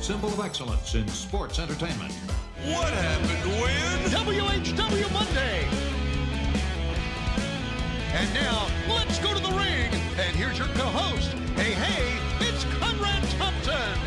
symbol of excellence in sports entertainment. What happened when? WHW Monday. And now, let's go to the ring. And here's your co-host. Hey, it's Conrad Thompson.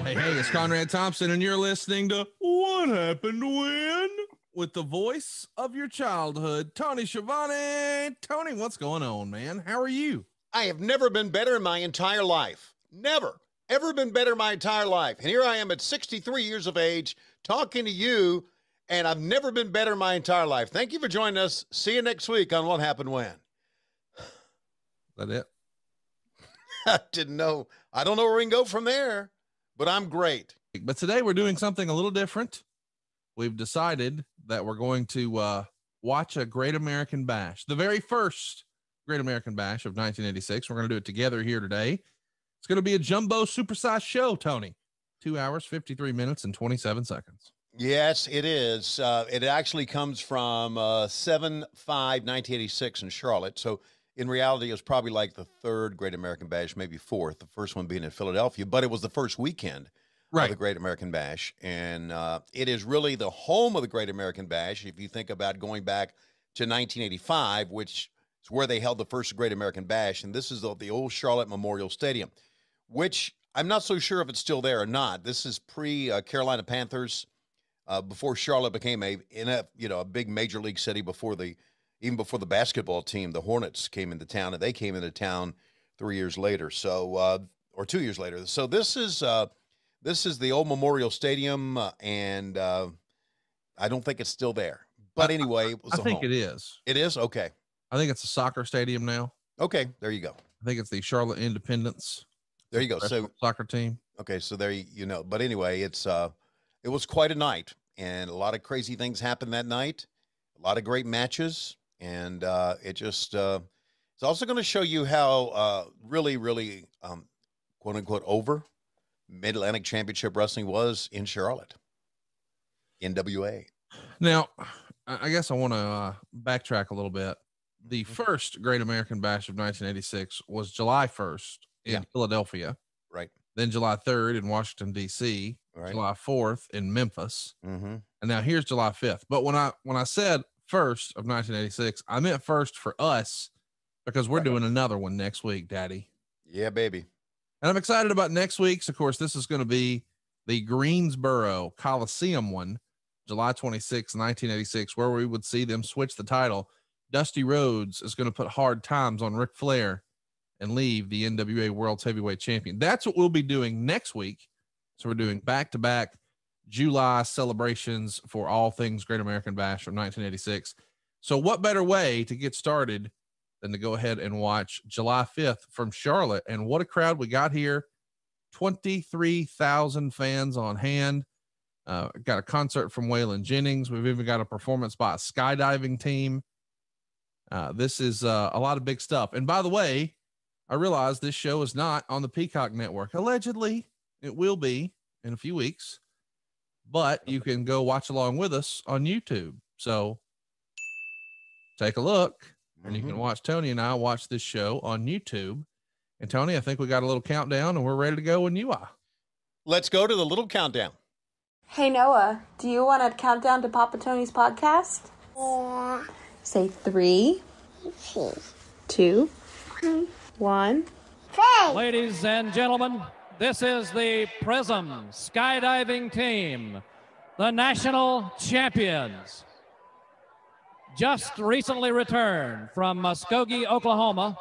Hey, it's Conrad Thompson, and you're listening to What Happened When? With the voice of your childhood, Tony Schiavone. Tony, what's going on, man? How are you? I have never been better in my entire life. Never, ever been better in my entire life. And here I am at 63 years of age talking to you, and I've never been better in my entire life. Thank you for joining us. See you next week on What Happened When. Is that it? I didn't know. I don't know where we can go from there, but I'm great. But today we're doing something a little different. We've decided that we're going to watch a Great American Bash, the very first Great American Bash of 1986. We're going to do it together here today. It's going to be a jumbo supersized show, Tony. 2 hours, 53 minutes, and 27 seconds. Yes, it is. It actually comes from 7/5/1986 in Charlotte. So in reality, it was probably like the third Great American Bash, maybe fourth, the first one being in Philadelphia, but it was the first weekend of the Great American Bash. And it is really the home of the Great American Bash. If you think about going back to 1985, which is where they held the first Great American Bash. And this is the old Charlotte Memorial Stadium, which I'm not so sure if it's still there or not. This is pre-Carolina Panthers, before Charlotte became a big major league city, even before the basketball team, the Hornets, came into town, and they came into town 3 years later, or 2 years later. So this is the old Memorial Stadium, and I don't think it's still there. But anyway, it was I think it is. It is? Okay. I think it's a soccer stadium now. Okay, there you go. I think it's the Charlotte Independence. There you go. So soccer team. Okay, so there you know. But anyway, it was quite a night, and a lot of crazy things happened that night. A lot of great matches, and it's also going to show you how really, really quote unquote over Mid-Atlantic Championship Wrestling was in Charlotte, NWA. Now, I guess I want to backtrack a little bit. The first Great American Bash of 1986 was July 1st in Philadelphia. Right. Then July 3rd in Washington, D.C., right. July 4th in Memphis. Mm-hmm. And now here's July 5th. But when I said first of 1986, I meant first for us because we're doing another one next week, Daddy. Yeah, baby. And I'm excited about next week's. Of course, this is going to be the Greensboro Coliseum one, July 26, 1986, where we would see them switch the title. Dusty Rhodes is going to put hard times on Ric Flair and leave the NWA World Heavyweight Champion. That's what we'll be doing next week. So we're doing back-to-back July celebrations for all things Great American Bash from 1986. So what better way to get started than to go ahead and watch July 5th from Charlotte? And what a crowd we got here. 23,000 fans on hand. Got a concert from Waylon Jennings. We've even got a performance by a skydiving team. This is a lot of big stuff. And by the way, I realize this show is not on the Peacock Network. Allegedly, it will be in a few weeks, but you can go watch along with us on YouTube. So take a look, and you can watch Tony and I watch this show on YouTube. And Tony, I think we got a little countdown, and we're ready to go when you are. Let's go to the little countdown. Hey, Noah, do you want to count down to Papa Tony's podcast? Yeah. Say 3, 2, 1. Hey! Ladies and gentlemen, this is the Prism Skydiving Team, the national champions. Just recently returned from Muskogee, Oklahoma,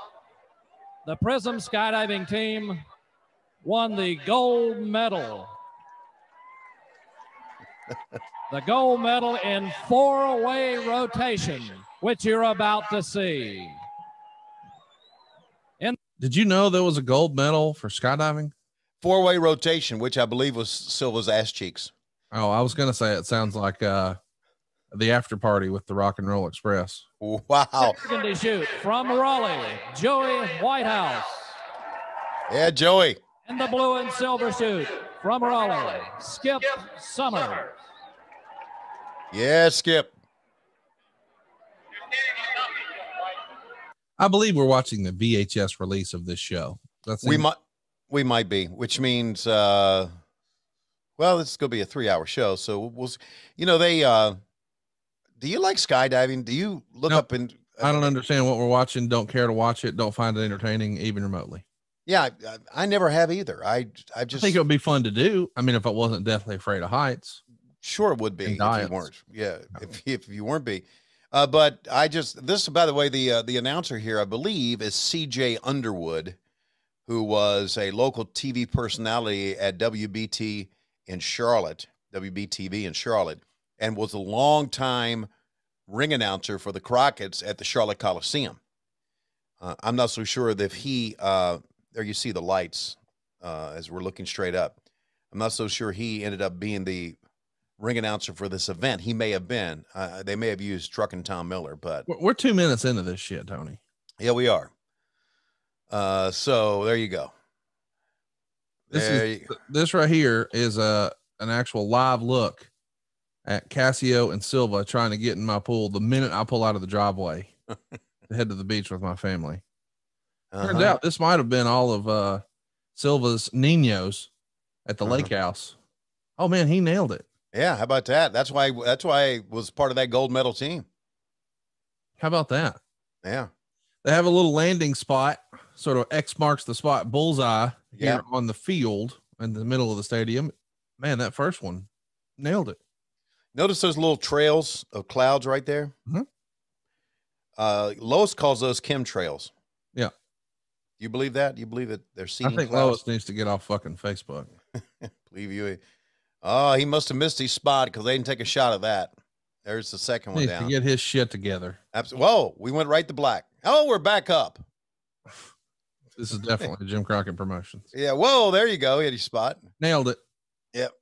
the Prism Skydiving Team won the gold medal. The gold medal in 4-way rotation, which you're about to see. Did you know there was a gold medal for skydiving? 4-way rotation, which I believe was Silva's ass cheeks. Oh, I was going to say it sounds like the after party with the Rock and Roll Express. Wow. Second shoot from Raleigh, Joey Whitehouse. Yeah, Joey. And the blue and silver shoot from Raleigh, Skip Summers. Yeah, Skip. I believe we're watching the VHS release of this show. We might. We might be, which means, well, this is going to be a 3-hour show. So they, do you like skydiving? Do you look up and I don't understand what we're watching. Don't care to watch it. Don't find it entertaining, even remotely. Yeah. I never have either. I think it would be fun to do. I mean, if I wasn't deathly afraid of heights. Sure. It would be if you weren't. Yeah. If you weren't but this, by the way, the announcer here, I believe, is CJ Underwood, who was a local TV personality at WBTV in Charlotte, and was a longtime ring announcer for the Crockett's at the Charlotte Coliseum. I'm not so sure that if he, there you see the lights as we're looking straight up. I'm not so sure he ended up being the ring announcer for this event. He may have been. They may have used Truckin' Tom Miller, but we're 2 minutes into this shit, Tony. Yeah, we are. So there you go. This right here is an actual live look at Casio and Silva trying to get in my pool the minute I pull out of the driveway to head to the beach with my family. Turns out this might have been all of Silva's Ninos at the lake house. Oh man, he nailed it. Yeah, how about that? That's why I was part of that gold medal team. How about that? Yeah. They have a little landing spot, sort of X marks the spot bullseye here on the field in the middle of the stadium. Man, that first one nailed it. Notice those little trails of clouds right there. Lois calls those chemtrails. Yeah. Do you believe that? Do you believe that they're seeing I think clouds? Lois needs to get off fucking Facebook. Believe you. Oh, he must have missed his spot because they didn't take a shot of that. There's the second one down. To get his shit together. Absolutely. Whoa, we went right to black. Oh, we're back up. This is definitely Jim Crockett Promotions. Yeah. Whoa, there you go. Hit your spot. Nailed it. Yep.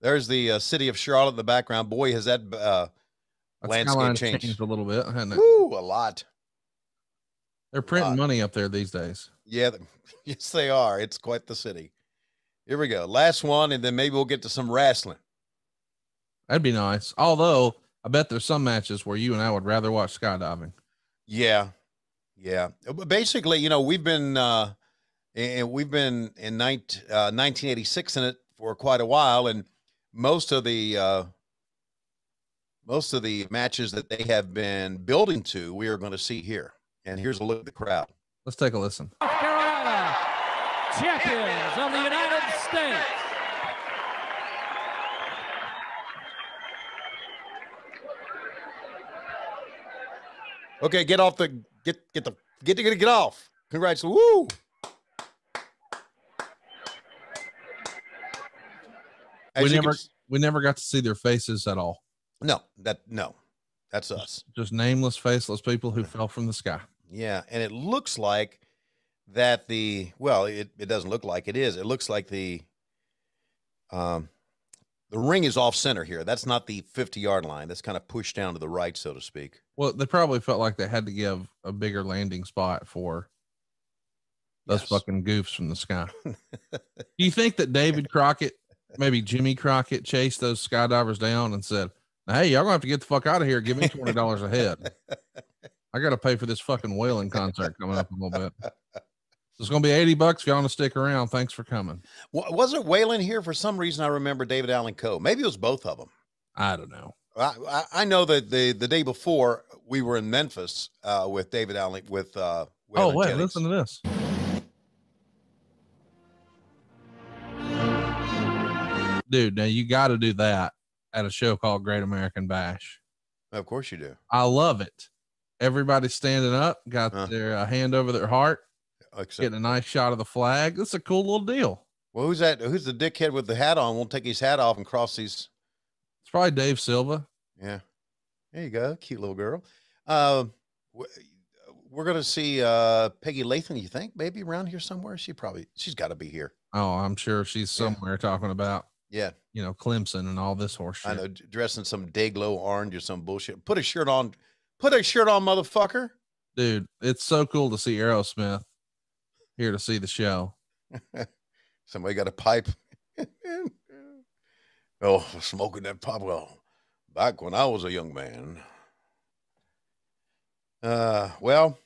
There's the city of Charlotte in the background. Boy, has that landscape changed a little bit, hasn't it? Woo, a lot. They're printing money up there these days. Yeah. Yes, they are. It's quite the city. Here we go. Last one, and then maybe we'll get to some wrestling. That'd be nice. Although I bet there's some matches where you and I would rather watch skydiving. Yeah. Yeah. But basically, we've been in 1986 in it for quite a while, and most of the matches that they have been building to, we are going to see here. And here's a look at the crowd. Let's take a listen. North Carolina, champions of the United States. Okay, get off the get off. Congratulations. Woo! We never got to see their faces at all. No, that's us. Just nameless, faceless people who fell from the sky. Yeah, and it looks like that it doesn't look like it is. It looks like the ring is off center here. That's not the 50-yard line. That's kind of pushed down to the right, so to speak. Well, they probably felt like they had to give a bigger landing spot for those fucking goofs from the sky. Do you think that David Crockett, maybe Jimmy Crockett, chased those skydivers down and said, "Hey, y'all gonna have to get the fuck out of here. Give me $20 a head. I got to pay for this fucking whaling concert coming up in a little bit. It's going to be $80 if y'all want to stick around. Thanks for coming." Wasn't Whalen here for some reason? I remember David Allen Coe. Maybe it was both of them. I don't know. I know that the day before we were in Memphis with David Allen with Whalen wait, Jennings. listen to this. Dude, now you got to do that at a show called Great American Bash. Of course you do. I love it. Everybody's standing up, got their hand over their heart, getting a nice shot of the flag. It's a cool little deal. Well, who's that? Who's the dickhead with the hat on? Won't take his hat off and cross these. It's probably Dave Silva. Yeah. There you go. Cute little girl. We're going to see Peggy Latham, you think? Maybe around here somewhere? She's got to be here. Oh, I'm sure she's somewhere talking about, Clemson and all this horse shit. I know, dressing some Dayglow orange or some bullshit. Put a shirt on. Put a shirt on, motherfucker. Dude, it's so cool to see Aerosmith here to see the show. Somebody got a pipe. Oh, smoking that pop. Well, back when I was a young man. Well,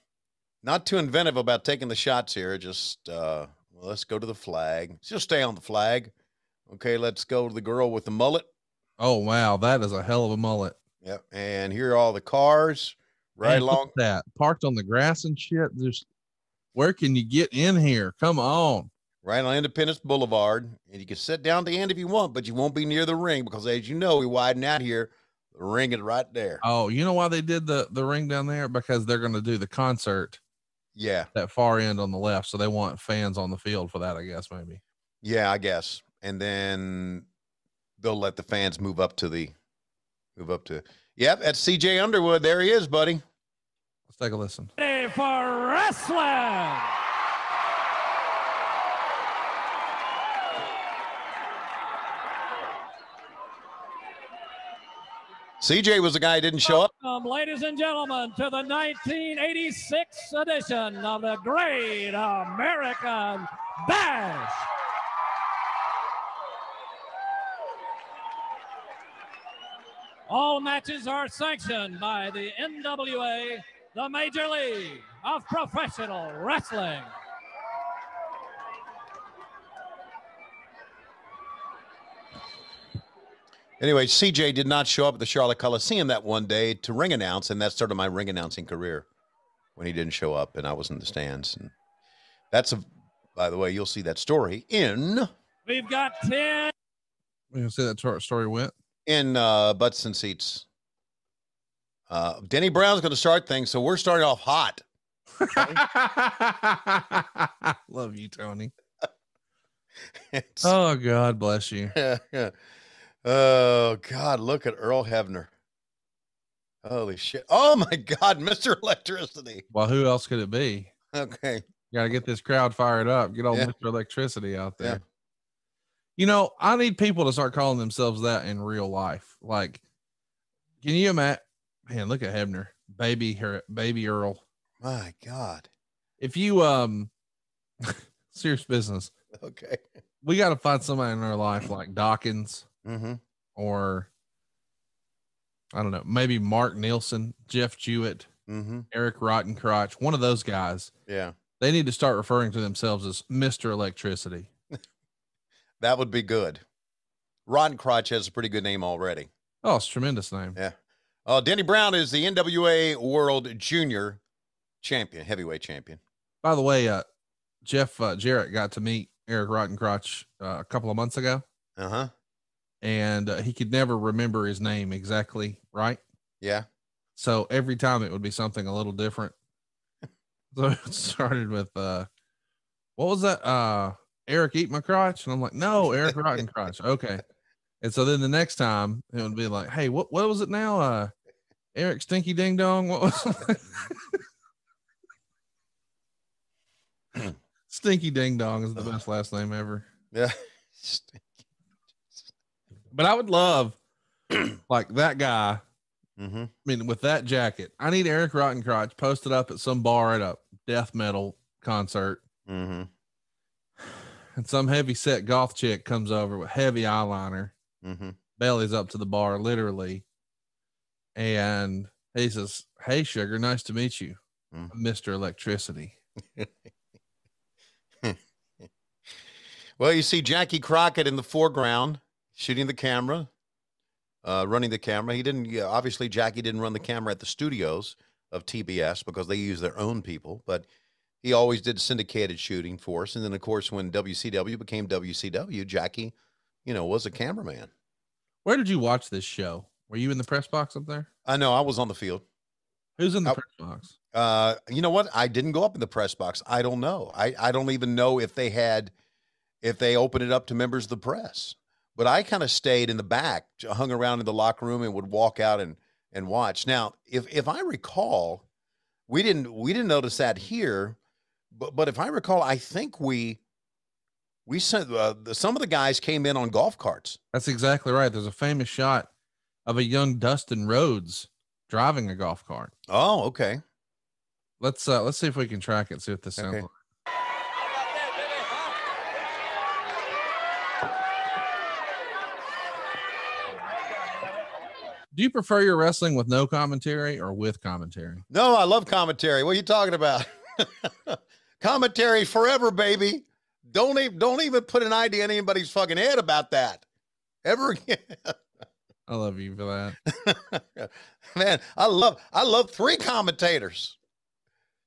Not too inventive about taking the shots here. Just, well, let's go to the flag. Let's just stay on the flag. Okay, let's go to the girl with the mullet. Oh, wow. That is a hell of a mullet. Yep. And here are all the cars right Man, along. look at that. Parked on the grass and shit. Just where can you get in here? Come on. Right on Independence Boulevard. And you can sit down at the end if you want, but you won't be near the ring because, as you know, we widen out here. The ring is right there. Oh, you know why they did the ring down there? Because they're going to do the concert. Yeah. That far end on the left. So they want fans on the field for that, I guess, maybe. Yeah, I guess. And then they'll let the fans move up to. Yep, that's CJ Underwood. There he is, buddy. Let's take a listen. Ready for wrestling. CJ was the guy who didn't show up. Welcome, ladies and gentlemen, to the 1986 edition of the Great American Bash. All matches are sanctioned by the NWA, the Major League of Professional Wrestling. Anyway, CJ did not show up at the Charlotte Coliseum that one day to ring announce, and that started my ring announcing career when he didn't show up and I was in the stands. And that's by the way, you'll see that story in. We've got 10. You gonna see that story went in Butts and Seats. Denny Brown's going to start things, so we're starting off hot. Love you, Tony. Oh, God bless you. Yeah. Oh, God, look at Earl Hebner. Holy shit. Oh, my God, Mr. Electricity. Well, who else could it be? Okay. You got to get this crowd fired up. Get old Mr. Electricity out there. Yeah. You know, I need people to start calling themselves that in real life. Like, can you imagine? Man, look at Hebner. Baby Earl. My God. If you, serious business. Okay. We got to find somebody in our life like Dawkins. Mm-hmm. Or I don't know, maybe Mark Nielsen, Jeff Jewett, Eric Rottencrotch, one of those guys. Yeah. They need to start referring to themselves as Mr. Electricity. That would be good. Rottencrotch has a pretty good name already. Oh, it's a tremendous name. Yeah. Denny Brown is the NWA World Junior Champion, heavyweight champion. By the way, Jeff Jarrett got to meet Eric Rottencrotch a couple of months ago. Uh-huh. And he could never remember his name exactly, right? Yeah. So every time it would be something a little different. So it started with, what was that? Eric Eat My Crotch? And I'm like, no, Eric Rottencrotch. Okay. And so then the next time it would be like, hey, what was it now? Eric Stinky Ding Dong? What was it? Stinky Ding Dong is the best last name ever. Yeah. But I would love like that guy. Mm-hmm. I mean, with that jacket, I need Eric Rottencrotch posted up at some bar at a death metal concert. Mm-hmm. And some heavy set goth chick comes over with heavy eyeliner, belly's up to the bar, literally. And he says, hey, sugar, nice to meet you, Mr. Electricity. Well, you see Jackie Crockett in the foreground, shooting the camera, running the camera. He didn't, obviously Jackie didn't run the camera at the studios of TBS because they use their own people, but he always did syndicated shooting for us. And then of course, when WCW became WCW, Jackie, was a cameraman. Where did you watch this show? Were you in the press box up there? I know I was on the field. Who's in the press box? You know what? I didn't go up in the press box. I don't know. I don't even know if they opened it up to members of the press. But I kind of stayed in the back, hung around in the locker room, and would walk out and watch. Now, if I recall, we didn't notice that here, but if I recall, I think we sent some of the guys came in on golf carts. That's exactly right. There's a famous shot of a young Dustin Rhodes driving a golf cart. Oh, okay. Let's see if we can track it. See what this sounds like. Do you prefer your wrestling with no commentary or with commentary? No, I love commentary. What are you talking about? Commentary forever, baby. Don't even put an idea in anybody's fucking head about that ever again. I love you for that. Man, I love 3 commentators.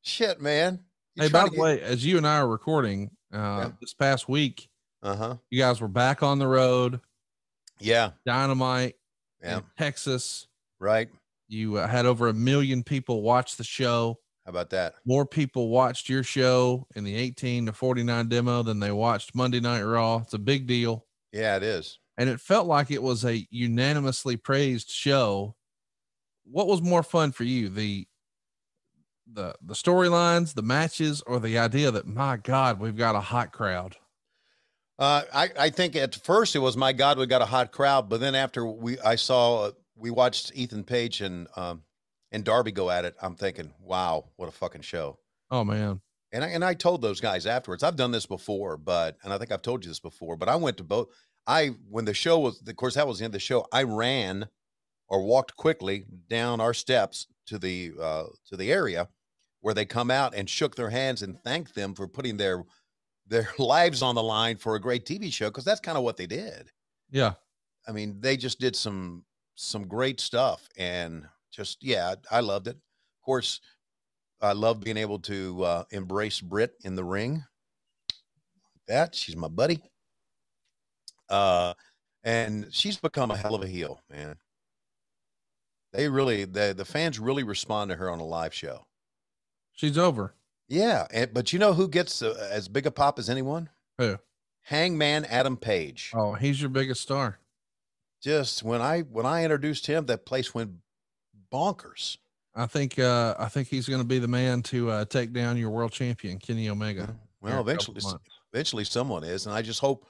Shit, man. Hey, by the way, as you and I are recording this past week, you guys were back on the road. Yeah. Dynamite in Texas. Right. You had over 1 million people watch the show. How about that? More people watched your show in the 18 to 49 demo than they watched Monday Night Raw. It's a big deal. Yeah, it is. And it felt like it was a unanimously praised show. What was more fun for you? The storylines, the matches, or the idea that, my God, we've got a hot crowd? I think at first it was, my God, we got a hot crowd. But then after we watched Ethan Page and Darby go at it, I'm thinking, wow, what a fucking show. Oh man. And I told those guys afterwards, I've done this before, and I think I've told you this before, but I went to both. When the show was, of course, that was the end of the show. I ran or walked quickly down our steps to the area where they come out and shook their hands and thanked them for putting their lives on the line for a great TV show. Cause that's kind of what they did. Yeah. I mean, they just did some great stuff, and just, yeah, I loved it. Of course, I love being able to embrace Britt in the ring. That she's my buddy. And she's become a hell of a heel, man. The fans really respond to her on a live show. She's over. Yeah. But you know who gets as big a pop as anyone? Who? Hangman Adam Page. Oh, he's your biggest star. Just when I introduced him, that place went bonkers. I think he's going to be the man to take down your world champion, Kenny Omega. Well, eventually someone is. And I just hope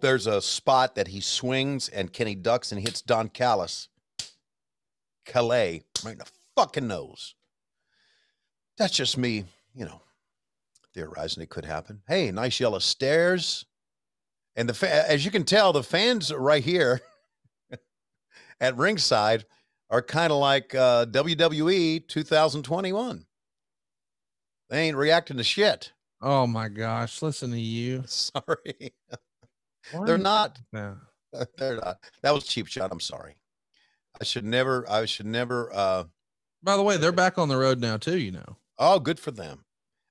there's a spot that he swings and Kenny ducks and hits Don Callis. Calais right in the fucking nose. That's just me, theorizing it could happen. Hey, nice yellow stairs. And as you can tell, the fans right here at ringside are kind of like WWE 2021. They ain't reacting to shit. Oh my gosh, listen to you. Sorry. They're not. No. They're not. That was a cheap shot. I'm sorry. I should never. By the way, they're back on the road now too, Oh, good for them.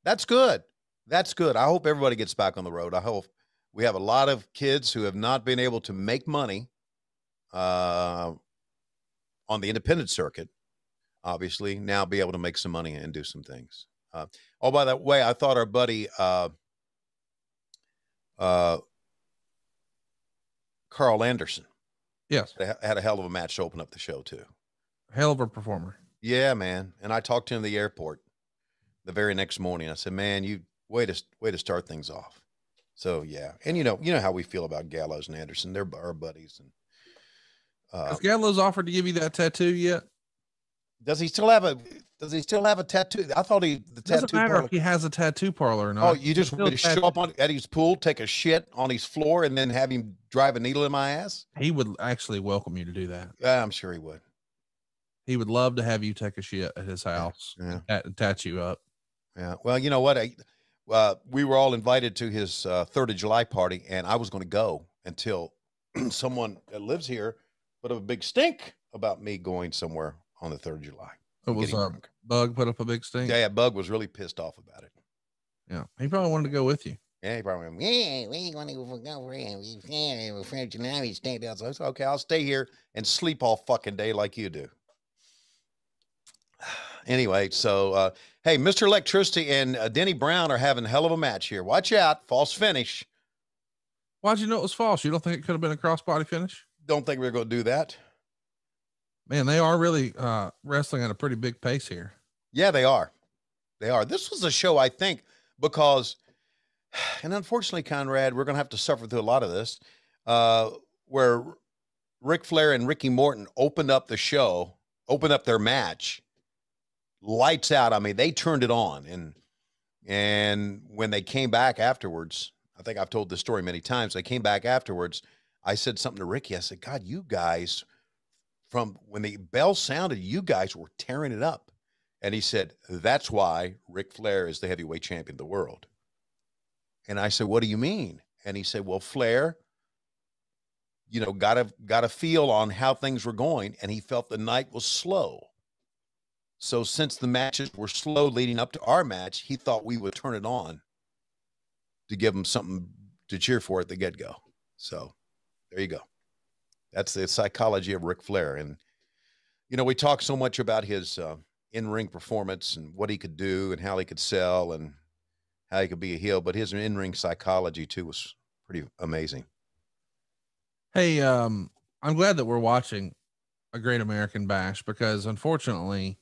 That's good. That's good. I hope everybody gets back on the road. I hope we have a lot of kids who have not been able to make money on the independent circuit, obviously, now be able to make some money and do some things. By the way, I thought our buddy Carl Anderson, yes, had a hell of a match to open up the show too. Hell of a performer. Yeah, man. And I talked to him at the airport the very next morning. I said, man, you way to start things off. So yeah. And you know how we feel about Gallows and Anderson. They're our buddies. And has Gallows offered to give you that tattoo yet? Does he still have a tattoo? I thought the tattoo doesn't matter parlor. If he has a tattoo parlor or not. Oh, you just want me to show up at his pool, take a shit on his floor, and then have him drive a needle in my ass? He would actually welcome you to do that. Yeah, I'm sure he would. He would love to have you take a shit at his house and tattoo you up. Yeah. Well, you know what? We were all invited to his 3rd of July party, and I was going to go until someone that lives here put up a big stink about me going somewhere on the 3rd of July. It was Bug put up a big stink. Yeah, Bug was really pissed off about it. Yeah, he probably wanted to go with you. Yeah, he probably went, yeah, we want to go for him. Yeah, French and now he's staying out. So I said, okay, I'll stay here and sleep all fucking day like you do. Anyway, so hey, Mr. Electricity and Denny Brown are having a hell of a match here. Watch out, false finish. Why'd you know it was false? You don't think it could have been a crossbody finish? Don't think we're going to do that. Man, they are really wrestling at a pretty big pace here. Yeah, they are. They are. This was a show, I think, because, and unfortunately, Conrad, we're going to have to suffer through a lot of this, where Ric Flair and Ricky Morton opened up the show, opened up their match, lights out. I mean, they turned it on. And when they came back afterwards, I think I've told this story many times. They came back afterwards. I said something to Ricky. I said, God, you guys, from when the bell sounded, you guys were tearing it up. And he said, that's why Ric Flair is the heavyweight champion of the world. And I said, what do you mean? And he said, well, Flair, you know, got a feel on how things were going, and he felt the night was slow. So since the matches were slow leading up to our match, he thought we would turn it on to give him something to cheer for at the get-go. So there you go. That's the psychology of Ric Flair. And, you know, we talk so much about his in-ring performance and what he could do and how he could sell and how he could be a heel, but his in-ring psychology too was pretty amazing. Hey, I'm glad that we're watching a Great American Bash, because unfortunately,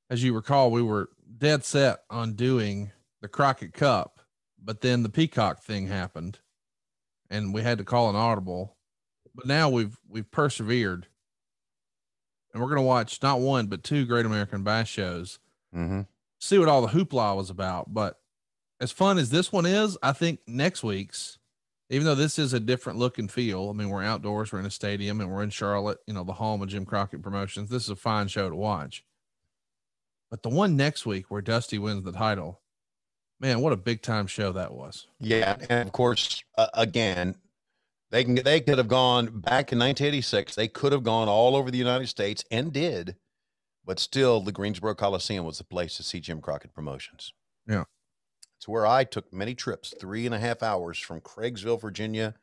as you recall, we were dead set on doing the Crockett Cup, but then the Peacock thing happened and we had to call an audible. But now we've persevered, and we're going to watch not one, but two Great American Bash shows, see what all the hoopla was about. But as fun as this one is, I think next week's, even though this is a different look and feel, I mean, we're outdoors, we're in a stadium, and we're in Charlotte, you know, the home of Jim Crockett Promotions. This is a fine show to watch. But the one next week where Dusty wins the title, man, what a big time show that was. Yeah. And of course, again, they could have gone back in 1986. They could have gone all over the United States and did, but still the Greensboro Coliseum was the place to see Jim Crockett Promotions. Yeah. It's where I took many trips, 3.5 hours from Craigsville, Virginia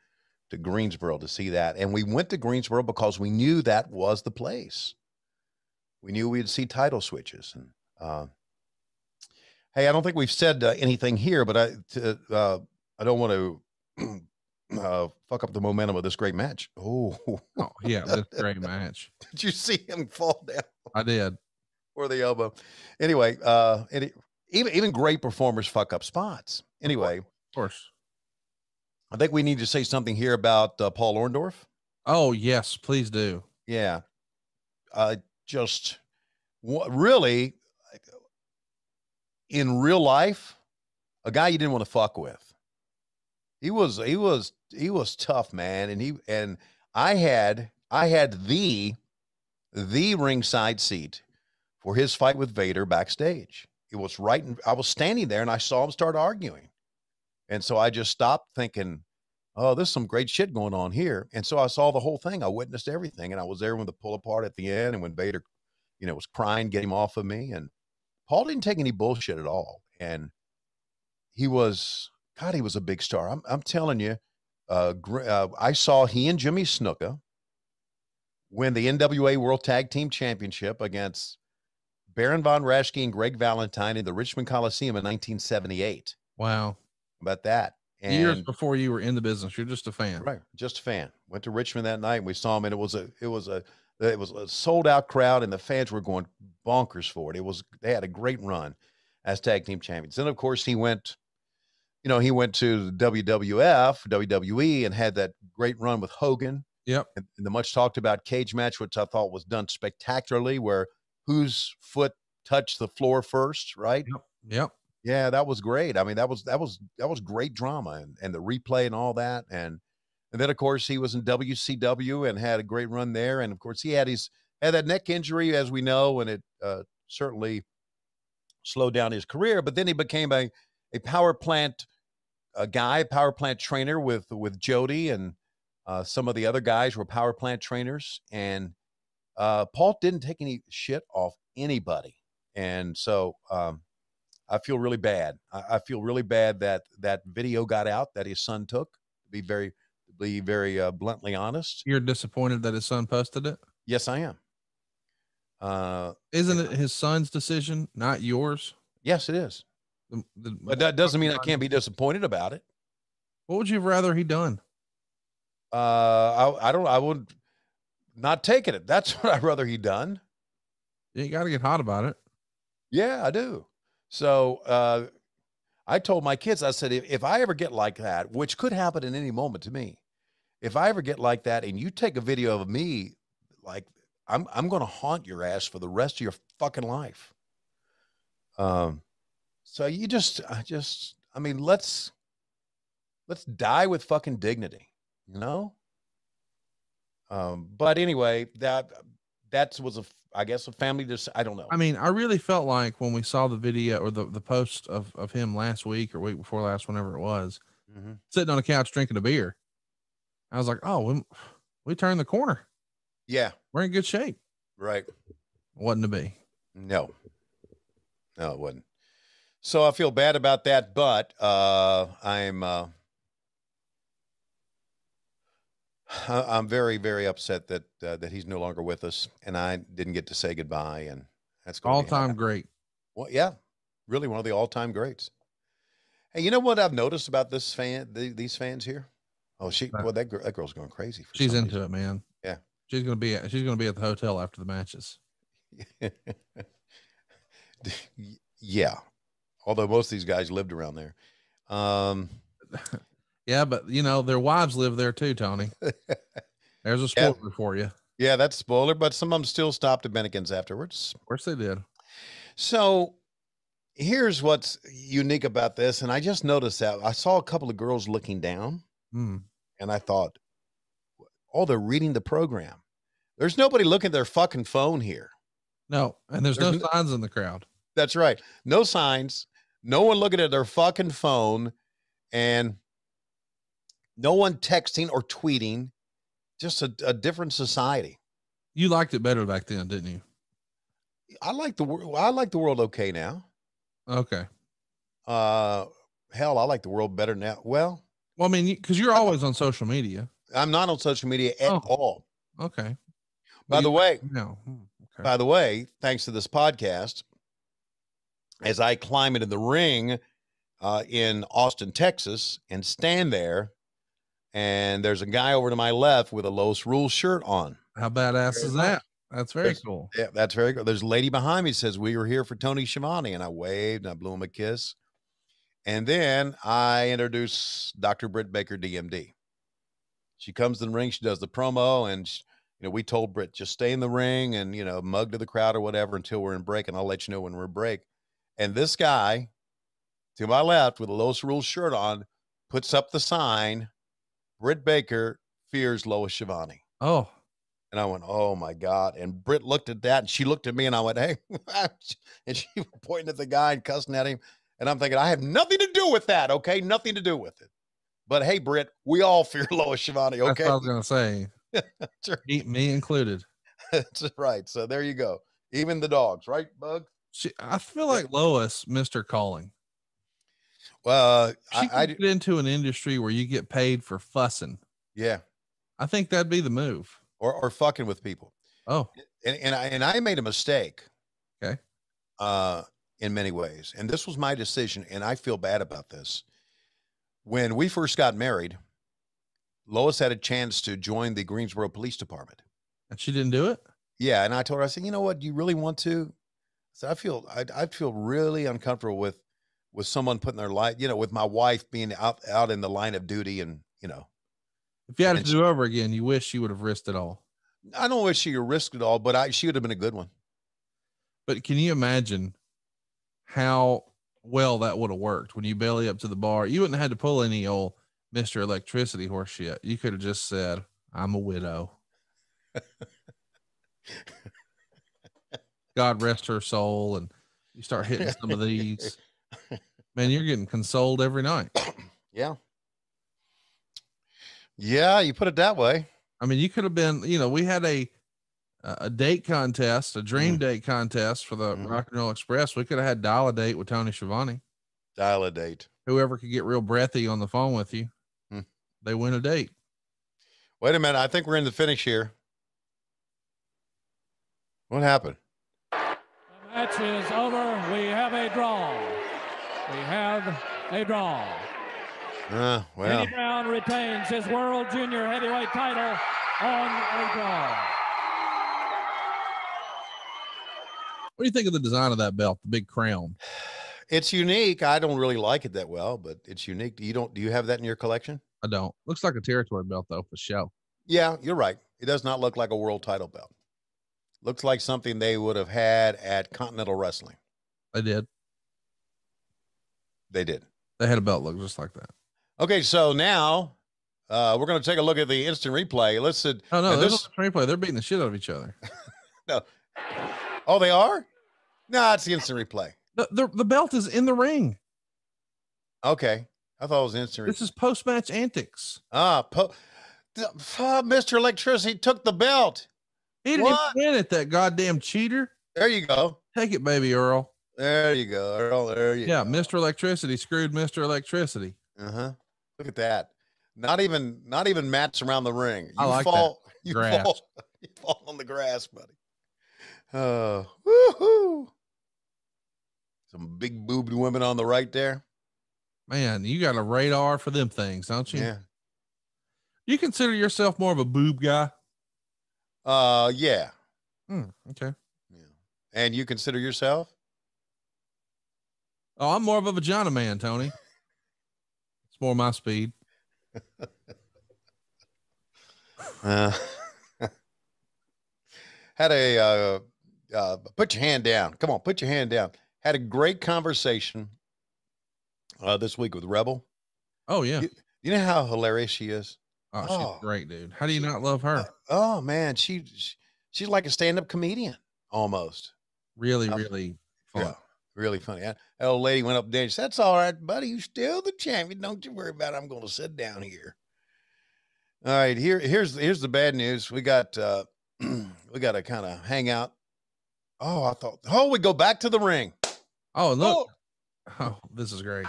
to Greensboro to see that. And we went to Greensboro because we knew that was the place. We knew we'd see title switches. And, hey, I don't think we've said anything here, but I don't want to fuck up the momentum of this great match. Oh yeah, this great match. Did you see him fall down? I did. Or the elbow. Anyway, even great performers fuck up spots. Anyway, of course. I think we need to say something here about Paul Orndorff. Oh yes, please do. Yeah, really, in real life, a guy you didn't want to fuck with. He was tough, man, and I had the ringside seat for his fight with Vader backstage. It was right, I was standing there, and I saw him start arguing, and so I just stopped, thinking, "Oh, there's some great shit going on here." And so I saw the whole thing. I witnessed everything, and I was there when the pull apart at the end, and when Vader, you know, was crying, "Get him off of me." And Paul didn't take any bullshit at all, and he was a big star. I'm telling you, I saw he and Jimmy Snuka win the NWA World Tag Team Championship against Baron Von Raschke and Greg Valentine in the Richmond Coliseum in 1978. Wow. How about that? And years before you were in the business, you're just a fan. Right. Just a fan. Went to Richmond that night, and we saw him, and it was a sold out crowd, and the fans were going bonkers for it. They had a great run as tag team champions. And of course he went to WWF, WWE, and had that great run with Hogan. Yep. And the much talked about cage match, which I thought was done spectacularly, where whose foot touched the floor first, right? Yep. Yeah, that was great. I mean, that was great drama, and the replay and all that. And then of course he was in WCW and had a great run there. And of course he had that neck injury, as we know, and it certainly slowed down his career. But then he became a power plant power plant trainer with Jody, and some of the other guys were power plant trainers. And Paul didn't take any shit off anybody. And so I feel really bad. I feel really bad that video got out that his son took, to be very bluntly honest. You're disappointed that his son posted it? Yes, I am. Isn't it his son's decision, not yours? Yes, it is. But that doesn't mean I can't be disappointed about it. What would you have rather he done? I would not taking it. That's what I'd rather he done. You got to get hot about it. Yeah, I do. So I told my kids, I said, if I ever get like that, which could happen in any moment to me, if I ever get like that and you take a video of me, like I'm going to haunt your ass for the rest of your fucking life. So I mean, let's die with fucking dignity, you know? But anyway, that was I guess a family. I don't know. I mean, I really felt like when we saw the video or the post of him last week or week before last, whenever it was, sitting on a couch drinking a beer, I was like, oh, we turned the corner. Yeah, we're in good shape. Right. Wasn't to be. No, it wasn't. So I feel bad about that, but I'm very, very upset that he's no longer with us, and I didn't get to say goodbye. And that's all-time great. Well, yeah, really one of the all-time greats. Hey, you know what I've noticed about this these fans here? Oh, that girl's going crazy. She's into it, man. Yeah, she's gonna be at the hotel after the matches. Yeah, although most of these guys lived around there. Yeah, but their wives live there too, Tony. There's a spoiler for you. Yeah, that's a spoiler, but some of them still stopped at Bennigan's afterwards. Of course they did. So here's what's unique about this, and I just noticed that I saw a couple of girls looking down, and I thought, oh, they're reading the program. There's nobody looking at their fucking phone here. No, and there's no signs in the crowd. That's right. No signs. No one looking at their fucking phone, and no one texting or tweeting. Just a different society. You liked it better back then, didn't you? I like the world okay now. Okay. Hell, I like the world better now. Well, I mean, because you're always on social media. I'm not on social media at all. Okay. By the way, okay. By the way, thanks to this podcast, as I climb into the ring in Austin, Texas, and stand there, and there's a guy over to my left with a Los Rules shirt on. How badass is that? That's very cool. Yeah, that's very cool. There's a lady behind me says, we were here for Tony Schiavone, and I waved and I blew him a kiss. And then I introduce Dr. Britt Baker, DMD. She comes to the ring, she does the promo, and we told Britt, just stay in the ring and, mug to the crowd or whatever until we're in break, and I'll let you know when we're in break. And this guy to my left with a Los Rules shirt on puts up the sign, Britt Baker fears Lois Schiavone. Oh. And I went, oh my God. And Britt looked at that and she looked at me and I went, hey, and she was pointing at the guy and cussing at him. And I'm thinking, I have nothing to do with that. Okay. Nothing to do with it. But hey, Britt, we all fear Lois Schiavone. Okay. That's what I was going to say. Right. Eat me included. That's right. So there you go. Even the dogs, right, Bug? I feel like Lois missed her calling. Well, she could get into an industry where you get paid for fussing. Yeah. I think that'd be the move. Or fucking with people. Oh. And I made a mistake. Okay. In many ways. And this was my decision, and I feel bad about this. When we first got married, Lois had a chance to join the Greensboro Police Department. And she didn't do it? Yeah. And I told her, I said, you know what? Do you really want to? So I feel really uncomfortable with someone putting their life, with my wife being out in the line of duty and, If you had to do over again, you wish you would have risked it all. I don't wish she would risk it all, but she would have been a good one. But can you imagine how well that would have worked when you belly up to the bar? You wouldn't have had to pull any old Mr. Electricity horse shit. You could have just said, I'm a widow. God rest her soul. And you start hitting some of these. Man, you're getting consoled every night. Yeah. Yeah, you put it that way. I mean, you could have been, we had a date contest, a dream date contest for the Rock and Roll Express. We could have had Dial a Date with Tony Schiavone. Dial a Date. Whoever could get real breathy on the phone with you, they win a date. Wait a minute. I think we're in the finish here. What happened? The match is over. We have a draw. We have a draw. Well. Eddie Brown retains his World Junior Heavyweight title on a draw. What do you think of the design of that belt, the big crown? It's unique. I don't really like it that well, but it's unique. Do you have that in your collection? I don't. Looks like a territory belt though, for show. Yeah, you're right. It does not look like a world title belt. Looks like something they would have had at Continental Wrestling. They did. They did. They had a belt look just like that. Okay, so now we're going to take a look at the instant replay. Listen. Oh no, there's no instant replay. They're beating the shit out of each other. No. Oh, they are? No, it's the instant replay. The belt is in the ring. Okay. I thought it was instant replay. This is post-match antics. Mr. Electricity took the belt. He didn't even win it, that goddamn cheater. There you go. Take it, baby Earl. There you go, Earl. There you go. Yeah, Mr. Electricity screwed Mr. Electricity. Uh-huh. Look at that. Not even mats around the ring. I like that. You Grass. you fall on the grass, buddy. Woohoo. Some big boobed women on the right there. Man, you got a radar for them things, don't you? Yeah. You consider yourself more of a boob guy? Yeah. Okay. Yeah. And you consider yourself? Oh, I'm more of a vagina man, Tony. It's more my speed. Had a put your hand down. Come on, put your hand down. Had a great conversation this week with Rebel. Oh yeah. You know how hilarious she is? Oh, she's great, dude. How do you not love her? Oh man, she's like a stand-up comedian almost. Really fun. Yeah, really funny. That old lady went up there and said, "That's all right, buddy. You still the champion. Don't you worry about it. I'm going to sit down here." All right, here's the bad news. We got we got to kind of hang out. Oh, we go back to the ring. Oh, look. Oh, this is great.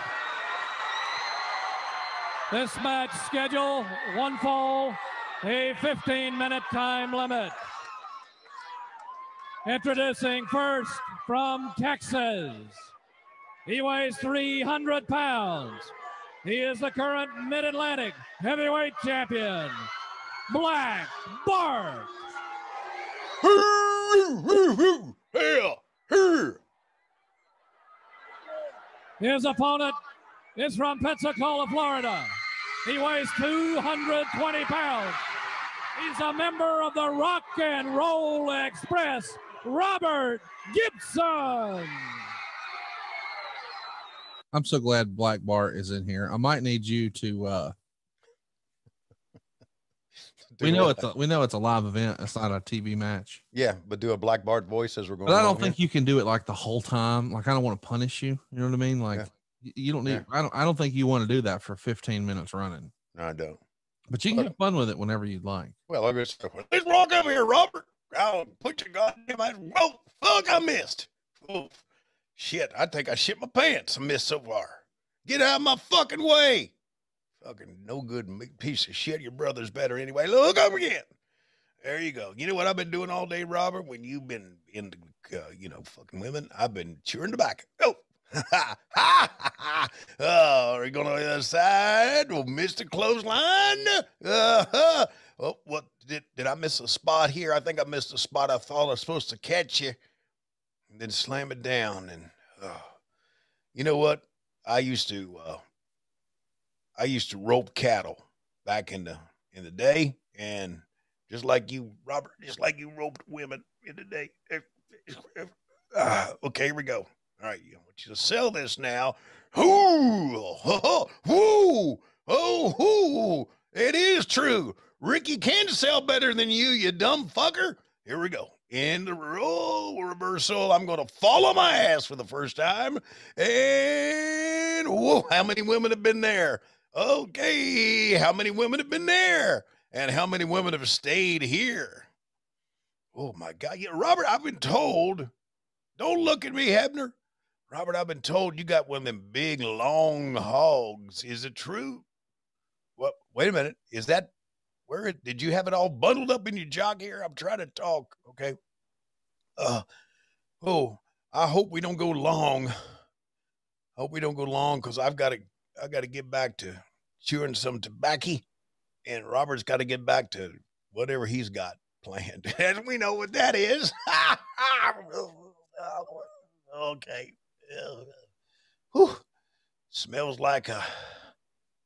This match schedule, one fall, a 15-minute time limit. Introducing first from Texas. He weighs 300 pounds. He is the current Mid-Atlantic heavyweight champion, Black Bart. His opponent is from Pensacola, Florida. He weighs 220 pounds. He's a member of the Rock and Roll Express, Robert Gibson. I'm so glad Black Bart is in here. I might need you to we know it's a live event. It's not a TV match. Yeah, but do a Black Bart voice as we're going. But I don't think you can do it like the whole time. Like, I don't want to punish you. You know what I mean? Like, you don't need. I don't think you want to do that for 15 minutes running. No, I don't. But you can have fun with it whenever you'd like. Well, let's walk over here, Robert. I'll put your goddamn ass. Whoa, fuck! I missed. Oh, shit! I think I shit my pants. I missed so far. Get out of my fucking way. Fucking no good piece of shit. Your brother's better anyway. Look over again. There you go. You know what I've been doing all day, Robert? When you've been into, fucking women, I've been chewing tobacco. Oh, oh, are you going to the other side? Oh, Mr. Clothesline. Oh, what did I miss a spot here? I think I missed a spot. I thought I was supposed to catch you and then slam it down. And you know what? I used to rope cattle back in the day, and just like you, Robert, just like you roped women in the day. Okay, here we go. All right, I want you to sell this now. It is true. Ricky can sell better than you dumb fucker. Here we go. In the role reversal, I'm going to fall on my ass for the first time. And whoa, how many women have been there? Okay, how many women have been there? And how many women have stayed here? Oh, my God. Yeah, Robert, I've been told, don't look at me, Hebner. Robert, I've been told you got one of them big, long hogs. Is it true? What? Wait a minute. Is that where did you have it all bundled up in your jock here? I'm trying to talk, okay? I hope we don't go long. Because I've got to get back to chewing some tobacco, and Robert's got to get back to whatever he's got planned. And we know what that is. Okay. Whew. Smells like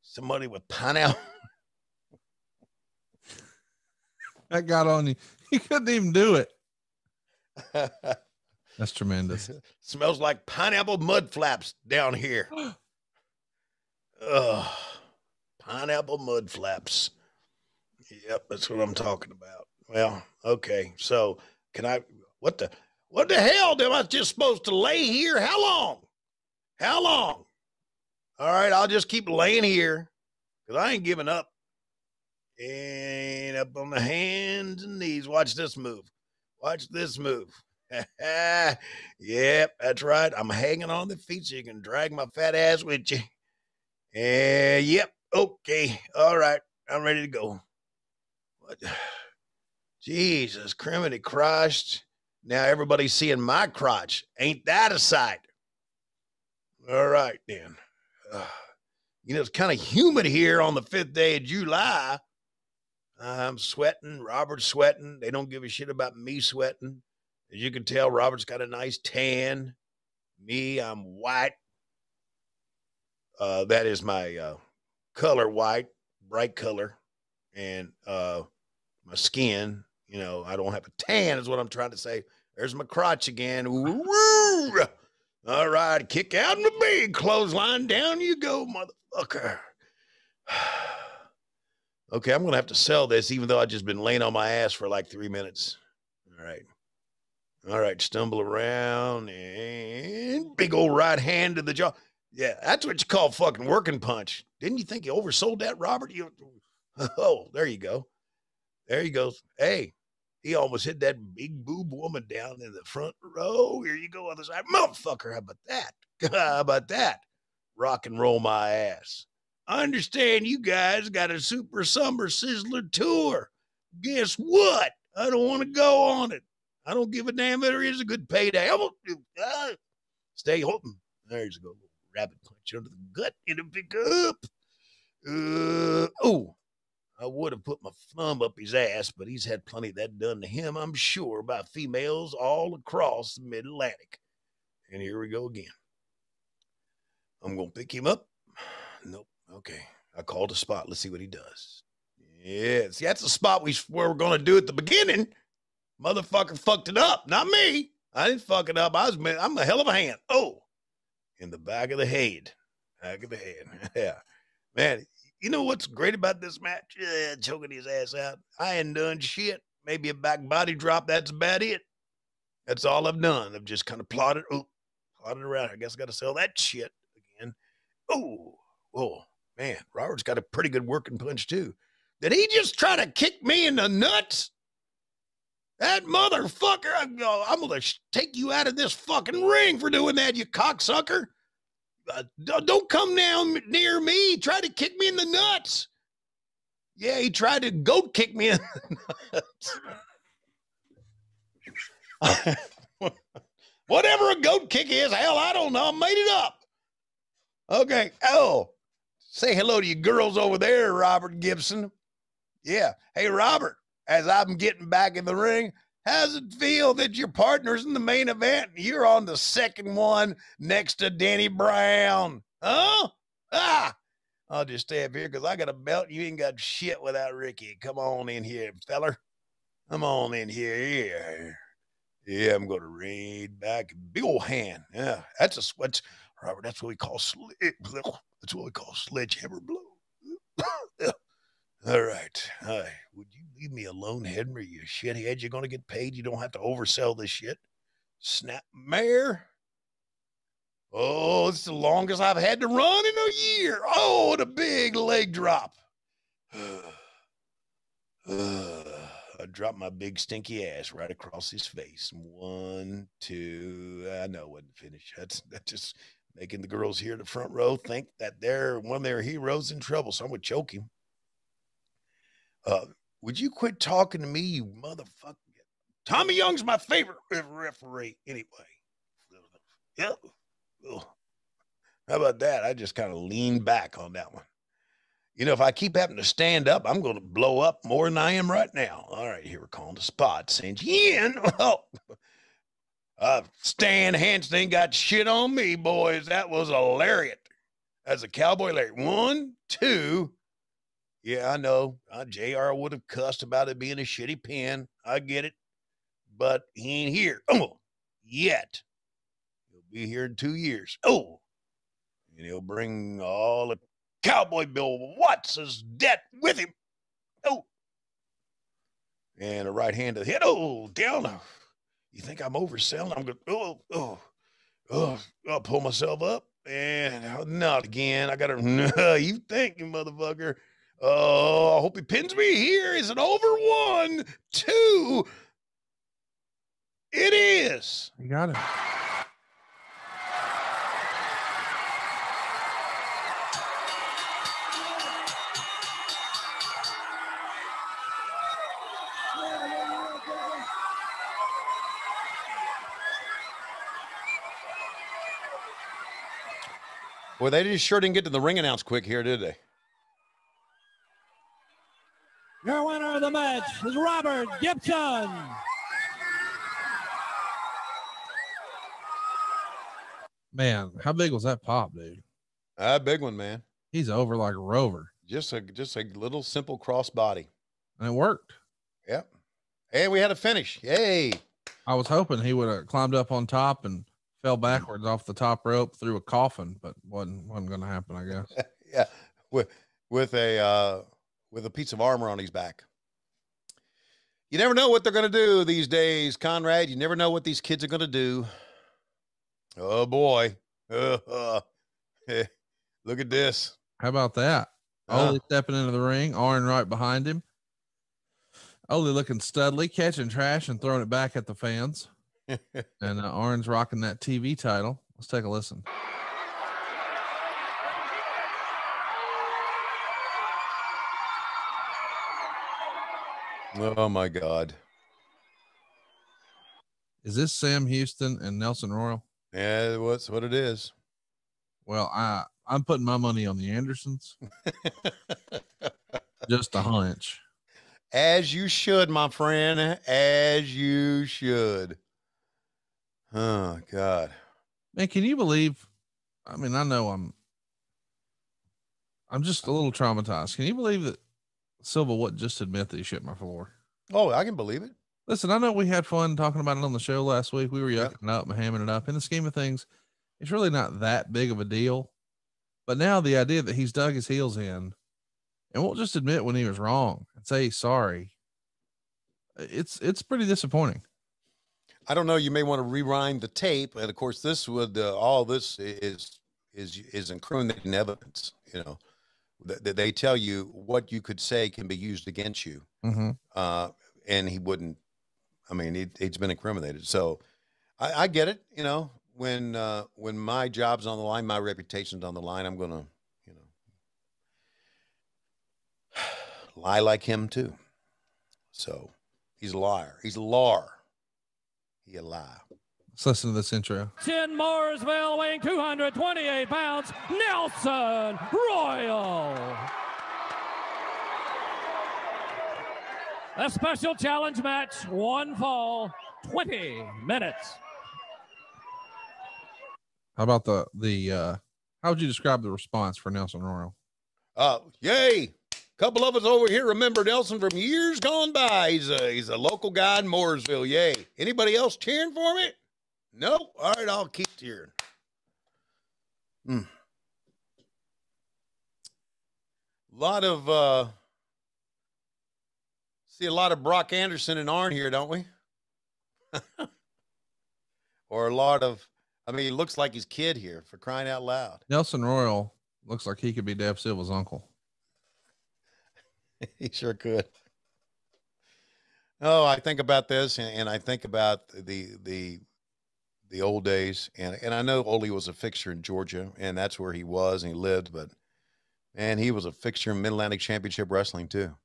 somebody with pineapple. That got on you. You couldn't even do it. That's tremendous. Smells like pineapple mud flaps down here. Pineapple mud flaps. Yep, that's what I'm talking about. Well, okay. So What the hell? Am I just supposed to lay here? How long? How long? All right, I'll just keep laying here because I ain't giving up. And up on the hands and knees. Watch this move. Watch this move. Yep, that's right. I'm hanging on the feet so you can drag my fat ass with you. And yep, okay. All right, I'm ready to go. What? Jesus, criminy Christ. Now everybody's seeing my crotch. Ain't that a sight? All right, then. You know, it's kind of humid here on the 5th day of July. I'm sweating. Robert's sweating. They don't give a shit about me sweating. As you can tell, Robert's got a nice tan. Me, I'm white. That is my color white, bright color. And my skin, you know, I don't have a tan is what I'm trying to say. There's my crotch again. Woo! All right, kick out in the big clothesline. Down you go, motherfucker. Okay, I'm going to have to sell this, even though I've just been laying on my ass for like 3 minutes. All right. All right, stumble around and big old right hand to the jaw. Yeah, that's what you call fucking working punch. Didn't you think you oversold that, Robert? Oh, there you go. There he goes. Hey, he almost hit that big boob woman down in the front row. Here you go, other side. Motherfucker, how about that? How about that? Rock and roll my ass. I understand you guys got a Super Summer Sizzler tour. Guess what? I don't want to go on it. I don't give a damn if there is a good payday. I won't do stay home. There's a go. Rabbit punch under the gut. It'll pick up. I would have put my thumb up his ass, but he's had plenty of that done to him, I'm sure, by females all across the Mid-Atlantic. And here we go again. I'm going to pick him up. Nope. Okay. I called a spot. Let's see what he does. Yeah. See, that's the spot we were going to do at the beginning. Motherfucker fucked it up. Not me. I didn't fuck it up. I'm a hell of a hand. Oh, in the back of the head. Back of the head. Yeah. Man, you know what's great about this match? Choking his ass out. I ain't done shit. Maybe a back body drop. That's about it. That's all I've done. I've just kind of plotted around. I guess I got to sell that shit again. Oh, man. Robert's got a pretty good working punch, too. Did he just try to kick me in the nuts? That motherfucker, I'm going to take you out of this fucking ring for doing that, you cocksucker. Don't come down near me. He tried to kick me in the nuts. Yeah, he tried to goat kick me in the nuts. Whatever a goat kick is, hell, I don't know. I made it up. Okay. Oh, say hello to you girls over there, Robert Gibson. Yeah. Hey, Robert, as I'm getting back in the ring, how does it feel that your partner's in the main event and you're on the second one next to Danny Brown? Huh? I'll just stay up here because I got a belt. You ain't got shit without Ricky. Come on in here, feller. Come on in here. Yeah, I'm going to raid back. Big old hand. Yeah, that's Robert, that's what we call sledgehammer blow. All right. Hi. Would you leave me alone, Henry? You shithead. You're going to get paid. You don't have to oversell this shit. Snap mare. Oh, it's the longest I've had to run in a year. Oh, the big leg drop. I dropped my big stinky ass right across his face. 1, 2. I know it wasn't finished. That's just making the girls here in the front row think that they're one of their heroes in trouble. So I'm going to choke him. Would you quit talking to me, you motherfucker? Tommy Young's my favorite referee anyway. Yeah. How about that? I just kind of leaned back on that one. You know, if I keep having to stand up, I'm going to blow up more than I am right now. All right, here we're calling the spot. Since in. Stan Hansen ain't got shit on me, boys. That was a lariat. That's a cowboy lariat. 1, 2. Yeah, I know. JR would have cussed about it being a shitty pin. I get it. But he ain't here. Oh, yet. He'll be here in 2 years. Oh. And he'll bring all the Cowboy Bill Watts' debt with him. Oh. And a right hand to the head. Oh, down. You think I'm overselling? I'm going, I'll pull myself up. And not again. I got to, no, you think, you motherfucker. Oh, I hope he pins me here. Is it over? 1, 2. It is. You got it. Well, they just sure didn't get to the ring announce quick here, did they? Your winner of the match is Robert Gibson. Man, how big was that pop, dude? A big one, man. He's over like a rover. Just a little simple crossbody. And it worked. Yep. And we had a finish. Yay. I was hoping he would have climbed up on top and fell backwards off the top rope through a coffin, but wasn't going to happen, I guess. Yeah. With a piece of armor on his back. You never know what they're going to do these days, Conrad. You never know what these kids are going to do. Oh boy. Look at this. How about that? Ole stepping into the ring, Arn right behind him. Ole looking studly, catching trash and throwing it back at the fans. And Arn's rocking that TV title. Let's take a listen. Oh my God. Is this Sam Houston and Nelson Royal? Yeah, that's what it is. Well, I'm putting my money on the Andersons. Just a hunch. As you should, my friend. As you should. Oh God. Man, can you believe? I mean, I know I'm just a little traumatized. Can you believe that Silva wouldn't just admit that he shit my floor? Oh, I can believe it. Listen, I know we had fun talking about it on the show last week. We were yucking it up and hamming it up. In the scheme of things, it's really not that big of a deal. But now the idea that he's dug his heels in and won't just admit when he was wrong and say he's sorry, it's pretty disappointing. I don't know. You may want to rewind the tape, and of course, this would all this is incriminating evidence. You know, they tell you what you could say can be used against you, and he wouldn't. I mean, he's been incriminated, so I get it. You know, when my job's on the line, my reputation's on the line, I'm gonna, lie like him too. So he's a liar. He's a liar. He a lie. Let's listen to this intro. In Mooresville, weighing 228 pounds, Nelson Royal. A special challenge match, one fall, 20 minutes. How about the how would you describe the response for Nelson Royal? Yay. Couple of us over here remember Nelson from years gone by. He's a local guy in Mooresville. Yay. Anybody else cheering for me? Nope. All right, I'll keep cheering. See a lot of Brock Anderson and Arn here, don't we? Or a lot of, I mean, he looks like his kid here, for crying out loud. Nelson Royal looks like he could be Dave Silva's uncle. He sure could. Oh, I think about this, and I think about the old days, and I know Ole was a fixture in Georgia, and that's where he was and he lived, but man, he was a fixture in Mid-Atlantic Championship Wrestling too.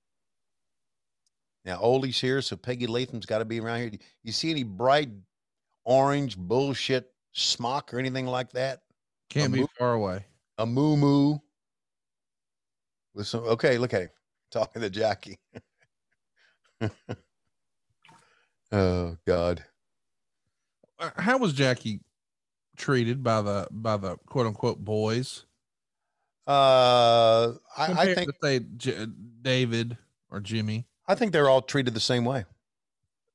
Now Ole's here, so Peggy Latham's got to be around here. You see any bright orange bullshit smock or anything like that? Can't be far away. A moo with some. Okay, look at him talking to Jackie. Oh God. How was Jackie treated by the quote unquote boys? I think to say David or Jimmy. I think they're all treated the same way.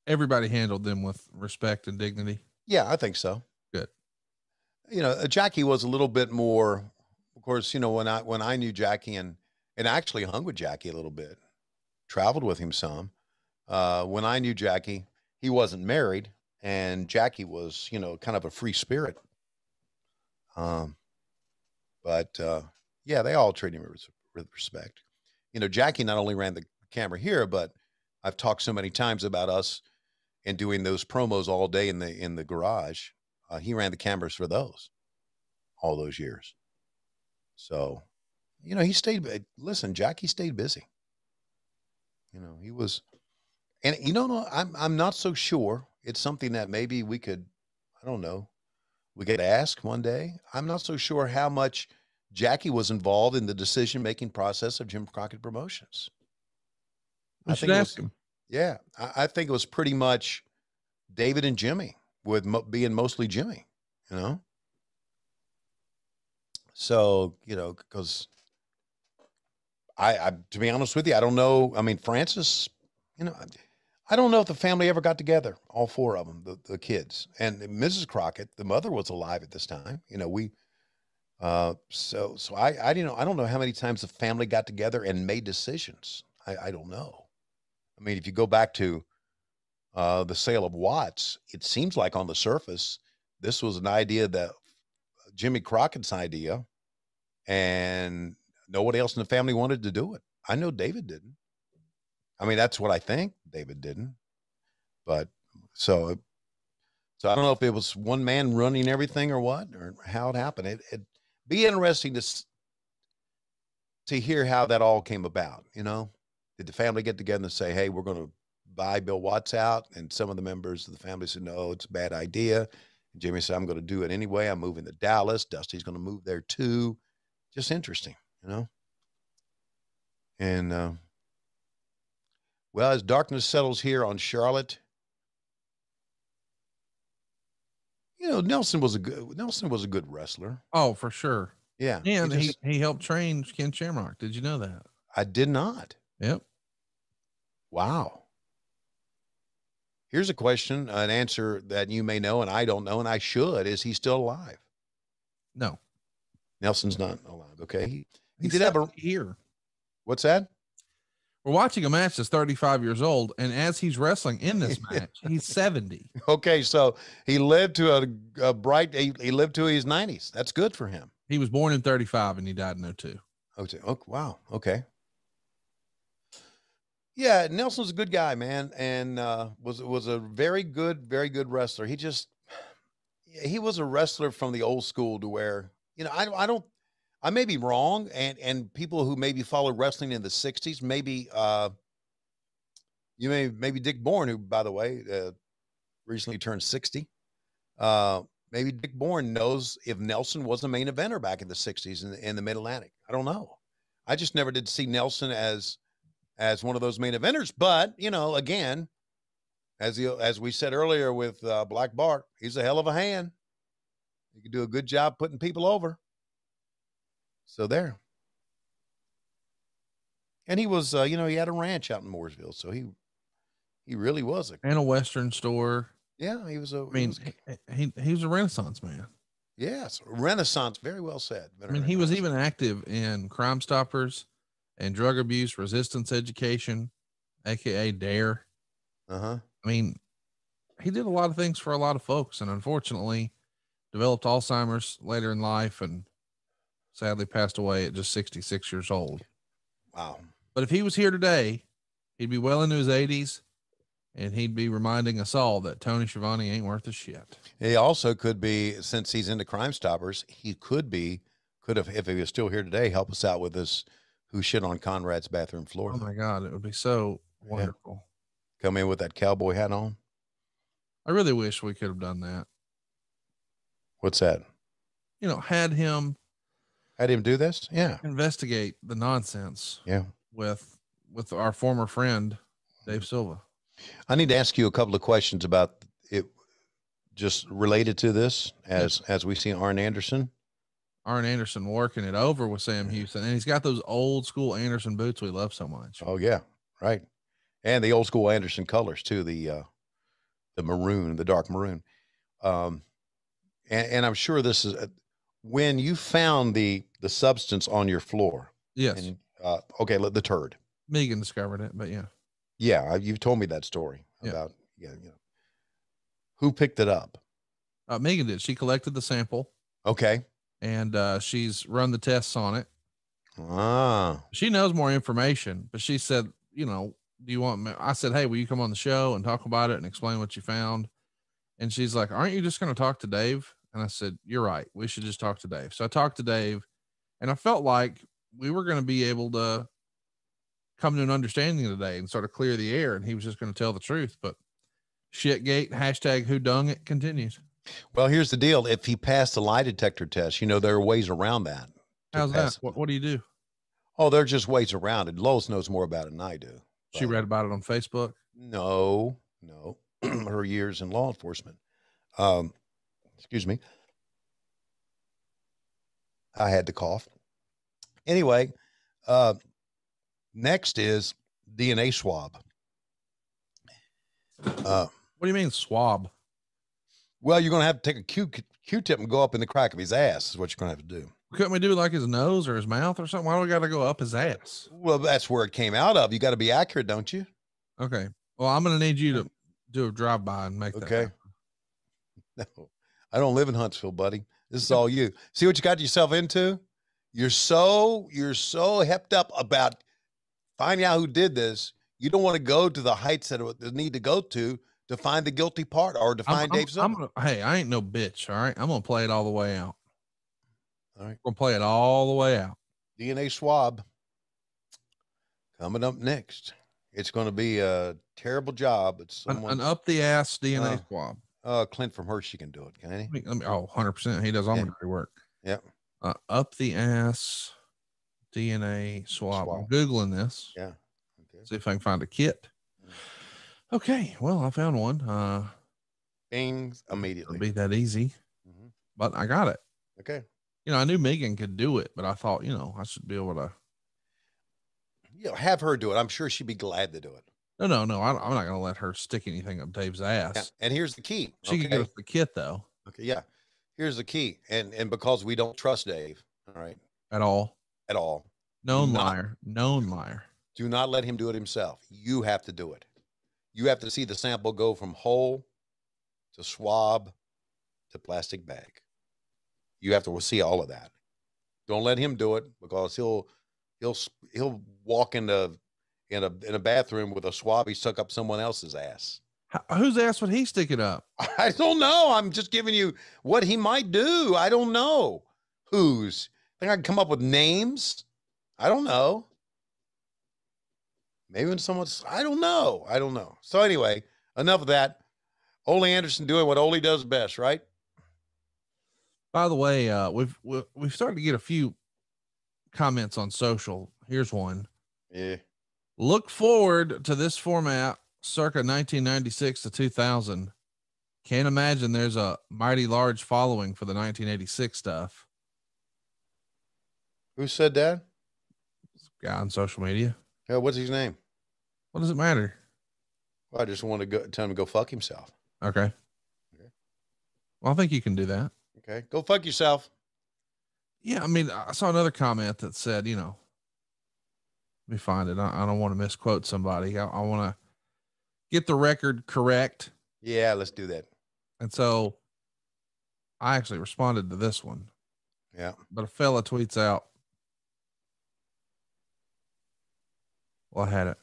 Everybody handled them with respect and dignity. Yeah, I think so. Good. Jackie was a little bit more, of course, when I knew Jackie and actually hung with Jackie a little bit, traveled with him some. When I knew Jackie, he wasn't married, and Jackie was, you know, kind of a free spirit. But yeah, they all treated him with respect. You know, Jackie not only ran the camera here, but I've talked so many times about us and doing those promos all day in the garage. He ran the cameras for those all those years. So, you know, he stayed. Listen, Jackie stayed busy. You know, he was, and you know, I'm not so sure. It's something that maybe we could, I don't know, we could ask one day. I'm not so sure how much Jackie was involved in the decision-making process of Jim Crockett Promotions. I should ask him. Yeah, I think it was pretty much David and Jimmy, with being mostly Jimmy, you know? So, you know, because I, to be honest with you, I don't know. I mean, Francis, you know, I don't know if the family ever got together, all four of them, the kids. And Mrs. Crockett, the mother, was alive at this time. You know, so I don't know how many times the family got together and made decisions. I don't know. I mean, if you go back to the sale of Watts, it seems like on the surface, this was an idea that Jimmy Crockett's idea, and nobody else in the family wanted to do it. I know David didn't. I mean, that's what I think. David didn't. But so I don't know if it was one man running everything or what, or how it happened. It'd be interesting to hear how that all came about, you know? Did the family get together and say, hey, we're going to buy Bill Watts out? And some of the members of the family said, no, it's a bad idea. And Jimmy said, I'm going to do it anyway. I'm moving to Dallas. Dusty's going to move there too. Just interesting, you know? And, well, as darkness settles here on Charlotte, you know, Nelson was a good wrestler. Oh, for sure. Yeah. And he helped train Ken Shamrock. Did you know that? I did not. Yep. Wow. Here's a question, an answer that you may know and I don't know, and I should. Is he still alive? No. Nelson's not alive. Okay. He did have a here. What's that? We're watching a match that's 35 years old, and as he's wrestling in this match, he's 70. Okay, so he lived to a bright. He lived to his 90s. That's good for him. He was born in 35 and he died in 02. Okay. Oh, wow. Okay. Yeah, Nelson's a good guy, man, and was a very good wrestler. He was a wrestler from the old school to where, you know, I may be wrong, and people who maybe followed wrestling in the 60s, maybe maybe Dick Bourne, who, by the way, recently turned 60. Maybe Dick Bourne knows if Nelson was a main eventer back in the 60s in the Mid-Atlantic. I don't know. I just never did see Nelson as one of those main eventers. But, you know, again, as we said earlier with Black Bart, he's a hell of a hand. He could do a good job putting people over. So there. And he was, you know, he had a ranch out in Mooresville. So he really was and a Western store. Yeah, he was he was a Renaissance man. Yes, Renaissance, very well said. He was even active in Crime Stoppers and drug abuse resistance education, aka DARE. Uh-huh. I mean, he did a lot of things for a lot of folks, and unfortunately developed Alzheimer's later in life and sadly passed away at just 66 years old. Wow. But if he was here today, he'd be well into his 80s, and he'd be reminding us all that Tony Schiavone ain't worth a shit. He also could be, since he's into Crime Stoppers, he could have, if he was still here today, help us out with this Who Shit on Conrad's Bathroom Floor. Oh my God, it would be so wonderful. Yeah. Come in with that cowboy hat on. I really wish we could have done that. What's that? You know, had him do this? Yeah. Investigate the nonsense. Yeah. With our former friend, Dave Silva. I need to ask you a couple of questions about it, just related to this, as we see Arn Anderson working it over with Sam Houston, and he's got those old school Anderson boots we love so much. Oh yeah, right, and the old school Anderson colors too, the maroon, the dark maroon, and I'm sure this is when you found the substance on your floor. Yes. And, okay, the turd. Megan discovered it, but yeah. Yeah, you've told me that story about, Who picked it up? Megan did. She collected the sample. Okay. And she's run the tests on it. Ah. She knows more information, but she said, you know, do you want me? I said, hey, will you come on the show and talk about it and explain what you found? And she's like, aren't you just going to talk to Dave? And I said, you're right. We should just talk to Dave. So I talked to Dave, and I felt like we were going to be able to come to an understanding today and sort of clear the air. And he was just going to tell the truth, but shitgate, #whodungit continues. Well, here's the deal. If he passed the lie detector test, you know, there are ways around that. How's that? What do you do? Oh, there are just ways around it. Lois knows more about it than I do. She read about it on Facebook? No. Her years in law enforcement. Excuse me. I had to cough. Anyway, next is DNA swab. What do you mean swab? Well, you're going to have to take a Q-tip and go up in the crack of his ass is what you're going to have to do. Couldn't we do like his nose or his mouth or something? Why do we got to go up his ass? Well, that's where it came out of. You got to be accurate, don't you? Okay. Well, I'm going to need you to do a drive-by and make that happen. No, I don't live in Huntsville, buddy. This is all you. See what you got yourself into? You're so hepped up about finding out who did this. You don't want to go to the heights that need to go to find the guilty part or to find Dave Zimmer. Hey, I ain't no bitch. All right. I'm going to play it all the way out. All right. We're going to play it all the way out. DNA swab coming up next. It's going to be a terrible job. It's an up the ass DNA swab. Clint from Hershey can do it, can he? Oh, 100%. He does all my dirty work. Yeah. Up the ass DNA swab. I'm Googling this. Yeah. Okay. See if I can find a kit. Okay. Well, I found one. Bings immediately. It'll be that easy, but I got it. Okay. You know, I knew Megan could do it, but I thought, you know, I should be able to. You know, have her do it. I'm sure she'd be glad to do it. No. I'm not going to let her stick anything up Dave's ass. Yeah. And here's the key. She can get us the kit though. Okay. Yeah. Here's the key. And because we don't trust Dave. All right. At all. Known liar. Do not let him do it himself. You have to do it. You have to see the sample go from whole to swab to plastic bag. You have to see all of that. Don't let him do it because he'll walk in a bathroom with a swab he stuck up someone else's ass. Whose ass would he stick it up? I don't know. I'm just giving you what he might do. I don't know. Whose? Think I can come up with names? I don't know. Maybe when someone's, I don't know. So anyway, enough of that. Ole Anderson doing what Ole does best, right? By the way, we've started to get a few comments on social. Here's one. Yeah. Look forward to this format circa 1996 to 2000. Can't imagine there's a mighty large following for the 1986 stuff. Who said that? Guy on social media. Yeah, what's his name? What does it matter? Well, I just want to tell him to go fuck himself. Okay. Well, I think you can do that. Okay. Go fuck yourself. Yeah. I mean, I saw another comment that said, you know, let me find it. I don't want to misquote somebody. I want to get the record correct. Yeah, let's do that. And so I actually responded to this one. Yeah. But a fella tweets out. Well, I had it.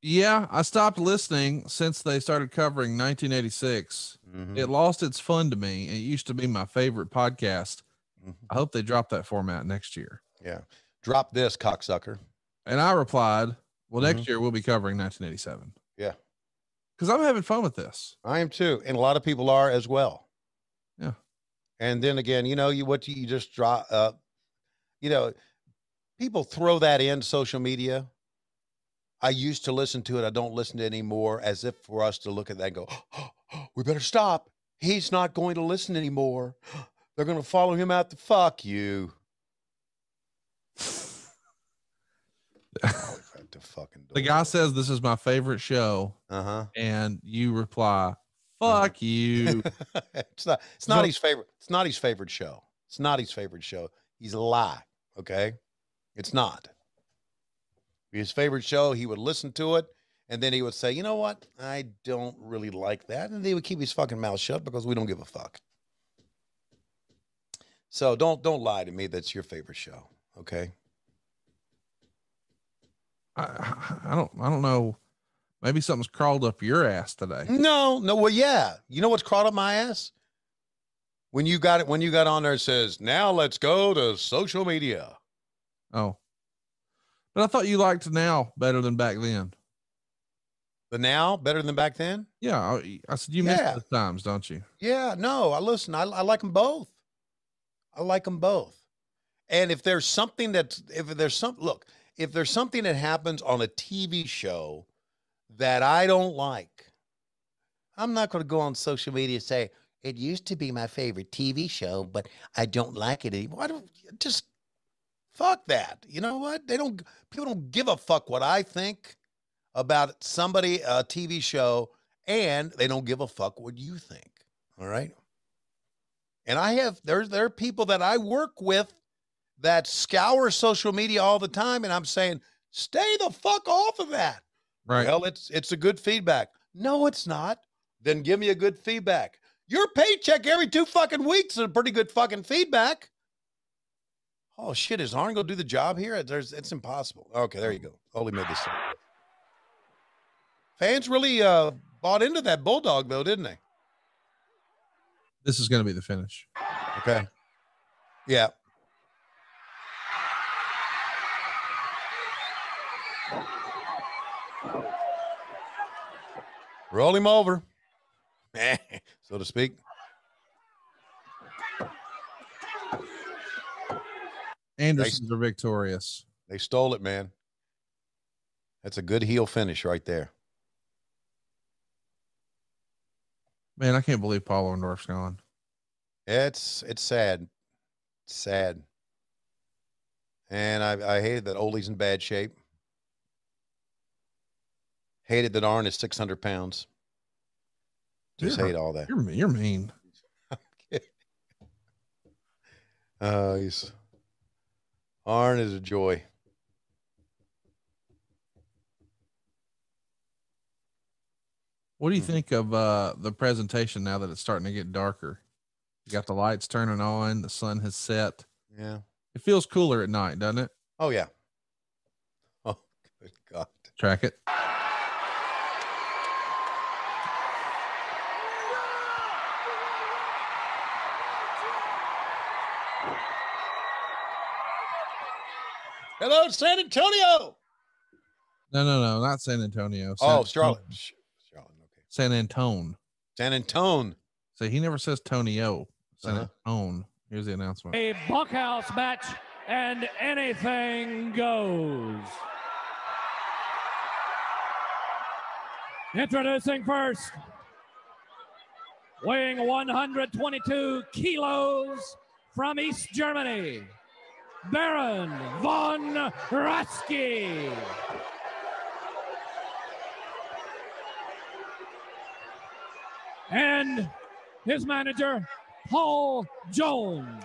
Yeah, I stopped listening since they started covering 1986. It lost its fun to me. It used to be my favorite podcast. I hope they drop that format next year. Yeah. Drop this, cocksucker. And I replied, well, next year we'll be covering 1987. Yeah. Because I'm having fun with this. I am too. And a lot of people are as well. Yeah. And then again, you know, you just drop, you know, people throw that in social media. I used to listen to it. I don't listen to it anymore, as if for us to look at that and go, oh, we better stop. He's not going to listen anymore. They're going to follow him out to fuck you. The guy says, this is my favorite show. And you reply, fuck you. It's not his favorite. It's not his favorite show. It's not his favorite show. He's a lie. Okay. It's not his favorite show. He would listen to it And then he would say, you know what? I don't really like that. And he would keep his fucking mouth shut because we don't give a fuck. So don't lie to me. That's your favorite show. Okay. I don't know. Maybe something's crawled up your ass today. No. Well, yeah. You know what's crawled up my ass? When you got on there, it says, now let's go to social media. Oh, but I thought you liked now better than back then. The now better than back then? Yeah. I said, you miss those times, don't you? Yeah. No, I like them both. I like them both. And if there's something that happens on a TV show that I don't like, I'm not going to go on social media and say, it used to be my favorite TV show, but I don't like it anymore. I don't just fuck that. You know what? People don't give a fuck what I think about a TV show, and they don't give a fuck what you think. All right. And there are people that I work with that scour social media all the time. And I'm saying, stay the fuck off of that. Right. Well, it's a good feedback. No, it's not. Then give me a good feedback. Your paycheck every 2 fucking weeks is a pretty good fucking feedback. Oh shit, is Arn gonna do the job here? It's impossible. Okay, there you go. Only made this up. Fans really bought into that Bulldog though, didn't they? This is gonna be the finish. Okay. Yeah. Roll him over. So to speak. Andersons are victorious. They stole it, man. That's a good heel finish right there. Man, I can't believe Paul Orndorff's gone. It's sad. It's sad. And I hated that Ole's in bad shape. Hated that Arn is 600 pounds. Just hate all that. You're mean. Arn is a joy. What do you think of the presentation now that it's starting to get darker? You got the lights turning on, the sun has set. Yeah. It feels cooler at night, doesn't it? Oh, yeah. Oh, good God. Track it. Hello, San Antonio. No, not San Antonio. Charlotte. Charlotte. Okay. San Antone. San Antone. So he never says Tonio. San Antone. Here's the announcement. A bunkhouse match, and anything goes. Introducing first, weighing 122 kilos from East Germany, Baron von Raschke. And his manager, Paul Jones.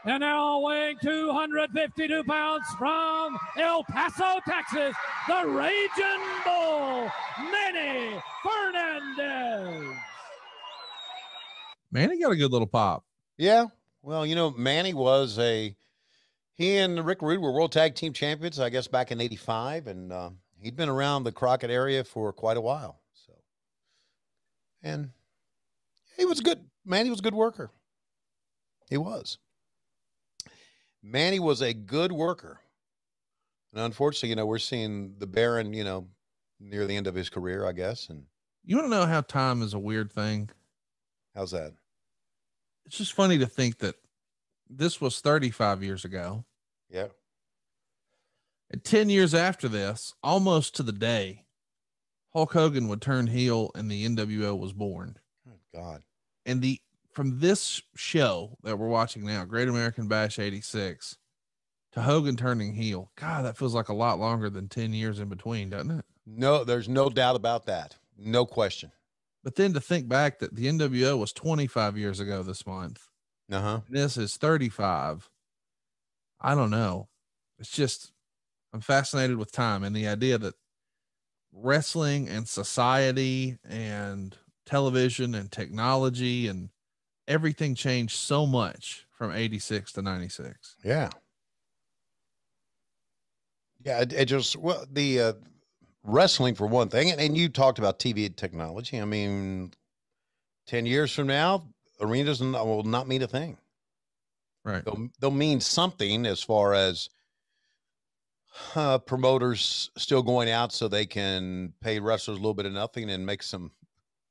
And now weighing 252 pounds from El Paso, Texas, the Raging Bull, Manny Fernandez. Manny got a good little pop. Yeah. Well, Manny was he and Rick Rude were World Tag Team Champions, I guess, back in '85. And he'd been around the Crockett area for quite a while. So, and he was good. Manny was a good worker. He was. Manny was a good worker. And unfortunately, we're seeing the Baron, near the end of his career, I guess. And you want to know how time is a weird thing? How's that? It's just funny to think that this was 35 years ago. Yeah. And 10 years after this, almost to the day, Hulk Hogan would turn heel and the NWO was born. Oh, God. And from this show that we're watching now, Great American Bash 86, to Hogan turning heel, God, that feels like a lot longer than 10 years in between, doesn't it? No, there's no doubt about that. No question. But then to think back that the NWO was 25 years ago this month. Uh-huh. This is 35. I don't know. It's just, I'm fascinated with time and the idea that wrestling and society and television and technology and everything changed so much from 86 to 96. Yeah. Yeah. It just, well, the wrestling for one thing. And you talked about TV technology. I mean, 10 years from now, arenas will not mean a thing. Right. They'll mean something as far as promoters still going out so they can pay wrestlers a little bit of nothing and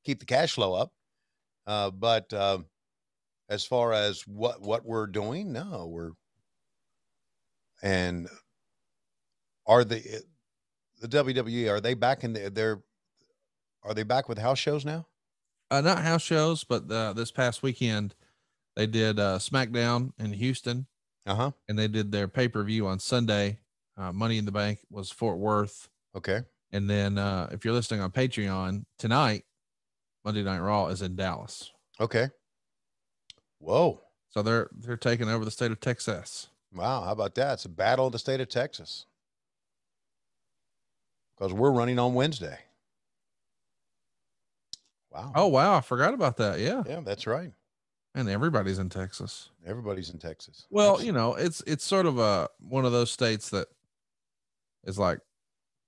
keep the cash flow up. But as far as what we're doing, no, and are the WWE, are they back in are they back with house shows now? Not house shows, but this past weekend they did SmackDown in Houston. Uh-huh. And they did their pay-per-view on Sunday. Money in the Bank was Fort Worth. Okay. And then if you're listening on Patreon tonight, Monday Night Raw is in Dallas. Okay. Whoa. So they're taking over the state of Texas. Wow. How about that? It's a battle of the state of Texas. Because we're running on Wednesday. Wow. Oh, wow. I forgot about that. Yeah. Yeah, that's right. And everybody's in Texas. Everybody's in Texas. Well, you know, it's sort of one of those states that is like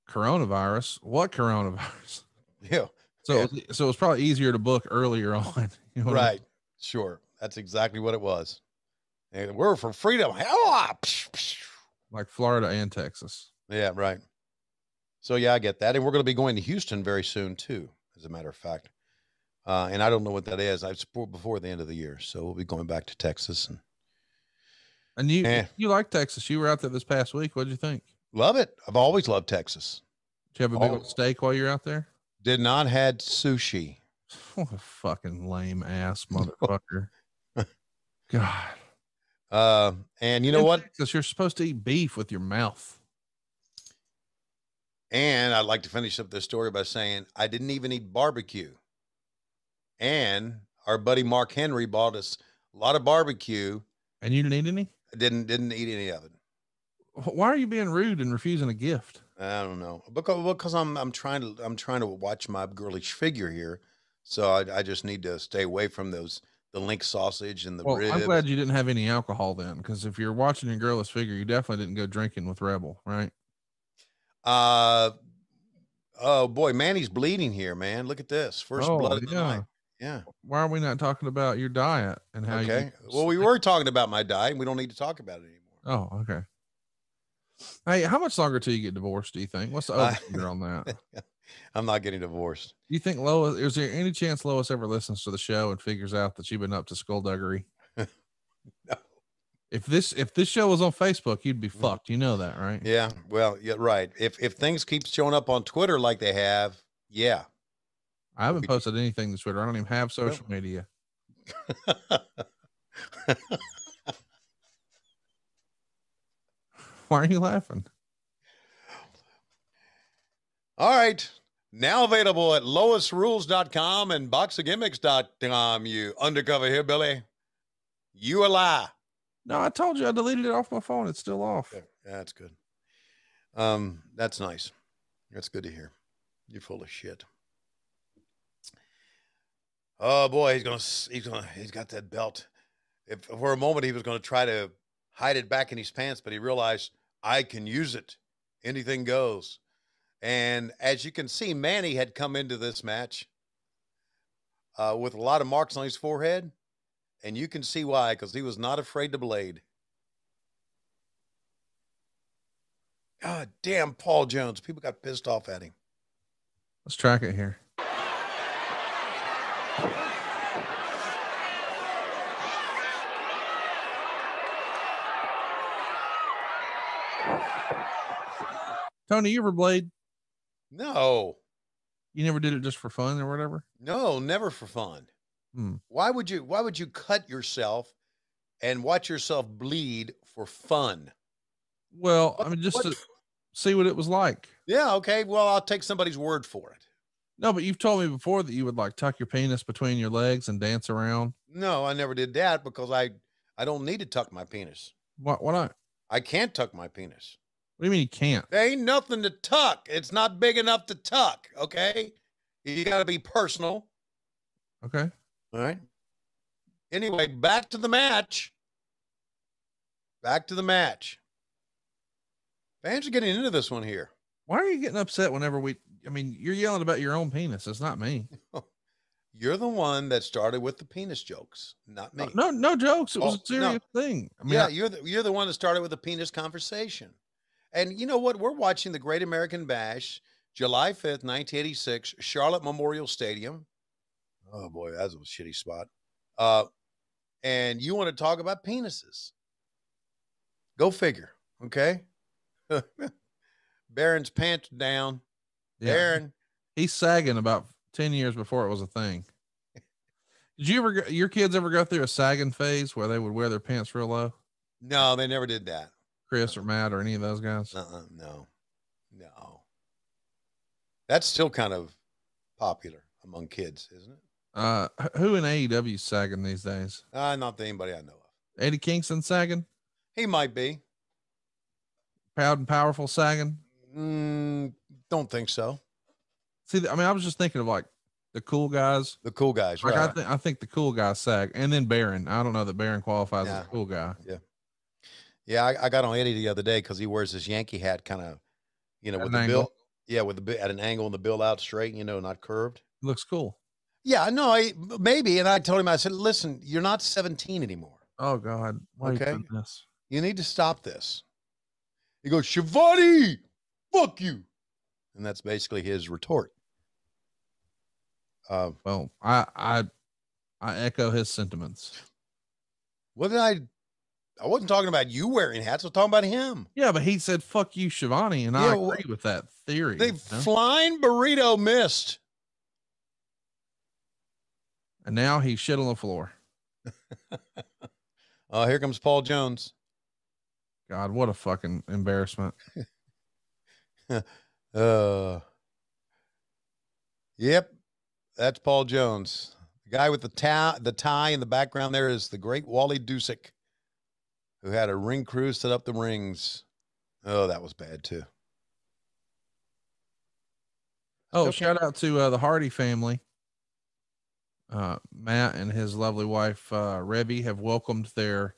coronavirus. What coronavirus? Yeah. So it was probably easier to book earlier on. You know right. Sure. That's exactly what it was. And we're for freedom. Like Florida and Texas. Yeah, right. So yeah, I get that. And we're going to be going to Houston very soon too, as a matter of fact. And I don't know what that is. I support before the end of the year. So we'll be going back to Texas. And you like Texas. You were out there this past week. What'd you think? Love it. I've always loved Texas. Did you have a big old steak while you're out there? Did not had sushi. What a fucking lame ass motherfucker. God. And you know what? Because you're supposed to eat beef with your mouth. And I'd like to finish up this story by saying I didn't even eat barbecue. And our buddy Mark Henry bought us a lot of barbecue. And you didn't eat any? I didn't eat any of it. Why are you being rude and refusing a gift? I don't know. Because I'm trying to watch my girlish figure here. So I just need to stay away from the link sausage and the ribs. I'm glad you didn't have any alcohol then, because if you're watching your girlish figure, you definitely didn't go drinking with Rebel, right? Oh boy, Manny's bleeding here, man. Look at this. First blood of the night. Yeah. Why are we not talking about your diet and how okay. Well, we were talking about my diet and we don't need to talk about it anymore. Oh, okay. Hey, how much longer till you get divorced, do you think? What's the over on that? I'm not getting divorced. Do you think Lois, is there any chance Lois ever listens to the show and figures out that you've been up to skullduggery? No. If this show was on Facebook, you'd be fucked. You know that, right? Yeah. Well, yeah, right. If things keep showing up on Twitter like they have, yeah. I haven't posted anything to Twitter. I don't even have social media. Why are you laughing? All right. Now available at loisrules.com and boxofgimmicks.com. You undercover here, Billy. You a lie. No, I told you I deleted it off my phone. It's still off. Yeah, that's good. That's nice. That's good to hear. You're full of shit. Oh boy, he's got that belt. If for a moment he was going to try to hide it back in his pants, but he realized I can use it. Anything goes. And as you can see, Manny had come into this match with a lot of marks on his forehead. And you can see why, because he was not afraid to blade. God damn, Paul Jones. People got pissed off at him. Let's track it here. Tony, you ever blade? No. You never did it just for fun or whatever? No, never for fun. Why would you cut yourself and watch yourself bleed for fun? Well, I mean, just to see what it was like. Yeah. Okay. Well, I'll take somebody's word for it. No, but you've told me before that you would like tuck your penis between your legs and dance around. No, I never did that because I don't need to tuck my penis. Why not? I can't tuck my penis. What do you mean you can't? There ain't nothing to tuck. It's not big enough to tuck, okay? You got to be personal. Okay. All right. Anyway, back to the match. Back to the match. Fans are getting into this one here. Why are you getting upset whenever you're yelling about your own penis. It's not me. You're the one that started with the penis jokes, not me. No jokes. It was a serious thing. I mean, you're the one that started with the penis conversation. And you know what? We're watching the Great American Bash, July 5th, 1986, Charlotte Memorial Stadium. Oh boy, that's a shitty spot. And you want to talk about penises. Go figure. Okay. Baron's pants down. Yeah. Baron. He's sagging about 10 years before it was a thing. Did your kids ever go through a sagging phase where they would wear their pants real low? No, they never did that. Chris or Matt or any of those guys? No. That's still kind of popular among kids, isn't it? Who in AEW is sagging these days? Not anybody I know of. Eddie Kingston sagging? He might be. Proud and Powerful sagging? Don't think so. See, I mean, I was just thinking of like the cool guys. The cool guys, like, right? I think the cool guys sag, and then Baron. I don't know that Baron qualifies as a cool guy. Yeah. I got on Eddie the other day because he wears this Yankee hat, kind of, with the bill. Yeah, with the at an angle and the bill out straight, not curved. It looks cool. Yeah, no, maybe. And I told him, I said, listen, you're not 17 anymore. Oh God, why okay, are you doing this? You need to stop this. He goes, Schiavone, fuck you, and that's basically his retort. Well, I echo his sentiments. What did I wasn't talking about you wearing hats. I was talking about him. Yeah, but he said, fuck you, Schiavone. And I agree with that theory. The flying burrito missed. And now he's shit on the floor. Here comes Paul Jones. God, what a fucking embarrassment. Yep. That's Paul Jones. The guy with the tie in the background there is the great Wally Dusick, who had a ring crew set up the rings. Oh, that was bad too. Oh, shout out to the Hardy family. Matt and his lovely wife, Rebby, have welcomed their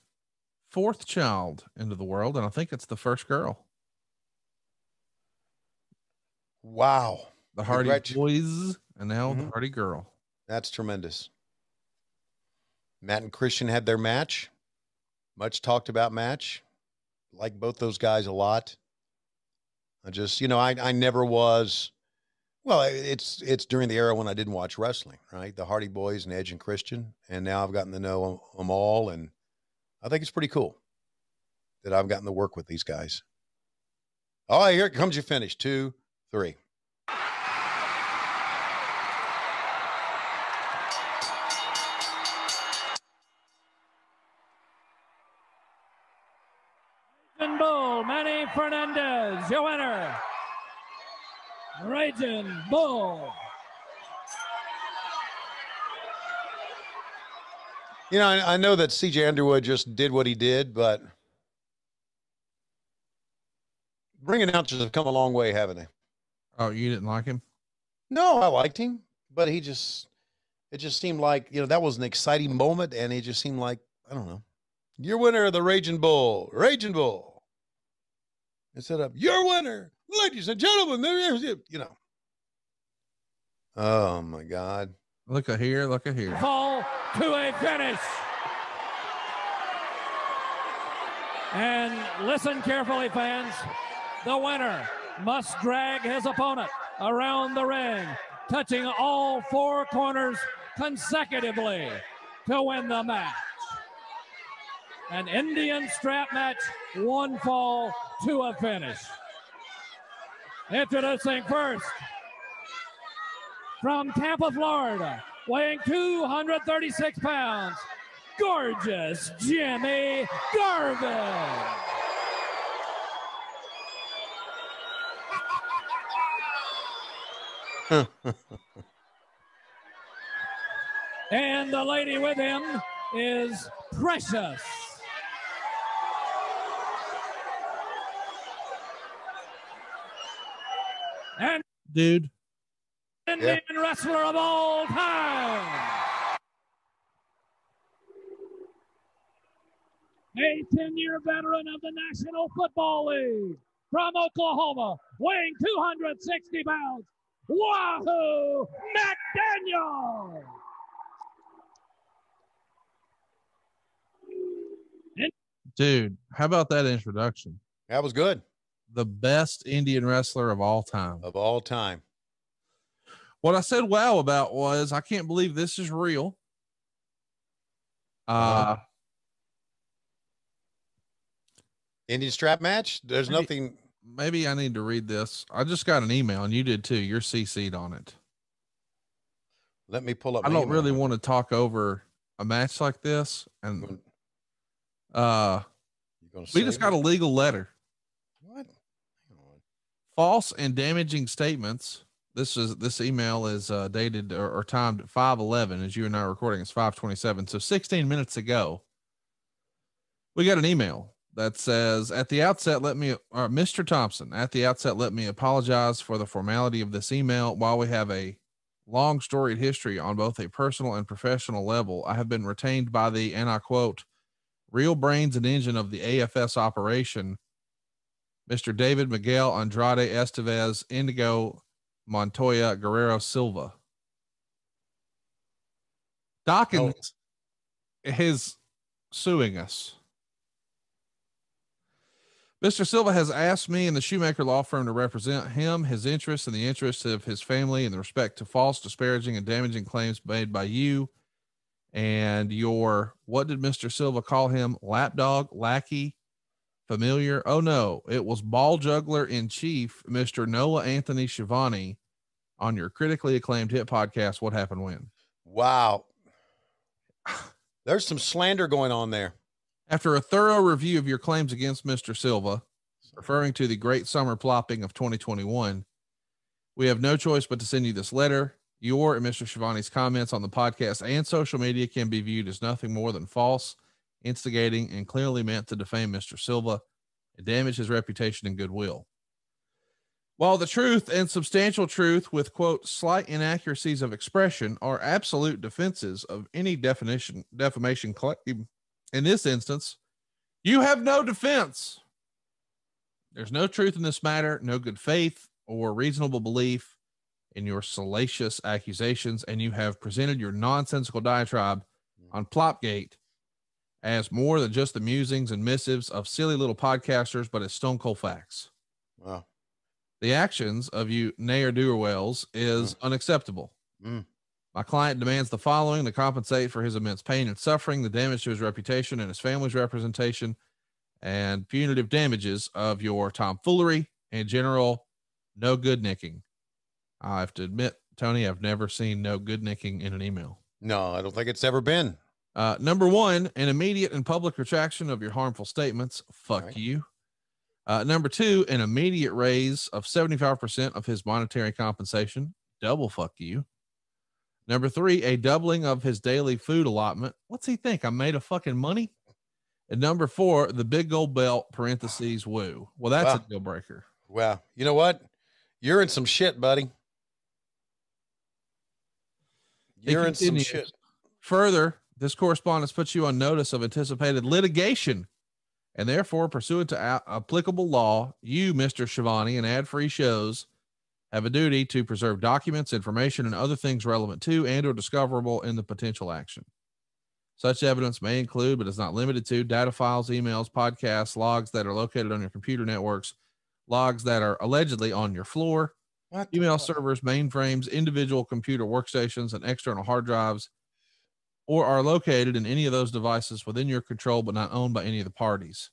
4th child into the world. And I think it's the first girl. Wow. The Hardy boys and now the Hardy girl. That's tremendous. Matt and Christian had their match. Much talked about match. Like both those guys a lot. I just, I never was. Well, it's during the era when I didn't watch wrestling, right? The Hardy Boys and Edge and Christian. And now I've gotten to know them all. And I think it's pretty cool that I've gotten to work with these guys. All right, here comes your finish. 2, 3. Bull, Manny Fernandez, your winner. Raging Bull. I know that CJ Underwood just did what he did, but ring announcers have come a long way, haven't they? Oh, you didn't like him? No, I liked him, but it just seemed like, that was an exciting moment, and it just seemed like, I don't know, your winner of the Raging Bull. Instead of your winner, ladies and gentlemen, Oh my God. Look at here. Fall to a finish. And listen carefully, fans. The winner must drag his opponent around the ring, touching all 4 corners consecutively to win the match. An Indian strap match, 1 fall to a finish. Introducing first, from Tampa, Florida, weighing 236 pounds, gorgeous Jimmy Garvin. And the lady with him is Precious. and dude. Indian wrestler of all time. A 10-year veteran of the National Football League from Oklahoma, weighing 260 pounds. Wahoo McDaniel! Dude, how about that introduction? That was good. The best Indian wrestler of all time. Of all time. What I said wow about was, I can't believe this is real. Indian strap match? There's nothing. Maybe I need to read this. I just got an email, and you did too. You're CC'd on it. Let me pull up. I don't really want to talk over a match like this. And we just got a legal letter. What? False and damaging statements. This email is dated or timed at 5:11, as you and I are recording. It's 5:27. So 16 minutes ago, we got an email that says, at the outset, Mr. Thompson, at the outset, let me apologize for the formality of this email. While we have a long storied history on both a personal and professional level, I have been retained by the, and I quote, real brains and engine of the AFS operation, Mr. David Miguel Andrade Estevez Indigo Montoya Guerrero Silva. Dawkins is suing us. Mr. Silva has asked me and the Shoemaker Law Firm to represent him, his interests, and the interests of his family in respect to false, disparaging, and damaging claims made by you and your, what did Mr. Silva call him? Lapdog, lackey, familiar? Oh no, it was ball juggler in chief, Mr. Noah Anthony Schiavone, on your critically acclaimed hit podcast, What Happened When? Wow. There's some slander going on there. After a thorough review of your claims against Mr. Silva, referring to the great summer plopping of 2021, we have no choice but to send you this letter. Your and Mr. Schiavone's comments on the podcast and social media can be viewed as nothing more than false, instigating, and clearly meant to defame Mr. Silva and damage his reputation and goodwill. While the truth and substantial truth with, quote, slight inaccuracies of expression are absolute defenses of any defamation claim, in this instance, you have no defense. There's no truth in this matter, no good faith or reasonable belief in your salacious accusations, and you have presented your nonsensical diatribe on Plopgate as more than just the musings and missives of silly little podcasters, but as stone cold facts. Wow. The actions of you ne'er-do-wells is unacceptable. My client demands the following to compensate for his immense pain and suffering, the damage to his reputation and his family's representation, and punitive damages of your tomfoolery and general no good nicking. I have to admit, Tony, I've never seen no good nicking in an email. No, I don't think it's ever been. Number one, an immediate and public retraction of your harmful statements. Fuck you. Number two, an immediate raise of 75% of his monetary compensation. Double fuck you. Number three, a doubling of his daily food allotment. What's he think? I made a fucking money? And number four, the big gold belt, parentheses, woo. Well, that's a deal breaker. Well, you know what? You're in some shit, buddy. You're in some shit. Further, this correspondence puts you on notice of anticipated litigation, and therefore, pursuant to applicable law, you, Mr. Schiavone, and ad-free shows have a duty to preserve documents, information, and other things relevant to and or discoverable in the potential action. Such evidence may include, but is not limited to, data files, emails, podcasts, logs that are located on your computer networks, logs that are allegedly on your floor, email servers, mainframes, individual computer workstations, and external hard drives, or are located in any of those devices within your control but not owned by any of the parties.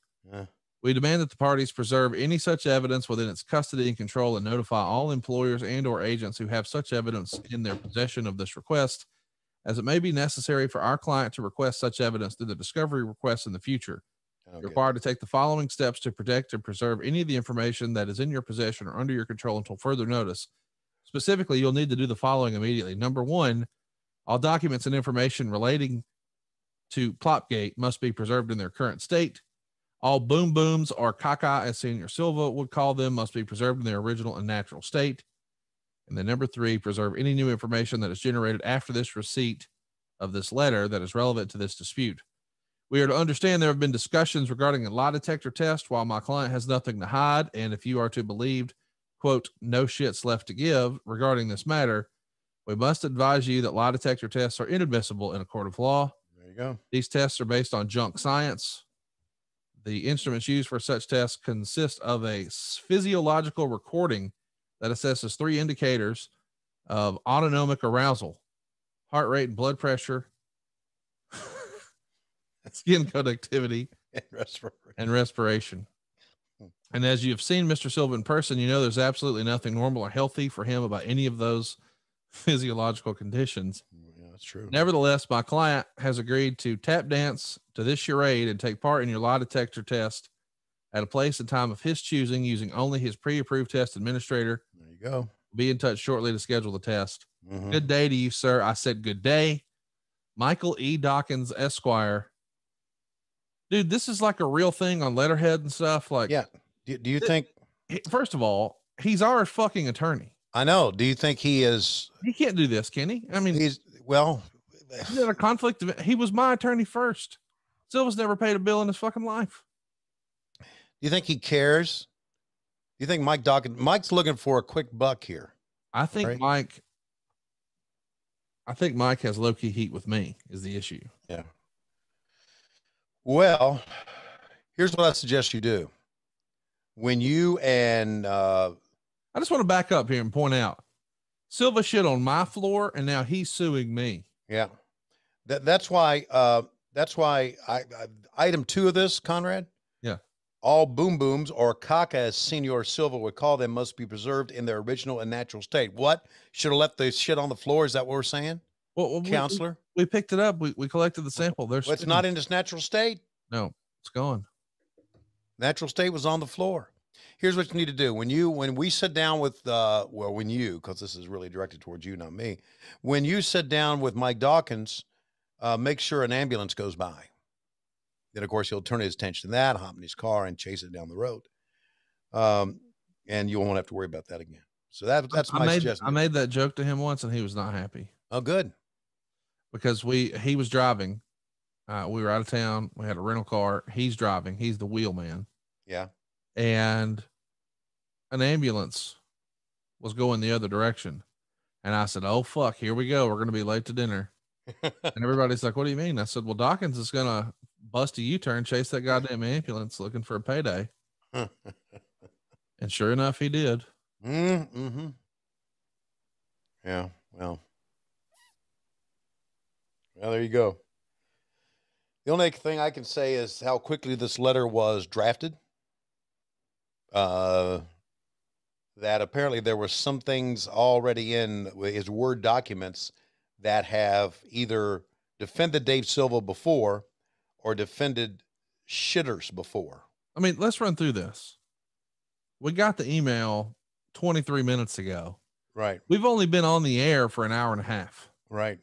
We demand that the parties preserve any such evidence within its custody and control and notify all employers and or agents who have such evidence in their possession of this request, as it may be necessary for our client to request such evidence through the discovery request in the future. You're required to take the following steps to protect and preserve any of the information that is in your possession or under your control until further notice. Specifically, you'll need to do the following immediately. Number one, all documents and information relating to Plopgate must be preserved in their current state. All boom booms or caca, as Senior Silva would call them, must be preserved in their original and natural state. And then number 3, preserve any new information that is generated after this receipt of this letter that is relevant to this dispute. We are to understand there have been discussions regarding a lie detector test while my client has nothing to hide. And if you are to believe, quote, no shit's left to give regarding this matter, we must advise you that lie detector tests are inadmissible in a court of law. There you go. These tests are based on junk science. The instruments used for such tests consist of a physiological recording that assesses 3 indicators of autonomic arousal: heart rate and blood pressure, skin conductivity, and respiration. And as you have seen Mr. Silva in person, you know there's absolutely nothing normal or healthy for him about any of those physiological conditions. Yeah, that's true. Nevertheless, my client has agreed to tap dance to this charade and take part in your lie detector test at a place and time of his choosing, using only his pre-approved test administrator. There you go. Be in touch shortly to schedule the test. Good day to you, sir. I said good day. Michael E. Dawkins, Esquire. Dude, this is like a real thing on letterhead and stuff. Like, yeah. Do you think, first of all, he's our fucking attorney. I know. Do you think he is? He can't do this, can he? I mean, he's in a conflict of, he was my attorney first. Silva's never paid a bill in his fucking life. Do you think he cares? Do you think Mike's looking for a quick buck here? I think right? Mike has low-key heat with me is the issue. Yeah. Well, here's what I suggest you do. When you and I just want to back up here and point out Silva shit on my floor and now he's suing me. Yeah. That's why I item 2 of this, Conrad. Yeah. All boom booms, or caca as Senor Silva would call them, must be preserved in their original and natural state. What? Should have left the shit on the floor? Is that what we're saying? Well, counselor? We picked it up. We collected the sample. Well, it's not in its natural state. No, it's gone. Natural state was on the floor. Here's what you need to do. When we sit down with, because this is really directed towards you, not me. When you sit down with Mike Dawkins, make sure an ambulance goes by. Then, of course, he'll turn his attention to that, hop in his car, and chase it down the road. And you won't have to worry about that again. So that's my suggestion. I made that joke to him once, and he was not happy. Oh, good. Because he was driving. We were out of town. We had a rental car. He's driving. He's the wheelman. Yeah. And an ambulance was going the other direction. And I said, oh, fuck, here we go. We're going to be late to dinner. And everybody's like, what do you mean? I said, well, Dawkins is going to bust a U-turn, chase that goddamn ambulance looking for a payday. And sure enough, he did. Mm-hmm. Yeah. Well, there you go. The only thing I can say is how quickly this letter was drafted. That apparently there were some things already in his Word documents that have either defended Dave Silva before or defended shitters before. I mean, let's run through this. We got the email 23 minutes ago. Right. We've only been on the air for an hour and a half. Right.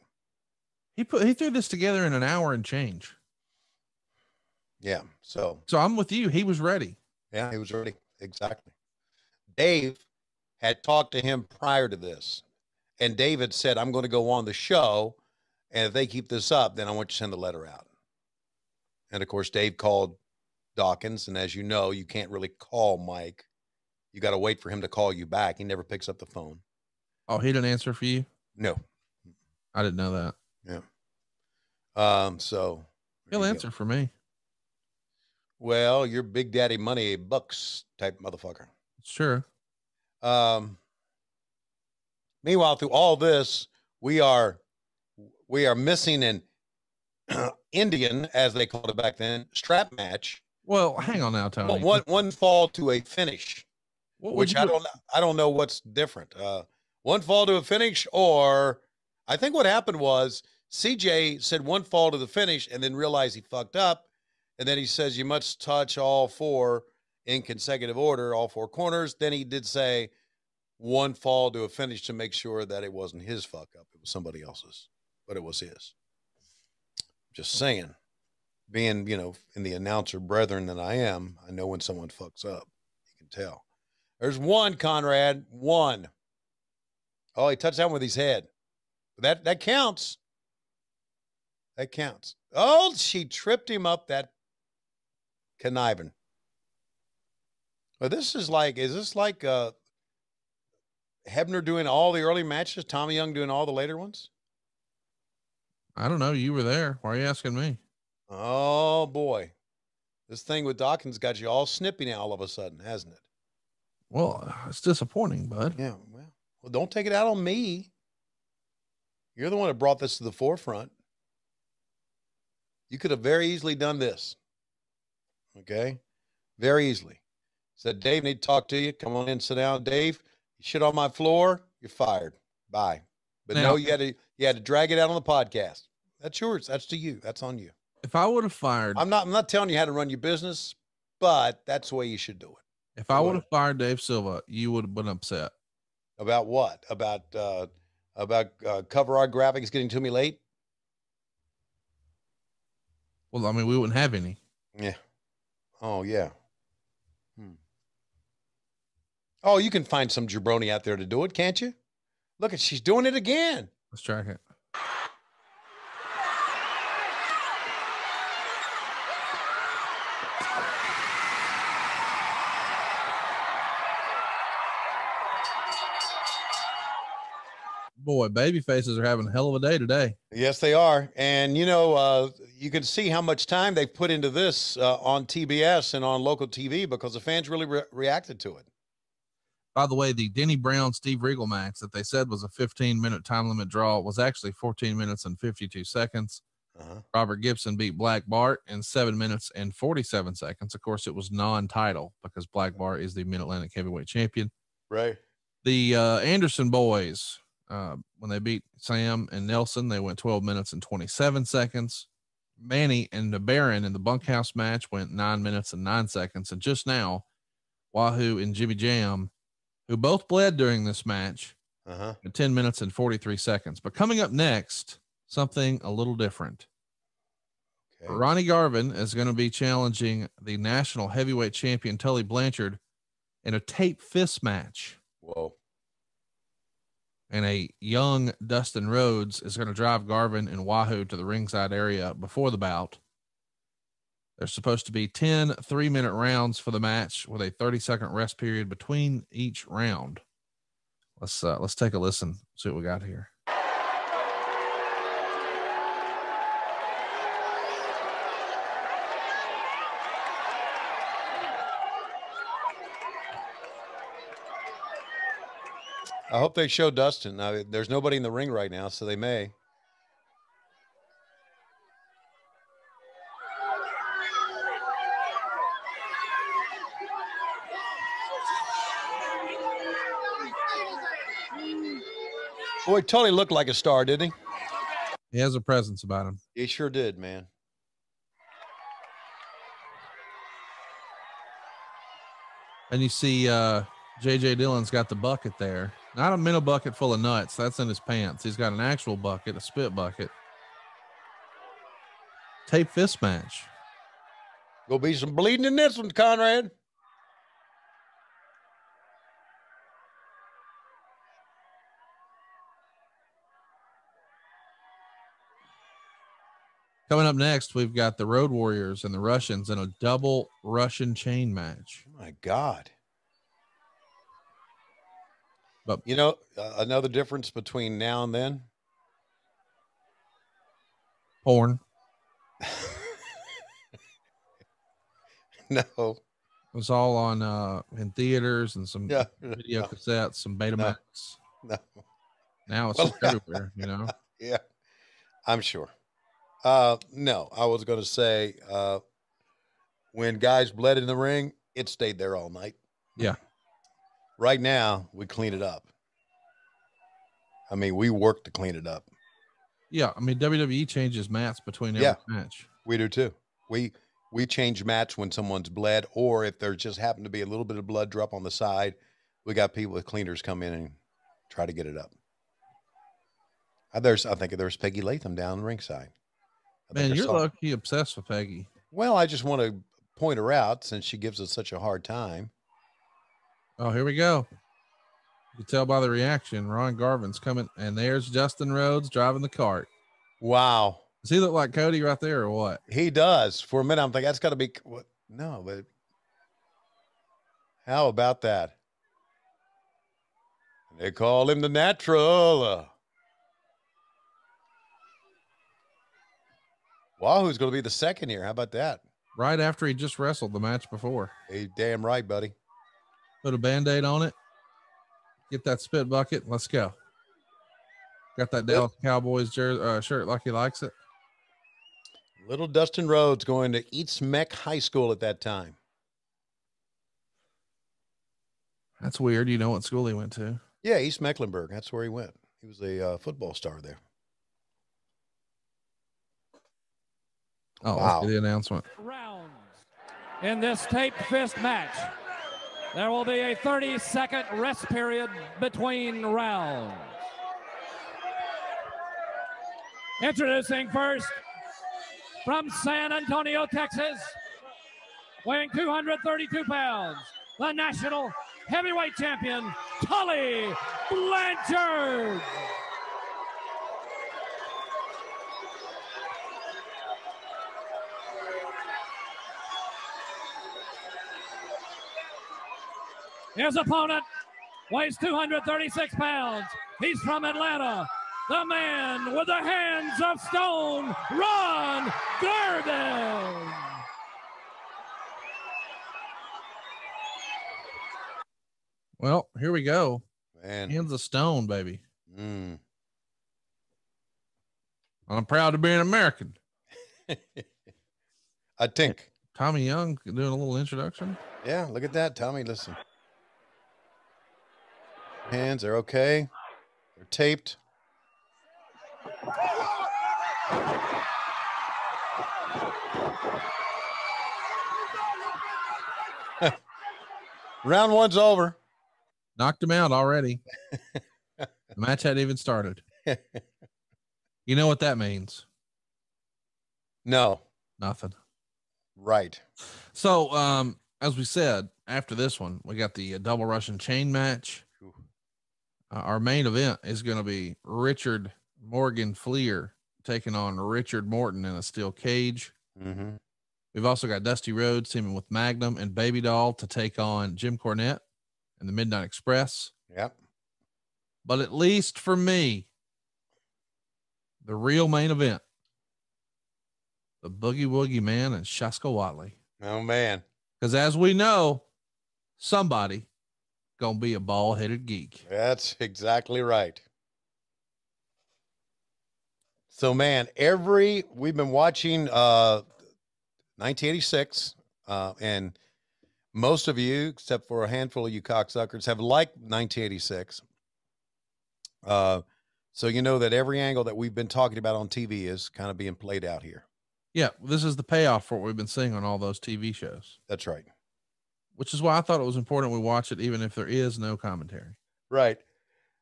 He threw this together in an hour and change. Yeah. So I'm with you. He was ready. Yeah, he was ready. Exactly. Dave had talked to him prior to this, and David said, I'm going to go on the show, and if they keep this up, then I want you to send a letter out. And of course, Dave called Dawkins, and as you know, you can't really call Mike. You got to wait for him to call you back. He never picks up the phone. Oh, he didn't answer for you? No. I didn't know that. Yeah. So he'll answer for me. Well, you're Big Daddy Money Bucks type motherfucker. Sure. Meanwhile, through all this, we are missing an Indian, as they called it back then, strap match. Well, hang on now, Tony. One fall to a finish, which I don't know what's different. One fall to a finish, or I think what happened was CJ said one fall to the finish and then realized he fucked up. And then he says, you must touch all 4 in consecutive order, all 4 corners. Then he did say one fall to a finish to make sure that it wasn't his fuck up. It was somebody else's, but it was his. Just saying, being, in the announcer brethren that I am, I know when someone fucks up. You can tell. There's one, Conrad, one. Oh, he touched down with his head. That counts. That counts. Oh, she tripped him up, that conniving. But is this like Hebner doing all the early matches, Tommy Young doing all the later ones? I don't know. You were there. Why are you asking me? Oh boy. This thing with Dawkins got you all snippy now all of a sudden, hasn't it? Well, it's disappointing, bud. Yeah. Well, don't take it out on me. You're the one that brought this to the forefront. You could have very easily done this. Okay? Very easily. Said, Dave, need to talk to you. Come on in, sit down. Dave, you shit on my floor, you're fired. Bye. But now, no, you had to drag it out on the podcast. That's yours. That's to you. That's on you. If I would have fired, I'm not telling you how to run your business, but that's the way you should do it. If I would have fired Dave Silva, you would have been upset. About what? About cover art graphics getting to me late? Well, I mean, we wouldn't have any. Yeah. Oh, yeah. Oh, you can find some jabroni out there to do it, can't you? Look at, she's doing it again. Let's track it. Boy, baby faces are having a hell of a day today. Yes, they are. And, you can see how much time they've put into this on TBS and on local TV because the fans really reacted to it. By the way, the Denny Brown Steve Regal match that they said was a 15-minute time limit draw was actually 14 minutes and 52 seconds. Robert Gibson beat Black Bart in 7 minutes and 47 seconds. Of course, it was non-title because Black Bart is the Mid-Atlantic heavyweight champion. Right. The Anderson boys, when they beat Sam and Nelson, they went 12 minutes and 27 seconds. Manny and the Baron in the bunkhouse match went 9 minutes and 9 seconds. And just now, Wahoo and Jimmy Jam, who both bled during this match, 10 minutes and 43 seconds. But coming up next, something a little different. Okay. Ronnie Garvin is going to be challenging the national heavyweight champion Tully Blanchard in a tape fist match. Whoa. And a young Dustin Rhodes is going to drive Garvin and Wahoo to the ringside area before the bout. There's supposed to be 10 3-minute rounds for the match with a 30-second rest period between each round. Let's take a listen, see what we got here. I hope they show Dustin. Now, there's nobody in the ring right now, so they may. Boy, Tully looked like a star, didn't he? He has a presence about him. He sure did, man. And you see J.J. Dillon's got the bucket there. Not a mental bucket full of nuts. That's in his pants. He's got an actual bucket, a spit bucket. Tape fist match. Gonna be some bleeding in this one, Conrad. Coming up next, we've got the Road Warriors and the Russians in a double Russian chain match. Oh my God. But another difference between now and then? Porn. No. It was all on in theaters and some video cassettes, some Betamax. No. Now it's just everywhere, Yeah, I'm sure. No, I was going to say when guys bled in the ring, it stayed there all night. Yeah. Right now, we clean it up. I mean, we work to clean it up. Yeah, I mean, WWE changes mats between every match. We do too. We change mats when someone's bled, or if there just happened to be a little bit of blood drop on the side, we got people with cleaners come in and try to get it up. I think there's Peggy Latham down ringside. Man, you're lucky obsessed with Peggy. Well, I just want to point her out since she gives us such a hard time. Oh, here we go. You can tell by the reaction. Ron Garvin's coming, and there's Justin Rhodes driving the cart. Wow. Does he look like Cody right there or what? He does. For a minute, I'm thinking that's got to be what? No, but how about that? They call him the natural. Wahoo's going to be the second here. How about that? Right after he just wrestled the match before. Hey, damn right, buddy. Put a Band-Aid on it. Get that spit bucket. Let's go. Got that Dallas Cowboys shirt like he likes it. Little Dustin Rhodes going to East Meck High School at that time. That's weird. You know what school he went to? Yeah, East Mecklenburg. That's where he went. He was a football star there. Oh, wow. Let's get the announcement. Rounds in this taped fist match. There will be a 30-second rest period between rounds. Introducing first, from San Antonio, Texas, weighing 232 pounds, the national heavyweight champion, Tully Blanchard. His opponent weighs 236 pounds. He's from Atlanta. The man with the hands of stone, Ron Garvin. Well, here we go. Man. Hands of stone, baby. Mm. I'm proud to be an American. I think. Tommy Young doing a little introduction. Yeah, look at that, Tommy. Listen. Hands are okay. They're taped. Round one's over. Knocked him out already. The match hadn't even started. You know what that means? No. Nothing. Right. So, as we said, after this one, we got the double Russian chain match. Our main event is going to be Richard Morgan Fleer taking on Richard Morton in a steel cage. Mm-hmm. We've also got Dusty Rhodes teaming with Magnum and Baby Doll to take on Jim Cornette and the Midnight Express. Yep. But at least for me, the real main event, the Boogie Woogie Man and Shaska Watley. Oh, man. Because as we know, somebody gonna be a bald-headed geek. That's exactly right. So, man, we've been watching 1986, and most of you, except for a handful of you cocksuckers, have liked 1986. So you know that every angle that we've been talking about on TV is kind of being played out here. Yeah, this is the payoff for what we've been seeing on all those TV shows. That's right. Which is why I thought it was important we watch it, even if there is no commentary. Right.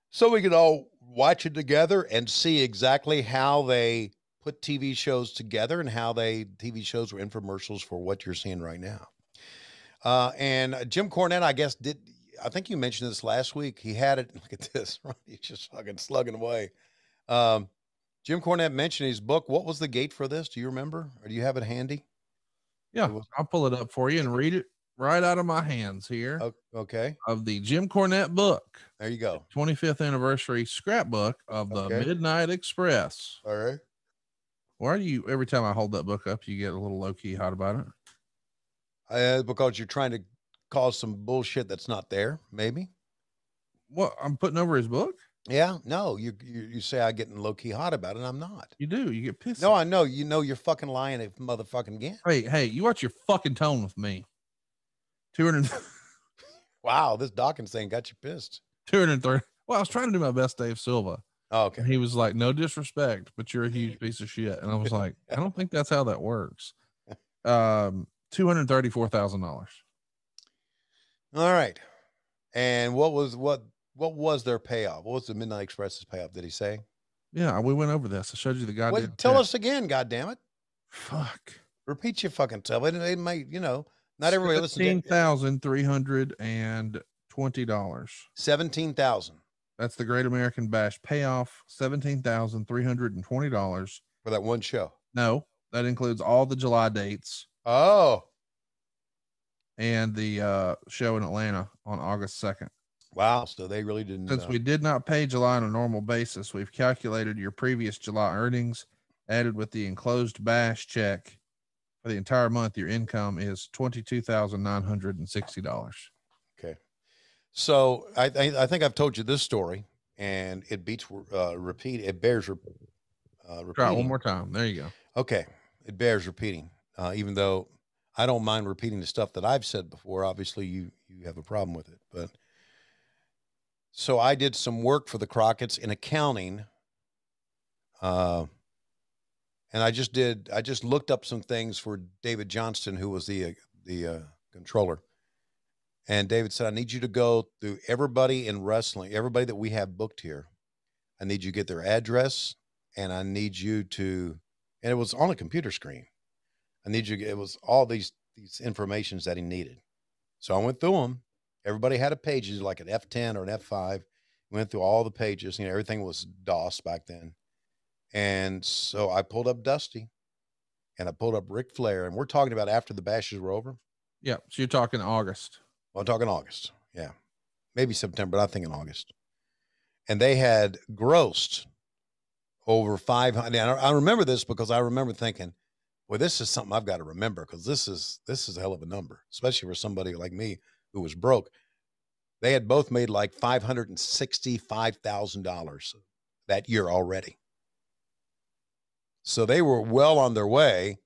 So we can all watch it together and see exactly how they put TV shows together and how TV shows were infomercials for what you're seeing right now. And Jim Cornette, I guess, I think you mentioned this last week. He had it. Look at this. He's just fucking slugging away. Jim Cornette mentioned his book. What was the gate for this? Do you remember? Or do you have it handy? Yeah, I'll pull it up for you and read it right out of my hands here. Okay. Of the Jim Cornette book. There you go. 25th anniversary scrapbook of the Midnight Express. All right. Why do you, every time I hold that book up, you get a little low-key hot about it? Because you're trying to cause some bullshit that's not there, maybe. What, I'm putting over his book? Yeah, no, you say I'm getting low-key hot about it, and I'm not. You do. You get pissed. No, I know. You know you're fucking lying if motherfucking again. Hey, you watch your fucking tone with me. 200. Wow, this Dawkins thing got you pissed. 230. Well, I was trying to do my best Dave Silva. Oh, okay. And he was like, no disrespect, but you're a huge piece of shit. And I was like, I don't think that's how that works. $234,000. All right. And what was their payoff? What was the Midnight Express's payoff? Did he say? Yeah, we went over this. I showed you the goddamn. Wait, tell us again, goddammit. Fuck. Repeat your fucking self. It might, not everybody listens. 15,320 $17,000 That's the Great American Bash payoff. $17,320 for that one show. No, that includes all the July dates. Oh, and the show in Atlanta on August 2nd. Wow. So they really didn't. Since we did not pay July on a normal basis, we've calculated your previous July earnings, added with the enclosed bash check for the entire month. Your income is $22,960. Okay. So I think I've told you this story, and it beats repeat. It bears repeating. Try it one more time. There you go. Okay. It bears repeating, even though I don't mind repeating the stuff that I've said before. Obviously, you have a problem with it. But so I did some work for the Crockett's in accounting, and I just looked up some things for David Johnston, who was the controller. And David said, I need you to go through everybody in wrestling, everybody that we have booked here. I need you to get their address, and I need you to, and it was on a computer screen. I need you, it was all these informations that he needed. So I went through them. Everybody had a page, like an F10 or an F5. Went through all the pages. You know, everything was DOS back then. And so I pulled up Dusty, and I pulled up Ric Flair, and we're talking about after the bashes were over. Yeah. So you're talking August. Well, I'm talking August. Yeah. Maybe September, but I think in August. And they had grossed over 500. I remember this because I remember thinking, well, this is something I've got to remember, because this is a hell of a number, especially for somebody like me who was broke. They had both made like $565,000 that year already. So they were well on their way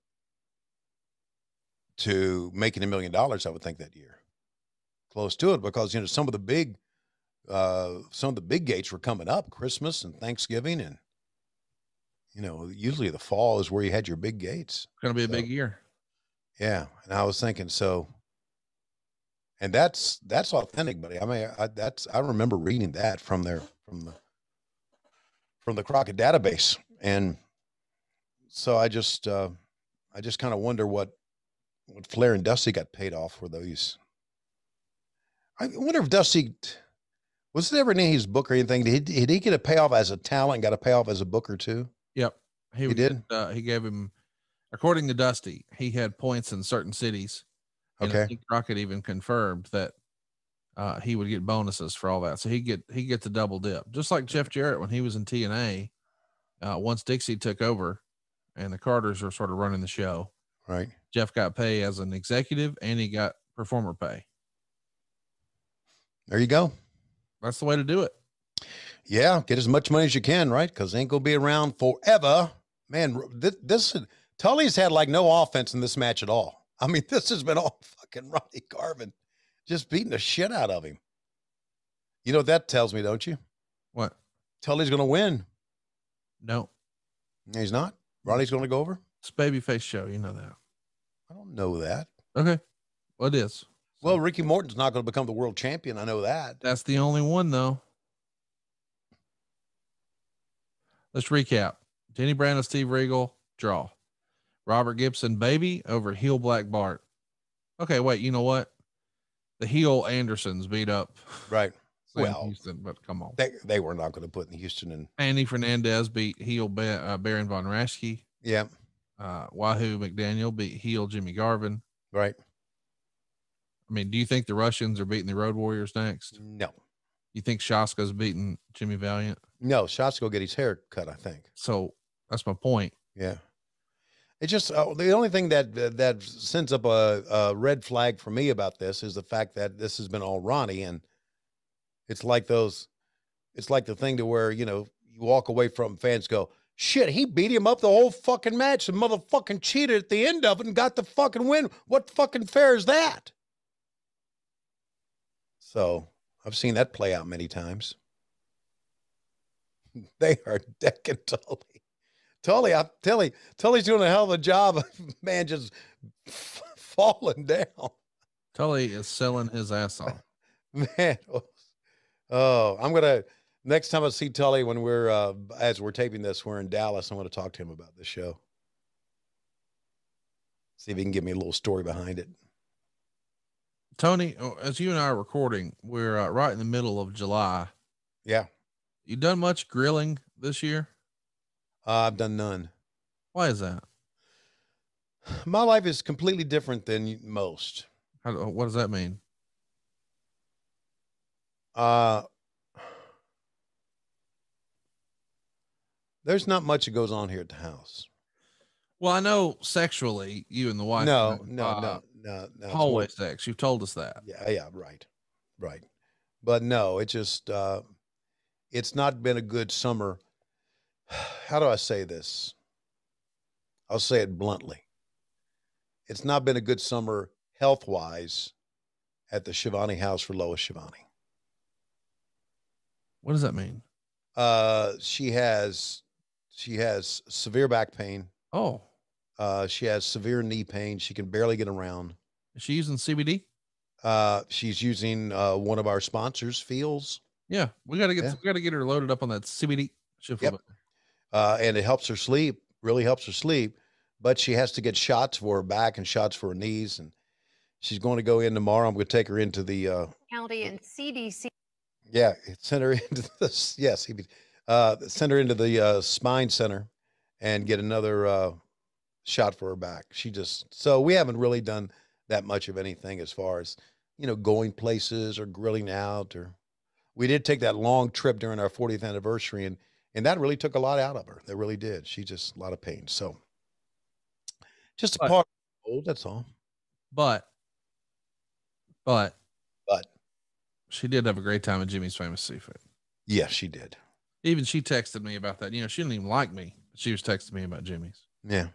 to making $1 million, I would think, that year. Close to it, because, you know, some of the big gates were coming up, Christmas and Thanksgiving, and, you know, usually the fall is where you had your big gates. It's going to be a big year. Yeah. And I was thinking, so, and that's authentic, buddy. I mean, I remember reading that from the Crockett database. And so I just kind of wonder what Flair and Dusty got paid off for those. I wonder if Dusty, was it ever in his book or anything? Did he get a payoff as a talent and got a payoff as a booker too? Yep. He did? He gave him, according to Dusty, he had points in certain cities. Okay. I think Crockett even confirmed that he would get bonuses for all that. So he gets a double dip, just like Jeff Jarrett when he was in TNA. Once Dixie took over and the Carters were sort of running the show, right? Jeff got pay as an executive, and he got performer pay. There you go. That's the way to do it. Yeah, get as much money as you can, right? Because they ain't gonna be around forever, man. Tully's had like no offense in this match at all. I mean, this has been all fucking Ronnie Garvin just beating the shit out of him. You know what that tells me, don't you? What? Tully's gonna win. No, he's not. Ronnie's gonna go over. It's a babyface show, you know that. I don't know that. Okay, well, it is. Well, Ricky Morton's not going to become the world champion. I know that. That's the only one, though. Let's recap. Denny Brown and Steve Regal, draw. Robert Gibson, baby, over heel Black Bart. Okay, wait, you know what? The heel Andersons beat up. Right. Well, Houston, but come on. They were not going to put in Houston. And Andy Fernandez beat heel Baron Von Raschke. Yeah. Wahoo McDaniel beat heel Jimmy Garvin. Right. I mean, do you think the Russians are beating the Road Warriors next? No. You think Shaska's beating Jimmy Valiant? No, Shaska will get his hair cut, I think. So that's my point. Yeah. It's just the only thing that sends up a red flag for me about this is the fact that this has been all Ronnie, and it's like the thing to where, you know, you walk away from, fans go, shit, he beat him up the whole fucking match and motherfucking cheated at the end of it and got the fucking win. What fucking fair is that? So I've seen that play out many times. They are decking Tully. Tully's doing a hell of a job of, man, just falling down. Tully is selling his ass off. Man. Next time I see Tully when as we're taping this, we're in Dallas. I'm going to talk to him about this show. See if he can give me a little story behind it. Tony, as you and I are recording, we're right in the middle of July. Yeah. You done much grilling this year? I've done none. Why is that? My life is completely different than most. What does that mean? There's not much that goes on here at the house. Well, I know sexually, you and the wife. No. Hallway sex. You've told us that. Yeah, right. But no, it just, it's not been a good summer. How do I say this? I'll say it bluntly. It's not been a good summer health-wise at the Schiavone house for Lois Schiavone. What does that mean? She has severe back pain. Oh. She has severe knee pain. She can barely get around. Is she using CBD? She's using one of our sponsors, Feels. Yeah, we gotta get her loaded up on that CBD. Yep. And it helps her sleep. Really helps her sleep. But she has to get shots for her back and shots for her knees. And she's going to go in tomorrow. I'm going to take her into the county and CDC. Yeah, send her into this. Yes, send her into the spine center and get another shot for her back. So we haven't really done that much of anything as far as, going places or grilling out. Or we did take that long trip during our 40th anniversary, and that really took a lot out of her. That really did. She just a lot of pain. So just a part of old, that's all. But she did have a great time at Jimmy's Famous Seafood. Yes, she did. Even she texted me about that. She didn't even like me, but she was texting me about Jimmy's. Yeah.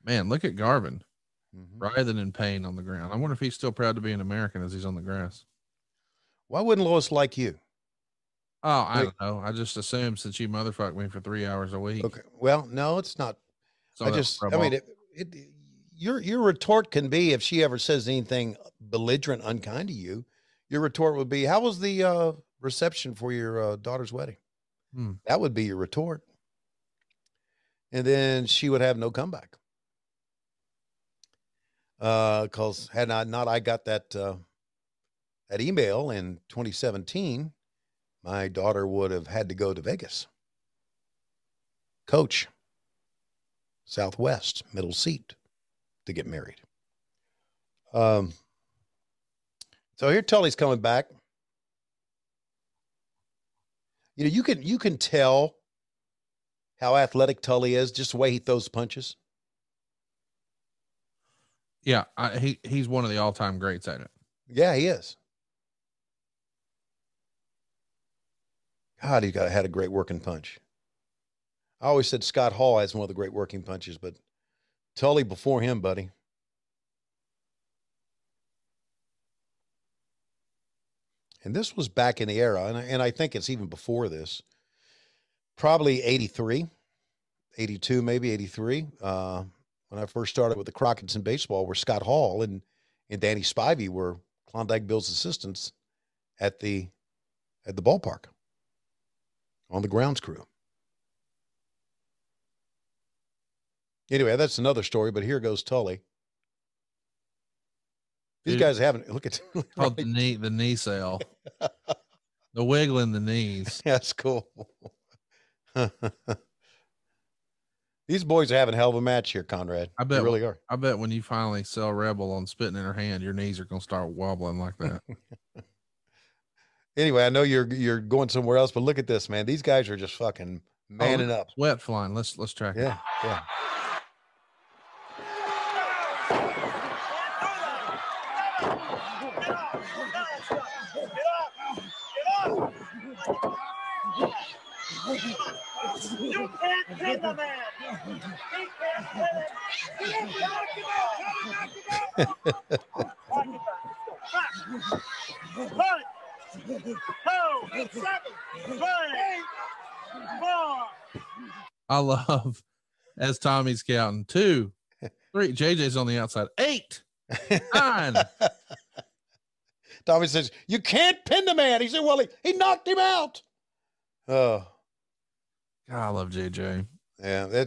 Man, look at Garvin writhing in pain on the ground. I wonder if he's still proud to be an American as he's on the grass. Why wouldn't Lois like you? Oh, I don't know. I just assumed since you motherfucked me for 3 hours a week. Okay. Well, no, it's not. Your retort can be, if she ever says anything belligerent, unkind to you, your retort would be, how was the reception for your daughter's wedding? That would be your retort. And then she would have no comeback. Because had I got that email in 2017, my daughter would have had to go to Vegas. Coach, Southwest, middle seat, to get married. So here Tully's coming back. You can tell how athletic Tully is, just the way he throws punches. Yeah, he's one of the all-time greats at it. Yeah, he is. God, had a great working punch. I always said Scott Hall has one of the great working punches, but Tully before him, buddy. And this was back in the era, and I think it's even before this. Probably 83, 82, maybe 83. When I first started with the Crockett's in baseball, where Scott Hall and Danny Spivey were Klondike Bill's assistants at the ballpark on the grounds crew. Anyway, that's another story, but here goes Tully. These guys haven't, look at right. the knee sale. The wiggling the knees. That's cool. These boys are having a hell of a match here, Conrad. I bet they really are. I bet when you finally sell Rebel on spitting in her hand, your knees are going to start wobbling like that. Anyway, I know you're going somewhere else, but look at this, man. These guys are just fucking manning up. Sweat flying. Let's track it. Yeah. You can't pin the man. He can't pin him. I love, as Tommy's counting, 2, 3. JJ's on the outside. 8, 9. Tommy says, "You can't pin the man." He said, "Well, he knocked him out." Oh, God, I love JJ. Yeah,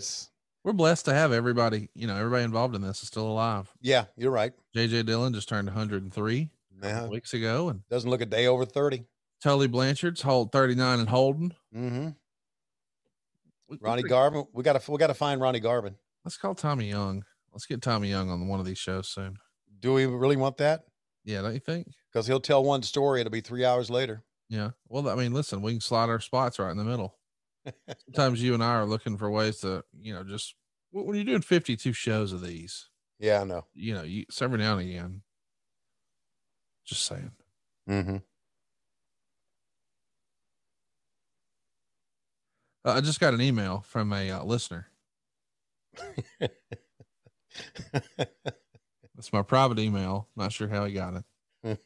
we're blessed to have everybody. Everybody involved in this is still alive. Yeah, you're right. JJ Dillon just turned 103. a couple weeks ago, and doesn't look a day over 30. Tully Blanchard's hold 39 and holding. Ronnie Garvin. We got to find Ronnie Garvin. Let's call Tommy Young. Let's get Tommy Young on one of these shows soon. Do we really want that? Yeah, don't you think? Because he'll tell one story. It'll be 3 hours later. Yeah. Well, I mean, listen, we can slide our spots right in the middle. Sometimes you and I are looking for ways to, just when you're doing 52 shows of these. Yeah, I know. You every now and again. Just saying. I just got an email from a listener. It's my private email. Not sure how he got it.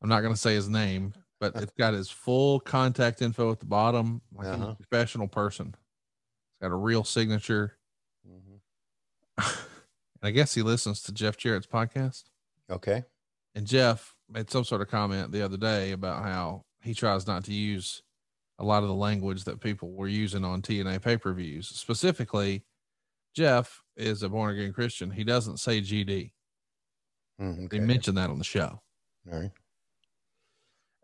I'm not going to say his name, but it's got his full contact info at the bottom, like a professional person. It's got a real signature. I guess he listens to Jeff Jarrett's podcast. Okay. And Jeff made some sort of comment the other day about how he tries not to use a lot of the language that people were using on TNA pay-per-views. Specifically, Jeff is a born again Christian. He doesn't say GD. Okay. He mentioned that on the show. All right.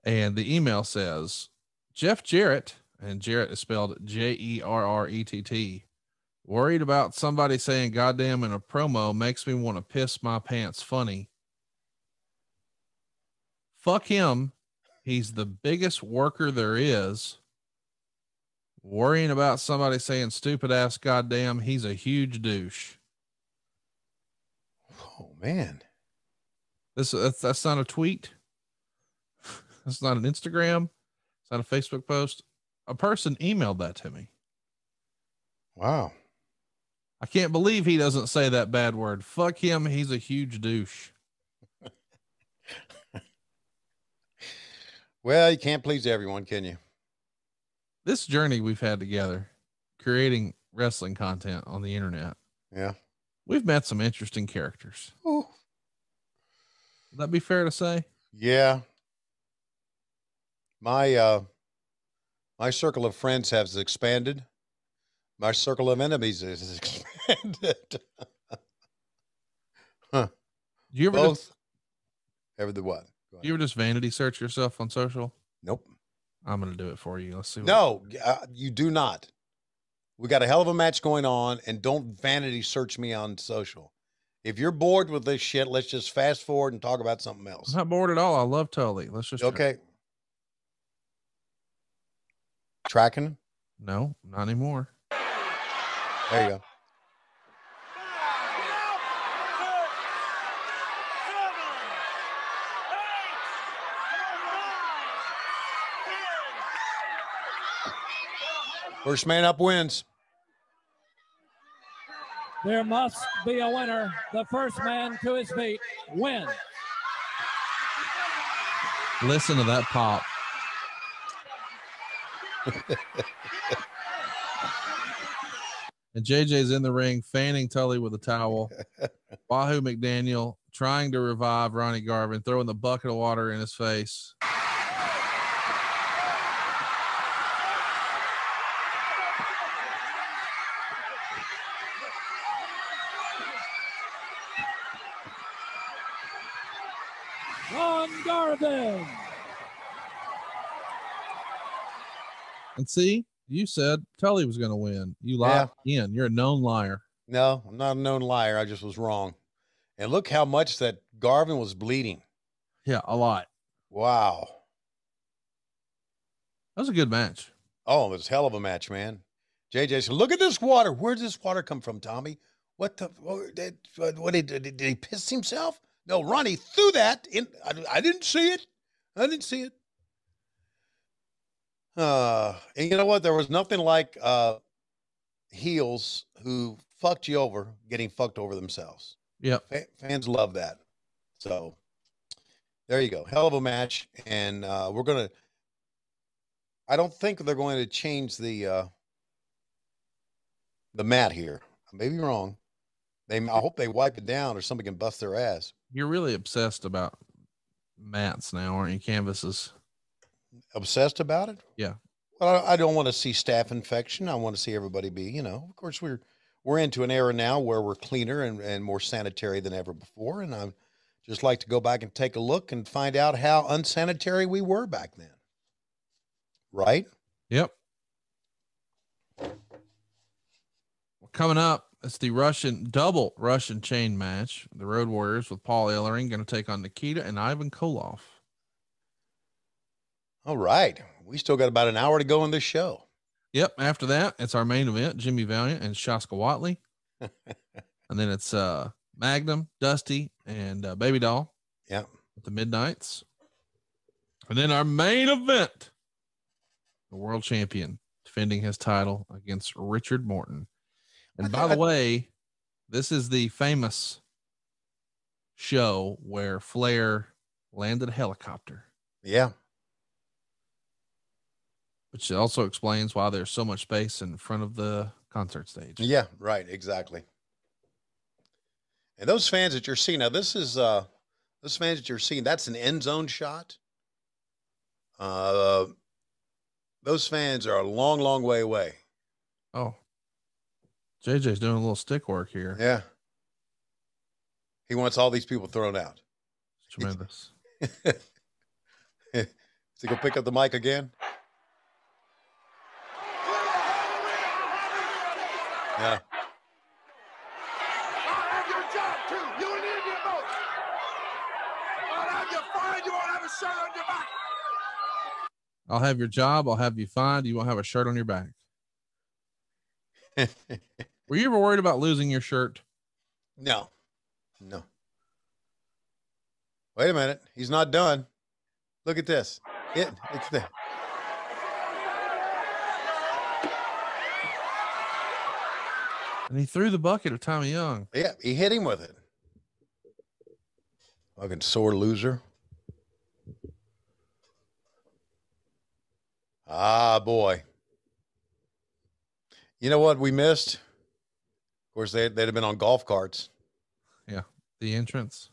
And the email says, Jeff Jarrett, and Jarrett is spelled Jerrett, worried about somebody saying goddamn in a promo makes me want to piss my pants funny. Fuck him. He's the biggest worker there is. Worrying about somebody saying stupid ass goddamn, he's a huge douche. Oh man. That's not a tweet. That's not an Instagram. It's not a Facebook post. A person emailed that to me. Wow. I can't believe he doesn't say that bad word. Fuck him. He's a huge douche. Well, you can't please everyone, can you? This journey we've had together, creating wrestling content on the internet. Yeah. We've met some interesting characters. Ooh. Would that be fair to say? Yeah. My circle of friends has expanded. My circle of enemies is expanded. Huh. Do you ever both? Ever the what? Do you ever just vanity search yourself on social? Nope. I'm going to do it for you. Let's see. No, you do not. We got a hell of a match going on, and don't vanity search me on social. If you're bored with this shit, let's just fast forward and talk about something else. I'm not bored at all. I love Tully. Let's just okay. Tracking? No, not anymore. There you go. First man up wins. There must be a winner. The first man to his feet wins. Listen to that pop. And JJ's in the ring, fanning Tully with a towel. Wahoo McDaniel trying to revive Ronnie Garvin, throwing the bucket of water in his face. Garvin. And see, you said Tully was going to win. You lied again. You're a known liar. No, I'm not a known liar. I just was wrong. And look how much that Garvin was bleeding. Yeah, a lot. Wow. That was a good match. Oh, it was a hell of a match, man. JJ said, look at this water. Where does this water come from, Tommy? What did he piss himself? No, Ronnie threw that in. I didn't see it. I didn't see it. And you know what? There was nothing like heels who fucked you over getting fucked over themselves. Yeah. Fans love that. So there you go. Hell of a match. And we're going to, I don't think they're going to change the mat here. I may be wrong. I hope they wipe it down or somebody can bust their ass. You're really obsessed about mats now, aren't you? Canvases. Obsessed about it? Yeah. Well, I don't want to see staph infection. I want to see everybody be, of course we're into an era now where we're cleaner and more sanitary than ever before. And I'm Just like to go back and take a look and find out how unsanitary we were back then. Right? Yep. Coming up, it's the double Russian chain match. The Road Warriors with Paul Ellering going to take on Nikita and Ivan Koloff. All right. We still got about an hour to go in this show. Yep. After that, it's our main event, Jimmy Valiant and Shaska Watley. And then it's Magnum, Dusty, and Baby Doll. Yeah. At the Midnights. And then our main event, the world champion defending his title against Richard Morton. And by the way, this is the famous show where Flair landed a helicopter. Yeah. Which also explains why there's so much space in front of the concert stage. Yeah, right. Exactly. And those fans that you're seeing now, this is those fans that you're seeing, that's an end zone shot. Those fans are a long, long way away. Oh, JJ's doing a little stick work here. Yeah. He wants all these people thrown out. Tremendous. Is he gonna pick up the mic again? Yeah. I'll have your job too. You and Indian both. I'll have you fired. You won't have a shirt on your back. I'll have your job. I'll have you fined. You won't have a shirt on your back. Were you ever worried about losing your shirt? No. Wait a minute. He's not done. Look at this. It's there. And he threw the bucket of Tommy Young. Yeah, he hit him with it. Fucking sore loser. Ah, boy. You know what we missed? Of course, they'd have been on golf carts. Yeah, the entrance.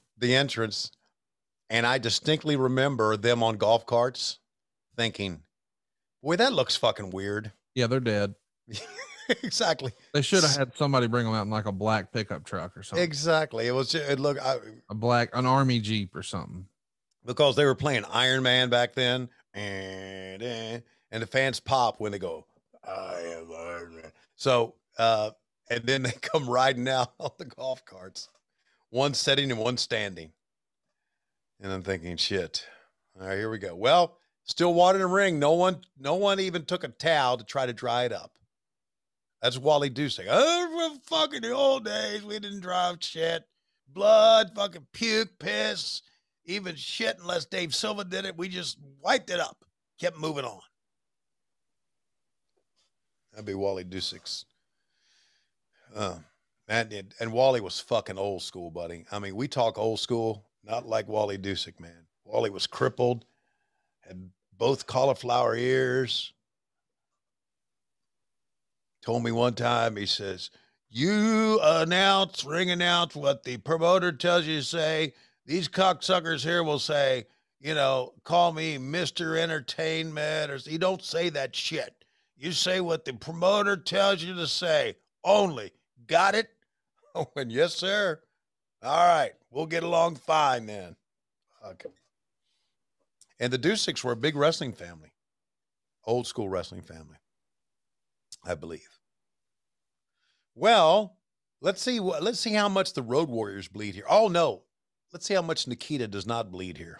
And I distinctly remember them on golf carts thinking, boy, that looks fucking weird. Yeah, they're dead. Exactly. They should have had somebody bring them out in like a black pickup truck or something. Exactly. An army Jeep or something. Because they were playing Iron Man back then. And the fans pop when they go, I am Iron Man. So, and then they come riding out on the golf carts, one sitting and one standing. And I'm thinking, shit. All right, here we go. Well, still water in the ring. No one even took a towel to try to dry it up. That's Wally Dusek. Oh, fucking the old days. We didn't drive shit. Blood, fucking puke, piss, even shit, unless Dave Silva did it. We just wiped it up. Kept moving on. That'd be Wally Dusek's. And Wally was fucking old school, buddy. I mean, we talk old school, not like Wally Dusek, man. Wally was crippled, had both cauliflower ears. Told me one time, he says, you ring announce what the promoter tells you to say. These cocksuckers here will say, call me Mr. Entertainment, or you don't say that shit. You say what the promoter tells you to say only. Got it? I went, yes, sir. All right. We'll get along fine then. Okay. And the Duseks were a big wrestling family, old school wrestling family, I believe. Well, let's see how much the Road Warriors bleed here. Oh no. Let's see how much Nikita does not bleed here.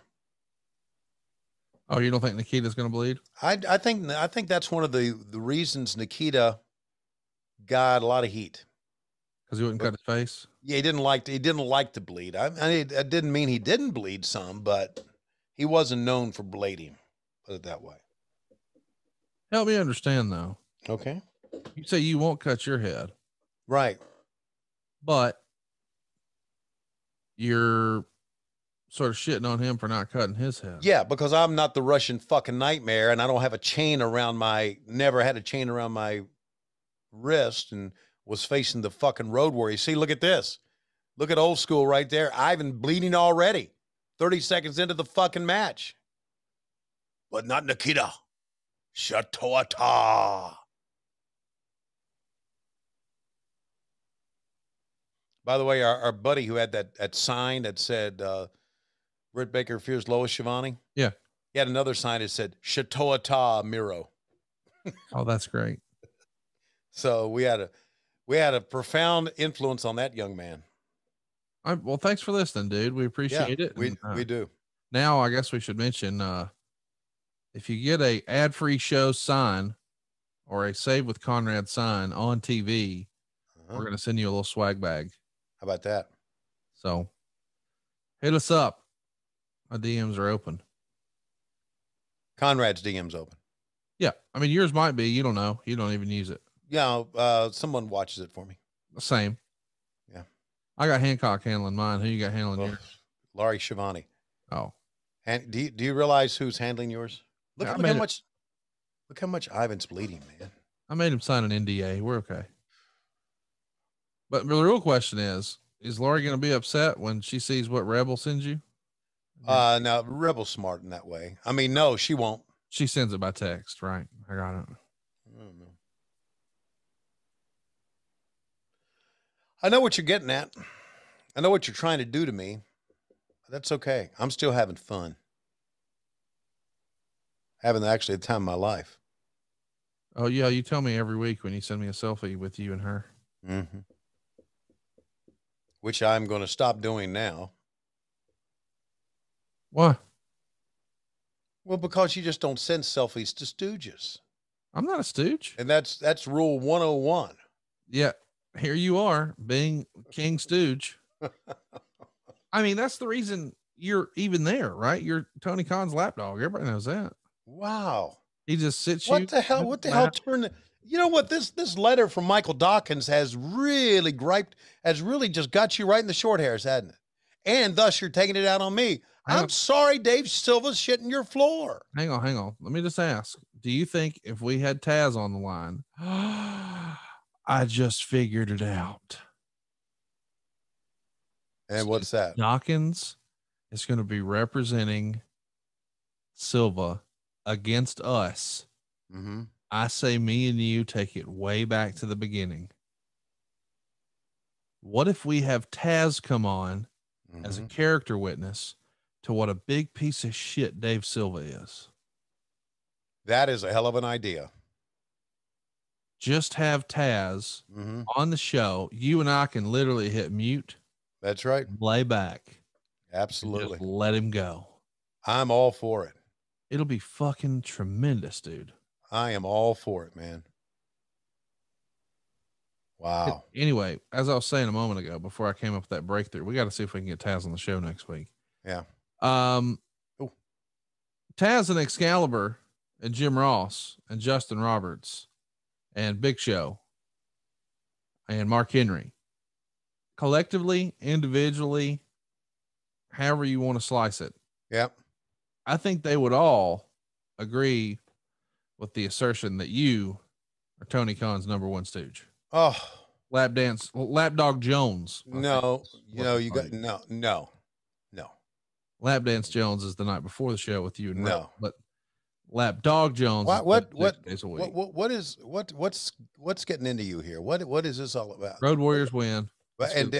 Oh, you don't think Nikita's going to bleed? I think that's one of the reasons Nikita got a lot of heat. Because he wouldn't cut his face. Yeah, he didn't like to bleed. I mean, it didn't mean he didn't bleed some, but he wasn't known for bleeding. Put it that way. Help me understand though. Okay. You say you won't cut your head. Right. But you're sort of shitting on him for not cutting his head. Yeah, because I'm not the Russian fucking nightmare, and I don't have never had a chain around my wrist, and was facing the fucking Road Warrior. See, look at this. Look at old school right there. Ivan bleeding already. 30 seconds into the fucking match. But not Nikita. Shatoata. By the way, our buddy who had that sign that said, Britt Baker fears Lois Schiavone. Yeah. He had another sign that said Shatoata Miro. Oh, that's great. So we had a profound influence on that young man. Well, thanks for listening, dude. We appreciate it. We do. Now, I guess we should mention, if you get a ad-free show sign or a Save with Conrad sign on TV, we're going to send you a little swag bag. How about that? So hit us up. My DMs are open. Conrad's DM's open. Yeah. I mean, yours might be, you don't know. You don't even use it. Yeah. Someone watches it for me. Same. Yeah. I got Hancock handling mine. Who you got handling yours? Laurie Schiavone. Oh. And do you realize who's handling yours? Look how much Ivan's bleeding, man. I made him sign an NDA. We're okay. But the real question is Laurie going to be upset when she sees what Rebel sends you? No, Rebel's smart in that way. I mean, no, she won't. She sends it by text, right? I got it. I don't know. I know what you're getting at. I know what you're trying to do to me. That's okay. I'm still having fun. Having actually the time of my life. Oh, yeah. You tell me every week when you send me a selfie with you and her. Mm-hmm. Which I'm going to stop doing now. Why? Well, because you just don't send selfies to stooges. I'm not a stooge. And that's rule 101. Yeah. Here you are being King Stooge. I mean, that's the reason you're even there, right? You're Tony Khan's lapdog. Everybody knows that. Wow. He just sits you. What the hell turned you know what? This letter from Michael Dawkins has really just got you right in the short hairs, hasn't it? And thus you're taking it out on me. I'm sorry, Dave Silva's shitting your floor. Hang on. Let me just ask. Do you think if we had Taz on the line, I just figured it out. And what's that? Dawkins is going to be representing Silva against us. Mm-hmm. I say me and you take it way back to the beginning. What if we have Taz come on as a character witness to what a big piece of shit Dave Silva is? That is a hell of an idea. Just have Taz on the show. You and I can literally hit mute. That's right. Lay back. Absolutely. Just let him go. I'm all for it. It'll be fucking tremendous, dude. I am all for it, man. Wow. Anyway, as I was saying a moment ago, before I came up with that breakthrough, we got to see if we can get Taz on the show next week. Yeah. Taz and Excalibur and Jim Ross and Justin Roberts and Big Show and Mark Henry, collectively, individually, however you want to slice it. Yep. I think they would all agree with the assertion that you are Tony Khan's number one stooge. Oh, Lapdog Jones. No. Lapdance Jones is the night before the show with you and Red, but Lapdog Jones. What's getting into you here? What is this all about? Road Warriors win. And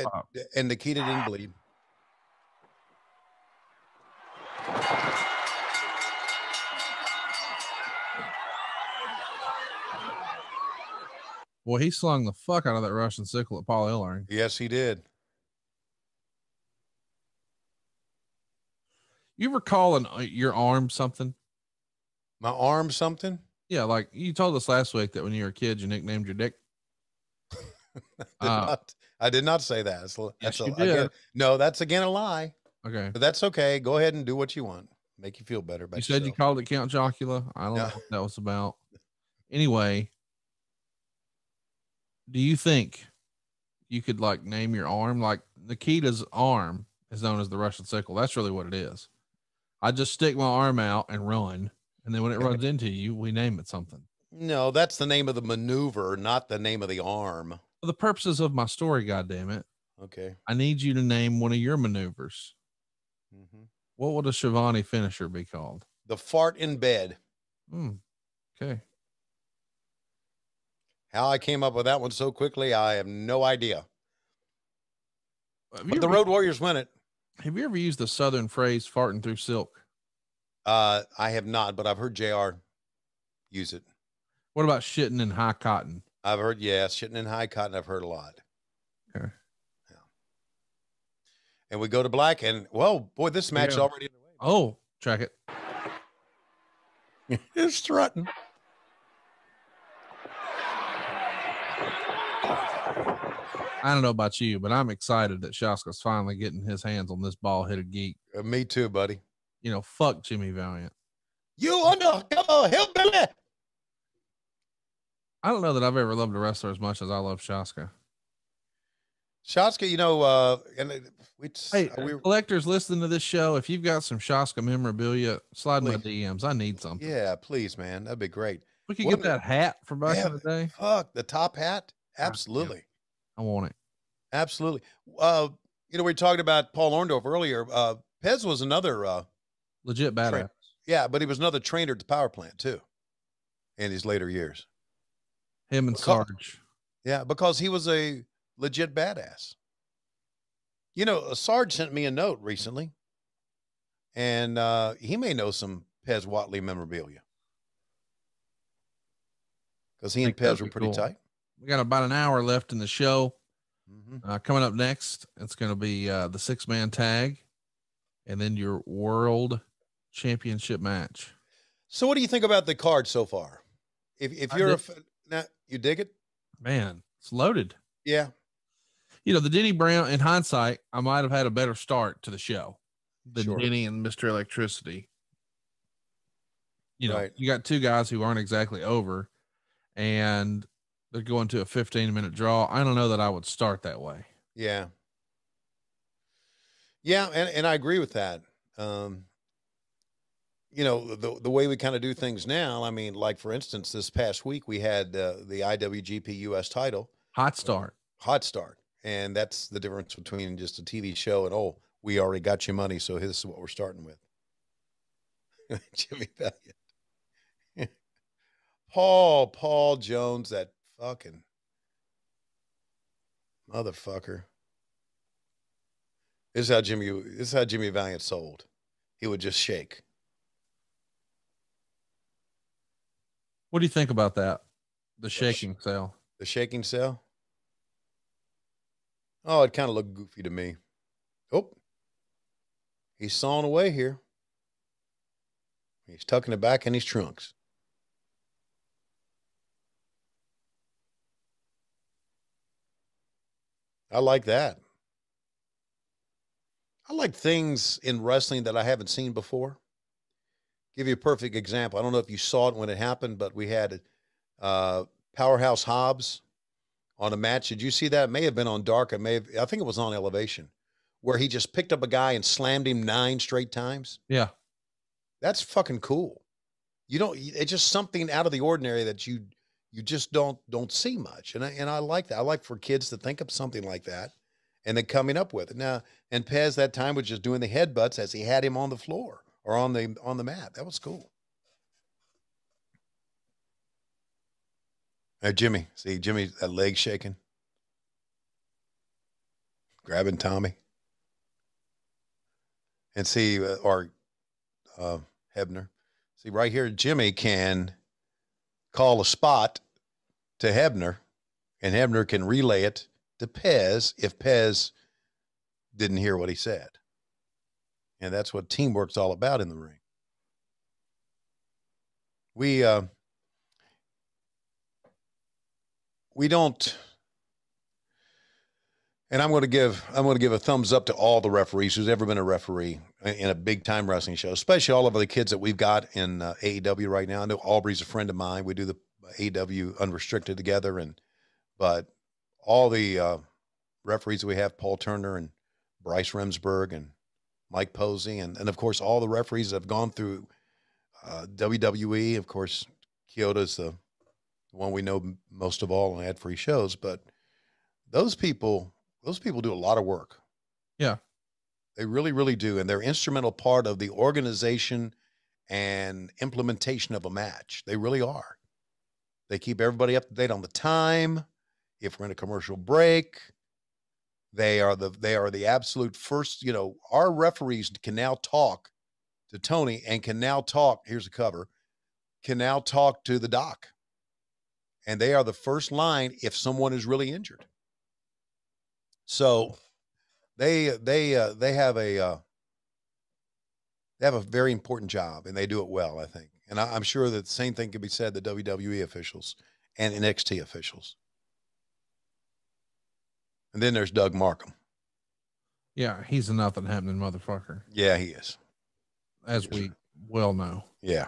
Nikita didn't bleed. Boy, he slung the fuck out of that Russian sickle at Paul Ellering. Yes, he did. You ever call your arm something? My arm something? Yeah, like you told us last week that when you were a kid, you nicknamed your dick. I did not say that. No, that's again a lie. Okay. But that's okay. Go ahead and do what you want. Make you feel better about You said yourself. you called it Count Chocula. I don't know what that was about. Anyway, do you think you could like name your arm? Like Nikita's arm is known as the Russian sickle. That's really what it is. I just stick my arm out and run. And then when it runs into you, we name it something. No, that's the name of the maneuver, not the name of the arm. For the purposes of my story, goddammit. Okay. I need you to name one of your maneuvers. What would a Schiavone finisher be called? The fart in bed. Okay. How I came up with that one so quickly, I have no idea. But the Road Warriors win it. Have you ever used the Southern phrase farting through silk? I have not, but I've heard JR use it. What about shitting in high cotton? I've heard, yeah, shitting in high cotton. I've heard a lot. Okay. Yeah. And we go to black, and well, boy, this match already. Oh, check it. It's strutting. I don't know about you, but I'm excited that Shaska's finally getting his hands on this bald-headed geek. Me too, buddy. You know, fuck Jimmy Valiant. You undercover hillbilly. I don't know that I've ever loved a wrestler as much as I love Shaska. Shaska, you know, collectors listening to this show, if you've got some Shaska memorabilia, slide my DMs. I need something. Yeah, please, man. That'd be great. We could get that hat from back in the day. Fuck, the top hat? Absolutely. I want it. Absolutely. You know, we were talking about Paul Orndorff earlier. Pez was another legit badass. Yeah, but he was another trainer at the power plant too in his later years. Him and Sarge. Yeah, because he was a legit badass. You know, Sarge sent me a note recently, and he may know some Pez Whatley memorabilia because he and Pez were pretty tight. We got about an hour left in the show. Mm-hmm. Coming up next, it's going to be the 6-man tag and then your world championship match. So what do you think about the card so far? If you're now, you dig it? Man, it's loaded. Yeah. You know, the Denny Brown, in hindsight, I might have had a better start to the show than Denny and Mr. Electricity. You know, you got two guys who aren't exactly over, and they're going to a 15-minute draw. I don't know that I would start that way. Yeah. Yeah, and I agree with that. You know, the way we kind of do things now, I mean, like, for instance, this past week we had the IWGP US title. Hot start. And that's the difference between just a TV show and, oh, we already got you money, so this is what we're starting with. Jimmy Valiant. Paul Jones, that fucking motherfucker. This is how Jimmy Valiant sold. He would just shake. What do you think about that? The shaking sell. The shaking sell? Oh, it kind of looked goofy to me. Oh, he's sawing away here. He's tucking it back in his trunks. I like that. I like things in wrestling that I haven't seen before. Give you a perfect example. I don't know if you saw it when it happened, but we had Powerhouse Hobbs on a match. Did you see that? It may have been on Dark. I think it was on Elevation, where he just picked up a guy and slammed him 9 straight times. Yeah. That's fucking cool. It's just something out of the ordinary that you just don't see much. And I like that. I like for kids to think of something like that and then coming up with it. Now, and Pez that time was just doing the headbutts as he had him on the floor or on the mat. That was cool. Hey, Jimmy, see Jimmy, that leg shaking, grabbing Tommy, and see, Hebner, see right here, Jimmy can call a spot to Hebner, and Hebner can relay it to Pez if Pez didn't hear what he said. And that's what teamwork's all about in the ring. We don't, and I'm going to give a thumbs up to all the referees who's ever been a referee in a big time wrestling show, especially all of the kids that we've got in AEW right now. I know Aubrey's a friend of mine. We do the AEW Unrestricted together, but all the referees that we have, Paul Turner and Bryce Remsburg and Mike Posey, and of course all the referees that have gone through WWE. Of course, Kyoto's the one we know most of all and had free shows, but those people do a lot of work. Yeah. They really, really do. And they're instrumental part of the organization and implementation of a match. They really are. They keep everybody up to date on the time. If we're in a commercial break, They are the absolute first. You know, our referees can now talk to Tony and can now talk. Here's a cover. Can now talk to the doc, and they are the first line if someone is really injured. So they have a very important job, and they do it well, I think. And I'm sure that the same thing could be said the WWE officials and NXT officials. And then there's Doug Markham. Yeah, he's a nothing happening motherfucker. Yeah, he is. As we well know. Yeah.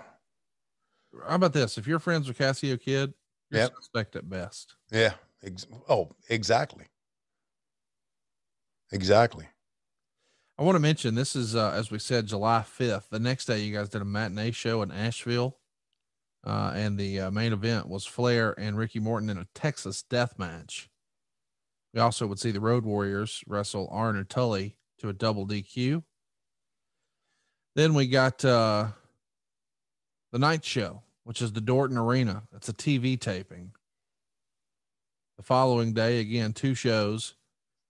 How about this? If you're friends with Cassio Kid, you're Yep. suspect at best. Yeah. Exactly. Exactly. I want to mention this is, as we said, July 5th. The next day, you guys did a matinee show in Asheville. And the main event was Flair and Ricky Morton in a Texas death match. We also would see the Road Warriors wrestle Arn and Tully to a double DQ. Then we got the night show, which is the Dorton Arena. It's a TV taping. The following day, again, 2 shows,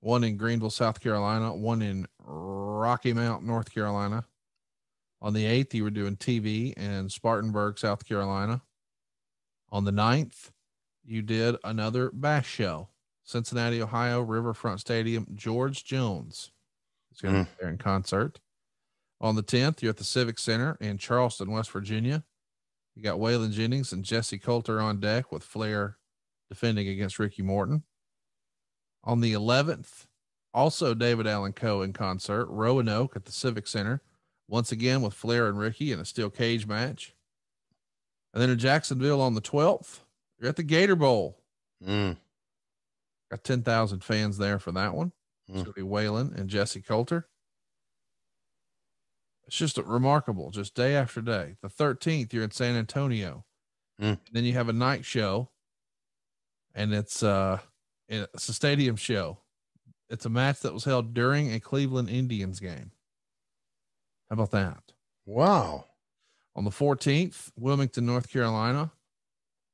one in Greenville, South Carolina, one in Rocky Mount, North Carolina. On the 8th, you were doing TV in Spartanburg, South Carolina. On the 9th, you did another bash show, Cincinnati, Ohio, Riverfront Stadium. George Jones is going to be there in concert. On the 10th, you're at the Civic Center in Charleston, West Virginia. You got Waylon Jennings and Jesse Coulter on deck with Flair defending against Ricky Morton. On the 11th, also David Allen Coe in concert, Roanoke at the Civic Center, once again with Flair and Ricky in a steel cage match. And then in Jacksonville on the 12th, you're at the Gator Bowl. Got 10,000 fans there for that one. It's going to be Waylon and Jesse Coulter. It's just remarkable, just day after day. The 13th, you're in San Antonio. Then you have a night show, and it's a stadium show. It's a match that was held during a Cleveland Indians game. How about that? Wow. On the 14th, Wilmington, North Carolina.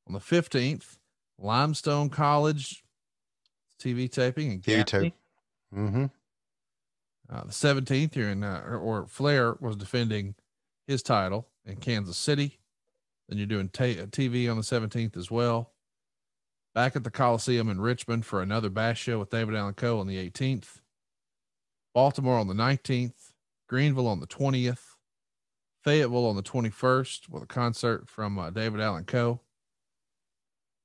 On the 15th, Limestone College TV taping and TV tape. The 17th, you're in, or Flair was defending his title in Kansas City. Then you're doing TV on the 17th as well. Back at the Coliseum in Richmond for another bash show with David Allen Coe on the 18th. Baltimore on the 19th. Greenville on the 20th. Fayetteville on the 21st with a concert from David Allen Coe.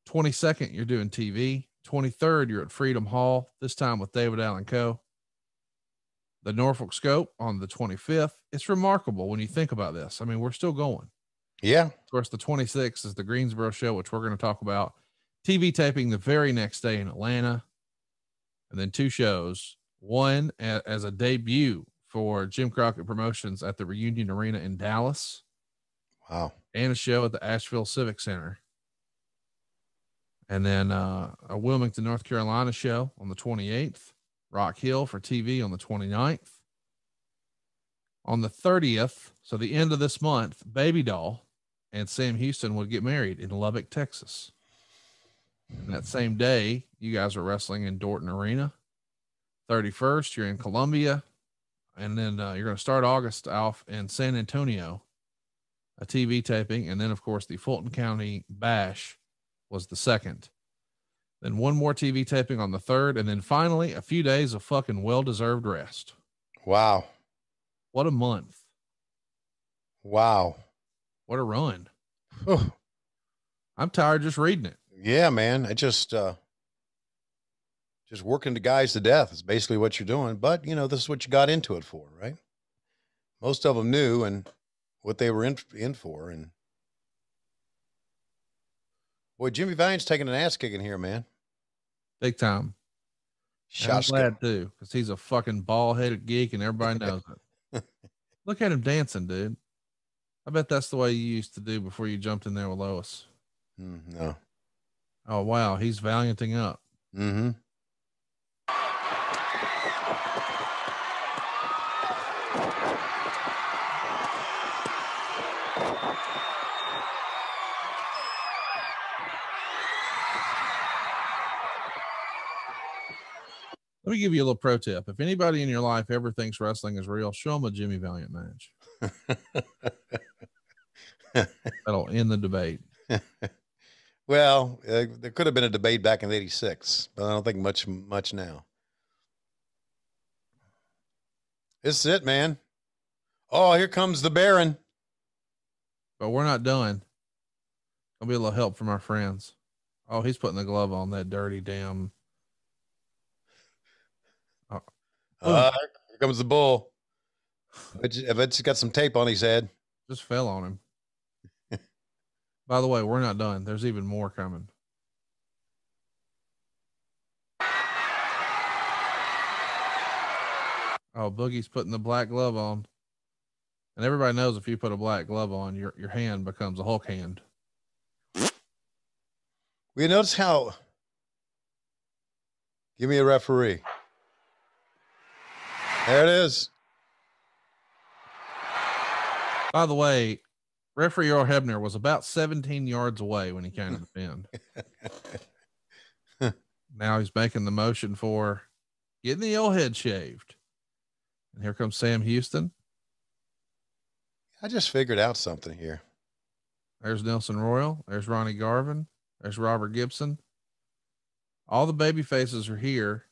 22nd, you're doing TV. 23rd, you're at Freedom Hall, this time with David Allen Coe. The Norfolk Scope on the 25th. It's remarkable when you think about this. I mean, we're still going. Yeah. Of course, the 26th is the Greensboro show, which we're going to talk about. TV taping the very next day in Atlanta. And then 2 shows. One as a debut for Jim Crockett Promotions at the Reunion Arena in Dallas. Wow. And a show at the Asheville Civic Center. And then a Wilmington, North Carolina show on the 28th. Rock Hill for TV on the 29th. On the 30th, so the end of this month, Baby Doll and Sam Houston would get married in Lubbock, Texas. And that same day, you guys are wrestling in Dorton Arena. 31st, you're in Columbia. And then you're going to start August off in San Antonio, a TV taping. And then, of course, the Fulton County Bash was the 2nd. Then one more TV taping on the 3rd. And then finally, a few days of fucking well-deserved rest. Wow. What a month. Wow. What a run. I'm tired just reading it. Yeah, man. I just working the guys to death is basically what you're doing. But, you know, this is what you got into it for, right? Most of them knew and what they were in for. And boy, Jimmy Vine's taking an ass kicking here, man. Big time. I'm glad too, because he's a fucking bald-headed geek and everybody knows it. Look at him dancing, dude. I bet that's the way you used to do before you jumped in there with Lois. No. Oh, wow. He's valianting up. Mm-hmm. Let me give you a little pro tip. If anybody in your life ever thinks wrestling is real, show them a Jimmy Valiant match. That'll end the debate. Well, there could have been a debate back in '86, but I don't think much now. This is it, man. Oh, here comes the Baron. But we're not done. There'll be a little help from our friends. Oh, he's putting the glove on that dirty damn. Here comes the bull. I bet he's got some tape on his head. Just fell on him. By the way, we're not done. There's even more coming. Oh, Boogie's putting the black glove on. And everybody knows if you put a black glove on, your hand becomes a Hulk hand. We notice how. Give me a referee. There it is. By the way, referee Earl Hebner was about 17 yards away when he came to the pin. Now he's making the motion for getting the old head shaved. And here comes Sam Houston. I just figured out something here. There's Nelson Royal. There's Ronnie Garvin. There's Robert Gibson. All the baby faces are here.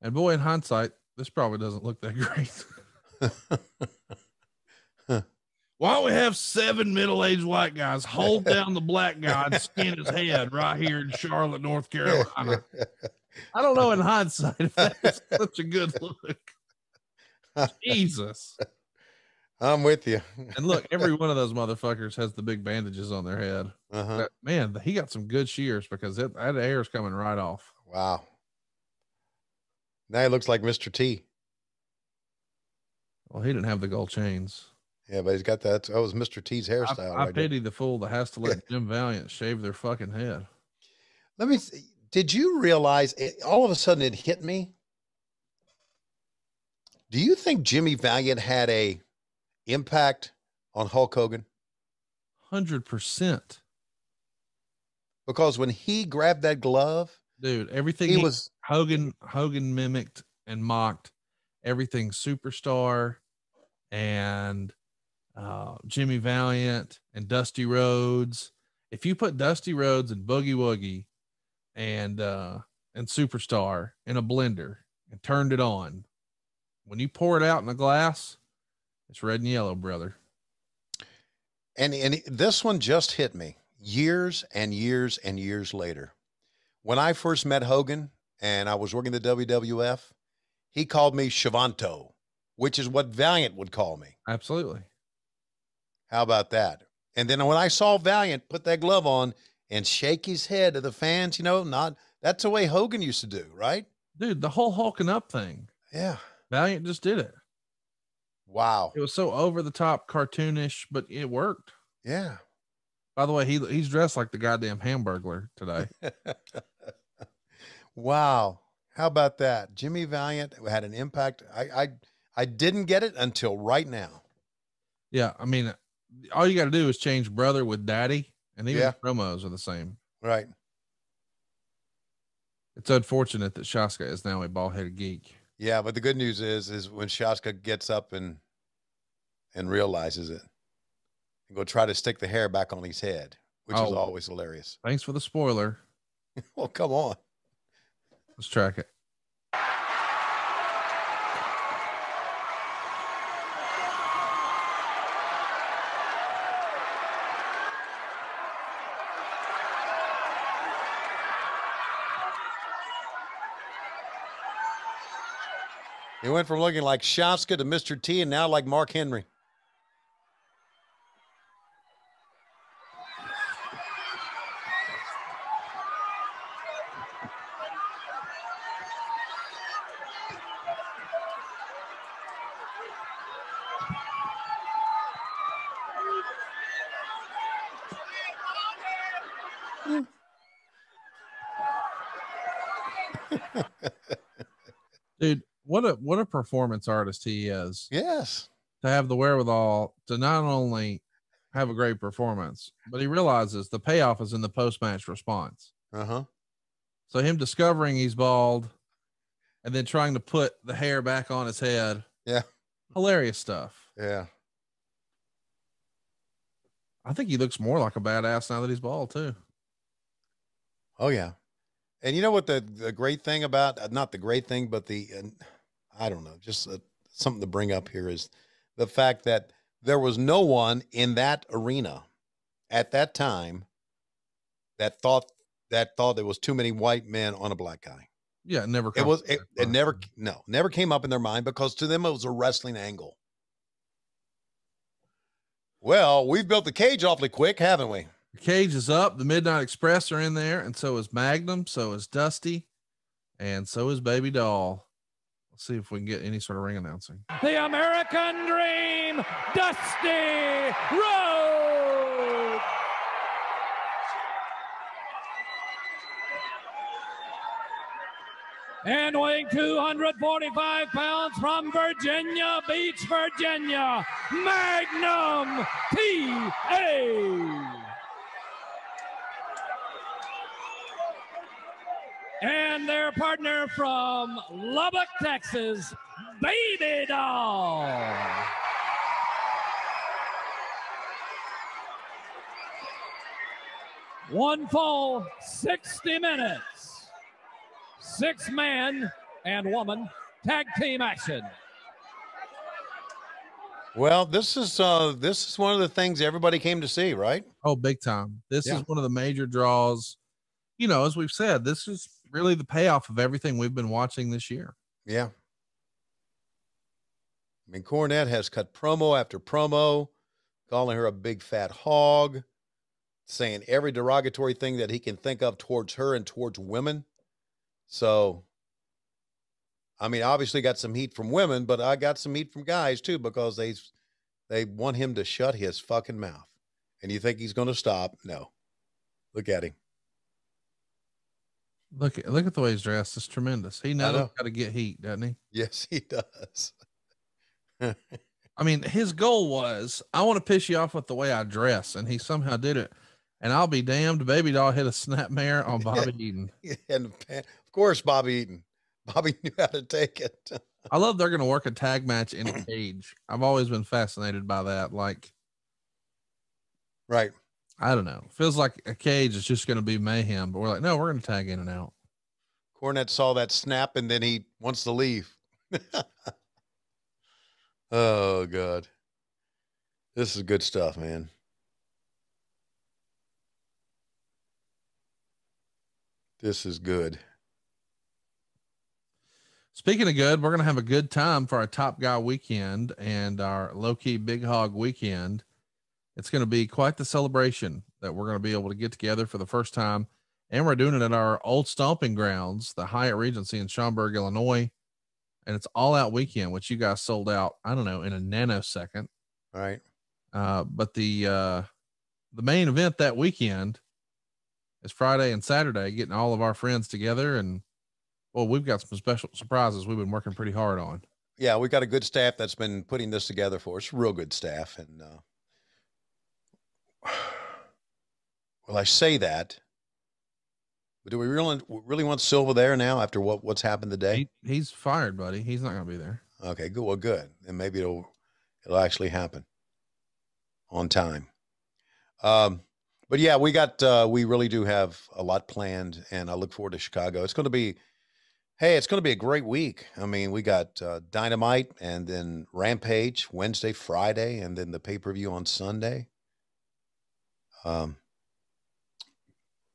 And boy, in hindsight, this probably doesn't look that great. Why don't we have 7 middle-aged white guys hold down the black guy and skin his head right here in Charlotte, North Carolina? I don't know in hindsight if that's such a good look. Jesus. I'm with you. And look, every one of those motherfuckers has the big bandages on their head. Man, he got some good shears because that hair is coming right off. Wow. Now he looks like Mr. T. Well, he didn't have the gold chains. Yeah, but he's got that. That was Mr. T's hairstyle. I pity the fool that has to let Jim Valiant shave their fucking head. Let me see. Did you realize all of a sudden it hit me? Do you think Jimmy Valiant had a impact on Hulk Hogan? 100%. Because when he grabbed that glove, dude, everything Hogan mimicked and mocked everything Superstar and Jimmy Valiant and Dusty Rhodes. If you put Dusty Rhodes and Boogie Woogie and Superstar in a blender and turned it on, when you pour it out in a glass, it's red and yellow, brother. And this one just hit me years and years and years later. When I first met Hogan and I was working the WWF, he called me Schiavone, which is what Valiant would call me. Absolutely. How about that? And then when I saw Valiant put that glove on and shake his head to the fans, that's the way Hogan used to do, right? Dude, the whole hulking up thing. Yeah. Valiant just did it. Wow. It was so over the top, cartoonish, but it worked. Yeah. By the way, he's dressed like the goddamn Hamburglar today. Wow. How about that? Jimmy Valiant had an impact. I didn't get it until right now. Yeah. I mean, all you got to do is change brother with daddy, and even the promos are the same. Right. It's unfortunate that Shaska is now a bald-headed geek. Yeah, but the good news is when Shaska gets up and realizes it, and go try to stick the hair back on his head, which is always hilarious. Thanks for the spoiler. Well, come on. Let's track it. He went from looking like Shaska to Mr. T and now like Mark Henry. Dude, what a performance artist he is. Yes. To have the wherewithal to not only have a great performance, but he realizes the payoff is in the post-match response. Uh-huh. So him discovering he's bald and then trying to put the hair back on his head. Yeah. Hilarious stuff. Yeah. I think he looks more like a badass now that he's bald too. Oh yeah. And you know what the great thing about, not the great thing, but I don't know, just something to bring up here is the fact that there was no one in that arena at that time that thought there was too many white men on a black guy. Yeah, it never. It never came up in their mind because to them it was a wrestling angle. Well, we've built the cage awfully quick, haven't we? The cage is up. The Midnight Express are in there, and so is Magnum, so is Dusty, and so is Baby Doll. Let's see if we can get any sort of ring announcing. The American Dream, Dusty Rhodes. And weighing 245 pounds from Virginia Beach, Virginia, Magnum T.A. And their partner from Lubbock, Texas, Baby Doll. One full 60 minutes. 6-man and woman tag team action. Well, this is one of the things everybody came to see, right? Oh, big time. This is one of the major draws. You know, as we've said, this is really the payoff of everything we've been watching this year. Yeah. I mean, Cornette has cut promo after promo, calling her a big fat hog, saying every derogatory thing that he can think of towards her and towards women. So, I mean, obviously got some heat from women, but I got some heat from guys too, because they want him to shut his fucking mouth. And you think he's going to stop? No. Look at him. Look at the way he's dressed. It's tremendous. He knows how to get heat, doesn't he? Yes, he does. I mean, his goal was, I want to piss you off with the way I dress, and he somehow did it. And I'll be damned, Baby Doll hit a snapmare on Bobby Eaton. And of course, Bobby Eaton. Bobby knew how to take it. I love they're going to work a tag match in a cage. I've always been fascinated by that. Like, right. I don't know. Feels like a cage is just going to be mayhem, but we're like, no, we're going to tag in and out. Cornette saw that snap and then he wants to leave. Oh, God. This is good stuff, man. This is good. Speaking of good, we're going to have a good time for our Top Guy weekend and our low-key Big Hog weekend. It's going to be quite the celebration that we're going to be able to get together for the first time. And we're doing it at our old stomping grounds, the Hyatt Regency in Schaumburg, Illinois. And it's all out weekend, which you guys sold out, I don't know, in a nanosecond. All right. But the main event that weekend is Friday and Saturday, getting all of our friends together. And, well, we've got some special surprises we've been working pretty hard on. Yeah, we've got a good staff that's been putting this together for us. Real good staff. And, well, I say that, but do we really want Silva there now after what's happened today? He's fired, buddy. He's not going to be there. Okay, good. Well, good. And maybe it'll actually happen on time. But yeah, we really do have a lot planned, and I look forward to Chicago. It's going to be a great week. I mean, we got Dynamite and then Rampage Wednesday, Friday, and then the pay-per-view on Sunday.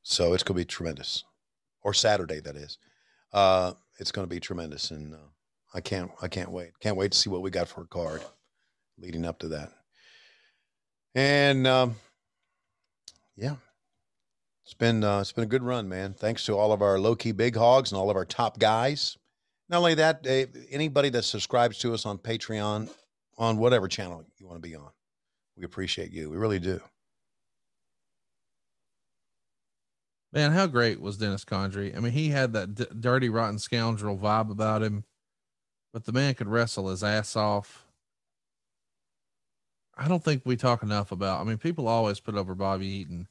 So it's going to be tremendous, or Saturday, that is. It's going to be tremendous. And I can't wait. Can't wait to see what we got for a card leading up to that. And, yeah, it's been a good run, man. Thanks to all of our low-key big hogs and all of our top guys. Not only that, anybody that subscribes to us on Patreon, on whatever channel you want to be on, we appreciate you. We really do. Man, how great was Dennis Condrey? I mean, he had that dirty, rotten scoundrel vibe about him, but the man could wrestle his ass off. I don't think we talk enough about, I mean, people always put over Bobby Eaton.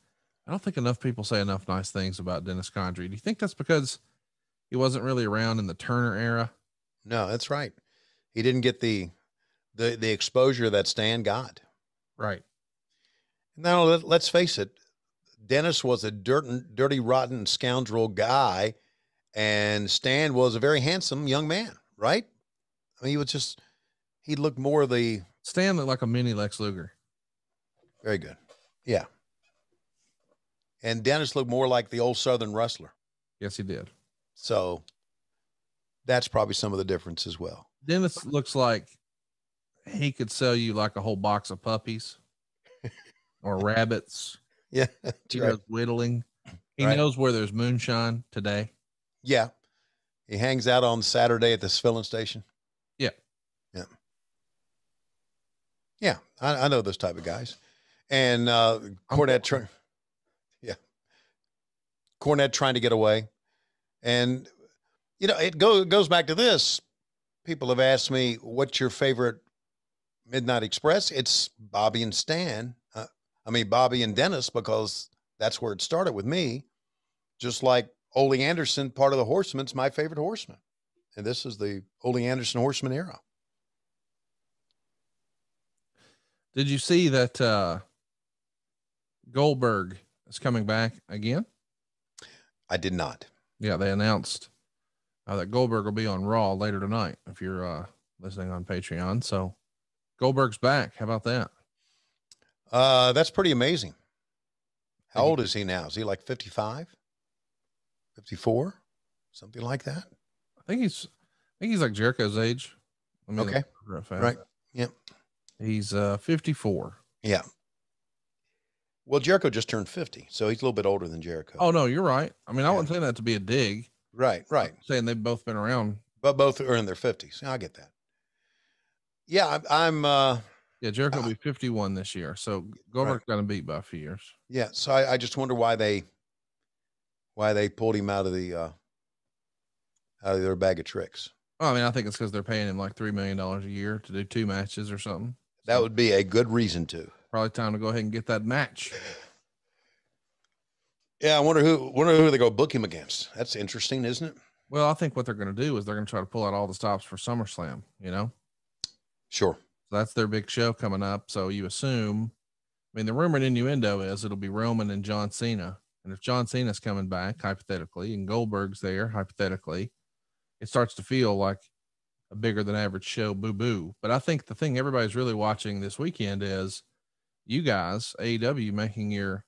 I don't think enough people say enough nice things about Dennis Condrey. Do you think that's because he wasn't really around in the Turner era. No, that's right. He didn't get the exposure that Stan got. Right. Now, let's face it. Dennis was a dirty, rotten scoundrel guy, and Stan was a very handsome young man, right? I mean, he looked more of the... Stan looked like a mini Lex Luger. Very good. Yeah. And Dennis looked more like the old Southern wrestler. Yes, he did. So that's probably some of the difference as well. Dennis looks like he could sell you like a whole box of puppies or rabbits. Yeah. He does whittling. He knows where there's moonshine today. Yeah. He hangs out on Saturday at this filling station. Yeah. Yeah. Yeah. I know those type of guys. And Cornette, Cornette trying to get away. And, you know, it goes back to this. People have asked me, what's your favorite Midnight Express? It's Bobby and Stan. Bobby and Dennis, because that's where it started with me. Just like Ole Anderson, part of the Horsemen's my favorite horseman. And this is the Ole Anderson Horseman era. Did you see that Goldberg is coming back again? I did not. Yeah, they announced that Goldberg will be on Raw later tonight if you're listening on Patreon. So Goldberg's back. How about that? That's pretty amazing. How old is he now? Is he like 55, 54, something like that? I think he's like Jericho's age. Okay. Right. Yep. He's 54. Yeah. Well, Jericho just turned 50, so he's a little bit older than Jericho. Oh no, you're right. I mean, I wasn't saying that to be a dig. Right. I'm saying they've both been around. But both are in their 50s. I get that. Yeah, I'm yeah, Jericho will be 51 this year. So Goldberg's got him beat by a few years. Yeah. So I just wonder why they pulled him out of their bag of tricks. Oh, I mean, I think it's because they're paying him like $3 million a year to do 2 matches or something. That would be a good reason to. Probably time to go ahead and get that match. Yeah, I wonder who they go book him against. That's interesting, isn't it? Well, I think what they're going to do is they're going to try to pull out all the stops for SummerSlam, you know? Sure. So that's their big show coming up. So you assume, I mean, the rumor and innuendo is it'll be Roman and John Cena. And if John Cena's coming back, hypothetically, and Goldberg's there, hypothetically, it starts to feel like a bigger than average show, boo-boo. But I think the thing everybody's really watching this weekend is you guys, AEW, making your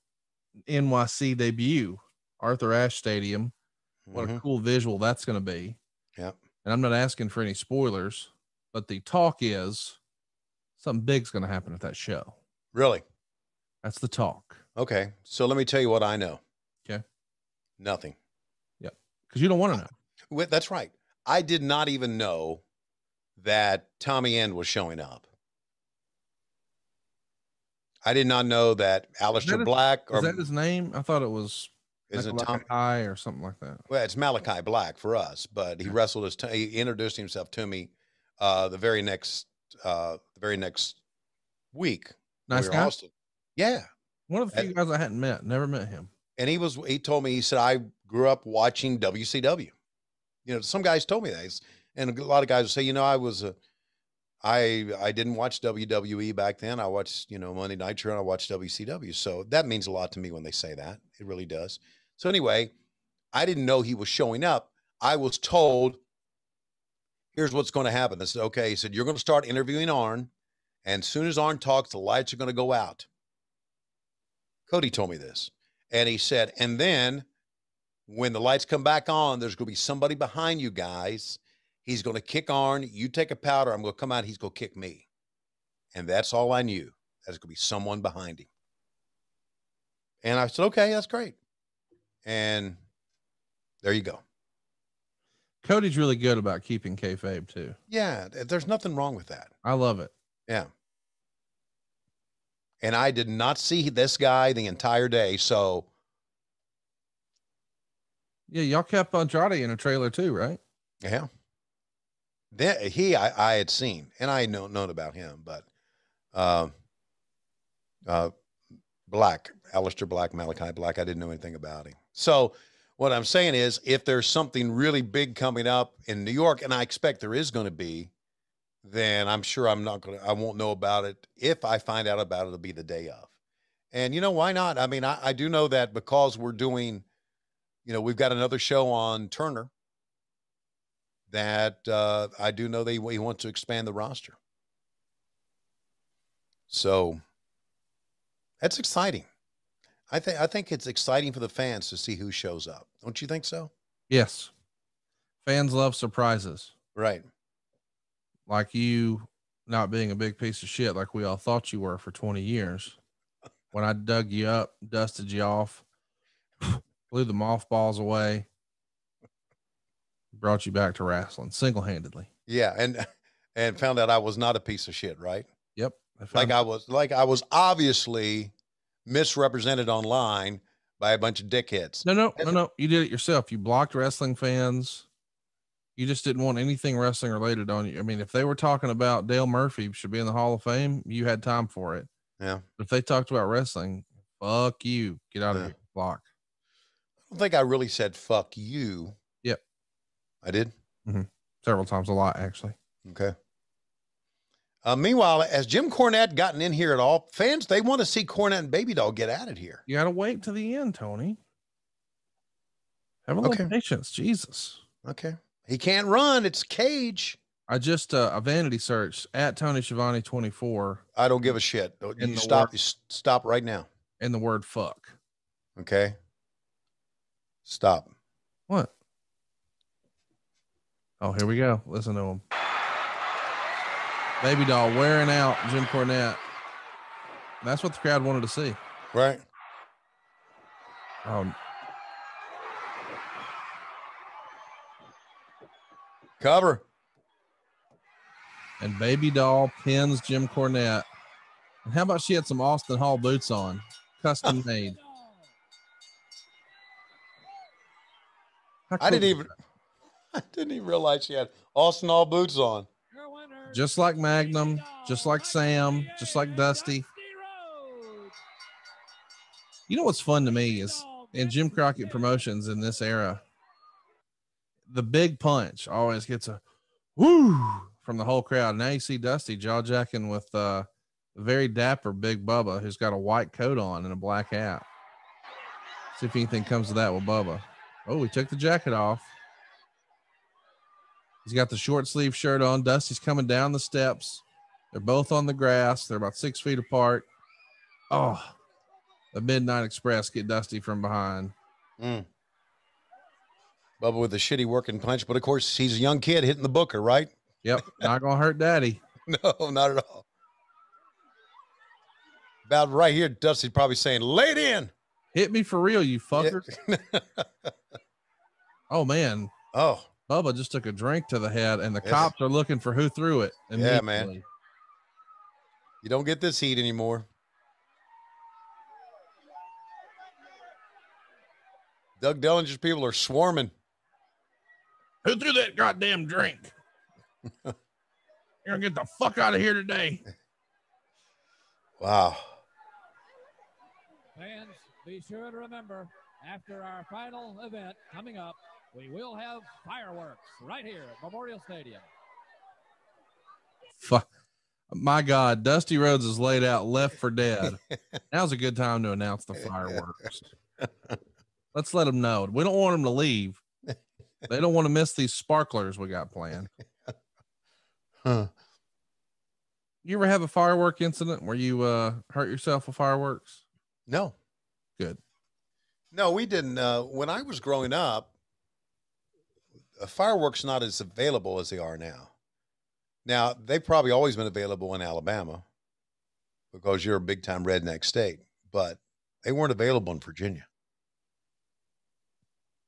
NYC debut, Arthur Ashe Stadium. What a cool visual that's going to be. Yeah. And I'm not asking for any spoilers, but the talk is something big's going to happen at that show. Really? That's the talk. Okay. So let me tell you what I know. Okay. Nothing. Yep. Because you don't want to know. That's right. I did not even know that Tommy End was showing up. I did not know that Aleister Black. Is that his name? I thought it was Malachi or something like that. Well, it's Malachi Black for us, but he wrestled he introduced himself to me the very next week. Nice guy. Yeah. One of the few guys I hadn't met. Never met him. And he told me, he said, I grew up watching WCW. You know, some guys told me that. And a lot of guys would say, you know, I didn't watch WWE back then. I watched, Monday Nitro, and I watched WCW. So that means a lot to me when they say that. It really does. So anyway, I didn't know he was showing up. I was told, here's what's going to happen. I said, okay. He said, you're going to start interviewing Arn. And as soon as Arn talks, the lights are going to go out. Cody told me this. And he said, and then when the lights come back on, there's going to be somebody behind you guys. He's going to kick Arn. You take a powder. I'm going to come out. He's going to kick me. And that's all I knew. There's going to be someone behind him. And I said, okay, that's great. And there you go. Cody's really good about keeping kayfabe too. Yeah. There's nothing wrong with that. I love it. Yeah. And I did not see this guy the entire day. So. Yeah. Y'all kept Andrade in a trailer too, right? Yeah. Then I had seen, and I had known about him, but Black, Aleister Black, Malachi Black, I didn't know anything about him. So What I'm saying is, if there's something really big coming up in New York, and I expect there is going to be, then I'm sure I won't know about it. If I find out about it, it'll be the day of. And why not? I mean, I do know that because we're doing, we've got another show on Turner that I do know he wants to expand the roster. So that's exciting. I think it's exciting for the fans to see who shows up. Don't you think so? Yes. Fans love surprises. Right. Like you not being a big piece of shit like we all thought you were for 20 years. When I dug you up, dusted you off, blew the mothballs away, brought you back to wrestling single-handedly. Yeah, and found out I was not a piece of shit, right? Yep. I was obviously misrepresented online by a bunch of dickheads. No. You did it yourself. You blocked wrestling fans. You just didn't want anything wrestling related on you. I mean, if they were talking about Dale Murphy should be in the Hall of Fame, you had time for it. Yeah. But if they talked about wrestling, fuck you. Get out of here. Block. I don't think I really said fuck you. Yep. I did? Mm-hmm. Several times, a lot, actually. Okay. Meanwhile, has Jim Cornette gotten in here at all? Fans, they want to see Cornette and Baby Doll get out of here. You got to wait to the end, Tony. Have a little patience. Jesus. Okay. He can't run. It's a cage. I just a vanity search at Tony Schiavone 24. I don't give a shit. You stop right now. And the word fuck. Okay. Stop. What? Oh, here we go. Listen to him. Baby Doll wearing out Jim Cornette. That's what the crowd wanted to see. Right. Cover. And Baby Doll pins Jim Cornette. And how about she had some Austin Hall boots on? Custom made. I didn't even realize she had Austin Hall boots on. Just like Magnum, just like Sam, just like Dusty. You know what's fun to me is in Jim Crockett promotions in this era, the big punch always gets a woo from the whole crowd. Now you see Dusty jaw-jacking with a very dapper Big Bubba who's got a white coat on and a black hat. See if anything comes of that with Bubba. Oh, he took the jacket off. He's got the short sleeve shirt on. Dusty's coming down the steps. They're both on the grass. They're about 6 feet apart. Oh, the Midnight Express get Dusty from behind. Bubba with a shitty working punch, but of course he's a young kid hitting the booker, right? Yep, not gonna hurt Daddy. No, not at all. About right here, Dusty's probably saying, "Lay it in, hit me for real, you fucker." Yeah. Oh man. Oh, Bubba just took a drink to the head, and the cops are looking for who threw it. Yeah, man. You don't get this heat anymore. Doug Dellinger's people are swarming. Who threw that goddamn drink? You're gonna get the fuck out of here today. Wow. Fans, be sure to remember, after our final event coming up, we will have fireworks right here at Memorial Stadium. Fuck. My God, Dusty Rhodes is laid out left for dead. Now's a good time to announce the fireworks. Let's let them know. We don't want them to leave. They don't want to miss these sparklers we got planned. Huh. You ever have a firework incident where you hurt yourself with fireworks? No. Good. No, we didn't. When I was growing up, fireworks not as available as they are now. Now, they've probably always been available in Alabama because you're a big-time redneck state, but they weren't available in Virginia.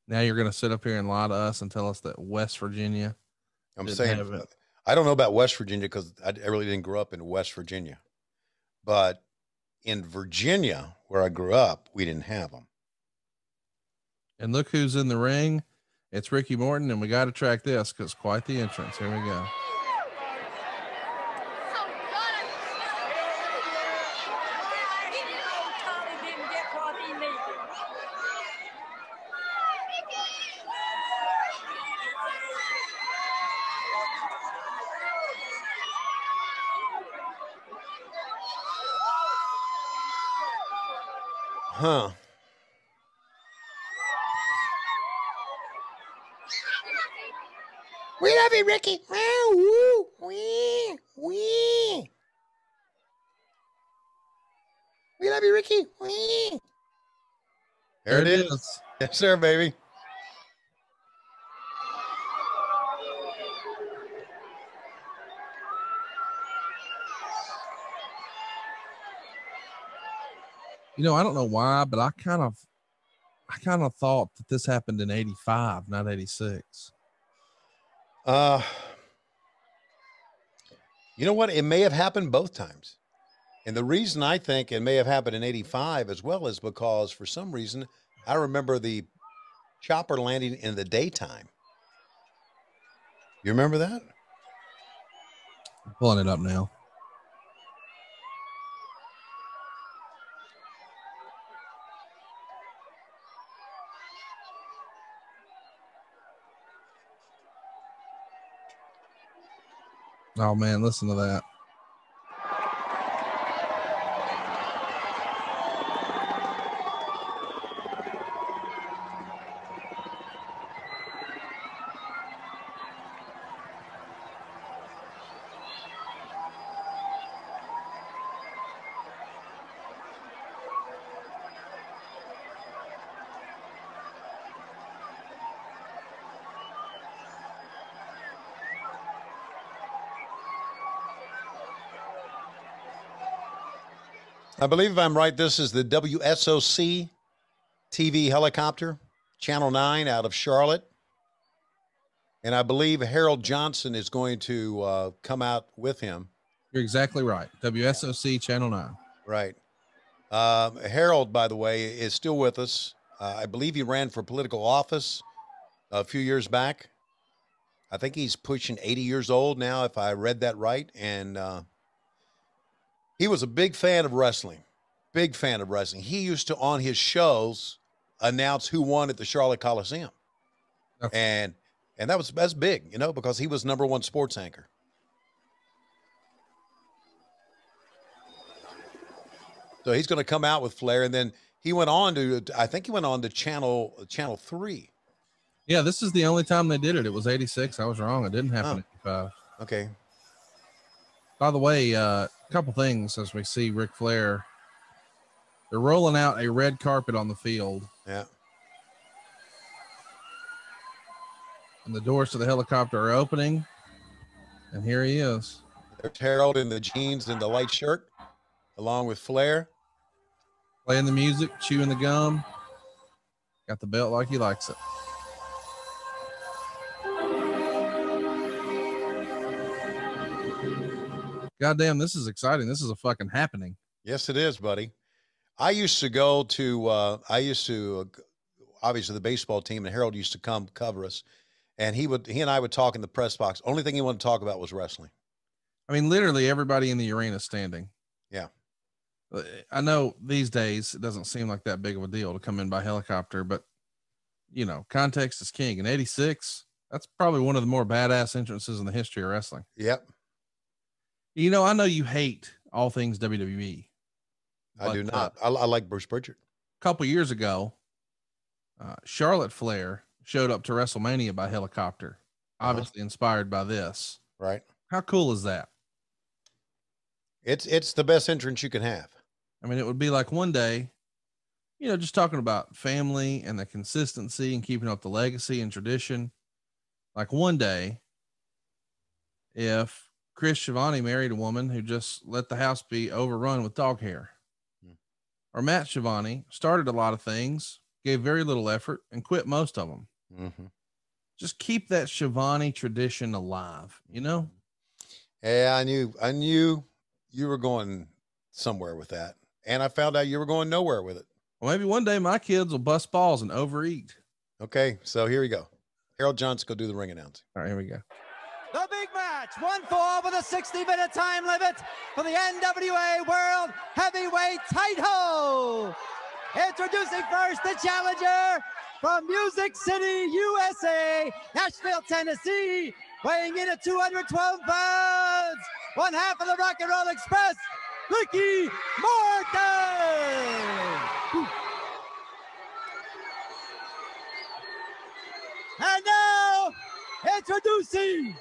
Now you're going to sit up here and lie to us and tell us that West Virginia. I'm saying, I don't know about West Virginia because I really didn't grow up in West Virginia. But in Virginia, where I grew up, we didn't have them. And look who's in the ring. It's Ricky Morton, and we got to track this because quite the entrance. Here we go. Huh. We love you, Ricky. Woo, wee, wee. We love you, Ricky. Wee. There it is. Yes, sir, baby. You know, I don't know why, but I kind of thought that this happened in 85, not 86. You know what? It may have happened both times. And the reason I think it may have happened in 85 as well is because for some reason, I remember the chopper landing in the daytime. You remember that? I'm pulling it up now. Oh man, listen to that. I believe if I'm right, this is the WSOC TV helicopter, Channel 9 out of Charlotte. And I believe Harold Johnson is going to come out with him. You're exactly right. WSOC Channel 9. Right. Harold, by the way, is still with us. I believe he ran for political office a few years back. I think he's pushing 80 years old now, if I read that right. And he was a big fan of wrestling. Big fan of wrestling. He used to, on his shows, announce who won at the Charlotte Coliseum. And that's big, you know, because he was #1 sports anchor. So he's going to come out with Flair, and then he went on to, I think he went on to Channel 3. Yeah, this is the only time they did it. It was 86. I was wrong. It didn't happen in 85. Okay. By the way, a couple things as we see Ric Flair. They're rolling out a red carpet on the field. Yeah. And the doors to the helicopter are opening. And here he is. There's Harold in the jeans and the light shirt, along with Flair. Playing the music, chewing the gum. Got the belt like he likes it. Goddamn, this is exciting. This is a fucking happening. Yes, it is, buddy. I used to go to, obviously the baseball team, and Harold used to come cover us. And he and I would talk in the press box. Only thing he wanted to talk about was wrestling. I mean, literally everybody in the arena standing. Yeah. I know these days it doesn't seem like that big of a deal to come in by helicopter, but you know, context is king. In 86, that's probably one of the more badass entrances in the history of wrestling. Yep. You know, I know you hate all things WWE. I do not. I like Bruce Pritchard. A couple years ago, Charlotte Flair showed up to WrestleMania by helicopter, obviously inspired by this. Right. How cool is that? It's the best entrance you can have. I mean, it would be like one day, you know, just talking about family and the consistency and keeping up the legacy and tradition. Like one day, if Chris Schiavone married a woman who just let the house be overrun with dog hair, or Matt Schiavone started a lot of things, gave very little effort, and quit most of them. Mm-hmm. Just keep that Schiavone tradition alive, you know? Yeah, I knew you were going somewhere with that. And I found out you were going nowhere with it. Well, maybe one day my kids will bust balls and overeat. Okay, so here we go. Harold Johnson, go do the ring announcing. All right, here we go. The big match, 1-4 with a 60-minute time limit for the NWA World Heavyweight title. Introducing first the challenger from Music City, USA, Nashville, Tennessee, weighing in at 212 pounds, one half of the Rock and Roll Express, Ricky Morton. Introducing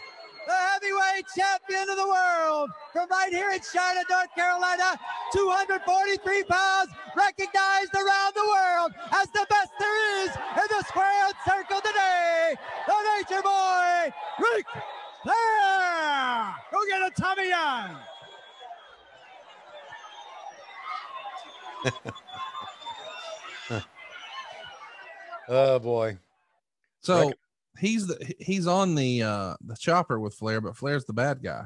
the heavyweight champion of the world from right here in Charlotte, North Carolina, 243 pounds, recognized around the world as the best there is in the squared circle today, the Nature Boy, Ric Flair. Go get a Tommy Young. Oh boy. So he's on the chopper with Flair, but Flair's the bad guy.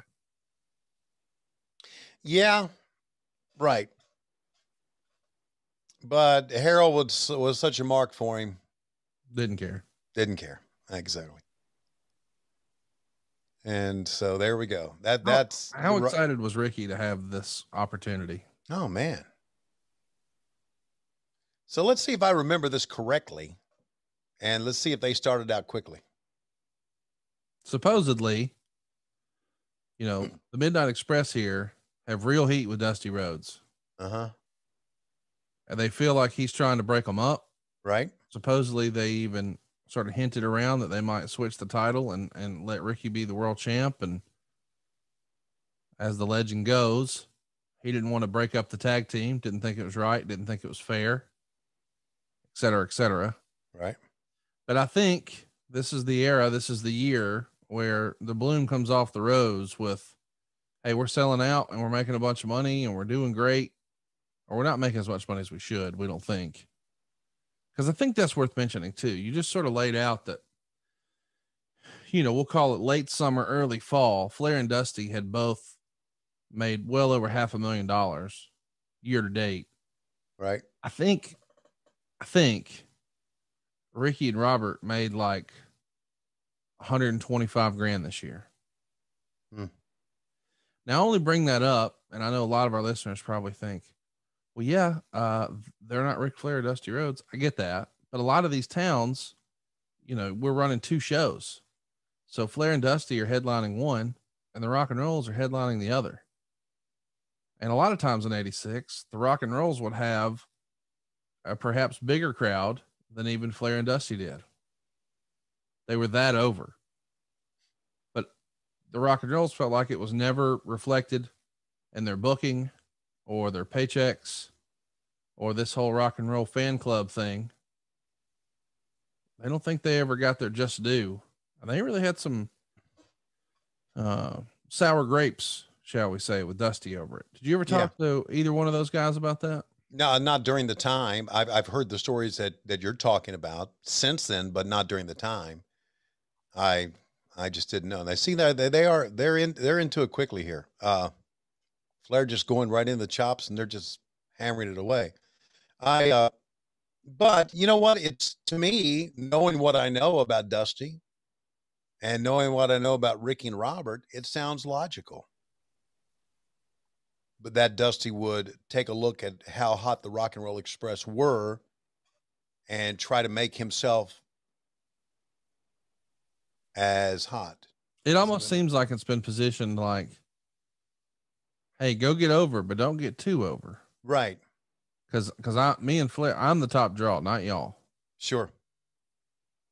Yeah, right. But Harold was such a mark for him. Didn't care. Exactly. And so there we go. That's how excited was Ricky to have this opportunity? Oh man. So let's see if I remember this correctly. And let's see if they started out quickly. Supposedly, the Midnight Express here have real heat with Dusty Rhodes. Uh-huh. And they feel like he's trying to break them up. Right. Supposedly they even sort of hinted around that they might switch the title and let Ricky be the world champ. And as the legend goes, he didn't want to break up the tag team. Didn't think it was right. Didn't think it was fair, et cetera, et cetera. Right. But I think this is the era, this is the year where the bloom comes off the rose with, hey, we're selling out and we're making a bunch of money and we're doing great, or we're not making as much money as we should. We don't think, because I think that's worth mentioning too. You just sort of laid out that, we'll call it late summer, early fall. Flair and Dusty had both made well over $500,000 year to date. Right. I think Ricky and Robert made like 125 grand this year. Now I only bring that up, and I know a lot of our listeners probably think, well, yeah, they're not Ric Flair or Dusty Rhodes. I get that. But a lot of these towns, we're running 2 shows. So Flair and Dusty are headlining one, and the Rock and Rolls are headlining the other. And a lot of times in 86, the Rock and Rolls would have a perhaps bigger crowd than even Flair and Dusty did. They were that over. But the Rock and Rolls felt like it was never reflected in their booking or their paychecks or this whole rock and roll fan club thing. I don't think they ever got their just due. And they really had some sour grapes, shall we say, with Dusty over it. Did you ever talk to either one of those guys about that? No, not during the time. I've heard the stories that you're talking about since then, but not during the time. I just didn't know. And I see that they're into it quickly here. Flair just going right in the chops, and they're just hammering it away. But you know what? It's, to me, knowing what I know about Dusty and knowing what I know about Ricky and Robert, it sounds logical. But that Dusty would take a look at how hot the Rock and Roll Express were and try to make himself as hot. It almost seems like it's been positioned like, hey, go get over, but don't get too over. Right. Cause me and Flair, I'm the top draw, not y'all. Sure.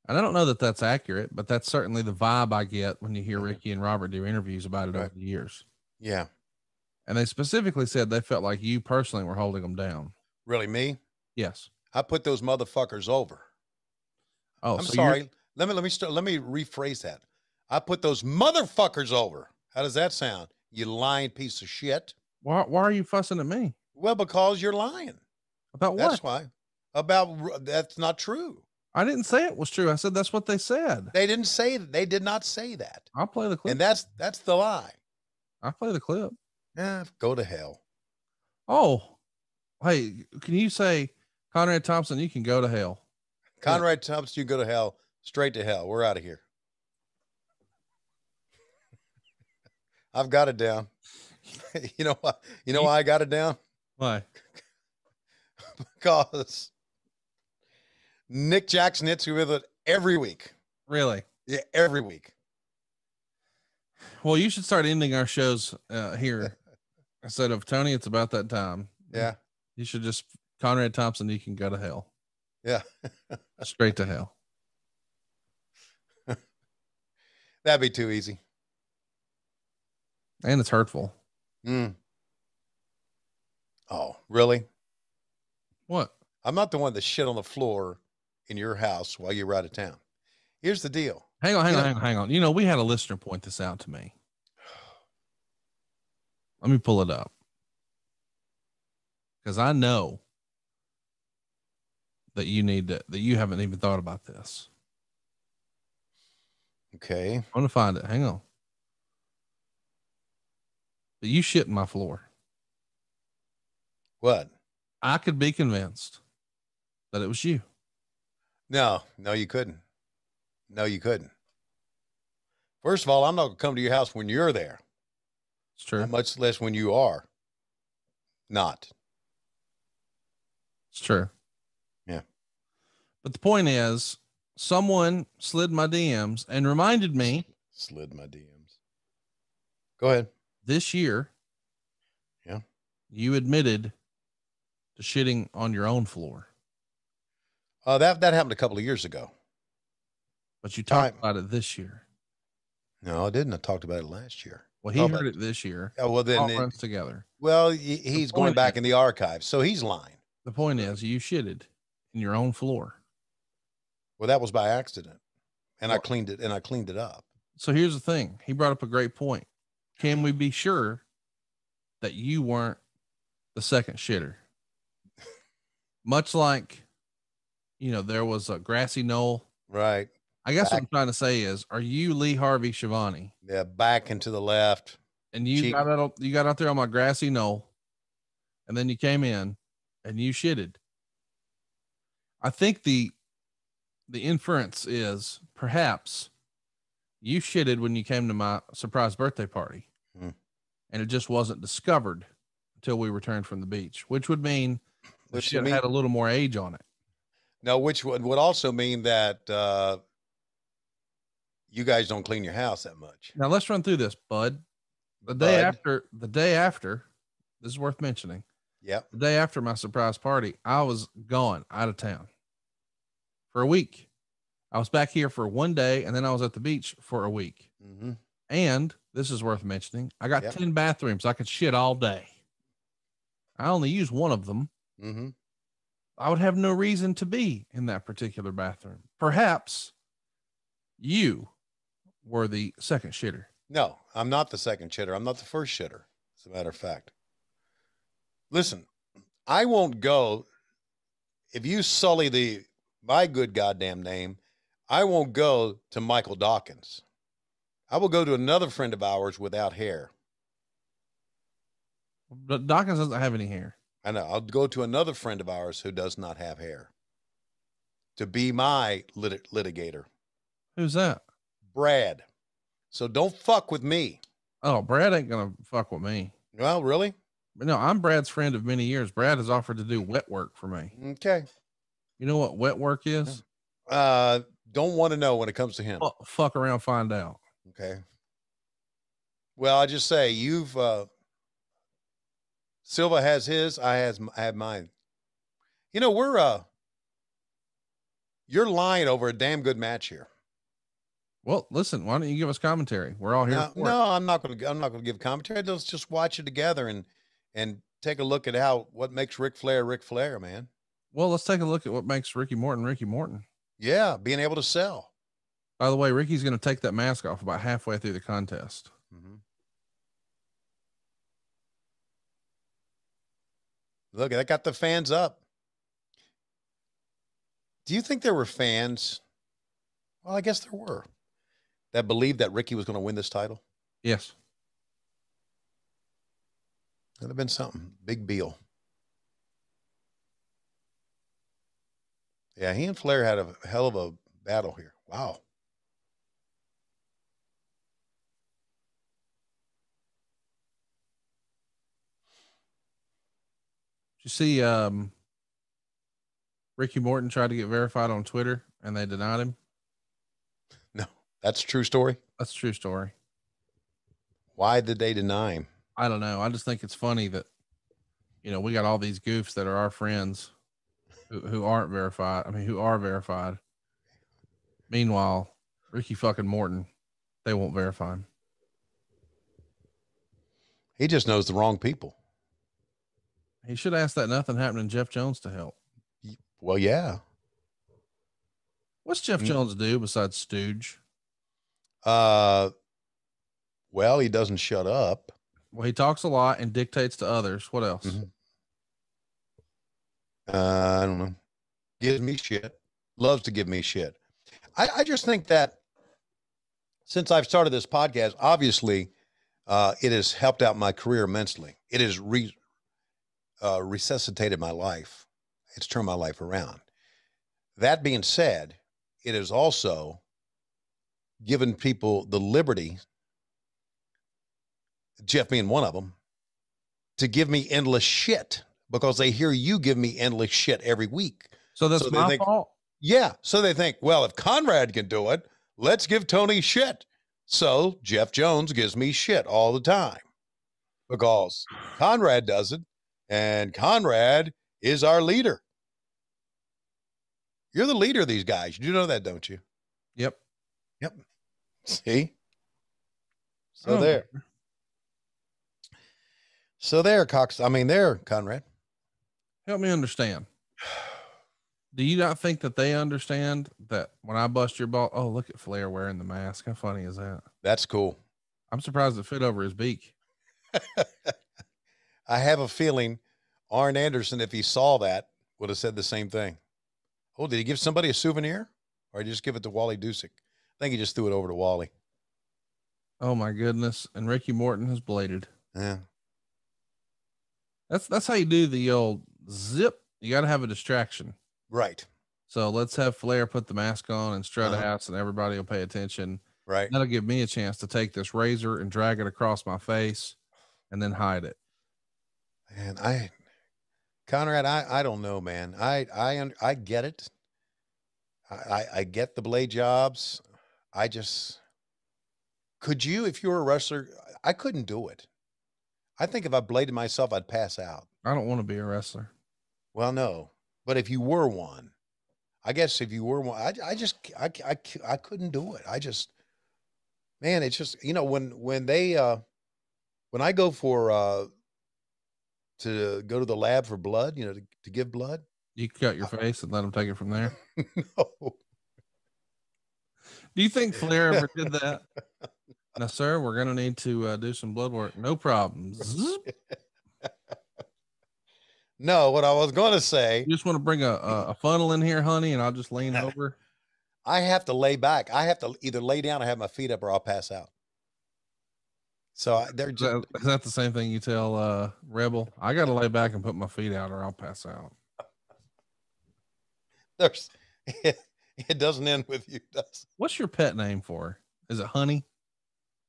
And I don't know that that's accurate, but that's certainly the vibe I get when you hear Ricky and Robert do interviews about it over the years. Yeah. And they specifically said they felt like you personally were holding them down. Really, me? Yes. I put those motherfuckers over. Oh, I'm sorry. Let me rephrase that. I put those motherfuckers over. How does that sound? You lying piece of shit. Why are you fussing at me? Well, because you're lying. About what? That's why. That's not true. I didn't say it was true. I said that's what they said. They did not say that. I'll play the clip. And that's the lie. I'll play the clip. Yeah, go to hell. Oh, hey, can you say, Conrad Thompson, you can go to hell? Conrad Thompson, you go to hell, straight to hell. We're out of here. I've got it down. You know what? You know why I got it down? Why? Because Nick Jackson hits you with it every week. Really? Yeah, every week. Well, you should start ending our shows here. Instead of Tony, it's about that time. Yeah. You should just, Conrad Thompson, you can go to hell. Yeah. Straight to hell. That'd be too easy. And it's hurtful. Mm. Oh, really? What? I'm not the one that shit on the floor in your house while you were out of town. Here's the deal. Hang on. You know, we had a listener point this out to me. Let me pull it up. Because I know that you haven't even thought about this. Okay. I'm going to find it. Hang on. But you shit in my floor. What? I could be convinced that it was you. No, you couldn't. No, you couldn't. First of all, I'm not going to come to your house when you're there. It's true. Much less when you are not. It's true. Yeah. But the point is, someone slid my DMs and reminded me. Slid my DMs. Go ahead. This year. Yeah. You admitted to shitting on your own floor. That happened a couple of years ago. But you talked about it this year. No, I didn't. I talked about it last year. Well, he heard it this year. Oh, well, then all runs together. Well, he's going back in the archives, so he's lying. The point is, you shitted in your own floor. Well, that was by accident, and I cleaned it up. So here's the thing. He brought up a great point. Can we be sure that you weren't the second shitter? Much like, you know, there was a grassy knoll. Right. I guess what I'm trying to say is, are you Lee Harvey Schiavone? Yeah, back and to the left. And you got out there on my grassy knoll, and then you came in and you shitted. I think the inference is perhaps you shitted when you came to my surprise birthday party, and it just wasn't discovered until we returned from the beach, which would mean the shit had a little more age on it. No, which would also mean that you guys don't clean your house that much. Now let's run through this, bud. The day after, this is worth mentioning. Yeah. The day after my surprise party, I was gone out of town for a week. I was back here for one day, and then I was at the beach for a week. Mm-hmm. And this is worth mentioning. I got 10 bathrooms. I could shit all day. I only use one of them. Mm-hmm. I would have no reason to be in that particular bathroom. Perhaps you were the second shitter. No, I'm not the second shitter. I'm not the first shitter, as a matter of fact. Listen, I won't go. If you sully my good goddamn name, I won't go to Michael Dawkins. I will go to another friend of ours without hair. But Dawkins doesn't have any hair. I know. I'll go to another friend of ours who does not have hair to be my litigator. Who's that? Brad. So don't fuck with me. Oh, Brad ain't going to fuck with me. Well, really? No, I'm Brad's friend of many years. Brad has offered to do wet work for me. Okay. You know what wet work is? Don't want to know when it comes to him. Oh, fuck around, find out. Okay. Well, I just say Silva has his, I have mine. You know, you're lying over a damn good match here. Well, listen, why don't you give us commentary? We're all here. No, I'm not going to give commentary. Let's just watch it together and take a look at what makes Ric Flair, man. Well, let's take a look at what makes Ricky Morton. Yeah. Being able to sell. By the way, Ricky's going to take that mask off about halfway through the contest. Mm-hmm. Look, that got the fans up. Do you think there were fans? Well, I guess there were that believed that Ricky was going to win this title. Yes. That'd have been something. Big Beal. Yeah, he and Flair had a hell of a battle here. Wow. Did you see Ricky Morton tried to get verified on Twitter and they denied him? No, that's a true story. That's a true story. Why did they deny him? I don't know. I just think it's funny that, you know, we got all these goofs that are our friends who aren't verified. I mean, who are verified. Meanwhile, Ricky fucking Morton They won't verify him. He just knows the wrong people. He should ask that nothing happened to Jeff Jones to help. Well, yeah. What's Jeff Jones do besides stooge? Well, he doesn't shut up. Well, he talks a lot and dictates to others. What else? Mm-hmm. I don't know. Gives me shit. Loves to give me shit. I just think that since I've started this podcast, obviously, it has helped out my career immensely. It has resuscitated my life. It's turned my life around. That being said, it has also given people the liberty, Jeff being one of them, to give me endless shit because they hear you give me endless shit every week. So that's my fault? Yeah. So they think, well, if Conrad can do it, let's give Tony shit. So Jeff Jones gives me shit all the time because Conrad does it, and Conrad is our leader. You're the leader of these guys. You do know that, don't you? Yep. Yep. See? So there. So there, Conrad. Help me understand. Do you not think that they understand that when I bust your ball? Oh, look at Flair wearing the mask. How funny is that? That's cool. I'm surprised it fit over his beak. I have a feeling Arn Anderson, if he saw that, would have said the same thing. Oh, did he give somebody a souvenir? Or did he just give it to Wally Dusek? I think he just threw it over to Wally. Oh my goodness. And Ricky Morton has bladed. Yeah. That's how you do the old zip. You got to have a distraction. Right. So let's have Flair put the mask on and strut out, and everybody will pay attention. Right. That'll give me a chance to take this razor and drag it across my face and then hide it. And Conrad, I don't know, man. I get it. I get the blade jobs. Could you, if you were a wrestler, I couldn't do it. I think if I bladed myself, I'd pass out. I don't want to be a wrestler. Well, no, but if you were one, I guess if you were one, I couldn't do it. Man, it's just, when I go to go to the lab for blood, to give blood. You cut your face and let them take it from there. No. Do you think Flair ever did that? No, sir, we're going to need to do some blood work. No problem. No, what I was going to say. You just want to bring a funnel in here, honey, and I'll just lean over. I have to lay back. I have to either lay down or have my feet up or I'll pass out. So they're just. Is that the same thing you tell Rebel? I got to lay back and put my feet out or I'll pass out. It doesn't end with you, does it? What's your pet name for her? Is it Honey?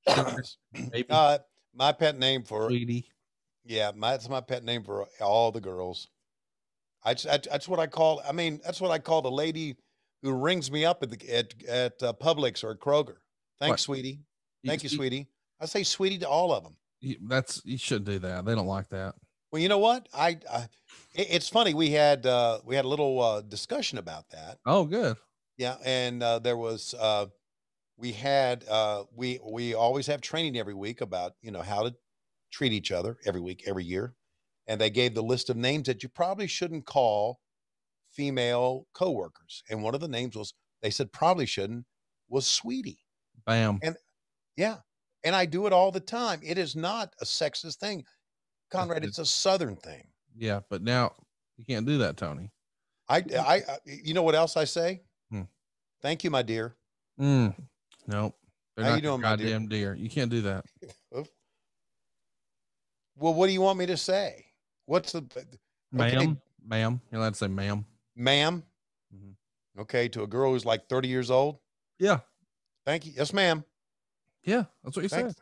My pet name for Sweetie. Yeah, that's my pet name for all the girls. That's what I call. I mean, that's what I call the lady who rings me up at Publix or at Kroger. Thanks, sweetie. Thank you, sweetie. I say sweetie to all of them. You shouldn't do that. They don't like that. Well, you know what? It's funny. We had a little discussion about that. Oh, good. Yeah, and there was we always have training every week about how to treat each other every week, every year, and they gave the list of names that you probably shouldn't call female coworkers, and one of the names they said probably shouldn't was Sweetie. Bam. And yeah, and I do it all the time. It is not a sexist thing, Conrad. It's a Southern thing. Yeah, but now you can't do that, Tony. You know what else I say? Thank you, my dear. Nope. They're How not you doing, my goddamn dear? You can't do that. Well, what do you want me to say? What's the ma'am? Ma'am. You're allowed to say ma'am. Ma'am. Mm-hmm. Okay, to a girl who's like 30 years old. Yeah. Thank you. Yes, ma'am. Yeah, that's what you said.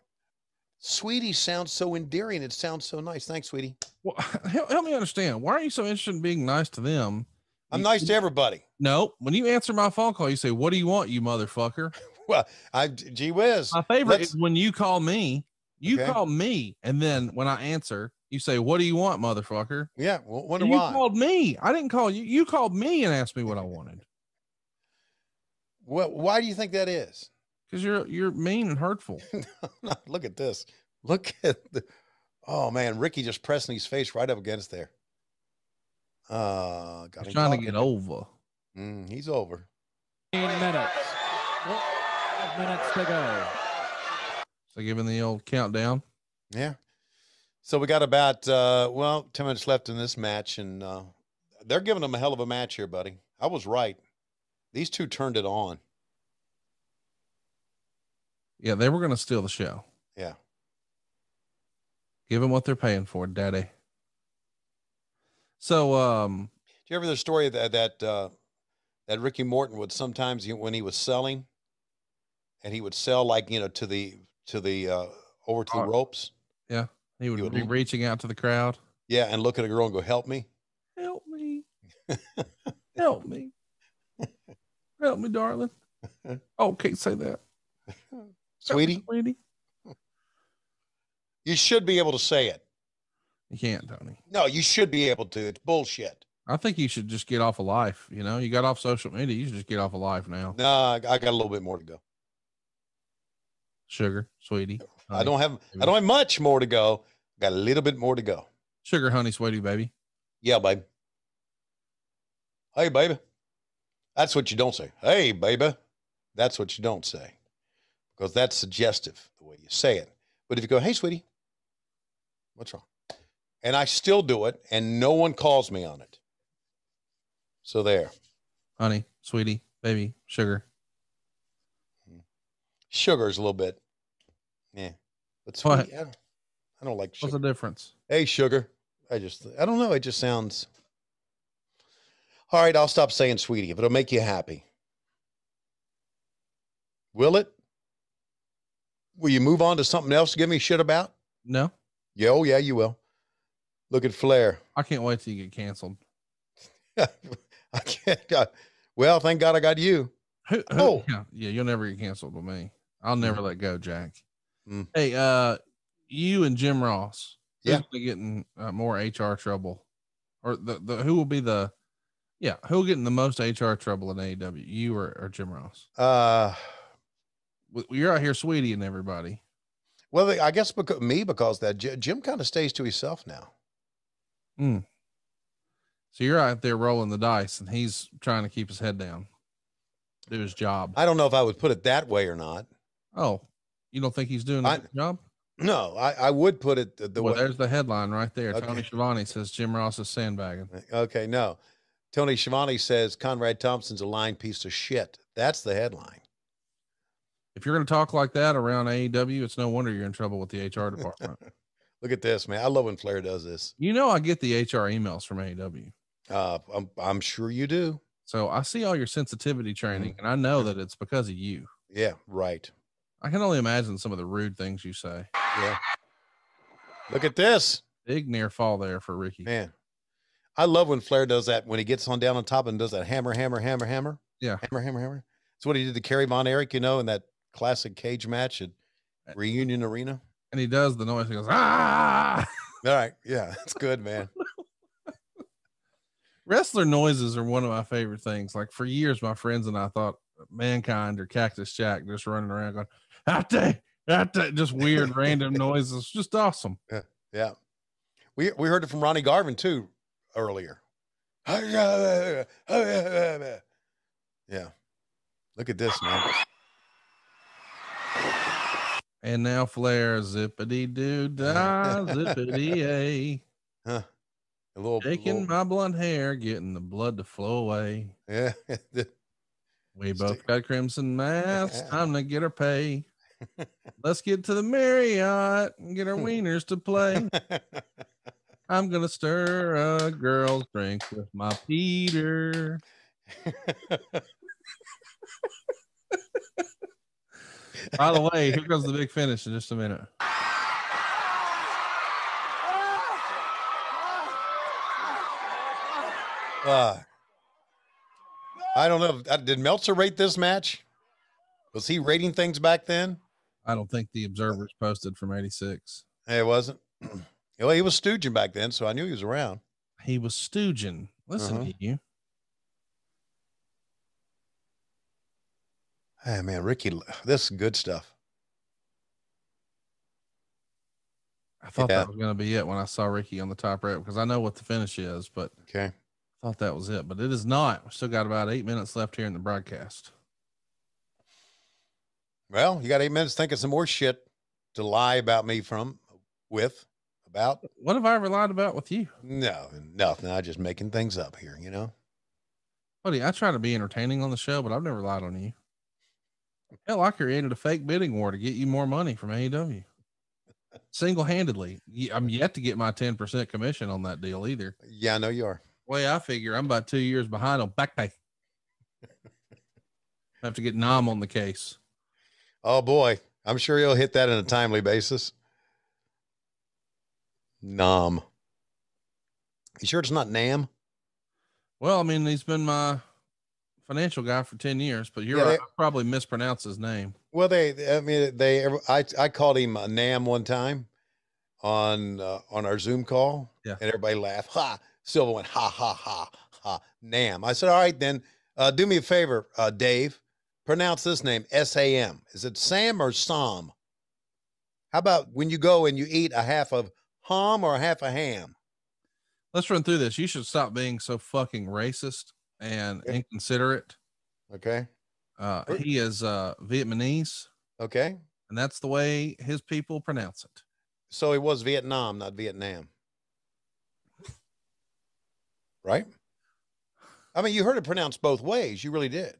Sweetie sounds so endearing. It sounds so nice. Thanks, sweetie. Well, help me understand. Why are you so interested in being nice to them? I'm nice to everybody. No, when you answer my phone call, you say, "What do you want, you motherfucker?" Well, gee whiz. My favorite is when you call me. You call me, and then when I answer, you say, "What do you want, motherfucker?" Yeah, well, wonder you why. You called me. I didn't call you. You called me and asked me what I wanted. Well, why do you think that is? Because you're mean and hurtful. Look at this. Look at oh man, Ricky just pressing his face right up against there. Got He's him trying to talking. get over. He's over. 15 minutes. 12 minutes to go. So giving the old countdown. Yeah. So we got about 10 minutes left in this match, and they're giving them a hell of a match here, buddy. I was right. These two turned it on. Yeah, they were going to steal the show. Yeah. Give them what they're paying for, daddy. So, did you ever hear the story that Ricky Morton would sometimes, when he was selling, and he would sell like, to the over to the ropes. Yeah. He would be reaching out to the crowd. Yeah. And look at a girl and go, help me. Help me. Help me. Help me, darling. Oh, can't say that. Sweetie. Sweetie. You should be able to say it. You can't, Tony. No, you should be able to. It's bullshit. I think you should just get off of life. You got off social media. You should just get off of life now. No, I got a little bit more to go. Sugar, sweetie. Honey, I don't have much more to go. Got a little bit more to go. Sugar, honey, sweetie, baby. Yeah, baby. Hey, baby. That's what you don't say. Hey, baby. That's what you don't say. Because that's suggestive, the way you say it. But if you go, hey, sweetie, what's wrong? And I still do it, and no one calls me on it. So there. Honey, sweetie, baby, sugar. Sugar is a little bit. Yeah. But sweetie, I don't like sugar. What's the difference? Hey, sugar. I don't know. It just sounds. All right, I'll stop saying sweetie if it'll make you happy. Will it? Will you move on to something else to give me shit about? No. Yeah, oh, yeah, you will. Look at Flair. I can't wait till you get canceled. I can't. Well, thank God I got you. Oh, yeah, you'll never get canceled with me. I'll never let go, Jack. Hey, you and Jim Ross. Yeah, getting more HR trouble, or the who will be the who will get in the most HR trouble in AEW? You or Jim Ross? You're out here sweetie and everybody. Well, I guess because that Jim kind of stays to himself now. So you're out there rolling the dice, and he's trying to keep his head down, do his job. I don't know if I would put it that way or not. Oh, you don't think he's doing a good job? No, I would put it the way. There's the headline right there. Okay. Tony Schiavone says Jim Ross is sandbagging. Okay, no. Tony Schiavone says Conrad Thompson's a lying piece of shit. That's the headline. If you're going to talk like that around AEW, it's no wonder you're in trouble with the HR department. Look at this, man. I love when Flair does this. I get the HR emails from AEW. I'm sure you do. So I see all your sensitivity training, and I know that it's because of you. Yeah, right. I can only imagine some of the rude things you say. Yeah. Look at this. Big near fall there for Ricky. Man, I love when Flair does that, when he gets on down on top and does that hammer. Yeah. Hammer. That's what he did to Kerry Von Erich, in that classic cage match at Reunion Arena. And he does the noise. He goes, ah! All right. Yeah, that's good, man. Wrestler noises are one of my favorite things. Like for years, my friends and I thought Mankind or Cactus Jack just running around going, out there, just weird random noises. Just awesome. Yeah. We heard it from Ronnie Garvin too earlier. Yeah. Look at this, man. And now Flair, zippity doo dah, zippity a. Huh. Shaking my blonde hair, getting the blood to flow away. Yeah. We both got crimson masks. Time to get our pay. Let's get to the Marriott and get our wieners to play. I'm gonna stir a girl's drink with my Peter. By the way, here goes the big finish in just a minute. I don't know. Did Meltzer rate this match? Was he rating things back then? I don't think the Observer's posted from 86. Hey, it wasn't. Well, he was stooging back then, so I knew he was around. He was stooging. Listen to you. Hey, man, Ricky, this is good stuff. I thought that was going to be it when I saw Ricky on the top rope, because I know what the finish is, but okay. I thought that was it, but it is not. We still got about 8 minutes left here in the broadcast. Well, you got 8 minutes thinking some more shit to lie about me about. What have I ever lied about with you? No, nothing. I'm just making things up here, you know? Buddy, I try to be entertaining on the show, but I've never lied on you. Hell, I created a fake bidding war to get you more money from AEW. Single-handedly. I'm yet to get my 10% commission on that deal either. Yeah, I know you are. Way I figure I'm about 2 years behind on back pay. I have to get Nam on the case. Oh boy, I'm sure he'll hit that on a timely basis. Nam. You sure it's not Nam? Well, I mean, he's been my financial guy for 10 years, but you're right. I probably mispronounced his name. Well, I called him Nam one time on our Zoom call. Yeah. And everybody laughed. Ha. Silva went, ha, ha, ha, ha. Nam. I said, all right, then do me a favor, Dave. Pronounce this name, S-A-M. Is it Sam or Sam? How about when you go and you eat a half of ham or a half of ham? Let's run through this. You should stop being so fucking racist and inconsiderate. Okay. He is Vietnamese. Okay. And that's the way his people pronounce it. So he was Vietnam, not Vietnam. Right? I mean, you heard it pronounced both ways. You really did.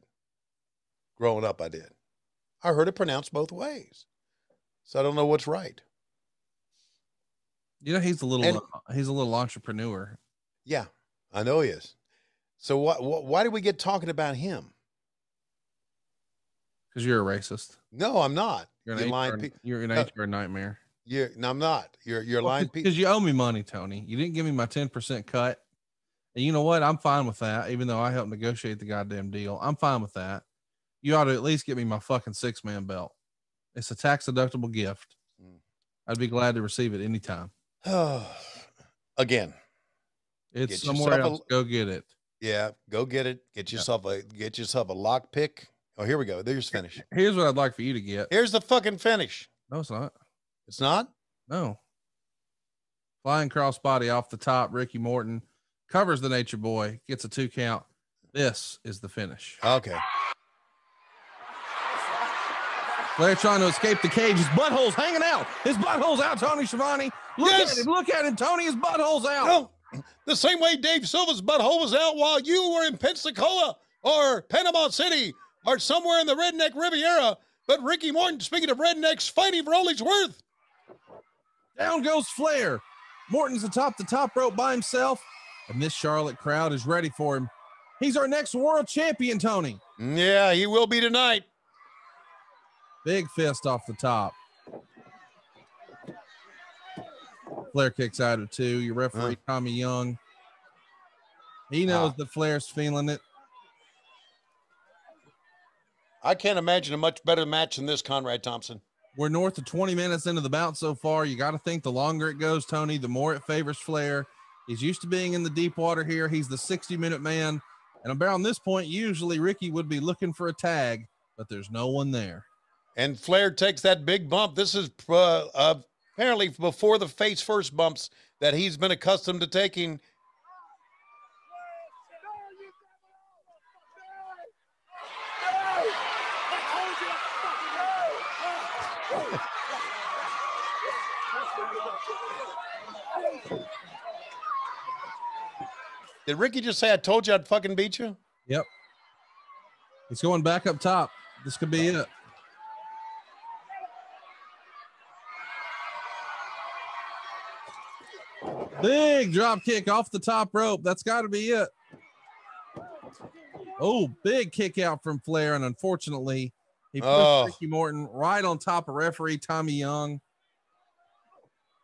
Growing up, I did. I heard it pronounced both ways. So I don't know what's right. You know, he's a little entrepreneur. Yeah, I know he is. So why did we get talking about him? Because you're a racist. No, I'm not. You're an HR nightmare. No, I'm not. You're lying. Because you owe me money, Tony. You didn't give me my 10% cut. And you know what? I'm fine with that. Even though I helped negotiate the goddamn deal, I'm fine with that. You ought to at least get me my fucking 6-man belt. It's a tax deductible gift. I'd be glad to receive it anytime. Again, it's somewhere else. Go get it. Yeah, go get it. Get yourself a lock pick. Oh, here we go. There's finish. Here's what I'd like for you to get. Here's the fucking finish. No, it's not. It's not? No. Flying crossbody off the top. Ricky Morton covers the Nature Boy, gets a 2 count. This is the finish. Okay. Flair trying to escape the cage. His butthole's hanging out. His butthole's out, Tony Schiavone. Look at him. Look at him, Tony. His butthole's out. No, the same way Dave Silva's butthole was out while you were in Pensacola or Panama City or somewhere in the Redneck Riviera. But Ricky Morton, speaking of rednecks, fighting for all he's worth. Down goes Flair. Morton's atop the top rope by himself, and this Charlotte crowd is ready for him. He's our next world champion, Tony. Yeah, he will be tonight. Big fist off the top. Flair kicks out of 2. Your referee, Tommy Young. He knows that Flair's feeling it. I can't imagine a much better match than this, Conrad Thompson. We're north of 20 minutes into the bout so far. You got to think the longer it goes, Tony, the more it favors Flair. He's used to being in the deep water here. He's the 60-minute man. And around this point, usually Ricky would be looking for a tag, but there's no one there. And Flair takes that big bump. This is apparently before the face first bumps that he's been accustomed to taking. Did Ricky just say, I told you I'd fucking beat you? Yep. He's going back up top. This could be it. Big drop kick off the top rope. That's got to be it. Oh, big kick out from Flair. And unfortunately, he pushed Ricky Morton right on top of referee Tommy Young.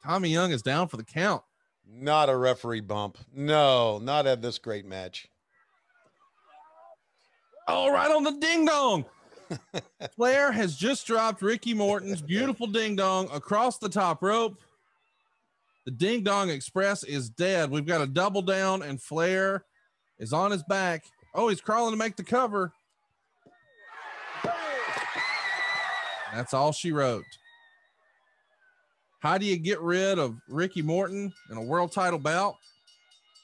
Tommy Young is down for the count. Not a referee bump. No, not at this great match. Oh, right on the ding dong. Flair has just dropped Ricky Morton's beautiful ding dong across the top rope. The Ding Dong Express is dead. We've got a double down, and Flair is on his back. Oh, he's crawling to make the cover. That's all she wrote. How do you get rid of Ricky Morton in a world title bout?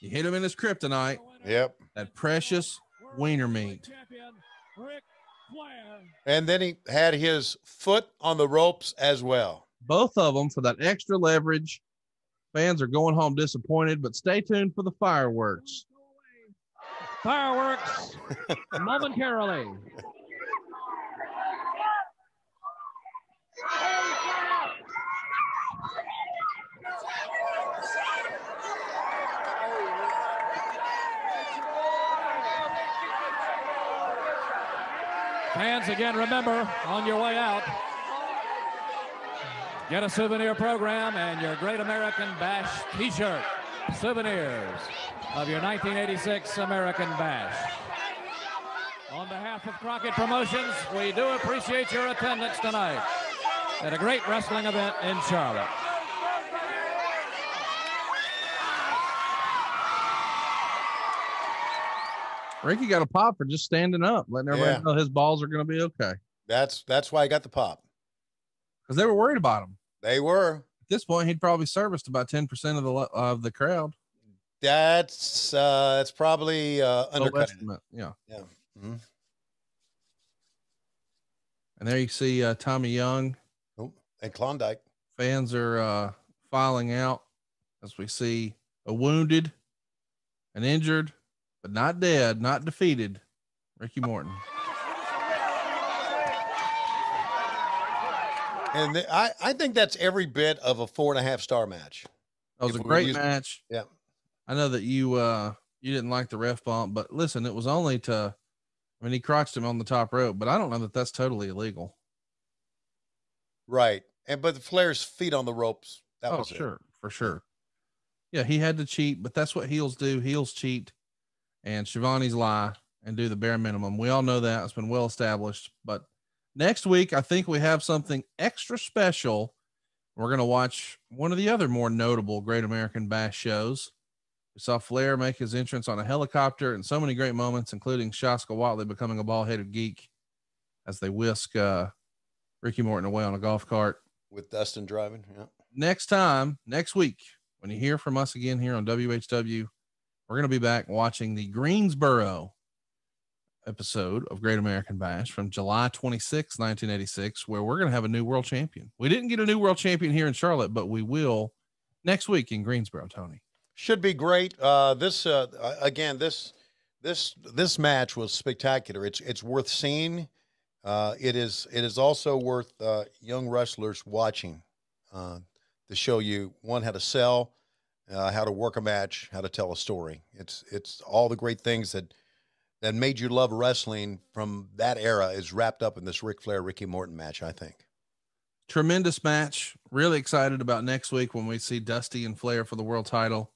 You hit him in his kryptonite. Yep. That precious wiener meat. And then he had his foot on the ropes as well. Both of them for that extra leverage. Fans are going home disappointed, but stay tuned for the fireworks. Fireworks momentarily. Fans, again, remember, on your way out, get a souvenir program and your Great American Bash t-shirt. Souvenirs of your 1986 American Bash. On behalf of Crockett Promotions, we do appreciate your attendance tonight at a great wrestling event in Charlotte. Ricky got a pop for just standing up, letting everybody know his balls are going to be okay. That's why I got the pop. Because they were worried about him. They were. At this point, he'd probably serviced about 10% of the crowd. That's probably undercutting it. Yeah. Yeah. Mm-hmm. And there you see Tommy Young. Oh, and Klondike. Fans are filing out as we see a wounded, an injured, but not dead, not defeated, Ricky Morton. And I think that's every bit of a 4.5-star match. That was a great match. Yeah. I know that you didn't like the ref bump, but listen, it was only to, I mean, he crotched him on the top rope, but I don't know that that's totally illegal. Right. But the Flair's feet on the ropes. That was sure. For sure. Yeah. He had to cheat, but that's what heels do. Heels cheat and Schiavone's lie and do the bare minimum. We all know that. It's been well established, but next week, I think we have something extra special. We're going to watch one of the other more notable Great American Bash shows. We saw Flair make his entrance on a helicopter and so many great moments, including Shaska Watley becoming a bald-headed geek as they whisk Ricky Morton away on a golf cart. With Dustin driving, yeah. Next week, when you hear from us again here on WHW, we're going to be back watching the Greensboro episode of Great American Bash from July 26, 1986, where we're going to have a new world champion. We didn't get a new world champion here in Charlotte, but we will next week in Greensboro, Tony. Should be great. This match was spectacular. It's worth seeing. It is also worth young wrestlers watching to show you how to sell, how to work a match, how to tell a story. It's all the great things that made you love wrestling from that era is wrapped up in this Ric Flair, Ricky Morton match, I think. Tremendous match. Really excited about next week when we see Dusty and Flair for the world title.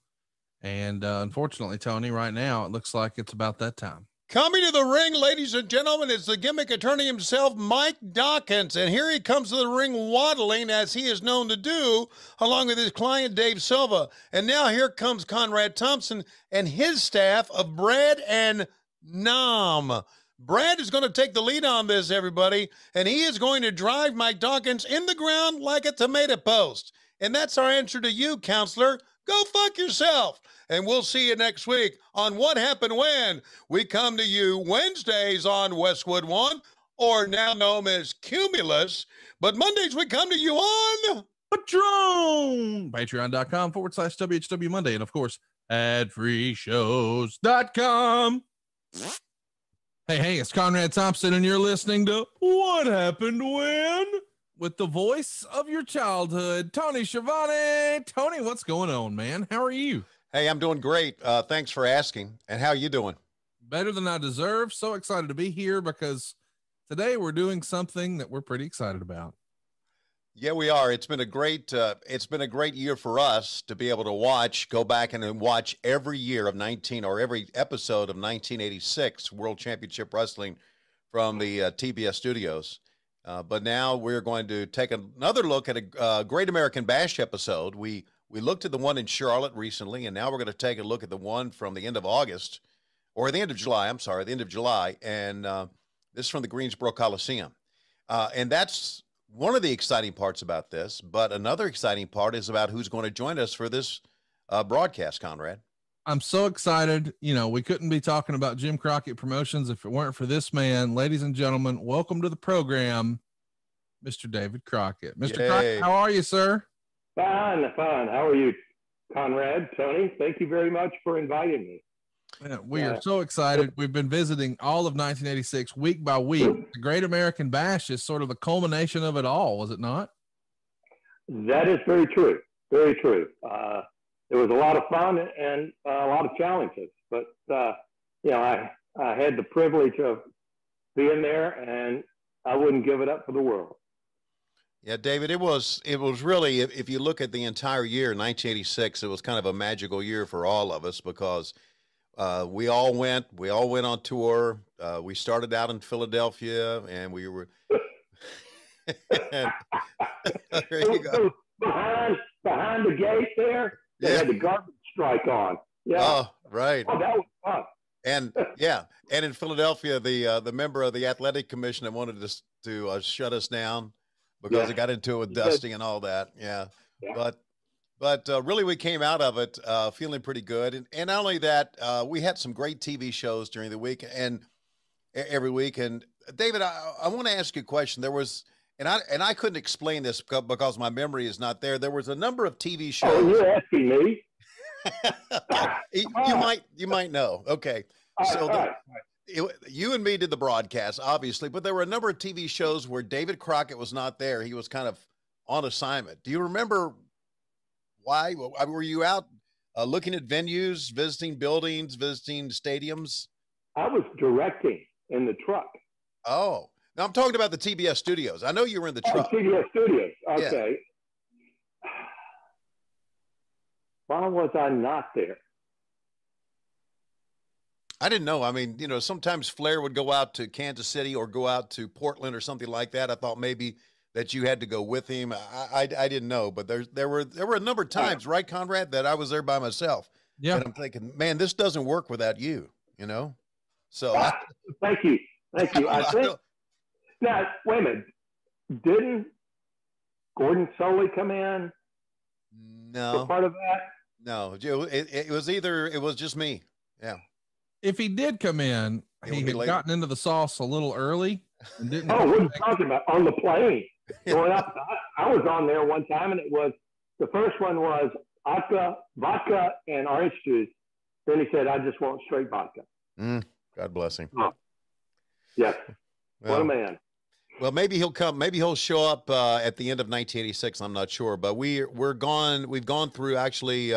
And unfortunately, Tony, right now, it looks like it's about that time. Coming to the ring, ladies and gentlemen, is the gimmick attorney himself, Mike Dawkins. And here he comes to the ring waddling, as he is known to do, along with his client, Dave Silva. And now here comes Conrad Thompson and his staff of Brad and Nom. Brad is going to take the lead on this, everybody, and he is going to drive Mike Dawkins in the ground like a tomato post. And that's our answer to you, counselor. Go fuck yourself. And we'll see you next week on What Happened When. We come to you Wednesdays on Westwood One, or now known as Cumulus. But Mondays we come to you on Patreon. Patreon.com/WHW Monday. And of course, adfreeshows.com. Hey, it's Conrad Thompson, and you're listening to What Happened When with the voice of your childhood, Tony Schiavone. Tony, what's going on, man? How are you? Hey, I'm doing great. Thanks for asking. And how are you doing? Better than I deserve. So excited to be here because today we're doing something that we're pretty excited about. Yeah, we are. It's been a great year for us to be able to go back and watch every year of every episode of 1986 World Championship Wrestling from the TBS studios. But now we're going to take another look at a Great American Bash episode. We looked at the one in Charlotte recently, and now we're going to take a look at the one from the end of August, or the end of July. I'm sorry, the end of July, and this is from the Greensboro Coliseum, and that's one of the exciting parts about this, but another exciting part is about who's going to join us for this broadcast, Conrad. I'm so excited. You know, we couldn't be talking about Jim Crockett Promotions if it weren't for this man. Ladies and gentlemen, welcome to the program, Mr. David Crockett. Mr. Yay. Crockett, how are you, sir? Fine. How are you, Conrad, Tony? Thank you very much for inviting me. Yeah, we are so excited. We've been visiting all of 1986 week by week. The Great American Bash is sort of the culmination of it all, was it not? That is very true. Very true. It was a lot of fun and a lot of challenges, but you know, I had the privilege of being there, and I wouldn't give it up for the world. Yeah, David, it was really, if you look at the entire year, 1986, it was kind of a magical year for all of us because we all went on tour. We started out in Philadelphia, and we were and, there you go. Behind the gate there, they had the garbage strike on. Yeah. Oh, right. Oh, that was fun. And yeah, and in Philadelphia, the member of the athletic commission that wanted to shut us down because it got into it with Dusty and all that. Yeah. But really, we came out of it feeling pretty good. And not only that, we had some great TV shows during the week and every week. And David, I want to ask you a question. There was, and I couldn't explain this because my memory is not there. There was a number of TV shows. Oh, you're asking me? you might know. Okay. You and me did the broadcast, obviously, but there were a number of TV shows where David Crockett was not there. He was kind of on assignment. Do you remember why? Were you out looking at venues, visiting buildings, visiting stadiums? I was directing in the truck. Oh, now I'm talking about the TBS studios. I know you were in the truck. TBS studios. Okay. Yeah. Why was I not there? I didn't know. I mean, you know, sometimes Flair would go out to Kansas City or go out to Portland or something like that. I thought maybe that you had to go with him. I didn't know, but there were a number of times, right, Conrad, that I was there by myself. Yeah. And I'm thinking, man, this doesn't work without you, you know? So thank you. I think now, wait a minute. Didn't Gordon Soley come in? No. For part of that? No. It was just me. Yeah. If he did come in, he had gotten into the sauce a little early and didn't. Oh, what are you talking about? On the plane. Going up, I was on there one time, and the first one was vodka and orange juice. Then he said, I just want straight vodka. God bless him. Oh. Yes. What a man. Well, maybe he'll come. Maybe he'll show up at the end of 1986. I'm not sure, but we're gone. We've gone through actually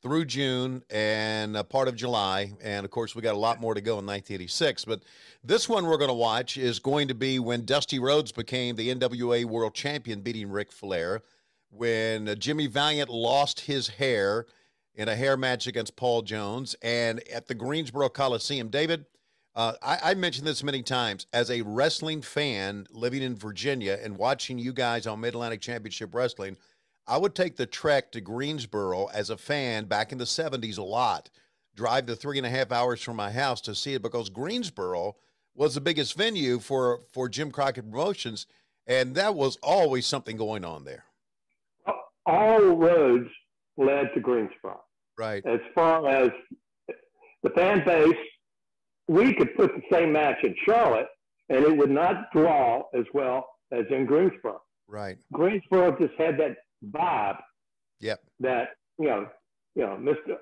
through June and a part of July, and of course we got a lot more to go in 1986. But this one we're going to watch is going to be when Dusty Rhodes became the NWA World Champion, beating Ric Flair. When Jimmy Valiant lost his hair in a hair match against Paul Jones, and at the Greensboro Coliseum. David, I mentioned this many times. As a wrestling fan living in Virginia and watching you guys on Mid-Atlantic Championship Wrestling, I would take the trek to Greensboro as a fan back in the 70s a lot. Drive the 3.5 hours from my house to see it because Greensboro was the biggest venue for Jim Crockett Promotions, and that was always something going on there. All roads led to Greensboro. Right. As far as the fan base, we could put the same match in Charlotte, and it would not draw as well as in Greensboro. Right. Greensboro just had that vibe. Yep. That Mr.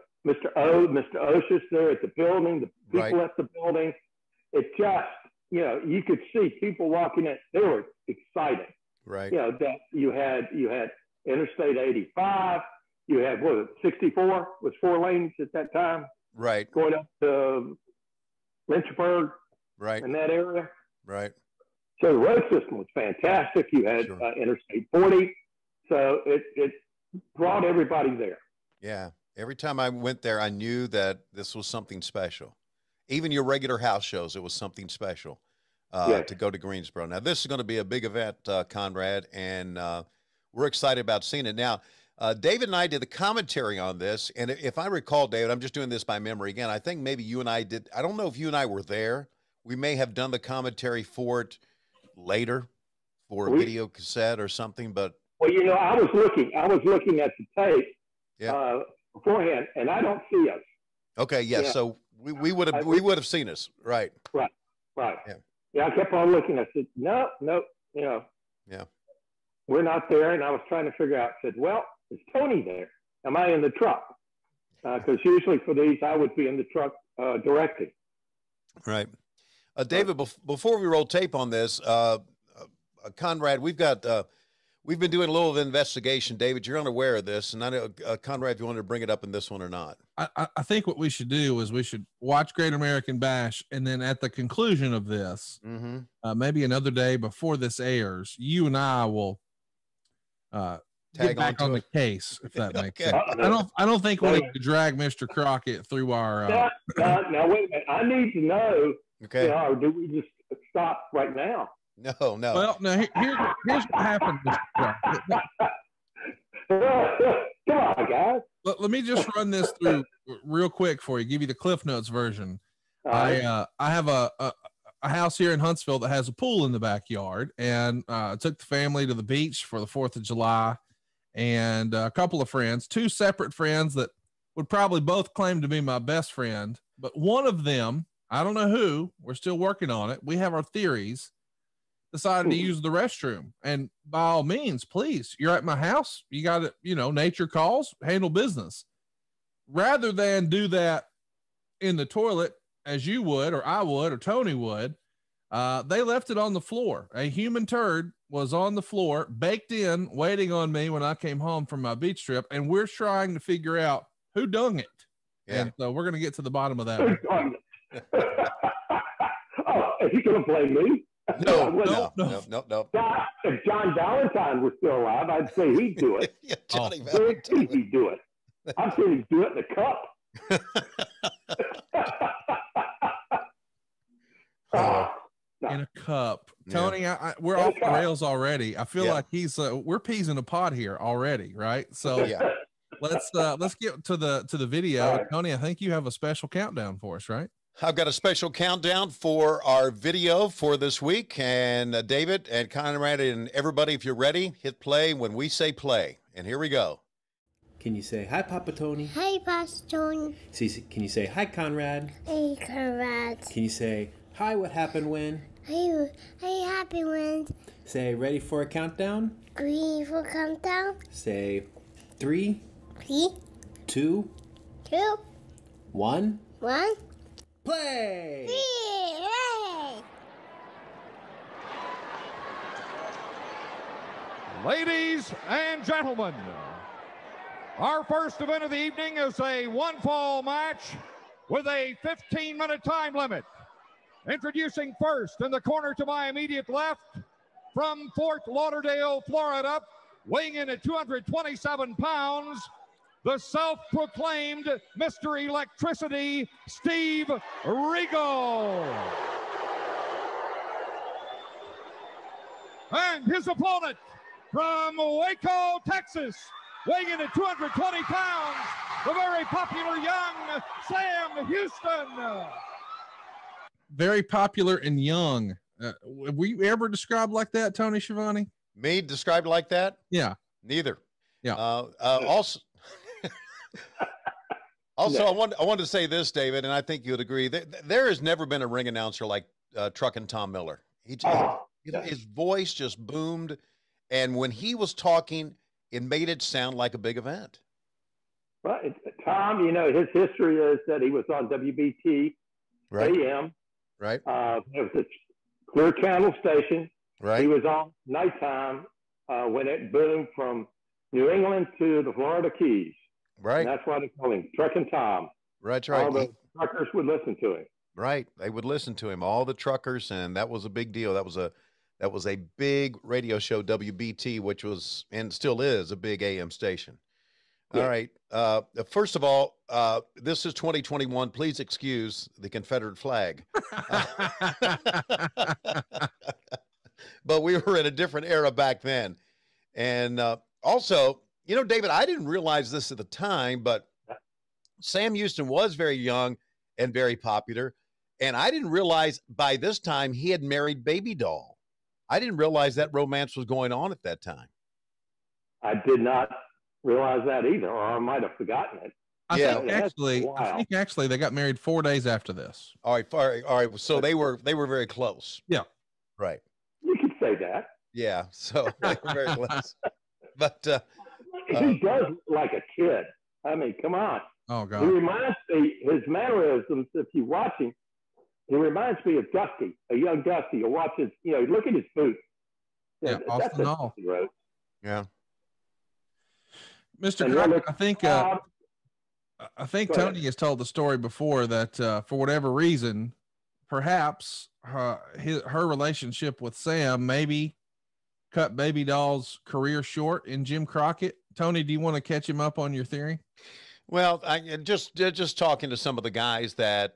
Osh's there at the building, the people at the building. It just, you could see people walking in. They were excited. Right. That you had Interstate 85. You had 64 was 4 lanes at that time. Right. Going up to Lynchburg. Right. In that area. Right. So the road system was fantastic. You had Interstate 40. So it brought everybody there. Yeah. Every time I went there, I knew that this was something special. Even your regular house shows, it was something special to go to Greensboro. Now, this is going to be a big event, Conrad, and we're excited about seeing it. Now, David and I did the commentary on this, and if I recall, David, I'm just doing this by memory again. I think maybe you and I did. I don't know if you and I were there. We may have done the commentary for it later, for a video cassette or something, but. Well, you know, I was looking at the tape beforehand, and I don't see us. Okay, yes. Yeah. So we would have seen us, right? Right. Yeah. I kept on looking. I said, no, you know. Yeah. We're not there, and I was trying to figure out. Said, well, is Tony there? Am I in the truck? Because usually for these, I would be in the truck directing. Right. David, before we roll tape on this, Conrad, we've been doing a little investigation. David, you're unaware of this, and I know, Conrad, if you wanted to bring it up in this one or not. I think what we should do is we should watch Great American Bash, and then at the conclusion of this, maybe another day before this airs, you and I will get back on the case, if that makes sense. I don't think we need to drag Mr. Crockett through our. Now wait a minute. I need to know. Okay. You know, or do we just stop right now? No. Well, no. Here's what happened, Mr. Crockett. Come on, guys. Let me just run this through real quick for you. Give you the Cliff Notes version. I have a house here in Huntsville that has a pool in the backyard, and took the family to the beach for the 4th of July, and a couple of friends, 2 separate friends that would probably both claim to be my best friend, but one of them, I don't know who, we're still working on it, we have our theories, decided to use the restroom. And by all means, please, you're at my house, you got to, you know, nature calls, handle business. Rather than do that in the toilet as you would, or I would, or Tony would, they left it on the floor. A human turd was on the floor, baked in, waiting on me when I came home from my beach trip, and we're trying to figure out who dung it. Yeah. And so we're going to get to the bottom of that. Oh, is he going to blame me? No. If John Valentine was still alive, I'd say he'd do it. Yeah, Johnny Valentine. He'd do it. I'm saying he'd do it in the cup. In a cup. Tony, we're off the rails already. I feel like we're peas in a pod here already, right? So let's get to the video. Right. Tony, I think you have a special countdown for us, right? I've got a special countdown for our video for this week, and David and Conrad and everybody, if you're ready, hit play when we say play. And here we go. Can you say hi, Papa Tony? Hi, Papa Tony. Can you say hi, Conrad? Hey, Conrad. Can you say hi, what happened when? Hey, happy when? Say ready for a countdown? Ready for a countdown? Say 3, 2, 1. Play! Yay! Ladies and gentlemen, our first event of the evening is a one-fall match with a 15-minute time limit. Introducing first in the corner to my immediate left, from Fort Lauderdale, Florida, weighing in at 227 pounds, the self-proclaimed Mr. Electricity, Steve Regal. And his opponent from Waco, Texas, weighing in at 220 pounds, the very popular young Sam Houston. Very popular and young. Were you ever described like that, Tony Schiavone? Me described like that? Yeah. Neither. Yeah. Also, I wanted to say this, David, and I think you'd agree. There has never been a ring announcer like Truckin' Tom Miller. His voice just boomed, and when he was talking, it made it sound like a big event. Right. Tom, you know, his history is that he was on WBT AM. Right. It was a Clear Channel station. Right. He was on nighttime when it boomed from New England to the Florida Keys. Right. And that's why they call him Truckin' Tom. Right. All the truckers would listen to him. Right. They would listen to him, all the truckers, and that was a big deal. That was a big radio show, WBT, which was and still is a big AM station. Yeah. All right. First of all, this is 2021. Please excuse the Confederate flag. But we were in a different era back then. And also, you know, David, I didn't realize this at the time, but Sam Houston was very young and very popular. And I didn't realize by this time he had married Baby Doll. I didn't realize that romance was going on at that time. I did not realize that either, or I might have forgotten it. I think actually they got married 4 days after this. All right. So they were very close. Yeah. Right. You could say that. Yeah. So they were very close. But he does look like a kid. I mean, come on. Oh God. He reminds me, his mannerisms, if you watch him, he reminds me of Dusty, a young Dusty. You watch his, look at his boots. Yeah, that's Austin road. Yeah. Mr. Crockett, I think Tony has told the story before that for whatever reason, perhaps her relationship with Sam maybe cut Baby Doll's career short in Jim Crockett. Tony, do you want to catch him up on your theory? Well, I just talking to some of the guys that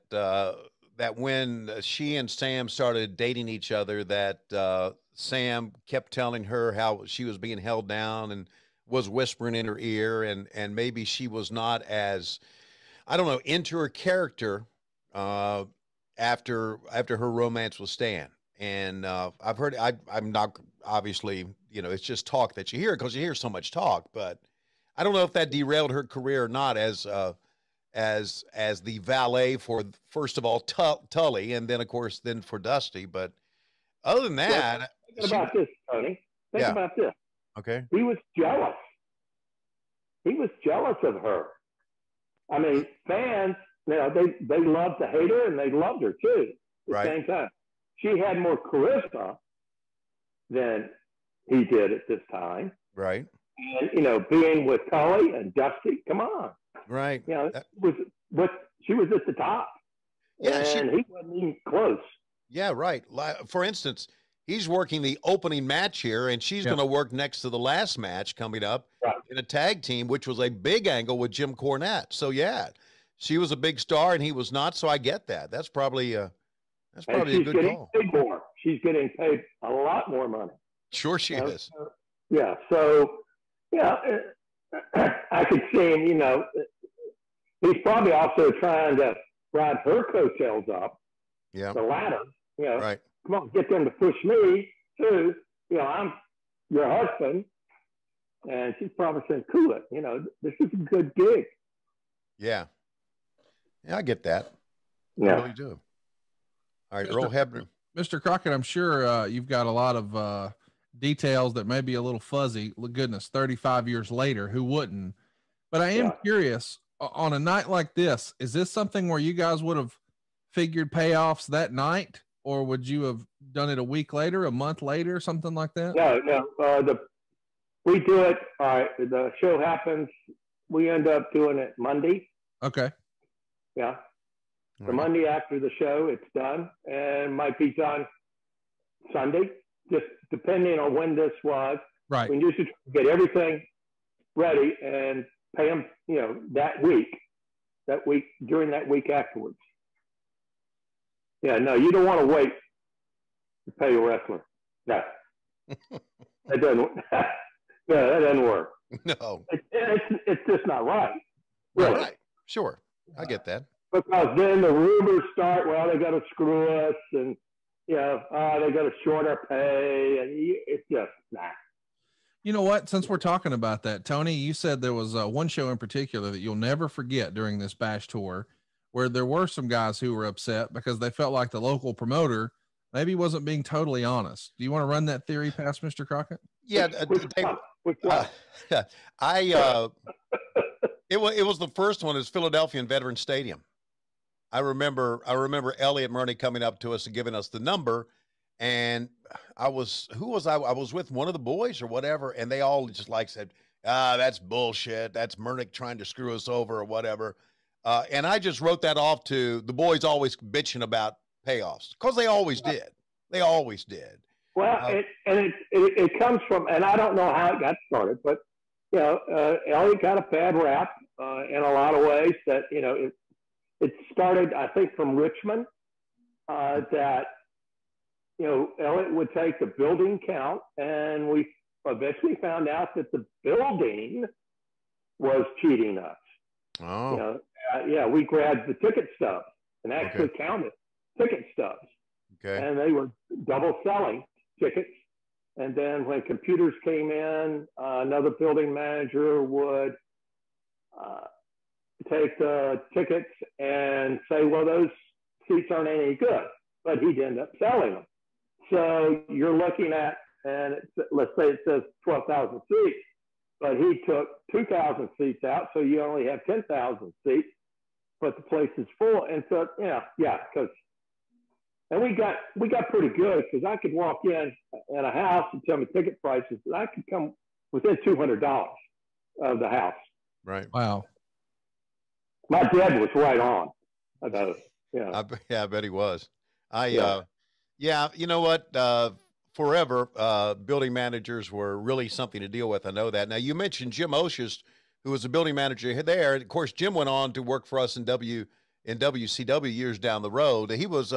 when she and Sam started dating each other, that Sam kept telling her how she was being held down and was whispering in her ear, and maybe she was not as, I don't know, into her character after her romance with Stan. And I've heard, I'm not, obviously, it's just talk that you hear because you hear so much talk, but I don't know if that derailed her career or not as the valet for, first of all, Tully, and then of course for Dusty. But other than that, think about this, Tony. Think about this. Okay. He was jealous. He was jealous of her. I mean, fans, they loved to hate her and they loved her too. At the same time, she had more charisma than he did at this time. Right. And being with Tully and Dusty, come on. Right. She was at the top. Yeah, and he wasn't even close. Yeah, right. For instance, he's working the opening match here, and she's going to work next to the last match coming up in a tag team, which was a big angle with Jim Cornette. So yeah, she was a big star, and he was not. So I get that. That's probably a good call. Paid more. She's getting paid a lot more money. Sure, she is. Yeah. So I could see him. He's probably also trying to ride her coattails up the ladder. Right. Come on, get them to push me too. I'm your husband. And she's probably saying, cool it. This is a good gig. Yeah. Yeah, I get that. Yeah. I really do. All right, Earl Hebner. Mr. Crockett, I'm sure you've got a lot of details that may be a little fuzzy. Goodness, 35 years later, who wouldn't? But I am curious, on a night like this, is this something where you guys would have figured payoffs that night? Or would you have done it a week later, a month later, something like that? No. We do it. All right. The show happens. We end up doing it Monday. Okay. Yeah. The Monday after the show, it's done, and might be done Sunday, just depending on when this was. Right. We usually get everything ready and pay them, that week, during that week afterwards. Yeah, no, you don't want to wait to pay a wrestler. No, that doesn't. No, that doesn't work. No, it's just not right. Really. Right. Sure, I get that. Because then the rumors start. Well, they got to screw us, and they got to short our pay, and it's just nah. You know what? Since we're talking about that, Tony, you said there was one show in particular that you'll never forget during this Bash tour, where there were some guys who were upset because they felt like the local promoter maybe wasn't being totally honest. Do you want to run that theory past Mr. Crockett? Yeah, it was the first one is Philadelphia and Veterans Stadium. I remember Elliot Murney coming up to us and giving us the number, and I was with one of the boys or whatever, and they all just said, that's bullshit. That's Murnick trying to screw us over or whatever. And I just wrote that off to the boys always bitching about payoffs because they always did. They always did. Well, it comes from, and I don't know how it got started, but Elliot got a bad rap in a lot of ways. That it started, I think, from Richmond. That Elliot would take the building count, and we eventually found out that the building was cheating us. Oh. We grabbed the ticket stubs and actually counted ticket stubs. Okay. And they were double selling tickets And then when computers came in, another building manager would take the tickets and say, well, those seats aren't any good, but he'd end up selling them. So you're looking at, and let's say it says 12,000 seats, but he took 2,000 seats out, so you only have 10,000 seats, but the place is full. And so, because, and we got pretty good, because I could walk in a house and tell me ticket prices, and I could come within $200 of the house. Right. Wow. My dad was right on about it. Yeah. I bet he was. You know what? Forever, building managers were really something to deal with. I know that. Now, you mentioned Jim Oshist, who was a building manager there. Of course, Jim went on to work for us in WCW years down the road. He was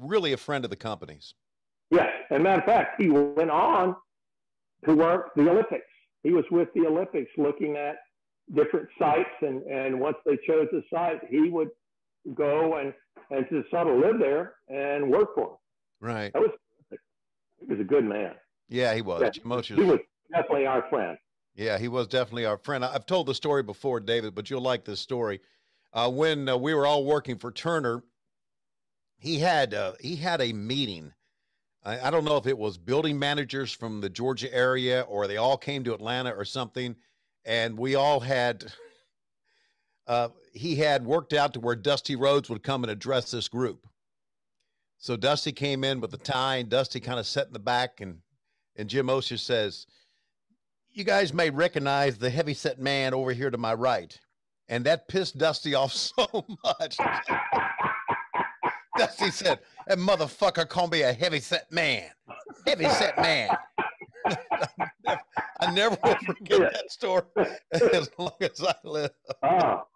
really a friend of the company's. Yes. As a matter of fact, he went on to work the Olympics. He was with the Olympics looking at different sites, and once they chose a site, he would go and just sort of live there and work for them. Right. He was a good man. Yeah, he was. Yeah, Jim Oshist. He was definitely our friend. Yeah, he was definitely our friend. I've told the story before, David, but you'll like this story. When we were all working for Turner, he had a meeting. I don't know if it was building managers from the Georgia area or they all came to Atlanta or something, and we all had. He had worked out to where Dusty Rhodes would come and address this group. So Dusty came in with the tie, and Dusty kind of sat in the back, and Jim Oshist says, "You guys may recognize the heavyset man over here to my right." And that pissed Dusty off so much. Dusty said, "That motherfucker called me a heavyset man. Heavyset man." I never will forget that story as long as I live. Well,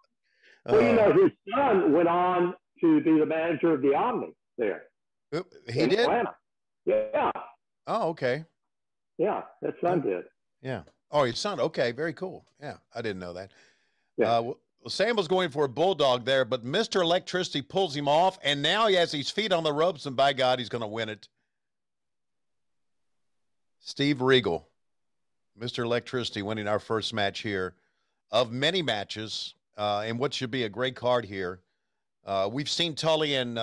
you know, his son went on to be the manager of the Omni there. He did? Atlanta. Yeah. Oh, okay. Yeah, his son did. Yeah. Oh, his son. Okay, very cool. Yeah, I didn't know that. Yeah. Well, Sam was going for a bulldog there, but Mr. Electricity pulls him off, and now he has his feet on the ropes, and by God, he's going to win it. Steve Regal, Mr. Electricity, winning our first match here of many matches, and what should be a great card here. We've seen Tully and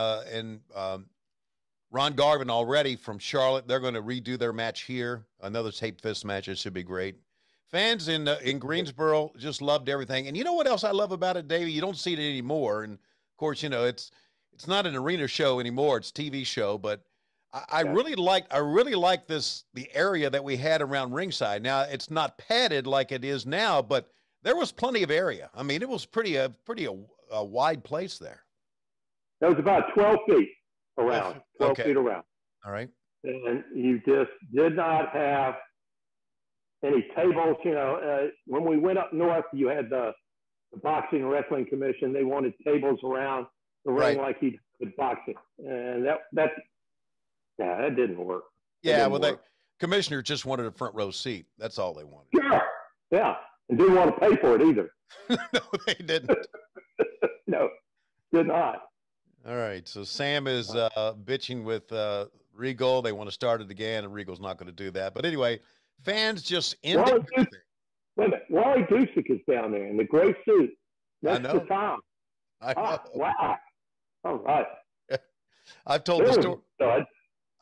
Ron Garvin already from Charlotte. They're going to redo their match here. Another tape fist match. It should be great. Fans in Greensboro just loved everything. And you know what else I love about it, Davey? You don't see it anymore. And of course, you know, it's not an arena show anymore. It's a TV show. But I really like the area that we had around ringside. Now it's not padded like it is now, but there was plenty of area. I mean, it was pretty wide place there. That was about 12 feet around. 12 feet around. All right. And you just did not have any tables. You know, when we went up north, you had the Boxing and Wrestling Commission. They wanted tables around the ring like he did boxing. And that didn't work. Yeah, well, the commissioner just wanted a front row seat. That's all they wanted. Sure. Yeah. And didn't want to pay for it either. No, they didn't. No, did not. All right, so Sam is bitching with Regal. They want to start it again, and Regal's not going to do that. But anyway, fans just ended everything. Wait a minute. Wally Dusek is down there in the gray suit. I know. Tom. I know. Wow. All right. I've told the story.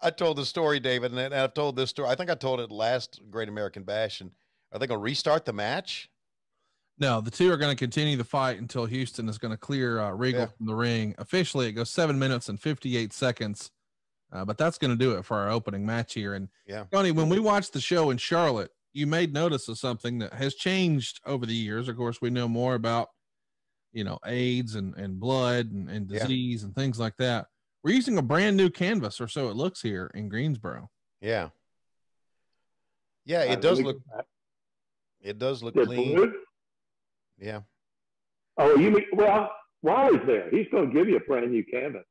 I told the story, David, and I've told this story. I think I told it last Great American Bash. And are they going to restart the match? No, the two are going to continue the fight until Houston is going to clear Regal from the ring. Officially, it goes 7 minutes and 58 seconds. But that's going to do it for our opening match here. And Tony, when we watched the show in Charlotte, you made notice of something that has changed over the years. Of course, we know more about, you know, AIDS and blood and disease and things like that. We're using a brand new canvas, or so it looks here in Greensboro. Yeah. Yeah, it does look. It does look clean. Blue? Yeah. Oh, you mean, well, Wally's there. He's going to give you a brand new canvas.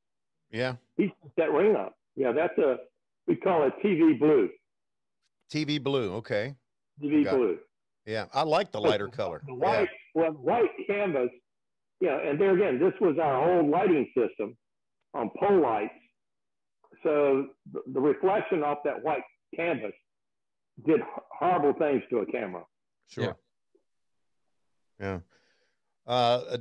Yeah. He set that ring up. Yeah, we call it TV blue. TV blue, okay. TV blue. Yeah, I like the lighter color. The white, white canvas, and there again, this was our whole lighting system on pole lights. So the reflection off that white canvas did horrible things to a camera. Sure. Yeah.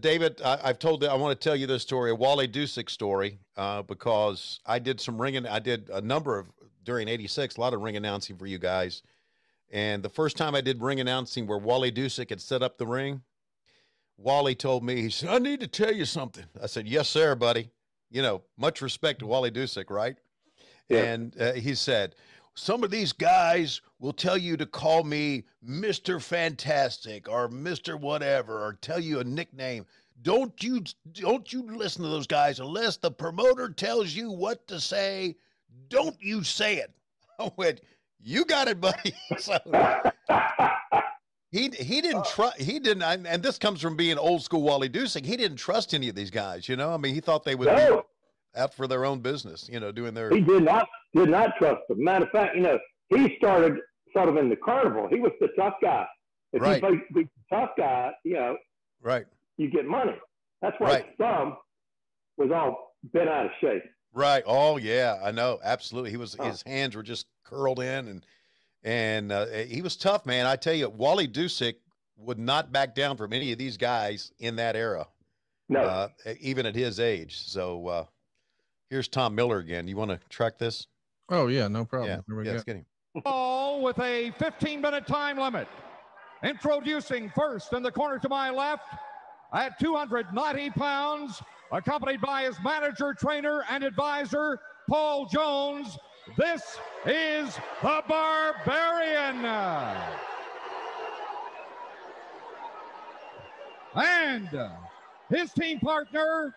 David, I want to tell you this story, a Wally Dusick story, because I did a number of, during 86, a lot of ring announcing for you guys. And the first time I did ring announcing where Wally Dusick had set up the ring, Wally told me, he said, I need to tell you something. I said, yes, sir, buddy. You know, much respect to Wally Dusick, right? Yeah. And he said, some of these guys will tell you to call me Mr. Fantastic or Mr. Whatever, or tell you a nickname. Don't you listen to those guys unless the promoter tells you what to say. Don't you say it. I went, you got it, buddy. So he didn't trust, and this comes from being old school Wally Dusick. He didn't trust any of these guys, you know. I mean, he thought they would be out for their own business, you know, doing their. He did not trust them. Matter of fact, you know, he started sort of in the carnival. He was the tough guy. If you play the tough guy, you know, you get money. That's why his thumb was all bent out of shape. Right. Oh yeah, I know. Absolutely. His hands were just curled in, and he was tough, man. I tell you, Wally Dusick would not back down from any of these guys in that era. No. Even at his age. So here's Tom Miller again. You want to track this? Oh yeah, no problem. Yeah, let's get him. All with a 15-minute time limit. Introducing first in the corner to my left at 290 pounds, accompanied by his manager, trainer, and advisor, Paul Jones. This is the Barbarian. And his team partner,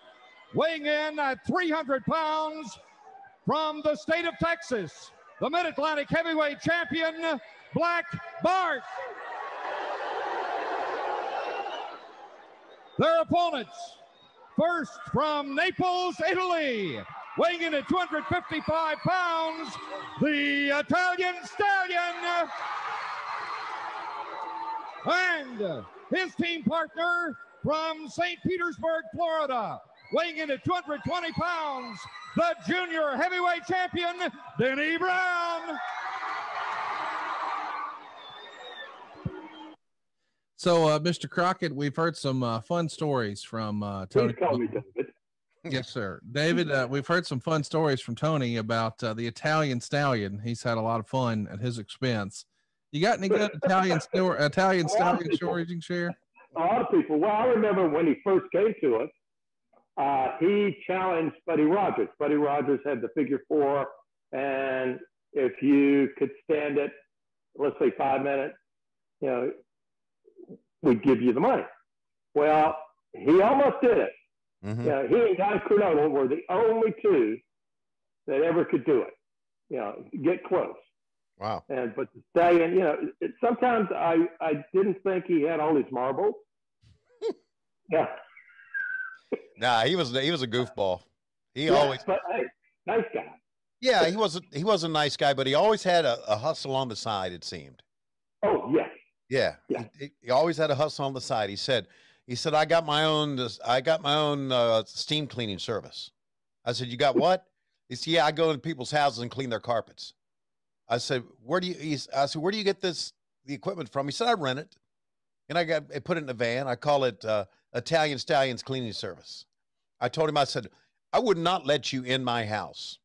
weighing in at 300 pounds, from the state of Texas, the Mid-Atlantic Heavyweight Champion, Black Bart. Their opponents, first from Naples, Italy, weighing in at 255 pounds, the Italian Stallion. And his team partner from St. Petersburg, Florida, weighing in at 220 pounds, the junior heavyweight champion, Denny Brown. So, Mr. Crockett, we've heard some fun stories from Tony. Please call me David. Yes, sir. David, we've heard some fun stories from Tony about the Italian Stallion. He's had a lot of fun at his expense. You got any good Italian Stallion stories you can share? A lot of people. Well, I remember when he first came to us, he challenged Buddy Rogers. Buddy Rogers had the figure 4, and if you could stand it, let's say 5 minutes, you know, we'd give you the money. Well, he almost did it. Mm-hmm. You know, he and Guy Cardona were the only two that ever could do it. You know, get close. Wow. But the Stallion, you know, sometimes I didn't think he had all his marbles. Yeah. Nah, he was a goofball. He always. But hey, nice guy. Yeah, he was a nice guy, but he always had a hustle on the side. It seemed. Oh yes. Yeah. He always had a hustle on the side. He said, I got my own steam cleaning service. I said, you got what? He said, yeah, I go into people's houses and clean their carpets. I said, where do you get the equipment from? He said, I rent it. And I put it in a van. I call it Italian Stallions Cleaning Service. I told him, I said, I would not let you in my house,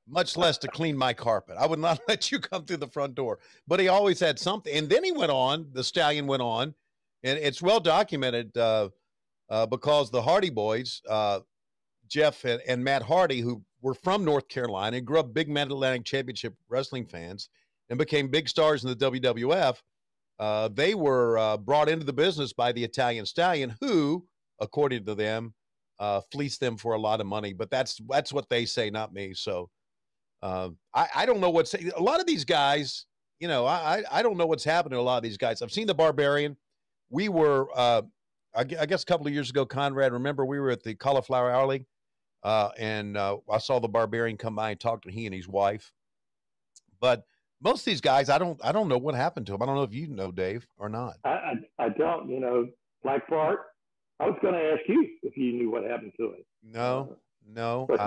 much less to clean my carpet. I would not let you come through the front door. But he always had something. And then he went on, the Stallion went on, and it's well documented because the Hardy Boys, Jeff and Matt Hardy, who were from North Carolina and grew up big Mid-Atlantic Championship wrestling fans and became big stars in the WWF, they were brought into the business by the Italian Stallion, who, according to them, fleeced them for a lot of money. But that's what they say, not me. So I don't know a lot of these guys, you know, I don't know what's happened to a lot of these guys. I've seen the Barbarian. We were, I guess a couple of years ago, Conrad, remember we were at the Cauliflower Alley, and I saw the Barbarian come by and talk to he and his wife. But most of these guys, I don't know what happened to them. I don't know if you know, Dave, or not. I don't, you know, Black Bart. I was going to ask you if you knew what happened to him. No. But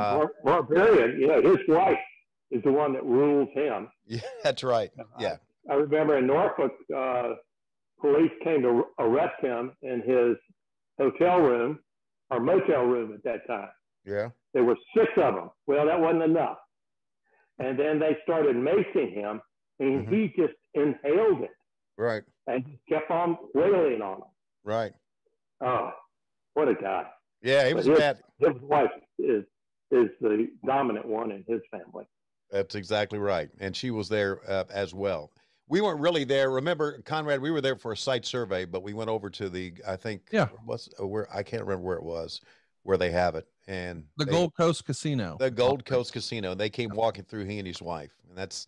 Barbarian, you know, his wife is the one that rules him. Yeah, that's right. Yeah. I remember in Norfolk, police came to arrest him in his hotel room or motel room at that time. Yeah. There were 6 of them. Well, that wasn't enough. And then they started macing him, and he just inhaled it. Right. And just kept on wailing on him. Right. Oh, what a guy. Yeah, he was bad. His wife is the dominant one in his family. That's exactly right. And she was there as well. We weren't really there. Remember, Conrad, we were there for a site survey, but we went over to the, I think, where I can't remember where it was, where they have it. And the Gold Coast Casino. The Gold Coast Casino. They came walking through, he and his wife. And that's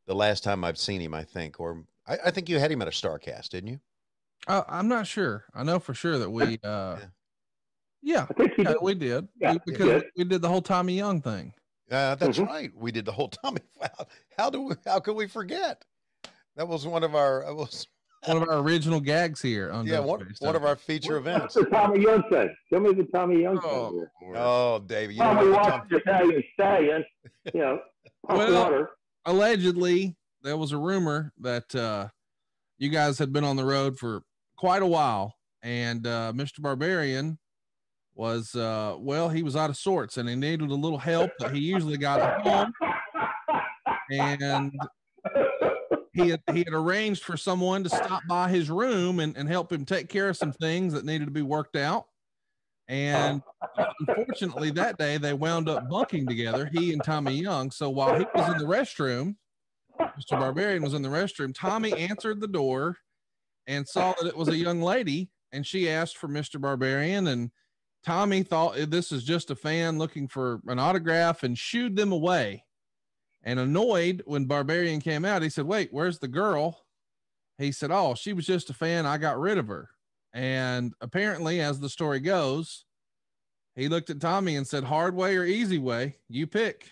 the last time I've seen him, I think. Or I think you had him at a Starrcast, didn't you? I'm not sure. I know for sure that we, we did. Yeah, because we did the whole Tommy Young thing. That's right. We did the whole Tommy. How could we forget? That was one of our original gags here on one of our feature events. What's the Tommy Young thing? Show me the Tommy Young thing. Oh, David, you Tommy watched Italian Stallion, water. Allegedly, there was a rumor that you guys had been on the road for quite a while, and Mr. Barbarian was he was out of sorts, and he needed a little help that he usually got at home, and he had arranged for someone to stop by his room and help him take care of some things that needed to be worked out. And unfortunately, that day they wound up bunking together, he and Tommy Young. So while he was in the restroom, Mr. Barbarian was in the restroom, Tommy answered the door and saw that it was a young lady, and she asked for Mr. Barbarian, and Tommy thought this is just a fan looking for an autograph and shooed them away. And annoyed when Barbarian came out, he said, "Wait, where's the girl?" He said, "Oh, she was just a fan. I got rid of her." And apparently, as the story goes, he looked at Tommy and said, "Hard way or easy way, you pick."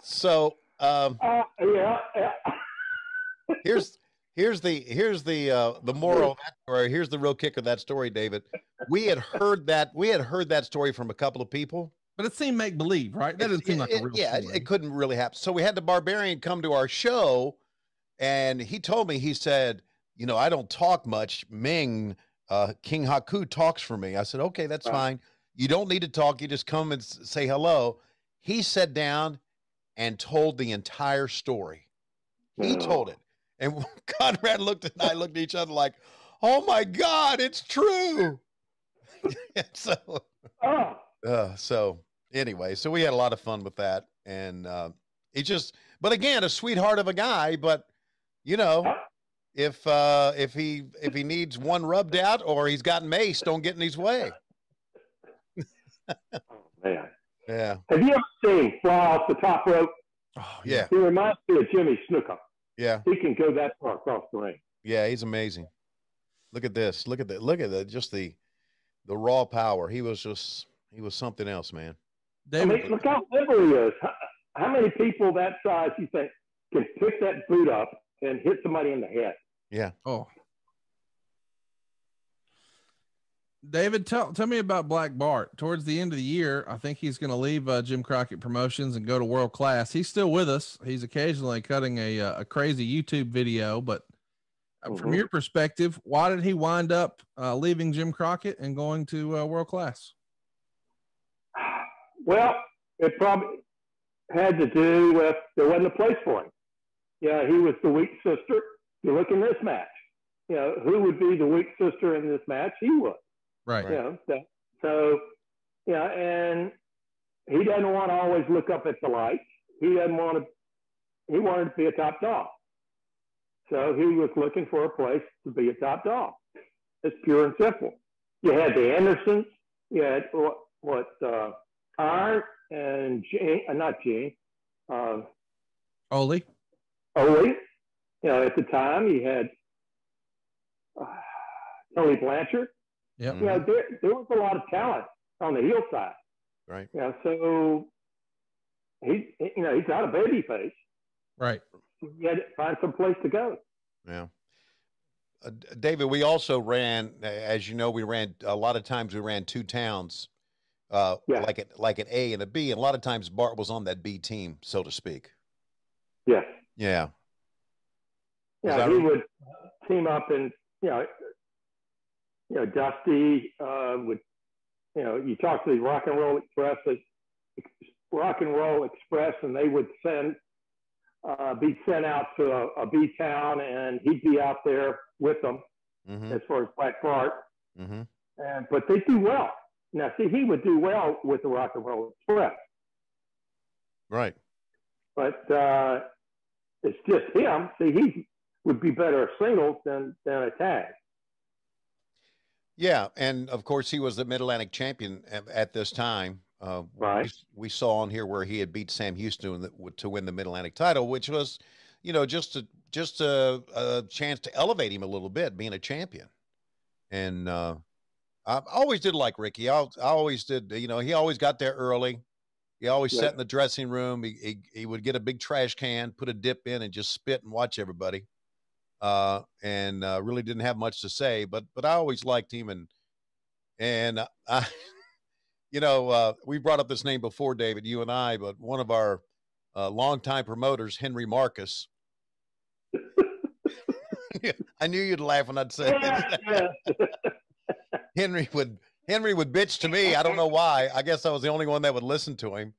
So, here's the moral of that story. Here's the real kick of that story, David. We had heard that story from a couple of people, but it seemed make believe, right? That didn't seem like a real story. It couldn't really happen. So we had the Barbarian come to our show, and he told me, he said, "I don't talk much. Ming, King Haku talks for me." I said, "Okay, that's fine. You don't need to talk. You just come and say hello." He sat down and told the entire story. He told it. And Conrad looked at each other like, "Oh my God, it's true." So anyway, so we had a lot of fun with that. And but again, a sweetheart of a guy, but if he needs one rubbed out or he's got mace, don't get in his way. Oh, man. Yeah. Have you ever seen Fly Off the Top Rope? Oh, yeah. He reminds me of Jimmy Snuka. Yeah. He can go that far across the ring. Yeah, he's amazing. Look at this. Look at that. Look at that. Just the raw power. He was something else, man. Look how nimble he is. How many people that size you think can pick that boot up and hit somebody in the head? Yeah. Oh. David, tell me about Black Bart. Towards the end of the year, I think he's going to leave Jim Crockett Promotions and go to World Class. He's still with us. He's occasionally cutting a crazy YouTube video, but from your perspective, why did he wind up leaving Jim Crockett and going to World Class? Well, it probably had to do with there wasn't a place for him. Yeah, he was the weak sister. You look in this match, who would be the weak sister in this match? He was. Right. And he doesn't want to always look up at the lights. He wanted to be a top dog. So he was looking for a place to be a top dog. It's pure and simple. You had the Andersons. You had Iron and Gene, not Gene. Ole. At the time, you had Tony Blanchard. Yeah. There was a lot of talent on the heel side. Right. So he's not a baby face. Right. You had to find some place to go. Yeah. David, we also ran, as you know, we ran a lot of times. We ran two towns like an A and a B. And a lot of times Bart was on that B team, so to speak. Yes. Yeah. Yeah, he would team up and, Dusty would, you talk to the Rock and Roll Express, and they would be sent out to a B town, and he'd be out there with them as far as Black Bart. But they do well. Now, see, he would do well with the Rock and Roll Express. Right. But it's just him. See, he would be better a singles than a tag. Yeah, and of course he was the Mid-Atlantic champion at this time. Right. We saw on here where he had beat Sam Houston to win the Mid-Atlantic title, which was, just a chance to elevate him a little bit, being a champion. And I always did like Ricky. I always did. He always got there early. He always sat in the dressing room. He would get a big trash can, put a dip in, and just spit and watch everybody. And really didn't have much to say, but I always liked him. And I, we brought up this name before, David, you and I, but one of our longtime promoters, Henry Marcus. I knew you'd laugh when I'd say that. Henry would bitch to me. I don't know why. I guess I was the only one that would listen to him.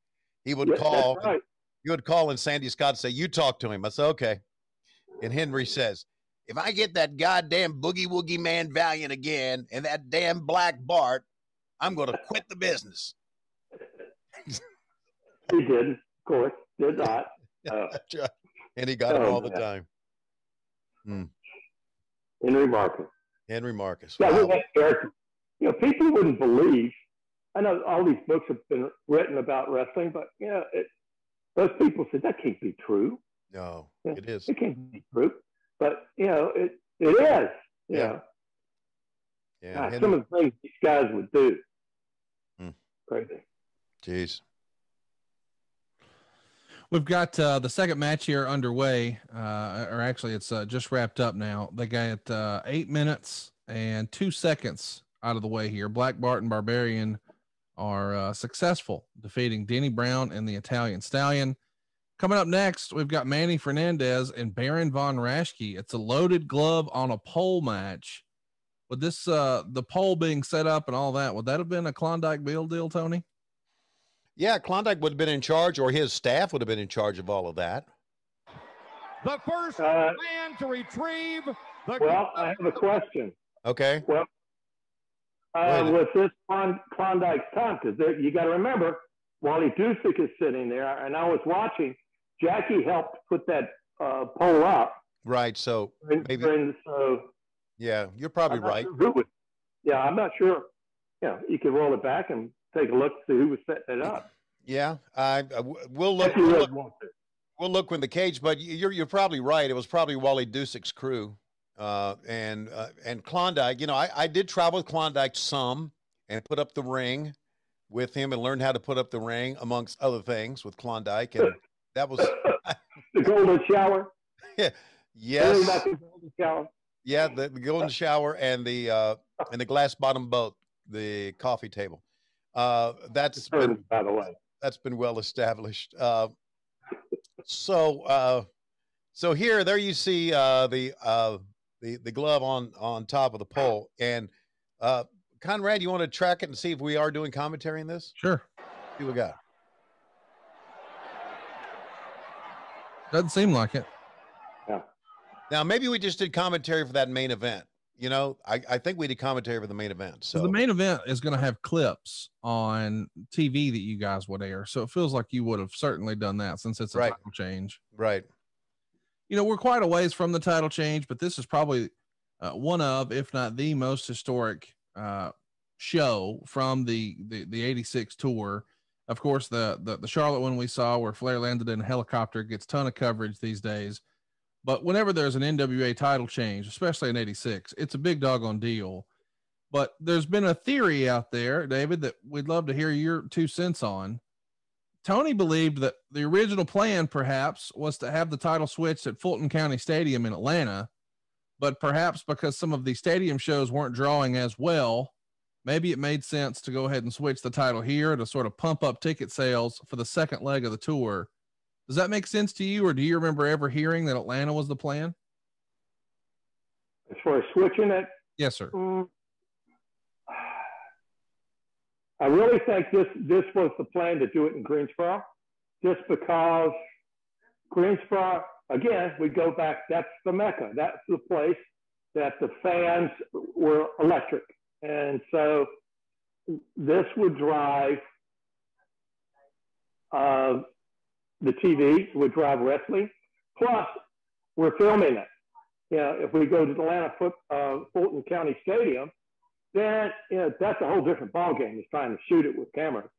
He would call. That's right. He would call, and Sandy Scott say, "You talk to him." I said, "Okay." And Henry says, "If I get that goddamn Boogie Woogie Man Valiant again and that damn Black Bart, I'm going to quit the business." He did, of course, did not. And he got him all the time. Henry Marcus. Henry Marcus. Yeah, Wow. that character. People wouldn't believe. I know all these books have been written about wrestling, but those people said that can't be true. No, it is. It can't be true, but it is. Yeah. Some of the things these guys would do. Crazy. Jeez. We've got the second match here underway, or actually it's just wrapped up now. They got 8 minutes and 2 seconds out of the way here. Black Bart and Barbarian are successful, defeating Denny Brown and the Italian Stallion. Coming up next, we've got Manny Fernandez and Baron Von Raschke. It's a loaded glove on a pole match. With this, the pole being set up and all that, would that have been a Klondike Bill deal, Tony? Yeah, Klondike would have been in charge, or his staff would have been in charge of all of that. The first man to retrieve the. Well, I have a question. Okay. Well, was this Klondike's time? Because you got to remember, Wally Dusick is sitting there, and I was watching. Jackie helped put that pole up. Right. So maybe. Yeah, you're probably right. I'm not sure. You could roll it back and take a look to see who was setting it up. Yeah, we'll look. We'll look in the cage, but you're probably right. It was probably Wally Dusick's crew, and Klondike. I did travel with Klondike some and put up the ring with him and learned how to put up the ring amongst other things with Klondike, and that was the Golden Shower. Yes. About the Golden Shower. Yeah, the Golden Shower and the glass bottom boat, the coffee table. That's been, by the way, that's been well established. So there you see the glove on top of the pole. And Conrad, you want to track it and see if we are doing commentary in this? Sure. See what we got. Doesn't seem like it. Yeah. Now maybe we just did commentary for that main event. I think we did commentary for the main event. So the main event is going to have clips on TV that you guys would air. So it feels like you would have certainly done that since it's a title change. Right. We're quite a ways from the title change, but this is probably one of, if not the most historic show from the 86 tour. Of course, the Charlotte one we saw where Flair landed in a helicopter gets a ton of coverage these days. But whenever there's an NWA title change, especially in 86, it's a big doggone deal. But there's been a theory out there, David, that we'd love to hear your 2 cents on. Tony believed that the original plan perhaps was to have the title switched at Fulton County Stadium in Atlanta, but perhaps because some of the stadium shows weren't drawing as well, maybe it made sense to go ahead and switch the title here to sort of pump up ticket sales for the second leg of the tour. Does that make sense to you, or do you remember ever hearing that Atlanta was the plan? As far as switching it? Yes, sir. I really think this was the plan to do it in Greensboro, just because Greensboro, again, we go back, that's the Mecca. That's the place that the fans were electric. And so this would drive the TV, would drive wrestling. Plus, we're filming it. You know, if we go to the Atlanta Fulton County Stadium, then that's a whole different ballgame. Is trying to shoot it with cameras.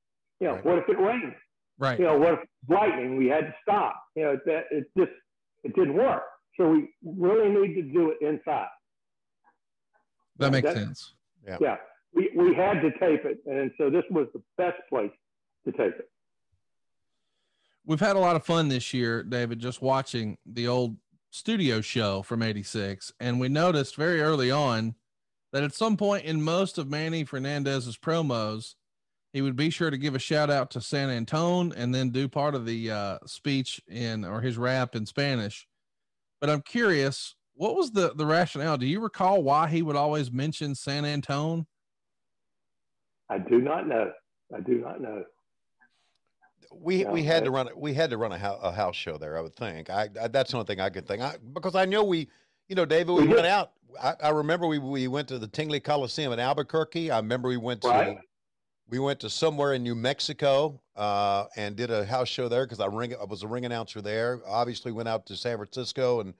You know, what if it rained? Right. You know, what if lightning? We had to stop. You know, it didn't work. So we really need to do it inside. That makes sense. Yeah. Yeah. We had to tape it, and so this was the best place to tape it. We've had a lot of fun this year, David, just watching the old studio show from '86, and we noticed very early on that at some point in most of Manny Fernandez's promos, he would be sure to give a shout out to San Antone and then do part of the speech or his rap in Spanish. But I'm curious, what was the rationale? Do you recall why he would always mention San Antone? I do not know. We had to run a house show there. I would think. That's the only thing I could think. Because I know David, we went out. I remember we went to the Tingley Coliseum in Albuquerque. I remember we went to somewhere in New Mexico and did a house show there because I was a ring announcer there. Obviously went out to San Francisco and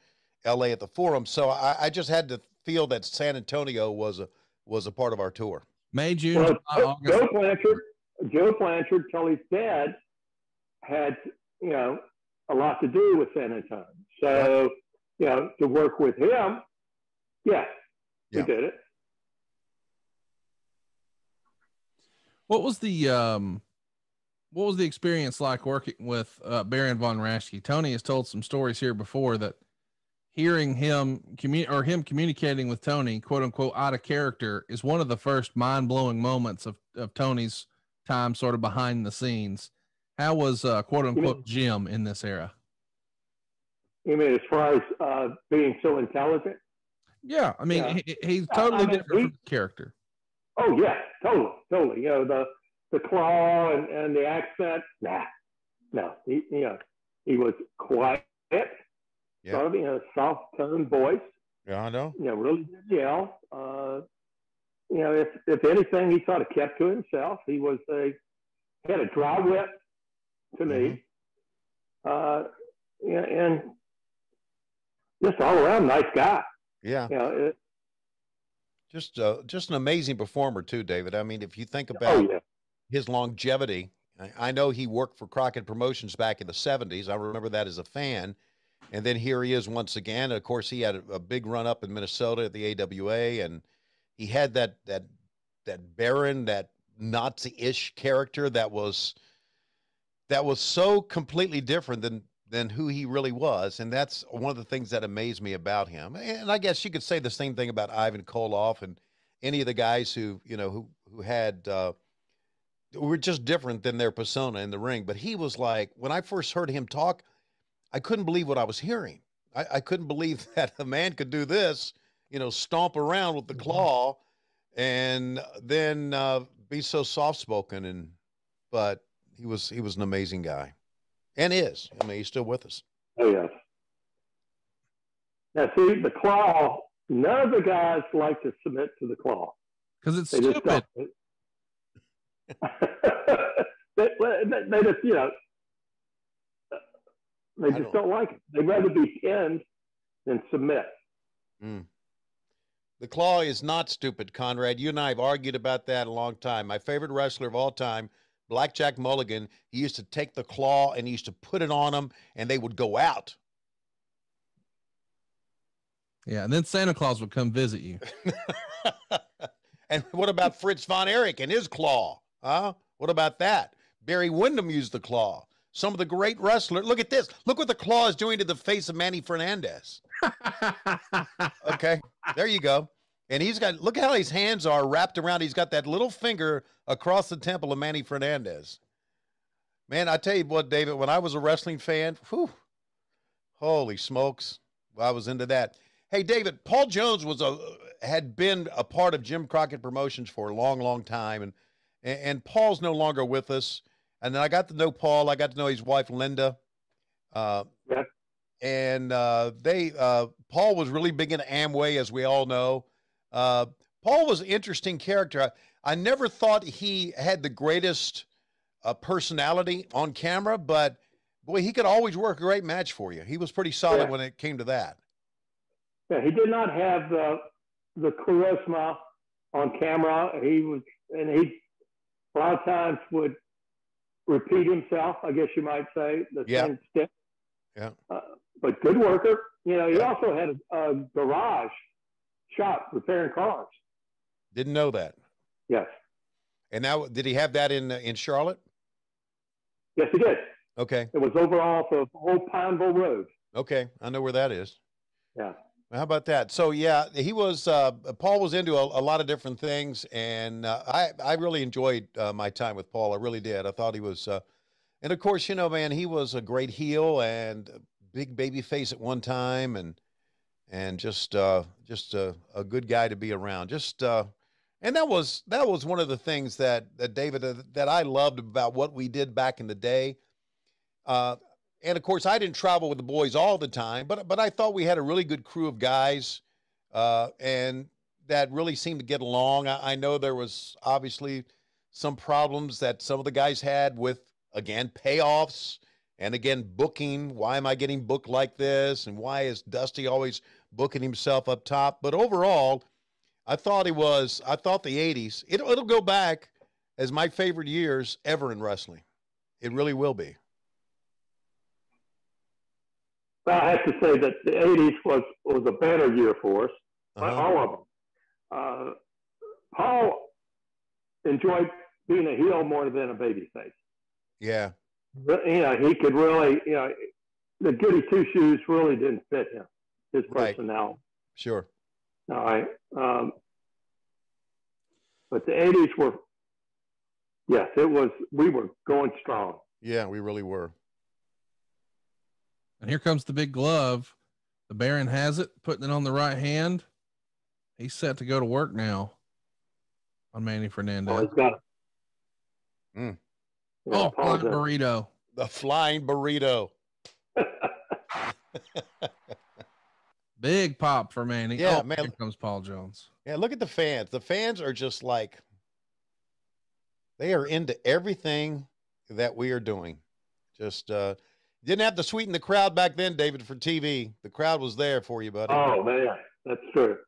LA at the Forum. So I just had to feel that San Antonio was a part of our tour. May, June, August. Joe Blanchard, Tully's dad, had a lot to do with San Antonio. So to work with him, we did it. What was the experience like working with Baron von Raschke? Tony has told some stories here before that hearing him communicating with Tony, quote unquote, out of character is one of the first mind-blowing moments of Tony's time sort of behind the scenes. How was quote unquote Jim in this era? You mean as far as being so intelligent? Yeah. I mean, he's totally different from the character. Oh yeah, totally. The claw and the accent. No. He was quiet. Sort of, soft tone voice. Yeah, I know. Really did yell. If anything, he sort of kept to himself. He had a dry wit to me. And just all around nice guy. Yeah. Just an amazing performer too, David. I mean, if you think about his longevity, I know he worked for Crockett Promotions back in the 70s. I remember that as a fan. And then here he is once again. Of course, he had a big run up in Minnesota at the AWA, and he had that Baron, that Nazi-ish character that was so completely different than who he really was. And that's one of the things that amazed me about him. And I guess you could say the same thing about Ivan Koloff and any of the guys who were just different than their persona in the ring. But he was like, when I first heard him talk, I couldn't believe what I was hearing. I couldn't believe that a man could do this, stomp around with the claw and then be so soft-spoken. But he was an amazing guy, and is. I mean, he's still with us. Oh yes. Now see, the claw. None of the guys like to submit to the claw because it's stupid. They just they just don't like it. They'd rather be pinned than submit. The claw is not stupid, Conrad. You and I have argued about that a long time. My favorite wrestler of all time, Blackjack Mulligan, he used to take the claw and he used to put it on them, and they would go out. Yeah, and then Santa Claus would come visit you. And what about Fritz von Erich and his claw? Huh? What about that? Barry Windham used the claw. Some of the great wrestlers. Look at this. Look what the claw is doing to the face of Manny Fernandez. Okay, there you go. And look how his hands are wrapped around. He's got that little finger across the temple of Manny Fernandez. Man, I tell you what, David, when I was a wrestling fan, whew, holy smokes, I was into that. Hey, David, Paul Jones had been a part of Jim Crockett Promotions for a long, long time, and Paul's no longer with us. And then I got to know Paul. I got to know his wife, Linda. And Paul was really big into Amway, as we all know. Paul was an interesting character. I never thought he had the greatest personality on camera, but boy, he could always work a great match for you. He was pretty solid when it came to that. Yeah, he did not have the charisma on camera. He a lot of times would repeat himself, I guess you might say, the same stick. Yeah. But good worker. You know, he also had a garage shop repairing cars. Didn't know that. Yes. And now, did he have that in Charlotte? Yes, he did. Okay. It was over off of Old Pineville Road. Okay, I know where that is. Yeah. How about that? So yeah, he was Paul was into a lot of different things, and I really enjoyed my time with Paul. I really did. I thought he was, and of course, you know, man, he was a great heel and a big baby face at one time, and just a good guy to be around. And that was one of the things that David that I loved about what we did back in the day. And of course, I didn't travel with the boys all the time, but I thought we had a really good crew of guys, and that really seemed to get along. I know there was obviously some problems that some of the guys had with, again, payoffs and again, booking. Why am I getting booked like this? And why is Dusty always booking himself up top? But overall, I thought the 80s, it'll go back as my favorite years ever in wrestling. It really will be. Well, I have to say that the 80s was a better year for us, all of them. Paul enjoyed being a heel more than a babyface. Yeah. You know, he could really, you know, the goody two shoes really didn't fit him, his personality. Sure. All right. But the 80s were, yes, we were going strong. Yeah, we really were. And here comes the big glove. The Baron has it, putting it on the right hand. He's set to go to work now on Manny Fernandez. Oh, he's got it. Mm. Oh, flying burrito. The flying burrito. Big pop for Manny. Yeah, man. Here comes Paul Jones. Yeah, look at the fans. The fans are just like, they are into everything that we are doing. Just didn't have to sweeten the crowd back then, David, for TV. The crowd was there for you, buddy. Oh, man, that's true.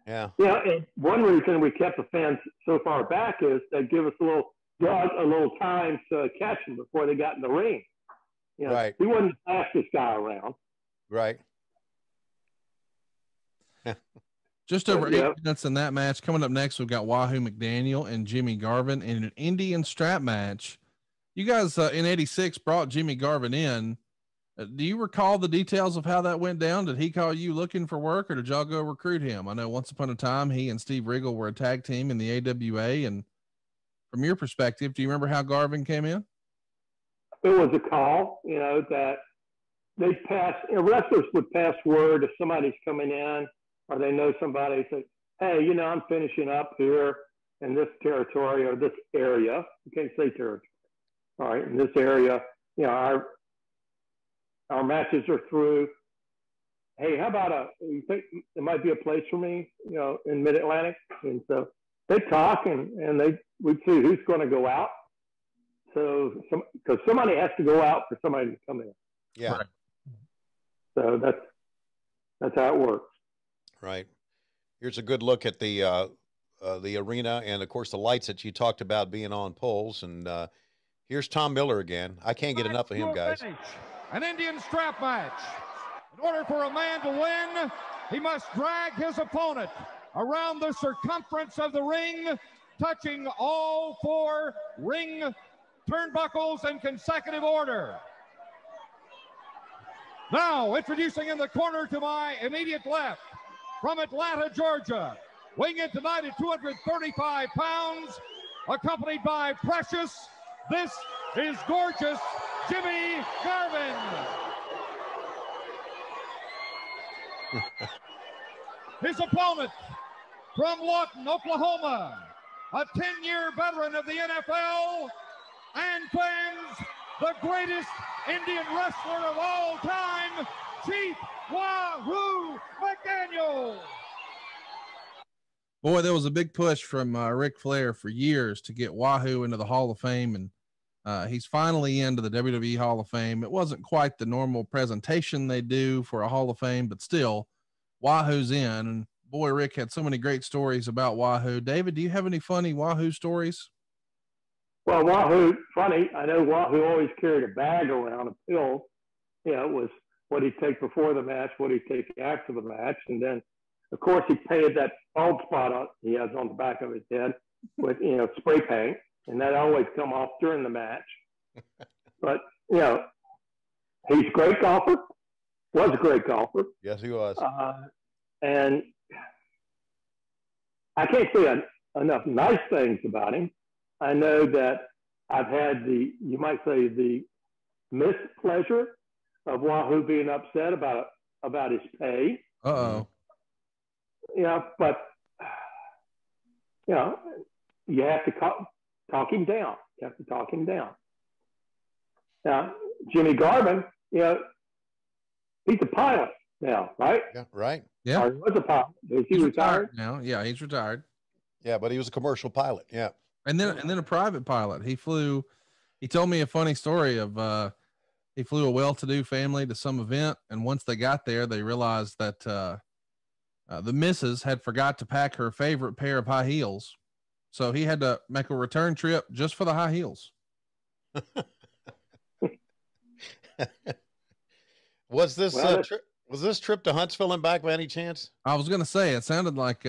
Yeah. Yeah, and one reason we kept the fans so far back is they give us a little time to catch them before they got in the ring. You know, right. He wasn't the fastest guy around. Right. Just over 8 minutes in that match. Coming up next, we've got Wahoo McDaniel and Jimmy Garvin in an Indian strap match. You guys in '86 brought Jimmy Garvin in. Do you recall the details of how that went down? Did he call you looking for work, or did y'all go recruit him? I know once upon a time he and Steve Riggle were a tag team in the AWA. And from your perspective, do you remember how Garvin came in? It was a call, you know, that they pass. You know, wrestlers would pass word if somebody's coming in, or they know somebody. Say, hey, you know, I'm finishing up here in this territory or this area. You can't say territory. All right, in this area, you know, our matches are through. Hey, how about you think there might be a place for me, you know, in Mid-Atlantic? And so they talk and we'd see who's going to go out. So because somebody has to go out for somebody to come in. Yeah. Right. So that's how it works. Right. Here's a good look at the arena and of course the lights that you talked about being on poles. And here's Tom Miller again. I can't get enough of him, guys. An Indian strap match. In order for a man to win, he must drag his opponent around the circumference of the ring, touching all 4 ring turnbuckles in consecutive order. Now, introducing in the corner to my immediate left, from Atlanta, Georgia, weighing in tonight at 235 pounds, accompanied by Precious. This is gorgeous Jimmy Garvin. His opponent from Lawton, Oklahoma, a 10-year veteran of the NFL, and fans, the greatest Indian wrestler of all time, Chief Wahoo McDaniel. Boy, there was a big push from Ric Flair for years to get Wahoo into the Hall of Fame, and he's finally into the WWE Hall of Fame. It wasn't quite the normal presentation they do for a Hall of Fame, but still, Wahoo's in. And boy, Rick had so many great stories about Wahoo. David, do you have any funny Wahoo stories? Well, Wahoo, funny. I know Wahoo always carried a bag around, a pill. You know, it was what he'd take before the match, what he'd take after the match, and then, of course, he painted that bald spot he has on the back of his head with, you know, spray paint, and that always come off during the match. But, you know, he's a great golfer, was a great golfer. Yes, he was. And I can't say enough nice things about him. I know that I've had you might say, the mispleasure of Wahoo being upset about his pay. Uh-oh. Yeah, but, you know, you have to talk him down. You have to talk him down. Now, Jimmy Garvin, you know, he's a pilot now, right? Yeah, right. Yeah. Or he was a pilot. Is he retired now? Yeah, he's retired. Yeah, but he was a commercial pilot. Yeah. And then a private pilot. He told me a funny story of he flew a well-to-do family to some event, and once they got there, they realized that the missus had forgot to pack her favorite pair of high heels. So he had to make a return trip just for the high heels. Was this trip to Huntsville and back by any chance? I was going to say, it sounded like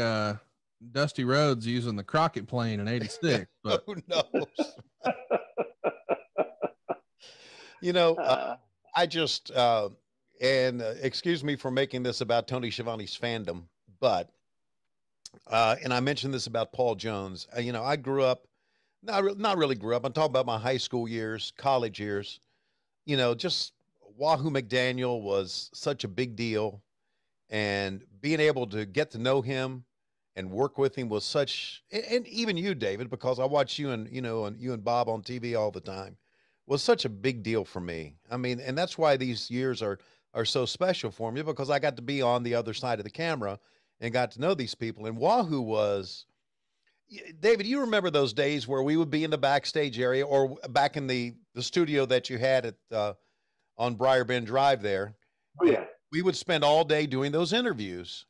Dusty Rhodes using the Crockett plane in '86. But who knows? You know, I just, excuse me for making this about Tony Schiavone's fandom, but, and I mentioned this about Paul Jones. You know, I grew up, not really grew up. I'm talking about my high school years, college years. You know, just Wahoo McDaniel was such a big deal, and being able to get to know him and work with him was such, and even you, David, because I watch you and you and Bob on TV all the time, was such a big deal for me. I mean, and that's why these years are so special for me, because I got to be on the other side of the camera and got to know these people. And Wahoo was, David, you remember those days where we would be in the backstage area or back in the studio that you had at on Briar Bend Drive there. Oh, yeah. We would spend all day doing those interviews.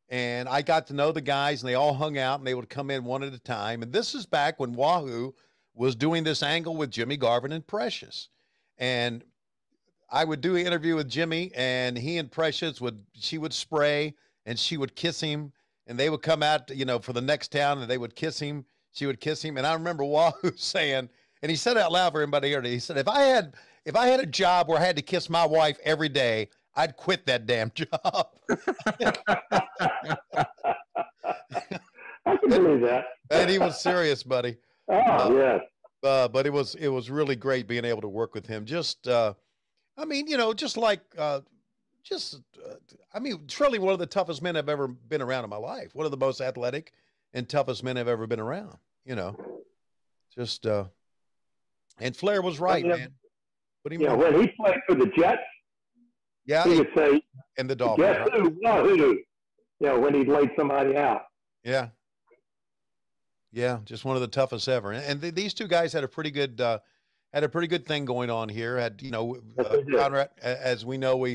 And I got to know the guys, and they all hung out, and they would come in one at a time. And this is back when Wahoo was doing this angle with Jimmy Garvin and Precious. And I would do an interview with Jimmy, and he and Precious she would spray, and she would kiss him, and they would come out, you know, for the next town, and they would kiss him. She would kiss him. And I remember Wahoo saying, and he said out loud for everybody here, he said, if I had a job where I had to kiss my wife every day, I'd quit that damn job. I can believe that. And he was serious, buddy. Oh, yes. But it was really great being able to work with him. Just, I mean, you know, just like, I mean, truly one of the toughest men I've ever been around in my life. One of the most athletic and toughest men I've ever been around, you know, just, and Flair was right, man. But when he played for the Jets, yeah, he would say, and the Dolphins. Guess who? Wahoo. You know, when he laid somebody out. Yeah. Yeah, just one of the toughest ever. And these two guys had a pretty good thing going on here. Had, you know, Conrad, as we know,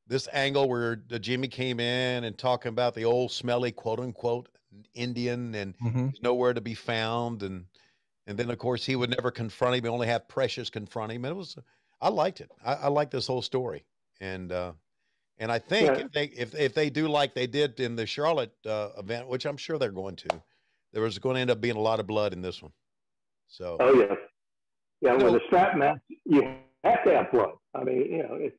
this angle where Jimmy came in and talking about the old smelly quote unquote Indian and he's nowhere to be found, and then of course he would never confront him. He only have Precious confront him. And I liked it. I liked this whole story. And I think if they do like they did in the Charlotte event, which I'm sure they're going to, there was going to end up being a lot of blood in this one. So. Oh yeah, yeah. With a strap match, you have to have blood. I mean, you know, it's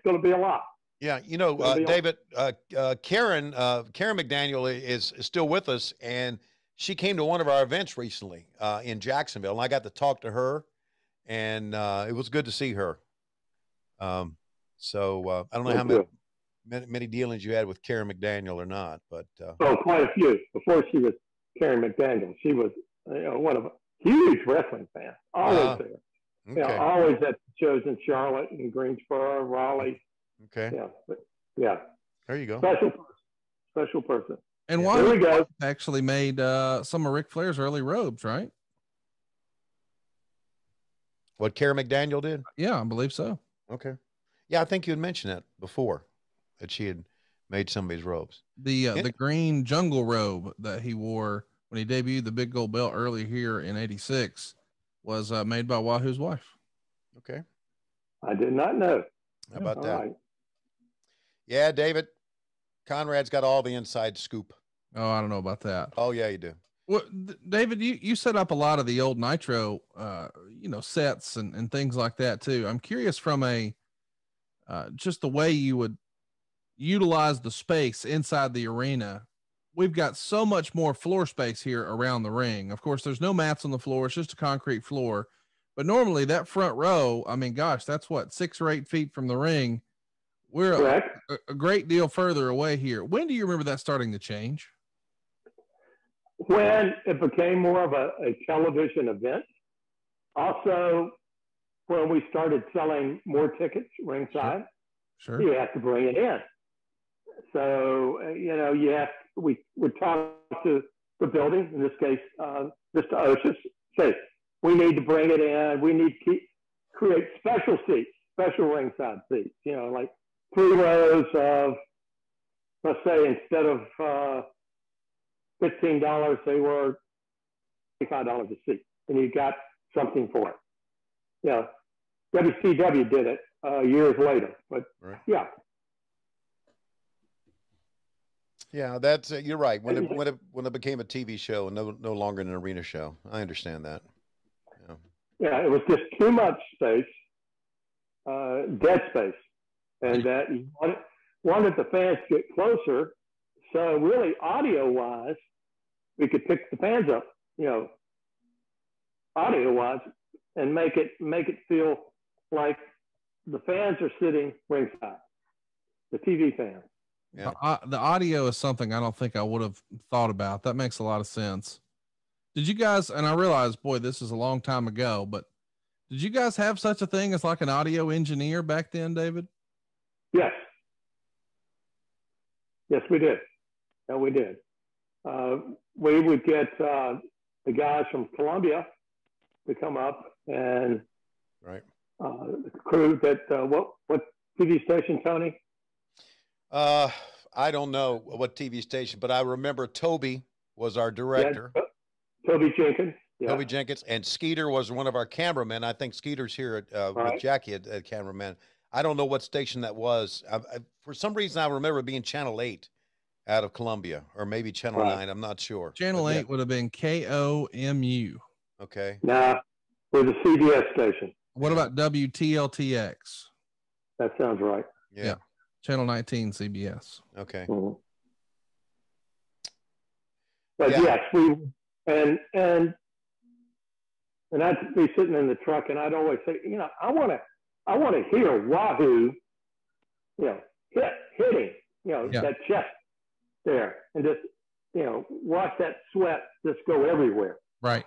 going to be a lot. Yeah, you know, David, Karen McDaniel is still with us, and she came to one of our events recently in Jacksonville, and I got to talk to her, and it was good to see her. So I don't know how many dealings you had with Karen McDaniel or not, but quite a few. Before she was Karen McDaniel, she was one of a huge wrestling fan, always there. Okay. You know, always at shows in Charlotte and Greensboro, Raleigh. Okay. Yeah. There you go. Special person. And Wahoo actually made some of Ric Flair's early robes, right? What Karen McDaniel did? Yeah, I believe so. Okay. Yeah, I think you had mentioned that before, that she had made some of his robes. The green jungle robe that he wore when he debuted the big gold belt early here in '86 was made by Wahoo's wife. Okay. I did not know. How about that? Right. Yeah, David, Conrad's got all the inside scoop. Oh, I don't know about that. Oh, yeah, you do. Well, David, you set up a lot of the old Nitro, sets and things like that too. I'm curious from just the way you would utilize the space inside the arena. We've got so much more floor space here around the ring. Of course, there's no mats on the floor. It's just a concrete floor. But normally that front row, I mean, gosh, that's what, 6 or 8 feet from the ring. We're a great deal further away here. When do you remember that starting to change? When it became more of a television event. Also, when we started selling more tickets ringside, sure. You have to bring it in. So, we would talk to the building, in this case, Mr. Oshis, say, we need to bring it in. We need to create special seats, special ringside seats, like 3 rows of, let's say, instead of $15, they were $25 a seat, and you got something for it. WCW did it years later, but yeah. Yeah, that's you're right. When it became a TV show and no longer an arena show, I understand that. Yeah, it was just too much space, dead space, and that you wanted the fans to get closer. So really, audio-wise, we could pick the fans up, audio-wise, and make it feel like the fans are sitting ringside, the TV fans. Yeah. The audio is something I don't think I would have thought about. That makes a lot of sense. Did you guys, and I realize, boy, this is a long time ago, but did you guys have such a thing as like an audio engineer back then, David? Yes. Yes, we did. Yeah, we did. We would get the guys from Columbia to come up and the crew that, what TV station, Tony? I don't know what TV station, but I remember Toby was our director. Yeah, Toby Jenkins. Yeah. Toby Jenkins, and Skeeter was one of our cameramen. I think Skeeter's here with Jackie at cameraman. I don't know what station that was. For some reason, I remember it being Channel 8 out of Columbia, or maybe Channel 9. I'm not sure. Channel 8 would have been KOMU. Okay. Nah, we're the CBS station. What about WTLTX? That sounds right. Yeah. Channel 19 CBS. Okay. Mm-hmm. But yes, and I'd be sitting in the truck, and I'd always say, I want to hear Wahoo, hitting, that chest there, and just, watch that sweat just go everywhere. Right.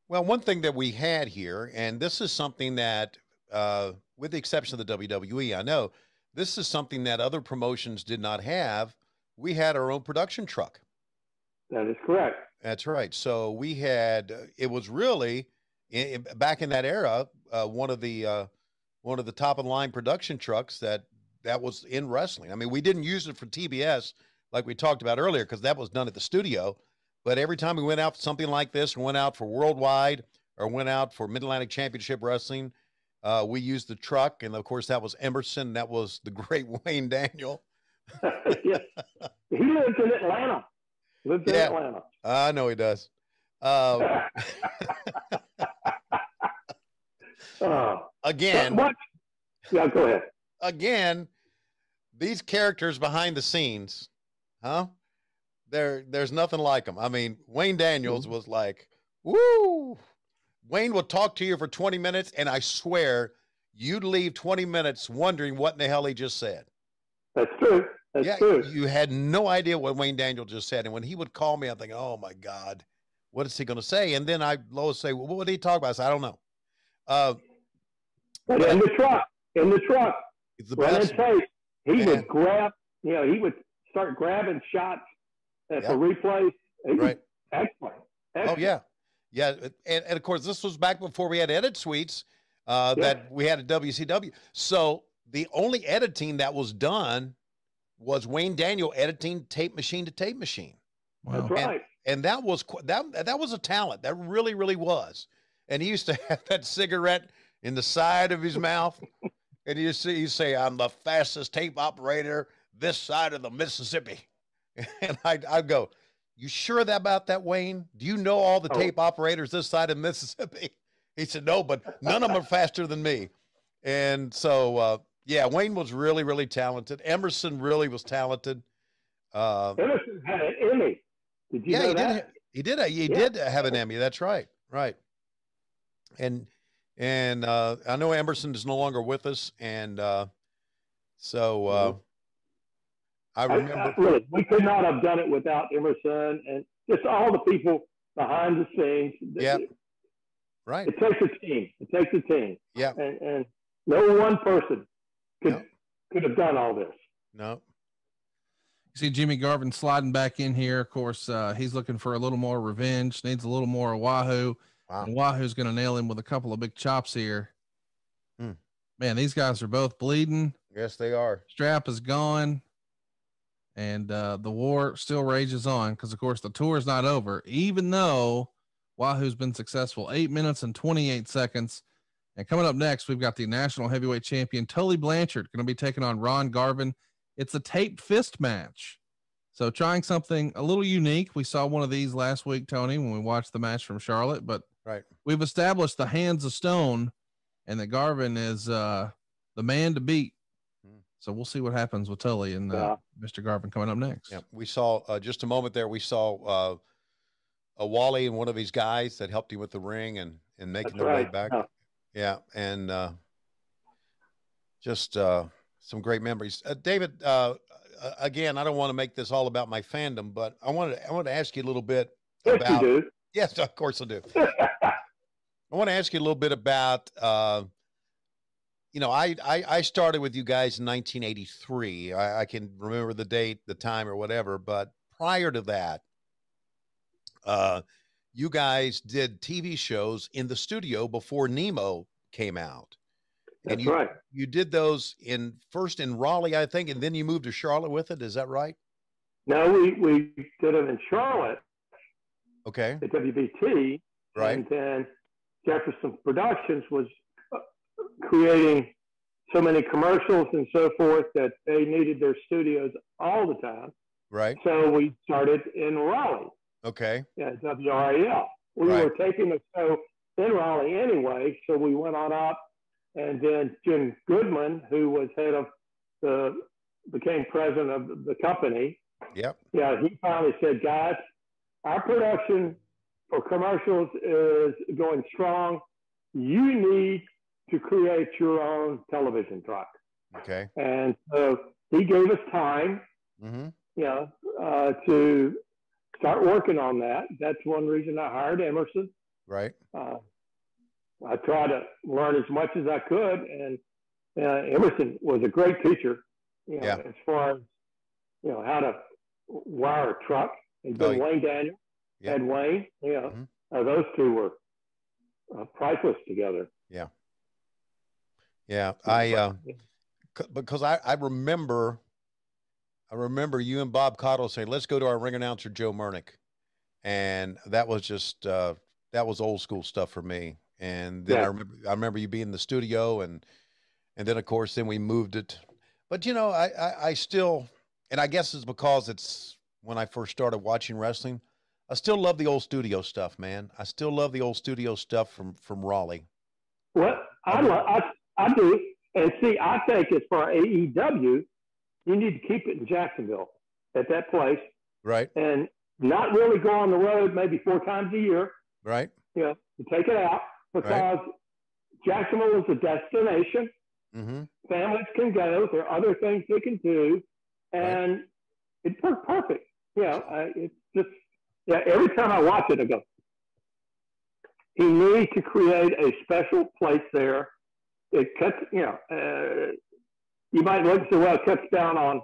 Well, one thing that we had here, and this is something that, with the exception of the WWE, I know this is something that other promotions did not have. We had our own production truck. That is correct. That's right. So we had, it was really back in that era, one of the top of the line production trucks that was in wrestling. I mean, we didn't use it for TBS like we talked about earlier, because that was done at the studio. But every time we went out for something like this, or went out for Worldwide, or went out for Mid-Atlantic Championship Wrestling, we used the truck. And of course, that was Emerson. That was the great Wayne Daniel. Yeah. He lived in Atlanta. Lived in Atlanta. I know he does. Again. Yeah, go ahead. again, these characters behind the scenes, huh? There's nothing like them. I mean, Wayne Daniels was like, woo. Wayne will talk to you for 20 minutes, and I swear you'd leave 20 minutes wondering what in the hell he just said. That's true. That's true. You had no idea what Wayne Daniels just said. And when he would call me, I'm thinking, oh, my God, what is he going to say? And then Lois say, well, what did he talk about? I said, I don't know. But in the truck, it's the running best. tape, he would grab, he would start grabbing shots for replays. Right. Excellent. Oh, yeah. Yeah. And of course, this was back before we had edit suites that we had at WCW. So the only editing that was done was Wayne Daniel editing tape machine to tape machine. Wow. That's right. And that was that was a talent. That really, really was. And he used to have that cigarette in the side of his mouth. And you say, I'm the fastest tape operator this side of the Mississippi. And I'd go, you sure about that, Wayne? Do you know all the tape operators this side of Mississippi? He said, no, but none of them are faster than me. And so, Wayne was really, really talented. Emerson really was talented. Emerson had an Emmy. Did you know that? He did have an Emmy. That's right. Right. And I know Emerson is no longer with us. And I remember. Really, we could not have done it without Emerson and just all the people behind the scenes. Yeah. Right. It takes a team. It takes a team. Yeah. And no one person could have done all this. No. You see Jimmy Garvin sliding back in here. Of course, he's looking for a little more revenge, needs a little more Wahoo. Wow. And Wahoo's going to nail him with a couple of big chops here. Man, these guys are both bleeding. Yes, they are. Strap is gone. And the war still rages on because, of course, the tour is not over, even though Wahoo's been successful. 8 minutes and 28 seconds. And coming up next, we've got the national heavyweight champion, Tully Blanchard, going to be taking on Ron Garvin. It's a taped fist match. So trying something a little unique. We saw one of these last week, Tony, when we watched the match from Charlotte, but we've established the hands of stone and that Garvin is the man to beat. So we'll see what happens with Tully and Mr. Garvin coming up next. Yeah, we saw just a moment there. We saw a Wally and one of his guys that helped him with the ring and making their way back. Yeah, and just some great memories. David, again, I don't want to make this all about my fandom, but I wanted to ask you a little bit about. Yes, you do. Yes, of course I do. I want to ask you a little bit about. I started with you guys in 1983. I can remember the date, the time, or whatever. But prior to that, you guys did TV shows in the studio before Nemo came out. That's right. You did those first in Raleigh, I think, and then you moved to Charlotte with it. Is that right? No, we did it in Charlotte. Okay. At WBT. Right. And then Jefferson Productions was creating so many commercials and so forth that they needed their studios all the time. Right. So we started in Raleigh. Okay. Yeah, WRAL. We were taking the show in Raleigh anyway, so we went on up, and then Jim Goodman, who was became president of the company. Yep. Yeah, he finally said, guys, our production for commercials is going strong. You need to create your own television truck. Okay. And so he gave us time, to start working on that. That's one reason I hired Emerson. Right. I tried to learn as much as I could, and Emerson was a great teacher, as far as, how to wire a truck. And Wayne Daniel, Ed Wayne, those two were priceless together. Yeah. Yeah. Because I remember you and Bob Cottle saying, let's go to our ring announcer, Joe Murnick. And that was just, that was old school stuff for me. And then I remember you being in the studio and then of course, then we moved it, but I still, and I guess it's because it's when I first started watching wrestling, I still love the old studio stuff, man. I still love the old studio stuff from Raleigh. Well, I do. And see, I think as for AEW, you need to keep it in Jacksonville at that place. Right. And not really go on the road maybe 4 times a year. Right. You know, to take it out because Jacksonville is a destination. Mm-hmm. Families can go. There are other things they can do. And it's perfect. You know, it's just, every time I watch it, I go, he needs to create a special place there. It cuts, you might look and say, well, it cuts down on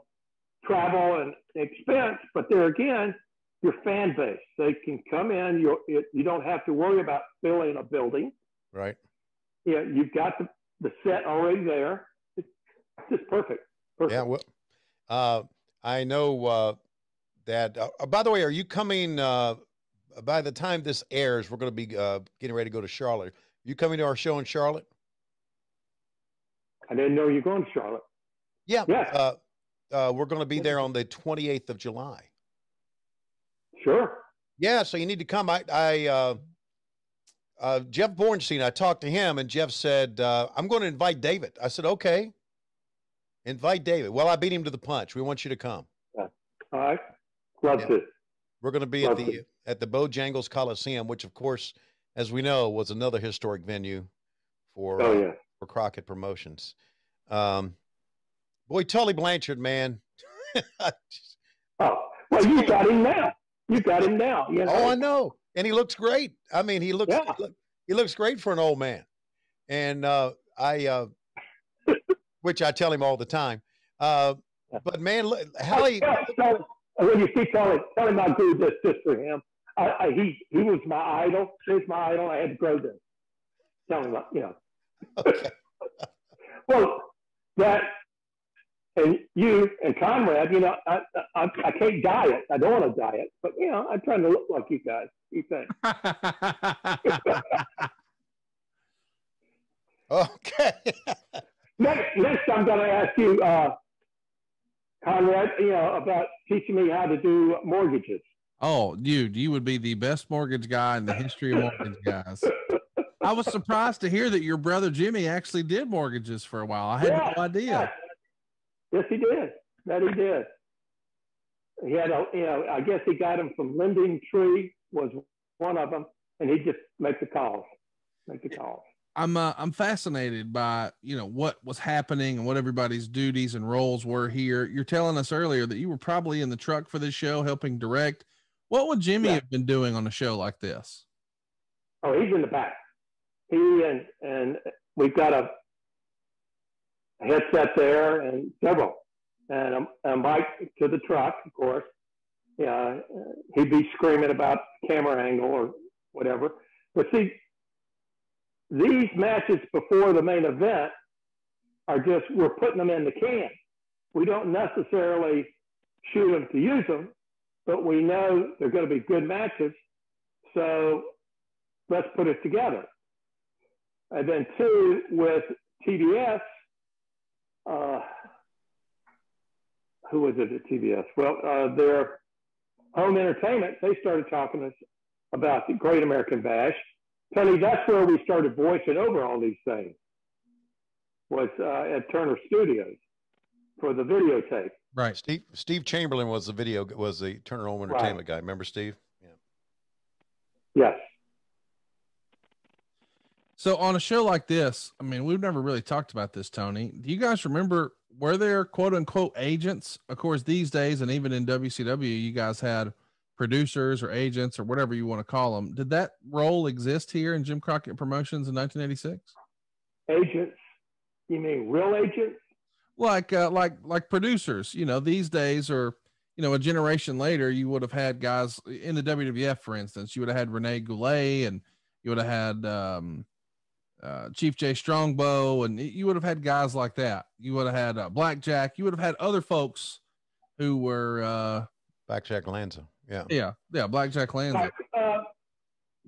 travel and expense, but there again, your fan base, they can come in. You don't have to worry about filling a building. Right. Yeah, you've got the set already there. It's just perfect. Yeah. Well, I know that. By the way, are you coming? By the time this airs, we're going to be getting ready to go to Charlotte. Are you coming to our show in Charlotte? I didn't know you were going to Charlotte. Yeah. Yeah. We're going to be there on the 28th of July. Sure. Yeah. So you need to come. Jeff Bornstein, I talked to him and Jeff said, I'm going to invite David. I said, okay. Invite David. Well, I beat him to the punch. We want you to come. Yeah. All right. Love to. We're going to be at the Bojangles Coliseum, which of course, as we know, was another historic venue for Crockett Promotions. Boy, Tully Blanchard, man. Well, you got him now. You got him now. You know? Oh, I know. And he looks great. I mean, he looks great for an old man. And which I tell him all the time. But man, Hallie. When you see Tully, tell him how good this is for him. He was my idol. He's my idol. I had to grow this. Tell him, Okay. Well, that and you and Conrad, I can't diet. I don't want to diet, but I'm trying to look like you guys. You think? Okay. Next, I'm going to ask you, Conrad, about teaching me how to do mortgages. Oh, you would be the best mortgage guy in the history of mortgage guys. I was surprised to hear that your brother Jimmy actually did mortgages for a while. I had no idea. Yes, he did. That he did. He had I guess he got him from Lending Tree was one of them, and he just make the calls. I'm fascinated by what was happening and what everybody's duties and roles were here. You're telling us earlier that you were probably in the truck for this show helping direct. What would Jimmy have been doing on a show like this? Oh, he's in the back. He and we've got a headset there and several, and a mic to the truck, of course. He'd be screaming about camera angle or whatever. But see, these matches before the main event are we're putting them in the can. We don't necessarily shoot them to use them, but we know they're going to be good matches. So let's put it together. And then two, with TBS, who was it at TBS? Well, their home entertainment, they started talking to us about the Great American Bash. Tony, that's where we started voicing over all these things, was at Turner Studios for the videotape. Right. Steve Chamberlain was the Turner Home Entertainment guy. Remember Steve? Yeah. Yes. So on a show like this, I mean, we've never really talked about this, Tony. Do you guys remember, were there quote unquote agents? Of course, these days, and even in WCW, you guys had producers or agents or whatever you want to call them. Did that role exist here in Jim Crockett Promotions in 1986? Agents? You mean real agents? Like producers, these days, or, a generation later, you would have had guys in the WWF, for instance, you would have had Rene Goulet, and you would have had Chief J Strongbow, and you would have had guys like that. You would have had Blackjack. You would have had other folks who were Blackjack Lanza. Yeah. Blackjack Lanza.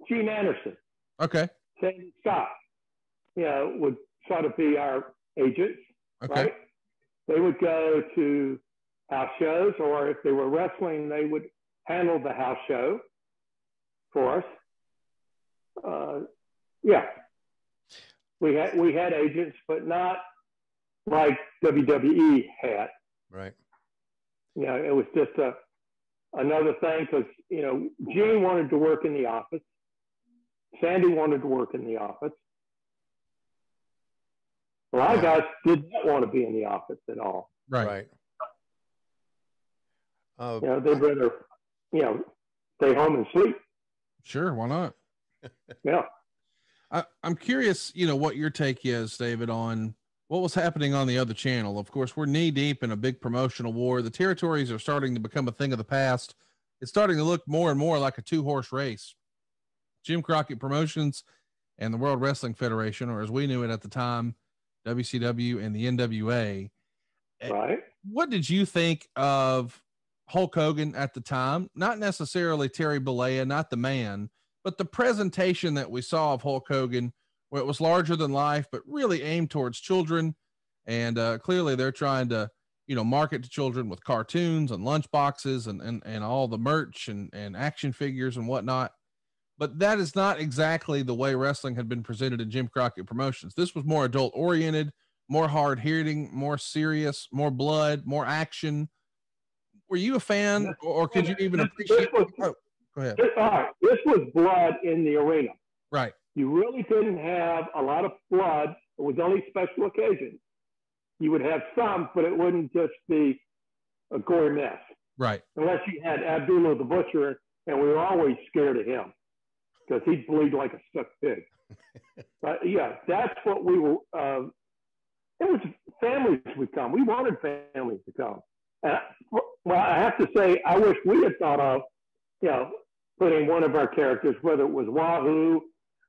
Gene Anderson. Okay. Sandy Scott, would sort of be our agents. Okay. Right? They would go to house shows, or if they were wrestling, they would handle the house show for us. We had agents, but not like WWE had. Right. You know, it was just another thing because, you know, Gene wanted to work in the office. Sandy wanted to work in the office. A lot of guys did not want to be in the office at all. Right. You know, they'd rather, you know, stay home and sleep. Sure, why not? Yeah. I'm curious, you know, what your take is, David, on what was happening on the other channel. Of course, we're knee deep in a big promotional war. The territories are starting to become a thing of the past. It's starting to look more and more like a 2-horse race. Jim Crockett Promotions and the World Wrestling Federation, or as we knew it at the time, WCW and the NWA. Right. What did you think of Hulk Hogan at the time? Not necessarily Terry Bollea, not the man, but the presentation that we saw of Hulk Hogan, where it was larger than life, but really aimed towards children. And clearly they're trying to, you know, market to children with cartoons and lunch boxes and all the merch and action figures and whatnot. But that is not exactly the way wrestling had been presented in Jim Crockett Promotions. This was more adult oriented, more hard hitting, more serious, more blood, more action. Were you a fan, or could you even appreciate? Go ahead. All right. This was blood in the arena. Right. You really didn't have a lot of blood. It was only special occasions. You would have some, but it wouldn't just be a gory mess. Right. Unless you had Abdullah the Butcher, and we were always scared of him because he'd bleed like a stuck pig. But yeah, that's what we were. It was families would come. We wanted families to come. And well, I have to say, I wish we had thought of, you know, putting one of our characters, whether it was Wahoo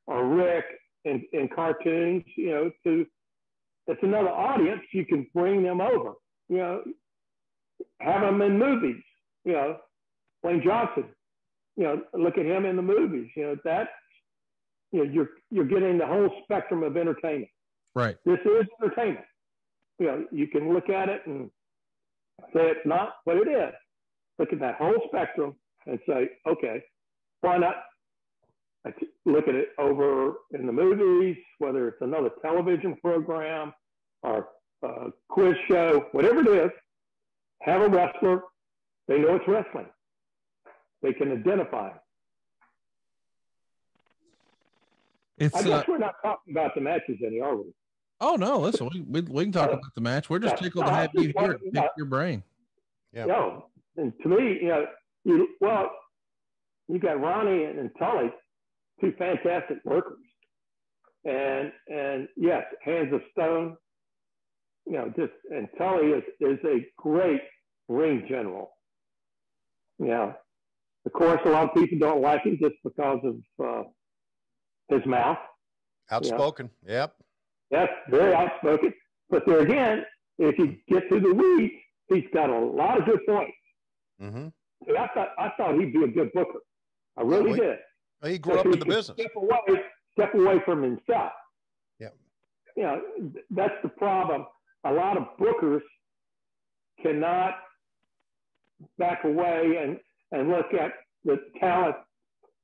or Rick, in cartoons, you know, it's another audience. You can bring them over, you know, have them in movies, you know, Wayne Johnson, you know, look at him in the movies, you know, that's, you know, you're getting the whole spectrum of entertainment. Right. This is entertainment. You know, you can look at it and say it's not, but it is. Look at that whole spectrum and say, okay, why not look at it over in the movies, whether it's another television program or a quiz show, whatever it is, have a wrestler. They know it's wrestling. They can identify. I guess we're not talking about the matches any, are we? Oh, no, listen, we can talk about the match. We're just tickled to have you here to pick your brain. Yeah. No, and to me, you know, you got Ronnie and Tully, two fantastic workers. And yes, Hands of Stone, you know, and Tully is a great ring general. You know, of course, a lot of people don't like him just because of his mouth. Outspoken, you know? Yep. Yes, very outspoken. But there again, if you get to the weeds, he's got a lot of good points. Mm-hmm. I thought he'd be a good booker. I really did. He grew up in the business. Step away from himself. Yeah. You know, that's the problem. A lot of bookers cannot back away and look at the talent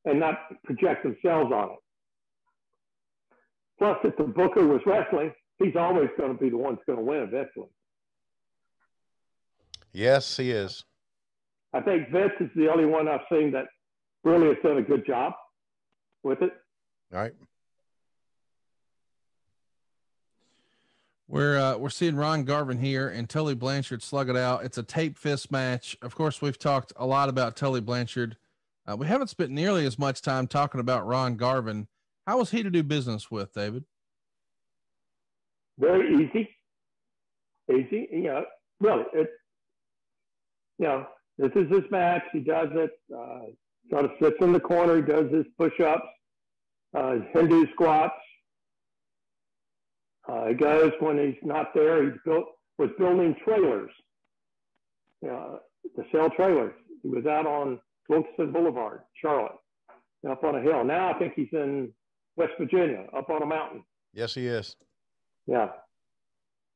and not project themselves on it. Plus, if the booker was wrestling, he's always going to be the one that's going to win eventually. Yes, he is. I think Vince is the only one I've seen that really has done a good job with it. All right. We're seeing Ron Garvin here and Tully Blanchard slug it out. It's a tape fist match. Of course, we've talked a lot about Tully Blanchard. We haven't spent nearly as much time talking about Ron Garvin. How was he to do business with, David? Very easy. Easy. You know, really, you know, this is his match. He does it. Sort of sits in the corner. He does his push-ups, his Hindu squats. He goes when he's not there. Was building trailers, you know, to sell trailers. He was out on Wilkinson Boulevard, Charlotte, up on a hill. Now I think he's in West Virginia, up on a mountain. Yes, he is. Yeah.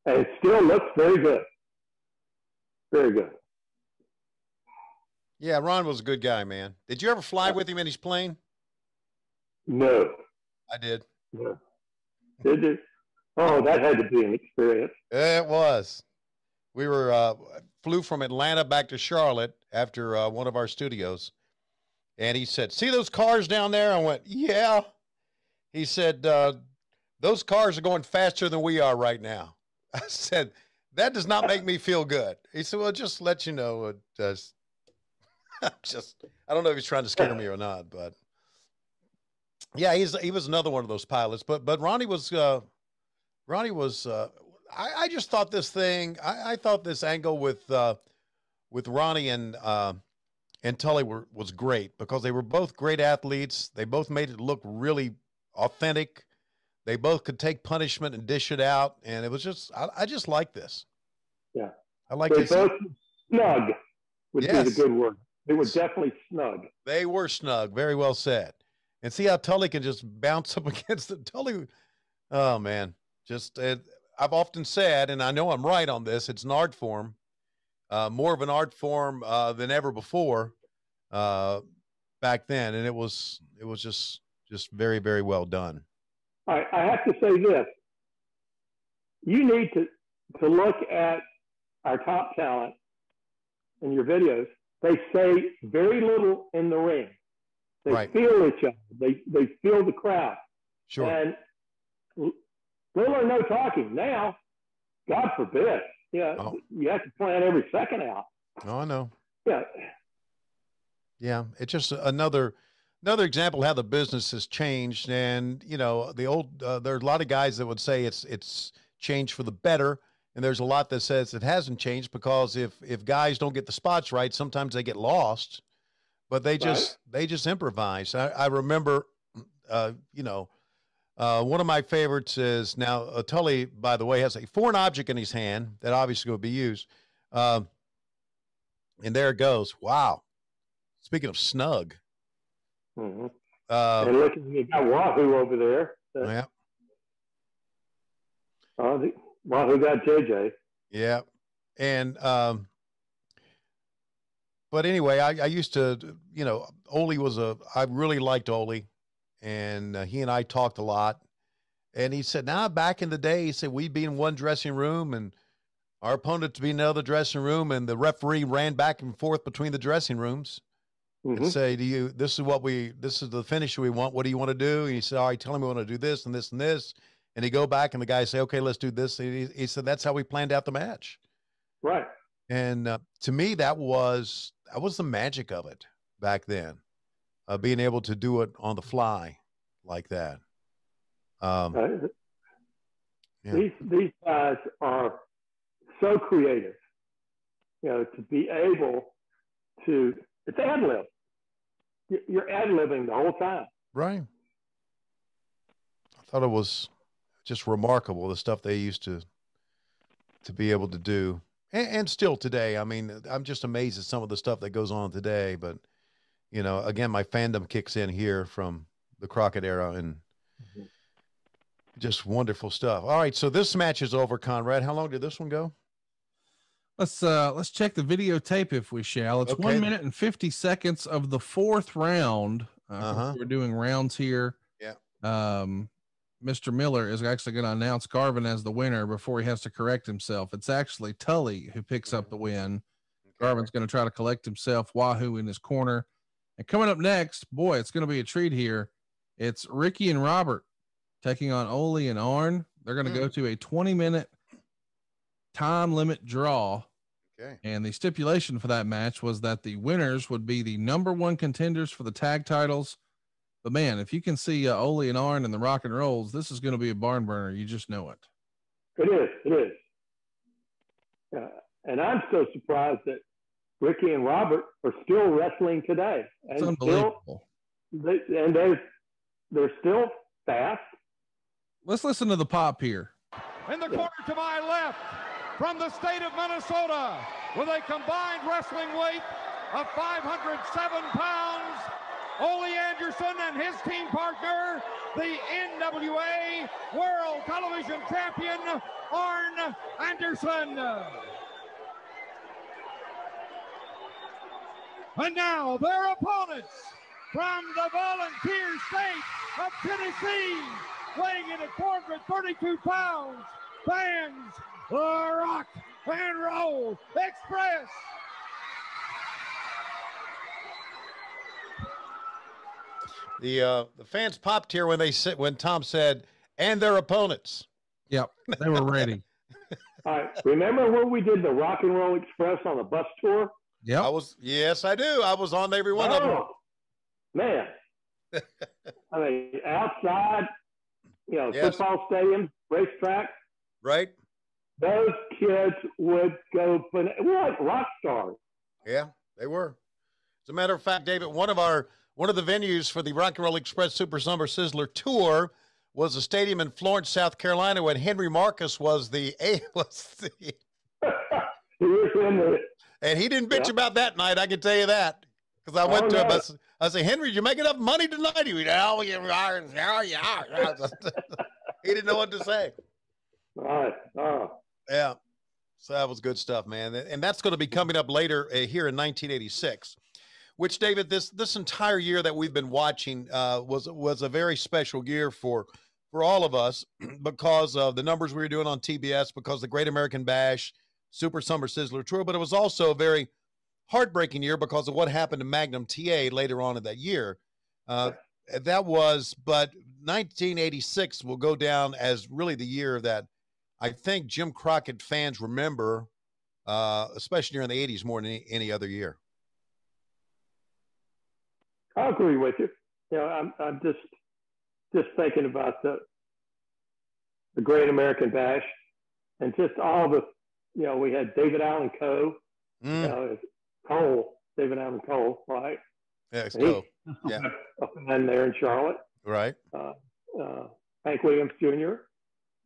And it still looks very good. Very good. Yeah, Ron was a good guy, man. Did you ever fly with him in his plane? No. I did. No. Did you? Oh, that had to be an experience. It was. We were flew from Atlanta back to Charlotte after one of our studios, and he said, "See those cars down there?" I went, "Yeah." He said, "Those cars are going faster than we are right now." I said, "That does not make me feel good." He said, "Well, just let you know, it does." I don't know if he's trying to scare me or not, but yeah, he was another one of those pilots. But Ronnie was I just thought this thing, I thought this angle with Ronnie and Tully was great because they were both great athletes. They both made it look really authentic. They both could take punishment and dish it out, and it was just I just like this. Yeah, I like they this. both snug would be the good word. They were definitely snug. They were snug. Very well said. And see how Tully can just bounce up against the Tully. Oh man, I've often said, and I know I'm right on this, it's an art form, more of an art form than ever before back then, and it was just very, very well done. I have to say this: you need to look at our top talent in your videos. They say very little in the ring. They feel each other. They feel the crowd. Sure. And little or no talking. Now, God forbid, you have to plan every second out. Oh, I know. Yeah. Yeah, it's just another example of how the business has changed. And the old there's a lot of guys that would say it's changed for the better, and there's a lot that says it hasn't changed because if guys don't get the spots right, sometimes they get lost. But they just improvise. I remember, one of my favorites is now Tully, by the way, has a foreign object in his hand that obviously will be used. And there it goes. Wow. Speaking of snug. Mm-hmm. And look, you got Wahoo over there. Yeah. Wahoo got JJ. Yeah. And, but anyway, I used to, Ole I really liked Ole, and he and I talked a lot. And he said, back in the day, he said, we'd be in one dressing room and our opponent to be in another dressing room, and the referee ran back and forth between the dressing rooms and say, this is the finish we want. What do you want to do? And he said, all right, tell him we want to do this and this and this. And he'd go back and the guy say, okay, let's do this. And he said, that's how we planned out the match. Right. And to me, that was the magic of it back then, being able to do it on the fly like that. These guys are so creative, to be able to, it's ad lib. You're ad libbing the whole time. Right. I thought it was just remarkable, the stuff they used to be able to do. And still today, I mean, I'm just amazed at some of the stuff that goes on today. But, again, my fandom kicks in here from the Crockett era and just wonderful stuff. All right, so this match is over, Conrad. How long did this one go? Let's check the videotape if we shall. It's 1 minute and 50 seconds of the fourth round. We're doing rounds here. Yeah. Mr. Miller is actually going to announce Garvin as the winner before he has to correct himself. It's actually Tully who picks up the win. Garvin's going to try to collect himself. Wahoo in his corner. And coming up next, boy, it's going to be a treat here. It's Ricky and Robert taking on Ole and Arn. They're going to go to a 20-minute time limit draw. Okay. And the stipulation for that match was that the winners would be the #1 contenders for the tag titles. But man, if you can see Ole and Arn and the Rock and Rolls, this is going to be a barn burner. You just know it. It is. And I'm so surprised that Ricky and Robert are still wrestling today. And it's unbelievable. They're still fast. Let's listen to the pop here. In the corner to my left, from the state of Minnesota, with a combined wrestling weight of 507 pounds, Ole Anderson and his team partner, the NWA World Television Champion, Arn Anderson. And now their opponents from the volunteer state of Tennessee, weighing in at 432 pounds, fans, the Rock and Roll Express. The fans popped here when Tom said, "and their opponents." Yep, they were ready. All right. Remember when we did the Rock and Roll Express on the bus tour? Yeah. Yes, I do. I was on every one of them. Man. I mean, outside, Yes. football stadiums, racetrack. Right. Those kids would go, we're like rock stars. Yeah, they were. As a matter of fact, David, one of the venues for the Rock and Roll Express Super Summer Sizzler Tour was a stadium in Florence, South Carolina, when Henry Marcus was the He was in the, and he didn't bitch about that night. I can tell you that because I went to him. I said, "Henry, did you make enough money tonight?" He went, "Oh, yeah." He didn't know what to say. Right. Oh. Yeah. So that was good stuff, man. And that's going to be coming up later here in 1986. Which, David, this entire year that we've been watching was a very special year for all of us because of the numbers we were doing on TBS, because of the Great American Bash, Super Summer Sizzler Tour, but it was also a very heartbreaking year because of what happened to Magnum TA later on in that year. But 1986 will go down as really the year that I think Jim Crockett fans remember, especially during the 80s, more than any other year. I agree with you. I'm just thinking about the Great American Bash and just all the, we had David Allen Coe, David Allen Cole, right? Yeah, it's Coe. Yeah. Up and there in Charlotte. Right. Hank Williams Jr.,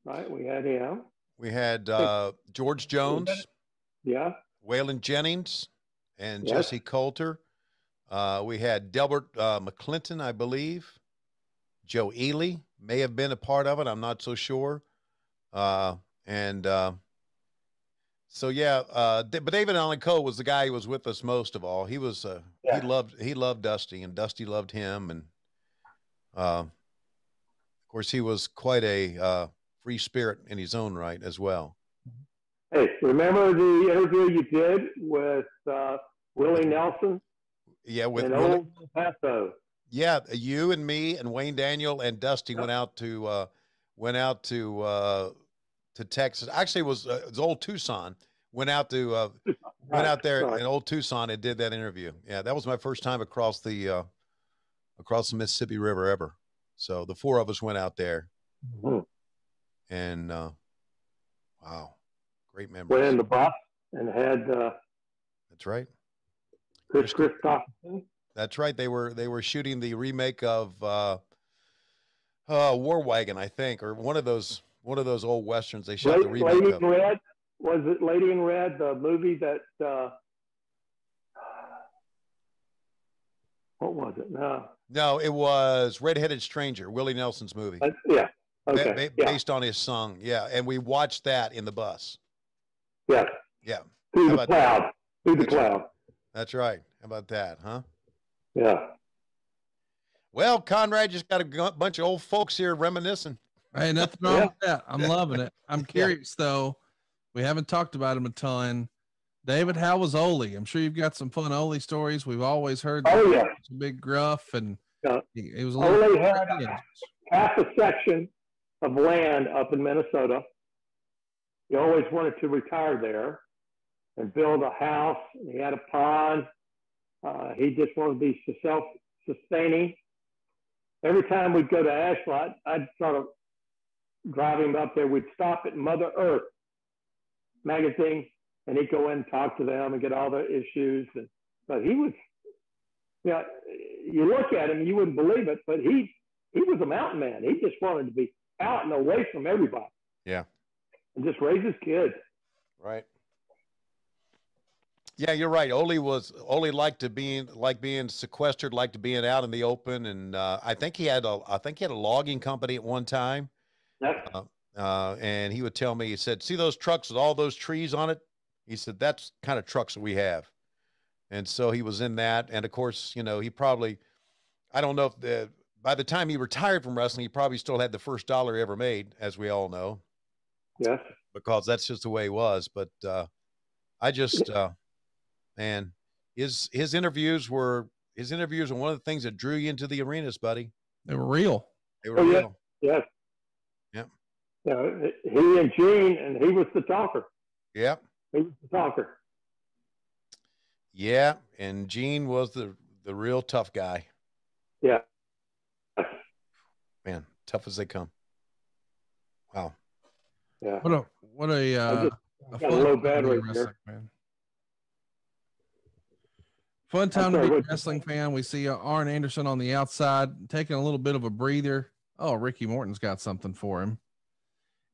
right? We had him. We had George Jones. Yeah. Waylon Jennings and Jesse Coulter. We had Delbert McClinton, I believe. Joe Ely may have been a part of it. I'm not so sure. But David Allen Coe was the guy who was with us most of all. He was he loved Dusty, and Dusty loved him, and of course he was quite a free spirit in his own right as well. Hey, remember the interview you did with Willie Nelson? Yeah, with Old Paso. Yeah, you and me and Wayne Daniel and Dusty went out to Texas. Actually, it was old Tucson. Went out there in old Tucson and did that interview. Yeah, that was my first time across the Mississippi River ever. So the four of us went out there, and wow, great memories. Went in the bus and had. That's right. Chris Christopherson. That's right. They were shooting the remake of War Wagon, I think, or one of those old westerns. They shot the remake Lady of. in Red. Was it Lady in Red, the movie that? What was it? No, it was Red-Headed Stranger, Willie Nelson's movie. Yeah. Okay. Based on his song. Yeah, and we watched that in the bus. Yeah. Yeah. Through the cloud. Through the cloud. That's right. How about that, huh? Yeah. Well, Conrad just got a bunch of old folks here reminiscing. Hey, nothing wrong with that. I'm loving it. I'm curious, though. We haven't talked about him a ton. David, how was Ole? I'm sure you've got some fun Ole stories. We've always heard some big gruff, and he was a little. Ole had half a section of land up in Minnesota. He always wanted to retire there and build a house. He had a pond. He just wanted to be self-sustaining. Every time we'd go to Ashlot, I'd sort of drive him up there. We'd stop at Mother Earth magazine, and he'd go in and talk to them and get all their issues. But he was, you look at him, you wouldn't believe it, but he was a mountain man. He just wanted to be out and away from everybody. Yeah. And just raise his kids. Right. Yeah, you're right. Ole liked being sequestered, liked being out in the open, and I think he had a logging company at one time. Yep. And he would tell me, he said, "See those trucks with all those trees on it?" He said, "That's the kind of trucks that we have." And so he was in that, and of course, he probably, I don't know if by the time he retired from wrestling, he probably still had the first dollar he ever made, as we all know. Yes. Because that's just the way he was. But I just, man, his interviews were one of the things that drew you into the arenas, buddy. They were real. They were real. Yes. Yep. He and Gene, and he was the talker. Yep. He was the talker. Yeah, and Gene was the real tough guy. Yeah. Man, tough as they come. Wow. Yeah. What a got a low battery here. Man. Fun time to be a wrestling fan. We see Arn Anderson on the outside taking a little bit of a breather. Oh, Ricky Morton's got something for him.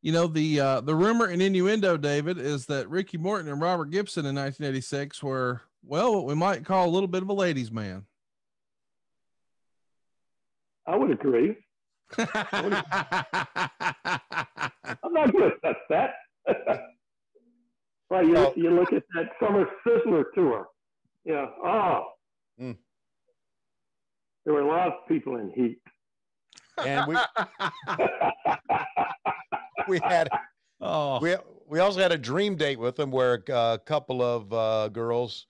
You know, the rumor and innuendo, David, is that Ricky Morton and Robert Gibson in 1986 were, well, what we might call a little bit of a ladies' man. I would agree. I'm not going to touch that. Well, you look at that Summer Sizzler tour. Yeah. Oh. Mm. There were a lot of people in heat. And we had we also had a dream date with them where a couple of girls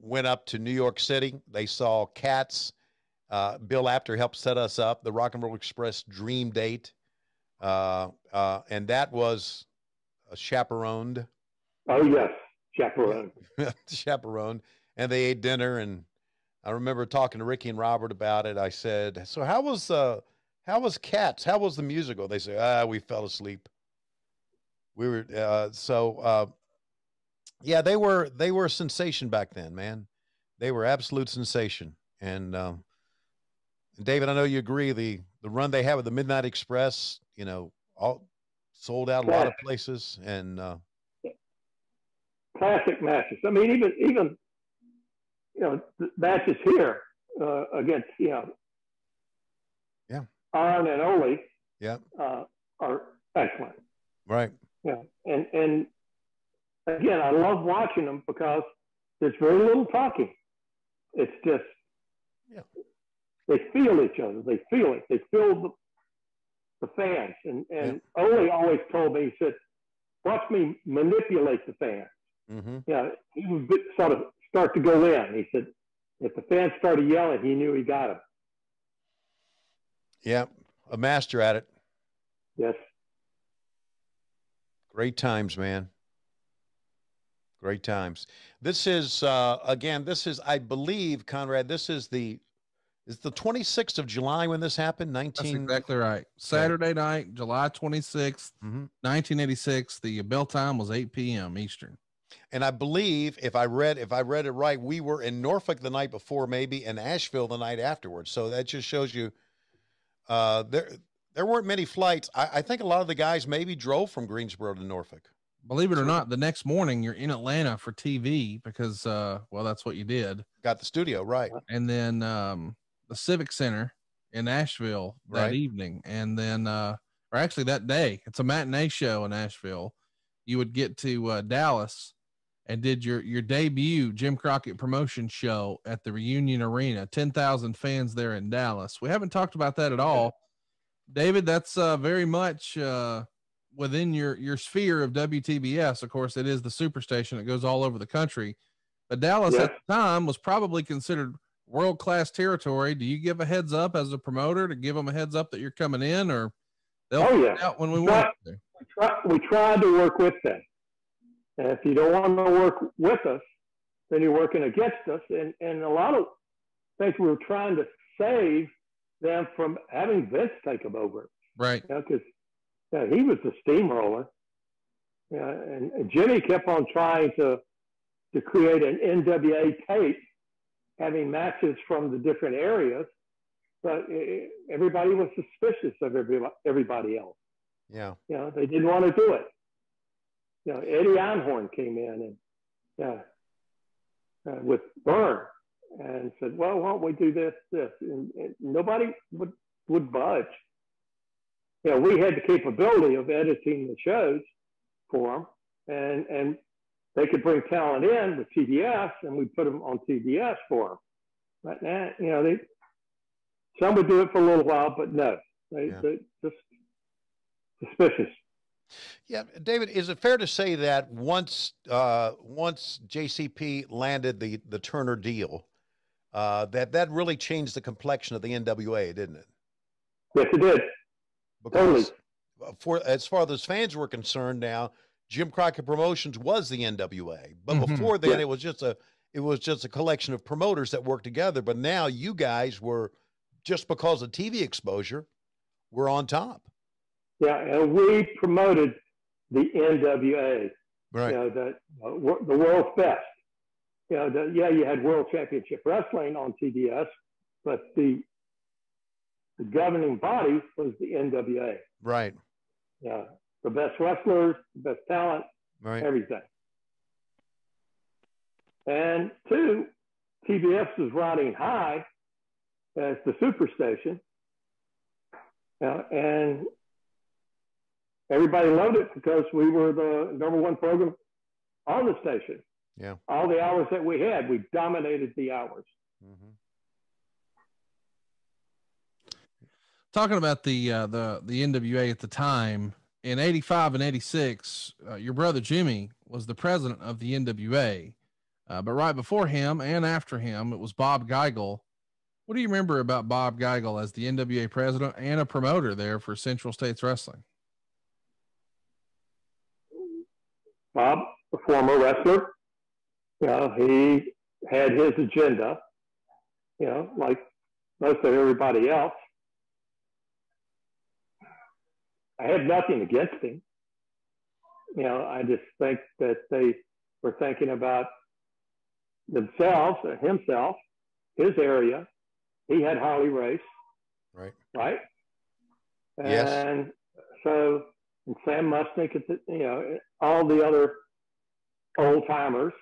went up to New York City. They saw Cats. Bill Apter helped set us up, the Rock and Roll Express dream date. And that was chaperoned. Oh, yes. Chaperoned. Chaperoned. And they ate dinner. And I remember talking to Ricky and Robert about it. I said, so how was Cats? How was the musical? They said, we fell asleep. We were, yeah, they were a sensation back then, man. They were absolute sensation. And David, I know you agree. The run they had with the Midnight Express, you know, all sold out a lot of places, and classic matches. I mean, even you know, the matches here against Arn and Ole, are excellent. Right. Yeah, and again, I love watching them because there's very little talking. It's just they feel each other. They feel it. They feel the fans. And Ole always told me, he said, watch me manipulate the fans. Mm-hmm. Yeah, he would sort of start to go in. He said, if the fans started yelling, he knew he got him. Yeah, a master at it. Yes. Great times, man. Great times. This is, again, I believe, Conrad, this is the 26th of July when this happened? That's exactly right. Saturday night, July 26th, 1986. The bell time was 8 p.m. Eastern. And I believe, if I read it right, we were in Norfolk the night before, maybe, and Asheville the night afterwards. So that just shows you there weren't many flights. I think a lot of the guys maybe drove from Greensboro to Norfolk. Believe it or not, the next morning you're in Atlanta for TV because, well, that's what you did. Got the studio, right. And then the Civic Center in Asheville that evening. And then, or actually that day, it's a matinee show in Asheville. You would get to Dallas and did your debut Jim Crockett promotion show at the Reunion Arena. 10,000 fans there in Dallas. We haven't talked about that at all. David, that's very much within your sphere of WTBS. Of course, it is the superstation that goes all over the country. But Dallas at the time was probably considered world-class territory. Do you give a heads up as a promoter to give them a heads up that you're coming in, or they'll find out when we want to? We tried to work with them. And if you don't want to work with us, then you're working against us. And a lot of things we were trying to save them from having Vince take them over. Right. Because he was the steamroller. And Jimmy kept on trying to create an NWA tape, having matches from the different areas. But everybody was suspicious of everybody else. Yeah. They didn't want to do it. Eddie Einhorn came in and with Byrne and said, well, why don't we do this? And nobody would budge. We had the capability of editing the shows for them, and they could bring talent in with TBS, and we put them on TBS for them. But now, Some would do it for a little while, but no, they just suspicious. Yeah, David, is it fair to say that once JCP landed the Turner deal, that really changed the complexion of the NWA, didn't it? Yes, it did. Because as far as fans were concerned, now Jim Crockett Promotions was the NWA, but before then it was just a collection of promoters that worked together. But now you guys were, just because of TV exposure, were on top. Yeah, and we promoted the NWA, right? You know, the world's best. You know, you had World Championship Wrestling on TBS, but the governing body was the NWA. Right. Yeah, the best wrestlers, the best talent, right, everything. And two, TBS was riding high as the superstation, and everybody loved it because we were the #1 program on the station. Yeah. All the hours that we had, we dominated the hours. Talking about the NWA at the time, in 85 and 86, your brother Jimmy was the president of the NWA. But right before him and after him, it was Bob Geigel. What do you remember about Bob Geigel as the NWA president and a promoter there for Central States Wrestling? Bob, a former wrestler, you know, he had his agenda, you know, like most of everybody else. I had nothing against him. You know, I just think that they were thinking about themselves, himself, his area. He had Harley Race. Right. Right? Yes. And so, and Sam Musnick, you know, all the other old timers,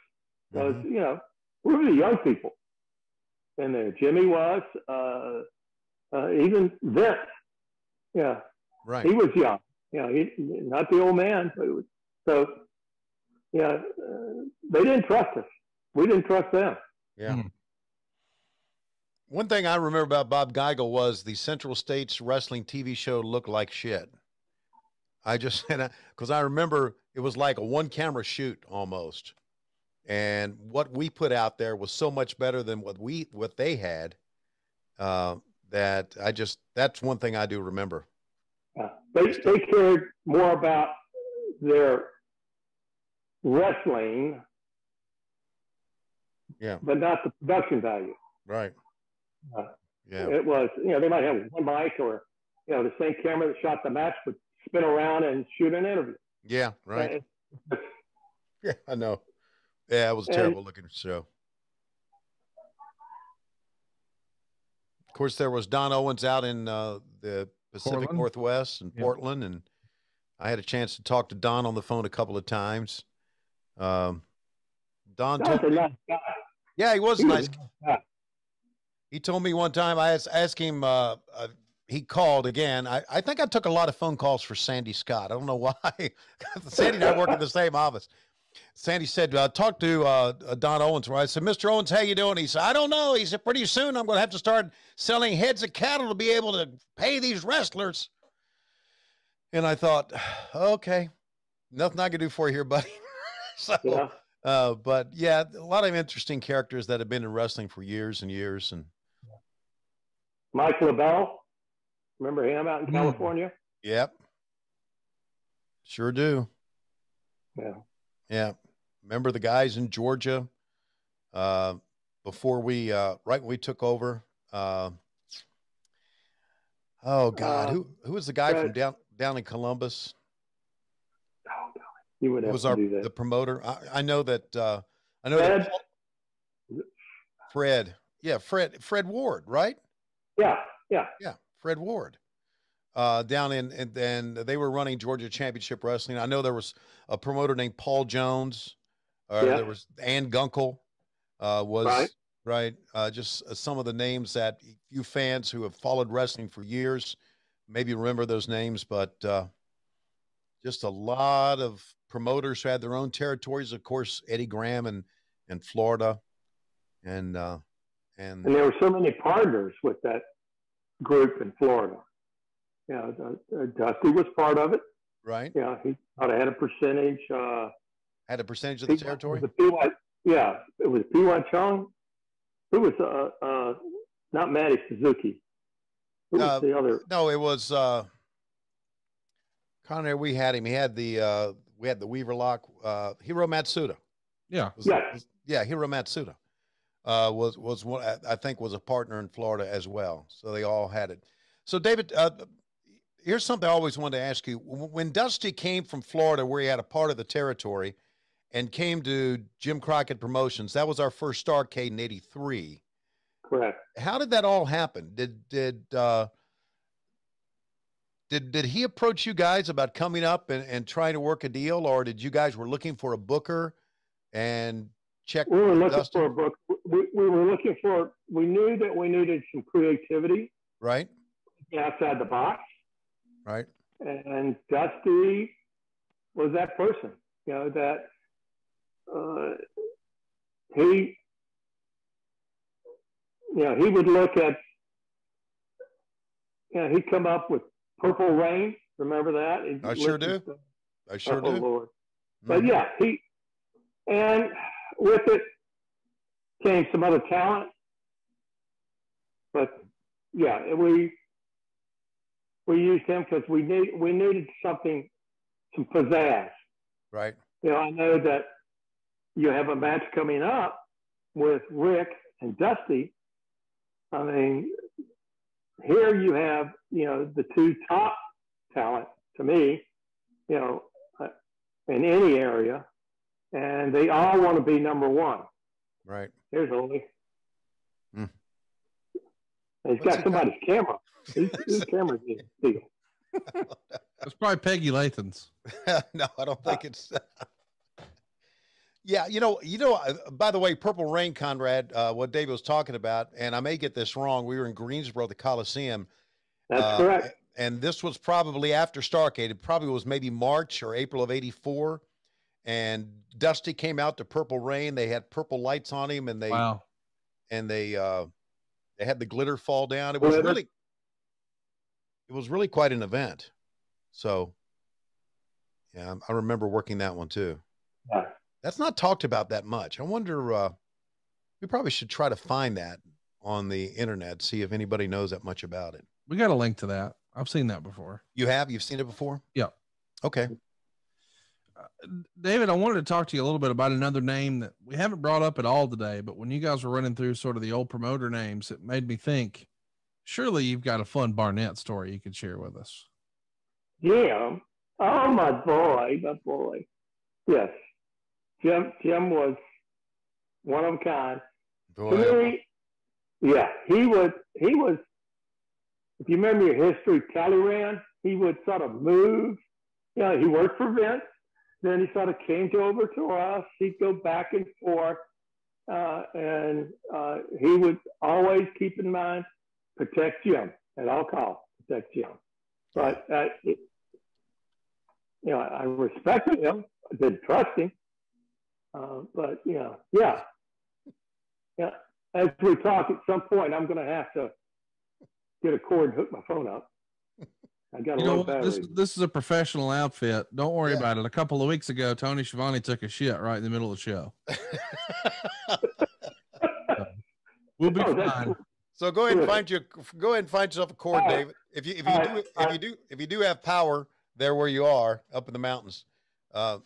was, you know, we were the young people in there. Jimmy was, even Vince, yeah. Right. He was young, you know, he not the old man, but so, yeah, they didn't trust us. We didn't trust them. Yeah. One thing I remember about Bob Geigel was the Central States Wrestling TV show looked like shit. Because I remember it was like a one-camera shoot almost, and what we put out there was so much better than what they had. That's one thing I do remember. They cared more about their wrestling, but not the production value. Right. Yeah. It was, you know, they might have one mic, or, you know, the same camera that shot the match would spin around and shoot an interview. Yeah. Right. Yeah, I know. Yeah, it was a terrible looking show. Of course, there was Don Owens out in the Pacific Northwest and Portland, and I had a chance to talk to Don on the phone a couple of times. Don told me, nice guy. Yeah, he was a nice guy. He told me one time, I asked him, he called again. I think I took a lot of phone calls for Sandy Scott. I don't know why. Sandy and I work in the same office. Sandy said, talk to Don Owens. I said, Mr. Owens, how you doing? He said, I don't know. He said, pretty soon I'm going to have to start selling heads of cattle to be able to pay these wrestlers. And I thought, okay, nothing I can do for you here, buddy. So, but yeah, a lot of interesting characters that have been in wrestling for years and years. And Mike LaBelle, remember him out in California? Yep. Sure do. Yeah. Yeah. Remember the guys in Georgia before we, right when we took over? Oh God, who was the guy from down in Columbus? Oh God, he would have was to do that. The promoter? I know that. That Fred. Yeah, Fred Ward, right? Yeah. Fred Ward. Down and they were running Georgia Championship Wrestling. I know there was a promoter named Paul Jones. There was Ann Gunkel. Was right. Just some of the names that you fans who have followed wrestling for years maybe remember those names, but just a lot of promoters who had their own territories. Of course, Eddie Graham in Florida, and there were so many partners with that group in Florida. Dusty was part of it. Right. He thought I had a percentage. Had a percentage of the territory? It was P.Y. Chung. Who was not Matty Suzuki? Who was the other? No, it was Conrad. We had him. He had we had the Weaver Lock. Hiro Matsuda. Yeah. Hiro Matsuda was one. I think was a partner in Florida as well. So they all had it. So David, here's something I always wanted to ask you. When Dusty came from Florida, where he had a part of the territory, and came to Jim Crockett Promotions, that was our first Starrcade in '83. Correct. How did that all happen? Did he approach you guys about coming up and trying to work a deal, or did you guys were looking for a booker and check? We were looking for a book. We were looking for. We knew that we needed some creativity, right, outside the box, right. And Dusty was that person. That he would look at. He'd come up with Purple Rain. Remember that? I sure do. I sure do. Lord. But and with it came some other talent. But we used him because we needed something, some pizzazz. Right. I know that you have a match coming up with Rick and Dusty. I mean, here you have, the two top talent to me, in any area, and they all want to be number one. Right. Here's Ole. He's got somebody's camera. His camera's big. It's probably Peggy Lathan's. No, I don't think it's. Yeah, by the way, Purple Rain, Conrad, what David was talking about, and I may get this wrong, we were in Greensboro, the Coliseum. That's correct. And this was probably after Starrcade. It probably was maybe March or April of '84. And Dusty came out to Purple Rain. They had purple lights on him, and they had the glitter fall down. It was really quite an event. So, yeah, I remember working that one too. Yeah. That's not talked about that much. I wonder, we probably should try to find that on the internet, see if anybody knows that much about it. We got a link to that. I've seen that before. You have? You've seen it before? Yeah. Okay. David, I wanted to talk to you a little bit about another name that we haven't brought up at all today, but when you guys were running through sort of the old promoter names, it made me think, surely you've got a fun Barnett story you could share with us. Jim. Oh, my boy. Yes. Jim was one of a kind. Boy. To me, he was, if you remember your history, Talleyrand, he would sort of move. He worked for Vince. Then he sort of came over to us. He'd go back and forth. And he would always keep in mind, protect Jim at all costs, protect Jim. But, I respected him. I didn't trust him. But, as we talk at some point, I'm going to have to get a cord and hook my phone up. I got a low battery. This is a professional outfit. Don't worry about it. A couple of weeks ago, Tony Schiavone took a shit right in the middle of the show. We'll be fine. So go ahead and find yourself a cord, David. If you do have power there where you are up in the mountains. I'll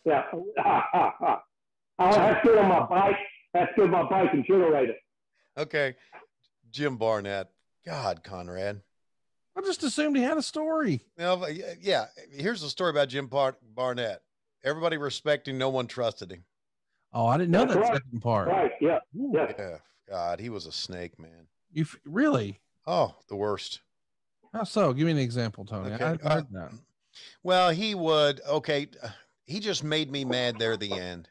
have to get on my bike. Have to get my bike and generate it. Okay. Jim Barnett. God, Conrad. I just assumed he had a story. Yeah. Here's the story about Jim Barnett. Everybody respecting, no one trusted him. Oh, I didn't know that second part. Right. Yeah. Yeah. God, he was a snake, man. You really? Oh, the worst. How so? Give me an example, Tony. Okay. I heard that. Well, he would. Okay. He just made me mad there at the end.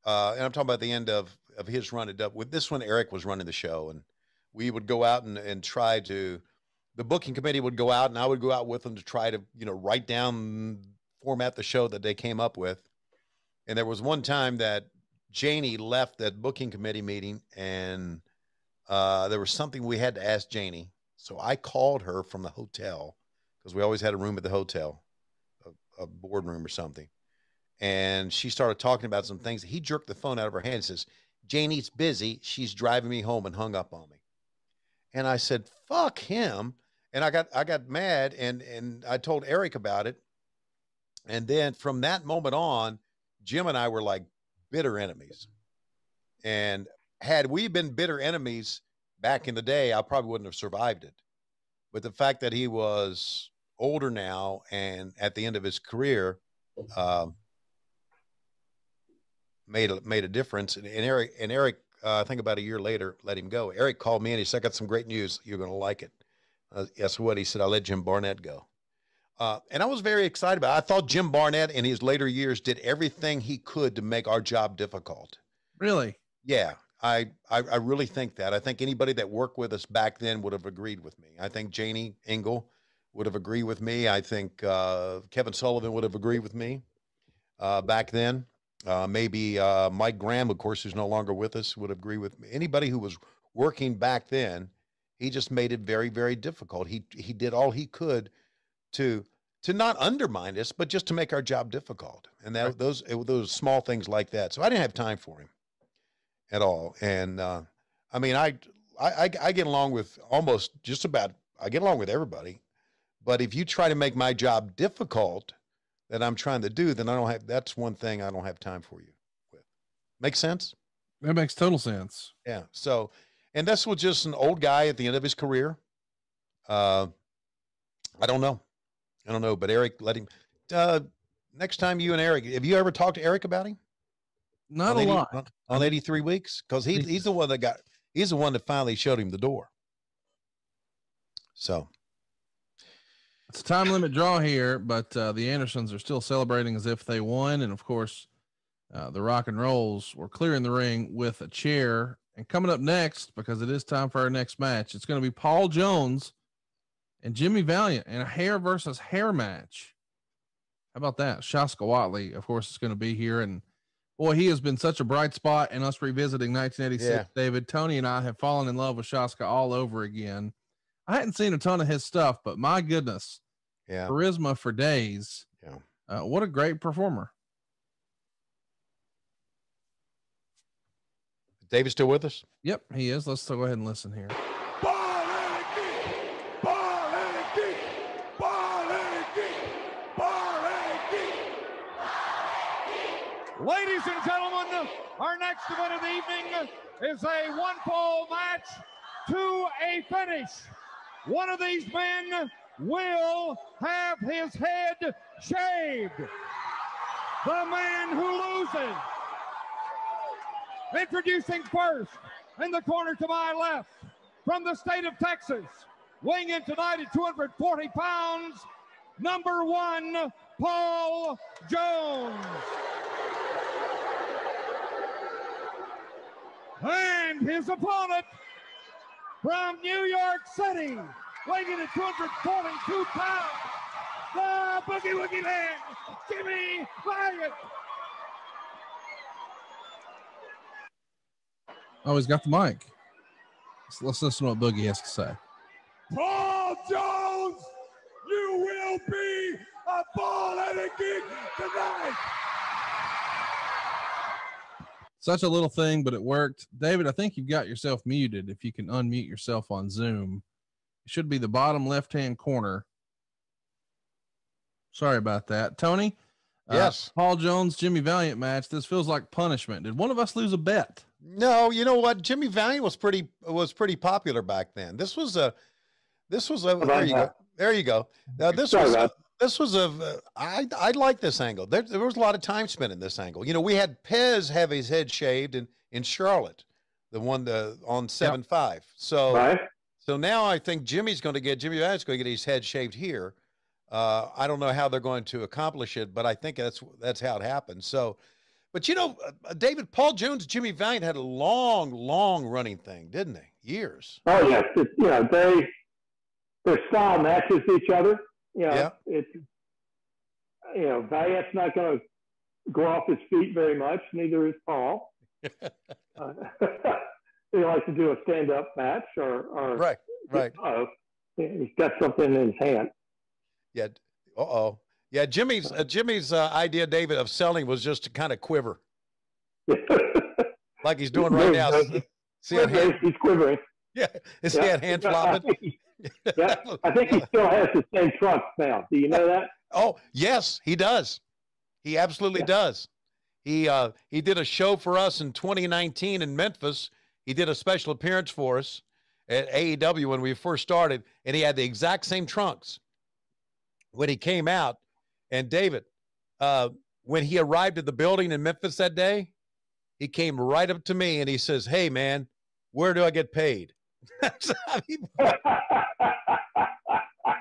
And I'm talking about the end of his run at with this one. Eric was running the show, and we would go out and try to, the booking committee would go out, and I would go out with them to try to, write down, format the show that they came up with. And there was one time that Janie left that booking committee meeting, and there was something we had to ask Janie. So I called her from the hotel because we always had a room at the hotel, a boardroom or something. And she started talking about some things. He jerked the phone out of her hand and says, Janie's busy. She's driving me home, and hung up on me. And I said, fuck him. And I got mad, and I told Eric about it. And then from that moment on, Jim and I were like bitter enemies. And had we been bitter enemies back in the day, I probably wouldn't have survived it. But the fact that he was older now and at the end of his career, made a difference. And Eric, I think about a year later, let him go. Eric called me and he said, I got some great news. You're going to like it. Guess what? He said, I let Jim Barnett go. And I was very excited about it. I thought Jim Barnett in his later years did everything he could to make our job difficult. Really? Yeah. I really think that. I think anybody that worked with us back then would have agreed with me. I think Janie Engel would have agreed with me. I think Kevin Sullivan would have agreed with me back then. Maybe Mike Graham, of course, who's no longer with us, would agree with me. Anybody who was working back then, he just made it very, very difficult. He did all he could to not undermine us, but just to make our job difficult. And that those small things like that. So I didn't have time for him at all. And I mean, I get along with almost just about, I get along with everybody. But if you try to make my job difficult that I'm trying to do, then that's one thing I don't have time for you with. Make sense? That makes total sense. Yeah. So, and this was just an old guy at the end of his career. I don't know, but Eric, let him, next time you and Eric, have you ever talked to Eric about him? Not a lot. On 83 weeks? Cause he's the one that finally showed him the door. So. It's a time limit draw here, but the Andersons are still celebrating as if they won. And of course, the Rock and Rolls were clearing the ring with a chair. And coming up next, because it is time for our next match, it's going to be Paul Jones and Jimmy Valiant in a hair versus hair match. How about that? Shaska Watley, of course, is going to be here. And boy, he has been such a bright spot in us revisiting 1986. Yeah. David, Tony and I have fallen in love with Shaska all over again. I hadn't seen a ton of his stuff, but my goodness. Yeah. Charisma for days. Yeah. What a great performer. David still with us? Yep, he is. Let's go ahead and listen here. Ladies and gentlemen, our next event of the evening is a one-fall match to a finish. One of these men will have his head shaved. The man who loses. Introducing first, in the corner to my left, from the state of Texas, weighing in tonight at 240 pounds, number 1, Paul Jones. And his opponent from New York City, weighing in at 242 pounds, the Boogie Woogie Man, Jimmy Valiant. Oh, he's got the mic. Let's listen to what Boogie has to say. Paul Jones, you will be a ball-headed geek tonight. Such a little thing, but it worked. David, I think you've got yourself muted. If you can unmute yourself on Zoom, it should be the bottom left-hand corner. Sorry about that. Tony? Yes. Paul Jones, Jimmy Valiant match. This feels like punishment. Did one of us lose a bet? No, you know what? Jimmy Valiant was pretty popular back then. There you go. There you go. Now I like this angle. There was a lot of time spent in this angle. You know, we had Pez have his head shaved in Charlotte, on 7-5. So now I think Jimmy Valiant's going to get his head shaved here. I don't know how they're going to accomplish it, but I think that's how it happened. So, but you know, David, Paul Jones, Jimmy Valiant had a long running thing, didn't they? Years. Oh yes, their style matches each other. Valiant's not going to go off his feet very much. Neither is Paul. They like to do a stand-up match or right. He's got something in his hand. Yeah. Uh-oh. Yeah, Jimmy's idea, David, of selling was just to kind of quiver. Like he's doing right now. See that hand? He's quivering. Yeah. Is that hand flopping? Yeah. I think he still has the same trunks now. Do you know that? Oh, yes, he does. He absolutely does. He did a show for us in 2019 in Memphis. He did a special appearance for us at AEW when we first started, and he had the exact same trunks when he came out. And David, when he arrived at the building in Memphis that day, he came right up to me and he says, "Hey, man, where do I get paid?"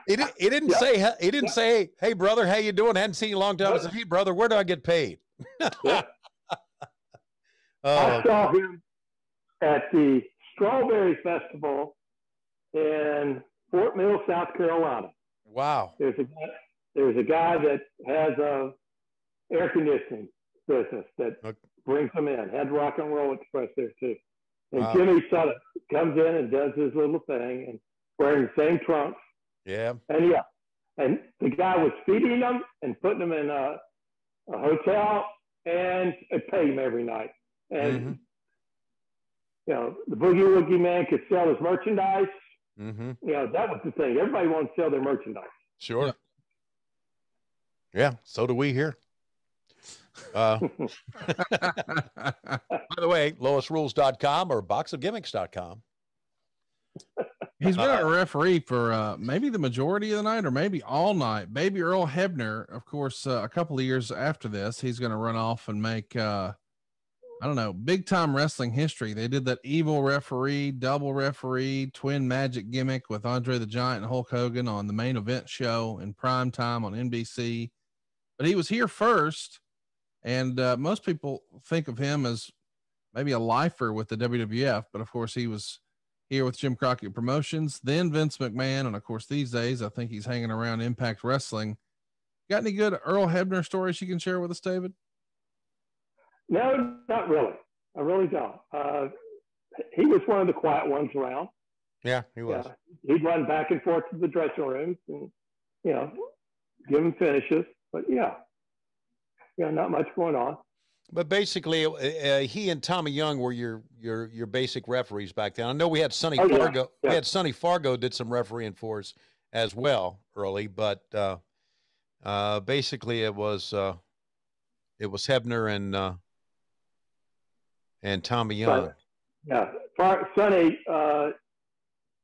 He didn't say, "Hey, brother, how you doing? I hadn't seen you in a long time." He said, "Hey, brother, where do I get paid?" I saw him at the Strawberry Festival in Fort Mill, South Carolina. Wow. There's a guy that has a air conditioning business that brings them in. Had Rock and Roll Express there too. And Jimmy Sutter comes in and does his little thing and wearing the same trunks. Yeah. And the guy was feeding them and putting them in a hotel and paid him every night. And you know, the Boogie Woogie Man could sell his merchandise. You know, that was the thing. Everybody wanted to sell their merchandise. Sure. Yeah, so do we here. By the way, lowestrules.com or boxofgimmicks.com. He's been a referee for maybe the majority of the night or maybe all night. Baby Earl Hebner, of course, a couple of years after this, he's going to run off and make, I don't know, big time wrestling history. They did that evil referee, double referee, twin magic gimmick with Andre the Giant and Hulk Hogan on the main event show in prime time on NBC. But he was here first. And most people think of him as maybe a lifer with the WWF. But of course, he was here with Jim Crockett Promotions, then Vince McMahon. And of course, these days, I think he's hanging around Impact Wrestling. Got any good Earl Hebner stories you can share with us, David? No, not really. I really don't. He was one of the quiet ones around. Yeah, he was. He'd run back and forth to the dressing rooms and, you know, give him finishes. But yeah, not much going on. But basically, he and Tommy Young were your basic referees back then. I know we had Sonny Fargo. Yeah. We had Sonny Fargo did some refereeing for us as well early, but basically it was Hebner and Tommy Young. Sonny,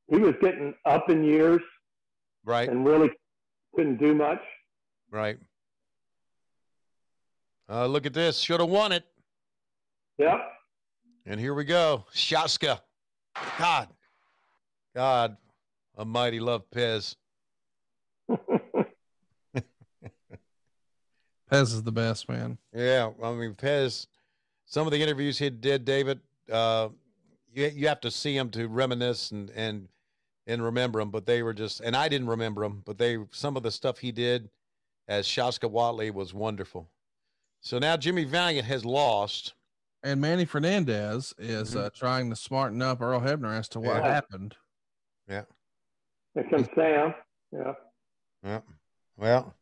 he was getting up in years, right, and really couldn't do much, right. Look at this. Should have won it. Yep. And here we go. Shaska. God almighty, love Pez. Pez is the best, man. Yeah. I mean, Pez, some of the interviews he did, David, you have to see him to reminisce and remember them, but they were just, and I didn't remember them, but some of the stuff he did as Shaska Watley was wonderful. So now Jimmy Valiant has lost. And Manny Fernandez is trying to smarten up Earl Hebner as to what happened. Yeah. Here comes Sam. Yeah. Yeah. Well.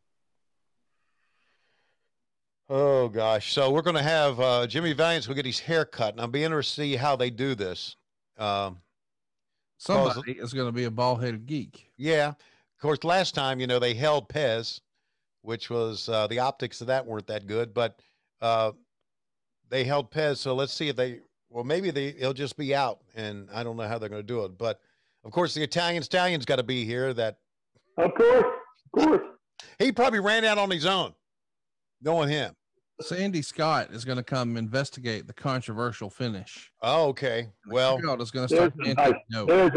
Oh, gosh. So we're going to have Jimmy Valiant's going to get his hair cut. And I'll be interested to see how they do this. Somebody is going to be a bald-headed geek. Yeah. Of course, last time, they held Pez, which was the optics of that weren't that good, but they held Pez. So let's see if maybe he'll just be out, and I don't know how they're going to do it. But of course, the Italian's got to be here. Of course. He probably ran out on his own. Going him. Sandy Scott is going to come investigate the controversial finish. Oh, okay. Well, there's a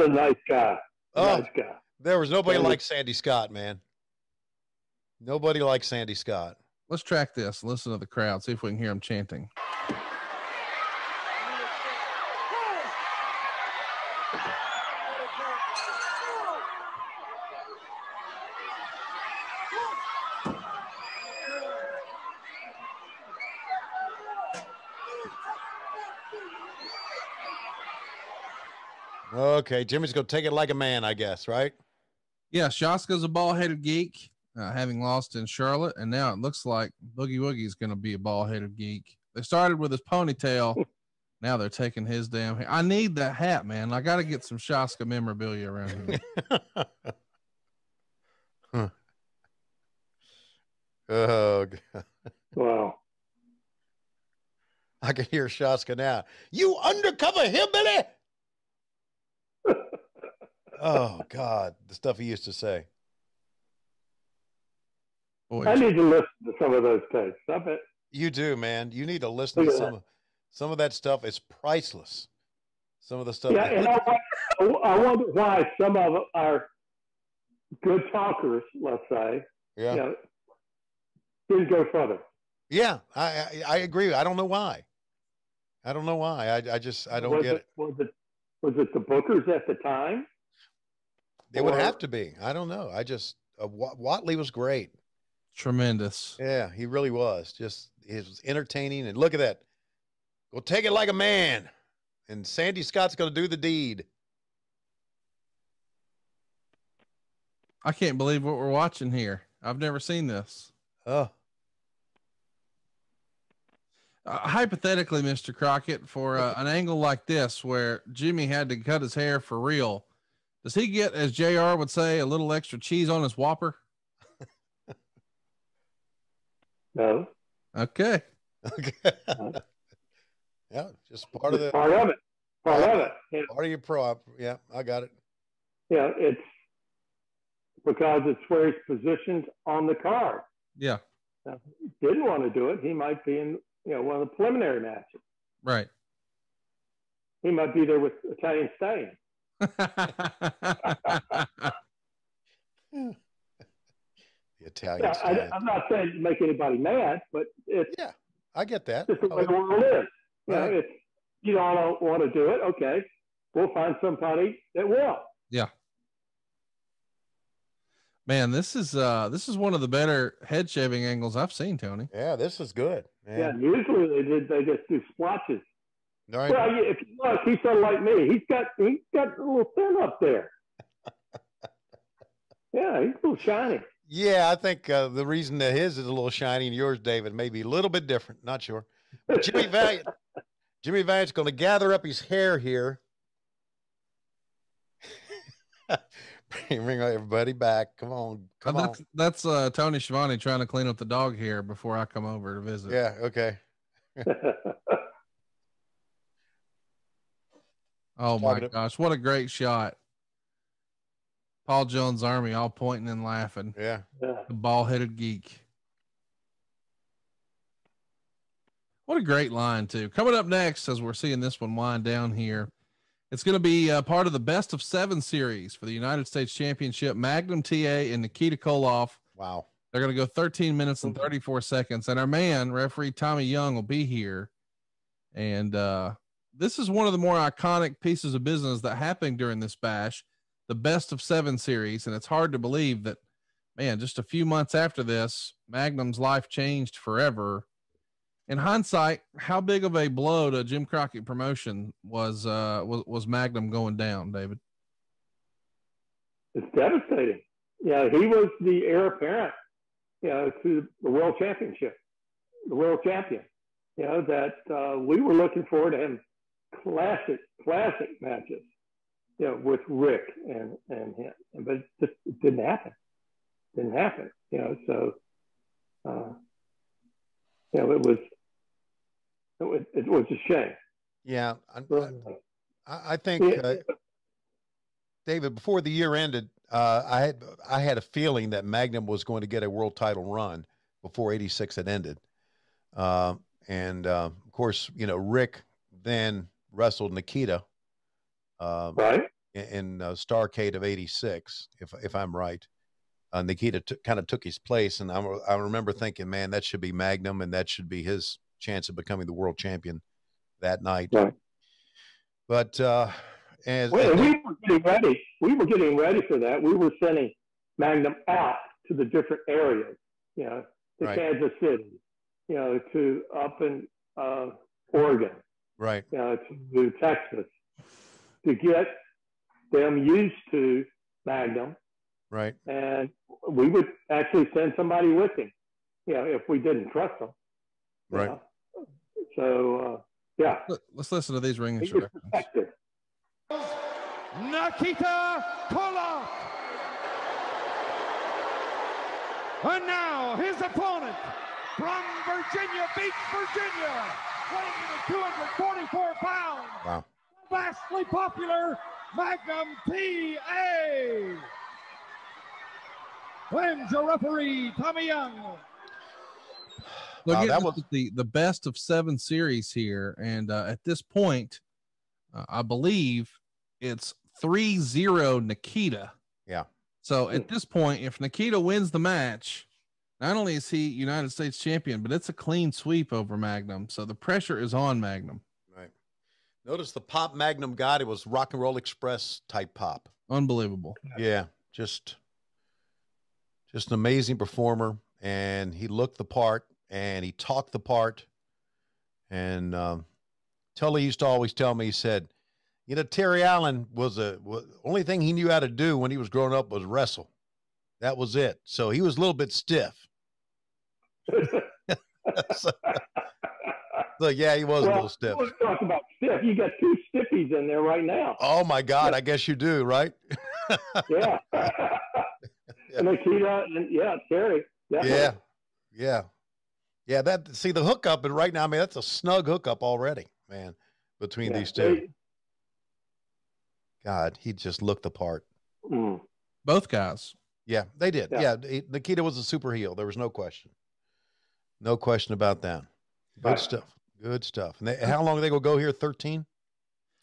nice guy. Nice guy. There was nobody like Sandy Scott, man. Nobody like Sandy Scott. Let's track this. Listen to the crowd. See if we can hear them chanting. Okay, Jimmy's going to take it like a man, I guess, right? Yeah, Shaska's a bald-headed geek, having lost in Charlotte, and now it looks like Boogie Woogie's going to be a bald-headed geek. They started with his ponytail. Now they're taking his damn hair. I need that hat, man. I got to get some Shaska memorabilia around here. Huh. Oh, God. Wow. I can hear Shaska now. You undercover hillbilly! Oh, God. The stuff he used to say. Boy, I need to listen to some of those tapes. I bet. You do, man. You need to listen to some of that stuff. Is priceless. Some of the stuff. Yeah, and I wonder why some of our good talkers, let's say, didn't go further. Yeah, I agree. I don't know why. I don't get it. Was it the bookers at the time? It would have to be. I don't know. Watley was great. Tremendous. Yeah, he really was. He was entertaining. And look at that. Go take it like a man. And Sandy Scott's going to do the deed. I can't believe what we're watching here. I've never seen this. Oh. Hypothetically, Mr. Crockett, for an angle like this where Jimmy had to cut his hair for real, does he get, as JR would say, a little extra cheese on his Whopper? No. Okay. Yeah, just part of it. Part of it. Yeah. Part of your prop. Yeah, I got it. Yeah, it's because it's where he's positioned on the card. Yeah. Now, if he didn't want to do it, he might be in one of the preliminary matches. Right. He might be there with Italian Stallion. The Italian Stallion. I'm not saying to make anybody mad, but it's I get that. just the way the world is. If you don't want to do it, okay, we'll find somebody that will. Yeah. Man, this is one of the better head shaving angles I've seen, Tony. Yeah, this is good. Man. Yeah, usually they just do splotches. All right. Well, if you look, he's sort of like me. He's got a little thin up there. Yeah, he's a little shiny. Yeah, I think the reason that his is a little shiny and yours, David, may be a little bit different. Not sure. But Jimmy Valiant's going to gather up his hair here. Bring everybody back. Come on. That's Tony Schiavone trying to clean up the dog hair before I come over to visit. Yeah. Okay. Oh my gosh, what a great shot. Paul Jones' Army all pointing and laughing. Yeah. The bald-headed geek. What a great line too. Coming up next, as we're seeing this one wind down here, it's going to be part of the best of 7 series for the United States Championship. Magnum TA and Nikita Koloff. Wow. They're going to go 13 minutes and 34 seconds. And our man, referee Tommy Young, will be here. And this is one of the more iconic pieces of business that happened during this bash, the best of 7 series. And it's hard to believe that, man, just a few months after this, Magnum's life changed forever. In hindsight, how big of a blow to Jim Crockett promotion was Magnum going down, David? It's devastating. Yeah, he was the heir apparent, to the world championship, the world champion. That we were looking forward to him classic matches, with Rick and him, but it just didn't happen. So it was a shame. Yeah, I think David, before the year ended, I had a feeling that Magnum was going to get a world title run before '86 had ended, and of course, Rick then wrestled Nikita, right, in Starrcade of '86, if I'm right. Nikita kind of took his place, and I remember thinking, man, that should be Magnum, and that should be his chance of becoming the world champion that night. Right. But we were getting ready. We were getting ready for that. We were sending Magnum out to the different areas, to right. Kansas City, to up in Oregon, right, to Texas, to get them used to Magnum Right. And we would actually send somebody with him, if we didn't trust them. Right. So, yeah. Let's listen to these ring instructions. Nikita Koloff. And now his opponent from Virginia Beach, Virginia, weighing in at 244 pounds. Wow. Vastly popular Magnum P.A. Wins your referee, Tommy Young. So again, that was the best of 7 series here. And at this point, I believe it's 3-0 Nikita. Yeah. So at this point, if Nikita wins the match, not only is he United States champion, but it's a clean sweep over Magnum. So the pressure is on Magnum. Right. Notice the pop Magnum got, it was Rock and Roll Express type pop. Unbelievable. Yeah. Just an amazing performer. And he looked the part and he talked the part. And Tully used to always tell me, he said, Terry Allen was only thing he knew how to do when he was growing up was wrestle. That was it. So he was a little bit stiff. so yeah, he was a little stiff. Let's talk about stiff. You got 2 stiffies in there right now. Oh my God. I guess you do, right? Yeah. And Nikita and Terry. Definitely. Yeah. See the hookup, and right now, I mean, that's a snug hookup already, man, between these two. God, he just looked the part. Both guys. Yeah, they did. Yeah. Nikita was a super heel. There was no question. No question about that. Good stuff. Good stuff. And how long are they going to go here? 13?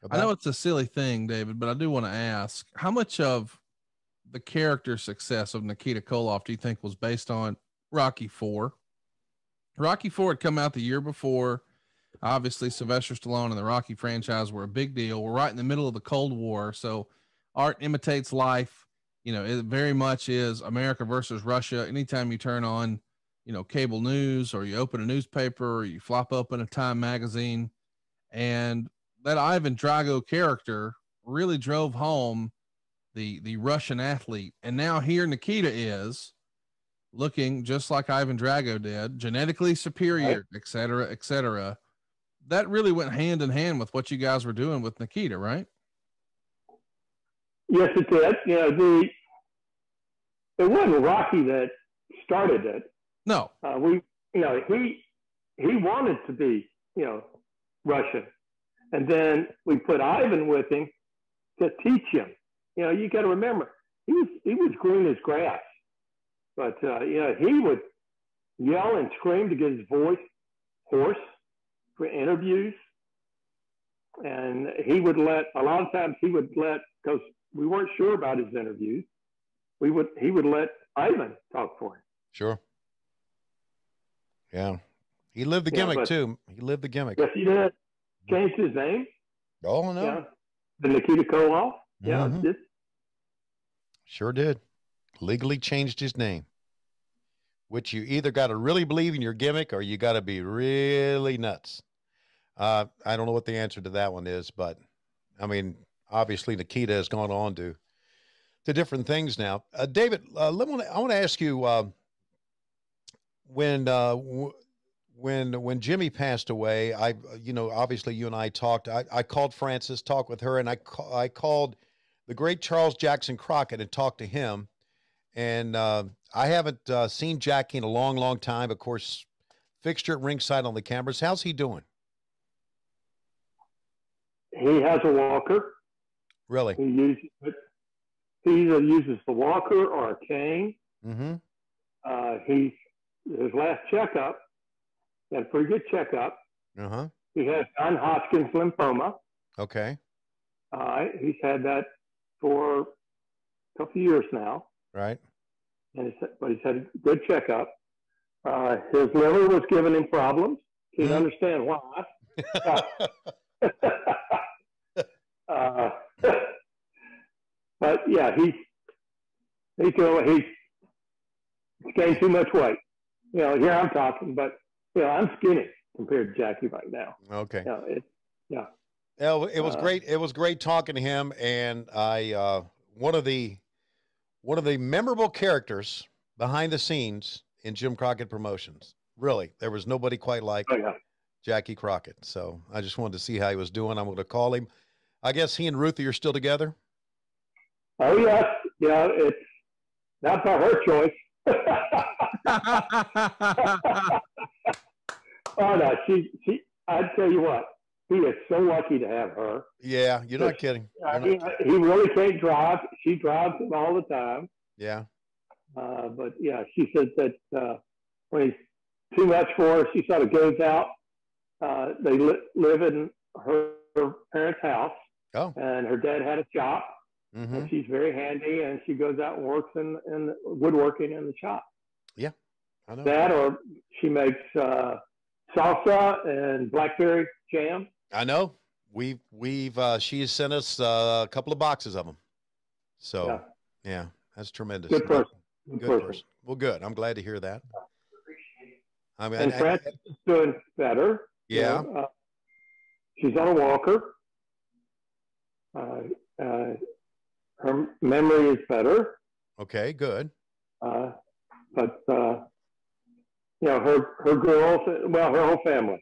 I know it's a silly thing, David, but I do want to ask, how much of the character success of Nikita Koloff do you think was based on Rocky IV? Rocky IV had come out the year before. Obviously, Sylvester Stallone and the Rocky franchise were a big deal. We're right in the middle of the Cold War, so art imitates life. It very much is America versus Russia. Anytime you turn on, cable news, or you open a newspaper, or you flop open a Time magazine, and that Ivan Drago character really drove home the Russian athlete. And now here Nikita is looking just like Ivan Drago did, genetically superior, et cetera, et cetera. That really went hand in hand with what you guys were doing with Nikita, right? Yes, it did. It wasn't Rocky that started it. No. He wanted to be, Russian. And then we put Ivan with him to teach him. You got to remember, he was green as grass. But, he would yell and scream to get his voice hoarse for interviews. And a lot of times because we weren't sure about his interviews, he would let Ivan talk for him. Sure. Yeah. He lived the gimmick too. He lived the gimmick. Yes, he did. Changed his name. Oh, no. Yeah. The Nikita Koloff. Yeah, mm-hmm. Sure did. Legally changed his name, which you either got to really believe in your gimmick or you got to be really nuts. I don't know what the answer to that one is, but I mean, obviously Nikita has gone on to different things now. David, I want to ask you, when Jimmy passed away, obviously you and I talked. I called Frances, talked with her, and I called the great Charles Jackson Crockett and talked to him. And I haven't seen Jackie in a long, long time. Of course, fixture at ringside on the cameras. How's he doing? He has a walker. Really? He either uses the walker or a cane. Mm-hmm. His last checkup, he had a pretty good checkup. Uh-huh. He has non-Hodgkin's lymphoma. Okay. He's had that for a couple of years now. Right. But he's had a good checkup. His liver was giving him problems. Can't understand why. But yeah, he's gained too much weight. Here I'm talking, but I'm skinny compared to Jackie right now. Okay. Yeah. It was great. It was great talking to him, and one of the one of the memorable characters behind the scenes in Jim Crockett Promotions. Really, there was nobody quite like Jackie Crockett. So I just wanted to see how he was doing. I'm going to call him. I guess he and Ruthie are still together. Oh yes, yeah. It's not by her choice. Oh no, she. I'd tell you what, he is so lucky to have her. Yeah, you're not kidding. He really can't drive. She drives him all the time. Yeah. But yeah, she said that when he's too much for her, she sort of goes out. They live in her parents' house. Oh. And her dad had a shop. Mm-hmm. And she's very handy, and she goes out and works in woodworking in the shop. Yeah, I know. That, or she makes salsa and blackberry jam. I know. She has sent us a couple of boxes of them. So yeah, that's tremendous. Good person. Good person. Well, good. I'm glad to hear that. I mean, and Frances is doing better. Yeah. You know, she's on a walker. Her memory is better. Okay, good. But you know, her girls, well, her whole family,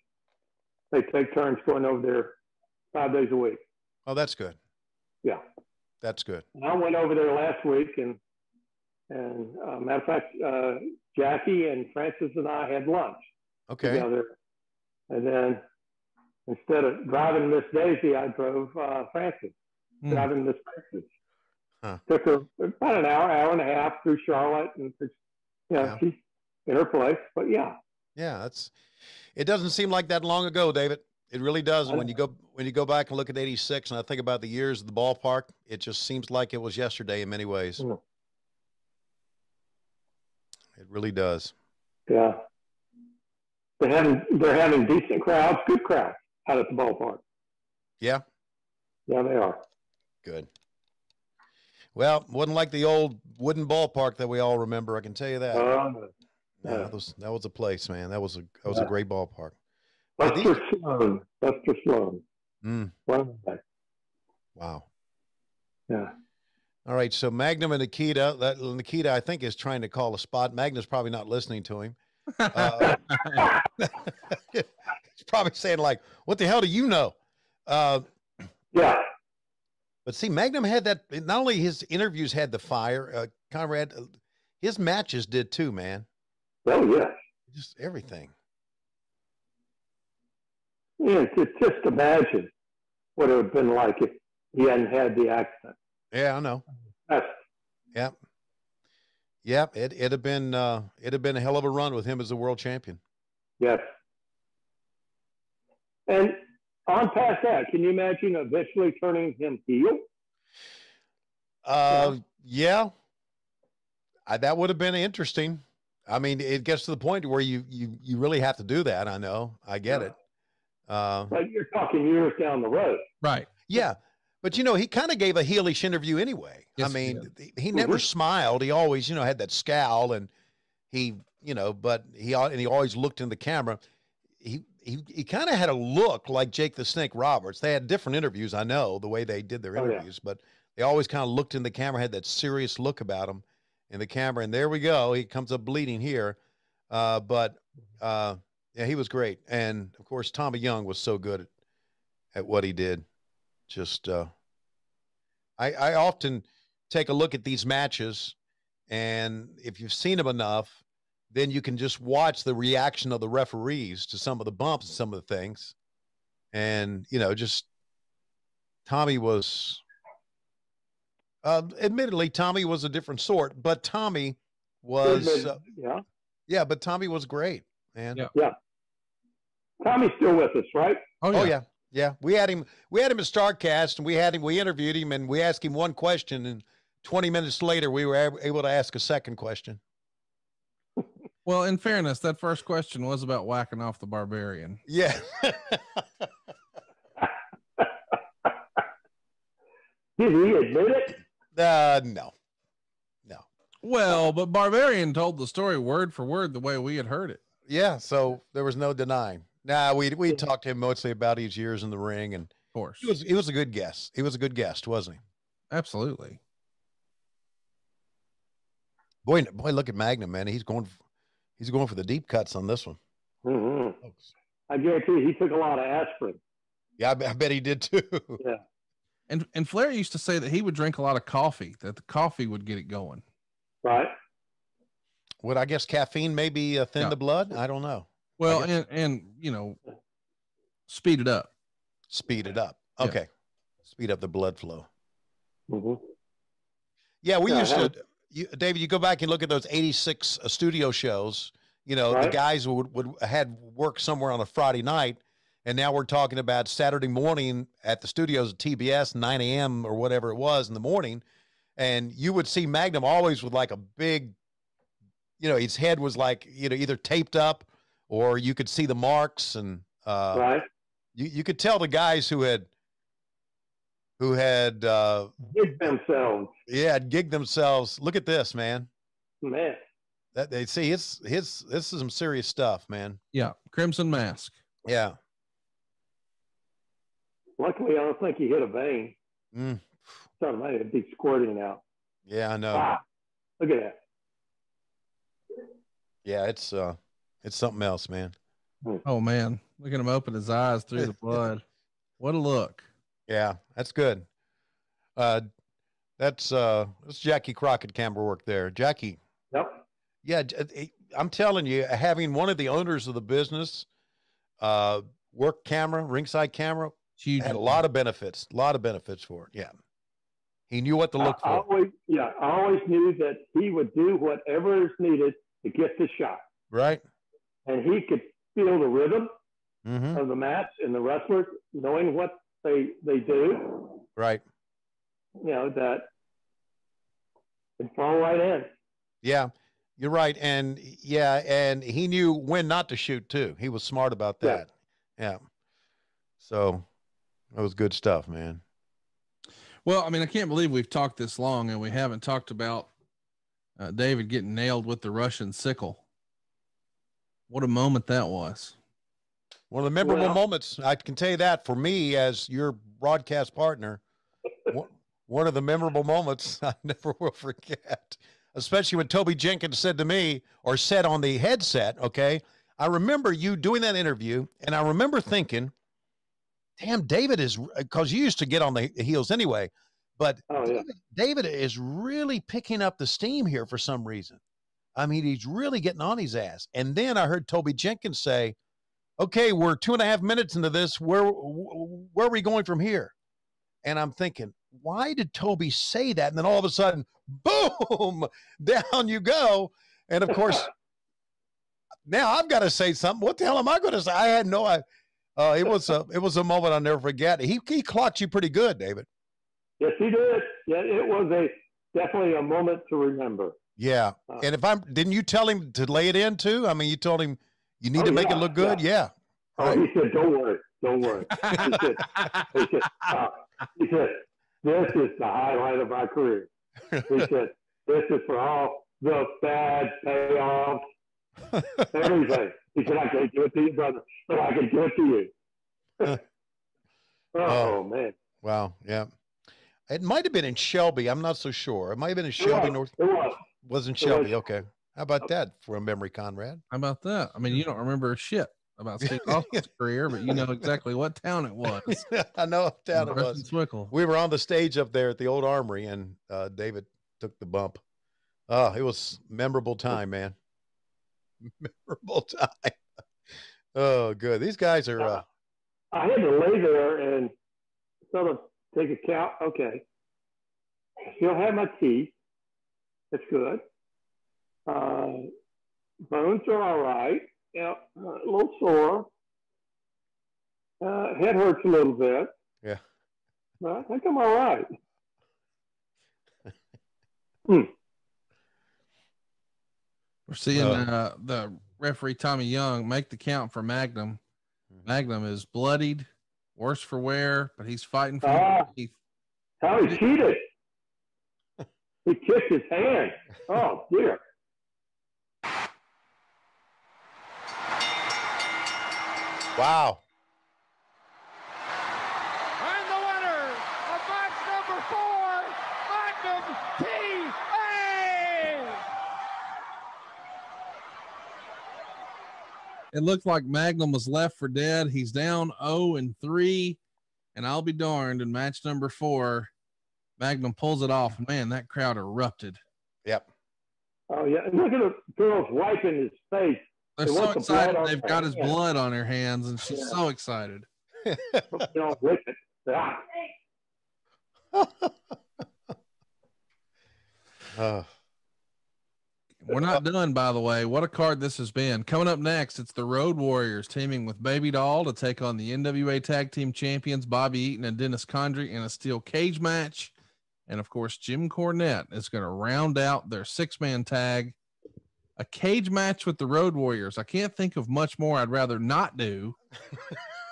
they take turns going over there 5 days a week. Oh, that's good. Yeah, that's good. And I went over there last week, and matter of fact, Jackie and Frances and I had lunch together. And then instead of driving Miss Daisy, I drove Frances. Driving Miss Frances. Took her about an hour and a half through Charlotte, and she's in her place. But yeah, it doesn't seem like that long ago, David. It really does. When you go back and look at '86, and I think about the years of the ballpark, it just seems like it was yesterday in many ways. It really does. Yeah, they're having decent crowds, good crowds out at the ballpark. Yeah, yeah, they are. Good. Well, wasn't like the old wooden ballpark that we all remember. I can tell you that. That was a place, man. That was a great ballpark. Lester Sloan. Wow. Yeah. All right. So Magnum and Nikita. Nikita, I think, is trying to call a spot. Magnum's probably not listening to him. He's probably saying like, "What the hell do you know?" Yeah. But see, Magnum had that. Not only his interviews had the fire, Conrad, his matches did too, man. Oh yeah, just everything. Yeah, just imagine what it would have been like if he hadn't had the accident. Yeah, I know. Yep. Yep. It'd have been a hell of a run with him as the world champion. Yes. And on past that, can you imagine eventually turning him heel? Yeah. That would have been interesting. I mean, it gets to the point where you really have to do that. I know. I get it. But you're talking years down the road. Right. Yeah. But, you know, he kind of gave a heelish interview anyway. Yes, I mean, he never smiled. He always, had that scowl, and he always looked in the camera. He kind of had a look like Jake the Snake Roberts. They had different interviews, I know, the way they did their interviews, but they always kind of looked in the camera, had that serious look about him in the camera. And there we go. He comes up bleeding here. But he was great. And, of course, Tommy Young was so good at what he did. Just I often take a look at these matches, and if you've seen them enough, then you can just watch the reaction of the referees to some of the bumps and some of the things. And, just Tommy was, admittedly, Tommy was a different sort, but Tommy was, but Tommy was great, man. Yeah. Tommy's still with us, right? Oh yeah. Yeah. We had him at Starrcast, and we interviewed him, and we asked him one question, and 20 minutes later, we were able to ask a second question. Well, in fairness, that first question was about whacking off the Barbarian. Yeah. Did he admit it? No. Well, but Barbarian told the story word for word the way we had heard it. Yeah, so there was no denying. Nah, we talked to him mostly about his years in the ring, and of course, he was a good guest. He was a good guest, wasn't he? Absolutely. Boy, look at Magnum, man. He's going for the deep cuts on this one. Mm-hmm. I guarantee you, he took a lot of aspirin. Yeah, I bet he did too. Yeah. And Flair used to say that he would drink a lot of coffee, that the coffee would get it going. Right. Would I guess caffeine maybe thin the blood? I don't know. Well, and you know, speed it up. Speed it up. Okay. Yeah. Speed up the blood flow. Mm-hmm. Yeah, we used to, David, you go back and look at those 86 studio shows, you know, the guys had work somewhere on a Friday night, and now we're talking about Saturday morning at the studios at TBS, 9 a.m. or whatever it was in the morning, and you would see Magnum always with like a big, you know, his head was like, you know, either taped up or you could see the marks, and you could tell the guys who had gigged themselves. Yeah, gigged themselves. Look at this, man. Man. That they see this is some serious stuff, man. Yeah. Crimson Mask. Yeah. Luckily, I don't think he hit a vein. Something might have been squirting out. Yeah, I know. Wow. Look at that. Yeah, it's something else, man. Oh man. Look at him open his eyes through the blood. What a look. Yeah, that's good. That's Jackie Crockett camera work there. Jackie. Yep. Yeah, I'm telling you, having one of the owners of the business work camera, ringside camera, had a lot of benefits. A lot of benefits for it. Yeah. He knew what to look for. I always knew that he would do whatever is needed to get the shot. Right. And he could feel the rhythm of the match and the wrestlers knowing what they do. Right. You know, that it fall right in. Yeah, you're right. And and he knew when not to shoot too. He was smart about that. Yeah. So that was good stuff, man. Well, I mean, I can't believe we've talked this long and we haven't talked about David getting nailed with the Russian sickle. What a moment that was. One of the memorable moments, I can tell you that, for me as your broadcast partner, one of the memorable moments I never will forget, especially when Toby Jenkins said to me, or said on the headset, okay, I remember you doing that interview, and I remember thinking, damn, David is, because you used to get on the heels anyway, but David is really picking up the steam here for some reason. I mean, he's really getting on his ass. And then I heard Toby Jenkins say, okay, we're 2.5 minutes into this. Where are we going from here? And I'm thinking, why did Toby say that? And then all of a sudden, boom, down you go. And of course, now I've got to say something. What the hell am I going to say? I had no idea. It was a moment I'll never forget. He clocked you pretty good, David. Yes, he did. Yeah, it was definitely a moment to remember. Yeah. And didn't you tell him to lay it in too? I mean, you told him you need to make it look good. Yeah. Oh, he said, don't worry. He said, this is the highlight of my career. He said, this is for all the bad payoffs, everything. He said, I can't give it to you, brother, but I can give it to you. Oh, man. Wow. Yeah. It might have been in Shelby. I'm not so sure. It might have been in Shelby, North. It was. Wasn't Shelby. Okay. How about that for a memory, Conrad? How about that? I mean, you don't remember shit about Steve Austin's career, but you know exactly what town it was. I know what town it was. Swickle. We were on the stage up there at the old Armory, and David took the bump. Oh, it was memorable time, man. Memorable time. Oh, good. These guys are. I had to lay there and sort of take a count. Okay. Still have my teeth. That's good. Bones are all right. Yeah, a little sore. Head hurts a little bit. Yeah. But I think I'm all right. We're seeing the referee Tommy Young make the count for Magnum. Magnum is bloodied, worse for wear, but he's fighting for his teeth. How he cheated. He kicked his hand. Oh, dear. Wow. And the winner of match number 4, Magnum T.A. It looked like Magnum was left for dead. He's down 0-3, and I'll be darned in match number 4. Magnum pulls it off. Man, that crowd erupted. Yep. Oh, yeah. And look at the girls wiping his face. They're so excited they've got his blood on their hands, and she's so excited. With it. Ah. We're not done, by the way. What a card this has been. Coming up next, it's the Road Warriors teaming with Baby Doll to take on the NWA Tag Team Champions Bobby Eaton and Dennis Condrey in a steel cage match. And, of course, Jim Cornette is going to round out their 6-man tag. A cage match with the Road Warriors. I can't think of much more I'd rather not do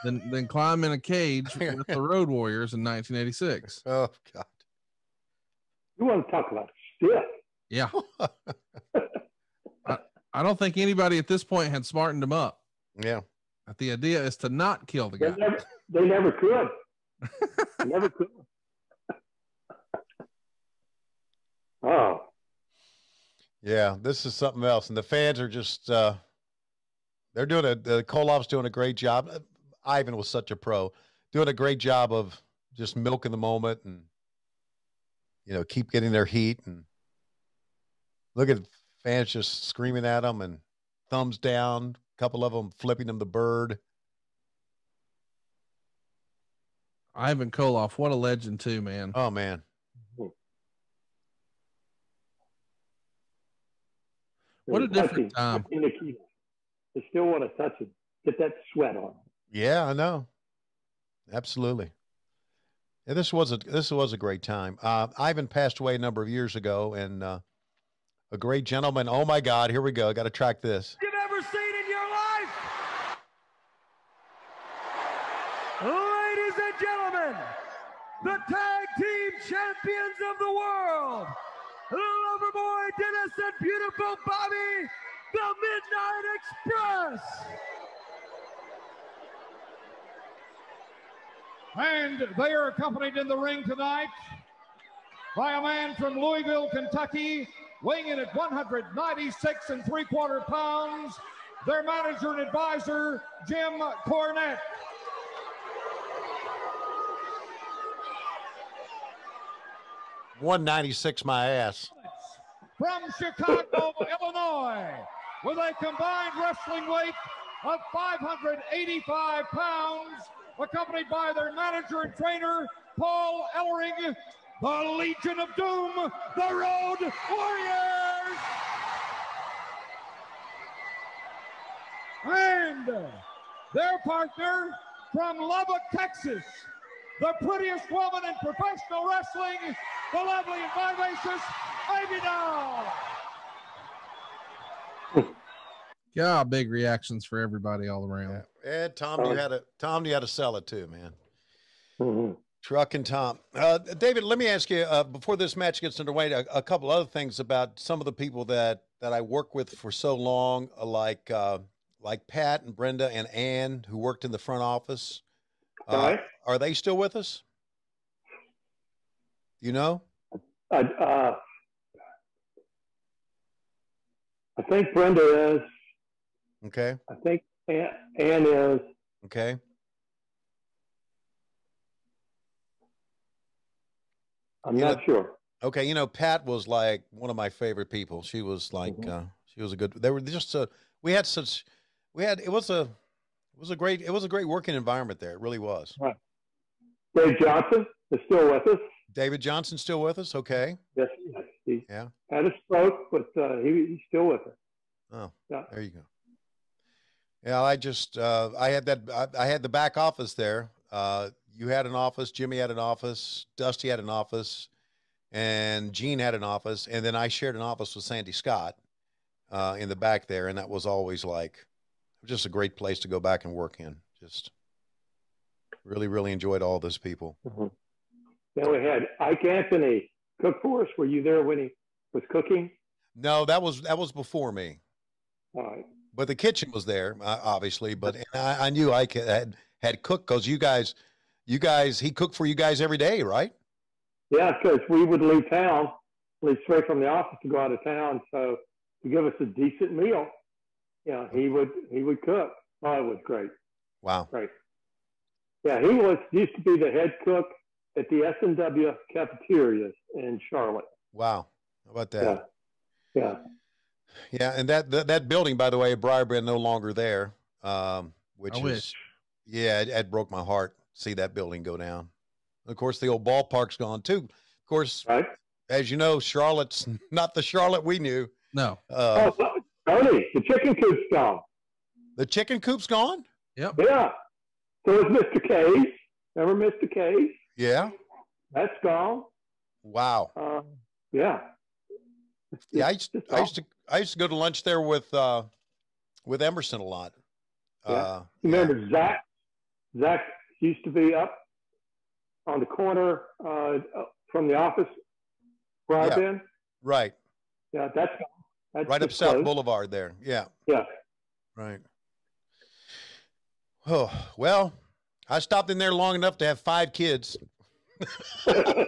than climb in a cage with the Road Warriors in 1986. Oh, God. You want to talk about shit? Yeah. I don't think anybody at this point had smartened him up. Yeah. But the idea is to not kill the guy. They never could. Never could. Oh. Yeah, this is something else. And the fans are just, they're doing Koloff's doing a great job. Ivan was such a pro, doing a great job of just milking the moment and, keep getting their heat. And look at fans just screaming at them and thumbs down, a couple of them flipping them the bird. Ivan Koloff, what a legend too, man. Oh, man. What a different time. They still want to touch it, get that sweat on. Yeah, I know. Absolutely. Yeah, this was a great time. Ivan passed away a number of years ago, and a great gentleman. Oh my God, here we go. Got to track this. You've ever seen in your life. Ladies and gentlemen, the tag team champions of the world, Loverboy Dennis and beautiful Bobby, the Midnight Express. And they are accompanied in the ring tonight by a man from Louisville, Kentucky, weighing in at 196 3/4 pounds, their manager and advisor, Jim Cornette. $196 my ass. From Chicago, Illinois, with a combined wrestling weight of 585 pounds, accompanied by their manager and trainer, Paul Ellering, the Legion of Doom, the Road Warriors. And their partner from Lubbock, Texas, the prettiest woman in professional wrestling, the lovely and vivacious Baby Doll. Yeah, big reactions for everybody all around. Yeah, Tom, you had to sell it too, man. Mm-hmm. Truck and Tom. David, let me ask you, before this match gets underway, a couple other things about some of the people that I work with for so long, like Pat and Brenda and Ann, who worked in the front office. Right. Are they still with us? You know? I think Brenda is. Okay. I think Ann is. Okay. I'm not sure. Okay, Pat was like one of my favorite people. She was like, she was a good. They were just it was a great working environment there. It really was. Right. Dave Johnson is still with us. David Johnson's still with us. Okay. Yes, he had a stroke, but he's still with us. Oh, yeah. There you go. Yeah, I just I had the back office there. You had an office, Jimmy had an office, Dusty had an office, and Gene had an office, and then I shared an office with Sandy Scott in the back there, and that was always just a great place to go back and work in. Just really, really enjoyed all those people. Mm-hmm. Then we had Ike Anthony cook for us. Were you there when he was cooking? No, that was before me. All right. But the kitchen was there, obviously. But I knew Ike had cooked because you guys, he cooked for you guys every day, right? Yeah, because we would leave straight from the office to go out of town. So to give us a decent meal, he would cook. Oh, it was great. Wow. Great. Yeah, he used to be the head cook at the S&W cafeterias in Charlotte. Wow. How about that? Yeah. Yeah, and that building, by the way, Briarbrand, no longer there. Which it broke my heart. See that building go down. Of course, the old ballpark's gone too. Of course, right. As you know, Charlotte's not the Charlotte we knew. No. Tony, the chicken coop's gone. The chicken coop's gone? Yep. Yeah. So is Mr. K's. Remember Mr. K's? Yeah. That's gone. Wow. Yeah. Yeah, I used to go to lunch there with Emerson a lot. Remember Zach? Zach used to be up on the corner from the office where I've been. Right. Yeah, that's right up South Boulevard there. Yeah. Yeah. Right. Oh, well, I stopped in there long enough to have 5 kids. Thank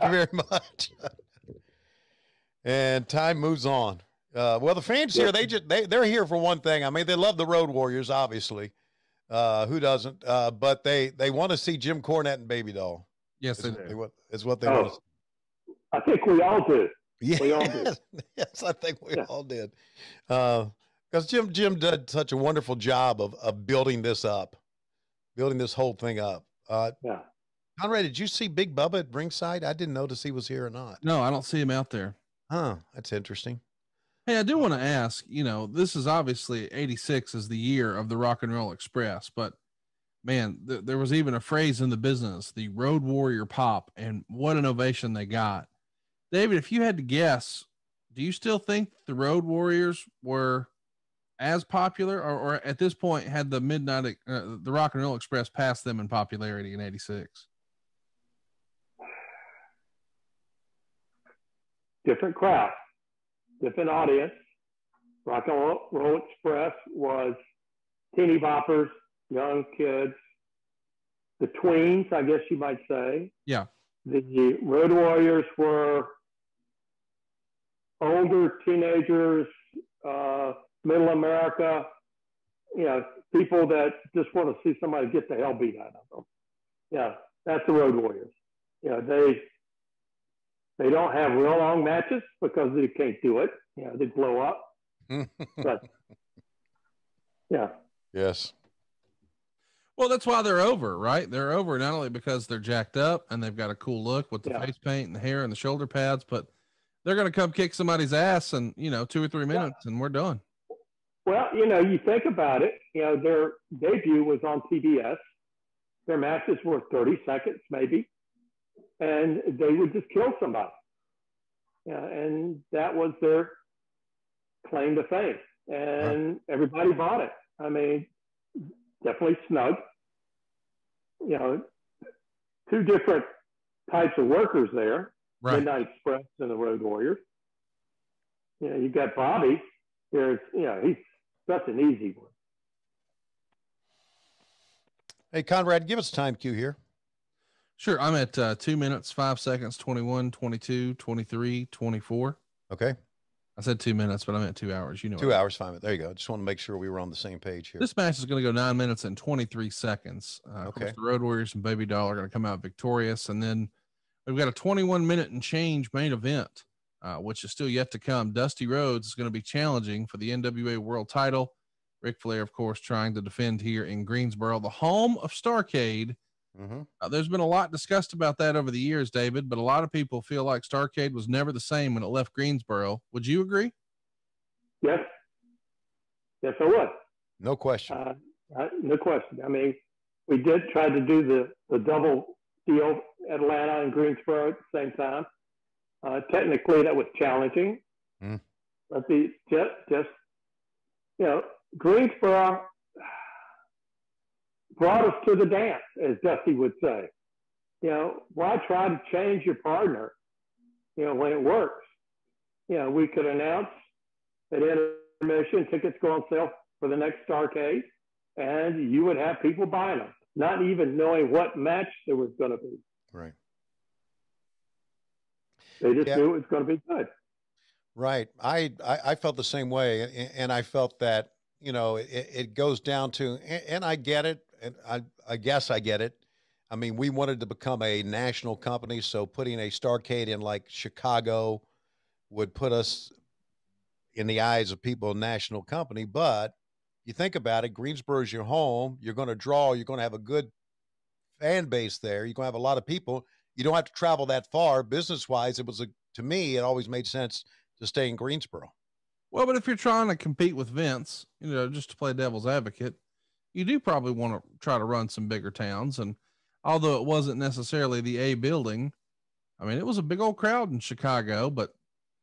you very much. And time moves on. Well, the fans here, they're here for one thing. I mean, they love the Road Warriors, obviously. Who doesn't? But they want to see Jim Cornette and Baby Doll. Yes, they do. It's what they want to see. I think we all do. Yeah. We all do. Yes, I think we all did. Because Jim did such a wonderful job of building this up, building this whole thing up. Yeah. Conrad, did you see Big Bubba at ringside? I didn't notice he was here or not. No, I don't see him out there. Huh. That's interesting. Hey, I do want to ask, this is obviously 86 is the year of the Rock and Roll Express, but man, there was even a phrase in the business, the Road Warrior Pop, and what an ovation they got. David, if you had to guess, do you still think the Road Warriors were as popular or at this point had the the Rock and Roll Express passed them in popularity in 86? Different crowd, different audience. Rock and Roll Express was teeny boppers, young kids, the tweens, I guess you might say. Yeah. The Road Warriors were older teenagers, middle America, people that just want to see somebody get the hell beat out of them. Yeah, that's the Road Warriors. They don't have real long matches because they can't do it. They blow up. But yeah. Yes. Well, that's why they're over, right? They're over not only because they're jacked up and they've got a cool look with the face paint and the hair and the shoulder pads, but they're going to come kick somebody's ass in, 2 or 3 minutes and we're done. Well, you think about it, their debut was on TBS. Their matches were 30 seconds maybe, and they would just kill somebody. And that was their claim to fame. And everybody bought it. I mean, definitely snug. 2 different types of workers there, Midnight Express and the Road Warriors. You got Bobby. He's such an easy one. Hey, Conrad, give us a time cue here. Sure. I'm at 2 minutes, 5 seconds, 21, 22, 23, 24. Okay. I said 2 minutes, but I meant 2 hours. 2 hours, fine. There you go. Just want to make sure we were on the same page here. This match is going to go 9 minutes and 23 seconds. Of course, the Road Warriors and Baby Doll are going to come out victorious. And then we've got a 21-minute and change main event, which is still yet to come. Dusty Rhodes is going to be challenging for the NWA World Title. Ric Flair, of course, trying to defend here in Greensboro, the home of Starrcade. There's been a lot discussed about that over the years, David, but a lot of people feel like Starrcade was never the same when it left Greensboro. Would you agree? Yes. Yes, I would. No question. No question. I mean, we did try to do the double deal, Atlanta and Greensboro at the same time. Technically, that was challenging. But Greensboro brought us to the dance, as Dusty would say. Why try to change your partner, when it works? We could announce at intermission tickets go on sale for the next Starrcade, and you would have people buying them, not even knowing what match there was going to be. Right. They just knew it was going to be good. Right. I felt the same way. And I felt that, you know, it goes down to, and I get it. And I guess I get it. I mean, we wanted to become a national company. So putting a Starrcade in like Chicago would put us in the eyes of people, a national company. But you think about it, Greensboro's your home. You're going to draw, you're going to have a good fan base there. You're going to have a lot of people. You don't have to travel that far. Business wise, to me, it always made sense to stay in Greensboro. Well, but if you're trying to compete with Vince, you know, just to play devil's advocate, you do probably want to try to run some bigger towns. And although it wasn't necessarily the A building, I mean, it was a big old crowd in Chicago, but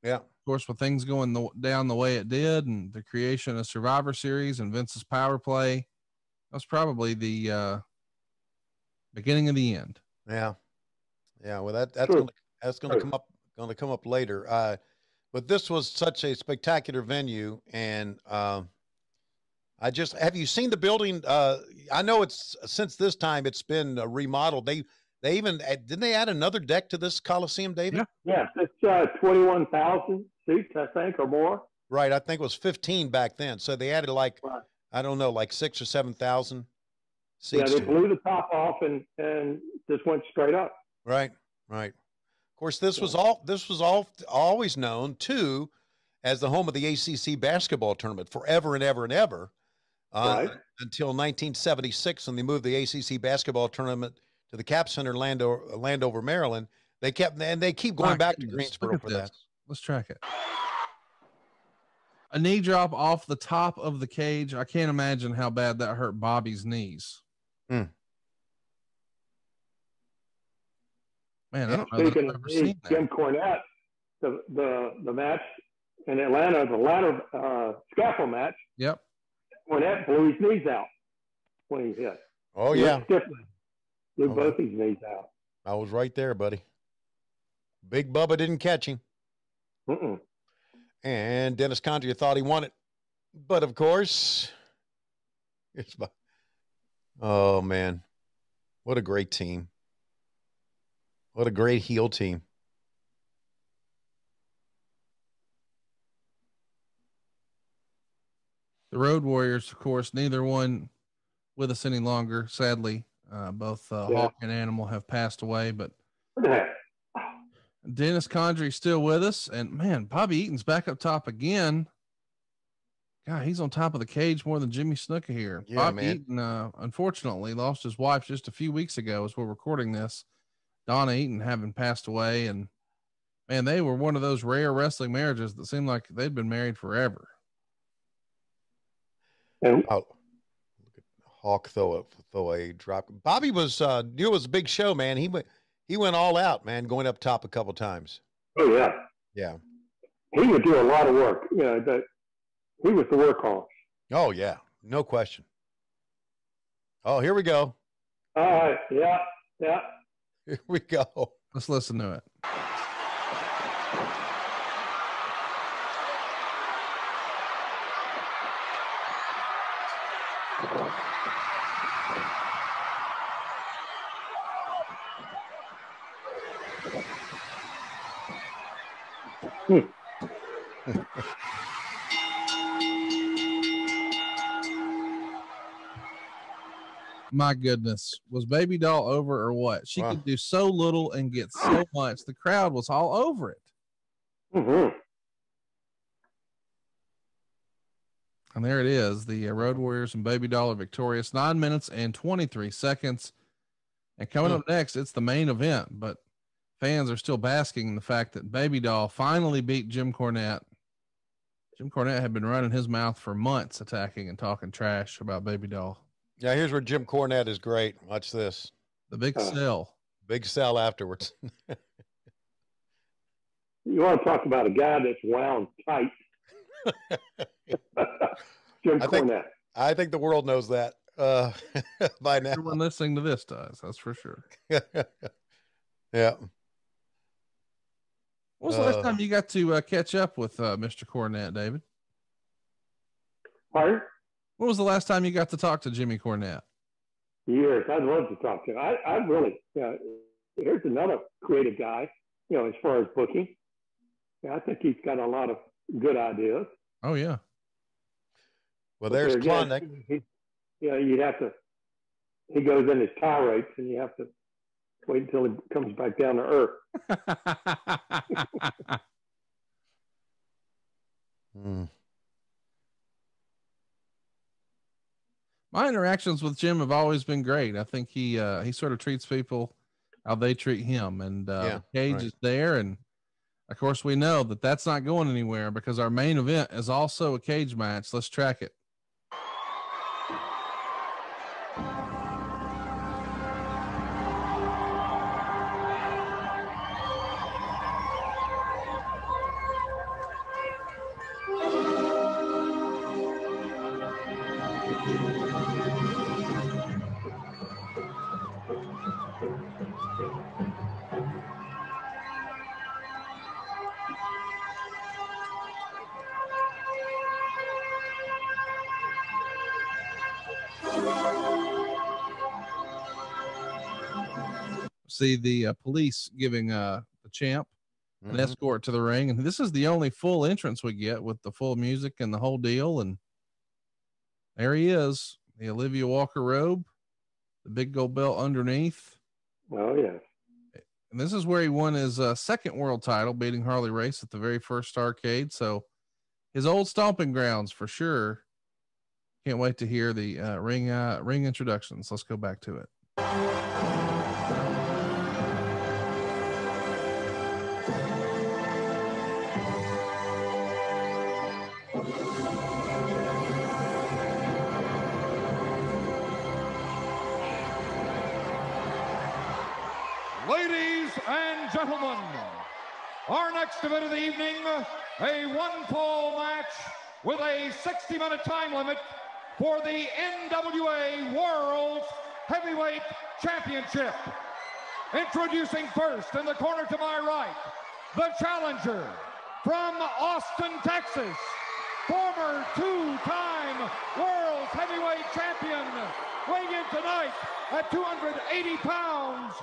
yeah, of course, with things going down the way it did and the creation of Survivor Series and Vince's power play, that was probably the beginning of the end. Yeah. Yeah. Well, that's going to come up later. But this was such a spectacular venue. And, have you seen the building? I know it's since this time it's been remodeled. They even, didn't they add another deck to this Coliseum, David? Yeah. It's 21,000 seats, I think, or more. Right. I think it was 15 back then. So they added like, I don't know, like 6,000 or 7,000 seats. Yeah. They blew the top off and just went straight up. Right. Right. Of course, this was always known too as the home of the ACC basketball tournament forever and ever and ever, until 1976 when they moved the ACC basketball tournament to the Cap Center, Landover, Maryland. They keep going back to Greensboro for that. Let's track it. A knee drop off the top of the cage. I can't imagine how bad that hurt Bobby's knees. Man, I don't know that I've ever seen that. Jim Cornette, the match in Atlanta, the ladder scaffold match. Yep. Cornette blew his knees out when he hit. Oh, yeah. Blew both his knees out. I was right there, buddy. Big Bubba didn't catch him. And Dennis Condrey thought he won it. But, of course, oh, man. What a great team. What a great heel team. The Road Warriors, of course, neither one with us any longer. Sadly, both Hawk and Animal have passed away, but Dennis Condrey still with us. And man, Bobby Eaton's back up top again. God, he's on top of the cage more than Jimmy Snuka here. Yeah, Bobby man. Eaton, unfortunately, lost his wife just a few weeks ago as we're recording this. Donna Eaton having passed away, and man, they were one of those rare wrestling marriages that seemed like they'd been married forever. Look at Hawk throw a drop. Bobby was knew it was a big show, man. He went all out, man, going up top a couple times. Oh yeah, yeah. He would do a lot of work. You know, he was the workhorse. Oh yeah, no question. Oh, here we go. All right, yeah. Here we go. Let's listen to it. My goodness, was Baby Doll over or what? She could do so little and get so much. The crowd was all over it. And there it is. The Road Warriors and Baby Doll are victorious. 9 minutes and 23 seconds. And coming up next, it's the main event. But fans are still basking in the fact that Baby Doll finally beat Jim Cornette. Jim Cornette had been running his mouth for months, attacking and talking trash about Baby Doll. Yeah, here's where Jim Cornette is great. Watch this. The big sell. Big sell afterwards. You want to talk about a guy that's wound tight. Jim Cornette. I think the world knows that by now. Everyone listening to this does, that's for sure. Yeah. When was the last time you got to catch up with Mr. Cornette, David? Pardon? When was the last time you got to talk to Jimmy Cornette? Years. I'd love to talk to him. I really, here's another creative guy, as far as booking. Yeah, I think he's got a lot of good ideas. Oh yeah. Well, there's Klondike. You'd have to. He goes in his tirades, and you have to wait until he comes back down to earth. My interactions with Jim have always been great. I think he sort of treats people how they treat him, and Cage is there, and of course we know that that's not going anywhere because our main event is also a cage match. Let's track it. See the police giving the champ an escort to the ring, and this is the only full entrance we get with the full music and the whole deal. And there he is, the Olivia Walker robe, the big gold belt underneath. Oh yeah. And this is where he won his second world title, beating Harley Race at the very first Starrcade. So his old stomping grounds for sure. Can't wait to hear the ring introductions. Let's go back to it. Ladies and gentlemen, our next event of the evening, a one-fall match with a 60-minute time limit for the NWA World Heavyweight Championship. Introducing first in the corner to my right, the challenger from Austin, Texas, former two-time World Heavyweight Champion, weighing in tonight at 280 pounds,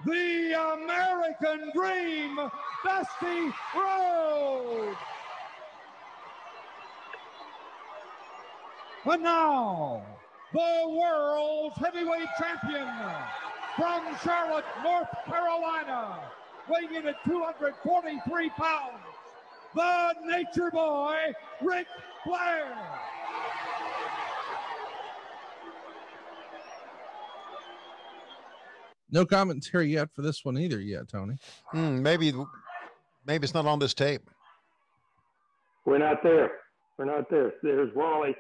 the American Dream, Dusty Rhodes. And now, the World Heavyweight Champion from Charlotte, North Carolina, weighing in at 243 pounds, the Nature Boy, Ric Flair. No commentary yet for this one either yet, Tony. Maybe it's not on this tape. We're not there. There's Wally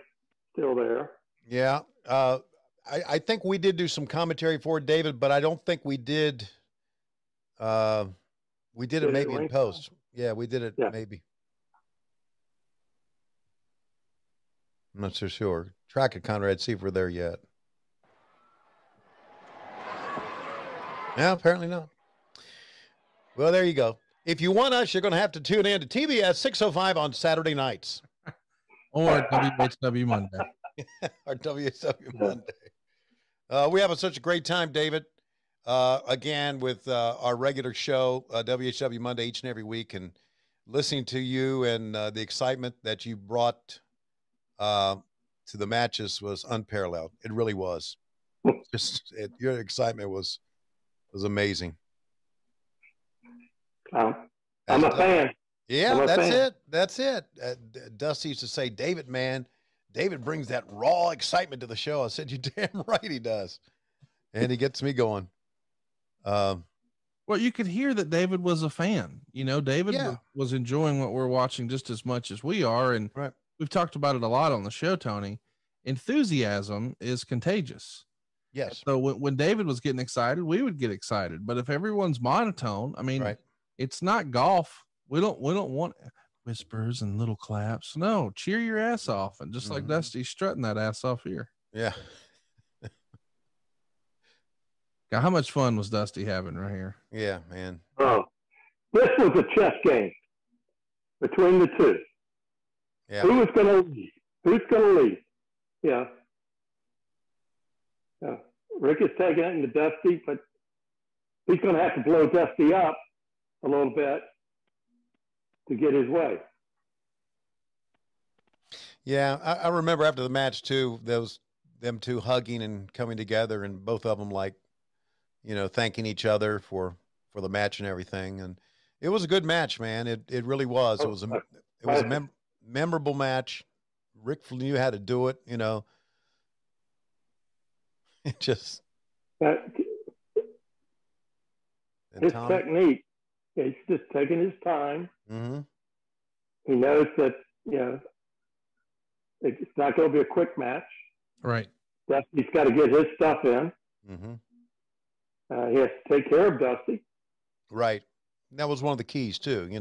still there. Yeah. I think we did do some commentary for it, David, but I don't think we did. We did it maybe in post. Yeah, we did it maybe. I'm not so sure. Track it, Conrad, see if we're there yet. No, apparently not. Well, there you go. If you want us, you're going to have to tune in to TBS 605 on Saturday nights. Or WHW Monday. Or WHW Monday. We have such a great time, David, again, with our regular show, WHW Monday, each and every week, and listening to you and the excitement that you brought to the matches was unparalleled. It really was. Your excitement was amazing. I'm a fan. Yeah, that's it. Dusty used to say, David, man, David brings that raw excitement to the show. I said, you're damn right he does. And he gets me going. Well, you could hear that David was a fan. You know, David was enjoying what we're watching just as much as we are. And we've talked about it a lot on the show, Tony. Enthusiasm is contagious. Yes. So when David was getting excited, we would get excited. But if everyone's monotone, I mean, it's not golf. We don't want whispers and little claps. No, cheer your ass off. And just like Dusty's strutting that ass off here. Yeah. God, how much fun was Dusty having right here? Yeah, man. Oh, this was a chess game between the two. Yeah. Who was going to lead? Who's going to lead? Yeah. Rick is taking it into Dusty, but he's going to have to blow Dusty up a little bit to get his way. Yeah, I remember after the match too, them two hugging and coming together, and both of them like, thanking each other for the match and everything. And it was a good match, man. It really was. It was a memorable match. Rick knew how to do it. It just his technique. He's just taking his time. Mm-hmm. He knows that it's not going to be a quick match. Right. Dusty's got to get his stuff in. Mm-hmm. He has to take care of Dusty. Right. That was one of the keys too. You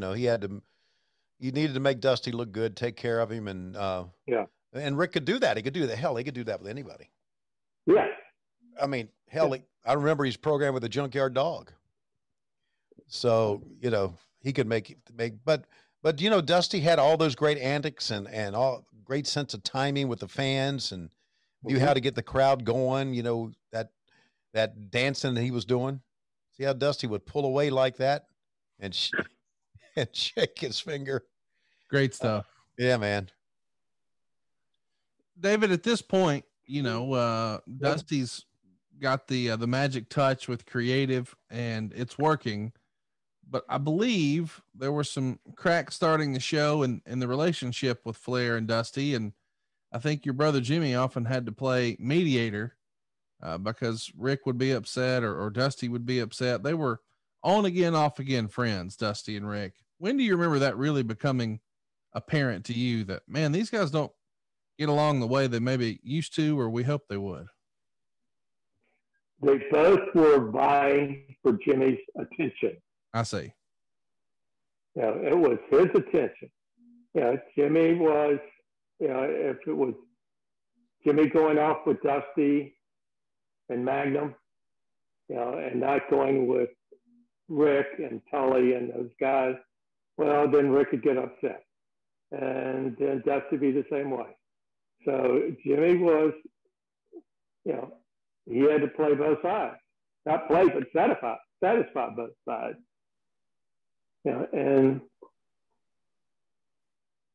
needed to make Dusty look good, take care of him, and and Rick could do that. He could do that. Hell, he could do that with anybody. Yeah. I mean, hell, I remember he's programmed with a junkyard dog. So, he could but Dusty had all those great antics and all great sense of timing with the fans, and knew how to get the crowd going, that dancing that he was doing. See how Dusty would pull away like that and shake his finger. Great stuff. Yeah, man. David, at this point, Dusty's got the magic touch with creative, and it's working. But I believe there were some cracks starting the show and the relationship with Flair and Dusty. And I think your brother Jimmy often had to play mediator because Rick would be upset or Dusty would be upset. They were on again, off again friends, Dusty and Rick. When do you remember that really becoming apparent to you that, man, these guys don't get along the way they maybe used to, or we hope they would? They both were vying for Jimmy's attention. I see. It was his attention. Jimmy was, if it was Jimmy going off with Dusty and Magnum, and not going with Rick and Tully and those guys, well, then Rick would get upset. And then Dusty would be the same way. So Jimmy was, he had to play both sides. Not play, but satisfy both sides. And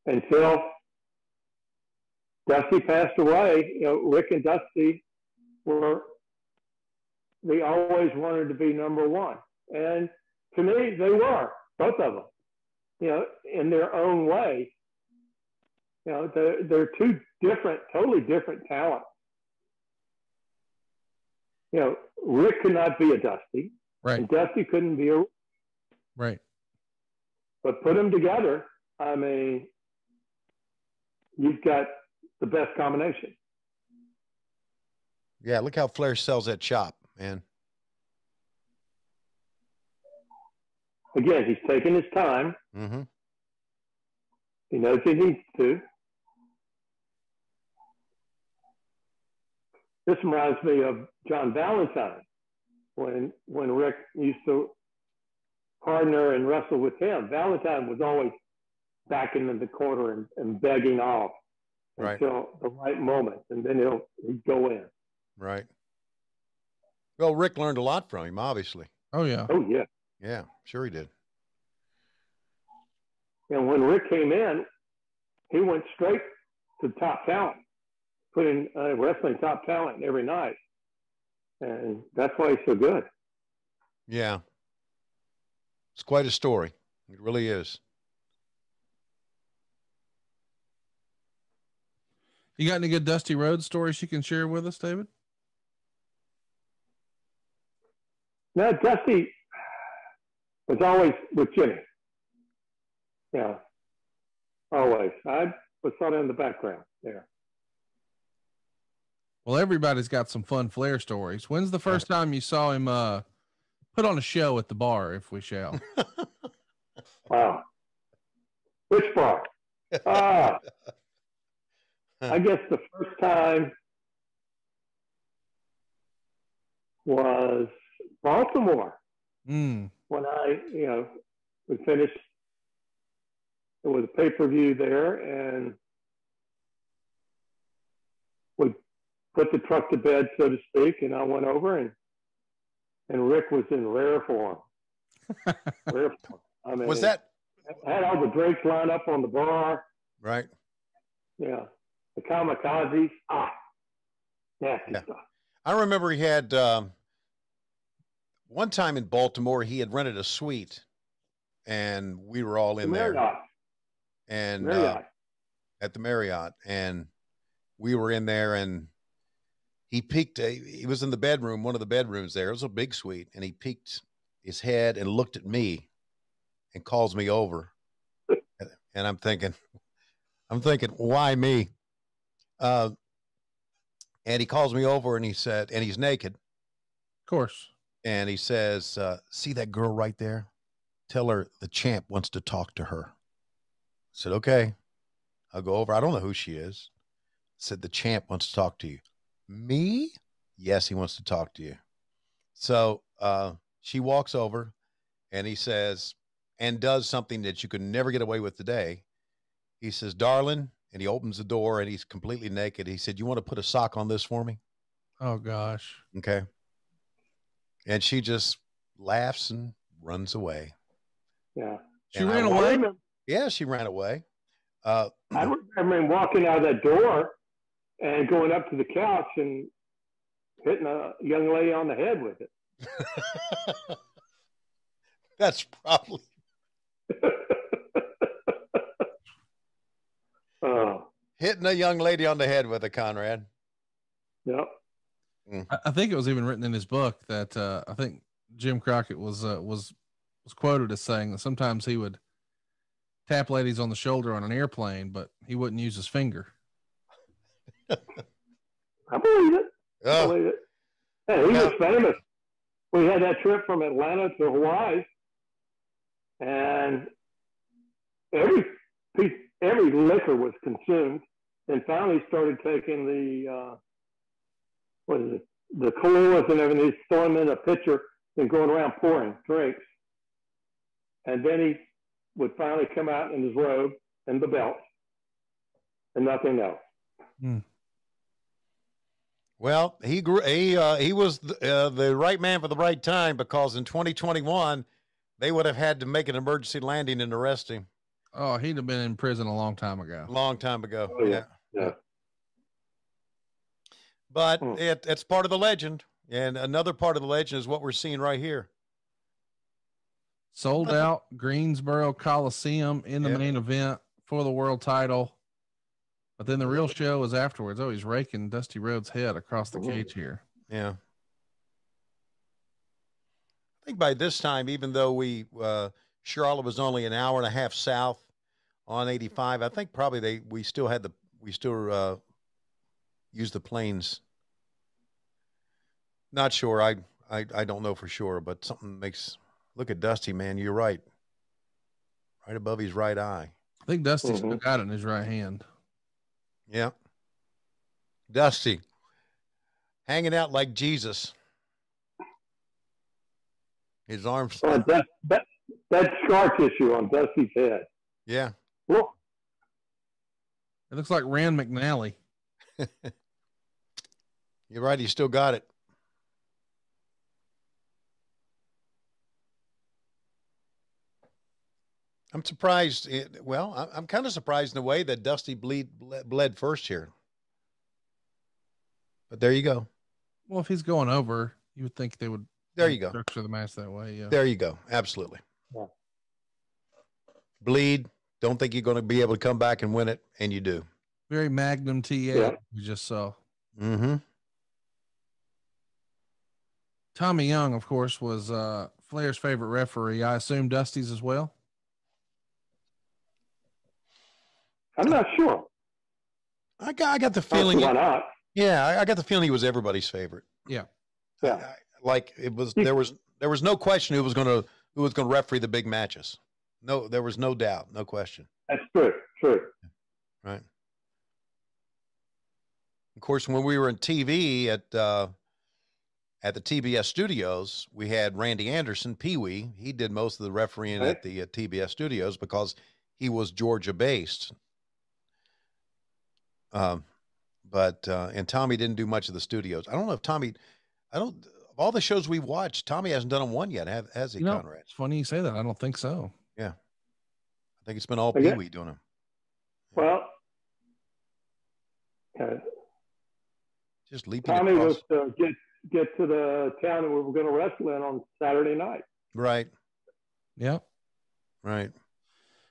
until Dusty passed away, Rick and Dusty they always wanted to be number one. And to me, they were, both of them, in their own way. They're two totally different talents. Rick could not be a Dusty. Right. And Dusty couldn't be a right. But put them together, I mean, you've got the best combination. Yeah, look how Flair sells that chop, man. Again, he's taking his time. Mm-hmm. He knows he needs to. This reminds me of John Valentine, when Rick used to partner and wrestle with him. Valentine was always backing in the corner and begging off until the right moment, and then he'd go in. Right. Well, Rick learned a lot from him, obviously. Oh, yeah. Oh, yeah. Yeah, sure he did. And when Rick came in, he went straight to top talent, putting wrestling top talent every night. And that's why he's so good. Yeah. It's quite a story. It really is. You got any good Dusty Rhodes stories you can share with us, David? No, Dusty was always with Jimmy. Yeah, always. I was sort of in the background there. Well, everybody's got some fun Flair stories. When's the first time you saw him put on a show at the bar, if we shall? Wow. Which bar? I guess the first time was Baltimore. When we finished, it was a pay-per-view there, and we put the truck to bed, so to speak, and I went over, and Rick was in rare form. Rare form. I mean, was that? I had all the drinks lined up on the bar. Right. Yeah. the kamikazes. Nasty stuff. I remember he had one time in Baltimore, he had rented a suite, and we were all in there. And at the Marriott, and we were in there, and he peeked. He was in the bedroom, one of the bedrooms there. It was a big suite, and he peeked his head and looked at me, and calls me over, and I'm thinking, why me? And he calls me over, and he said, and he's naked, of course, and he says, "See that girl right there? Tell her the champ wants to talk to her." I said, "Okay." I'll go over. I don't know who she is. Said, "The champ wants to talk to you." Me? Yes, he wants to talk to you. So she walks over, and he says, and does something that you could never get away with today. He says, "Darling," and he opens the door, and he's completely naked. He said, "You want to put a sock on this for me?" Oh, gosh. Okay. And she just laughs and runs away. Yeah. She ran away? Yeah, she ran away. I remember him walking out of that door and going up to the couch and hitting a young lady on the head with it. That's probably. Hitting a young lady on the head with it, Conrad. Yep. I think it was even written in his book that I think Jim Crockett was quoted as saying that sometimes he would tap ladies on the shoulder on an airplane, but he wouldn't use his finger. I believe it. I believe it. Hey, he was famous. We had that trip from Atlanta to Hawaii, and every liquor was consumed, and finally started taking the the Kahluas and everything, throwing them in a pitcher and going around pouring drinks. And then he would finally come out in his robe and the belt and nothing else. Well, he was the right man for the right time, because in 2021 they would have had to make an emergency landing and arrest him. Oh, he'd have been in prison a long time ago. Long time ago. Oh, yeah. But it's part of the legend, and another part of the legend is what we're seeing right here. Sold out Greensboro Coliseum in the main event for the world title. But then the real show is afterwards. Oh, he's raking Dusty Rhodes' head across the cage here. Yeah. I think by this time, even though Charlotte was only an hour and a half south on 85, I think probably we still used the planes. Not sure. I don't know for sure, but something makes. Look at Dusty, man. You're right. Right above his right eye. I think Dusty's still got it in his right hand. Yeah. Dusty. Hanging out like Jesus. His arms. Oh, that scar tissue on Dusty's head. Yeah. Look. It looks like Rand McNally. You're right. He still got it. I'm surprised. I'm kind of surprised in a way that Dusty bled first here. But there you go. Well, if he's going over, you would think they would. There you go. Structure the match that way. Yeah. There you go. Absolutely. Yeah. Bleed. Don't think you're going to be able to come back and win it, and you do. Very Magnum TA. Yeah. We just saw. Mm-hmm. Tommy Young, of course, was Flair's favorite referee. I assume Dusty's as well. I'm not sure. I got the feeling. Why not? Yeah, I got the feeling he was everybody's favorite. Yeah. Yeah. Like it was. There was no question who was going to referee the big matches. No, there was no doubt, no question. That's true. True. Right. Of course, when we were in TV at the TBS studios, we had Randy Anderson, Pee Wee. He did most of the refereeing at the TBS studios because he was Georgia based. And Tommy didn't do much of the studios. I don't know if Tommy, of all the shows we've watched, Tommy hasn't done one yet, has he, Conrad? It's funny you say that. I don't think so. Yeah. I think it's been all Pee Wee doing them. Well, Just leaping Tommy across. was to get to the town that we were going to wrestle in on Saturday night. Right. Yep. Right.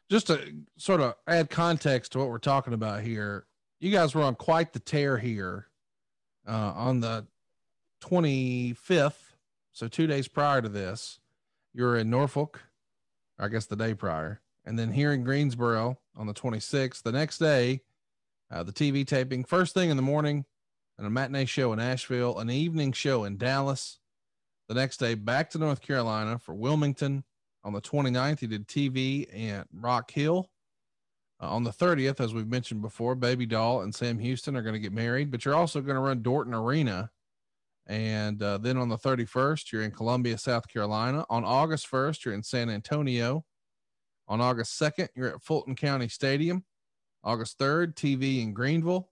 Just to sort of add context to what we're talking about here, you guys were on quite the tear here on the 25th. So 2 days prior to this, you were in Norfolk, I guess the day prior, and then here in Greensboro on the 26th. The next day, the TV taping, first thing in the morning, and a matinee show in Asheville, an evening show in Dallas. The next day, back to North Carolina for Wilmington. On the 29th, you did TV in Rock Hill. On the 30th, as we've mentioned before, Baby Doll and Sam Houston are going to get married, but you're also going to run Dorton Arena. And then on the 31st, you're in Columbia, South Carolina. On August 1st, you're in San Antonio. On August 2nd, you're at Fulton County Stadium. August 3rd, TV in Greenville.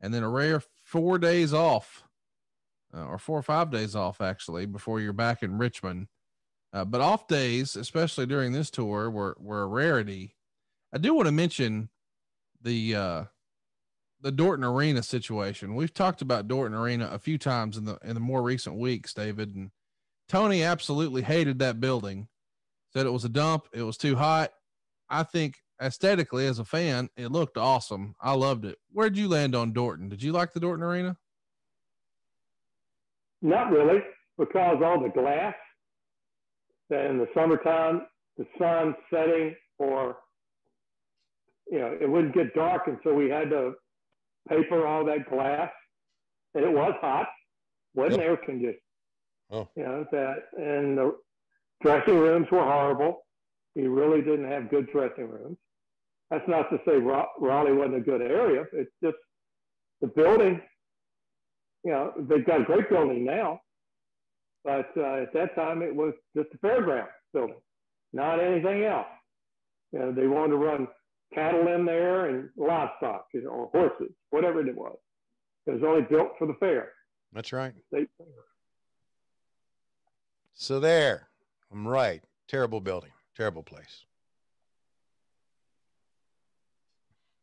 And then a rare 4 days off, or 4 or 5 days off, actually, before you're back in Richmond. But off days, especially during this tour, were a rarity. I do want to mention the Dorton Arena situation. We've talked about Dorton Arena a few times in the more recent weeks, David, and Tony absolutely hated that building. Said it was a dump. It was too hot. I think aesthetically as a fan, it looked awesome. I loved it. Where'd you land on Dorton? Did you like the Dorton Arena? Not really, because all the glass, in the summertime, the sun setting, or, it wouldn't get dark, and so we had to paper all that glass, and it was hot, wasn't air conditioned. Oh. And the dressing rooms were horrible. We really didn't have good dressing rooms. That's not to say Raleigh wasn't a good area. It's just the building, they've got a great building now, but at that time it was just a fairground building, not anything else. They wanted to run cattle in there and livestock, or horses, whatever it was. It was only built for the fair. That's right. State fair. So there, I'm right. Terrible building, terrible place.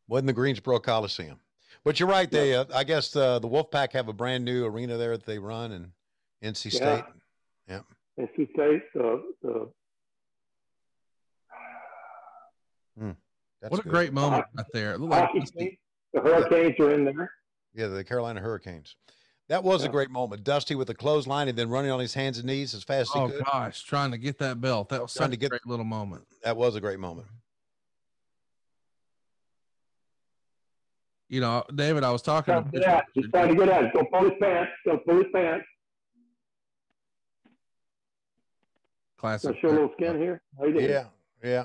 Wasn't the Greensboro Coliseum. But you're right. They, I guess the Wolfpack have a brand new arena there that they run in NC State. Yeah. NC State, What a great moment right there. The Hurricanes are in there. Yeah, the Carolina Hurricanes. That was a great moment. Dusty with the clothesline and then running on his hands and knees as fast as he could. Oh, gosh, trying to get that belt. That was such a great little moment. That was a great moment. David, I was talking to he's trying to get out. Don't pull his pants. Don't pull his pants. Classic. Show a little skin here. Yeah.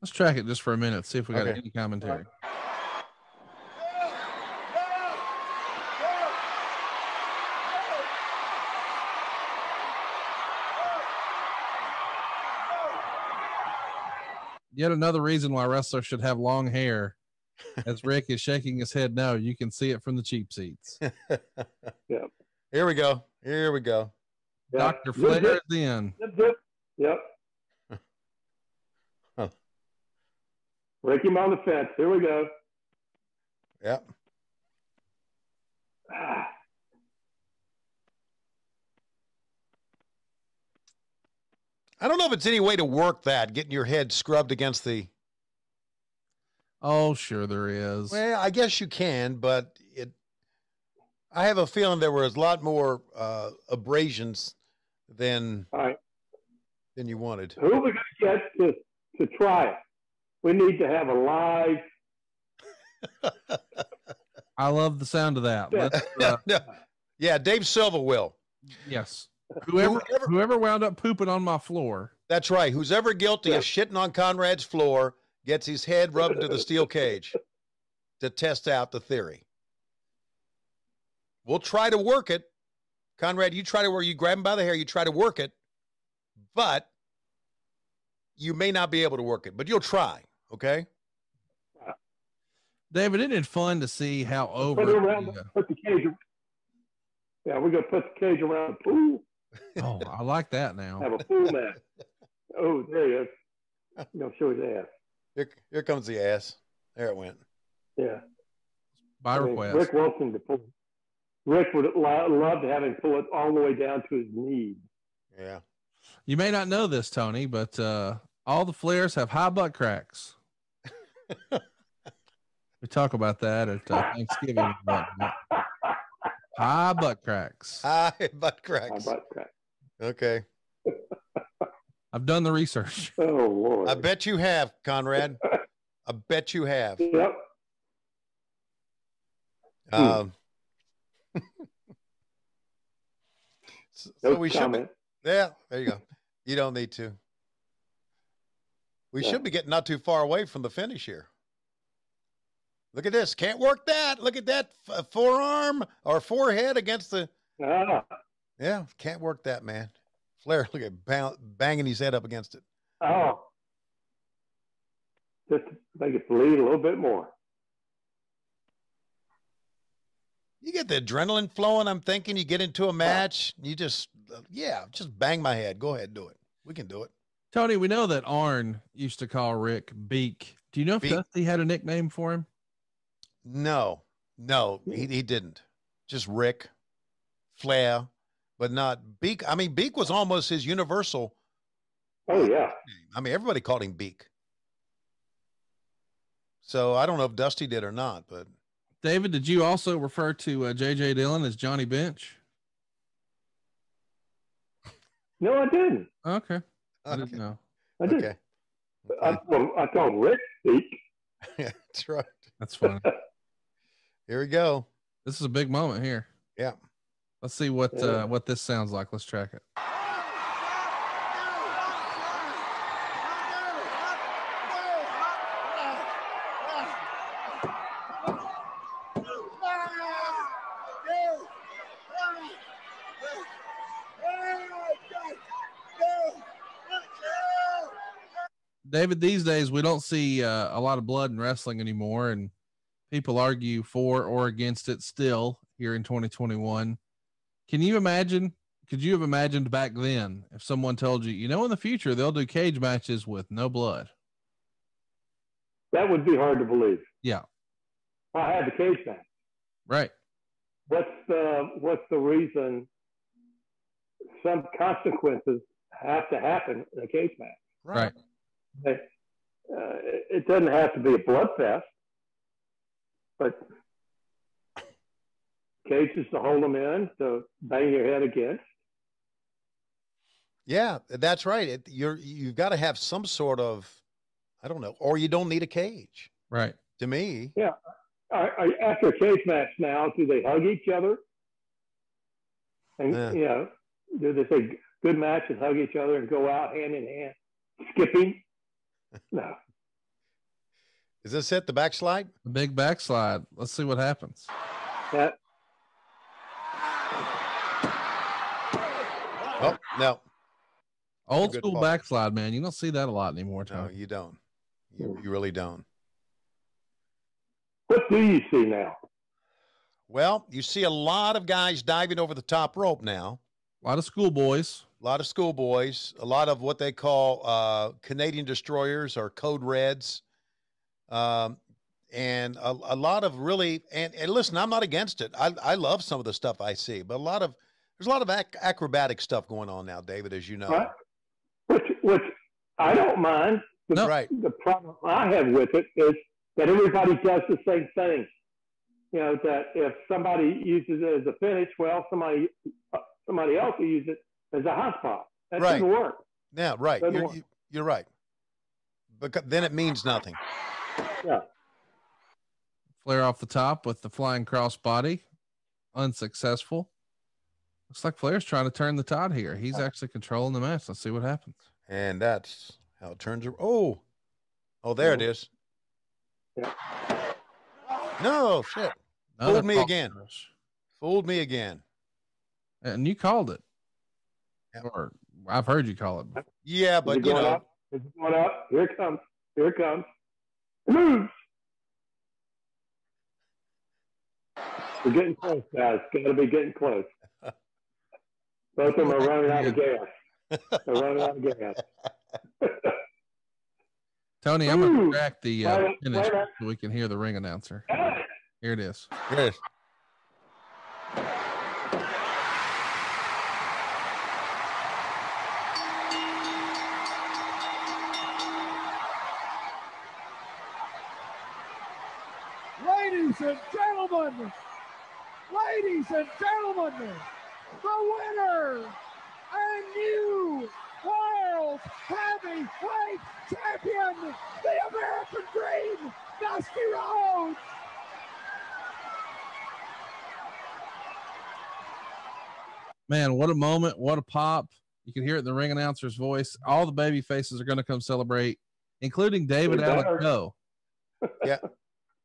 Let's track it just for a minute, see if we got any commentary. Yet another reason why wrestlers should have long hair. As Rick is shaking his head no, you can see it from the cheap seats. Yep. Here we go. Dr. Flair is in. Yep. Break him on the fence. Here we go. Yep. I don't know if it's any way to work that, getting your head scrubbed against the. Oh, sure there is. Well, I guess you can, but I have a feeling there was a lot more abrasions than you wanted. Who are we going to get to try it? We need to have a live. I love the sound of that. Yeah, Dave Silva will. Yes. Whoever wound up pooping on my floor. That's right. Who's ever guilty of shitting on Conrad's floor gets his head rubbed into the steel cage to test out the theory. We'll try to work it. Conrad, you try to work. You grab him by the hair. You try to work it, but you may not be able to work it, but you'll try. Okay. David, isn't it fun to see how over? Put the cage. Yeah, we're gonna put the cage around the pool. Oh, I like that now. Have a pool mat. Oh, there he is. I'm gonna show his ass. Here comes the ass. There it went. Yeah. By request. Rick wants him to pull. Rick would love to have him pull it all the way down to his knees. Yeah. You may not know this, Tony, but all the Flairs have high butt cracks. We talk about that at Thanksgiving. High butt cracks. High butt cracks. High butt cracks. Okay. I've done the research. Oh, Lord. I bet you have, Conrad. I bet you have. Yep. So we should be, yeah, there you go. You don't need to. We should be getting not too far away from the finish here. Look at this. Can't work that. Look at that forearm or forehead against the. Yeah, can't work that, man. Flair, look at banging his head up against it. Oh. Just to make it bleed a little bit more. You get the adrenaline flowing. I'm thinking you get into a match. You just bang my head. Go ahead, do it. We can do it. Tony, we know that Arn used to call Rick Beak. Do you know if Dusty had a nickname for him? No, he didn't. Just Rick, Flair, but not Beak. I mean, Beak was almost his universal. Oh, yeah. I mean, everybody called him Beak. So I don't know if Dusty did or not, but. David, did you also refer to J.J. Dillon as Johnny Bench? No, I didn't. Okay. I didn't know. I did. Okay. I called Rick Beak. Yeah, that's right. That's funny. Here we go. This is a big moment here. Yeah. Let's see what this sounds like. Let's track it. David, these days we don't see a lot of blood in wrestling anymore, and people argue for or against it still here in 2021. Can you imagine? Could you have imagined back then if someone told you, in the future they'll do cage matches with no blood? That would be hard to believe. Yeah. I had the cage match. Right. What's the reason some consequences have to happen in a cage match? Right. It doesn't have to be a bloodfest, but cages to hold them in, to bang your head against. Yeah, that's right. You've got to have some sort of, I don't know, or you don't need a cage. Right. To me. Yeah. After a cage match now, do they hug each other? And, do they say good match and hug each other and go out hand in hand, skipping? No. Is this it, the backslide? The big backslide. Let's see what happens. Yeah. Oh, no. Old school backslide, man. You don't see that a lot anymore, Tony. No, you don't. You really don't. What do you see now? Well, you see a lot of guys diving over the top rope now. A lot of schoolboys. A lot of schoolboys. A lot of what they call Canadian destroyers or code reds. And a lot of really, and listen, I'm not against it. I love some of the stuff I see, but there's a lot of acrobatic stuff going on now, David, as you know. Right. Which I don't mind. The problem I have with it is that everybody does the same thing. That if somebody uses it as a finish, well, somebody else will use it as a hot spot. That doesn't work. Yeah, right. You're right. Because then it means nothing. Yeah. Flair off the top with the flying cross body. Unsuccessful. Looks like Flair's trying to turn the tide here. He's actually controlling the match. Let's see what happens. And that's how it turns. Oh, there it is. Yeah. No, shit. Fooled me again. Fooled me again. And you called it. Or I've heard you call it. Yeah, but you know. It's going up. Here it comes. Here it comes. Moves. We're getting close, guys. Got to be getting close. Both of them are running out of gas. They're running out of gas. Tony, I'm going to track the finish so we can hear the ring announcer. Here it is. Here it is. Ladies and gentlemen, the winner and new World Heavyweight Champion, the American Dream, Dusty Rhodes. Man, what a moment. What a pop. You can hear it in the ring announcer's voice. All the baby faces are going to come celebrate, including David Allen Coe. Yeah.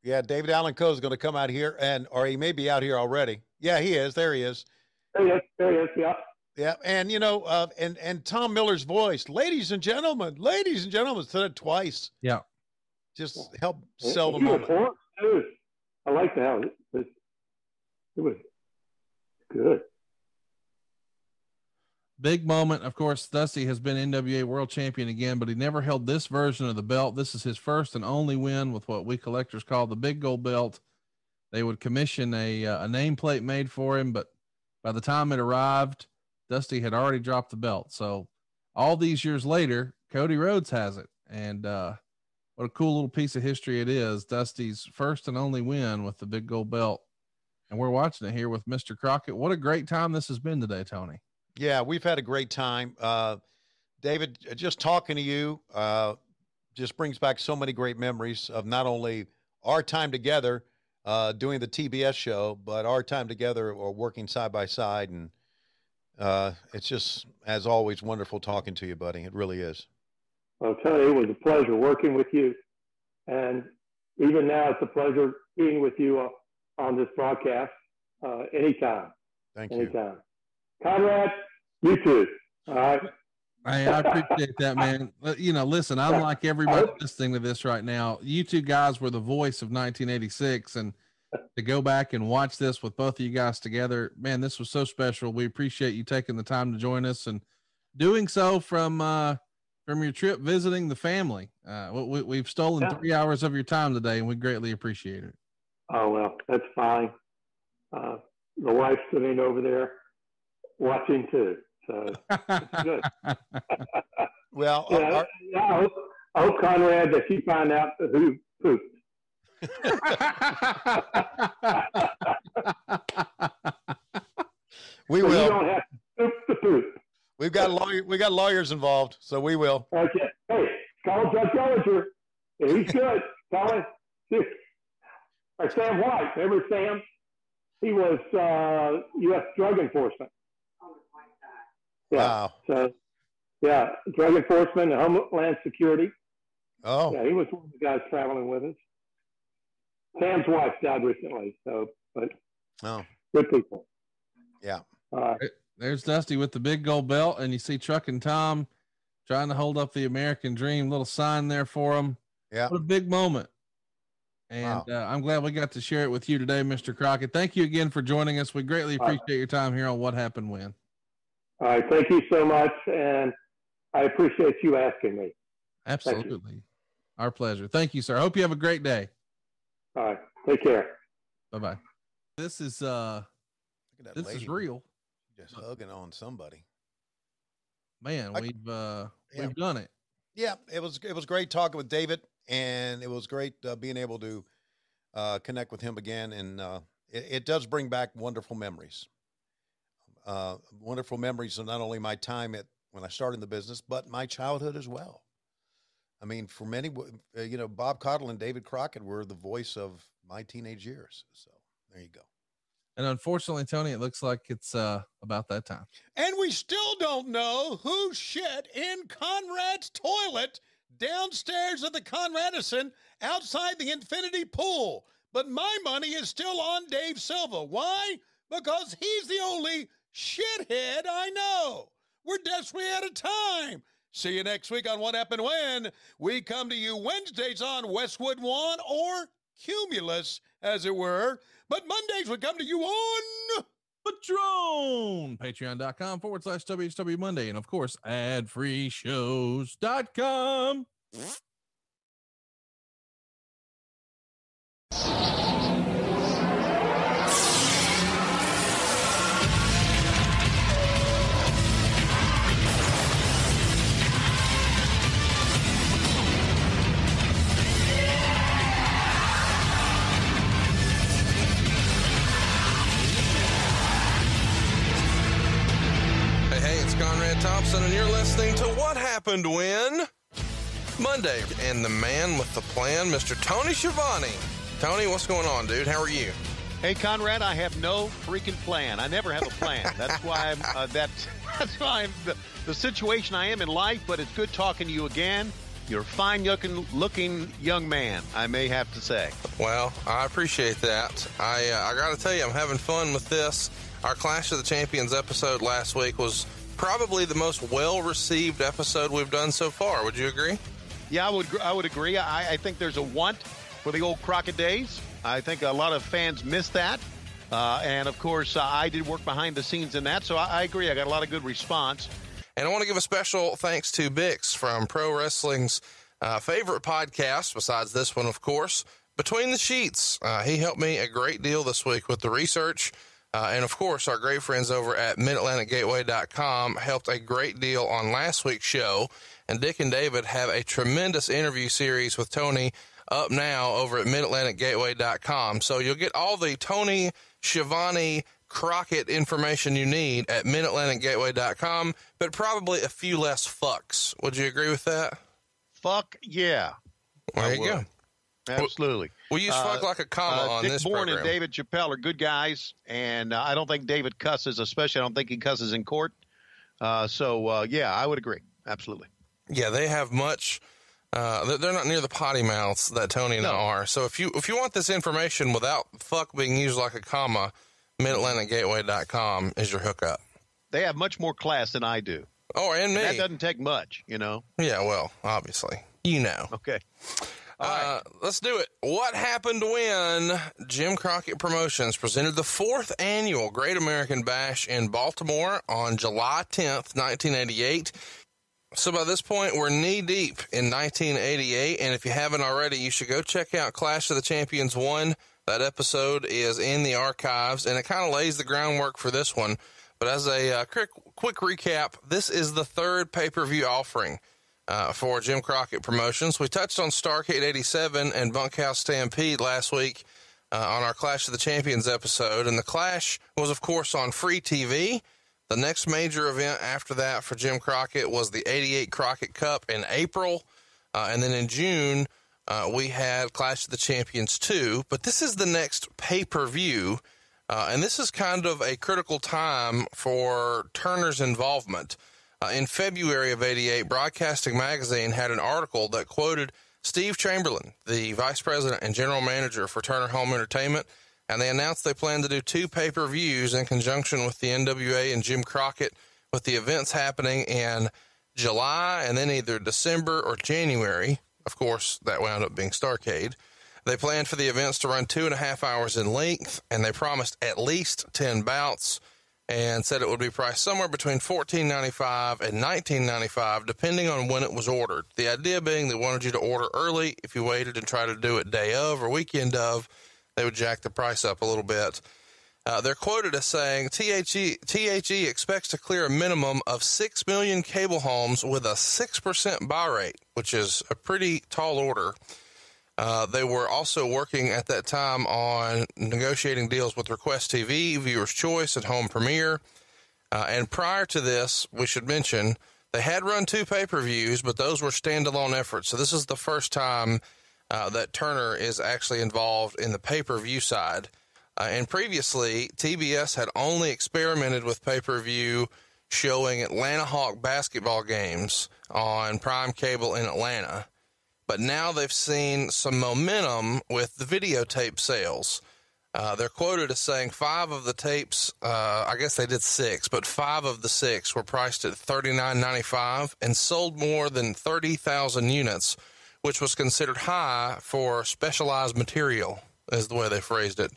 Yeah, David Allen Coe is going to come out here, or he may be out here already. Yeah, he is. There he is. There he is. Yeah. Yeah, and and Tom Miller's voice, ladies and gentlemen, said it twice. Yeah, just help sell the moment. I like that. It was good. Big moment. Of course, Dusty has been NWA World Champion again, but he never held this version of the belt. This is his first and only win with what we collectors call the Big Gold Belt. They would commission a nameplate made for him, but by the time it arrived, Dusty had already dropped the belt. So all these years later, Cody Rhodes has it. And what a cool little piece of history it is. Dusty's first and only win with the Big Gold Belt. And we're watching it here with Mr. Crockett. What a great time this has been today, Tony. Yeah, we've had a great time. David, just talking to you just brings back so many great memories of not only our time together doing the TBS show, but our time together or working side by side. And it's just, as always, wonderful talking to you, buddy. It really is. I'll tell you, it was a pleasure working with you. And even now, it's a pleasure being with you on this broadcast anytime. Thank you. Anytime. Conrad, you too. All right. I appreciate that, man. Listen, I'm like everybody listening to this right now. You two guys were the voice of 1986, and to go back and watch this with both of you guys together, man, this was so special. We appreciate you taking the time to join us and doing so from your trip visiting the family. We've stolen 3 hours of your time today, and we greatly appreciate it. Oh, well, that's fine. The wife's sitting over there watching too, so it's good. Well, I hope Conrad that you find out who pooped. We will. You don't have to poop the poop. We got lawyers involved, so we will. Okay. Hey, call Judge Ellinger. He's good. Call him. Or Sam White. Remember Sam? He was U.S. Drug Enforcement. Yeah. Wow. So, yeah, Drug Enforcement and Homeland Security. Oh. Yeah, he was one of the guys traveling with us. Sam's wife died recently, but good people. Yeah. There's Dusty with the Big Gold Belt, and you see Truck and Tom trying to hold up the American Dream, little sign there for him. Yeah. What a big moment. And I'm glad we got to share it with you today, Mr. Crockett. Thank you again for joining us. We greatly appreciate your time here on What Happened When. All right. Thank you so much. And I appreciate you asking me. Absolutely. Our pleasure. Thank you, sir. I hope you have a great day. All right. Take care. Bye-bye. This is is real. Just hugging on somebody. Man, we've done it. Yeah, it was great talking with David, and it was great being able to connect with him again. And it does bring back wonderful memories. Wonderful memories of not only my time when I started in the business, but my childhood as well. I mean, for many, Bob Caudle and David Crockett were the voice of my teenage years. So there you go. And unfortunately, Tony, it looks like it's about that time. And we still don't know who shit in Conrad's toilet downstairs at the Conradison outside the Infinity Pool. But my money is still on Dave Silva. Why? Because he's the only shithead I know. We're desperately out of time. See you next week on What Happened When. We come to you Wednesdays on Westwood One or Cumulus, as it were. But Mondays we come to you on Patreon, patreon.com/WHW Monday. And of course, adfreeshows.com. And you're listening to What Happened When Monday, and the man with the plan, Mr. Tony Schiavone. Tony, what's going on, dude? How are you? Hey, Conrad, I have no freaking plan. I never have a plan. That's why I'm the situation I am in life. But it's good talking to you again. You're a fine-looking young man, I may have to say. Well, I appreciate that. I got to tell you, I'm having fun with this. Our Clash of the Champions episode last week was probably the most well-received episode we've done so far. Would you agree? Yeah, I would agree. I think there's a want for the old Crockett days. I think a lot of fans miss that. And, of course, I did work behind the scenes in that, so I agree. I got a lot of good response. And I want to give a special thanks to Bix from Pro Wrestling's favorite podcast, besides this one, of course, Between the Sheets. He helped me a great deal this week with the research. And, of course, our great friends over at MidAtlanticGateway.com helped a great deal on last week's show. And Dick and David have a tremendous interview series with Tony up now over at MidAtlanticGateway.com. So you'll get all the Tony Schiavone Crockett information you need at MidAtlanticGateway.com, but probably a few less fucks. Would you agree with that? Fuck yeah. There you go. Absolutely. We use fuck like a comma on Dick this Bourne program. and David Chappelle are good guys, and I don't think David cusses, especially I don't think he cusses in court. Yeah, I would agree. Absolutely. Yeah, they have much. They're not near the potty mouths that Tony and I are. So if you want this information without fuck being used like a comma, MidAtlanticGateway.com is your hookup. They have much more class than I do. Oh, and me. That doesn't take much, you know. Yeah, well, obviously. You know. Okay. All right. Let's do it. What happened when Jim Crockett Promotions presented the 4th annual Great American Bash in Baltimore on July 10th, 1988? So by this point, we're knee-deep in 1988, and if you haven't already, you should go check out Clash of the Champions 1. That episode is in the archives, and it kind of lays the groundwork for this one. But as a quick recap, this is the 3rd pay-per-view offering for Jim Crockett Promotions. We touched on Starrcade 87 and Bunkhouse Stampede last week on our Clash of the Champions episode, and the Clash was, of course, on free TV. The next major event after that for Jim Crockett was the 88 Crockett Cup in April, and then in June, we had Clash of the Champions 2, but this is the next pay-per-view, and this is kind of a critical time for Turner's involvement. In February of 88, Broadcasting Magazine had an article that quoted Steve Chamberlain, the vice president and general manager for Turner Home Entertainment, and they announced they plan to do 2 pay-per-views in conjunction with the NWA and Jim Crockett, with the events happening in July and then either December or January. Of course, that wound up being Starrcade. They planned for the events to run 2.5 hours in length, and they promised at least 10 bouts and said it would be priced somewhere between $14.95 and $19.95, depending on when it was ordered. The idea being they wanted you to order early. If you waited and tried to do it day of or weekend of, they would jack the price up a little bit. They're quoted as saying, THE expects to clear a minimum of 6 million cable homes with a 6% buy rate, which is a pretty tall order. They were also working at that time on negotiating deals with Request TV, Viewer's Choice, and Home Premiere. And prior to this, we should mention, they had run 2 pay-per-views, but those were standalone efforts. So this is the first time that Turner is actually involved in the pay-per-view side. And previously, TBS had only experimented with pay-per-view showing Atlanta Hawk basketball games on Prime Cable in Atlanta. But now they've seen some momentum with the videotape sales. They're quoted as saying 5 of the tapes, I guess they did 6, but 5 of the 6 were priced at $39.95 and sold more than 30,000 units, which was considered high for specialized material, is the way they phrased it.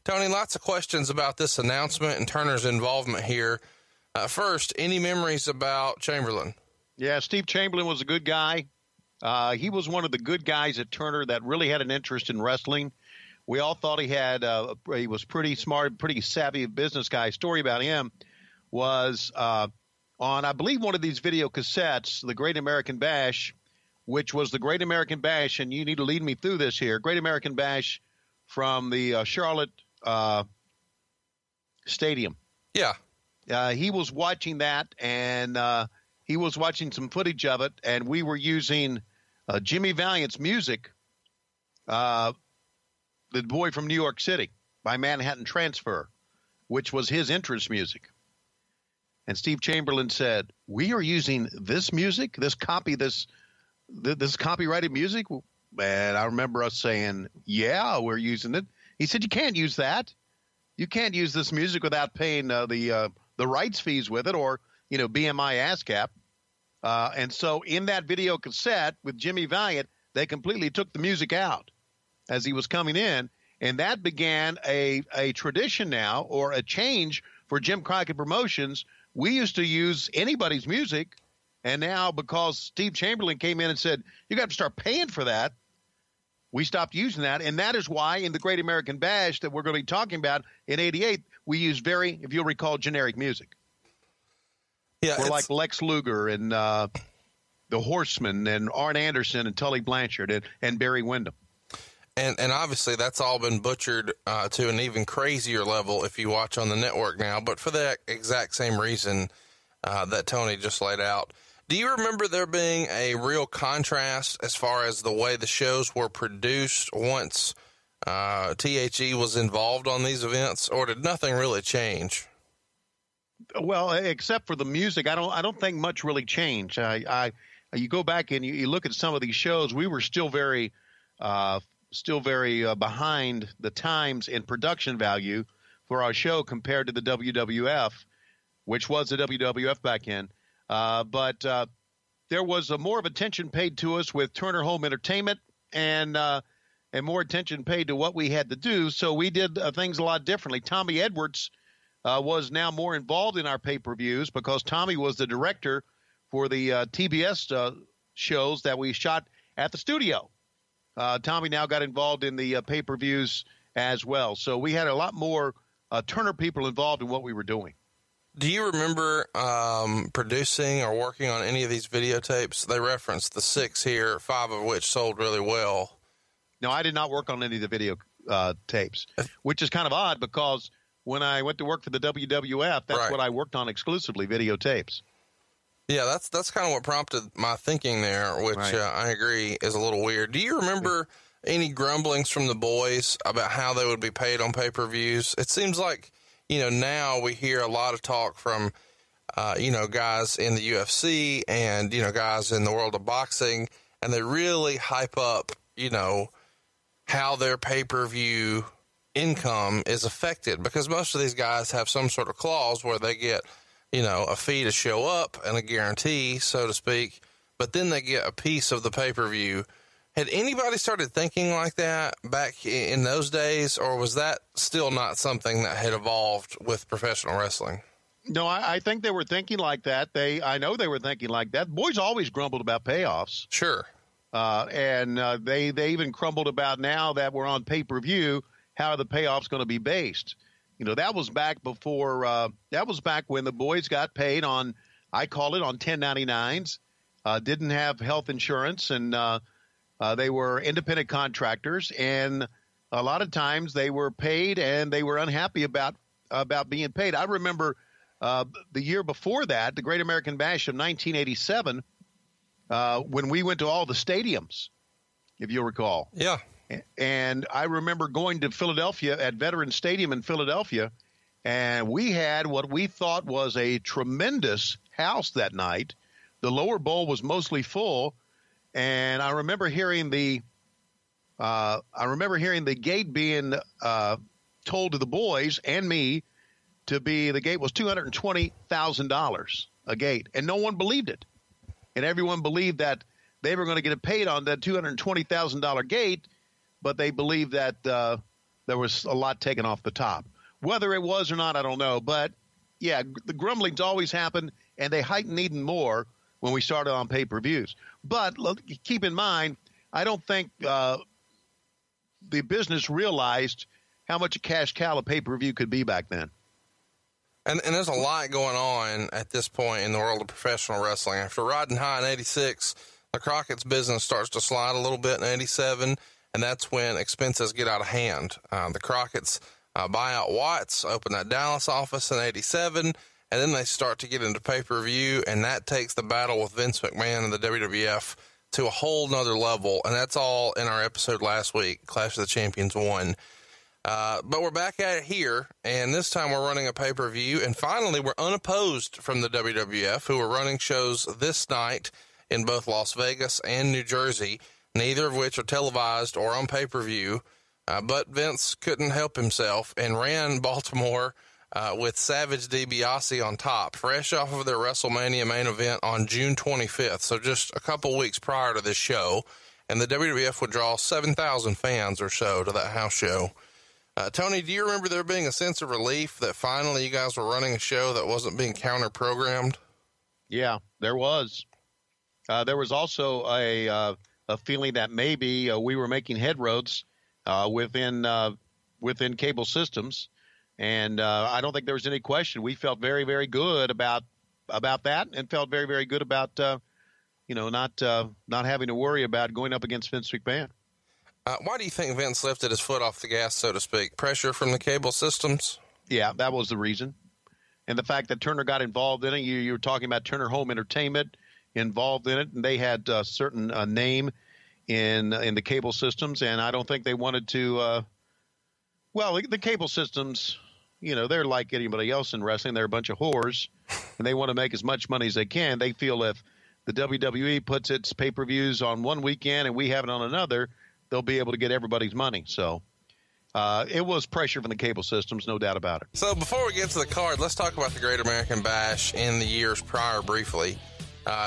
Tony, lots of questions about this announcement and Turner's involvement here. First, any memories about Chamberlain? Yeah, Steve Chamberlain was a good guy. He was one of the good guys at Turner that really had an interest in wrestling. We all thought he was pretty smart, pretty savvy business guy. Story about him was on, I believe, one of these video cassettes, the Great American Bash, which was the Great American Bash, and you need to lead me through this here. Great American Bash from the Charlotte Stadium. Yeah. He was watching that, and he was watching some footage of it, and we were using Jimmy Valiant's music, The Boy from New York City, by Manhattan Transfer, which was his entrance music. And Steve Chamberlain said, "We are using this music, this copyrighted music?" And I remember us saying, "Yeah, we're using it." He said, "You can't use that. You can't use this music without paying the rights fees with it, or BMI ASCAP." And so in that video cassette with Jimmy Valiant, they completely took the music out as he was coming in, and that began a tradition now, or a change for Jim Crockett Promotions. We used to use anybody's music, and now because Steve Chamberlain came in and said, "You got to start paying for that," we stopped using that. And that is why in the Great American Bash that we're going to be talking about in '88, we use if you'll recall, generic music. Yeah, we're like Lex Luger and the Horsemen and Arn Anderson and Tully Blanchard and Barry Windham. And obviously that's all been butchered to an even crazier level if you watch on the network now, but for that exact same reason that Tony just laid out. Do you remember there being a real contrast as far as the way the shows were produced once THE was involved on these events, or did nothing really change? Well, except for the music, I don't think much really changed. You go back and you look at some of these shows, we were still very behind the times in production value for our show compared to the WWF, which was the WWF back then. But there was more of attention paid to us with Turner Home Entertainment and more attention paid to what we had to do. So we did things a lot differently. Tommy Edwards was now more involved in our pay-per-views because Tommy was the director for the TBS shows that we shot at the studio. Tommy now got involved in the pay-per-views as well. So we had a lot more Turner people involved in what we were doing. Do you remember producing or working on any of these videotapes? They referenced the 6 here, 5 of which sold really well. No, I did not work on any of the video tapes, which is kind of odd because when I went to work for the WWF, that's right. What I worked on exclusively, videotapes. Yeah, that's kind of what prompted my thinking there, which right. I agree is a little weird. Do you remember any grumblings from the boys about how they would be paid on pay-per-views? It seems like, now we hear a lot of talk from, guys in the UFC and, guys in the world of boxing, and they really hype up, how their pay-per-view income is affected, because most of these guys have some sort of clause where they get, a fee to show up and a guarantee, so to speak, but then they get a piece of the pay-per-view. Had anybody started thinking like that back in those days, or was that still not something that had evolved with professional wrestling? No, I think they were thinking like that. I know they were thinking like that. Boys always grumbled about payoffs. Sure. And they even grumbled about now that we're on pay-per-view, how are the payoffs going to be based? That was back before, that was back when the boys got paid on, I call it on 1099s, didn't have health insurance, and they were independent contractors, and a lot of times they were paid and they were unhappy about being paid. I remember the year before that, the Great American Bash of 1987, when we went to all the stadiums, if you'll recall. Yeah. And I remember going to Philadelphia at Veterans Stadium in Philadelphia, and we had what we thought was a tremendous house that night. The lower bowl was mostly full, and I remember hearing the gate being told to the boys and me to be, the gate was $220,000 a gate, and no one believed it. And everyone believed that they were going to get paid on that $220,000 gate, but they believed that there was a lot taken off the top. Whether it was or not, I don't know. But, yeah, the grumblings always happened, and they heightened even more when we started on pay-per-views. But keep in mind, I don't think the business realized how much a cash cow a pay-per-view could be back then. And there's a lot going on at this point in the world of professional wrestling. After riding high in 86, the Crockett's business starts to slide a little bit in 87, and that's when expenses get out of hand. The Crockett's buy out Watts, open that Dallas office in 87, and then they start to get into pay-per-view, and that takes the battle with Vince McMahon and the WWF to a whole nother level, and that's all in our episode last week, Clash of the Champions 1. But we're back at it here, and this time we're running a pay-per-view, and finally we're unopposed from the WWF, who are running shows this night in both Las Vegas and New Jersey, neither of which are televised or on pay-per-view. But Vince couldn't help himself and ran Baltimore with Savage DiBiase on top, fresh off of their WrestleMania main event on June 25th, so just a couple weeks prior to this show, and the WWF would draw 7,000 fans or so to that house show. Tony, do you remember there being a sense of relief that finally you guys were running a show that wasn't being counter-programmed? Yeah, there was. There was also a feeling that maybe we were making headroads within cable systems, and I don't think there was any question. We felt very, very good about that, and felt very, very good about not having to worry about going up against Vince McMahon. Why do you think Vince lifted his foot off the gas, so to speak? Pressure from the cable systems? Yeah, that was the reason. And the fact that Turner got involved in it, you were talking about Turner Home Entertainment involved in it, and they had a certain name in the cable systems, and I don't think they wanted to the cable systems, they're like anybody else in wrestling. They're a bunch of whores, and they want to make as much money as they can. They feel if the WWE puts its pay-per-views on one weekend and we have it on another, they'll be able to get everybody's money. So it was pressure from the cable systems, no doubt about it. So before we get to the card, let's talk about the Great American Bash in the years prior briefly.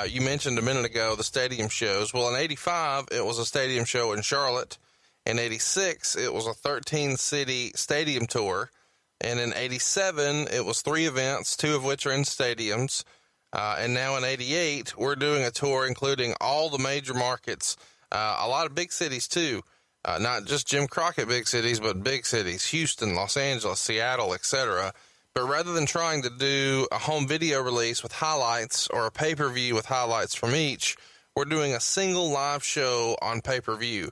You mentioned a minute ago the stadium shows. Well, in 85, it was a stadium show in Charlotte. In 86, it was a 13-city stadium tour. And in 87, it was 3 events, 2 of which are in stadiums. And now in 88, we're doing a tour including all the major markets, a lot of big cities too, not just Jim Crockett big cities, but big cities, Houston, Los Angeles, Seattle, etc. But rather than trying to do a home video release with highlights or a pay-per-view with highlights from each, we're doing a single live show on pay-per-view.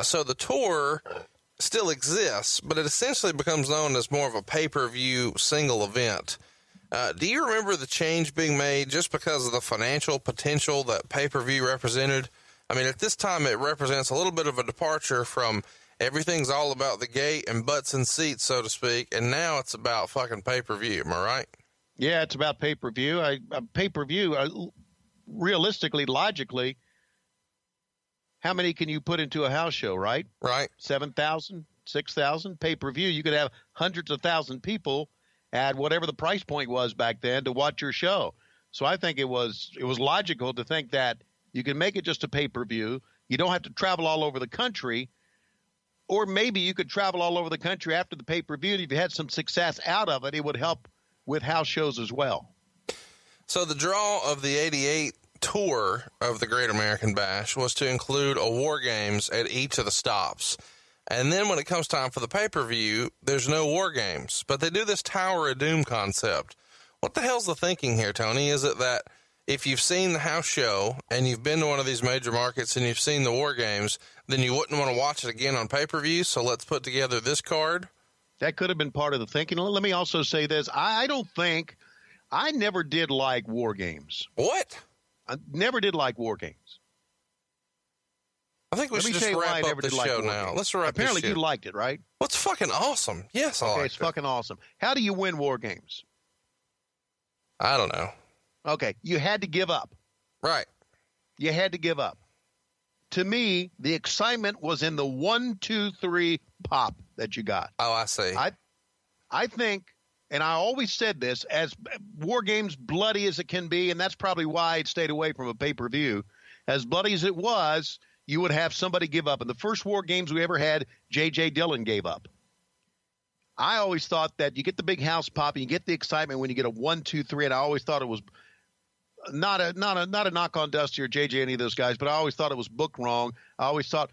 So the tour still exists, but it essentially becomes known as more of a pay-per-view single event. Do you remember the change being made just because of the financial potential that pay-per-view represented? I mean, at this time, it represents a little bit of a departure from everything's all about the gate and butts and seats, so to speak, and now it's about fucking pay-per-view. Am I right? Yeah, it's about pay-per-view. Pay-per-view, realistically, logically, how many can you put into a house show, right? Right. 7,000, 6,000. Pay-per-view, you could have hundreds of thousand people at whatever the price point was back then to watch your show. So I think it was logical to think that you can make it just a pay-per-view. You don't have to travel all over the country. Or maybe you could travel all over the country after the pay-per-view. And if you had some success out of it, it would help with house shows as well. So the draw of the 88 tour of the Great American Bash was to include a War Games at each of the stops. And then when it comes time for the pay-per-view, there's no War Games. But they do this Tower of Doom concept. What the hell's the thinking here, Tony? Is it that if you've seen the house show and you've been to one of these major markets and you've seen the War Games, then you wouldn't want to watch it again on pay-per-view, so let's put together this card? That could have been part of the thinking. Let me also say this. I never did like War Games. What? I never did like War Games. I think we should just wrap up the show now. Let's wrap this shit. Apparently you liked it, right? Well, it's fucking awesome. Yes, I liked it. It's fucking awesome. How do you win War Games? I don't know. Okay, you had to give up. Right. You had to give up. To me, the excitement was in the 1, 2, 3 pop that you got. Oh, I see. I think, and I always said this, as War Games bloody as it can be, and that's probably why it stayed away from a pay-per-view, as bloody as it was, you would have somebody give up. In the first War Games we ever had, J.J. Dillon gave up. I always thought that you get the big house pop and you get the excitement when you get a 1, 2, 3, and I always thought it was not a knock on Dusty or JJ, any of those guys, but I always thought it was booked wrong. I always thought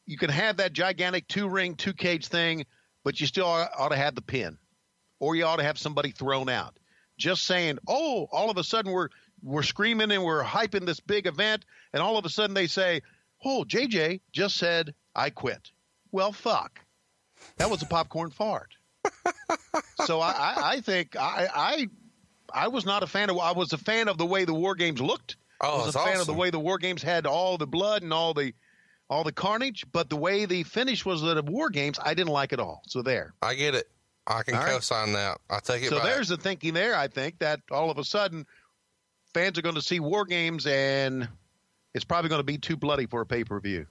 you can have that gigantic 2-ring, 2-cage thing, but you still ought to have the pin, or you ought to have somebody thrown out. Just saying, oh, all of a sudden we're screaming and we're hyping this big event, and all of a sudden they say, oh, JJ just said I quit. Well, fuck. That was a popcorn fart. So I think I was not a fan of. I was a fan of the way the War Games looked. Oh, I was a fan of the way the War Games had all the blood and all the carnage. But the way the finish was at War Games, I didn't like it all. So there. I get it. I can co-sign that. I take it back. So there's the thinking there. I think that all of a sudden fans are going to see War Games, and it's probably going to be too bloody for a pay-per-view.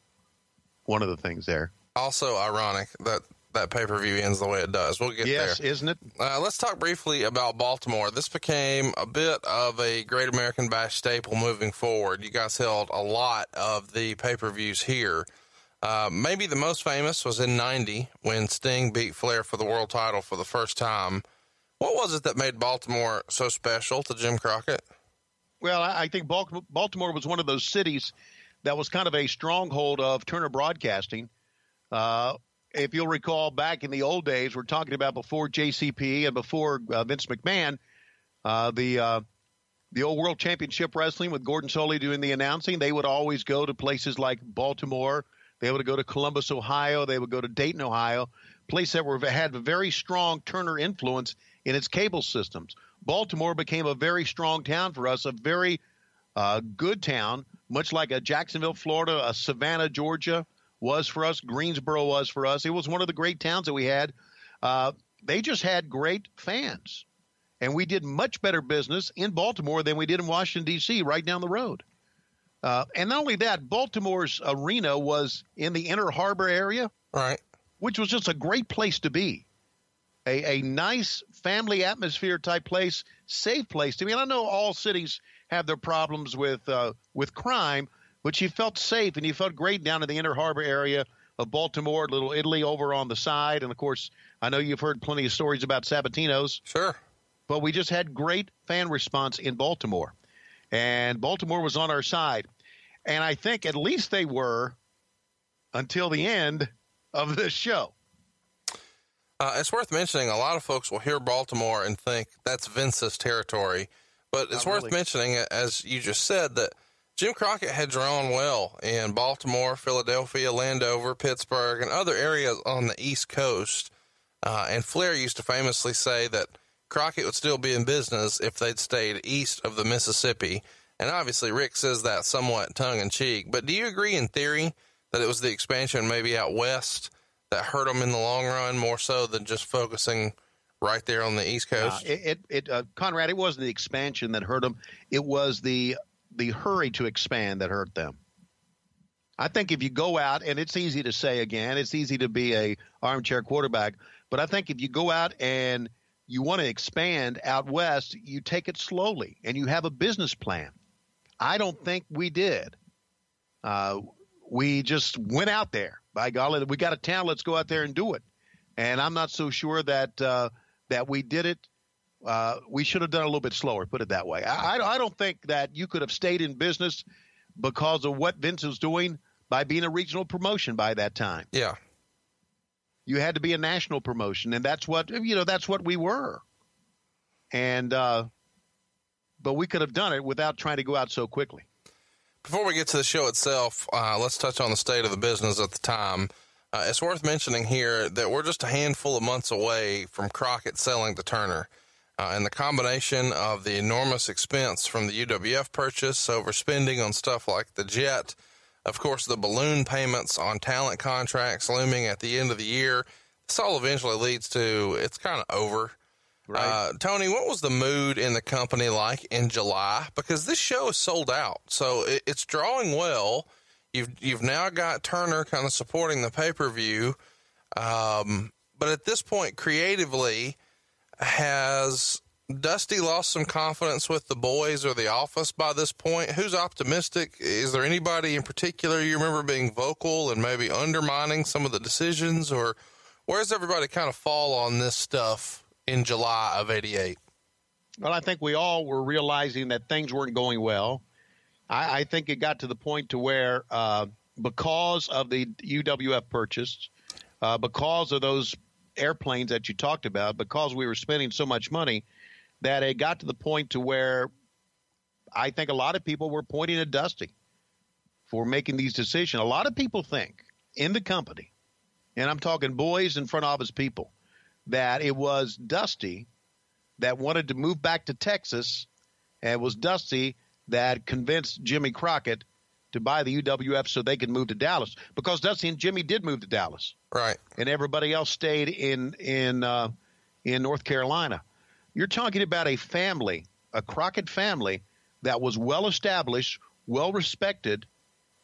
One of the things there. Also ironic that pay-per-view ends the way it does. We'll get there. Yes, isn't it? Let's talk briefly about Baltimore. This became a bit of a Great American Bash staple moving forward. You guys held a lot of the pay-per-views here. Maybe the most famous was in 90 when Sting beat Flair for the world title for the first time. What was it that made Baltimore so special to Jim Crockett? Well, I think Baltimore was one of those cities that was kind of a stronghold of Turner Broadcasting. If you'll recall, back in the old days, we're talking about before JCP and before Vince McMahon, the old World Championship Wrestling with Gordon Solie doing the announcing, they would always go to places like Baltimore. They would go to Columbus, Ohio. They would go to Dayton, Ohio, places that had a very strong Turner influence in its cable systems. Baltimore became a very strong town for us, a very good town, much like a Jacksonville, Florida, a Savannah, Georgia was for us, Greensboro was for us. It was one of the great towns that we had. They just had great fans. And we did much better business in Baltimore than we did in Washington, D.C., right down the road. And not only that, Baltimore's arena was in the Inner Harbor area, right, which was just a great place to be. A nice family atmosphere type place, safe place to be. And I know all cities have their problems with crime, but you felt safe and you felt great down in the Inner Harbor area of Baltimore, Little Italy over on the side. And, of course, I know you've heard plenty of stories about Sabatino's. Sure. But we just had great fan response in Baltimore. And Baltimore was on our side. And I think at least they were until the end of this show. It's worth mentioning a lot of folks will hear Baltimore and think that's Vince's territory. But it's worth mentioning, as you just said, that Jim Crockett had drawn well in Baltimore, Philadelphia, Landover, Pittsburgh, and other areas on the East Coast. And Flair used to famously say that Crockett would still be in business if they'd stayed east of the Mississippi. And obviously Rick says that somewhat tongue-in-cheek. But do you agree in theory that it was the expansion maybe out west that hurt them in the long run more so than just focusing right there on the East Coast? Conrad, it wasn't the expansion that hurt them. It was the hurry to expand that hurt them. I think if you go out, and it's easy to say again, it's easy to be a armchair quarterback, but I think if you go out and you want to expand out west, you take it slowly and you have a business plan. I don't think we did. We just went out there. By golly, we got a town. Let's go out there and do it. And I'm not so sure that that we did it. We should have done it a little bit slower, put it that way. I don't think that you could have stayed in business because of what Vince was doing by being a regional promotion by that time. Yeah. You had to be a national promotion, and that's what we were. And but we could have done it without trying to go out so quickly. Before we get to the show itself, let's touch on the state of the business at the time. It's worth mentioning here that we're just a handful of months away from Crockett selling to Turner. And the combination of the enormous expense from the UWF purchase, overspending on stuff like the jet, of course, the balloon payments on talent contracts looming at the end of the year, this all eventually leads to it's kind of over. Right. Tony, what was the mood in the company like in July? Because this show is sold out, so it's drawing well. You've now got Turner kind of supporting the pay-per-view. But at this point, creatively, has Dusty lost some confidence with the boys or the office by this point? Who's optimistic? Is there anybody in particular you remember being vocal and maybe undermining some of the decisions? Or where's everybody kind of fall on this stuff in July of '88? Well, I think we all were realizing that things weren't going well. I think it got to the point to where because of the UWF purchase, because of those airplanes that you talked about, because we were spending so much money, that it got to the point to where I think a lot of people were pointing at Dusty for making these decisions. A lot of people think in the company, and I'm talking boys and front office people, that it was Dusty that wanted to move back to Texas, and it was Dusty that convinced Jimmy Crockett to buy the UWF so they could move to Dallas, because Dusty and Jimmy did move to Dallas. Right. And everybody else stayed in North Carolina. You're talking about a family, a Crockett family that was well established, well respected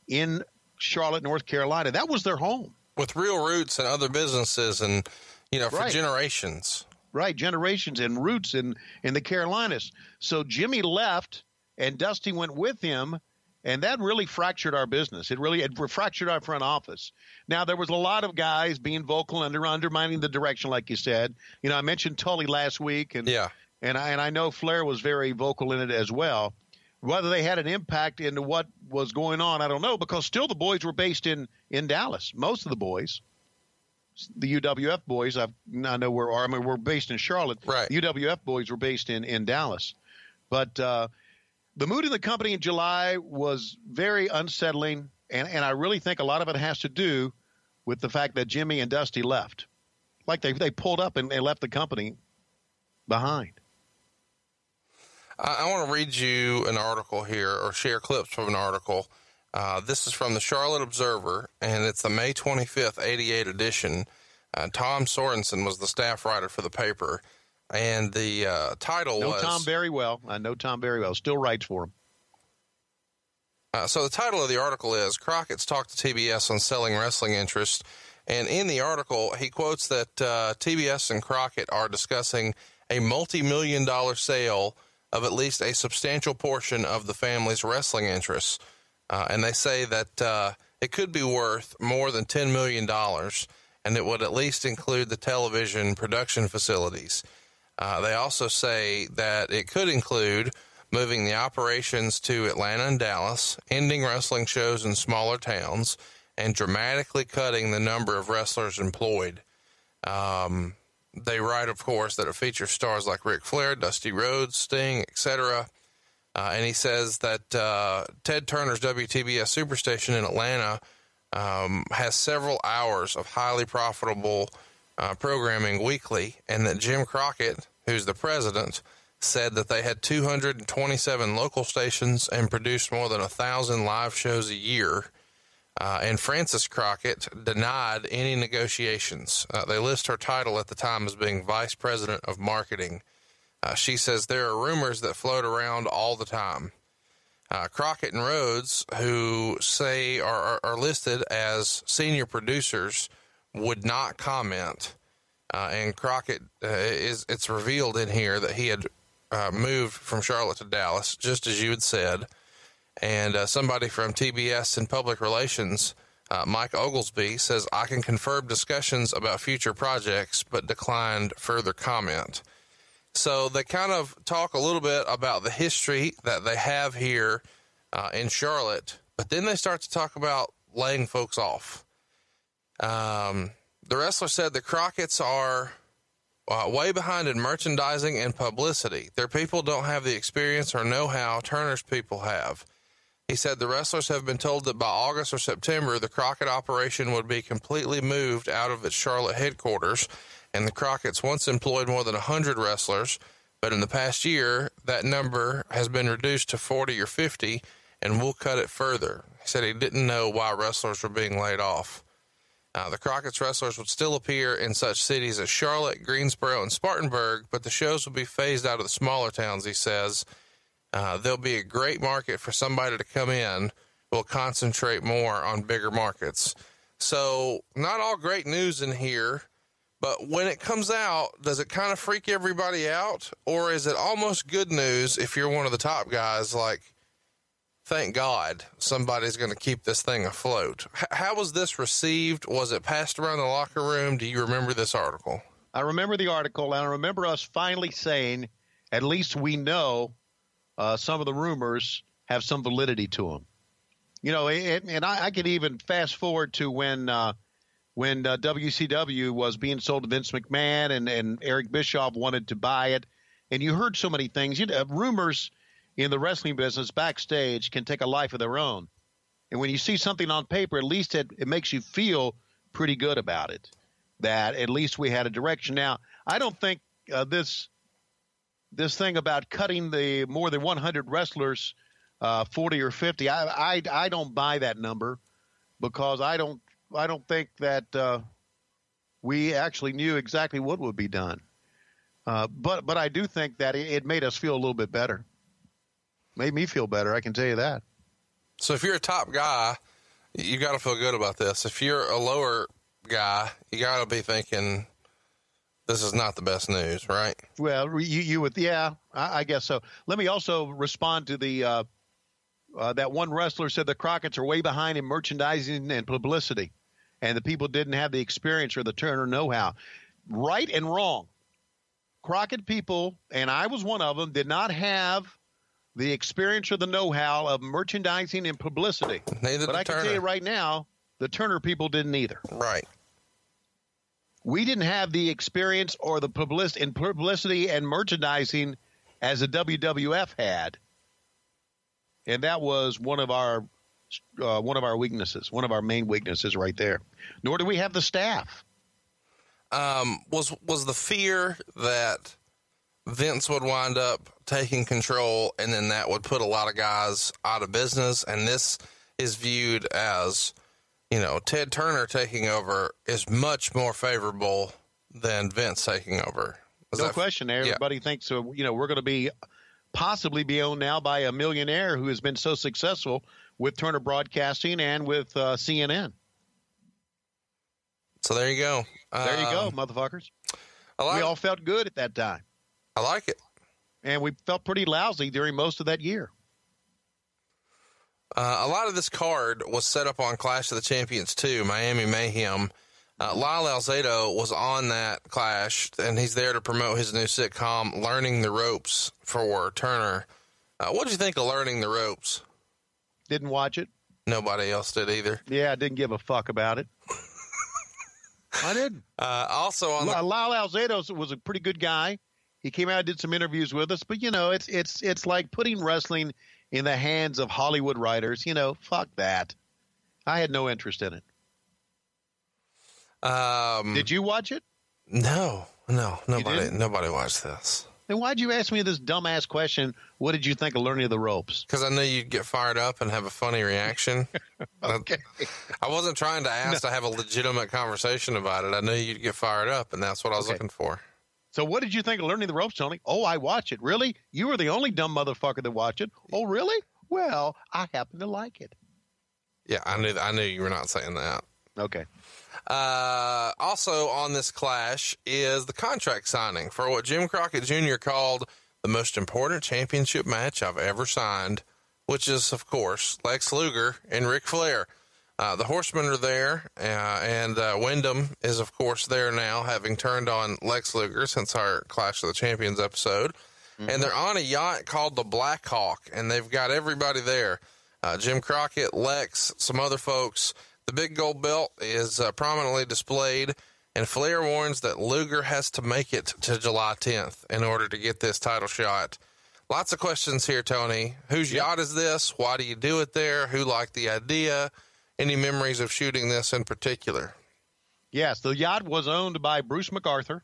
in Charlotte, North Carolina. That was their home. With real roots and other businesses and, for generations. Right, generations and roots in the Carolinas. So Jimmy left and Dusty went with him, and that really fractured our business. It fractured our front office. Now, there was a lot of guys being vocal and undermining the direction, like you said. I mentioned Tully last week, and I know Flair was very vocal in it as well. Whether they had an impact into what was going on, I don't know, because still the boys were based in Dallas. Most of the boys, the UWF boys, I know we're based in Charlotte. Right. UWF boys were based in Dallas. But the mood in the company in July was very unsettling, and I really think a lot of it has to do with the fact that Jimmy and Dusty left. Like they pulled up and they left the company behind. I want to read you an article here, or share clips from an article. This is from the Charlotte Observer, and it's the May 25th, 88 edition. Tom Sorensen was the staff writer for the paper, and the title was... Tom very well. I know Tom very well. Still writes for him. So the title of the article is Crockett's Talk to TBS on Selling Wrestling Interest. And in the article, he quotes that TBS and Crockett are discussing a multi-million-dollar sale of at least a substantial portion of the family's wrestling interests. And they say that it could be worth more than $10 million, and it would at least include the television production facilities. They also say that it could include moving the operations to Atlanta and Dallas, ending wrestling shows in smaller towns, and dramatically cutting the number of wrestlers employed. They write, of course, that it features stars like Ric Flair, Dusty Rhodes, Sting, etc. And he says that Ted Turner's WTBS Superstation in Atlanta has several hours of highly profitable programming weekly, and that Jim Crockett, who's the president, said that they had 227 local stations and produced more than 1,000 live shows a year. And Frances Crockett denied any negotiations. They list her title at the time as being Vice President of Marketing. She says there are rumors that float around all the time. Crockett and Rhodes, who say are listed as senior producers, would not comment. And Crockett, it's revealed in here that he had moved from Charlotte to Dallas, just as you had said. And somebody from TBS and Public Relations, Mike Oglesby, says, I can confirm discussions about future projects, but declined further comment. So they kind of talk a little bit about the history that they have here in Charlotte, but then they start to talk about laying folks off. The wrestler said the Crockett's are way behind in merchandising and publicity. Their people don't have the experience or know-how Turner's people have. He said the wrestlers have been told that by August or September, the Crockett operation would be completely moved out of its Charlotte headquarters, and the Crockett's once employed more than 100 wrestlers, but in the past year, that number has been reduced to 40 or 50, and we'll cut it further. He said he didn't know why wrestlers were being laid off. The Crockett's wrestlers would still appear in such cities as Charlotte, Greensboro, and Spartanburg, but the shows would be phased out of the smaller towns, he says. There'll be a great market for somebody to come in. We'll concentrate more on bigger markets. So not all great news in here, but when it comes out, does it kind of freak everybody out? Or is it almost good news if you're one of the top guys, like, thank God somebody's going to keep this thing afloat? How was this received? Was it passed around the locker room? Do you remember this article? I remember the article, and I remember us finally saying, at least we know some of the rumors have some validity to them. You know, and I could even fast forward to when WCW was being sold to Vince McMahon and Eric Bischoff wanted to buy it. And you heard so many things. Rumors in the wrestling business backstage can take a life of their own. And when you see something on paper, at least it makes you feel pretty good about it, that at least we had a direction. Now, I don't think this thing about cutting the more than 100 wrestlers, 40 or 50, I don't buy that number, because I don't think that we actually knew exactly what would be done. But I do think that it made us feel a little bit better. Made me feel better, I can tell you that. So if you're a top guy, you got to feel good about this. If you're a lower guy, you got to be thinking this is not the best news, right? Well, you would, yeah, I guess so. Let me also respond to the that one wrestler said the Crockett's are way behind in merchandising and publicity, and the people didn't have the experience or the Turner know-how. Right and wrong. Crockett people, and I was one of them, did not have the experience or the know-how of merchandising and publicity. Neither but I can tell you right now, the Turner people didn't either. Right. We didn't have the experience or the publicity and merchandising as the WWF had. And that was one of our weaknesses, one of our main weaknesses right there. Nor do we have the staff. Was the fear that Vince would wind up taking control and then that would put a lot of guys out of business? And this is viewed as, you know, Ted Turner taking over is much more favorable than Vince taking over. No question. Everybody thinks, you know, we're going to possibly be owned now by a millionaire who has been so successful with Turner Broadcasting and with CNN. So there you go. There you go, motherfuckers. We all felt good at that time. I like it. And we felt pretty lousy during most of that year. A lot of this card was set up on Clash of the Champions 2, Miami Mayhem. Lyle Alzado was on that Clash, and he's there to promote his new sitcom, Learning the Ropes, for Turner. What did you think of Learning the Ropes? Didn't watch it. Nobody else did either. Yeah, I didn't give a fuck about it. I didn't. Also on Lyle Alzado was a pretty good guy. He came out and did some interviews with us, but you know, it's like putting wrestling in the hands of Hollywood writers. You know, fuck that. I had no interest in it. Did you watch it? No, nobody watched this. Then why'd you ask me this dumbass question? What did you think of Learning the Ropes? Because I knew you'd get fired up and have a funny reaction. Okay. I wasn't trying to ask to have a legitimate conversation about it. I knew you'd get fired up, and that's what I was looking for. So what did you think of Learning the Ropes, Tony? Oh, I watched it. Really? You were the only dumb motherfucker that watched it. Oh, really? Well, I happen to like it. Yeah, I knew you were not saying that. Okay. Also on this Clash is the contract signing for what Jim Crockett Jr. called the most important championship match I've ever signed, which is, of course, Lex Luger and Ric Flair. The Horsemen are there, and Wyndham is, of course, there now, having turned on Lex Luger since our Clash of the Champions episode. Mm-hmm. And they're on a yacht called the Black Hawk, and they've got everybody there. Jim Crockett, Lex, some other folks. The big gold belt is prominently displayed, and Flair warns that Luger has to make it to July 10th in order to get this title shot. Lots of questions here, Tony. Whose yacht is this? Why do you do it there? Who liked the idea? Any memories of shooting this in particular? Yes, the yacht was owned by Bruce MacArthur,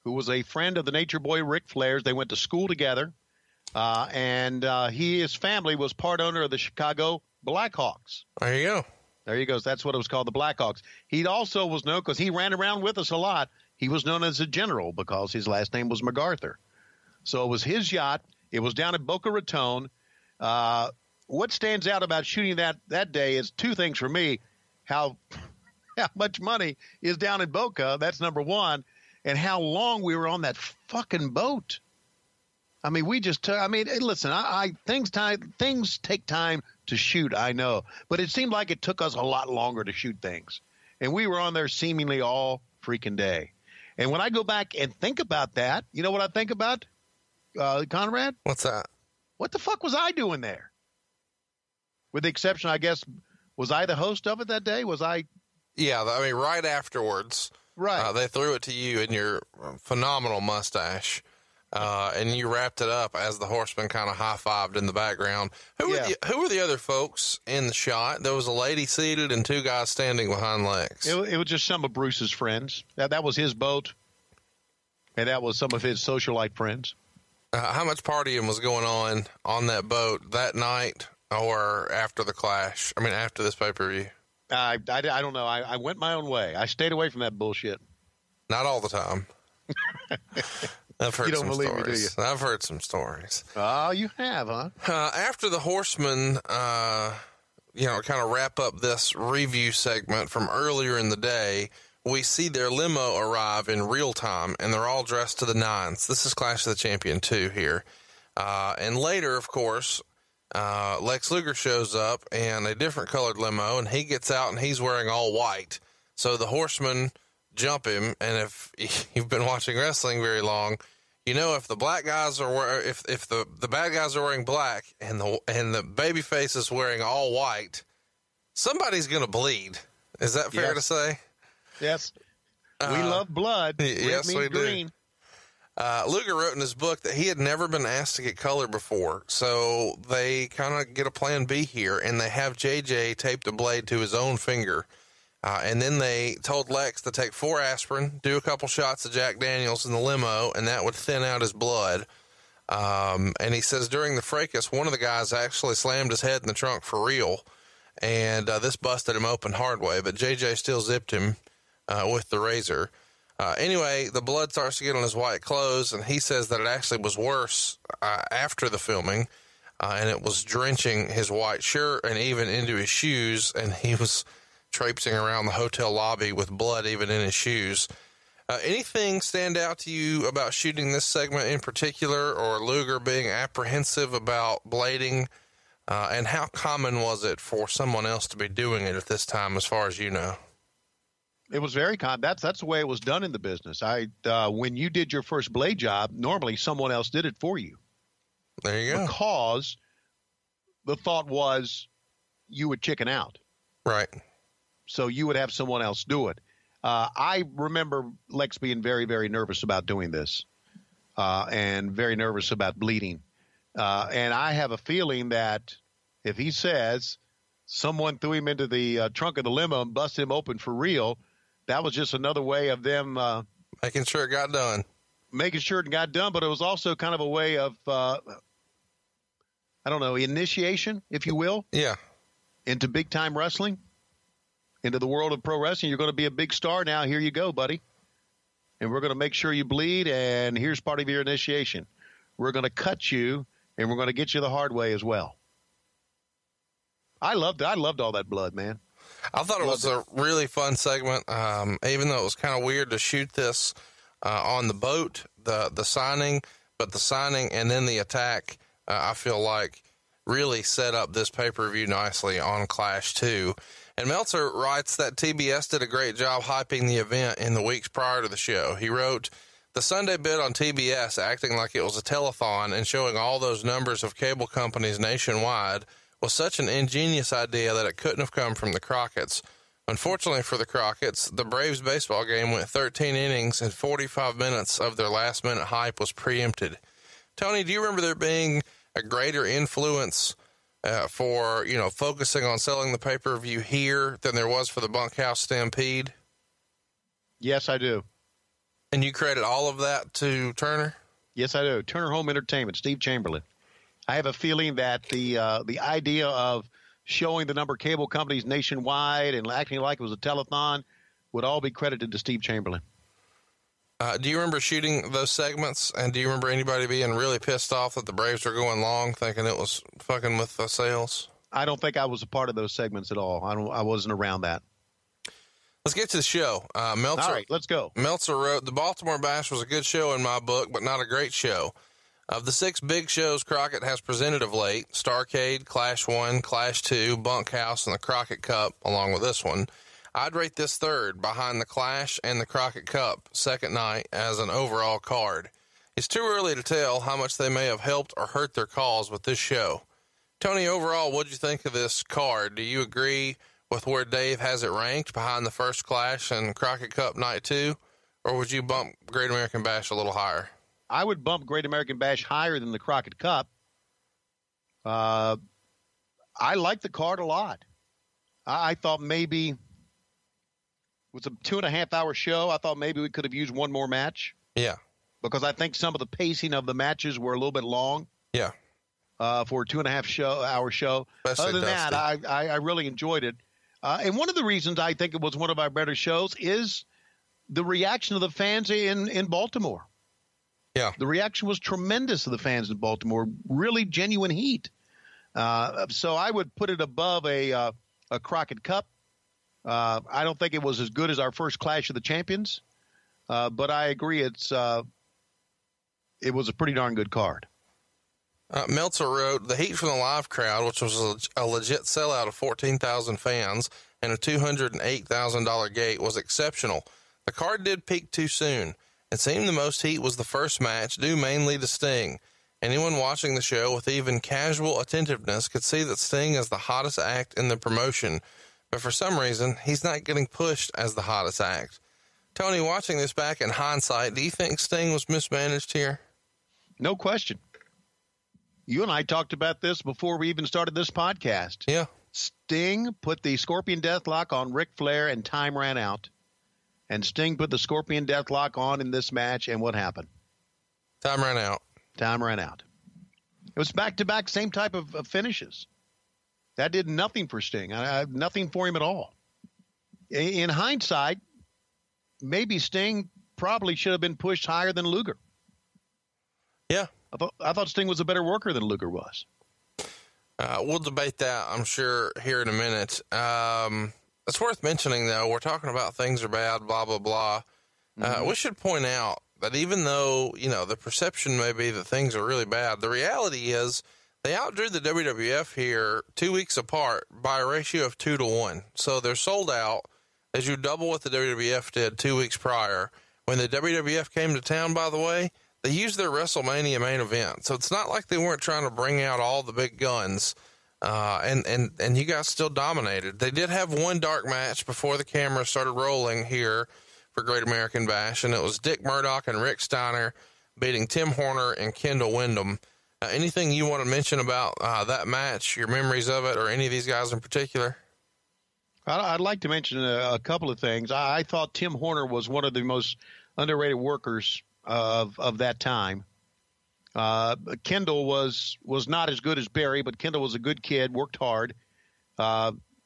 who was a friend of the Nature Boy Ric Flair's. They went to school together, and his family was part owner of the Chicago Blackhawks. There you go. There you go. That's what it was called, the Blackhawks. He also was known, because he ran around with us a lot, he was known as a general because his last name was MacArthur. So it was his yacht. It was down at Boca Raton. What stands out about shooting that day is two things for me. How much money is down in Boca, that's number one, and how long we were on that fucking boat. I mean, listen, things take time to shoot, I know, but it seemed like it took us a lot longer to shoot things. And we were on there seemingly all freaking day. And when I go back and think about that, you know what I think about, Conrad? What's that? What the fuck was I doing there? with the exception, I guess, was I the host of it that day? Was I? Yeah, I mean, right afterwards, right? They threw it to you in your phenomenal mustache, and you wrapped it up as the Horseman kind of high-fived in the background. Who were the other folks in the shot? There was a lady seated and two guys standing behind Lex. It was just some of Bruce's friends. That was his boat, and that was some of his socialite friends. How much partying was going on that boat that night or after the Clash? I mean, after this pay-per-view? I don't know. I went my own way. I stayed away from that bullshit. Not all the time. I've heard some stories. Me, do you? I've heard some stories. Oh, you have, huh? After the Horsemen, kind of wrap up this review segment from earlier in the day, we see their limo arrive in real time, and they're all dressed to the nines. This is Clash of the Champion 2 here. And later, of course, Lex Luger shows up in a different colored limo, and he gets out, and he's wearing all white. So the Horsemen jump him, and if you've been watching wrestling very long, you know if the black guys are if the bad guys are wearing black and the baby face is wearing all white, somebody's gonna bleed. Is that fair to say? Yes. We love blood. Yes, we green. do. Luger wrote in his book that he had never been asked to get color before, so they kind of get a plan B here, and they have JJ tape the blade to his own finger. And then they told Lex to take 4 aspirin, do a couple shots of Jack Daniels in the limo, and that would thin out his blood. And he says during the fracas, one of the guys actually slammed his head in the trunk for real, and this busted him open hard way, but JJ still zipped him with the razor. Anyway, the blood starts to get on his white clothes, and he says that it actually was worse after the filming, and it was drenching his white shirt and even into his shoes, and he was traipsing around the hotel lobby with blood even in his shoes. Anything stand out to you about shooting this segment in particular, or Luger being apprehensive about blading? And how common was it for someone else to be doing it at this time, as far as you know? It was very common. That's the way it was done in the business. When you did your first blade job, normally someone else did it for you. There you go. Because the thought was you would chicken out. Right. So you would have someone else do it. I remember Lex being very, very nervous about doing this and very nervous about bleeding. And I have a feeling that if he says someone threw him into the trunk of the limo and busted him open for real, that was just another way of them making sure it got done. Making sure it got done, but it was also kind of a way of, initiation, if you will. Yeah. Into big-time wrestling. Into the world of pro wrestling. You're going to be a big star now. Here you go, buddy. And we're going to make sure you bleed, and here's part of your initiation. We're going to cut you, and we're going to get you the hard way as well. I loved all that blood, man. I thought it was a really fun segment, even though it was kind of weird to shoot this on the boat, the signing, but the signing and then the attack, I feel like really set up this pay-per-view nicely on Clash 2. And Meltzer writes that TBS did a great job hyping the event in the weeks prior to the show. He wrote, the Sunday bit on TBS acting like it was a telethon and showing all those numbers of cable companies nationwide was such an ingenious idea that it couldn't have come from the Crockett's. Unfortunately for the Crockett's, the Braves baseball game went 13 innings and 45 minutes of their last-minute hype was preempted. Tony, do you remember there being a greater influence for, focusing on selling the pay-per-view here than there was for the Bunkhouse Stampede? Yes, I do. And you credit all of that to Turner? Yes, I do. Turner Home Entertainment, Steve Chamberlain. I have a feeling that the idea of showing the number of cable companies nationwide and acting like it was a telethon would all be credited to Steve Chamberlain. Do you remember shooting those segments, and do you remember anybody being really pissed off that the Braves were going long, thinking it was fucking with the sales? I don't think I was a part of those segments at all. I wasn't around that. Let's get to the show. Meltzer, all right, let's go. Meltzer wrote, the Baltimore Bash was a good show in my book, but not a great show. Of the 6 big shows Crockett has presented of late, Starrcade, Clash 1, Clash 2, Bunkhouse, and the Crockett Cup, along with this one, I'd rate this third behind the Clash and the Crockett Cup second night as an overall card. It's too early to tell how much they may have helped or hurt their cause with this show. Tony, overall, what'd you think of this card? Do you agree with where Dave has it ranked behind the First Clash and Crockett Cup Night 2, or would you bump Great American Bash a little higher? I would bump Great American Bash higher than the Crockett Cup. I like the card a lot. I thought maybe it was a 2.5-hour show. I thought maybe we could have used one more match. Yeah. Because I think some of the pacing of the matches were a little bit long. Yeah. For a 2.5-hour show. Especially Other than Dusty. that, I really enjoyed it. And one of the reasons I think it was one of our better shows is the reaction of the fans in Baltimore. Yeah. The reaction was tremendous of the fans in Baltimore. Really genuine heat. So I would put it above a Crockett Cup. I don't think it was as good as our first Clash of the Champions. But I agree it was a pretty darn good card. Meltzer wrote, the heat from the live crowd, which was a legit sellout of 14,000 fans and a $208,000 gate, was exceptional. The card did peak too soon. It seemed the most heat was the first match, due mainly to Sting. Anyone watching the show with even casual attentiveness could see that Sting is the hottest act in the promotion, but for some reason, he's not getting pushed as the hottest act. Tony, watching this back in hindsight, do you think Sting was mismanaged here? No question. You and I talked about this before we even started this podcast. Yeah. Sting put the Scorpion Deathlock on Ric Flair and time ran out. And Sting put the Scorpion Deathlock on in this match, and what happened? Time ran out. Time ran out. It was back-to-back, same type of finishes. That did nothing for Sting. Nothing for him at all. In hindsight, maybe Sting probably should have been pushed higher than Luger. Yeah. I thought Sting was a better worker than Luger was. We'll debate that, I'm sure, here in a minute. It's worth mentioning, though, we're talking about things are bad, blah, blah, blah. We should point out that even though, the perception may be that things are really bad, the reality is they outdrew the WWF here 2 weeks apart by a ratio of 2-1. So they're sold out as you double what the WWF did 2 weeks prior. When the WWF came to town, by the way, they used their WrestleMania main event. So it's not like they weren't trying to bring out all the big guns. And you guys still dominated. They did have one dark match before the camera started rolling here for Great American Bash, and it was Dick Murdoch and Rick Steiner beating Tim Horner and Kendall Windham. Anything you want to mention about that match, your memories of it, or any of these guys in particular? I'd like to mention a couple of things. I thought Tim Horner was one of the most underrated workers of that time. Kendall was not as good as Barry, but Kendall was a good kid, worked hard.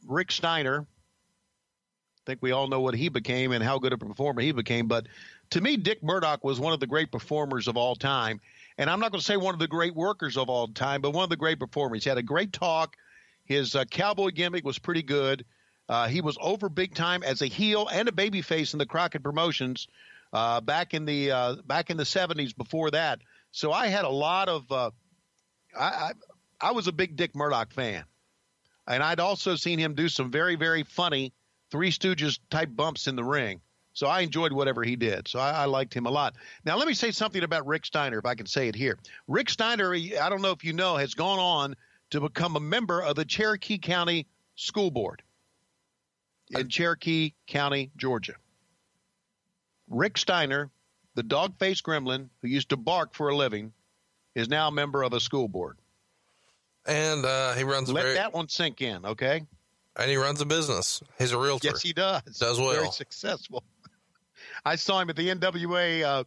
Rick Steiner, I think we all know what he became and how good a performer he became. But to me, Dick Murdoch was one of the great performers of all time. And I'm not going to say one of the great workers of all time, but one of the great performers. He had a great talk. His cowboy gimmick was pretty good. He was over big time as a heel and a babyface in the Crockett promotions back in the 70s before that. So I had a lot of I was a big Dick Murdoch fan. And I'd also seen him do some very, very funny Three Stooges type bumps in the ring. So I enjoyed whatever he did. So I liked him a lot. Now, let me say something about Rick Steiner, if I can say it here. Rick Steiner, I don't know if you know, has gone on to become a member of the Cherokee County School Board in Cherokee County, Georgia. Rick Steiner, the dog-faced gremlin who used to bark for a living, is now a member of a school board. And he runs that one sink in, okay? And he runs a business. He's a realtor. Yes, he does. Does well. Very successful. I saw him at the NWA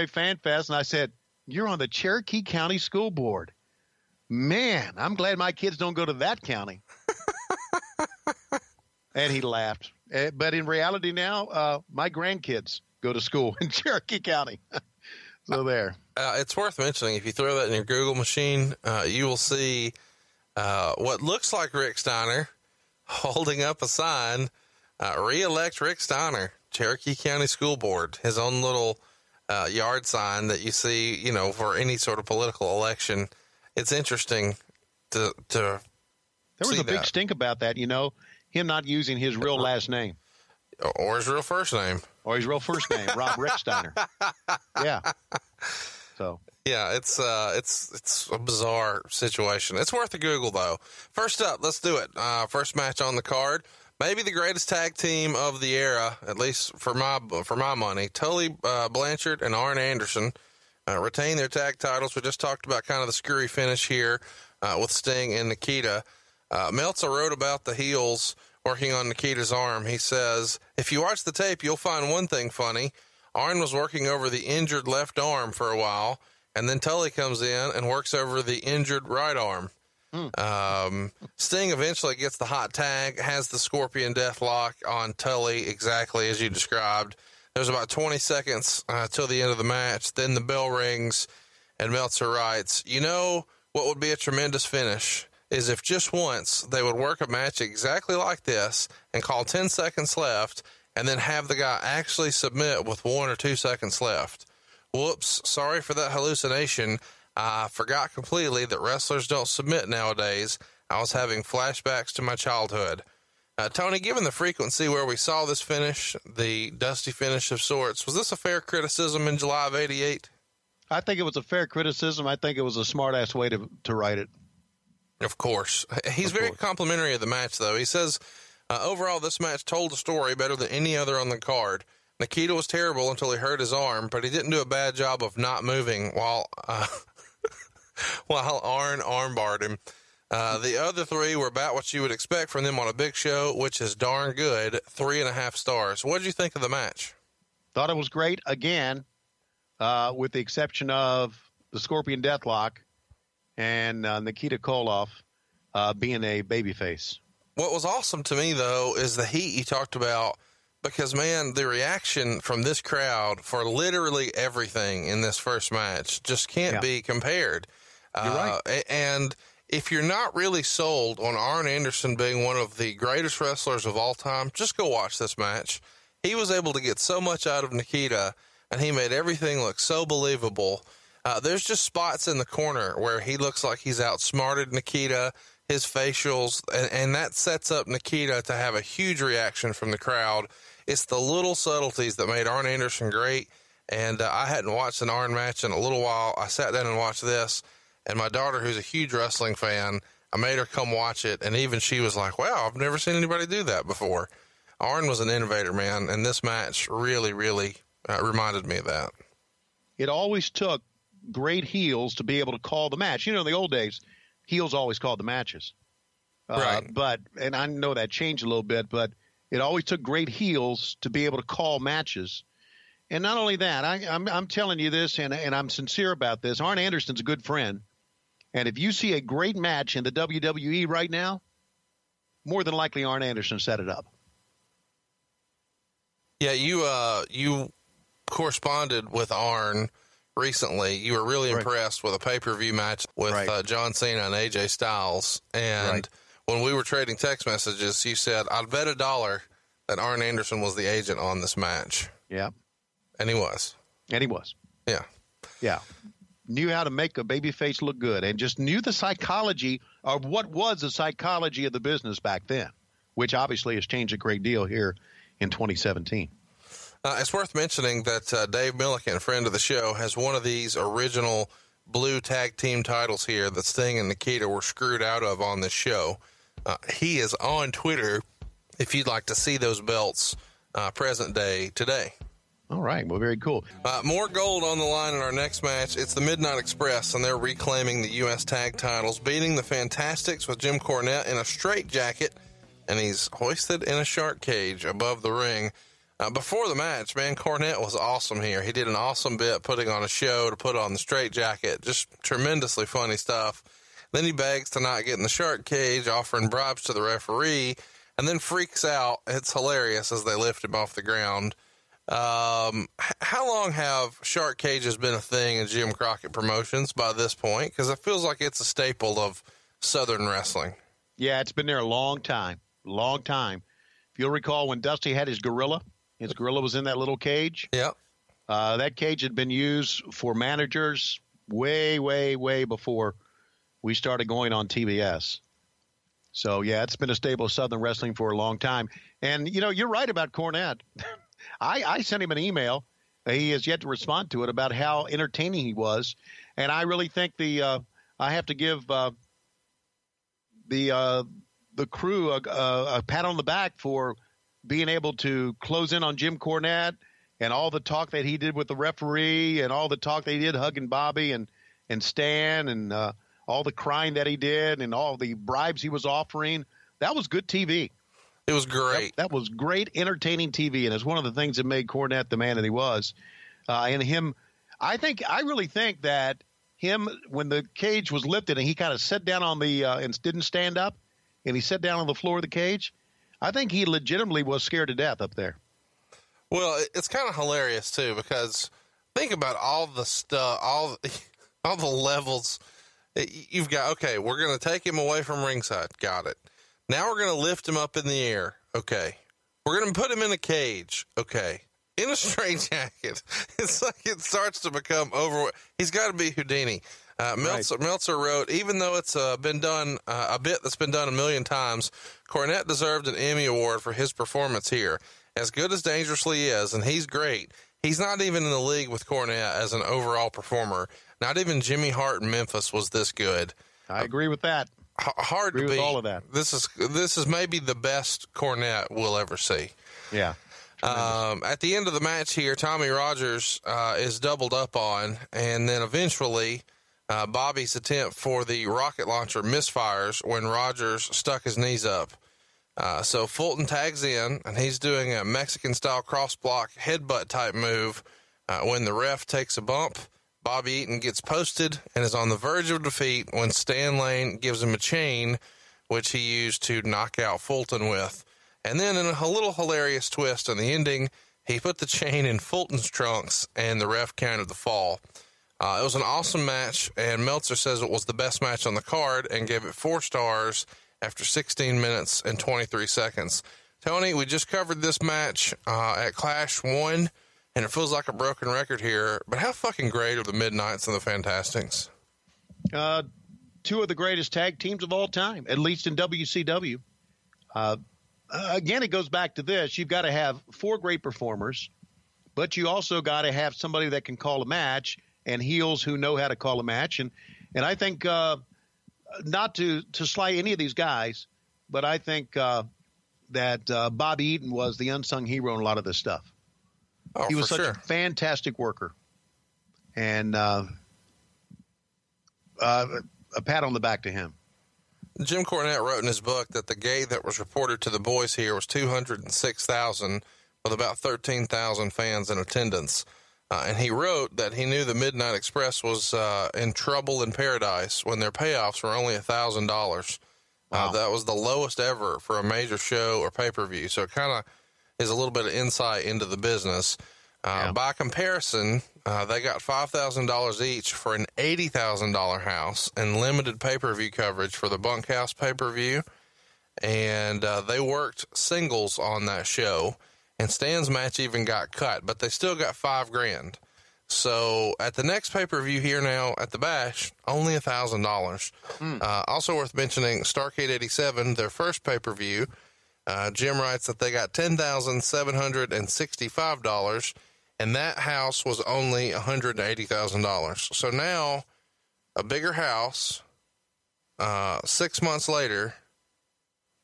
Fan Fest, and I said, "You're on the Cherokee County School Board. Man, I'm glad my kids don't go to that county." And he laughed. But in reality now, my grandkids go to school in Cherokee County. So there. It's worth mentioning, if you throw that in your Google machine, you will see what looks like Rick Steiner holding up a sign, re-elect Rick Steiner, Cherokee County School Board, his own little yard sign that you see, for any sort of political election. It's interesting to There was a big stink about that, him not using his real last name. Or his real first name. Or his real first name, Rob Rick Steiner. Yeah. So. Yeah, it's a bizarre situation. It's worth a Google though. First up, let's do it. First match on the card, maybe the greatest tag team of the era, at least for my money. Tully Blanchard and Arn Anderson retain their tag titles. We just talked about kind of the screwy finish here with Sting and Nikita. Meltzer wrote about the heels working on Nikita's arm. He says, if you watch the tape, you'll find one thing funny. Arn was working over the injured left arm for a while, and then Tully comes in and works over the injured right arm. Sting eventually gets the hot tag, has the Scorpion Deathlock on Tully, exactly as you described. There's about 20 seconds till the end of the match. Then the bell rings, and Meltzer writes, you know what would be a tremendous finish is if just once they would work a match exactly like this and call 10 seconds left and then have the guy actually submit with 1 or 2 seconds left. Whoops, sorry for that hallucination. I forgot completely that wrestlers don't submit nowadays. I was having flashbacks to my childhood. Tony, given the frequency where we saw this finish, the dusty finish of sorts, was this a fair criticism in July of '88? I think it was a fair criticism. I think it was a smart-ass way to write it. Of course. He's very complimentary of the match, though. He says, overall, this match told the story better than any other on the card. Nikita was terrible until he hurt his arm, but he didn't do a bad job of not moving while Arn armbarred him. The other three were about what you would expect from them on a big show, which is darn good. 3.5 stars. What did you think of the match? Thought it was great again, with the exception of the Scorpion Deathlock and Nikita Koloff being a babyface. What was awesome to me, though, is the heat you talked about, because, man, the reaction from this crowd for literally everything in this first match just can't be compared. You're right. And if you're not really sold on Arn Anderson being one of the greatest wrestlers of all time, just go watch this match. He was able to get so much out of Nikita, and he made everything look so believable. There's just spots in the corner where he looks like he's outsmarted Nikita, his facials, and that sets up Nikita to have a huge reaction from the crowd. It's the little subtleties that made Arn Anderson great, and I hadn't watched an Arn match in a little while. I sat down and watched this, and my daughter, who's a huge wrestling fan, I made her come watch it, and even she was like, wow, I've never seen anybody do that before. Arn was an innovator, man, and this match really, really reminded me of that. It always took great heels to be able to call the match. You know, in the old days, heels always called the matches. Right. And I know that changed a little bit, but it always took great heels to be able to call matches. And not only that, I'm telling you this, and I'm sincere about this. Arn Anderson's a good friend. And if you see a great match in the WWE right now, more than likely Arn Anderson set it up. Yeah, you corresponded with Arn recently. You were really impressed with a pay-per-view match with John Cena and AJ Styles. And when we were trading text messages, you said, I'd bet $1 that Arn Anderson was the agent on this match. Yeah. And he was. Yeah. Yeah. Knew how to make a babyface look good, and just knew the psychology of what was the psychology of the business back then, which obviously has changed a great deal here in 2017. It's worth mentioning that Dave Milliken, friend of the show, has one of these original blue tag team titles here that Sting and Nikita were screwed out of on this show. He is on Twitter if you'd like to see those belts present day today. All right. Well, very cool. More gold on the line in our next match. It's the Midnight Express, and they're reclaiming the U.S. tag titles, beating the Fantastics with Jim Cornette in a straitjacket, and he's hoisted in a shark cage above the ring. Before the match, man, Cornette was awesome here. He did an awesome bit putting on a show to put on the straitjacket. Just tremendously funny stuff. Then he begs to not get in the shark cage, offering bribes to the referee, and then freaks out. It's hilarious as they lift him off the ground. How long have shark cages been a thing in Jim Crockett Promotions by this point? Because it feels like it's a staple of Southern wrestling. Yeah, it's been there a long time. If you'll recall when Dusty had his gorilla was in that little cage. Yep. That cage had been used for managers way, way, way before we started going on TBS. So, yeah, it's been a staple of Southern wrestling for a long time. And, you know, you're right about Cornette. I sent him an email He has yet to respond to it about how entertaining he was. And I really think I have to give the crew a pat on the back for being able to close in on Jim Cornette and all the talk that he did with the referee and all the talk that he did hugging Bobby and Stan and all the crying that he did and all the bribes he was offering. That was good TV. It was great. That was great, entertaining TV, and it's one of the things that made Cornette the man that he was. And him, I really think that him, when the cage was lifted and he kind of sat down on the and didn't stand up, and he sat down on the floor of the cage, I think he legitimately was scared to death up there. Well, it's kind of hilarious too, because think about all the stuff, all the levels you've got. Okay, we're going to take him away from ringside. Got it. Now we're going to lift him up in the air. Okay. We're going to put him in a cage. Okay. In a straitjacket. It's like it starts to become over. He's got to be Houdini. Meltzer wrote, even though it's been done a bit that's been done a million times, Cornette deserved an Emmy Award for his performance here. As good as Dangerously is, and he's great, he's not even in the league with Cornette as an overall performer. Not even Jimmy Hart in Memphis was this good. I agree with that. Hard to beat. With all of that. This is maybe the best Cornette we'll ever see. Yeah. At the end of the match here, Tommy Rogers is doubled up on, and then eventually Bobby's attempt for the rocket launcher misfires when Rogers stuck his knees up. So Fulton tags in, and he's doing a Mexican-style cross-block headbutt type move when the ref takes a bump. Bobby Eaton gets posted and is on the verge of defeat when Stan Lane gives him a chain, which he used to knock out Fulton with. And then in a little hilarious twist in the ending, he put the chain in Fulton's trunks, and the ref counted the fall. It was an awesome match, and Meltzer says it was the best match on the card and gave it 4 stars after 16 minutes and 23 seconds. Tony, we just covered this match at Clash 1. And it feels like a broken record here, but how fucking great are the Midnights and the Fantastics? 2 of the greatest tag teams of all time, at least in WCW. Again, it goes back to this. You've got to have 4 great performers, but you also got to have somebody that can call a match and heels who know how to call a match. And I think, not to slight any of these guys, but I think that Bobby Eaton was the unsung hero in a lot of this stuff. Oh, he was such a fantastic worker, and a pat on the back to him. Jim Cornette wrote in his book that the gate that was reported to the boys here was 206,000 with about 13,000 fans in attendance. And he wrote that he knew the Midnight Express was in trouble in paradise when their payoffs were only $1,000. Wow. That was the lowest ever for a major show or pay-per-view. So it kind of is a little bit of insight into the business. By comparison, they got $5,000 each for an $80,000 house and limited pay-per-view coverage for the Bunkhouse pay-per-view. And they worked singles on that show. And Stan's match even got cut, but they still got $5,000. So at the next pay-per-view here now at the Bash, only $1,000. Also worth mentioning, Starrcade 87, their first pay-per-view, Jim writes that they got $10,765, and that house was only $180,000. So now a bigger house, 6 months later,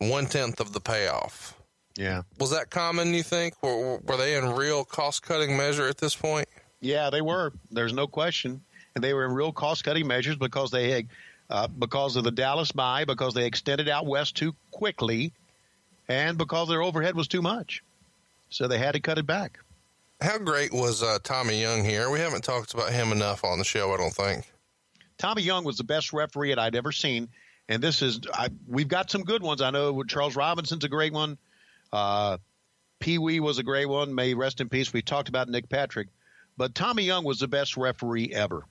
1/10 of the payoff. Yeah. Was that common, you think? Were they in real cost-cutting measure at this point? Yeah, they were. There's no question. And they were in real cost-cutting measures because they had, because of the Dallas buy, because they extended out west too quickly, and because their overhead was too much. So they had to cut it back. How great was Tommy Young here? We haven't talked about him enough on the show, I don't think. Tommy Young was the best referee that I'd ever seen. And this is, we've got some good ones. I know Charles Robinson's a great one. Pee Wee was a great one. May he rest in peace. We talked about Nick Patrick. But Tommy Young was the best referee ever.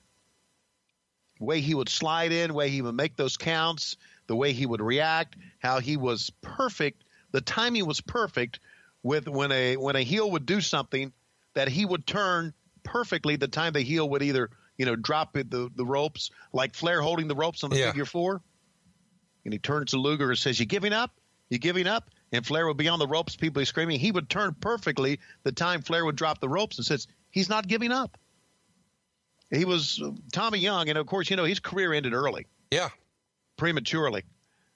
The way he would slide in, the way he would make those counts, the way he would react, how he was perfect. The timing was perfect with when a heel would do something that he would turn perfectly the time the heel would either, drop the ropes, like Flair holding the ropes on the figure 4. And he turns to Luger and says, "You giving up? You giving up?" And Flair would be on the ropes, people are screaming. He would turn perfectly the time Flair would drop the ropes and says, he's not giving up. He was Tommy Young, and of course, his career ended early. Yeah. Prematurely.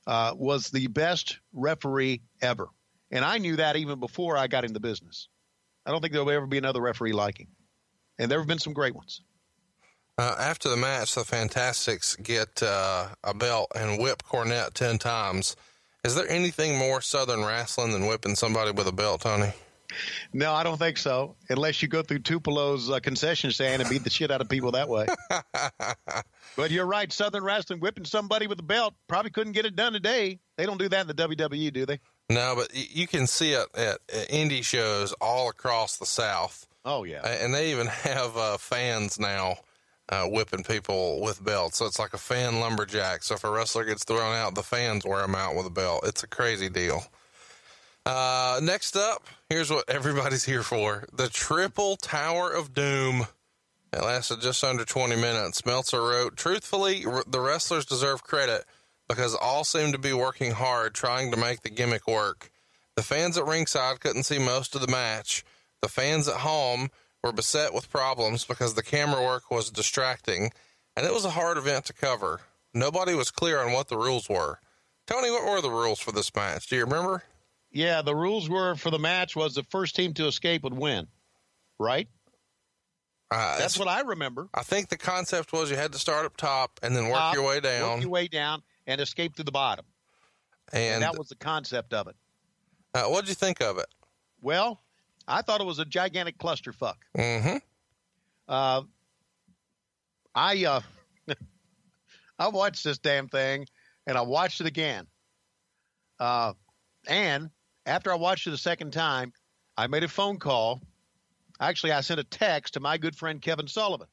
Was the best referee ever. And I knew that even before I got in the business. I don't think there'll ever be another referee like him. And there have been some great ones. After the match, the Fantastics get a belt and whip Cornette 10 times. Is there anything more Southern wrestling than whipping somebody with a belt, Tony? No, I don't think so. Unless you go through Tupelo's concession stand and beat the shit out of people that way. But you're right. Southern wrestling, whipping somebody with a belt, probably couldn't get it done today. They don't do that in the WWE, do they? No, but you can see it at indie shows all across the South. Oh, yeah. And they even have fans now whipping people with belts. So it's like a fan lumberjack. So if a wrestler gets thrown out, the fans wear them out with a belt. It's a crazy deal. Next up, here's what everybody's here for. The Triple Tower of Doom. It lasted just under 20 minutes. Meltzer wrote, truthfully, the wrestlers deserve credit because all seemed to be working hard trying to make the gimmick work. The fans at ringside couldn't see most of the match. The fans at home were beset with problems because the camera work was distracting, and it was a hard event to cover. Nobody was clear on what the rules were. Tony, what were the rules for this match? Do you remember? Yeah, the rules were for the match was the first team to escape would win, right? That's what I remember. I think the concept was you had to start up top and then work your way down. Work your way down and escape to the bottom. And that was the concept of it. What did you think of it? Well, I thought it was a gigantic clusterfuck. Mm-hmm. I watched this damn thing, and I watched it again. And after I watched it a second time, I made a phone call. Actually, I sent a text to my good friend Kevin Sullivan,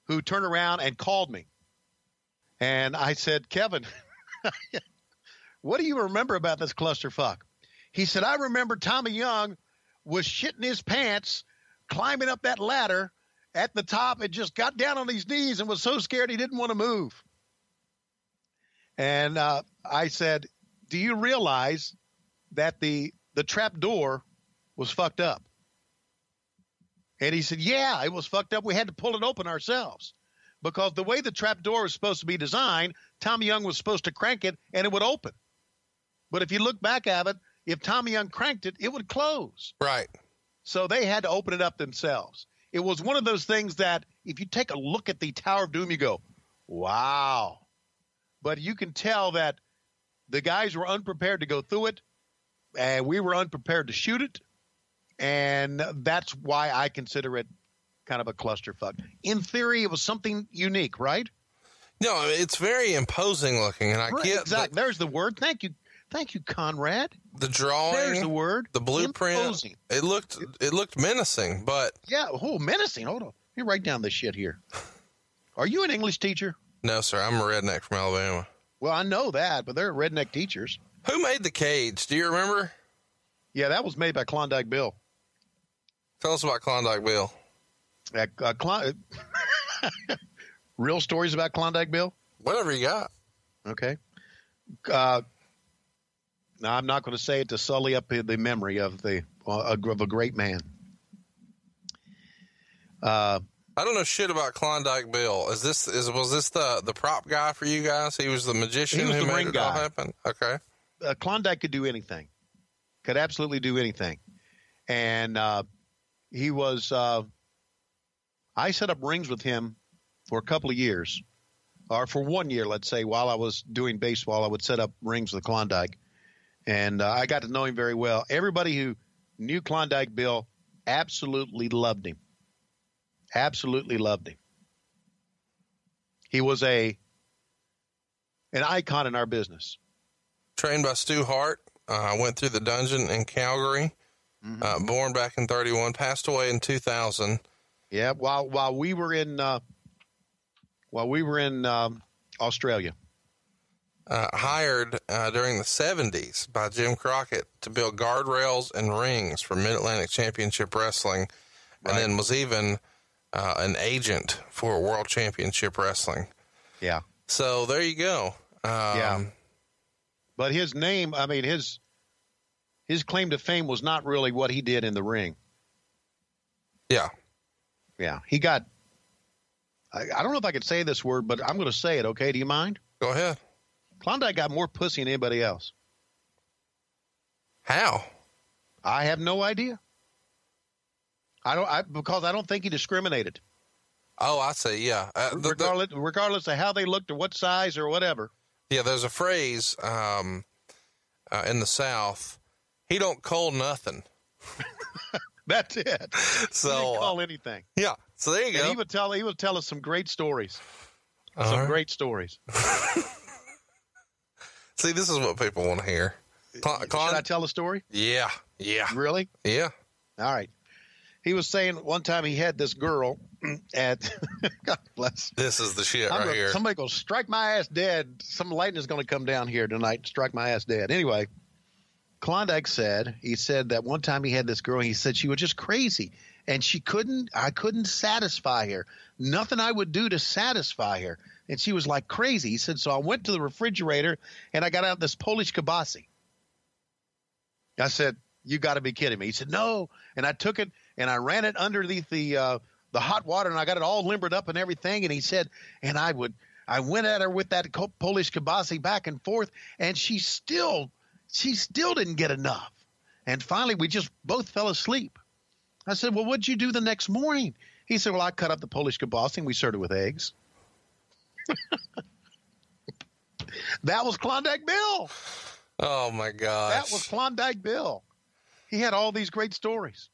who turned around and called me. And I said, Kevin, what do you remember about this clusterfuck? He said, I remember Tommy Young was shitting his pants, climbing up that ladder at the top and just got down on his knees and was so scared he didn't want to move. And I said, do you realize that the trap door was fucked up? And he said, yeah, it was fucked up. We had to pull it open ourselves because the way the trap door was supposed to be designed, Tommy Young was supposed to crank it and it would open. But if you look back at it, if Tommy Young cranked it, it would close. Right. So they had to open it up themselves. It was one of those things that if you take a look at the Tower of Doom, you go, wow. But you can tell that the guys were unprepared to go through it, and we were unprepared to shoot it. And that's why I consider it kind of a clusterfuck. In theory, it was something unique, right? No, it's very imposing looking, and I get exactly. There's the word. Thank you, Conrad. The drawing. There's the word. The blueprint. Imposing. It looked menacing, but yeah. Oh, menacing. Hold on. Let me write down this shit here. Are you an English teacher? No, sir. I'm a redneck from Alabama. Well, I know that, but they're redneck teachers. Who made the cage? Do you remember? Yeah, that was made by Klondike Bill. Tell us about Klondike Bill. Real stories about Klondike Bill? Whatever you got. Okay. Now, I'm not going to say it to sully up the memory of a great man. I don't know shit about Klondike Bill. Was this the prop guy for you guys? He was the magician who made it all happen? Okay. Klondike could do anything. Could absolutely do anything. And he was I set up rings with him for a couple of years. Or for 1 year, let's say, while I was doing baseball, I would set up rings with Klondike. And I got to know him very well. Everybody who knew Klondike Bill absolutely loved him. Absolutely loved him. He was an icon in our business. Trained by Stu Hart. Went through the dungeon in Calgary. Mm-hmm. Born back in 1931. Passed away in 2000. Yeah, while we were in Australia. Hired during the 70s by Jim Crockett to build guardrails and rings for Mid-Atlantic Championship Wrestling, and then was even an agent for World Championship Wrestling. Yeah. So there you go. Yeah. But his name, I mean, his claim to fame was not really what he did in the ring. Yeah. Yeah. He got, I don't know if I could say this word, but I'm going to say it. Okay. Do you mind? Go ahead. Klondike got more pussy than anybody else. How? I have no idea. Because I don't think he discriminated. Oh, I see. Yeah. Regardless of how they looked or what size or whatever. Yeah. There's a phrase, in the South, he don't call nothing. That's it. So he didn't call anything. Yeah. So there you go. He would tell us some great stories. Great stories. See, this is what people want to hear. Should I tell a story? Yeah. Yeah. Really? Yeah. All right. He was saying one time he had this girl at, God bless. This is the shit here. Somebody goes, strike my ass dead. Some lightning is going to come down here tonight and strike my ass dead. Anyway, Klondike said that one time he had this girl, he said she was just crazy. And I couldn't satisfy her. Nothing I would do to satisfy her. And she was like crazy. He said, so I went to the refrigerator and I got out this Polish kibasi. I said, you got to be kidding me. He said, no. And I took it and I ran it underneath the hot water and I got it all limbered up and everything. And he said, and I went at her with that Polish kibasi back and forth, and she still didn't get enough. And finally, we just both fell asleep. I said, well, what'd you do the next morning? He said, well, I cut up the Polish kibasi and we served it with eggs. That was Klondike Bill. Oh, my gosh. That was Klondike Bill. He had all these great stories.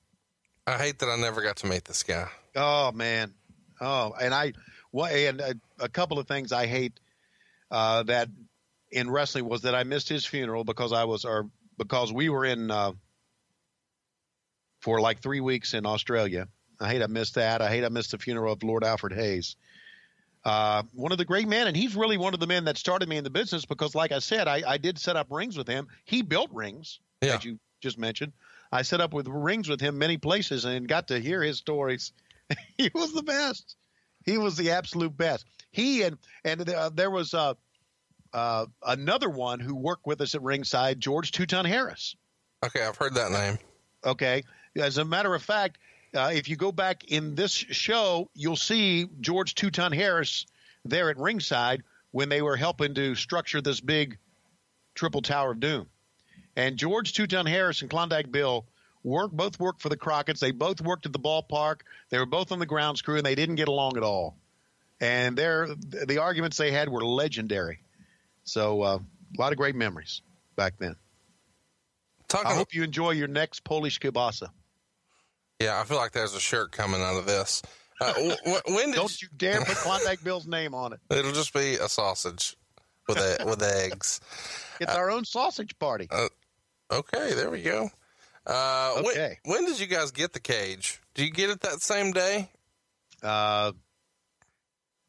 I hate that I never got to meet this guy. Oh, man. Oh, and a couple of things I hate that in wrestling was that I missed his funeral because we were in for like 3 weeks in Australia. I missed that. I missed the funeral of Lord Alfred Hayes. One of the great men, and he's really one of the men that started me in the business because, like I said, I did set up rings with him. He built rings, as you just mentioned. I set up with rings with him many places and got to hear his stories. He was the best. He was the absolute best. He and there was another one who worked with us at ringside, George Two-Ton Harris. Okay, I've heard that name. Okay. As a matter of fact, if you go back in this show, you'll see George Two-Ton Harris there at ringside when they were helping to structure this big triple Tower of Doom. And George Two-Ton Harris and Klondike Bill both worked for the Crockett's. They both worked at the ballpark. They were both on the grounds crew, and they didn't get along at all. And the arguments they had were legendary. So a lot of great memories back then. I hope you enjoy your next Polish kielbasa. Yeah, I feel like there's a shirt coming out of this. Don't you dare put Klondike Bill's name on it. It'll just be a sausage with eggs. It's our own sausage party. Okay, there we go. Okay. When did you guys get the cage? Did you get it that same day? I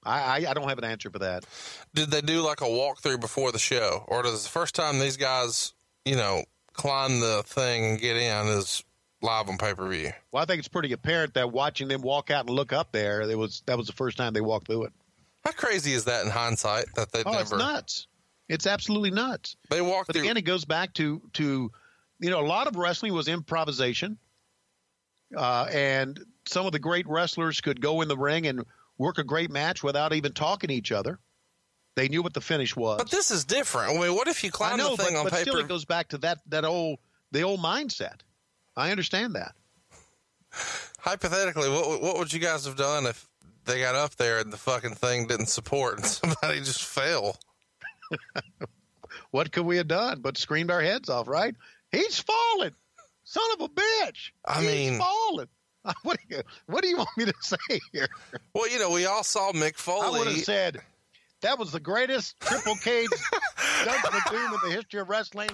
don't have an answer for that. Did they do like a walkthrough before the show, or does the first time these guys, climb the thing and get in is live on pay-per-view? Well, I think it's pretty apparent that watching them walk out and look up there, that was the first time they walked through it. How crazy is that in hindsight that they've never? It's nuts. It's absolutely nuts. They walked through. But again, it goes back to a lot of wrestling was improvisation, and some of the great wrestlers could go in the ring and work a great match without even talking to each other. They knew what the finish was. But this is different. I mean, what if you climb the thing on paper? But still, it goes back to the old mindset. I understand that. Hypothetically, what would you guys have done if they got up there and the fucking thing didn't support and somebody just fell? What could we have done but screamed our heads off, right? He's falling. Son of a bitch. He's falling. What do you want me to say here? Well, we all saw Mick Foley. I would have said that was the greatest triple cage Dungeon of Doom in the history of wrestling,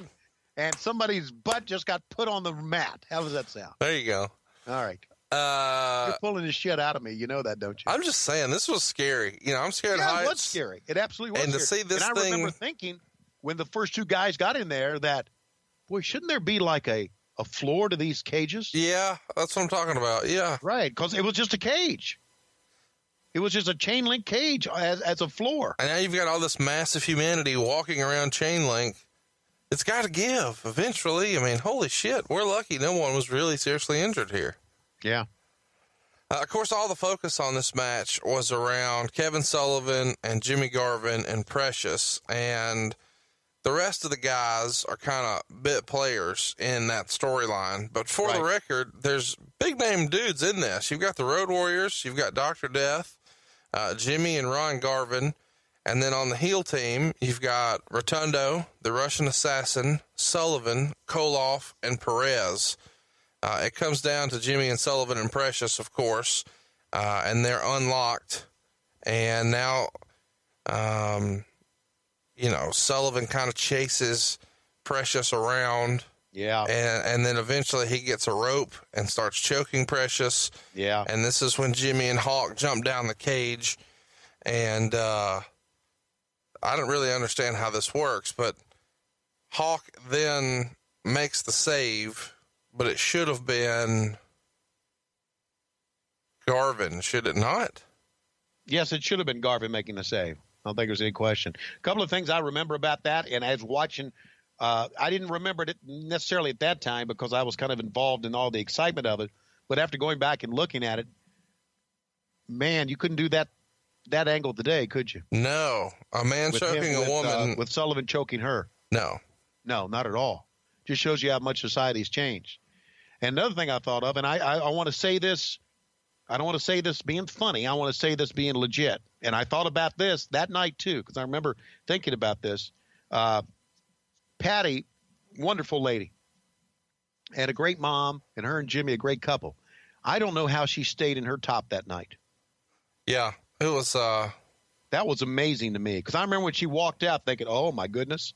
and somebody's butt just got put on the mat. How does that sound? There you go. All right. You're pulling this shit out of me. You know that, don't you? I'm just saying, this was scary. I'm scared of heights. It was scary. It absolutely was and scary. To see this and thing... I remember thinking when the first two guys got in there that, boy, shouldn't there be like a floor to these cages? Yeah, that's what I'm talking about. Yeah. Right, because it was just a cage. It was just a chain link cage as a floor. And now you've got all this massive humanity walking around chain link. It's got to give eventually. I mean, holy shit. We're lucky no one was really seriously injured here. Yeah. Of course, all the focus on this match was around Kevin Sullivan and Jimmy Garvin and Precious, and the rest of the guys are kind of bit players in that storyline. But for the record, there's big name dudes in this. You've got the Road Warriors, you've got Dr. Death, Jimmy and Ron Garvin, and then on the heel team, you've got Rotundo, the Russian Assassin, Sullivan, Koloff, and Perez. It comes down to Jimmy and Sullivan and Precious, of course, and they're unlocked. And now, Sullivan kind of chases Precious around. Yeah. And then eventually he gets a rope and starts choking Precious. Yeah. And this is when Jimmy and Hawk jump down the cage. And I don't really understand how this works, but Hawk then makes the save. But it should have been Garvin, should it not? Yes, it should have been Garvin making the save. I don't think there's any question. A couple of things I remember about that, and as watching, I didn't remember it necessarily at that time because I was kind of involved in all the excitement of it. But after going back and looking at it, man, you couldn't do that angle today, could you? No, a man choking a woman with Sullivan choking her. No, not at all. Just shows you how much society's changed. And another thing I thought of, and I want to say this, I don't want to say this being funny. I want to say this being legit. And I thought about this that night too, because I remember thinking about this. Patty, wonderful lady, had a great mom, and her and Jimmy, a great couple. I don't know how she stayed in her top that night. Yeah, it was. That was amazing to me, because I remember when she walked out thinking, oh, my goodness,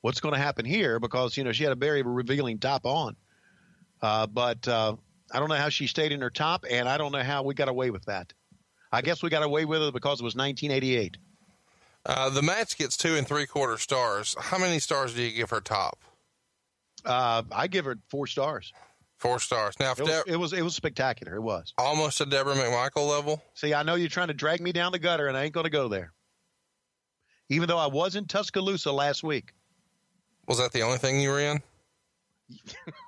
what's going to happen here? Because, she had a very revealing top on. But I don't know how she stayed in her top, and I don't know how we got away with that. I guess we got away with it because it was 1988. The match gets 2 3/4 stars. How many stars do you give her top? I give her 4 stars. 4 stars. Now, it was spectacular. It was almost a Deborah McMichael level. See, I know you're trying to drag me down the gutter, and I ain't going to go there. Even though I was in Tuscaloosa last week. Was that the only thing you were in?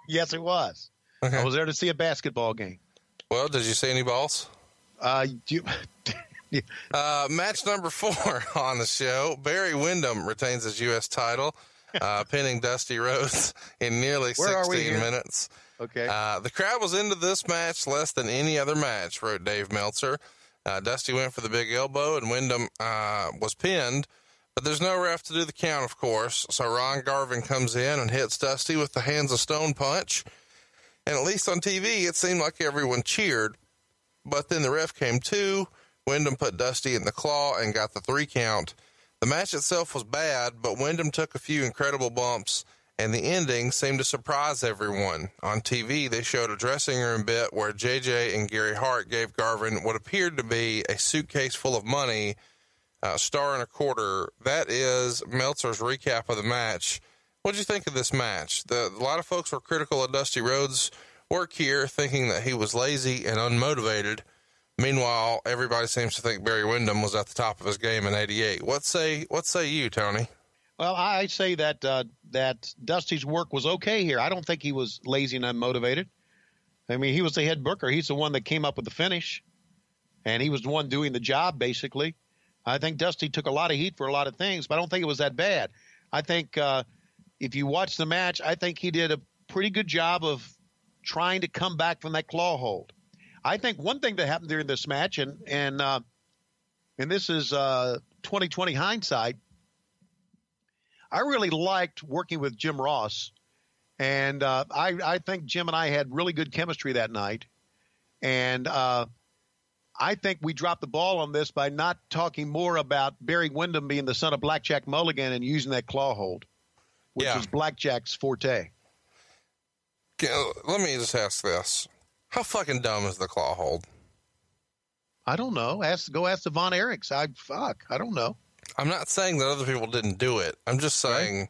Yes, it was. Okay. I was there to see a basketball game. Well, did you see any balls? Match number 4 on the show. Barry Windham retains his U.S. title, pinning Dusty Rhodes in nearly 16 minutes. Okay. The crowd was into this match less than any other match, wrote Dave Meltzer. Dusty went for the big elbow, and Windham was pinned. But there's no ref to do the count, of course, so Ron Garvin comes in and hits Dusty with the Hands of Stone punch. And at least on TV, it seemed like everyone cheered. But then the ref came to. Windham put Dusty in the claw and got the 3 count. The match itself was bad, but Windham took a few incredible bumps, and the ending seemed to surprise everyone. On TV, they showed a dressing room bit where JJ and Gary Hart gave Garvin what appeared to be a suitcase full of money, $1.25. That is Meltzer's recap of the match. What'd you think of this match? A lot of folks were critical of Dusty Rhodes' work here, thinking that he was lazy and unmotivated. Meanwhile, everybody seems to think Barry Windham was at the top of his game in '88. What say you, Tony? Well, I say that that Dusty's work was okay here. I don't think he was lazy and unmotivated. I mean, he was the head booker. He's the one that came up with the finish, and he was the one doing the job, basically. I think Dusty took a lot of heat for a lot of things, but I don't think it was that bad. I think if you watch the match, I think he did a pretty good job of trying to come back from that claw hold. I think one thing that happened during this match, and this is 2020 hindsight, I really liked working with Jim Ross, and I think Jim and I had really good chemistry that night, and I think we dropped the ball on this by not talking more about Barry Windham being the son of Blackjack Mulligan and using that claw hold, which was Blackjack's forte. Let me just ask this. How fucking dumb is the claw hold? I don't know. Go ask the Von Erichs. I don't know. I'm not saying that other people didn't do it. I'm just saying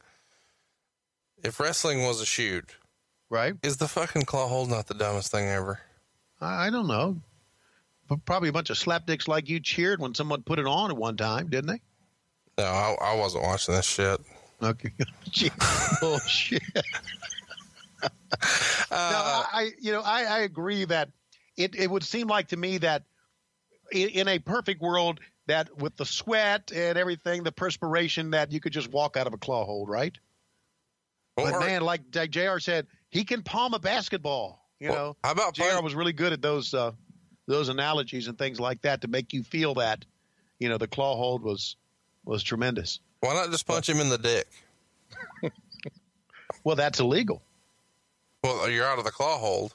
if wrestling was a shoot, right? Is the fucking claw hold not the dumbest thing ever? I don't know. But probably a bunch of slapdicks like you cheered when someone put it on at one time, didn't they? No, I wasn't watching this shit. Okay. Bullshit. No, I agree that it would seem like to me that in a perfect world, that with the sweat and everything, the perspiration, that you could just walk out of a claw hold, right? But man, like JR said, he can palm a basketball. You know, how about JR was really good at those analogies and things like that to make you feel that, you know, the claw hold was tremendous. Why not just punch him in the dick? Well, that's illegal. Well, you're out of the claw hold.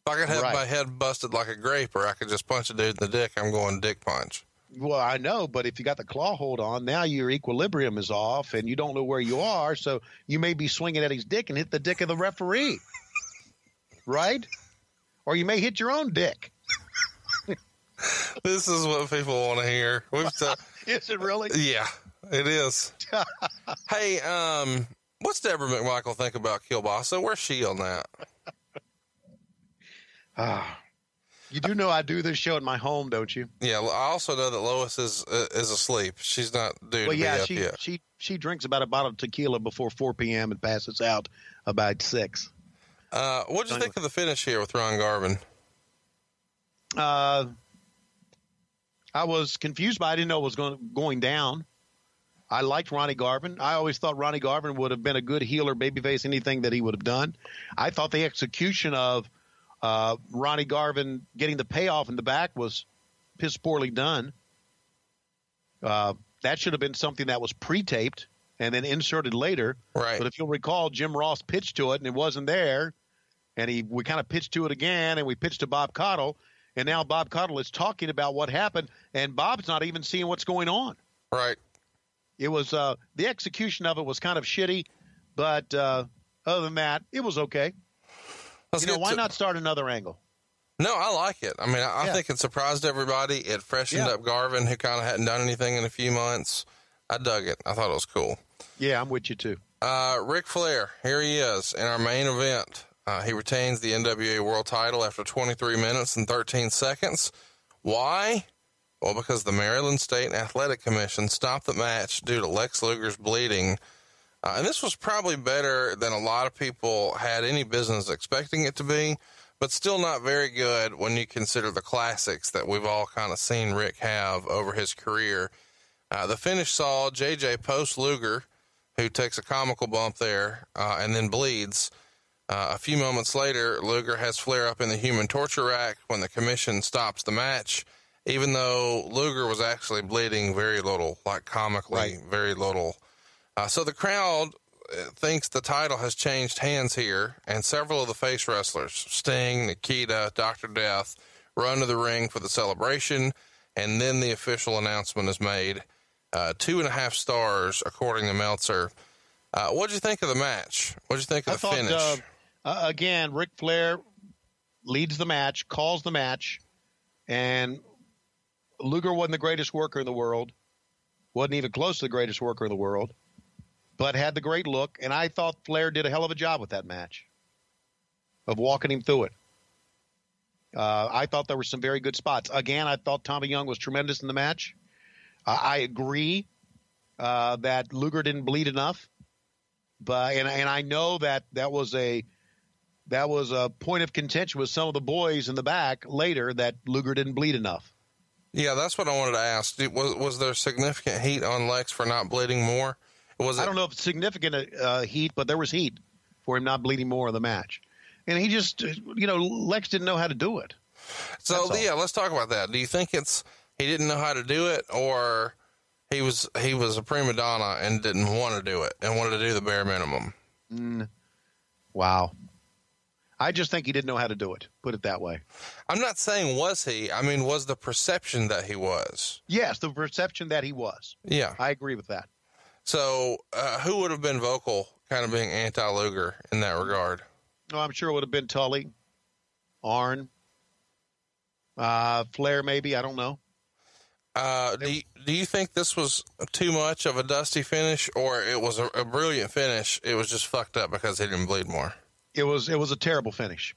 If I could have my head busted like a grape, or I could just punch a dude in the dick, I'm going dick punch. Well, I know, but if you got the claw hold on, now your equilibrium is off and you don't know where you are, so you may be swinging at his dick and hit the dick of the referee. Right? Or you may hit your own dick. This is what people want to hear. Is it really? Yeah, it is. Hey, what's Deborah McMichael think about Kielbasa? Where's she on that? You do know I do this show at my home, don't you? Yeah, I also know that Lois is asleep. She's not due to be up yet. She drinks about a bottle of tequila before 4 p.m. and passes out about 6. What'd you think of the finish here with Ron Garvin? I was confused, but I didn't know it was going down. I liked Ronnie Garvin. I always thought Ronnie Garvin would have been a good heel or babyface, anything that he would have done. I thought the execution of Ronnie Garvin getting the payoff in the back was piss poorly done. That should have been something that was pre-taped and then inserted later. Right. But if you'll recall, Jim Ross pitched to it and it wasn't there. And we kind of pitched to it again, and we pitched to Bob Cottle. And now Bob Cottle is talking about what happened, and Bob's not even seeing what's going on. Right. It was the execution of it was kind of shitty, but other than that, it was okay. Why not start another angle? No, I like it. I mean, I think it surprised everybody. It freshened up Garvin, who kind of hadn't done anything in a few months. I dug it. I thought it was cool. Yeah, I'm with you too. Ric Flair, here he is in our main event. He retains the NWA World Title after 23 minutes and 13 seconds. Why? Well, because the Maryland State Athletic Commission stopped the match due to Lex Luger's bleeding. And this was probably better than a lot of people had any business expecting it to be, but still not very good when you consider the classics that we've all kind of seen Rick have over his career. The finish saw JJ post Luger, who takes a comical bump there and then bleeds. A few moments later, Luger has Flair up in the human torture rack when the commission stops the match, even though Luger was actually bleeding very little, like comically very little. So the crowd thinks the title has changed hands here, and several of the face wrestlers, Sting, Nikita, Dr. Death, run to the ring for the celebration, and then the official announcement is made. 2.5 stars, according to Meltzer. What'd you think of the match? What'd you think of the finish? Again, Ric Flair leads the match, calls the match, and Luger wasn't the greatest worker in the world, wasn't even close to the greatest worker in the world, but had the great look, and I thought Flair did a hell of a job with that match of walking him through it. I thought there were some very good spots. Again, I thought Tommy Young was tremendous in the match. I agree that Luger didn't bleed enough, but and I know that was a point of contention with some of the boys in the back later, that Luger didn't bleed enough. Yeah, that's what I wanted to ask. Was there significant heat on Lex for not bleeding more? I don't know if it's significant heat, but there was heat for him not bleeding more in the match. And he just, Lex didn't know how to do it. So, let's talk about that. Do you think it's he didn't know how to do it, or he was a prima donna and didn't want to do it and wanted to do the bare minimum? Wow. I just think he didn't know how to do it. Put it that way. I'm not saying was he. I mean, was the perception that he was? Yes, the perception that he was. Yeah. I agree with that. So who would have been vocal, kind of being anti-Luger in that regard? Oh, I'm sure it would have been Tully, Arn, Flair maybe. I don't know. Do you think this was too much of a dusty finish, or it was a brilliant finish? It was just fucked up because he didn't bleed more. It was a terrible finish.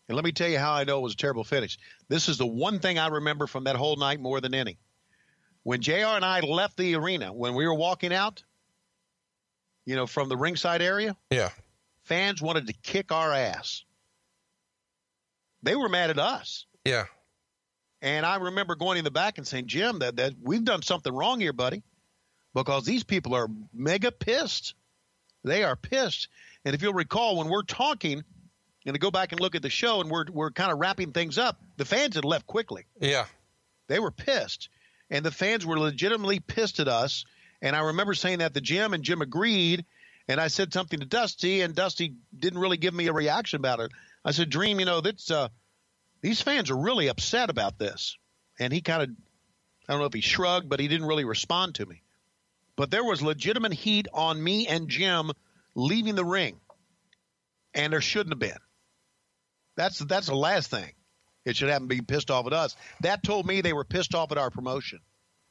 And let me tell you how I know it was a terrible finish. This is the one thing I remember from that whole night more than any. When JR and I left the arena, when we were walking out, from the ringside area, yeah, fans wanted to kick our ass. They were mad at us. Yeah. And I remember going in the back and saying, Jim, that we've done something wrong here, buddy, because these people are mega pissed. They are pissed. And if you'll recall, when we're talking, and to go back and look at the show, and we're kind of wrapping things up, the fans had left quickly. Yeah. They were pissed. And the fans were legitimately pissed at us. And I remember saying that to Jim, and Jim agreed. And I said something to Dusty, and Dusty didn't really give me a reaction about it. I said, Dream, that's these fans are really upset about this. And he kind of, I don't know if he shrugged, but he didn't really respond to me. But there was legitimate heat on me and Jim leaving the ring. And there shouldn't have been. That's the last thing. It should have be pissed off at us. That told me they were pissed off at our promotion.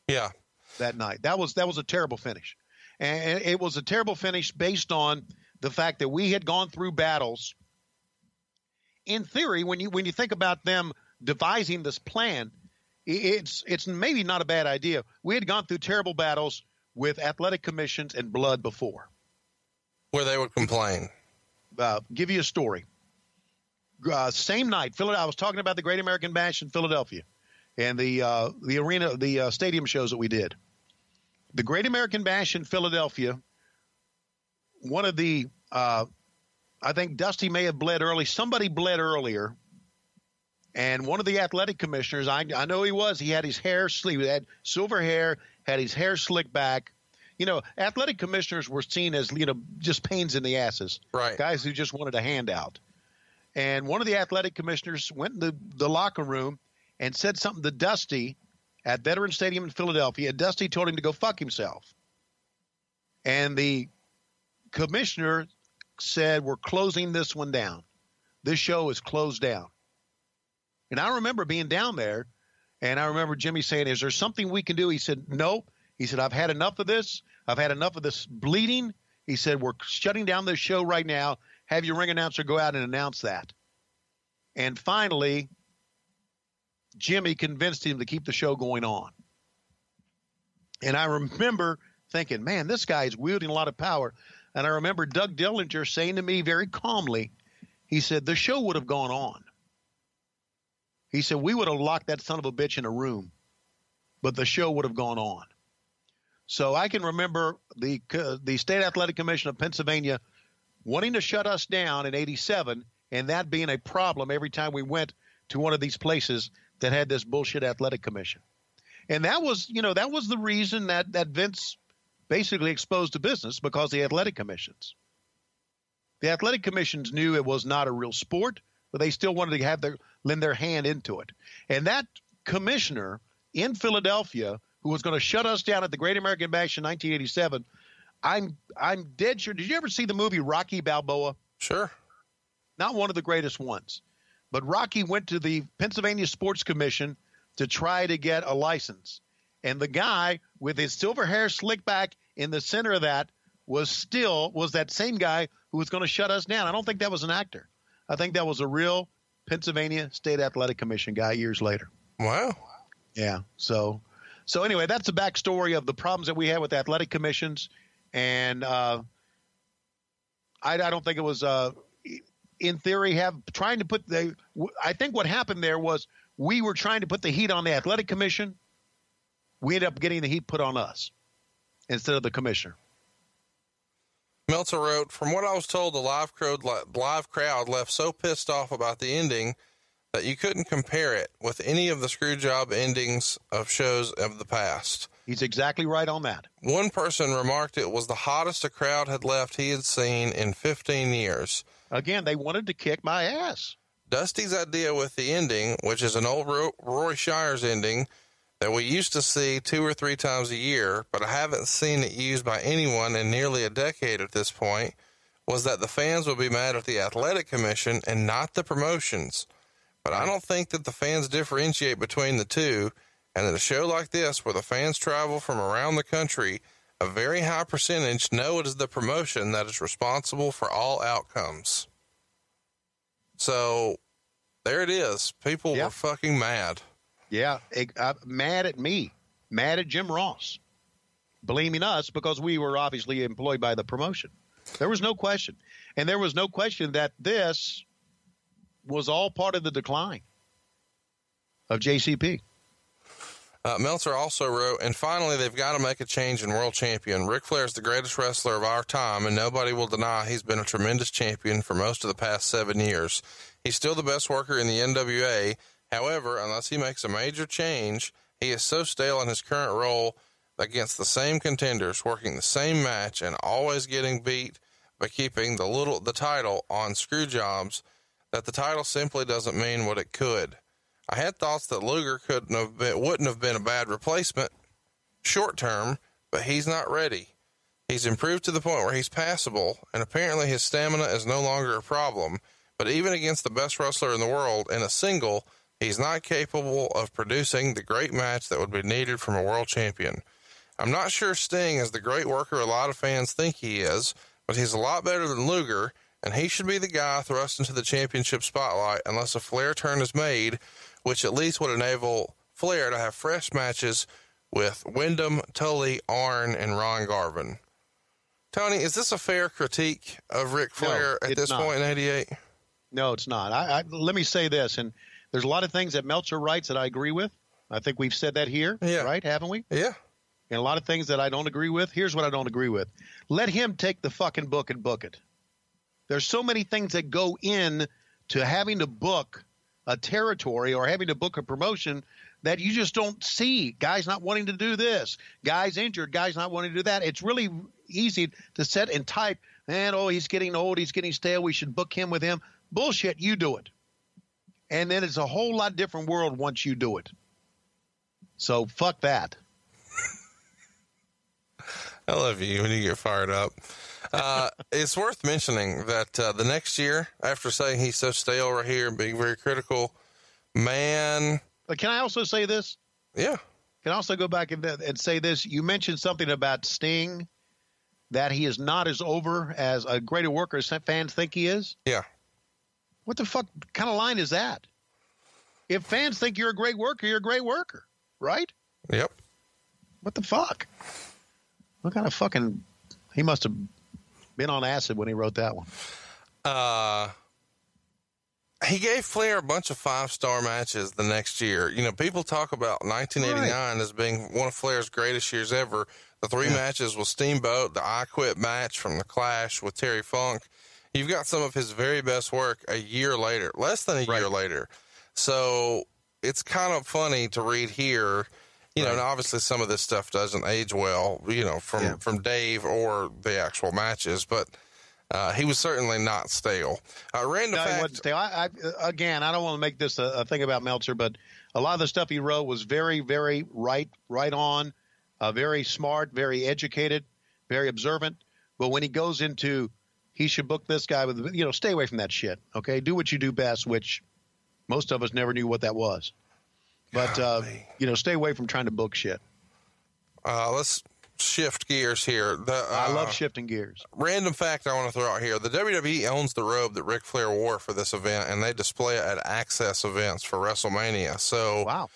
Yeah. That night. That was a terrible finish. And it was a terrible finish based on the fact that we had gone through battles. In theory, when you think about them devising this plan, it's maybe not a bad idea. We had gone through terrible battles with athletic commissions and blood before. Where they would complain. Give you a story. Same night, I was talking about the Great American Bash in Philadelphia and the arena, the stadium shows that we did. The Great American Bash in Philadelphia, one of the I think Dusty may have bled early. Somebody bled earlier. And one of the athletic commissioners, I know he had his hair sleeved, he had silver hair, had his hair slicked back. Athletic commissioners were seen as, just pains in the asses. Right. Guys who just wanted a handout. And one of the athletic commissioners went in the locker room and said something to Dusty at Veterans Stadium in Philadelphia. And Dusty told him to go fuck himself. And the commissioner said, we're closing this one down. This show is closed down. And I remember being down there, and I remember Jimmy saying, is there something we can do? He said, no. He said, I've had enough of this. I've had enough of this bleeding. He said, we're shutting down this show right now. Have your ring announcer go out and announce that. And finally, Jimmy convinced him to keep the show going on. And I remember thinking, man, this guy is wielding a lot of power. And I remember Doug Dillinger saying to me very calmly, he said, the show would have gone on. He said, we would have locked that son of a bitch in a room, but the show would have gone on. So I can remember the State Athletic Commission of Pennsylvania wanting to shut us down in '87, and that being a problem every time we went to one of these places that had this bullshit athletic commission. And that was the reason that Vince basically exposed the business, because the athletic commissions. The athletic commissions knew it was not a real sport, but they still wanted to lend their hand into it. And that commissioner in Philadelphia, who was going to shut us down at the Great American Bash in 1987, I'm dead sure. Did you ever see the movie Rocky Balboa? Sure. Not one of the greatest ones. But Rocky went to the Pennsylvania Sports Commission to try to get a license. And the guy with his silver hair slicked back in the center of that was that same guy who was going to shut us down. I don't think that was an actor. I think that was a real Pennsylvania State Athletic Commission guy years later. Wow. Yeah. So anyway, that's the backstory of the problems that we had with athletic commissions. And I don't think it was in theory trying to put I think what happened there was we were trying to put the heat on the athletic commission. We ended up getting the heat put on us instead of the commissioner. Meltzer wrote, from what I was told, the live crowd left so pissed off about the ending that you couldn't compare it with any of the screw job endings of shows of the past. He's exactly right on that. One person remarked it was the hottest a crowd had left he had seen in 15 years. Again, they wanted to kick my ass. Dusty's idea with the ending, which is an old Roy Shires ending that we used to see 2 or 3 times a year, but I haven't seen it used by anyone in nearly a decade at this point, was that the fans would be mad at the athletic commission and not the promotions. But I don't think that the fans differentiate between the two, and at a show like this where the fans travel from around the country, a very high percentage know it is the promotion that is responsible for all outcomes. So there it is. People were fucking mad. Yeah, mad at me, mad at Jim Ross, blaming us because we were obviously employed by the promotion. There was no question. And there was no question that this was all part of the decline of JCP. Meltzer also wrote, and finally, they've got to make a change in world champion. Ric Flair is the greatest wrestler of our time, and nobody will deny he's been a tremendous champion for most of the past 7 years. He's still the best worker in the NWA. However, unless he makes a major change, he is so stale in his current role against the same contenders, working the same match and always getting beat by keeping the title on screw jobs, that the title simply doesn't mean what it could. I had thoughts that Luger wouldn't have been a bad replacement short term, but he's not ready. He's improved to the point where he's passable, and apparently his stamina is no longer a problem, but even against the best wrestler in the world in a single, he's not capable of producing the great match that would be needed from a world champion. I'm not sure Sting is the great worker a lot of fans think he is, but he's a lot better than Luger, and he should be the guy thrust into the championship spotlight unless a Flair turn is made, which at least would enable Flair to have fresh matches with Wyndham, Tully, Arn, and Ron Garvin. Tony, is this a fair critique of Ric Flair at this point in 88? No, it's not. Let me say this, and there's a lot of things that Meltzer writes that I agree with. I think we've said that here, right? Haven't we? Yeah. And a lot of things that I don't agree with. Here's what I don't agree with. Let him take the fucking book and book it. There's so many things that go in to having to book a territory or having to book a promotion that you just don't see. Guys not wanting to do this, guys injured, guys not wanting to do that. It's really easy to set and type, and he's getting old, he's getting stale, we should book him with him. Bullshit, you do it. And then it's a whole lot different world once you do it. So fuck that. I love you when you get fired up. It's worth mentioning that the next year, after saying he's so stale right here and being very critical, man. But can I also say this? Yeah. Can I also go back and say this? You mentioned something about Sting, that he is not as over as a greater worker as fans think he is. Yeah. What the fuck kind of line is that? If fans think you're a great worker, you're a great worker, right? Yep. What the fuck? What kind of fucking... He must have been on acid when he wrote that one. He gave Flair a bunch of 5-star matches the next year. You know, people talk about 1989 as being one of Flair's greatest years ever. The 3 matches with Steamboat, the I Quit match from the Clash with Terry Funk. You've got some of his very best work a year later, less than a year later. So it's kind of funny to read here. You know, and obviously some of this stuff doesn't age well, you know, from Dave or the actual matches, but he was certainly not stale. Random fact. He wasn't stale. Again, I don't want to make this a thing about Meltzer, but a lot of the stuff he wrote was very, very right on, very smart, very educated, very observant. But when he goes into, he should book this guy with, you know, stay away from that shit. Okay. Do what you do best, which most of us never knew what that was. But, you know, stay away from trying to book shit. Let's shift gears here. I love shifting gears. Random fact I want to throw out here. The WWE owns the robe that Ric Flair wore for this event, and they display it at Access events for WrestleMania. So wow.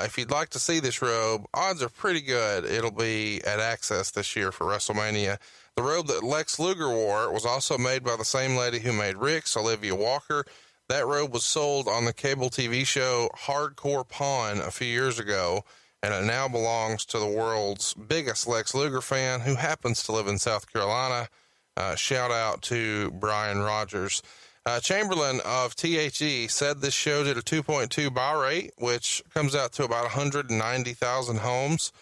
If you'd like to see this robe, odds are pretty good it'll be at Access this year for WrestleMania. The robe that Lex Luger wore was also made by the same lady who made Rick's, Olivia Walker. That robe was sold on the cable TV show Hardcore Pawn a few years ago, and it now belongs to the world's biggest Lex Luger fan, who happens to live in South Carolina. Shout out to Brian Rogers. Chamberlain of THE said this show did a 2.2 buy rate, which comes out to about 190,000 homes.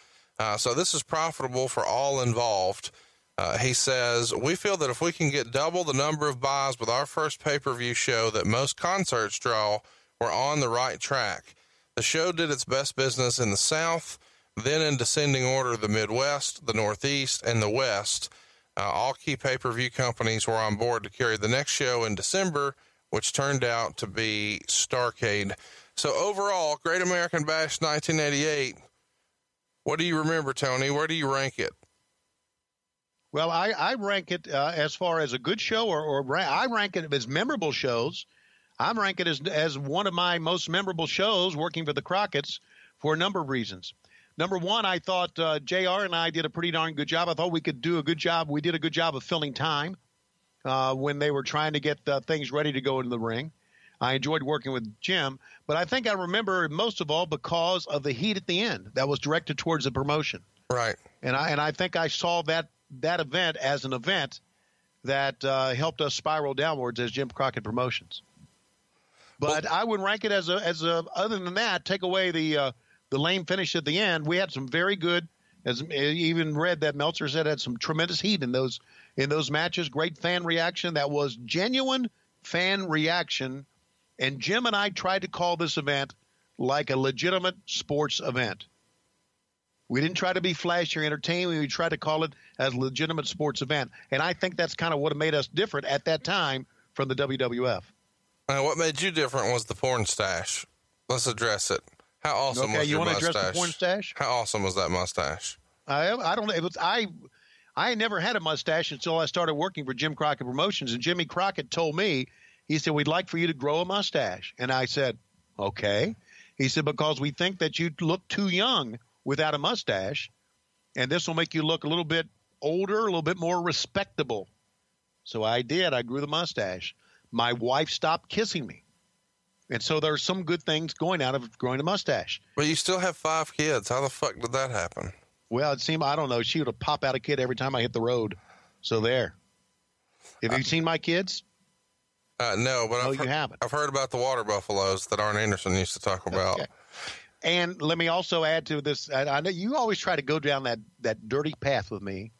So this is profitable for all involved. He says, we feel that if we can get double the number of buys with our first pay-per-view show that most concerts draw, we're on the right track. The show did its best business in the South, then in descending order, the Midwest, the Northeast, and the West. All key pay-per-view companies were on board to carry the next show in December, which turned out to be Starrcade. So overall, Great American Bash 1988, what do you remember, Tony? Where do you rank it? Well, I rank it as far as a good show, or I rank it as memorable shows. I rank it as one of my most memorable shows working for the Crockett's for a number of reasons. Number one, I thought JR and I did a pretty darn good job. I thought we could do a good job. We did a good job of filling time when they were trying to get things ready to go into the ring. I enjoyed working with Jim, but I think I remember most of all because of the heat at the end that was directed towards the promotion. Right. And I think I saw that event as an event that helped us spiral downwards as Jim Crockett Promotions. But I would rank it as a other than that, take away the lame finish at the end. We had some very good, as even read that Meltzer said, had some tremendous heat in those matches. Great fan reaction. That was genuine fan reaction. And Jim and I tried to call this event like a legitimate sports event. We didn't try to be flashy or entertaining. We tried to call it as a legitimate sports event. And I think that's kind of what made us different at that time from the WWF. What made you different was the porn stash. Let's address it. How awesome was your mustache? Okay, you want to address the porn stash? How awesome was that mustache? I don't know. I never had a mustache until I started working for Jim Crockett Promotions. And Jimmy Crockett told me, he said, we'd like for you to grow a mustache. And I said, okay. He said, because we think that you look too young without a mustache, and this will make you look a little bit older, a little bit more respectable. So I did. I grew the mustache. My wife stopped kissing me. And so there's some good things going out of growing a mustache. But you still have 5 kids. How the fuck did that happen? Well, it seemed, I don't know. She would pop out a kid every time I hit the road. So there. Have you seen my kids? No, but you haven't. I've heard about the water buffaloes that Arn Anderson used to talk about. Okay. And let me also add to this. I know you always try to go down that dirty path with me.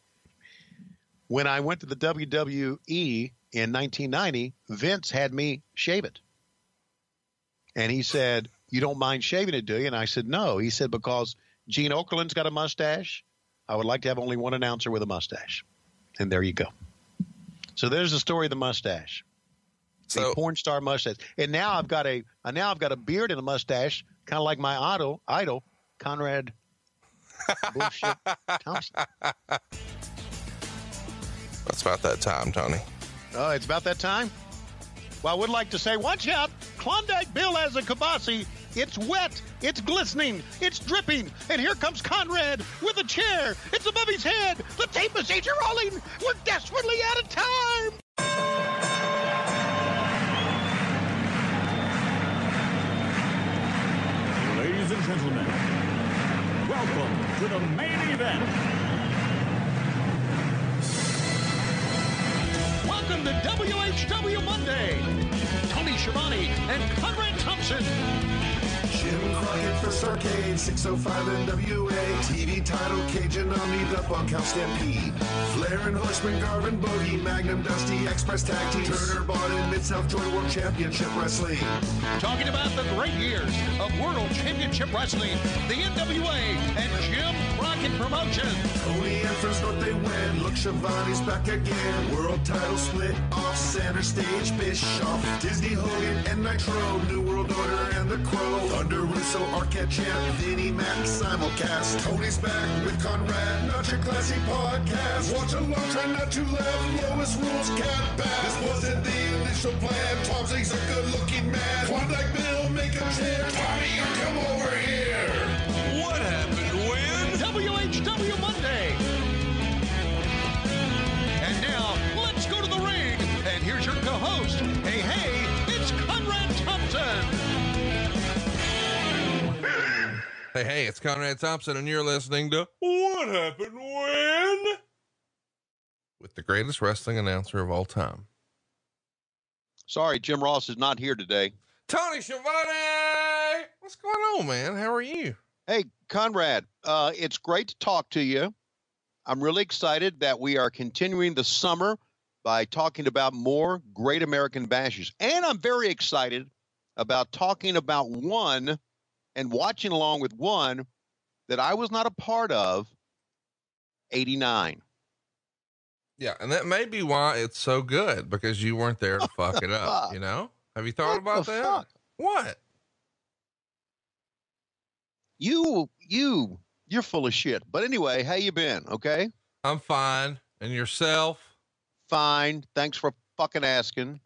When I went to the WWE in 1990, Vince had me shave it. And he said, you don't mind shaving it, do you? And I said, no. He said, because Gene Okerlund's got a mustache. I would like to have only one announcer with a mustache. And there you go. So there's the story of the mustache. So, a porn star mustache. And now I've got a beard and a mustache, kind of like my idol, Conrad bullshit Thompson. It's about that time, Tony. Oh, it's about that time? Well, I would like to say, watch out. Klondike Bill has a kibasi. It's wet. It's glistening. It's dripping. And here comes Conrad with a chair. It's above his head. The tape machines are rolling. We're desperately out of time. Ladies and gentlemen, welcome to the main event. Welcome to WHW Monday. Tony Schiavone and Conrad Thompson. Jim Crockett for Starrcade, 605 NWA. TV title, Cajun Omni, the Bunkhouse Stampede. Flair and Horseman, Garvin, Bogey, Magnum, Dusty, Express Tag Team. Turner, Bodden, Mid-South Joint World Championship Wrestling. Talking about the great years of World Championship Wrestling, the NWA, and Jim Crockett Promotions. Tony and friends thought they win. Look, Schiavone's back again. World title split off center stage. Bischoff, Disney, Hogan, and Nitro. New World Order and the Crow. Thunder, Russo, Arquette, Champ, Vinnie, Mac, simulcast. Tony's back with Conrad, not your classy podcast. Watch along, try not to laugh. Lowest rules can't pass. This wasn't the initial plan. Tom Zigg's a good-looking man. Klondike Bill, make a chair. Tommy, you come over here. What happened when? WHW Monday. And now, let's go to the ring. And here's your co-host. Hey, it's Conrad Thompson. Hey, it's Conrad Thompson, and you're listening to What Happened When? With the greatest wrestling announcer of all time. Sorry, Jim Ross is not here today. Tony Schiavone! What's going on, man? How are you? Hey, Conrad, it's great to talk to you. I'm really excited that we are continuing the summer by talking about more Great American Bashes. And I'm very excited about talking about one and watching along with one that I was not a part of, 89. Yeah, and that may be why it's so good, because you weren't there to fuck it up, you know? Have you thought about that? Fuck? What? You're full of shit. But anyway, how you been? Okay? I'm fine. And yourself? Fine. Thanks for fucking asking.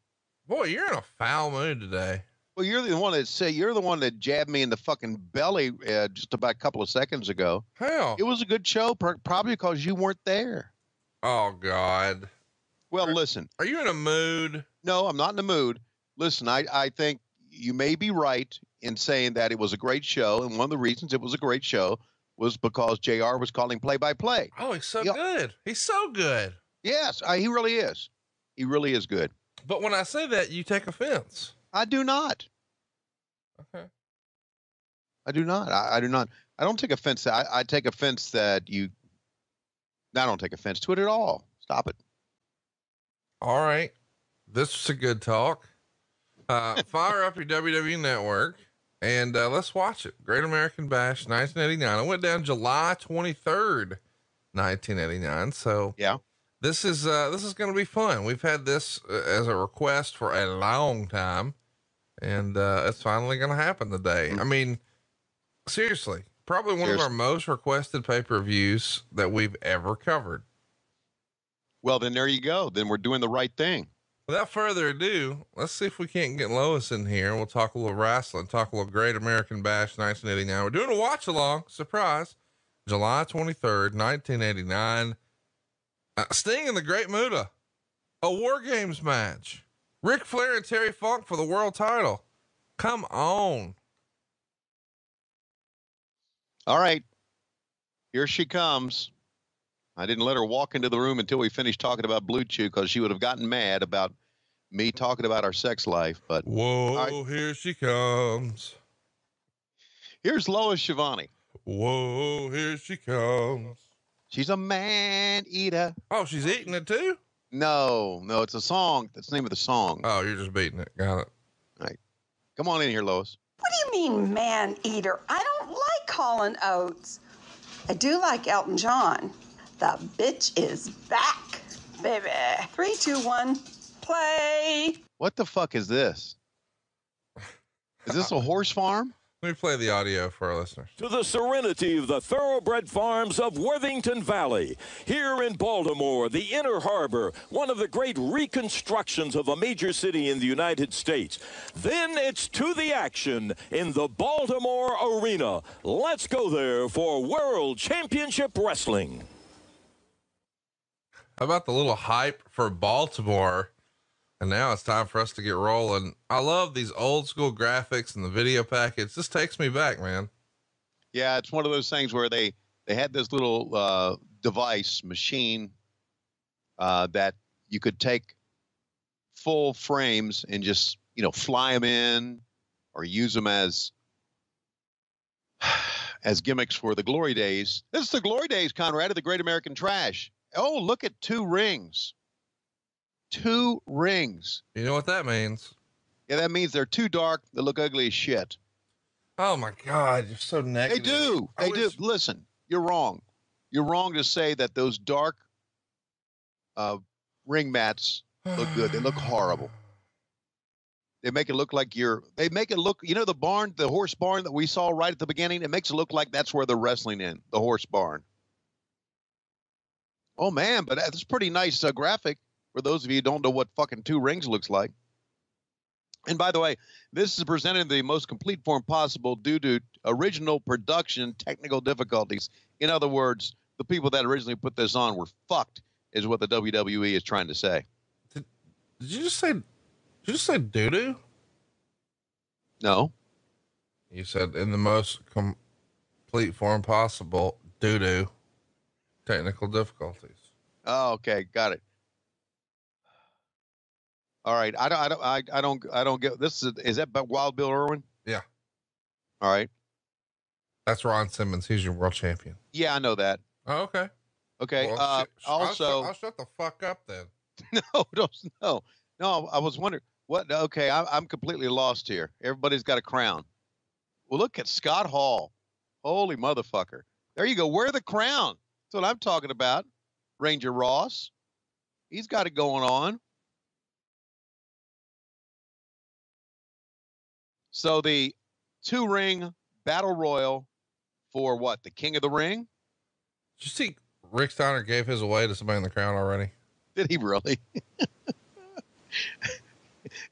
Boy, you're in a foul mood today. Well, you're the one that jabbed me in the fucking belly just about a couple of seconds ago. Hell, it was a good show, probably because you weren't there. Oh God. Well, listen. Are you in a mood? No, I'm not in a mood. Listen, I think you may be right in saying that it was a great show, and one of the reasons it was a great show was because JR was calling play-by-play. Oh, he's so good. He's so good. Yes, he really is. He really is good. But when I say that, you take offense. I do not. Okay. I do not. I do not. I don't take offense. I take offense that you. I don't take offense to it at all. Stop it. All right. This was a good talk. Fire up your WWE network and let's watch it. Great American Bash 1989. I went down July 23rd, 1989. So yeah, this is going to be fun. We've had this as a request for a long time, and it's finally going to happen today. I mean, seriously, probably one of our most requested pay-per-views that we've ever covered. Well, then there you go. Then we're doing the right thing. Without further ado, let's see if we can't get Lois in here. We'll talk a little wrestling, talk a little Great American Bash 1989. We're doing a watch along, surprise, July 23rd, 1989. Sting and the Great Muta, a War Games match. Ric Flair and Terry Funk for the world title. Come on. All right. Here she comes. I didn't let her walk into the room until we finished talking about Blue Chew because she would have gotten mad about me talking about our sex life. But whoa, here she comes. Here's Lois Schiavone. Whoa, here she comes. She's a man eater. Oh, she's eating it too? No, it's a song. That's the name of the song. Oh, you're just beating it. Got it. All right. Come on in here, Lois. What do you mean, man eater? I don't like Colin Oates. I do like Elton John. The bitch is back, baby. 3, 2, 1, play. What the fuck is this? Is this a horse farm? Let me play the audio for our listeners. To the serenity of the thoroughbred farms of Worthington Valley. Here in Baltimore, the Inner Harbor, one of the great reconstructions of a major city in the United States. Then it's to the action in the Baltimore Arena. Let's go there for World Championship Wrestling. How about the little hype for Baltimore? And now it's time for us to get rolling. I love these old school graphics and the video package. This takes me back, man. Yeah, it's one of those things where they had this little machine that you could take full frames and just, fly them in or use them as gimmicks for the glory days. This is the glory days, Conrad, of the Great American Trash. Oh, look at 2 rings. 2 rings. You know what that means? Yeah, that means they're too dark. They look ugly as shit. Oh my God, you're so negative. They do. They do. Listen, you're wrong. You're wrong to say that those dark ring mats look good. They look horrible. They make it look like they make it look, the barn, the horse barn that we saw right at the beginning, it makes it look like that's where they're wrestling in, the horse barn. Oh man, but that's a pretty nice graphic for those of you who don't know what fucking 2 rings looks like. And by the way, this is presented in the most complete form possible due to original production technical difficulties. In other words, the people that originally put this on were fucked, is what the WWE is trying to say. Did you just say doo-doo? No. You said in the most complete form possible, doo-doo. Technical difficulties. Oh, okay. Got it. All right. I don't get this. Is that about Wild Bill Irwin? Yeah. All right. That's Ron Simmons. He's your world champion. Yeah, I know that. Oh, okay. Okay. Well, also, I'll shut the fuck up then. No. I was wondering what. Okay. I'm completely lost here. Everybody's got a crown. Well, look at Scott Hall. Holy motherfucker. There you go. Wear the crown. That's what I'm talking about. Ranger Ross. He's got it going on. So the 2-ring battle royal for what? The King of the Ring? Did you see Rick Steiner gave his away to somebody in the crown already? Did he really?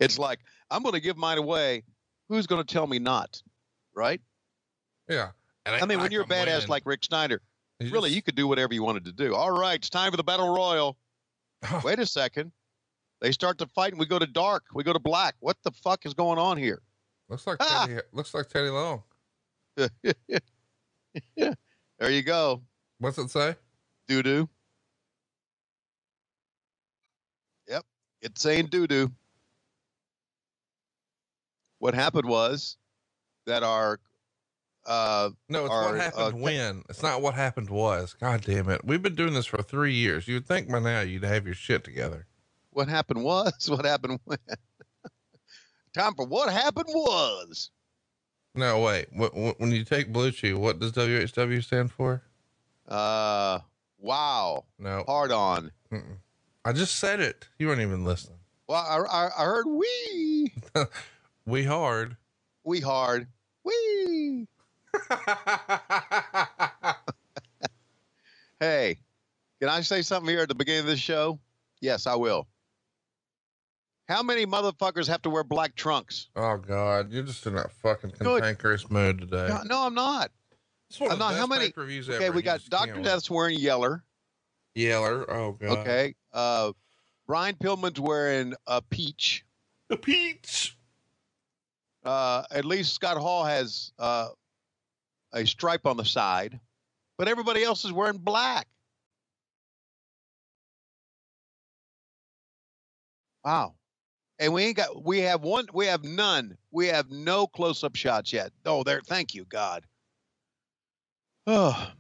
It's like, I'm going to give mine away. Who's going to tell me not? Right? Yeah. I mean, when you're a badass like Rick Steiner, really, you could do whatever you wanted to do. All right, it's time for the battle royal. Wait a second. They start to fight and we go to dark. We go to black. What the fuck is going on here? Looks like Teddy Long. Yeah. There you go. What's it say? Doo-doo. Yep. It's saying doo-doo. What happened was that no, it's what happened when. It's not what happened was. God damn it. We've been doing this for 3 years. You'd think by now you'd have your shit together. What happened was, what happened when. Time for what happened was. No, wait. When you take Blue Chew, what does WHW stand for? Wow. No. Hard on. Mm-mm. I just said it. You weren't even listening. Well, I heard we. We hard. We hard. We. Hey, can I say something here at the beginning of this show? Yes, I will. How many motherfuckers have to wear black trunks? Oh God, you're just in that fucking cantankerous mood today. No, I'm not. I'm not. How many? Okay, we got Dr. Death's wearing yeller. Yeller. Oh God. Okay. Brian Pillman's wearing a peach. A peach. At least Scott Hall has a stripe on the side, but everybody else is wearing black. Wow. And we have none. We have no close-up shots yet. Oh, there. Thank you, God. Oh,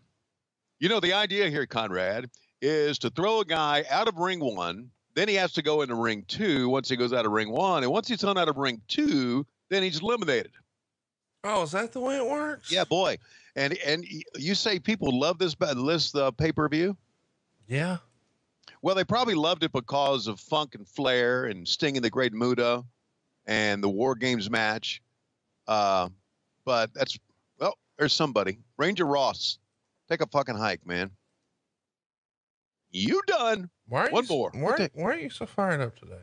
the idea here, Conrad, is to throw a guy out of ring 1. Then he has to go into ring 2 once he goes out of ring 1. And once he's thrown out of ring 2, then he's eliminated. Oh, is that the way it works? Yeah, boy. And you say people love this pay-per-view? Yeah. Well, they probably loved it because of Funk and Flair and Sting and the Great Muta and the War Games match. But there's somebody. Ranger Ross. Take a fucking hike, man. You done. Why are you so fired up today?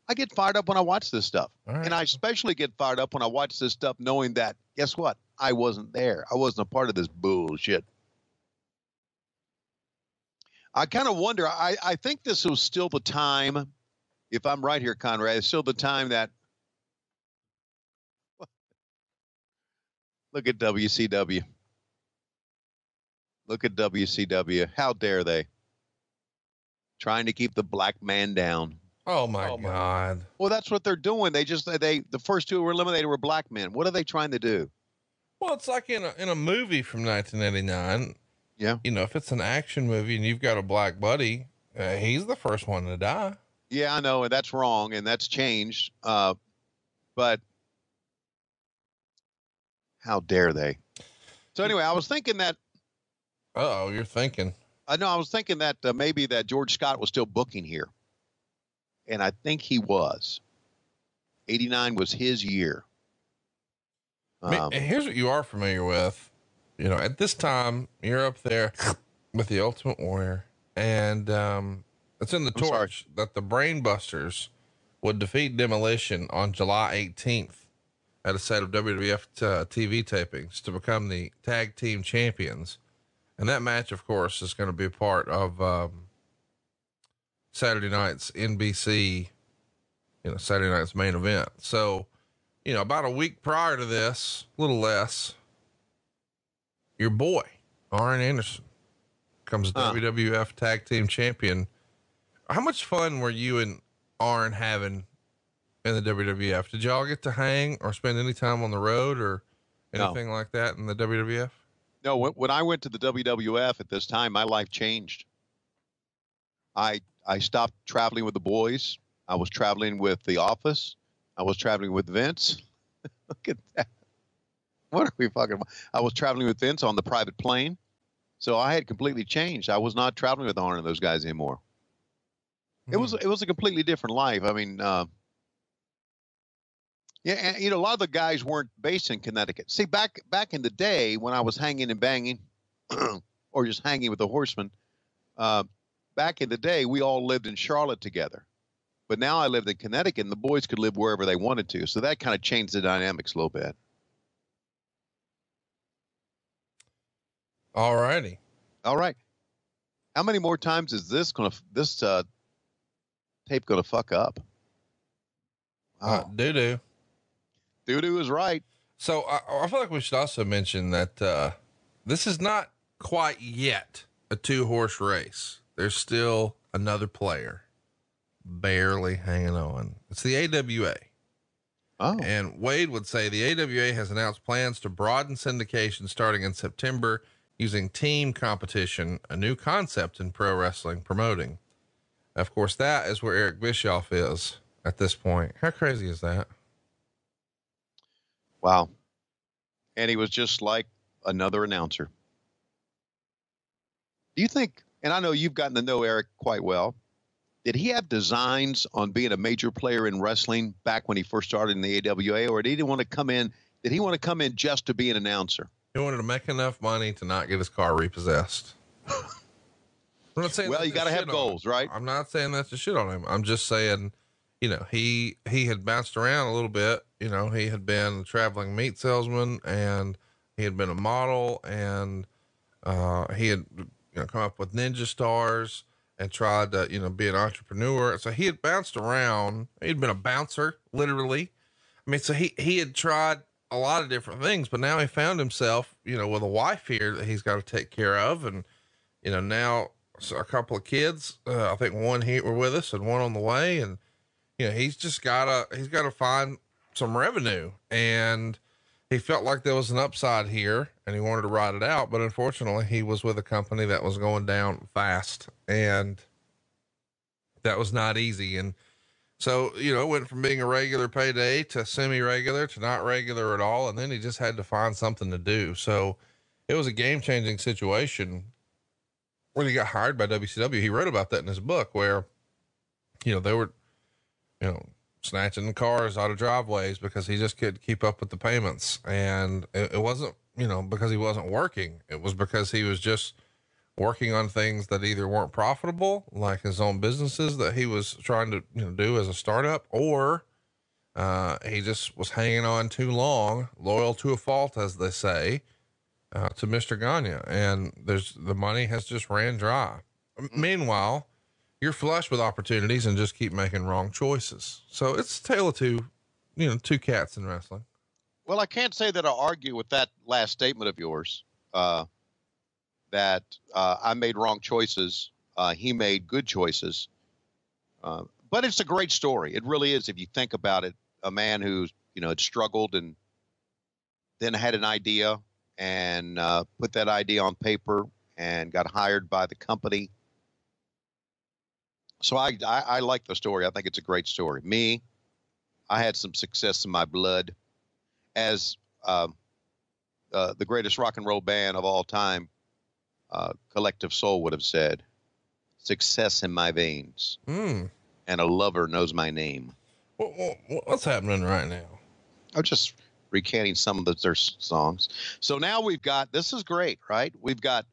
I get fired up when I watch this stuff. Right. And I especially get fired up when I watch this stuff knowing that, guess what? I wasn't there. I wasn't a part of this bullshit. I kind of wonder, I think this was still the time, if I'm right here, Conrad, it's still the time that, look at WCW. Look at WCW. How dare they? Trying to keep the black man down. Oh my God. Well, that's what they're doing. The first 2 who were eliminated were black men. What are they trying to do? Well, it's like in a movie from 1989. Yeah. If it's an action movie and you've got a black buddy, he's the first one to die. Yeah, I know. And that's wrong. And that's changed. But how dare they? So anyway, I was thinking that. Uh-oh, you're thinking. I was thinking that maybe that George Scott was still booking here. And I think he was. 89 was his year. Here's what you are familiar with. At this time, you're up there with the Ultimate Warrior, and it's in the torch that the Brainbusters would defeat Demolition on July 18th at a set of WWF TV tapings to become the tag team champions. And that match, of course, is going to be a part of Saturday night's NBC, Saturday night's main event. So, about a week prior to this, a little less, your boy, Arn Anderson, becomes WWF tag team champion. How much fun were you and Arn having in the WWF? Did y'all get to hang or spend any time on the road or anything like that in the WWF? No, when I went to the WWF at this time, my life changed. I stopped traveling with the boys. I was traveling with the office. I was traveling with Vince. Look at that. What are we fucking about? I was traveling with Vince on the private plane. So I had completely changed. I was not traveling with Arn and those guys anymore. It was a completely different life. I mean, yeah, and, a lot of the guys weren't based in Connecticut. See, back in the day when I was hanging and banging or just hanging with the Horsemen, back in the day, we all lived in Charlotte together. But now I lived in Connecticut and the boys could live wherever they wanted to. So that kind of changed the dynamics a little bit. All righty. All right. How many more times is this tape going to fuck up? Doo-doo. Doo-doo is right. So I feel like we should also mention that this is not quite yet a 2-horse race. There's still another player barely hanging on. It's the AWA. Oh. And Wade would say the AWA has announced plans to broaden syndication starting in September using team competition, a new concept in pro wrestling promoting. Of course, that is where Eric Bischoff is at this point. How crazy is that? Wow. And he was just like another announcer. Do you think, and I know you've gotten to know Eric quite well, did he have designs on being a major player in wrestling back when he first started in the AWA, or did he want to come in? Did he want to come in just to be an announcer? He wanted to make enough money to not get his car repossessed. I'm not saying, well, you got to have goals, right? I'm not saying that's a shit on him. I'm just saying, you know, he had bounced around a little bit. You know, he had been a traveling meat salesman, and he had been a model, and he had, you know, come up with ninja stars and tried to, you know, be an entrepreneur. So he had bounced around. He'd been a bouncer, literally. I mean, so he had tried a lot of different things, but now he found himself, you know, with a wife here that he's got to take care of. And, you know, now a couple of kids, I think one here were with us and one on the way. And, you know, he's got to find some revenue, and he felt like there was an upside here and he wanted to ride it out. But unfortunately he was with a company that was going down fast, and that was not easy. And so, you know, it went from being a regular payday to semi-regular to not regular at all. And then he just had to find something to do. So it was a game-changing situation when he got hired by WCW. He wrote about that in his book where, you know, they were, you know, snatching cars out of driveways because he just couldn't keep up with the payments. And it wasn't, you know, because he wasn't working. It was because he was just working on things that either weren't profitable, like his own businesses that he was trying to, you know, do as a startup, or he just was hanging on too long, loyal to a fault, as they say, to Mr. Gagne. And the money has just ran dry. Meanwhile, you're flush with opportunities and just keep making wrong choices. So it's a tale of two cats in wrestling. Well, I can't say that I argue with that last statement of yours, that I made wrong choices. He made good choices. But it's a great story. It really is. If you think about it, a man who's, you know, had struggled and then had an idea and put that idea on paper and got hired by the company. So I like the story. I think it's a great story. Me, I had some success in my blood, as the greatest rock and roll band of all time, Collective Soul, would have said, "Success in my veins, and a lover knows my name." What's happening right now? I'm just recanting some of their songs. So now we've got, this is great, right? We've got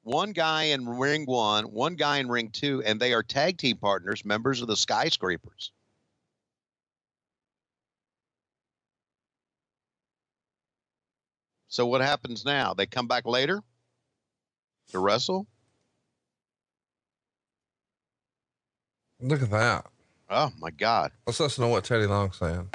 one guy in ring one guy in ring two, and they are tag team partners, members of the Skyscrapers. So what happens now? They come back later to wrestle? Look at that. Oh my God. Let's listen to what Teddy Long's saying.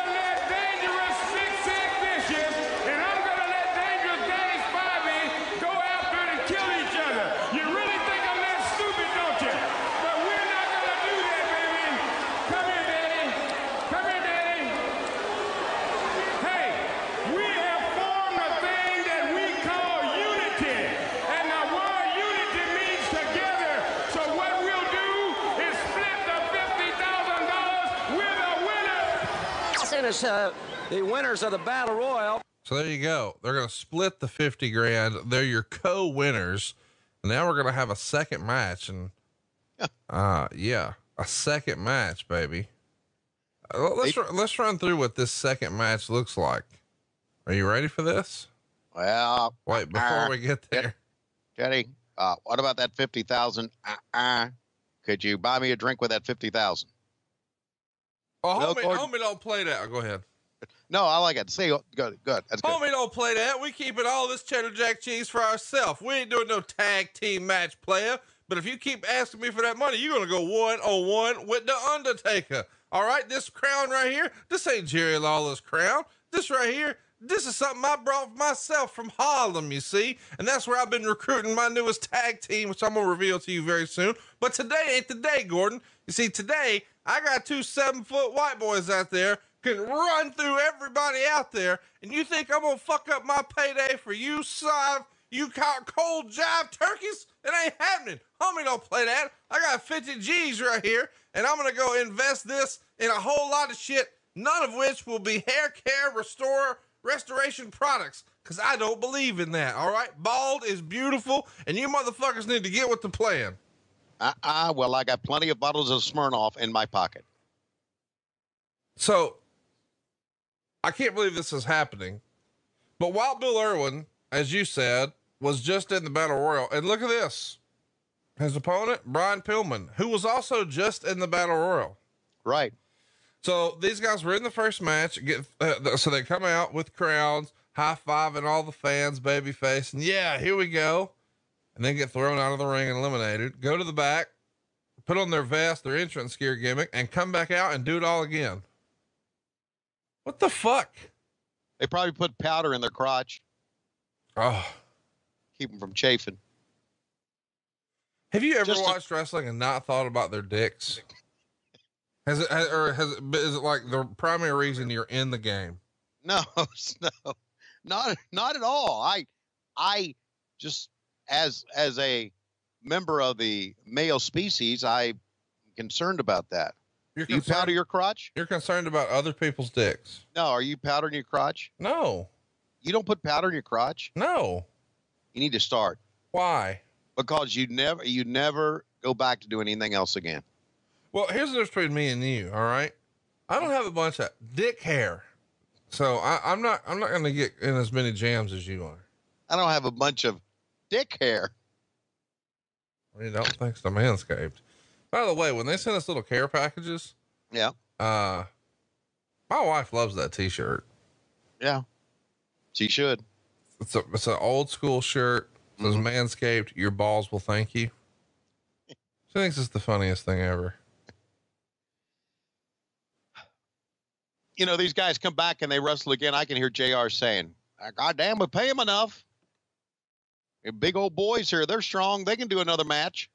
The winners of the Battle Royal. So there you go. They're going to split the 50 grand. They're your co-winners. And now we're going to have a second match. And, yeah, a second match, baby. Let's run through what this second match looks like. Are you ready for this? Well, wait, before we get there. Teddy, what about that 50,000? Could you buy me a drink with that 50,000? Oh, homie, don't play that. Go ahead. No, I like it. See, good. That's good. Homie, don't play that. We keeping all this cheddar jack cheese for ourselves. We ain't doing no tag team match, player. But if you keep asking me for that money, you're going to go 1-on-1 with the Undertaker. All right. This crown right here, this ain't Jerry Lawler's crown. This right here, this is something I brought myself from Harlem, you see? And that's where I've been recruiting my newest tag team, which I'm going to reveal to you very soon. But today ain't the day, Gordon. You see, today I got 2 7-foot white boys out there can run through everybody out there. And you think I'm going to fuck up my payday for you, you cold jive turkeys? It ain't happening. Homie, don't play that. I got 50 G's right here, and I'm going to go invest this in a whole lot of shit, none of which will be hair care, restoration products, because I don't believe in that, all right? Bald is beautiful, and you motherfuckers need to get with the plan. Well, I got plenty of bottles of Smirnoff in my pocket. So, I can't believe this is happening, but while Bill Irwin, as you said, was just in the Battle Royal, and look at this. His opponent, Brian Pillman, who was also just in the Battle Royal. Right. So these guys were in the first match. So they come out with crowds, high-fiving all the fans, babyface, and yeah, here we go. And then get thrown out of the ring and eliminated. Go to the back, put on their vest, their entrance gear gimmick, and come back out and do it all again. What the fuck? They probably put powder in their crotch. Oh. Keep them from chafing. Have you ever watched wrestling and not thought about their dicks? Is it like the primary reason you're in the game? No, not at all. I just, as a member of the male species, I'm concerned about that. You powder your crotch? You're concerned about other people's dicks. No. Are you powdering your crotch? No. You don't put powder in your crotch? No. You need to start. Why? Because you never go back to do anything else again. Well, here's the difference between me and you. All right. I don't have a bunch of dick hair. So I'm not going to get in as many jams as you are. I don't have a bunch of dick hair. You don't, thanks to Manscaped. By the way, when they send us little care packages. Yeah. My wife loves that t-shirt. Yeah. She should. It's an old school shirt. It says Manscaped, your balls will thank you. She thinks it's the funniest thing ever. You know, these guys come back and they wrestle again. I can hear JR saying, God damn, we pay them enough. And big old boys here. They're strong. They can do another match.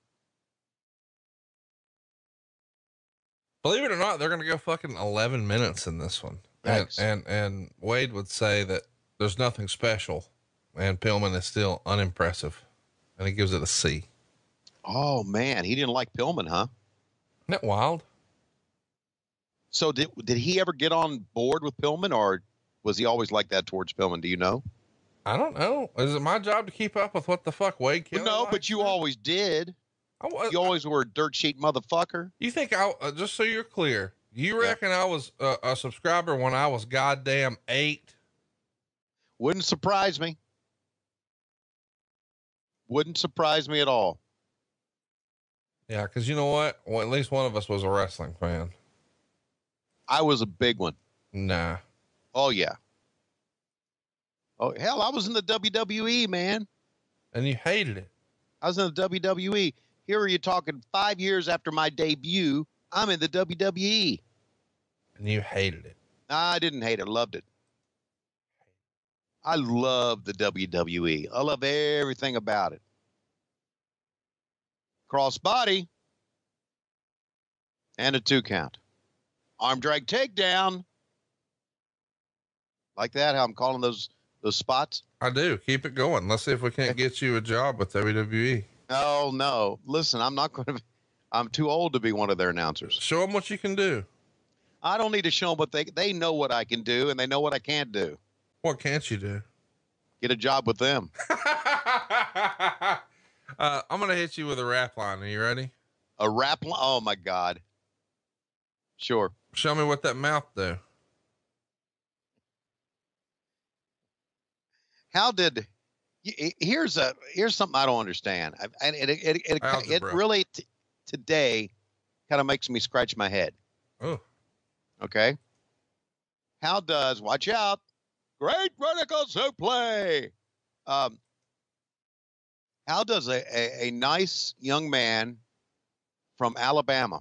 Believe it or not, they're going to go fucking 11 minutes in this one. And Wade would say that there's nothing special, and Pillman is still unimpressive, and he gives it a C. Oh man. He didn't like Pillman, huh? Isn't that wild? So did he ever get on board with Pillman, or was he always like that towards Pillman? Do you know? I don't know. Is it my job to keep up with what the fuck Wade Keller No, but you always did. You always were a dirt sheet motherfucker. You think just so you're clear, you reckon I was a subscriber when I was goddamn 8? Wouldn't surprise me. Wouldn't surprise me at all. Yeah. Cause you know what? Well, at least one of us was a wrestling fan. I was a big one. Nah. Oh yeah. Oh hell, I was in the WWE, man. And you hated it. I was in the WWE. Here are you talking 5 years after my debut. I'm in the WWE. And you hated it. I didn't hate it. Loved it. I love the WWE. I love everything about it. Crossbody. And a 2 count. Arm drag takedown. Like that, how I'm calling those spots? I do. Keep it going. Let's see if we can't get you a job with WWE. Oh, no. Listen, I'm too old to be one of their announcers. Show them what you can do. I don't need to show them what they know what I can do, and they know what I can't do. What can't you do? Get a job with them. I'm going to hit you with a rap line. Are you ready? A rap line? Oh my God. Sure. Show me what that mouth do. Here's something I don't understand. And it really today kind of makes me scratch my head. Oh, okay. How does, watch out, great vertical suplex. How does a nice young man from Alabama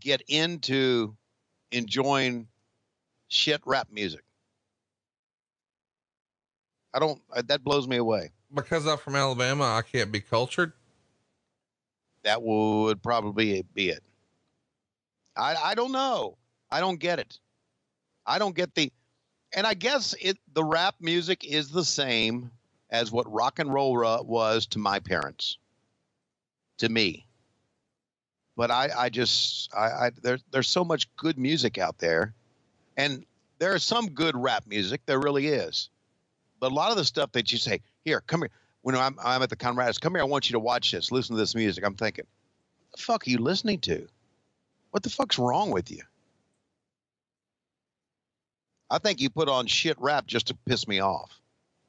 get into enjoying shit rap music? That blows me away. Because I'm from Alabama, I can't be cultured. That would probably be it. I don't know. I don't get it. I don't get and I guess the rap music is the same as what rock and roll was to my parents, to me. But there's so much good music out there, and there is some good rap music. There really is. But a lot of the stuff that you say, here, come here. When I'm at the Conrads, come here. I want you to watch this. Listen to this music. I'm thinking, what the fuck are you listening to? What the fuck's wrong with you? I think you put on shit rap just to piss me off.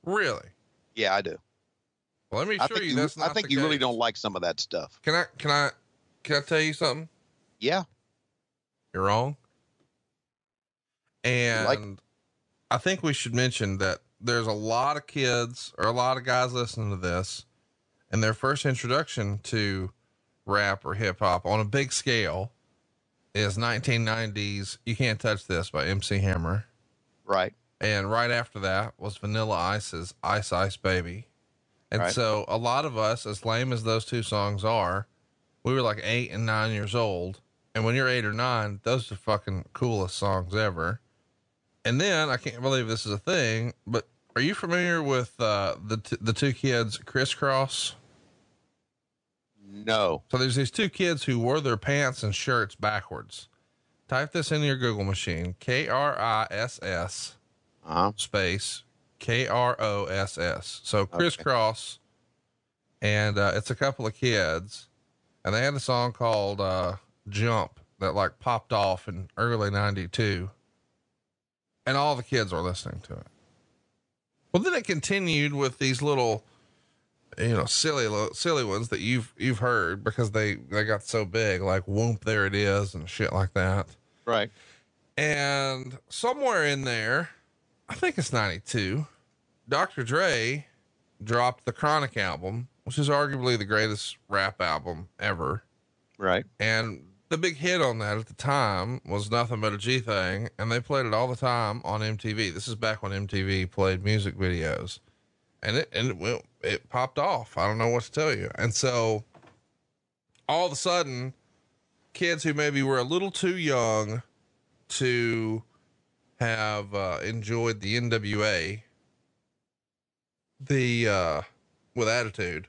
Really? Yeah, I do. Well, let me show you that's not I think the you really case. don't like some of that stuff. Can I tell you something? Yeah. You're wrong. And I think we should mention that there's a lot of kids or a lot of guys listening to this, and their first introduction to rap or hip hop on a big scale is 1990s You Can't Touch This by MC Hammer. Right. And right after that was Vanilla Ice's Ice Ice Baby. And Right. so a lot of us, as lame as those two songs are, we were like 8 and 9 years old. And when you're 8 or 9, those are fucking coolest songs ever. And then I can't believe this is a thing, but are you familiar with the two kids Crisscross? No. So there's these two kids who wore their pants and shirts backwards. Type this into your Google machine, KRISS space KROSS. So Crisscross, and it's a couple of kids, and they had a song called Jump that like popped off in early 92. And all the kids are listening to it. Well, then it continued with these little, silly ones that you've heard because they got so big, like Whoomp, There It Is and shit like that. Right. And somewhere in there, I think it's 92, Dr. Dre dropped the Chronic album, which is arguably the greatest rap album ever. Right. And the big hit on that at the time was Nothing But a G Thing, and they played it all the time on MTV. This is back when MTV played music videos, and it popped off. I don't know what to tell you. And so all of a sudden, kids who maybe were a little too young to have enjoyed the NWA, with Attitude.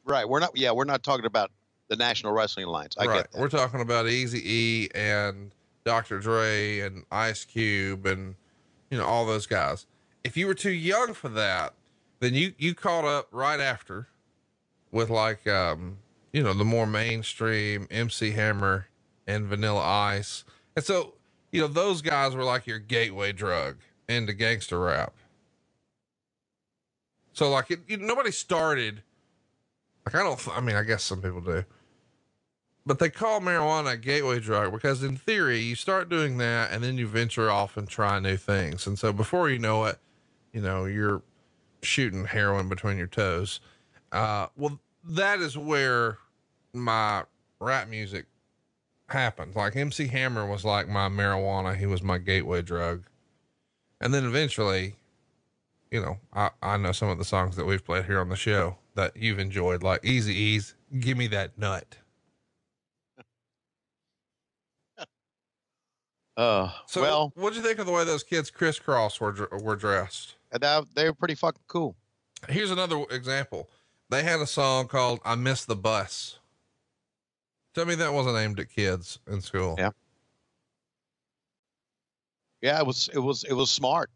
Right. We're not talking about the National Wrestling Alliance. I get that. We're talking about Eazy-E and Dr. Dre and Ice Cube and, all those guys. If you were too young for that, then you caught up right after with like, the more mainstream MC Hammer and Vanilla Ice. And so, those guys were like your gateway drug into gangster rap. So like nobody started, like, I guess some people do, but they call marijuana a gateway drug because in theory you start doing that and then you venture off and try new things. And so before you know it, you're shooting heroin between your toes. Well, that is where my rap music happened. Like MC Hammer was like my marijuana. He was my gateway drug. And then eventually, I know some of the songs that we've played here on the show that you've enjoyed, like Eazy-E's Give Me That Nut. So what'd you think of the way those kids Crisscross were dressed? They were pretty fucking cool. Here's another example. They had a song called I Miss the Bus. Tell me that wasn't aimed at kids in school. Yeah. Yeah, it was smart.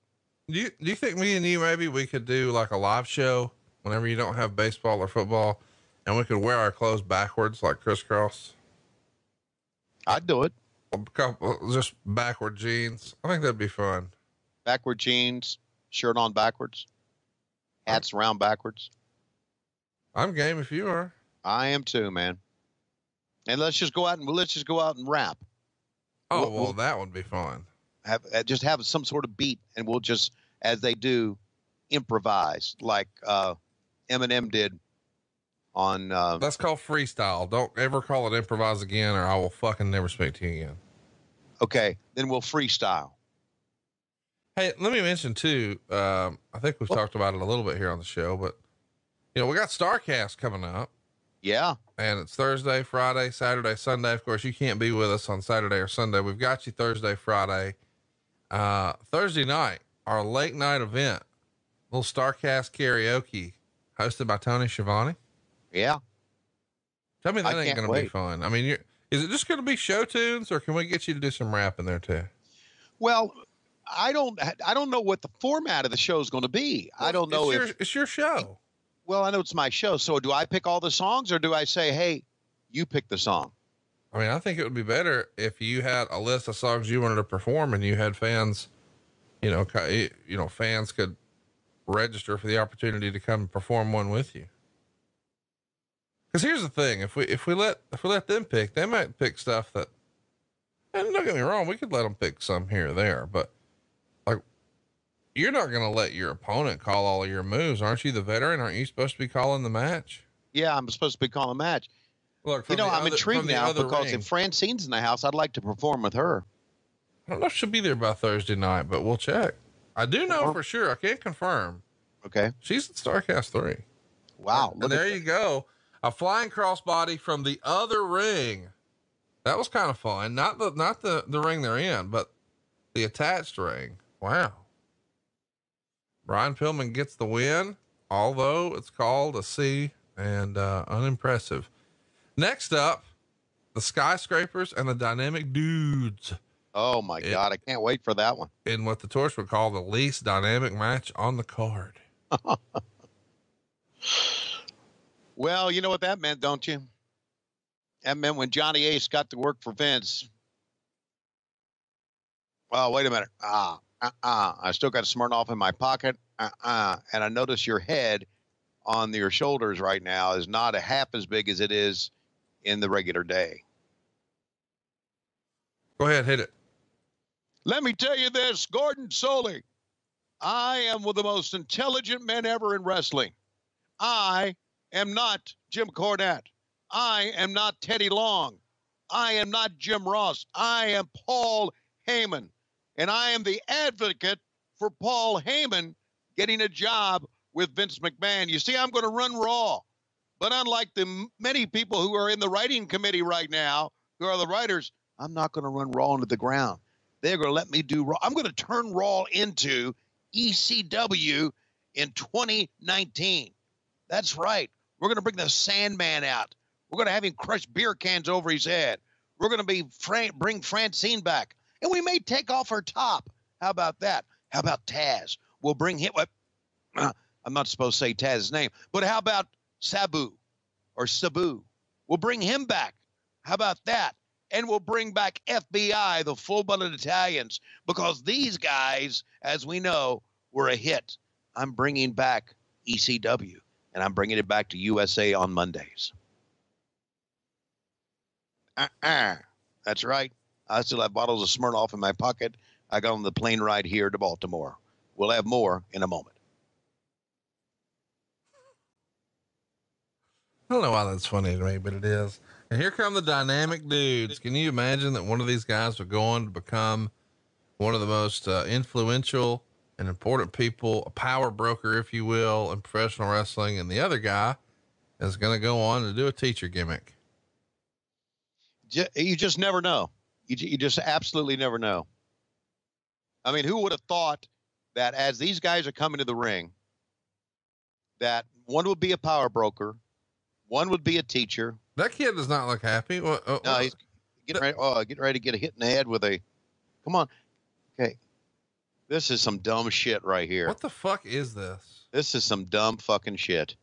Do you think me and you, maybe we could do like a live show whenever you don't have baseball or football, and we could wear our clothes backwards like Crisscross? I'd do it. A couple, just backward jeans. I think that'd be fun. Backward jeans, shirt on backwards, hats around backwards. I'm game if you are. I am too, man. And let's just go out and rap. Oh, well, that would be fun. Have some sort of beat, and we'll just, as they do, improvise. Like Eminem did on, that's called freestyle. Don't ever call it improvise again, or I will fucking never speak to you again. Okay. Then we'll freestyle. Hey, let me mention too. I think we've talked about it a little bit here on the show, but we got Starrcast coming up. Yeah. And it's Thursday, Friday, Saturday, Sunday. Of course, you can't be with us on Saturday or Sunday. We've got you Thursday, Friday, Thursday night, our late night event, little Starrcast karaoke hosted by Tony Schiavone. Yeah. Tell me that ain't going to be fun. I mean, is it just going to be show tunes, or can we get you to do some rap in there too? Well, I don't know what the format of the show is going to be. I don't know it's your show. Well, I know it's my show. So do I pick all the songs, or do I say, hey, you pick the song? I mean, I think it would be better if you had a list of songs you wanted to perform and you had fans, fans could register for the opportunity to come perform one with you. Cause here's the thing. If we let them pick, they might pick stuff that, and don't get me wrong, we could let them pick some here or there, but like, you're not going to let your opponent call all of your moves. Aren't you the veteran? Aren't you supposed to be calling the match? Yeah, I'm supposed to be calling the match. Look, I'm intrigued now because if Francine's in the house, I'd like to perform with her. I don't know if she'll be there by Thursday night, but we'll check. I do know for sure. I can't confirm. Okay. She's at Starrcast 3. Wow. And there you go. A flying crossbody from the other ring. That was kind of fun. Not the ring they're in, but the attached ring. Wow. Brian Pillman gets the win, although it's called a C and unimpressive. Next up, the Skyscrapers and the Dynamic Dudes. Oh my God. I can't wait for that one. In what the Torch would call the least dynamic match on the card. Well, you know what that meant, don't you? That meant when Johnny Ace got to work for Vince. Well, wait a minute. I still got Smirnoff in my pocket. And I notice your head on your shoulders right now is not a half as big as it is in the regular day. Go ahead, hit it. Let me tell you this, Gordon Soley. I am one of the most intelligent men ever in wrestling. I am not Jim Cornette. I am not Teddy Long. I am not Jim Ross. I am Paul Heyman. And I am the advocate for Paul Heyman getting a job with Vince McMahon. You see, I'm going to run Raw. But unlike the many people who are in the writing committee right now, who are the writers, I'm not going to run Raw into the ground. They're going to let me do Raw. I'm going to turn Raw into ECW in 2019. That's right. We're going to bring the Sandman out. We're going to have him crush beer cans over his head. We're going to bring Francine back. And we may take off her top. How about that? How about Taz? We'll bring him. I'm not supposed to say Taz's name, but how about Sabu or Sabu? We'll bring him back. How about that? And we'll bring back FBI, the full-blooded Italians, because these guys, as we know, were a hit. I'm bringing back ECW, and I'm bringing it back to USA on Mondays. That's right. I still have bottles of Smirnoff in my pocket. I got on the plane ride here to Baltimore. We'll have more in a moment. I don't know why that's funny to me, but it is. And here come the Dynamic Dudes. Can you imagine that one of these guys would go on to become one of the most influential and important people, a power broker, if you will, in professional wrestling, and the other guy is going to go on to do a teacher gimmick? You just never know. You just absolutely never know. I mean, who would have thought that as these guys are coming to the ring, that one would be a power broker, one would be a teacher. That kid does not look happy. No, he's getting ready to get a hit in the head with a, come on. Okay. This is some dumb shit right here. What the fuck is this? This is some dumb fucking shit.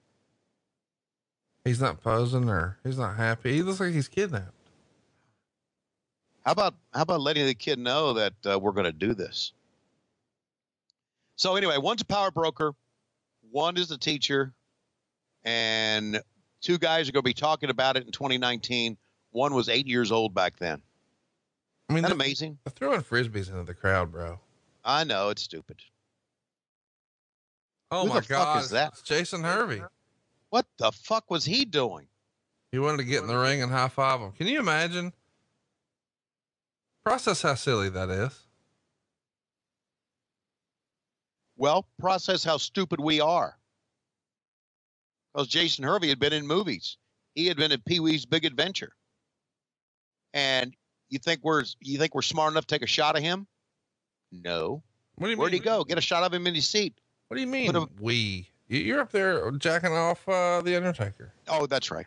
He's not posing, or he's not happy. He looks like he's kidnapped. How about letting the kid know that we're going to do this? So anyway, one's a power broker, one is a teacher, and two guys are going to be talking about it in 2019. One was 8 years old back then. I mean, isn't that amazing? They're throwing frisbees into the crowd, bro. I know, it's stupid. Oh, Who my the God. fuck is that? It's Jason Hervey. What the fuck was he doing? He wanted to get in the ring and high five him. Can you imagine? Process how silly that is. Well, process how stupid we are. Because Jason Hervey had been in movies. He had been in Pee-wee's Big Adventure. And you think we're smart enough to take a shot of him? No. What do you Where'd mean? he go? Get a shot of him in his seat. What do you mean? You're up there jacking off the Undertaker. Oh, that's right.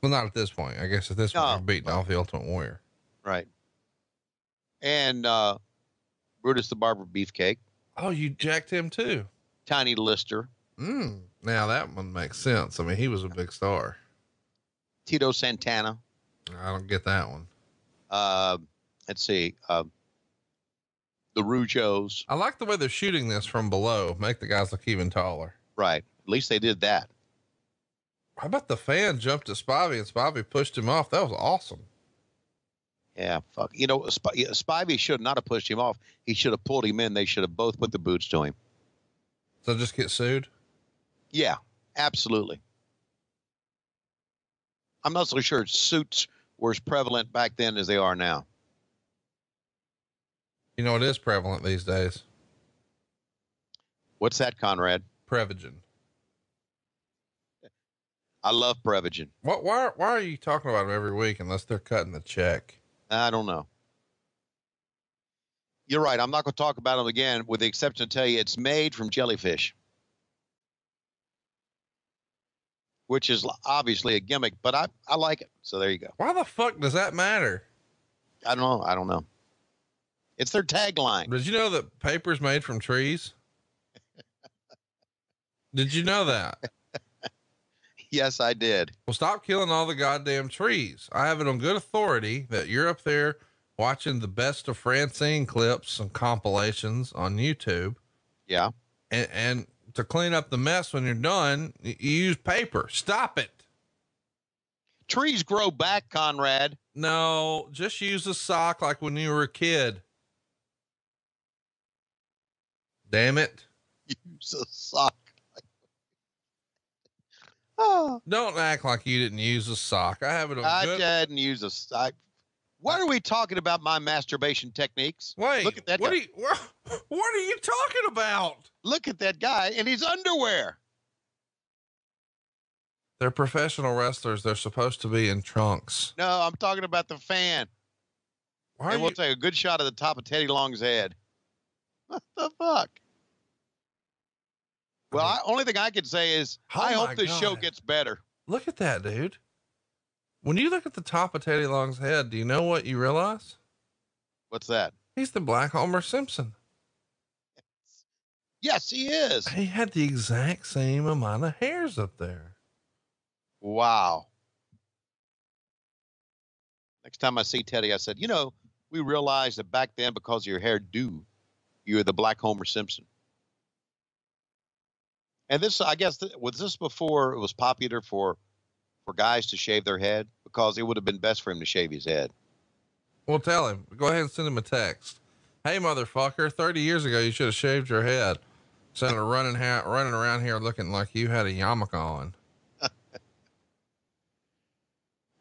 Well, not at this point. I guess at this point you're beating off the Ultimate Warrior. Right. And Brutus the Barber Beefcake. Oh, you jacked him too. Tiny Lister. Now that one makes sense. I mean, he was a big star. Tito Santana. I don't get that one. Let's see. The Rujos. I like the way they're shooting this from below. Make the guys look even taller. Right. At least they did that. How about the fan jumped at Spivey and Spivey pushed him off? That was awesome. Yeah, fuck. You know, Spivey should not have pushed him off. He should have pulled him in. They should have both put the boots to him. So just get sued? Yeah, absolutely. I'm not so sure suits were as prevalent back then as they are now. You know, it is prevalent these days. What's that, Conrad? Prevagen. I love Prevagen. Why are you talking about them every week unless they're cutting the check? I don't know. You're right. I'm not going to talk about them again, with the exception to tell you it's made from jellyfish, which is obviously a gimmick, but I like it. So there you go. Why the fuck does that matter? I don't know. It's their tagline. Did you know that paper's made from trees? Did you know that? Yes, I did. Well, stop killing all the goddamn trees. I have it on good authority that you're up there watching the best of Francine clips and compilations on YouTube. Yeah. And to clean up the mess when you're done, you use paper. Stop it. Trees grow back, Conrad. No, just use a sock like when you were a kid. Damn it. Use a sock. Oh. Don't act like you didn't use a sock. I have it on I good. didn't use a sock. Why are we talking about my masturbation techniques? Wait, look at that. What are you talking about? Look at that guy in his underwear. They're professional wrestlers. They're supposed to be in trunks. No, I'm talking about the fan. And we'll take a good shot of the top of Teddy Long's head. What the fuck? Well, only thing I can say is I hope this show gets better. Look at that, dude. When you look at the top of Teddy Long's head, do you know what you realize? What's that? He's the Black Homer Simpson. Yes, he is. He had the exact same amount of hairs up there. Wow. Next time I see Teddy, I said, you know, we realized that back then, because of your hairdo, you were the Black Homer Simpson. And this, I guess, was this before it was popular for guys to shave their head? Because it would have been best for him to shave his head. Well, tell him. Go ahead and send him a text. Hey, motherfucker, 30 years ago, you should have shaved your head. Instead of running around here looking like you had a yarmulke on.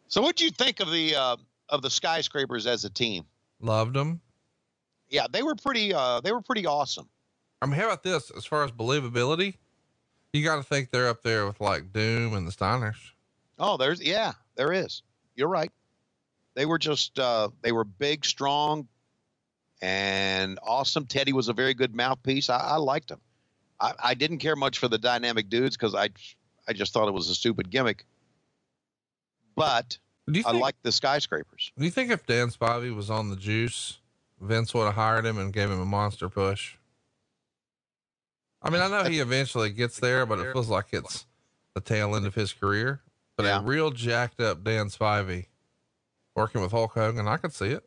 So what'd you think of the Skyscrapers as a team? Loved them. Yeah, they were pretty awesome. I mean, how about this? As far as believability, you got to think they're up there with like Doom and the Steiners. Oh, there is. You're right. They were just, they were big, strong, and awesome. Teddy was a very good mouthpiece. I liked him. I didn't care much for the dynamic dudes because I just thought it was a stupid gimmick. But I liked the Skyscrapers. Do you think if Dan Spivey was on the juice, Vince would have hired him and gave him a monster push? I mean, I know he eventually gets there, but it feels like it's the tail end of his career. But a real jacked up Dan Spivey working with Hulk Hogan, I could see it.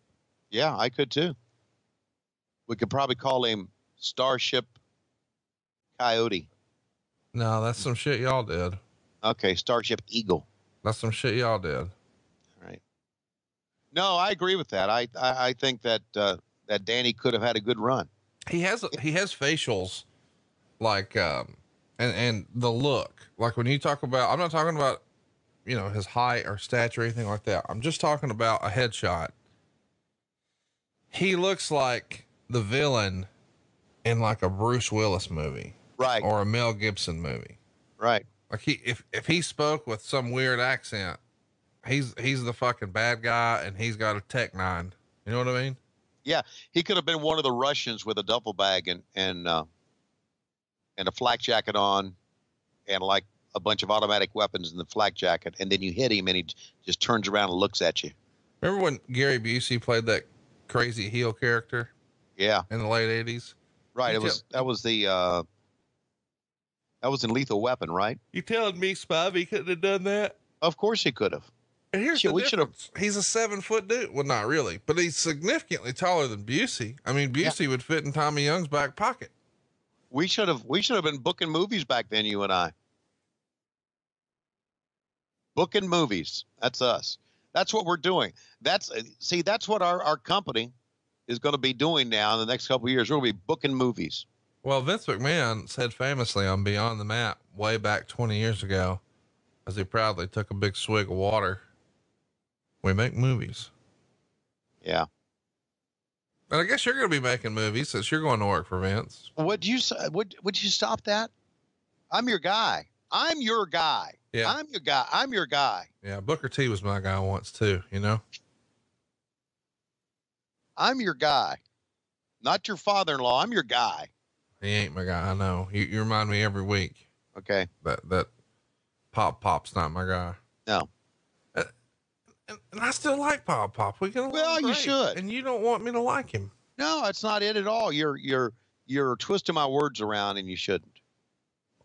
Yeah, I could too. We could probably call him Starship Coyote. No, that's some shit y'all did. Okay, Starship Eagle. That's some shit y'all did. Right. No, I agree with that. I think that Danny could have had a good run. He has facials like and the look, like when you talk about, I'm not talking about, you know, his height or stature or anything like that. I'm just talking about a headshot. He looks like the villain in like a Bruce Willis movie, right? Or a Mel Gibson movie, right? Like if he spoke with some weird accent, he's the fucking bad guy, and he's got a Tech 9. You know what I mean? Yeah, he could have been one of the Russians with a duffel bag and a flak jacket on, and like a bunch of automatic weapons in the flak jacket, and then you hit him, and he just turns around and looks at you. Remember when Gary Busey played that crazy heel character? Yeah, in the late 80s. Right. That was in Lethal Weapon, right? You telling me Spivey couldn't have done that? Of course he could have. And here's the difference. He's a 7-foot dude. Well, not really, but he's significantly taller than Busey. I mean, Busey would fit in Tommy Young's back pocket. We should have been booking movies back then, you and I. Booking movies. That's us. That's what we're doing. That's what our company is going to be doing now in the next couple of years. We'll be booking movies. Well, Vince McMahon said famously on Beyond the Map way back 20 years ago, as he proudly took a big swig of water, we make movies. Yeah. And I guess you're going to be making movies since you're going to work for Vince. Would you stop that? I'm your guy. I'm your guy. Yeah. I'm your guy. I'm your guy. Yeah. Booker T was my guy once too, you know? I'm your guy, not your father-in-law. I'm your guy. He ain't my guy. I know. You remind me every week. Okay. That Pop's not my guy. No. And I still like Pop. We get along Well, you great. should. And you don't want me to like him. No, that's not it at all. You're twisting my words around, and you shouldn't.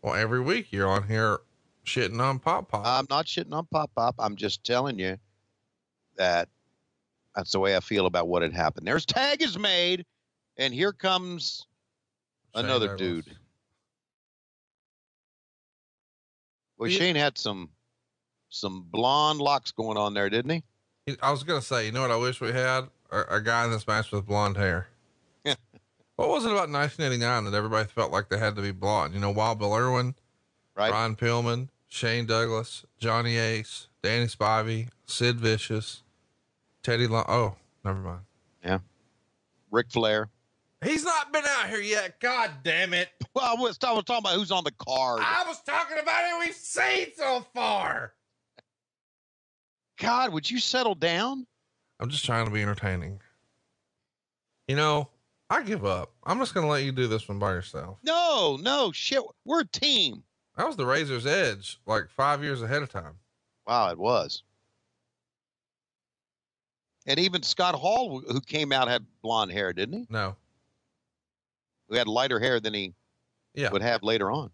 Well, every week you're on here shitting on Pop. I'm not shitting on Pop. I'm just telling you that that's the way I feel about what had happened. There's tag is made, and here comes another dude. Well, Shane had some blonde locks going on there, didn't he? I was going to say, you know what I wish we had? A guy in this match with blonde hair. What was it about 1989 that everybody felt like they had to be blonde? You know, Wild Bill Irwin, right? Ron Pillman, Shane Douglas, Johnny Ace, Danny Spivey, Sid Vicious, Teddy Long. Oh, never mind. Yeah. Ric Flair. He's not been out here yet. God damn it. Well, I was talking about who's on the card. I was talking about who we've seen so far. God, would you settle down? I'm just trying to be entertaining. You know, I give up. I'm just going to let you do this one by yourself. No, shit. We're a team. That was the Razor's Edge, like 5 years ahead of time. Wow, it was. And even Scott Hall, who came out, had blonde hair, didn't he? No. Who had lighter hair than he would have later on.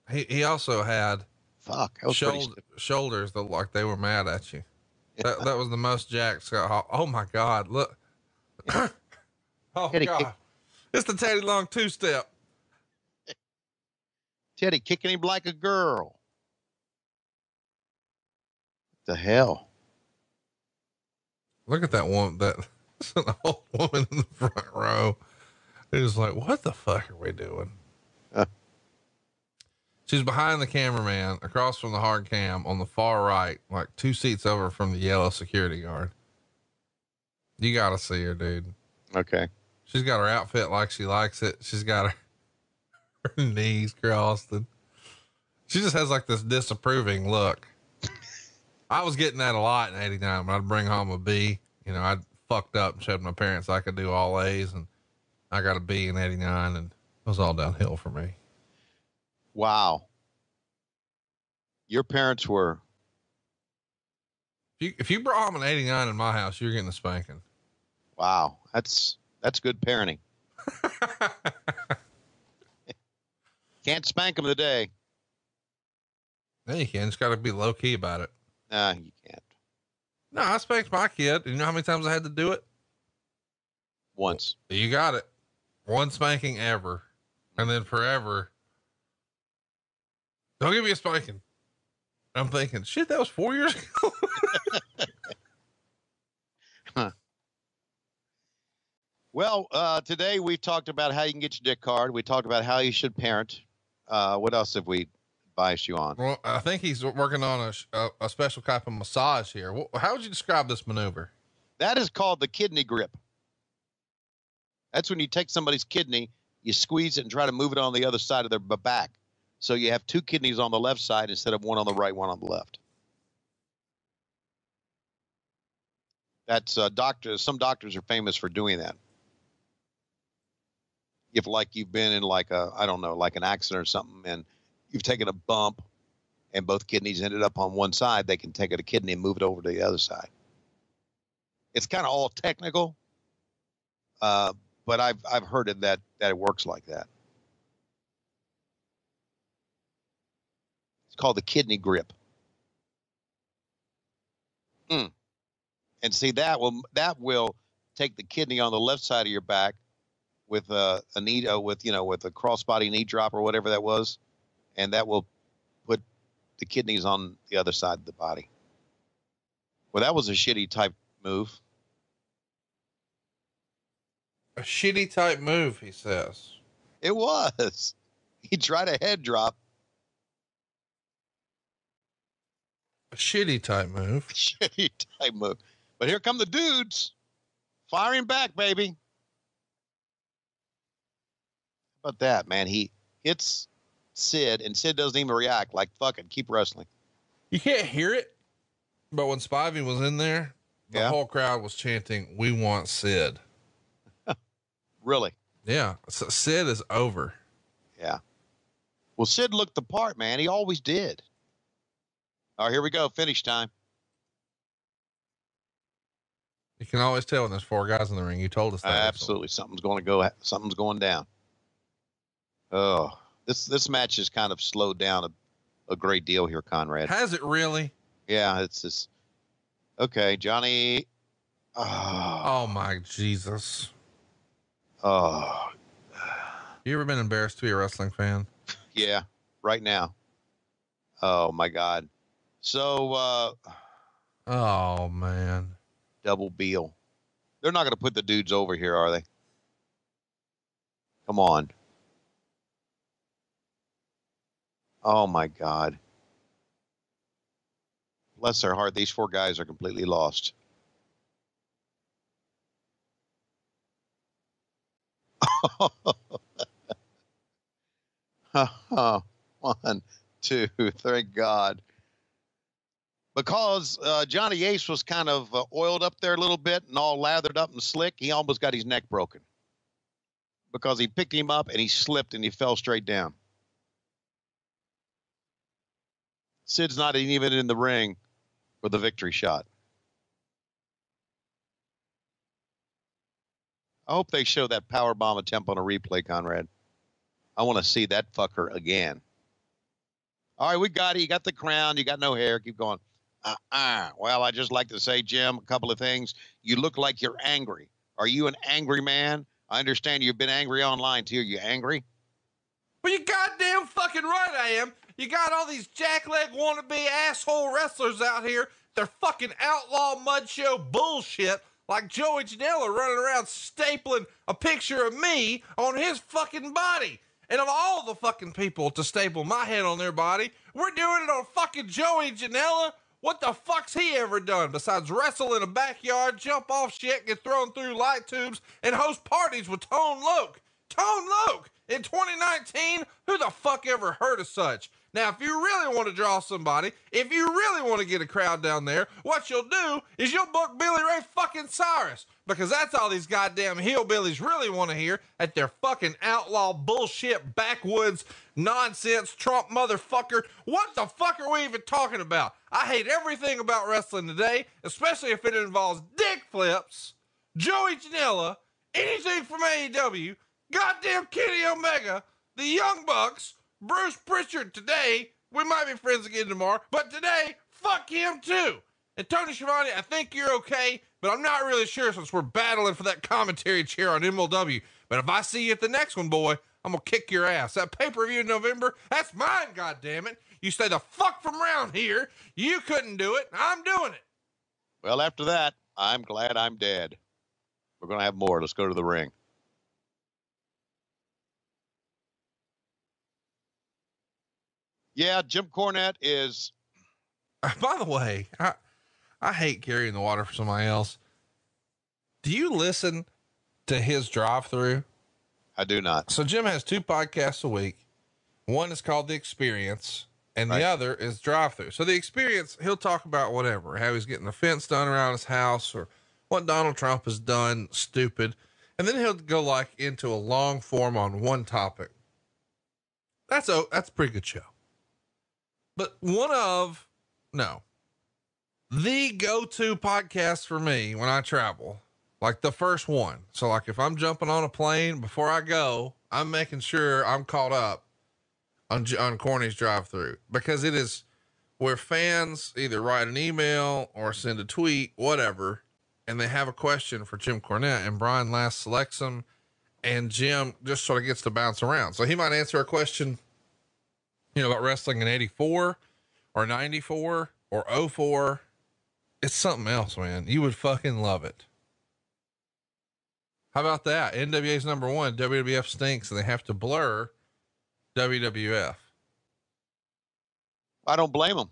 He also had shoulders that looked like they were mad at you. That was the most jacked Scott Hall. Oh my God. Look. Oh God. It's the Teddy Long 2-step. Teddy kicking him like a girl. What the hell? Look at that one. That's an old woman in the front row. It was like, what the fuck are we doing? She's behind the cameraman across from the hard cam on the far right, like 2 seats over from the yellow security guard. You got to see her, dude. Okay. She's got her outfit like she likes it. She's got her knees crossed, and she just has like this disapproving look. I was getting that a lot in 89 when I'd bring home a B. You know, I'd fucked up and showed my parents I could do all A's, and I got a B in 89, and it was all downhill for me. Wow. Your parents were. If you brought home an 89 in my house, you're getting a spanking. Wow. That's good parenting. Can't spank them today. Yeah, you can. Just got to be low key about it. Nah, you can't. No, I spanked my kid. You know how many times I had to do it? Once. You got it. One spanking ever. And then forever. Don't give me a spanking. I'm thinking, shit, that was 4 years ago. Huh. Well, today we've talked about how you can get your dick card. We talked about how you should parent. What else have we advised you on? Well, I think he's working on a special type of massage here. How would you describe this maneuver? That is called the kidney grip. That's when you take somebody's kidney, you squeeze it and try to move it on the other side of their back. So you have two kidneys on the left side instead of one on the right, one on the left. That's some doctors are famous for doing that. If like you've been in like an accident or something and you've taken a bump and both kidneys ended up on one side, they can take a kidney and move it over to the other side. It's kind of all technical, but I've heard it that it works like that. It's called the kidney grip. And see, that will take the kidney on the left side of your back with a knee with a crossbody knee drop or whatever that was, and that will put the kidneys on the other side of the body. Well, that was a shitty type move. A shitty type move, he says. It was. He tried a head drop. A shitty type move. Shitty type move. But here come the dudes firing back, baby. How about that, man? He hits Sid, and Sid doesn't even react. Like, fuck it, keep wrestling. You can't hear it, but when Spivey was in there, the whole crowd was chanting, "We want Sid." Really? Yeah. So Sid is over. Yeah. Well, Sid looked the part, man. He always did. All right, here we go. Finish time. You can always tell when there's four guys in the ring. You told us that. Absolutely. Something's going down. Oh, this match has kind of slowed down a great deal here, Conrad. Has it really? Yeah, it's just okay. Johnny. Oh my Jesus. Oh, you ever been embarrassed to be a wrestling fan? Yeah, right now. Oh my God. So, oh man. Double Beal. They're not going to put the dudes over here, are they? Come on. Oh my God. Bless their heart. These four guys are completely lost. One, two, thank God. Because Johnny Ace was kind of oiled up there a little bit and all lathered up and slick, he almost got his neck broken. Because he picked him up and he slipped and he fell straight down. Sid's not even in the ring for the victory shot. I hope they show that powerbomb attempt on a replay, Conrad. I want to see that fucker again. All right, we got it. You got the crown. You got no hair. Keep going. Well, I just like to say, Jim, a couple of things. You look like you're angry. Are you an angry man? I understand you've been angry online, too. Are you angry? Well, you goddamn fucking right I am. You got all these jackleg wannabe asshole wrestlers out here. They're fucking outlaw mud show bullshit, like Joey Janela running around stapling a picture of me on his fucking body. And of all the fucking people to staple my head on their body, we're doing it on fucking Joey Janela. What the fuck's he ever done besides wrestle in a backyard, jump off shit, get thrown through light tubes, and host parties with Tone Loc? Tone Loc in 2019? Who the fuck ever heard of such? Now, if you really want to draw somebody, if you really want to get a crowd down there, what you'll do is you'll book Billy Ray fucking Cyrus, because that's all these goddamn hillbillies really want to hear at their fucking outlaw bullshit backwoods nonsense Trump motherfucker. What the fuck are we even talking about? I hate everything about wrestling today, especially if it involves dick flips, Joey Janela, anything from AEW, goddamn Kenny Omega, the Young Bucks, Bruce Pritchard today. We might be friends again tomorrow, but today, fuck him too. And Tony Schiavone, I think you're okay, but I'm not really sure since we're battling for that commentary chair on MLW. But if I see you at the next one, boy, I'm gonna kick your ass. That pay-per-view in November, that's mine, goddammit. You stay the fuck from around here. You couldn't do it. I'm doing it. Well, after that, I'm glad I'm dead. We're gonna have more. Let's go to the ring. Yeah, Jim Cornette is. By the way, I hate carrying the water for somebody else. Do you listen to his drive-through? I do not. So Jim has 2 podcasts a week. One is called The Experience, and the other is Drive-Through. So The Experience, he'll talk about whatever, how he's getting the fence done around his house or what Donald Trump has done stupid. And then he'll go like into a long form on one topic. That's a pretty good show. But the go-to podcast for me when I travel, like the first one. So like if I'm jumping on a plane before I go, I'm making sure I'm caught up on Corny's drive-through, because it is where fans either write an email or send a tweet, whatever, and they have a question for Jim Cornette, and Brian Last selects them, and Jim just sort of gets to bounce around. So he might answer a question, about wrestling in 84 or 94 or 04. It's something else, man. You would fucking love it. How about that? NWA's number 1, WWF stinks, and they have to blur WWF. I don't blame them.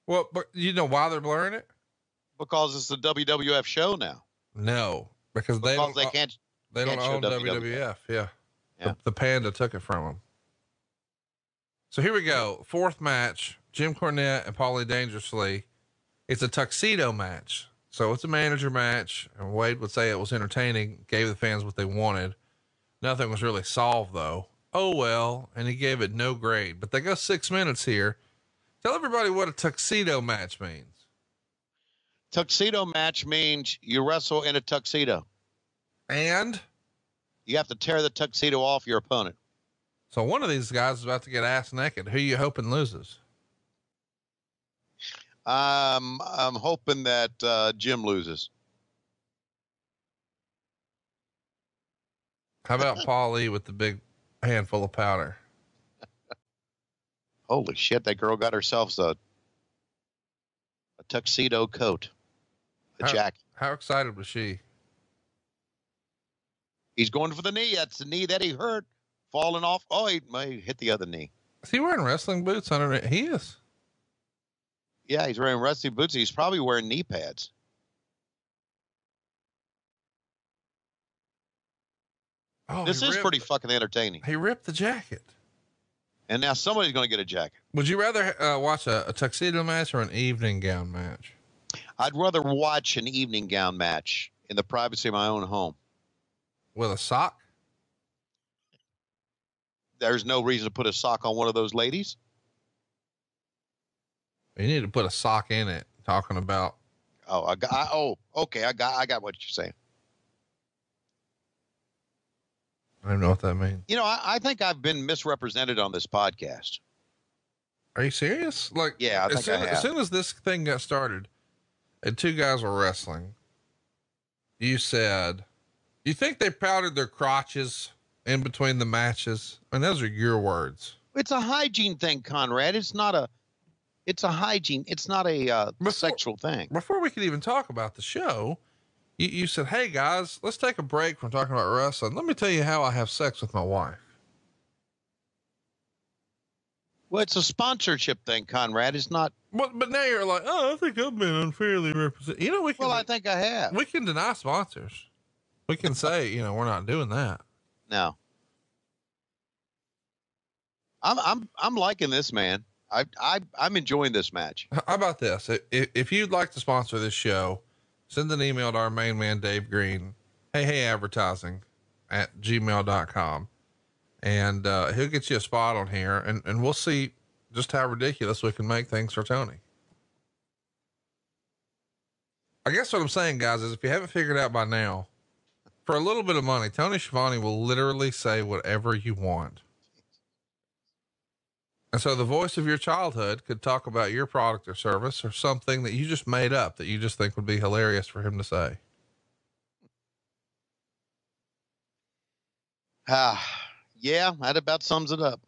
Well, but you know why they're blurring it? Because it's the WWF show now. No, because they don't own WWF. Yeah. The Panda took it from them. So here we go. 4th match, Jim Cornette and Paulie Dangerously. It's a tuxedo match. So it's a manager match, and Wade would say it was entertaining, gave the fans what they wanted. Nothing was really solved though. Oh well, and he gave it no grade, but they go 6 minutes here. Tell everybody what a tuxedo match means. Tuxedo match means you wrestle in a tuxedo. And you have to tear the tuxedo off your opponent. So one of these guys is about to get ass naked. Who you hoping loses? I'm hoping that Jim loses. How about Paulie with the big handful of powder? Holy shit, that girl got herself a tuxedo coat, a jacket. How excited was she? He's going for the knee. That's the knee that he hurt, falling off. Oh, he might hit the other knee. Is he wearing wrestling boots under it? He is. Yeah, he's wearing wrestling boots. He's probably wearing knee pads. Oh, this is pretty fucking entertaining. He ripped the jacket. And now somebody's going to get a jacket. Would you rather watch a tuxedo match or an evening gown match? I'd rather watch an evening gown match in the privacy of my own home. With a sock? There's no reason to put a sock on one of those ladies. You need to put a sock in it. Talking about. Okay. I got what you're saying. I don't know what that means. I think I've been misrepresented on this podcast. Are you serious? Like, yeah, as soon as this thing got started and 2 guys were wrestling, you said, you think they powdered their crotches in between the matches? And those are your words. It's a hygiene thing, Conrad. It's a hygiene. It's not a sexual thing. Before we could even talk about the show, you said, hey guys, let's take a break from talking about wrestling. Let me tell you how I have sex with my wife. Well, it's a sponsorship thing, Conrad. It's not. But now you're like, oh, I think I've been unfairly represented. I think I have. We can deny sponsors. We can say, we're not doing that. No. I'm liking this, man. I'm enjoying this match. How about this? If you'd like to sponsor this show, send an email to our main man, Dave Green, hey advertising @gmail.com. And, he'll get you a spot on here and we'll see just how ridiculous we can make things for Tony. I guess what I'm saying, guys, is if you haven't figured out by now, for a little bit of money, Tony Schiavone will literally say whatever you want. And so the voice of your childhood could talk about your product or service or something that you just made up that you just think would be hilarious for him to say. Yeah, that about sums it up.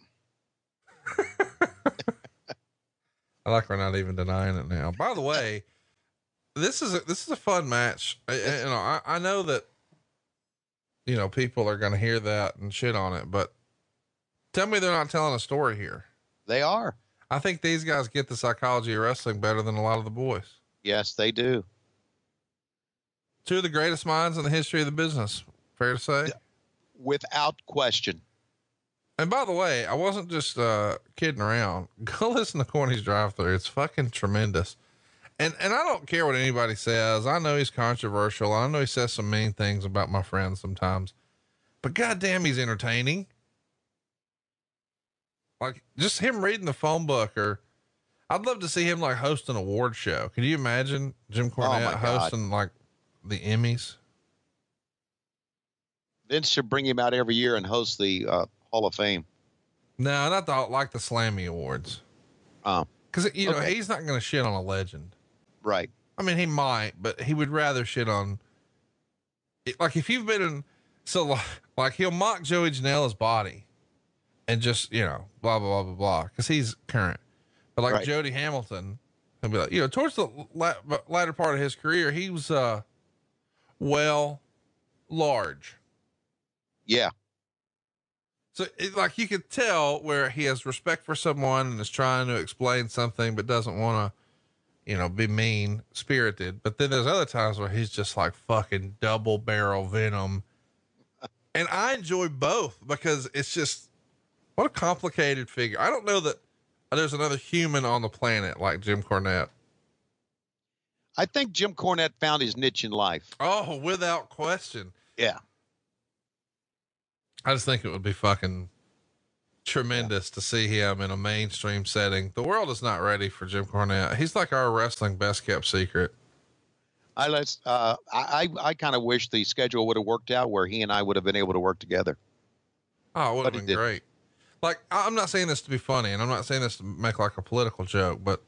I like we're not even denying it now. By the way, this is a fun match. I know that, people are going to hear that and shit on it, but tell me they're not telling a story here. They are. I think these guys get the psychology of wrestling better than a lot of the boys. Yes, they do. Two of the greatest minds in the history of the business. Fair to say? Without question. And by the way, I wasn't just kidding around. Go listen to Corny's Drive-Thru. It's fucking tremendous. And I don't care what anybody says. I know he's controversial. I know he says some mean things about my friends sometimes, but goddamn, he's entertaining. Like just him reading the phone book, or I'd love to see him like host an award show. Can you imagine Jim Cornette hosting like the Emmys? Vince should bring him out every year and host the Hall of Fame. No, not like the Slammy Awards. Cause you know, he's not going to shit on a legend. Right. I mean, he might, but he would rather shit on like if you've been in, so like he'll mock Joey Janela's body and just, you know, blah, blah, blah, blah, blah. Cause he's current, but like Jody Hamilton, he'll be like, you know, towards the latter part of his career, he was, large. Yeah. So like you could tell where he has respect for someone and is trying to explain something, but doesn't want to, you know, be mean spirited. But then there's other times where he's just like fucking double barrel venom. And I enjoy both because it's just, what a complicated figure. I don't know that there's another human on the planet like Jim Cornette. I think Jim Cornette found his niche in life. Oh, without question. Yeah. I just think it would be fucking tremendous to see him in a mainstream setting. The world is not ready for Jim Cornette. He's like our wrestling best kept secret. I kind of wish the schedule would have worked out where he and I would have been able to work together. Oh, it would have been great. Like, I'm not saying this to be funny, and I'm not saying this to make like a political joke, but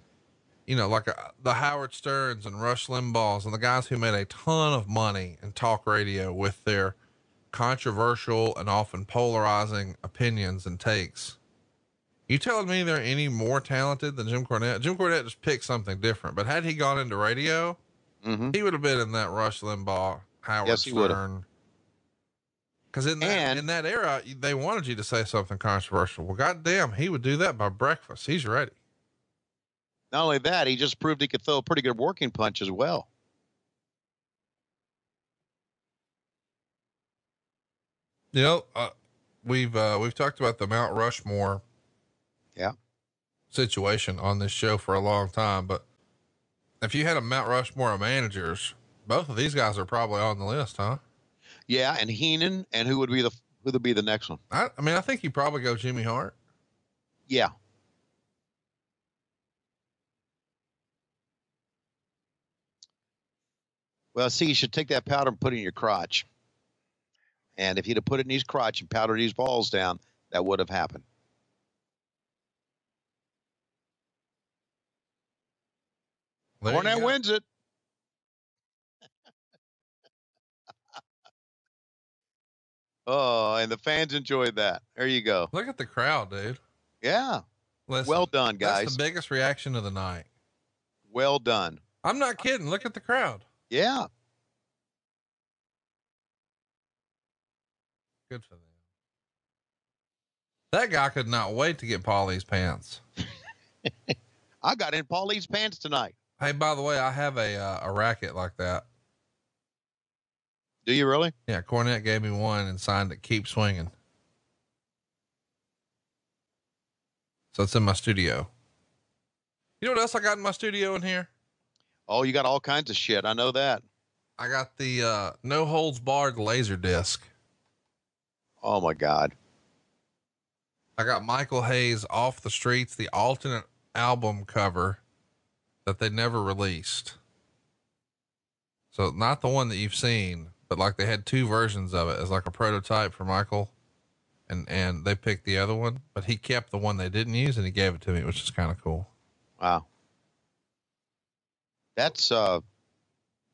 you know, like the Howard Sterns and Rush Limbaughs and the guys who made a ton of money in talk radio with their controversial and often polarizing opinions and takes. You telling me they're any more talented than Jim Cornette? Jim Cornette just picked something different, but had he gone into radio, he would have been in that Rush Limbaugh, Howard Stern. Cause in that era, they wanted you to say something controversial. Well, goddamn, he would do that by breakfast. He's ready. Not only that, he just proved he could throw a pretty good working punch as well. You know, we've talked about the Mount Rushmore situation on this show for a long time, but if you had a Mount Rushmore of managers, both of these guys are probably on the list, huh? Yeah. And Heenan, and who would be the next one? I mean, I think you probably go Jimmy Hart. Yeah. Well, see, you should take that powder and put it in your crotch. And if you'd have put it in his crotch and powdered these balls down, that would have happened. Cornette wins it. Oh, and the fans enjoyed that. There you go. Look at the crowd, dude. Yeah. Listen, well done, guys. That's the biggest reaction of the night. Well done. I'm not kidding. Look at the crowd. Yeah. Good for them. That guy could not wait to get Paulie's pants. I got in Paulie's pants tonight. Hey, by the way, I have a racket like that. Do you really? Yeah. Cornette gave me one and signed it, "Keep Swinging." So it's in my studio. You know what else I got in my studio in here? Oh, you got all kinds of shit. I know that. I got the, No Holds Barred laser disc. Oh my God. I got Michael Hayes' Off the Streets, the alternate album cover that they never released. So not the one that you've seen, but like they had two versions of it as like a prototype for Michael, and they picked the other one, but he kept the one they didn't use and he gave it to me, which is kind of cool. Wow. That's,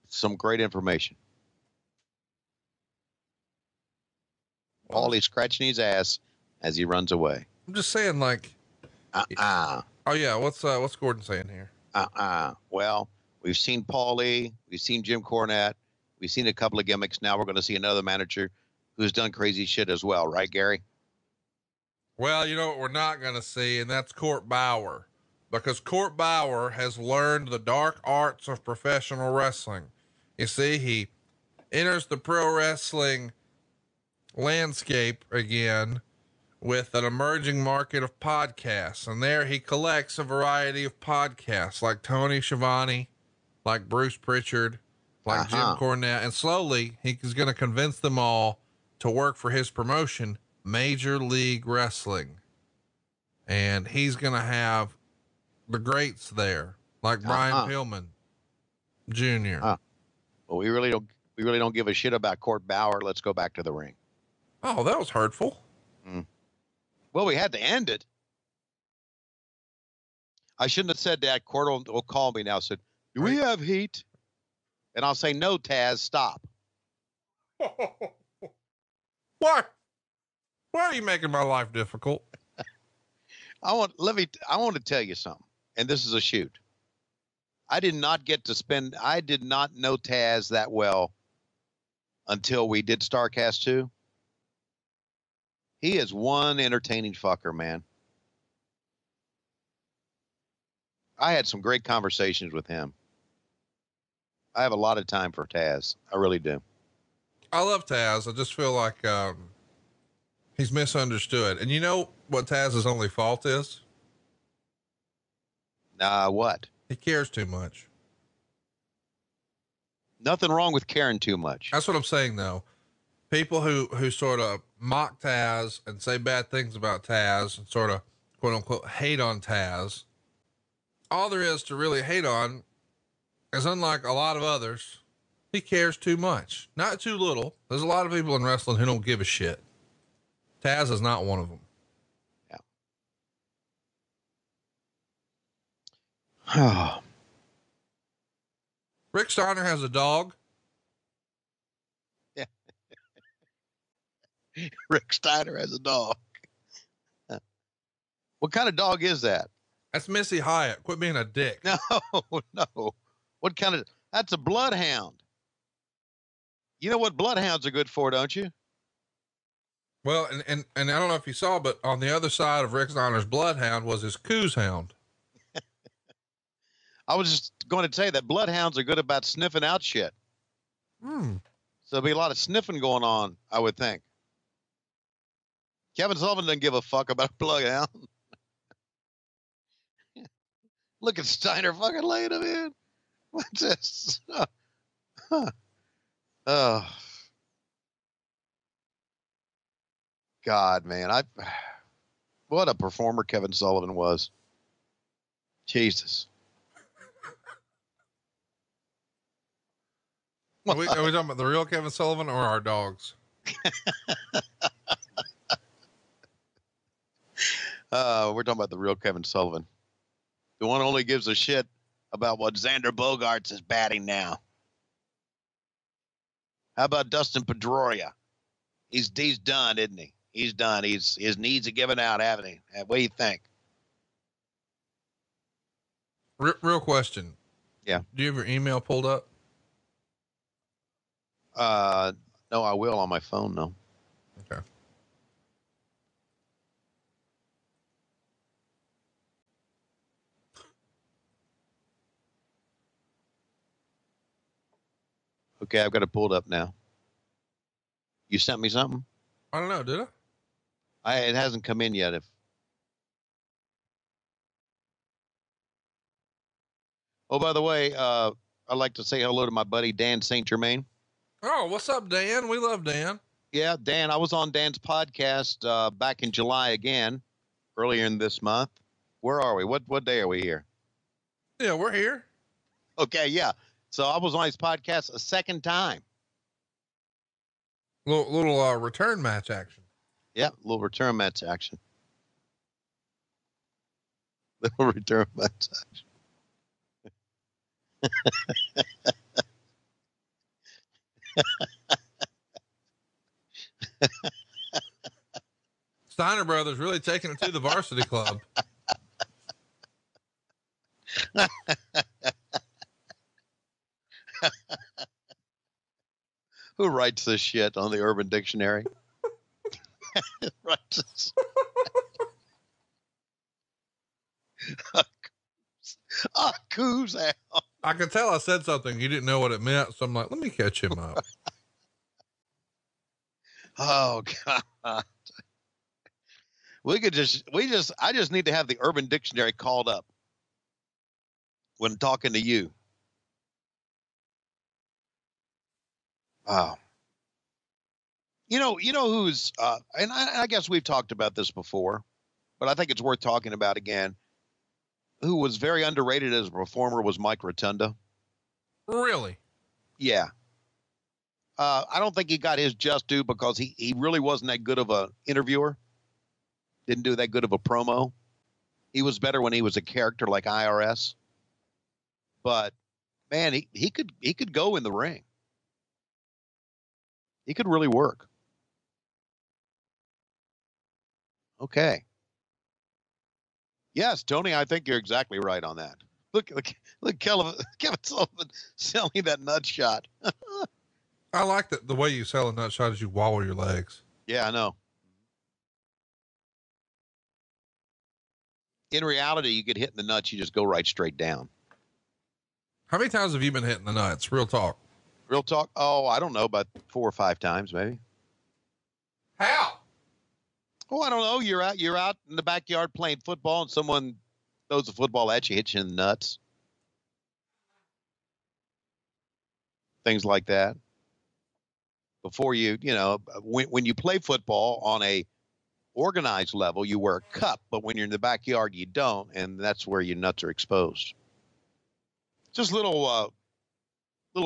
some great information. Paulie's scratching his ass as he runs away. I'm just saying, like, oh yeah. What's Gordon saying here? Well, we've seen Paulie, we've seen Jim Cornette, we've seen a couple of gimmicks. Now we're going to see another manager who's done crazy shit as well. Right, Gary? Well, you know what we're not going to see, and that's Court Bauer. because Court Bauer has learned the dark arts of professional wrestling. You see, he enters the pro wrestling landscape again with an emerging market of podcasts. And there he collects a variety of podcasts like Tony Schiavone, like Bruce Pritchard, like Jim Cornette. And slowly he's going to convince them all to work for his promotion, Major League Wrestling. And he's going to have the greats there, like Brian Pillman Jr. Well, we really don't give a shit about Court Bauer. Let's go back to the ring. Oh, that was hurtful. Well, we had to end it. I shouldn't have said that. Court will call me now. Said, "Do we have heat?" And I'll say, "No, Taz, stop." Why? Why are you making my life difficult? I want to tell you something, and this is a shoot. I did not know Taz that well until we did Starrcast 2. He is one entertaining fucker, man. I had some great conversations with him. I have a lot of time for Taz. I really do. I love Taz. I just feel like, he's misunderstood. And you know what Taz's only fault is? What? He cares too much. Nothing wrong with caring too much. That's what I'm saying though. People who sort of mock Taz and say bad things about Taz and sort of quote unquote hate on Taz. All there is to really hate on is, unlike a lot of others, he cares too much, not too little. There's a lot of people in wrestling who don't give a shit. Taz is not one of them. Yeah. Rick Steiner has a dog. Yeah. Rick Steiner has a dog. What kind of dog is that? That's Missy Hyatt. Quit being a dick. No. What kind of, that's a bloodhound. You know what bloodhounds are good for, don't you? Well, and I don't know if you saw, but on the other side of Rick Steiner's bloodhound was his coos hound. I was just going to say that bloodhounds are good about sniffing out shit. So there'll be a lot of sniffing going on, I would think. Kevin Sullivan doesn't give a fuck about a bloodhound. Look at Steiner fucking laying him in. What's this? Oh. God, man. What a performer Kevin Sullivan was. Jesus. Are we talking about the real Kevin Sullivan or our dogs? We're talking about the real Kevin Sullivan. The one who only gives a shit about what Xander Bogaerts is batting now. How about Dustin Pedroia? He's done, isn't he? He's done. His knees are giving out, haven't he? What do you think? Real question. Yeah. Do you have your email pulled up? No, I will on my phone. No. Okay. Okay, I've got it pulled up now. You sent me something? I don't know. Did I? It hasn't come in yet. Oh, by the way, I'd like to say hello to my buddy Dan St. Germain. Oh, what's up, Dan? We love Dan. Yeah, Dan. I was on Dan's podcast back in July again, earlier in this month. Where are we? What day are we here? Yeah, we're here. Okay, yeah. So I was on his podcast a second time. Little return match action. Yeah, little return match action. Little return match action. Steiner Brothers really taking it to the varsity club. Who writes this shit on the Urban Dictionary? Writes this. coos out. I could tell I said something. You didn't know what it meant. So I'm like, let me catch him up. Oh God. I just need to have the Urban Dictionary called up when talking to you. Wow. You know who's, and I guess we've talked about this before, but I think it's worth talking about again. Who was very underrated as a performer was Mike Rotunda. Really? Yeah. I don't think he got his just due because he really wasn't that good of a interviewer. Didn't do that good of a promo. He was better when he was a character like IRS. But man, he could go in the ring. He could really work. Okay. Yes, Tony, I think you're exactly right on that. Look, Kevin Sullivan selling that nut shot. I like that the way you sell a nut shot is you wobble your legs. Yeah, I know. In reality, you get hit in the nuts, you just go right straight down. How many times have you been hitting the nuts? Real talk. Real talk? Oh, I don't know, about 4 or 5 times maybe. How? Oh, I don't know. You're out in the backyard playing football and someone throws a football at you, hits you in the nuts. Things like that. Before when you play football on a organized level, you wear a cup, but when you're in the backyard, you don't. And that's where your nuts are exposed. Just little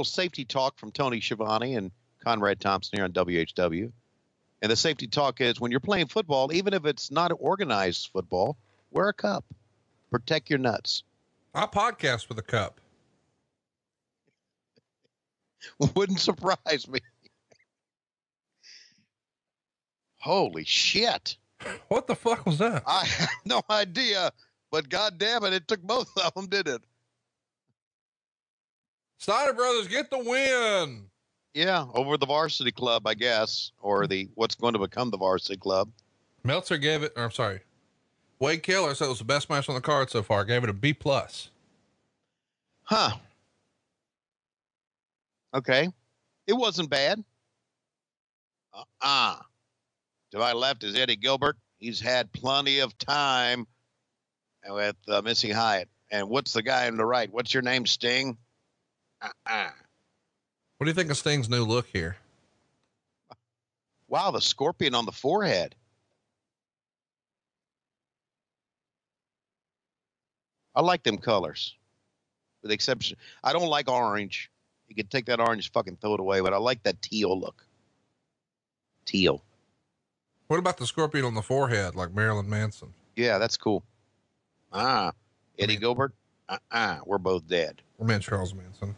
safety talk from Tony Schiavone and Conrad Thompson here on WHW. And the safety talk is when you're playing football, even if it's not organized football, wear a cup. Protect your nuts. I podcast with a cup. Wouldn't surprise me. Holy shit. What the fuck was that? I have no idea, but God damn it, it took both of them, didn't it? Snyder Brothers get the win. Yeah, over the varsity club, I guess, or what's going to become the varsity club. Meltzer gave it, Wade Keller said it was the best match on the card so far. Gave it a B+. Huh. Okay. It wasn't bad. To my left is Eddie Gilbert. He's had plenty of time with Missy Hyatt. And what's the guy on the right? What's your name, Sting? What do you think of Sting's new look here? Wow, the scorpion on the forehead. I like them colors. With the exception, I don't like orange. You can take that orange, fucking throw it away, but I like that teal look. Teal. What about the scorpion on the forehead, like Marilyn Manson? Yeah, that's cool. Eddie Gilbert? We're both dead. I meant Charles Manson.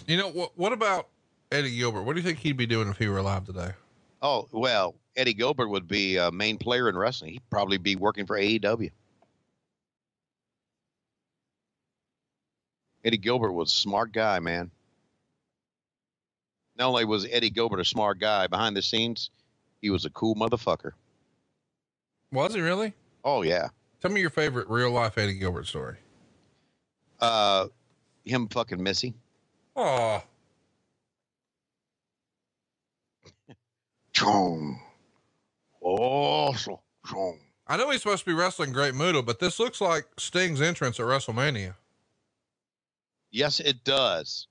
You know, what about Eddie Gilbert? What do you think he'd be doing if he were alive today? Oh, well, Eddie Gilbert would be a main player in wrestling. He'd probably be working for AEW. Eddie Gilbert was a smart guy, man. Not only was Eddie Gilbert a smart guy, behind the scenes, he was a cool motherfucker. Was he really? Oh, yeah. Tell me your favorite real life Eddie Gilbert story. Him fucking Missy. Oh. Chong. Oh, chong. I know he's supposed to be wrestling Great Muta, but this looks like Sting's entrance at WrestleMania. Yes, it does.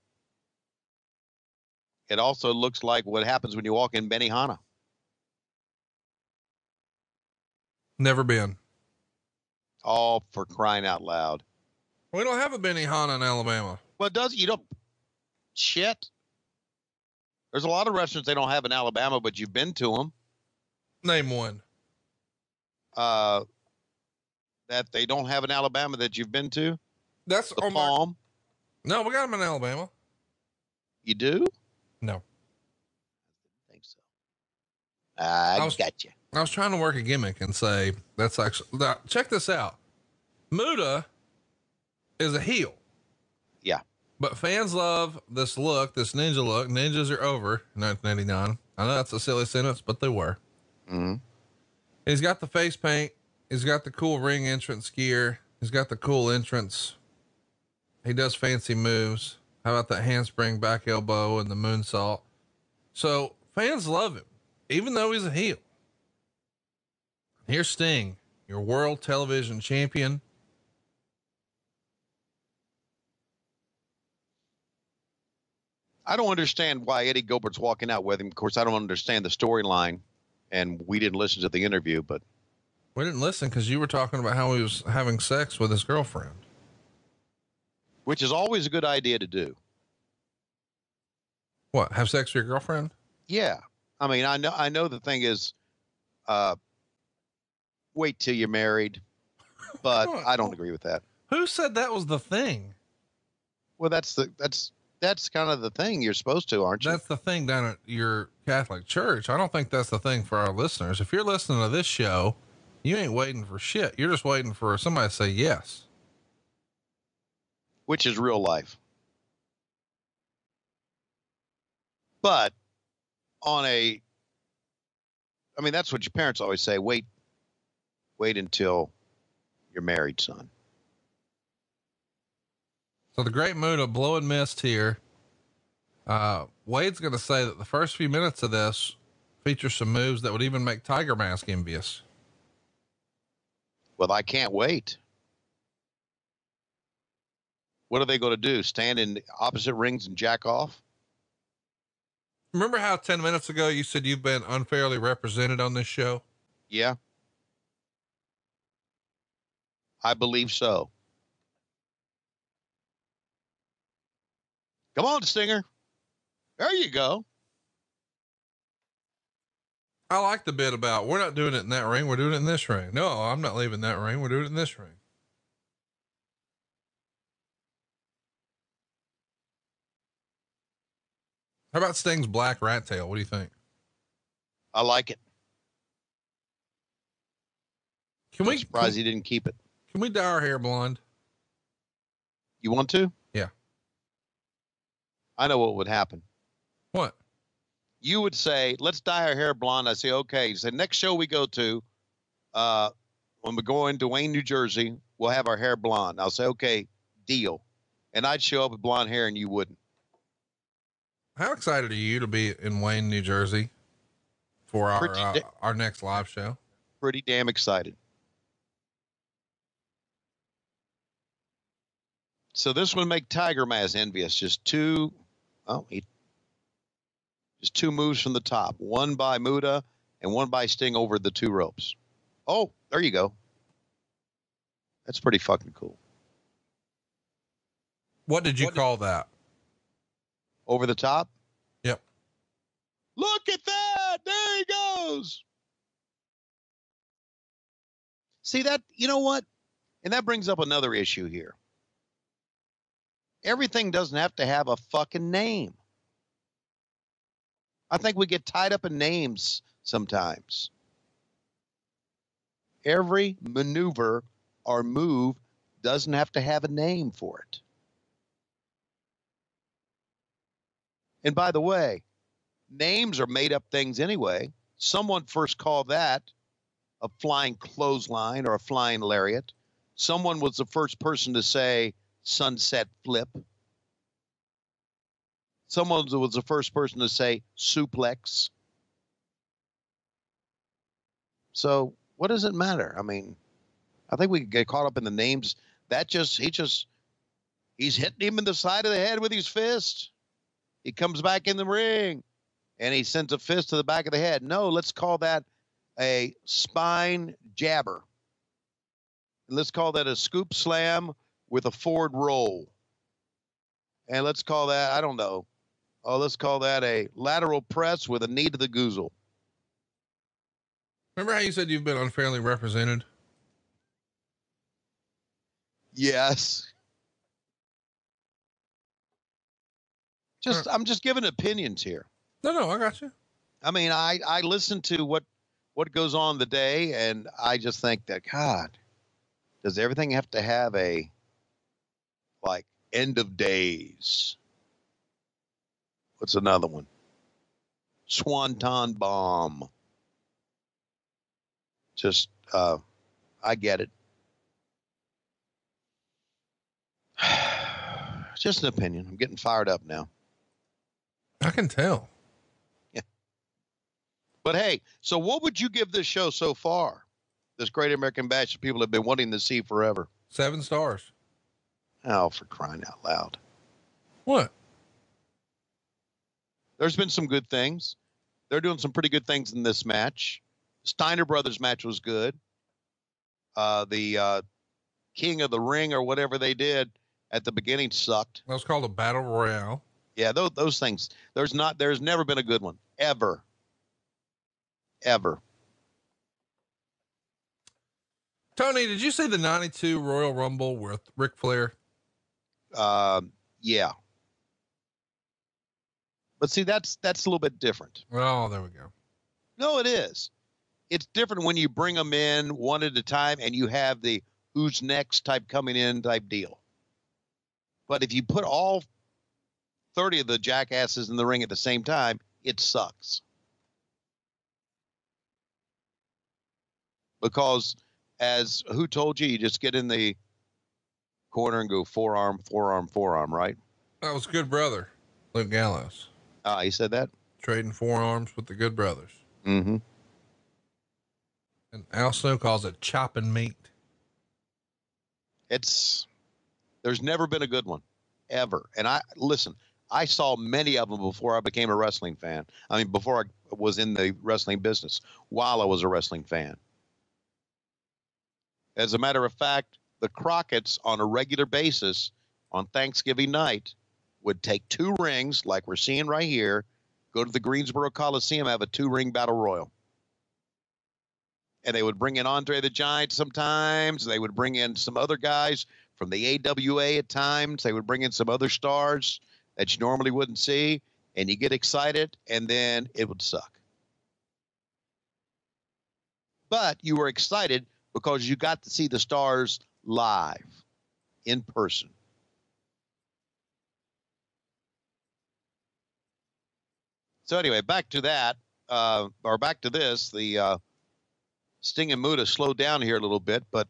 It also looks like what happens when you walk in Benihana. Never been. Oh, for crying out loud. We don't have a Benihana in Alabama. Well, you don't. Shit. There's a lot of restaurants they don't have in Alabama, but you've been to them. Name one. That they don't have in Alabama that you've been to. That's the Palm. No, we got them in Alabama. You do? No. I think so. I got you. I was trying to work a gimmick and say, that's actually, check this out. Muta is a heel. Yeah. But fans love this look, this ninja look. Ninjas are over in 1989. I know that's a silly sentence, but they were. Mm-hmm. He's got the face paint. He's got the cool ring entrance gear. He's got the cool entrance. He does fancy moves. How about that handspring back elbow and the moonsault? So fans love him, even though he's a heel. Here's Sting, your world television champion. I don't understand why Eddie Gilbert's walking out with him. Of course, I don't understand the storyline, and we didn't listen to the interview, but we didn't listen because you were talking about how he was having sex with his girlfriend, which is always a good idea to do. What? Have sex with your girlfriend? Yeah. I mean, I know the thing is, wait till you're married, but I don't agree with that. Who said that was the thing? Well, that's kind of the thing you're supposed to, aren't you? That's the thing down at your Catholic church. I don't think that's the thing for our listeners. If you're listening to this show, you ain't waiting for shit. You're just waiting for somebody to say yes. Which is real life. But that's what your parents always say. Wait until you're married, son. So the great mood of blow and mist here. Wade's going to say that the first few minutes of this feature some moves that would even make Tiger Mask envious. Well, I can't wait. What are they going to do? Stand in opposite rings and jack off? Remember how 10 minutes ago you said you've been unfairly represented on this show? Yeah. I believe so. Come on, Stinger. There you go. I like the bit about we're not doing it in that ring. We're doing it in this ring. No, I'm not leaving that ring. We're doing it in this ring. How about Sting's black rat tail? What do you think? I like it. I'm surprised he didn't keep it. Can we dye our hair blonde? You want to? Yeah. I know what would happen. What? You would say, let's dye our hair blonde. I say, okay. You say, next show we go to, when we go into Wayne, New Jersey, we'll have our hair blonde. I'll say, okay, deal. And I'd show up with blonde hair and you wouldn't. How excited are you to be in Wayne, New Jersey for our next live show? Pretty damn excited. So this would make Tiger Mask envious. Just two moves from the top. One by Muda and one by Sting over the two ropes. Oh, there you go. That's pretty fucking cool. What did you call that? Over the top? Yep. Look at that. There he goes. See that? You know what? And that brings up another issue here. Everything doesn't have to have a fucking name. I think we get tied up in names sometimes. Every maneuver or move doesn't have to have a name for it. And by the way, names are made up things anyway. Someone first called that a flying clothesline or a flying lariat. Someone was the first person to say sunset flip. Someone was the first person to say suplex. So what does it matter? I mean, I think we get caught up in the names. He's hitting him in the side of the head with his fist. He comes back in the ring and he sends a fist to the back of the head. No, let's call that a spine jabber. Let's call that a scoop slam with a forward roll. And let's call that, I don't know. Oh, let's call that a lateral press with a knee to the goozle. Remember how you said you've been unfairly represented? Yes. I'm just giving opinions here. No, I got you. I mean, I listen to what goes on the day, and I just think that, God, does everything have to have a, like, end of days? What's another one? Swanton bomb. Just, I get it. Just an opinion. I'm getting fired up now. I can tell. Yeah. But hey, so what would you give this show so far? This Great American Bash that people have been wanting to see forever. 7 stars. Oh, for crying out loud. What? There's been some good things. They're doing some pretty good things in this match. Steiner Brothers match was good. The King of the Ring or whatever they did at the beginning sucked. That was called a battle royale. Yeah, those things. There's never been a good one. Ever. Tony, did you see the 92 Royal Rumble with Ric Flair? Yeah. But see, that's a little bit different. Oh, there we go. No, it is. It's different when you bring them in one at a time and you have the who's next type coming in type deal. But if you put all 30 of the jackasses in the ring at the same time, it sucks. Because as who told you, you just get in the corner and go forearm, forearm, forearm, right? That was Good Brother, Luke Gallows. He said that? Trading forearms with the Good Brothers. Mm-hmm. And Al Snow calls it chopping meat. There's never been a good one, ever. And I saw many of them before I became a wrestling fan. I mean, before I was in the wrestling business, while I was a wrestling fan. As a matter of fact, the Crockett's on a regular basis on Thanksgiving night would take 2 rings, like we're seeing right here, go to the Greensboro Coliseum, have a 2-ring battle royal. And they would bring in Andre the Giant sometimes. They would bring in some other guys from the AWA at times. They would bring in some other stars that you normally wouldn't see. And you get excited, and then it would suck. But you were excited because you got to see the stars live, in person. So anyway, back to that, or back to this, the Sting and Muta slowed down here a little bit, but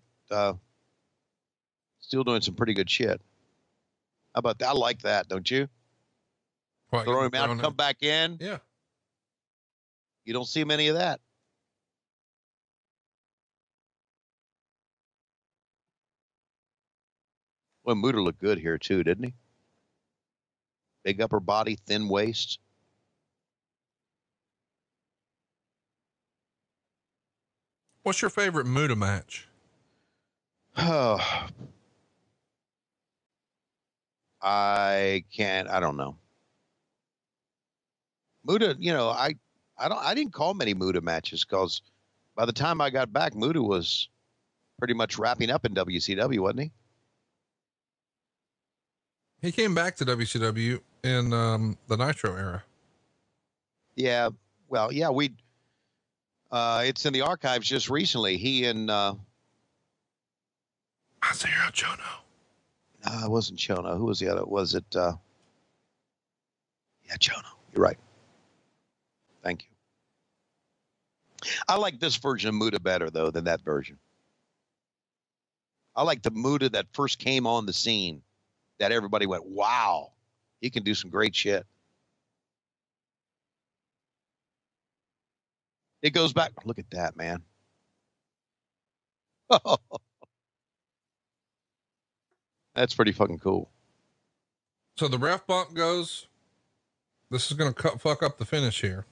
still doing some pretty good shit. How about that? I like that, don't you? Throw him out and come back in. Yeah. You don't see many of that. Well, Muta looked good here too, didn't he? Big upper body, thin waist. What's your favorite Muta match? I don't know. Muta, I didn't call many Muta matches because by the time I got back, Muta was pretty much wrapping up in WCW, wasn't he? He came back to WCW in the Nitro era. Yeah. Well, yeah, it's in the archives just recently. He and Masahiro Chono. No, it wasn't Chono. Who was the other? Was it yeah, Chono. You're right. Thank you. I like this version of Muta better though than that version. I like the Muta that first came on the scene that everybody went, wow, he can do some great shit. It goes back. Look at that, man. That's pretty fucking cool. So the ref bump goes, this is going to fuck up the finish here.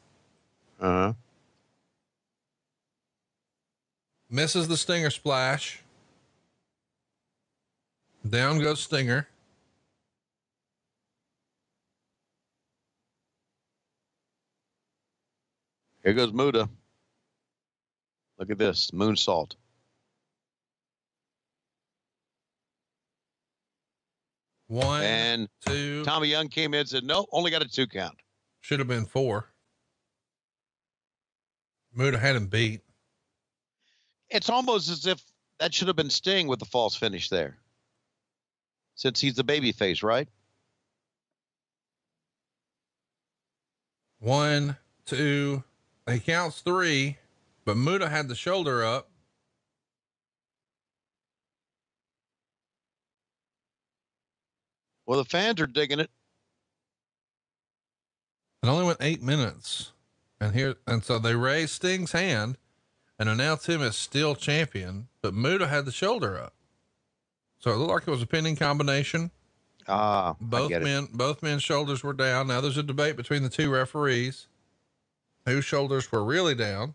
Uh-huh. Misses the Stinger splash. Down goes Stinger. Here goes Muta. Look at this moonsault. One and 2. Tommy Young came in and said, no, only got a 2 count. Should have been 4. Muta had him beat. It's almost as if that should have been Sting with the false finish there. Since he's the baby face, right? 1, 2. He counts 3, but Muta had the shoulder up. Well, the fans are digging it. It only went 8 minutes. And so they raised Sting's hand and announced him as still champion, but Muta had the shoulder up. So it looked like it was a pinning combination. Both men's shoulders were down. Now there's a debate between the two referees whose shoulders were really down.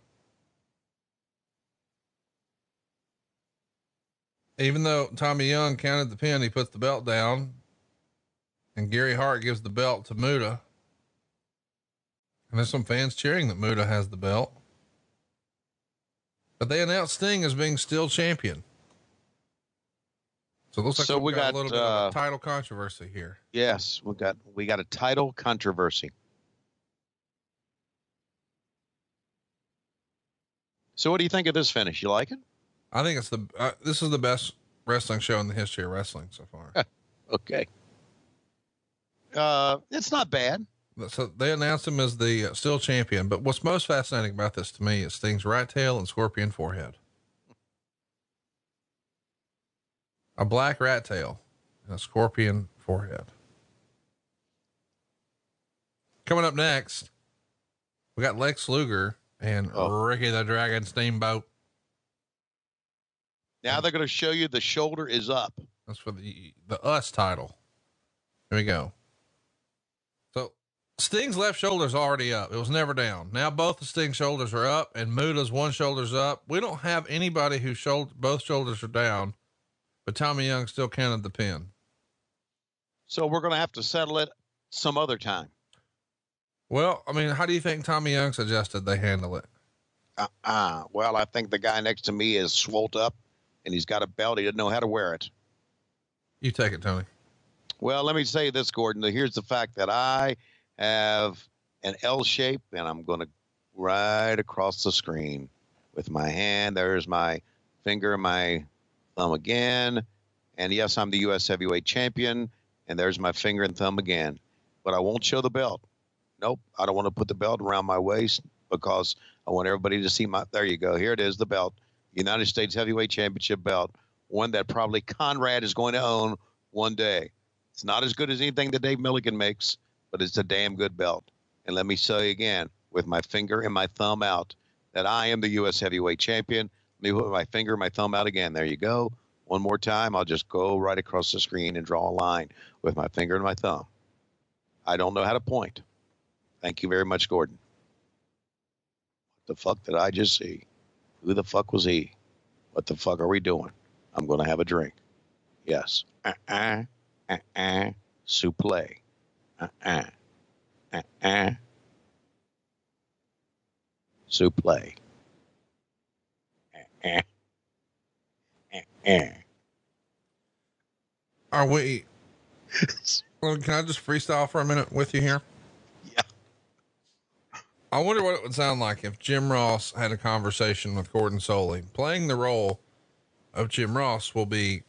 Even though Tommy Young counted the pin, he puts the belt down, and Gary Hart gives the belt to Muta. And there's some fans cheering that Muta has the belt, but they announced Sting as being still champion. So it looks like we got a little bit of a title controversy here. Yes, we got a title controversy. So what do you think of this finish? You like it? I think it's this is the best wrestling show in the history of wrestling so far. Okay. It's not bad. So they announced him as the still champion, but what's most fascinating about this to me is Sting's rat tail and scorpion forehead. A black rat tail and a scorpion forehead. Coming up next, we got Lex Luger and Ricky the Dragon Steamboat. Now they're going to show you the shoulder is up. That's for the US title. Here we go. So Sting's left shoulder's already up. It was never down. Now both the Sting shoulders are up and Muta's one shoulder's up. We don't have anybody whose both shoulders are down, but Tommy Young still counted the pin. So we're going to have to settle it some other time. Well, I mean, how do you think Tommy Young suggested they handle it? Well, I think the guy next to me is swolled up and he's got a belt. He didn't know how to wear it. You take it, Tony. Well, let me say this, Gordon. Here's the fact that I have an L shape and I'm going to right across the screen with my hand. There's my finger, my thumb again. And yes, I'm the U.S. heavyweight champion. And there's my finger and thumb again, but I won't show the belt. Nope. I don't want to put the belt around my waist because I want everybody to see there you go. Here it is, the belt, United States heavyweight championship belt, one that probably Conrad is going to own one day. It's not as good as anything that Dave Milligan makes, but it's a damn good belt. And let me say again, with my finger and my thumb out, that I am the U.S. heavyweight champion. Let me put my finger and my thumb out again. There you go. One more time. I'll just go right across the screen and draw a line with my finger and my thumb. I don't know how to point. Thank you very much, Gordon. What the fuck did I just see? Who the fuck was he? What the fuck are we doing? I'm going to have a drink. Yes. Souffle. Souffle. Are we? Well, can I just freestyle for a minute with you here? Yeah. I wonder what it would sound like if Jim Ross had a conversation with Gordon Soley. Playing the role of Jim Ross will be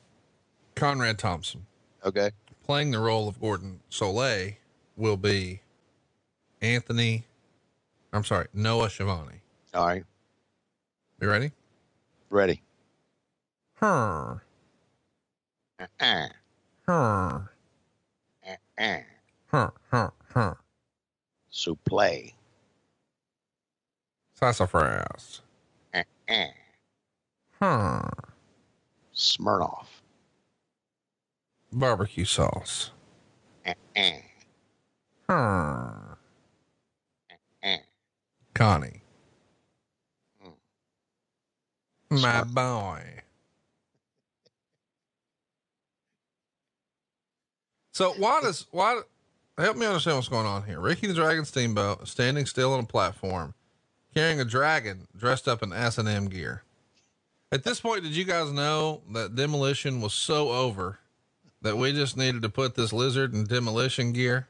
Conrad Thompson. Okay. Playing the role of Gordon Soley will be Noah Schiavone. All right. You ready? Ready. Her. Her. Her. Souffle. Sassafras. Her. Smirnoff. Barbecue sauce. Her. Connie. My boy. So why help me understand what's going on here? Ricky the Dragon Steamboat is standing still on a platform carrying a dragon dressed up in S&M gear. At this point, did you guys know that demolition was so over that we just needed to put this lizard in demolition gear?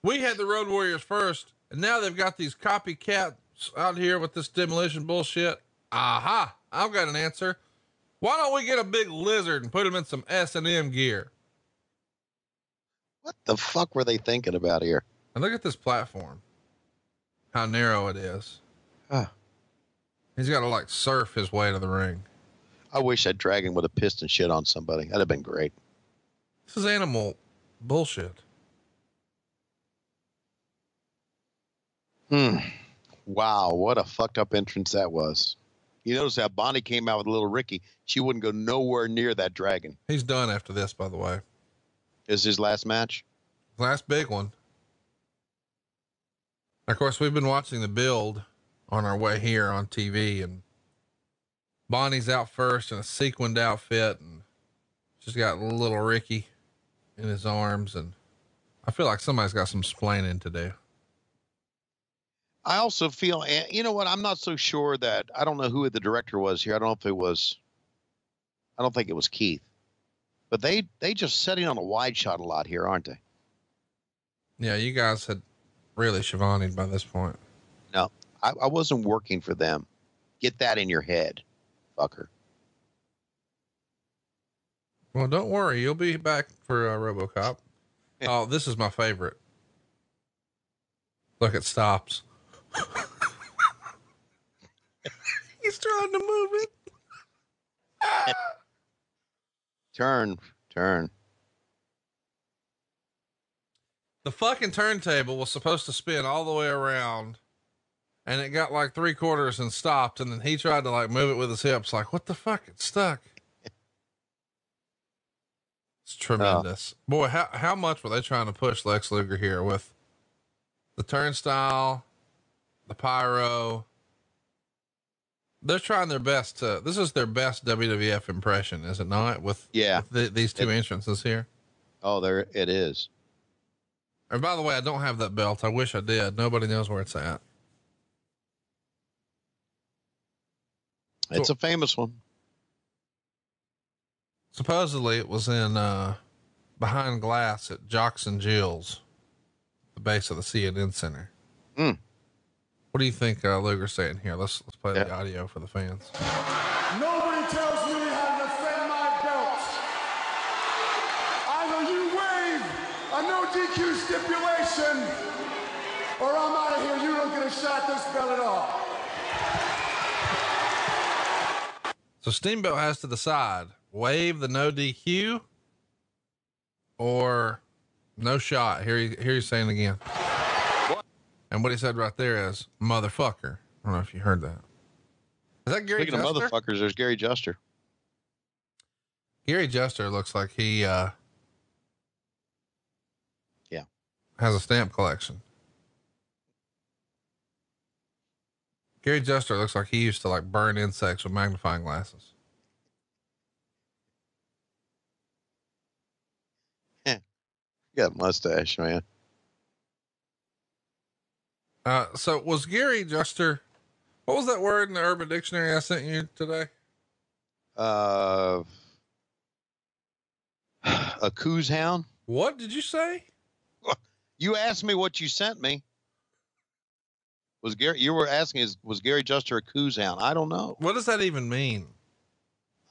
We had the Road Warriors first, and now they've got these copycats out here with this demolition bullshit. Aha. I've got an answer. Why don't we get a big lizard and put him in some S&M gear? What the fuck were they thinking about here? And look at this platform, how narrow it is. He's got to like surf his way to the ring. I wish that dragon would have pissed and shit on somebody. That'd have been great. This is animal Bullshit. Wow. What a fucked up entrance that was. You notice how Bonnie came out with little Ricky. She wouldn't go nowhere near that dragon. He's done after this, by the way. Is his last match? Last big one. Of course, we've been watching the build on our way here on TV, and Bonnie's out first in a sequined outfit, and she's got little Ricky in his arms, and I feel like somebody's got some splaining to do. I also feel, you know what? I'm not so sure that, I don't know who the director was here. I don't think it was Keith, but they just setting on a wide shot a lot here, aren't they? Yeah. You guys had really Schiavone by this point. No, I wasn't working for them. Get that in your head, fucker. Well, don't worry. You'll be back for RoboCop. Oh, this is my favorite. Look, it stops. He's trying to move it. Turn. The fucking turntable was supposed to spin all the way around, and it got like 3/4 and stopped. And then he tried to like move it with his hips. Like, what the fuck? It's stuck. It's tremendous. Boy, how much were they trying to push Lex Luger here with the turnstile, the pyro? They're trying their best to, this is their best WWF impression, is it not? With these two entrances here. Oh, there it is. And by the way, I don't have that belt. I wish I did. Nobody knows where it's at. It's a famous one. Supposedly it was in, behind glass at Jocks and Jill's, the base of the CNN Center. What do you think, Luger's saying here? Let's play the audio for the fans. Nobody tells me how to defend my belt. Either you waive a no DQ stipulation, or I'm out of here. You don't get a shot at this belt at all. So Steamboat has to decide, waive the no DQ or no shot. Here he's saying again. And what he said right there is motherfucker. I don't know if you heard that. Is that Gary Speaking Juster? of motherfuckers, there's Gary Juster. Gary Juster looks like he, has a stamp collection. Gary Juster looks like he used to like burn insects with magnifying glasses. Got a mustache, man. So was Gary Juster, what was that word in the Urban Dictionary I sent you today? A coos hound. What did you say? You asked me what you sent me. Was Gary, you were asking, was Gary Juster a coos hound? I don't know. What does that even mean?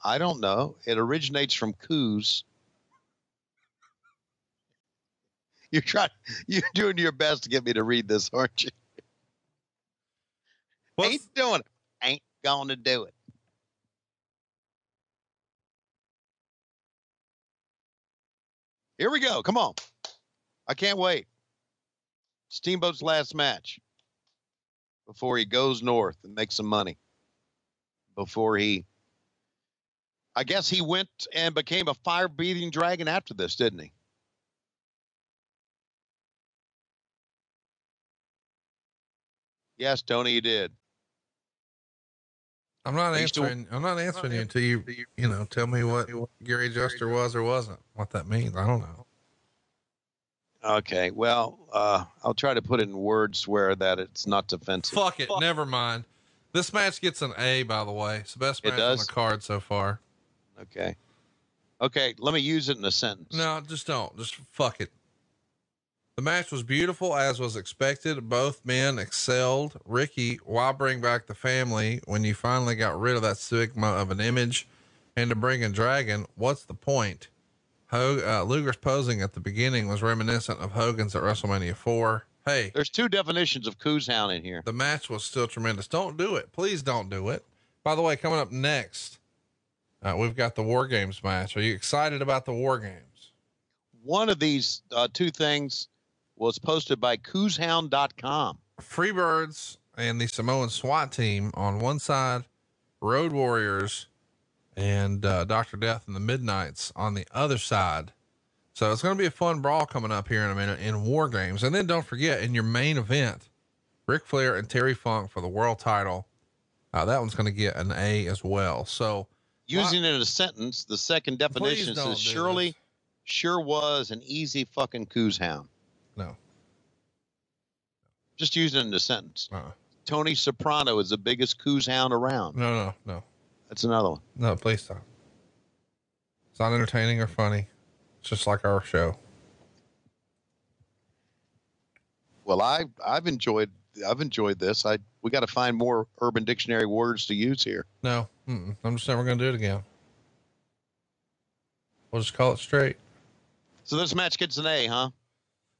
I don't know. It originates from coos. You're doing your best to get me to read this, aren't you? Ain't doing it. Ain't gonna do it. Here we go. Come on. I can't wait. Steamboat's last match before he goes north and makes some money. I guess he went and became a fire-breathing dragon after this, didn't he? Yes, Tony, you did. I'm not answering you until you tell me what Gary Juster was or wasn't, what that means. I don't know. Okay. Well, I'll try to put it in words where that it's not offensive. Fuck it. Never mind. This match gets an A, by the way. It's the best match on the card so far. Okay. Okay. Let me use it in a sentence. No, just don't. Just fuck it. The match was beautiful as was expected. Both men excelled. Ricky, why bring back the family when you finally got rid of that stigma of an image and to bring a dragon? What's the point? Luger's posing at the beginning was reminiscent of Hogan's at WrestleMania 4. Hey, there's two definitions of coos hound in here. The match was still tremendous. Don't do it. Please don't do it. By the way, coming up next, we've got the War Games match. Are you excited about the War Games? one of these two things was posted by koozhound.com. Freebirds and the Samoan SWAT team on one side, Road Warriors and Dr. Death and the Midnights on the other side. So it's going to be a fun brawl coming up here in a minute in War Games. And then don't forget, in your main event, Ric Flair and Terry Funk for the world title. That one's going to get an A as well. So using it in a sentence, the second definition says surely, sure was an easy fucking coos hound. No. Just use it in a sentence. Tony Soprano is the biggest coos hound around. No. That's another one. No, please stop. It's not entertaining or funny. It's just like our show. Well, I've enjoyed this. We got to find more Urban Dictionary words to use here. No, I'm just never going to do it again. We'll just call it straight. So this match gets an A, huh?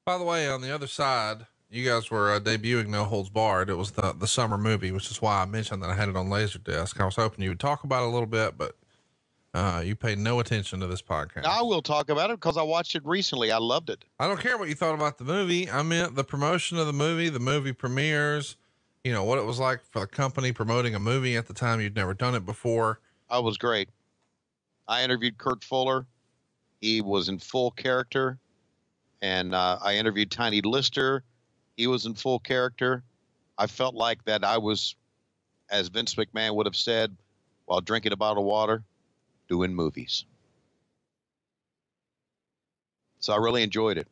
By the way, on the other side, you guys were debuting No Holds Barred. It was the summer movie, which is why I mentioned that I had it on Laserdisc. I was hoping you would talk about it a little bit, but you paid no attention to this podcast. I will talk about it because I watched it recently. I loved it. I don't care what you thought about the movie. I meant the promotion of the movie premieres, you know, what it was like for the company promoting a movie at the time. You'd never done it before. It was great. I interviewed Kurt Fuller. He was in full character. And I interviewed Tiny Lister. He was in full character. I felt like that I was, as Vince McMahon would have said, while drinking a bottle of water, doing movies. So I really enjoyed it.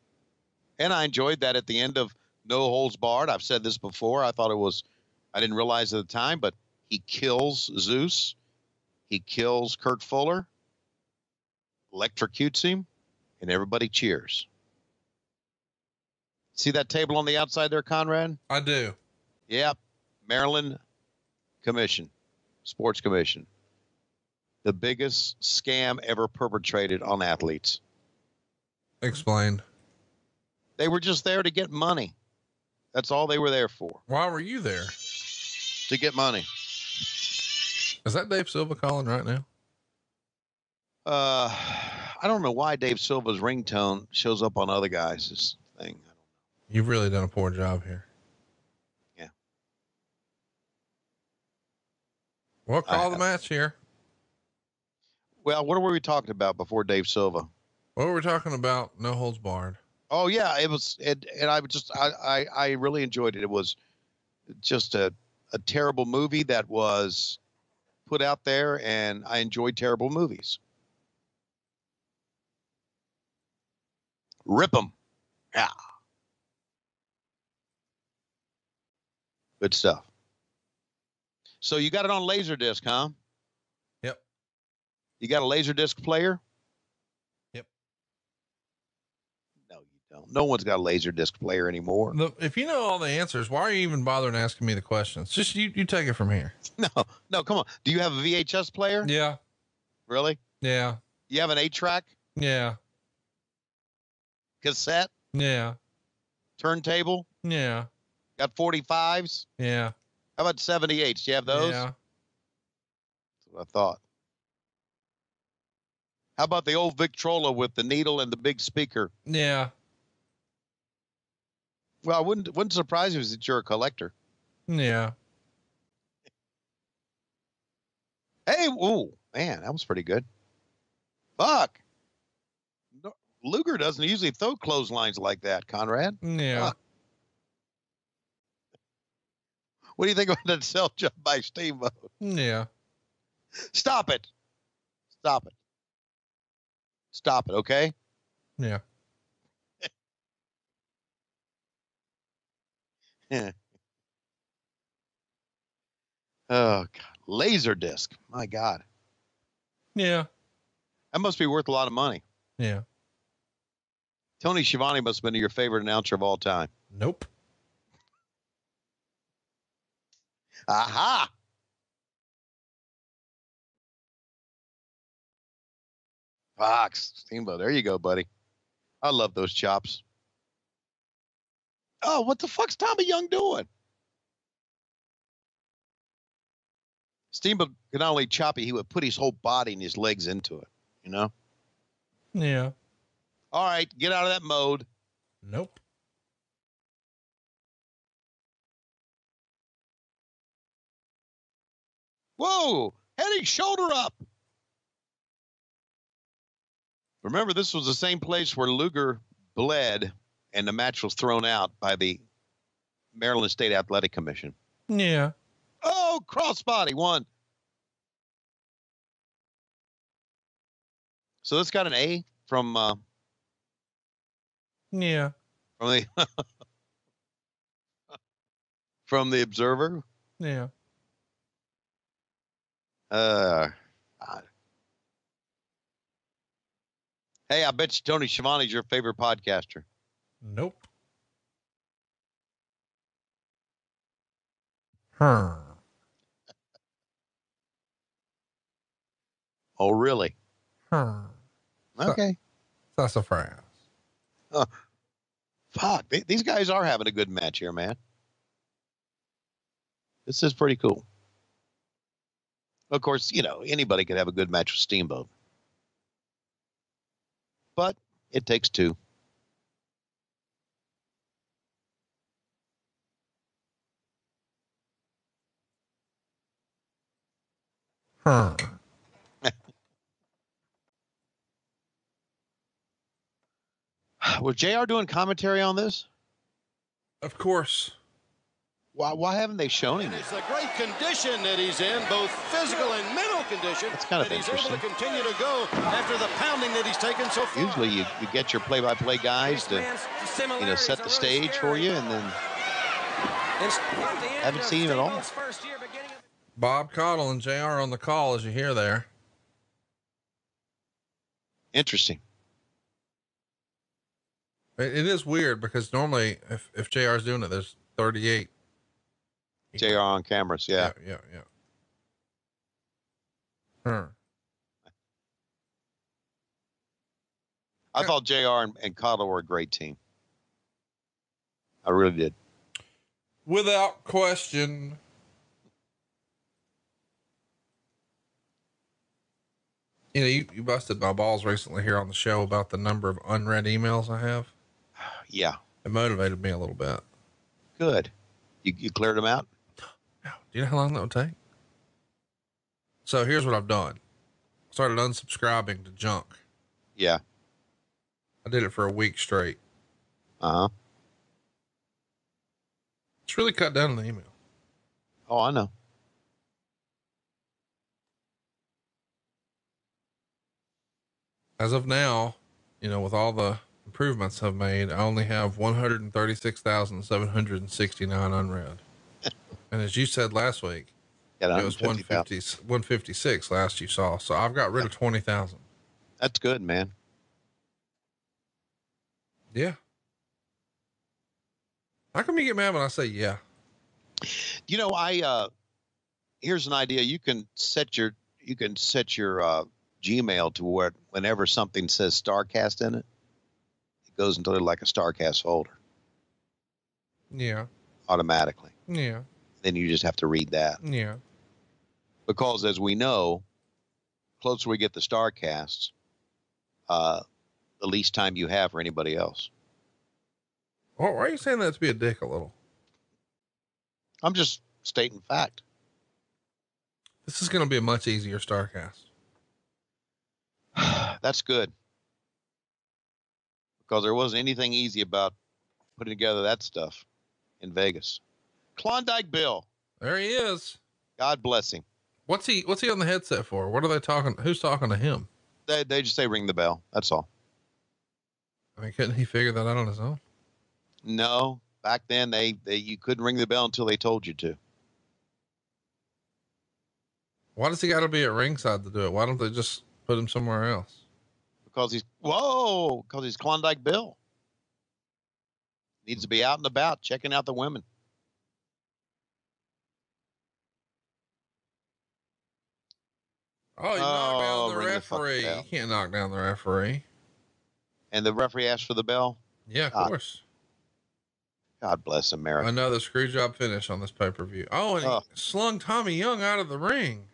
And I enjoyed that at the end of No Holds Barred. I've said this before. I didn't realize at the time, but he kills Zeus. He kills Kurt Fuller, electrocutes him, and everybody cheers. See that table on the outside there, Conrad? I do. Yep. Maryland Commission, Sports Commission. The biggest scam ever perpetrated on athletes. Explain. They were just there to get money. That's all they were there for. Why were you there? To get money. Is that Dave Silva calling right now? I don't know why Dave Silva's ringtone shows up on other guys' thing. You've really done a poor job here. Yeah. Well, call the match here. Well, what were we talking about before Dave Silva? What were we talking about? No Holds Barred. Oh yeah, it was, and I really enjoyed it. It was just a terrible movie that was put out there, and I enjoy terrible movies. Rip 'em. Yeah. Good stuff. So you got it on Laserdisc, huh? Yep. You got a Laserdisc player? Yep. No, you don't. No one's got a Laserdisc player anymore. If you know all the answers, why are you even bothering asking me the questions? Just you take it from here. No, come on. Do you have a VHS player? Yeah. Really? Yeah. You have an 8-track? Yeah. Cassette? Yeah. Turntable? Yeah. Got 45s? Yeah. How about 78s? Do you have those? Yeah. That's what I thought. How about the old Victrola with the needle and the big speaker? Yeah. Well, I wouldn't surprise you if you're a collector. Yeah. Hey, ooh, man, that was pretty good. Fuck. No, Luger doesn't usually throw clotheslines like that, Conrad. Yeah. Fuck. What do you think about that cell jump by Steamboat? Yeah. Stop it. Stop it. Stop it, okay? Yeah. Yeah. Oh, God. Laserdisc. My God. Yeah. That must be worth a lot of money. Yeah. Tony Schiavone must have been your favorite announcer of all time. Nope. Aha. Fox. Steamboat. There you go, buddy. I love those chops. Oh, what the fuck's Tommy Young doing? Steamboat could not only chop it, he would put his whole body and his legs into it, you know? Yeah. All right, get out of that mode. Nope. Whoa, heading shoulder up. Remember, this was the same place where Luger bled and the match was thrown out by the Maryland State Athletic Commission. Yeah. Oh, crossbody, one. So this got an A from Yeah. from the from the Observer. Yeah. God. Hey, I bet you Tony Schiavone's your favorite podcaster. Nope. Huh. Oh, really? Huh. Okay. Sassafras. Fuck, these guys are having a good match here, man. This is pretty cool. Of course, you know, anybody could have a good match with Steamboat. But it takes two. Huh. Was JR doing commentary on this? Of course. Why haven't they shown him? It's a great condition that he's in, both physical and mental condition. That's kind of that he's interesting. able to continue to go after the pounding that he's taken so far. Usually you get your play-by-play guys to, you know, set the stage for you, and then haven't seen him at all. Bob Caudle and JR on the call, as you hear there. Interesting. It is weird because normally if JR's doing it, there's 38. JR on cameras. Yeah. Yeah. Huh. I thought JR and Caudle were a great team. I really did. Without question. You know, you busted my balls recently here on the show about the number of unread emails I have. Yeah. It motivated me a little bit. Good. You cleared them out? Do you know how long that would take? So here's what I've done. I started unsubscribing to junk. Yeah. I did it for a week straight. Uh-huh. It's really cut down on the email. Oh, I know. As of now, you know, with all the improvements I've made, I only have 136,769 unread. And as you said last week, it was 156 last you saw. So I've got rid of 20,000. That's good, man. Yeah. How come you get mad when I say, yeah? You know, here's an idea. You can set your Gmail to where whenever something says Starrcast in it, it goes into like a Starrcast folder. Yeah. Automatically. Yeah. Then you just have to read that. Yeah. Because as we know, closer we get the Starrcasts, the least time you have for anybody else. Well, why are you saying that to be a dick a little? I'm just stating fact. This is going to be a much easier Starrcast. That's good. Because there wasn't anything easy about putting together that stuff in Vegas. Klondike Bill. There he is. God bless him. What's he on the headset for? What are they talking? Who's talking to him? They just say ring the bell. That's all. I mean, couldn't he figure that out on his own? No, back then you couldn't ring the bell until they told you to. Why does he got to be at ringside to do it? Why don't they just put him somewhere else? Because he's Klondike Bill. Needs to be out and about, checking out the women. Oh, you knocked down the referee. You can't knock down the referee. And the referee asked for the bell? Yeah, of course. God bless America. Another screw job finish on this pay-per-view. Oh, and he slung Tommy Young out of the ring.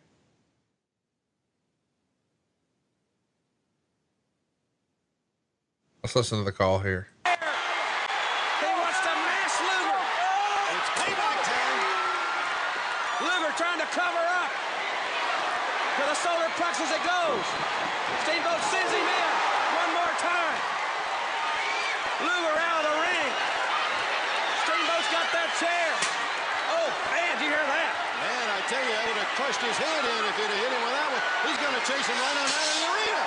Let's listen to the call here. He wants to mash Luger. It's payback time. Luger trying to cover up. To the solar plexus it goes. Steamboat sends him in. One more time. Luger out of the ring. Steamboat's got that chair. Oh, man, did you hear that? Man, I tell you, I would have crushed his head in if he'd have hit him with that one. He's going to chase him right on out of the arena.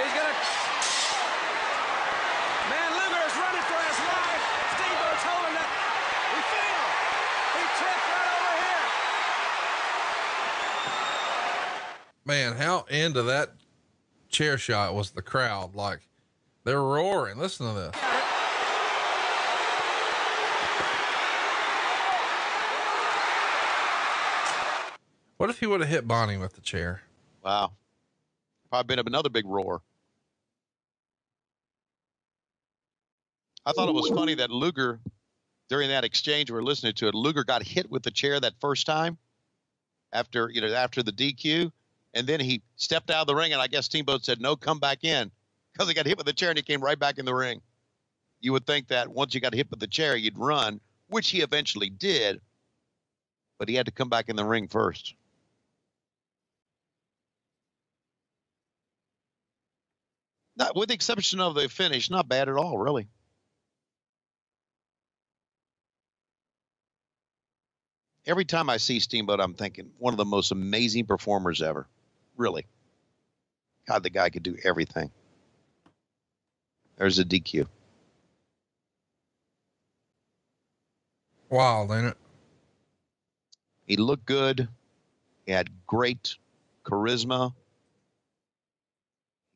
He's going to... Man, Luger is running for his life. Steamboat's holding it. He fell. He tripped right over here. Man, how into that chair shot was the crowd? Like, they're roaring. Listen to this. What if he would have hit Bonnie with the chair? Wow. Probably been another big roar. I thought it was funny that Luger, during that exchange we're listening to it, Luger got hit with the chair that first time after the DQ. And then he stepped out of the ring, and I guess Steamboat said, no, come back in, because he got hit with the chair and he came right back in the ring. You would think that once you got hit with the chair, you'd run, which he eventually did, but he had to come back in the ring first. Not, with the exception of the finish, not bad at all, really. Every time I see Steamboat, I'm thinking one of the most amazing performers ever. Really. God, the guy could do everything. There's a DQ. Wild, ain't it? He looked good. He had great charisma.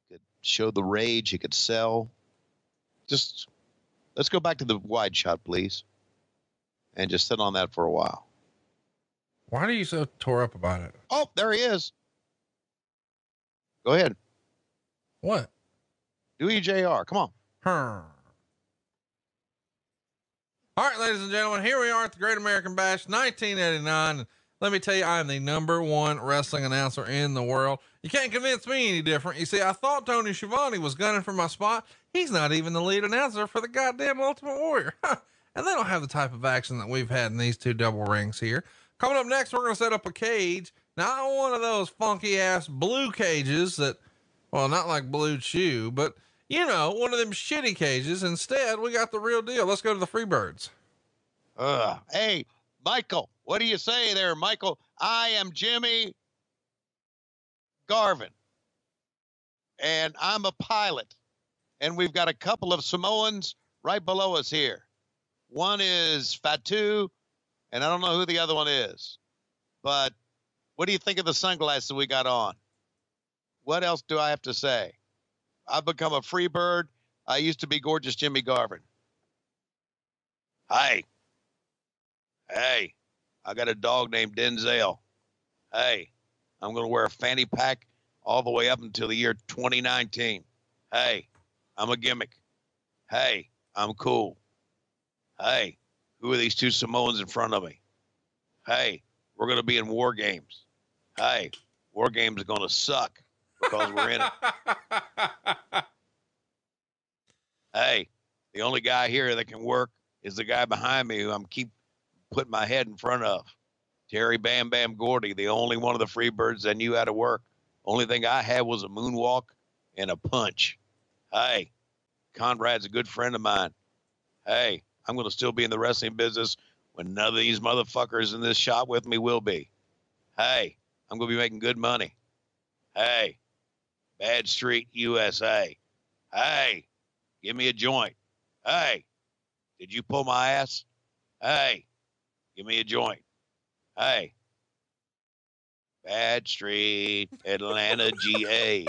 He could show the rage. He could sell. Just, let's go back to the wide shot, please. And just sit on that for a while. Why are you so tore up about it? Oh, there he is. Go ahead. What? WJR. Come on. All right, ladies and gentlemen, here we are at the Great American Bash 1989. Let me tell you, I am the #1 wrestling announcer in the world. You can't convince me any different. You see, I thought Tony Schiavone was gunning for my spot. He's not even the lead announcer for the goddamn Ultimate Warrior. And they don't have the type of action that we've had in these two double rings here. Coming up next, we're going to set up a cage. Not one of those funky ass blue cages that, well, not like Blue Chew, but one of them shitty cages. Instead, we got the real deal. Let's go to the Freebirds. Hey, Michael, what do you say there, Michael? I am Jimmy Garvin, and I'm a pilot, and we've got a couple of Samoans right below us here. One is Fatu, and I don't know who the other one is, but what do you think of the sunglasses we got on? What else do I have to say? I've become a free bird. I used to be gorgeous Jimmy Garvin. Hi. Hey, I got a dog named Denzel. Hey, I'm going to wear a fanny pack all the way up until the year 2019. Hey, I'm a gimmick. Hey, I'm cool. Hey, who are these two Samoans in front of me? Hey, we're going to be in War Games. Hey, War Games is going to suck because we're in it. Hey, the only guy here that can work is the guy behind me who I'm keep putting my head in front of. Terry Bam Bam Gordy, the only one of the Freebirds that knew how to work. Only thing I had was a moonwalk and a punch. Hey, Conrad's a good friend of mine. Hey, I'm going to still be in the wrestling business when none of these motherfuckers in this shop with me will be. Hey, I'm going to be making good money. Hey, Bad Street, USA. Hey, give me a joint. Hey, did you pull my ass? Hey, give me a joint. Hey, Bad Street, Atlanta, GA.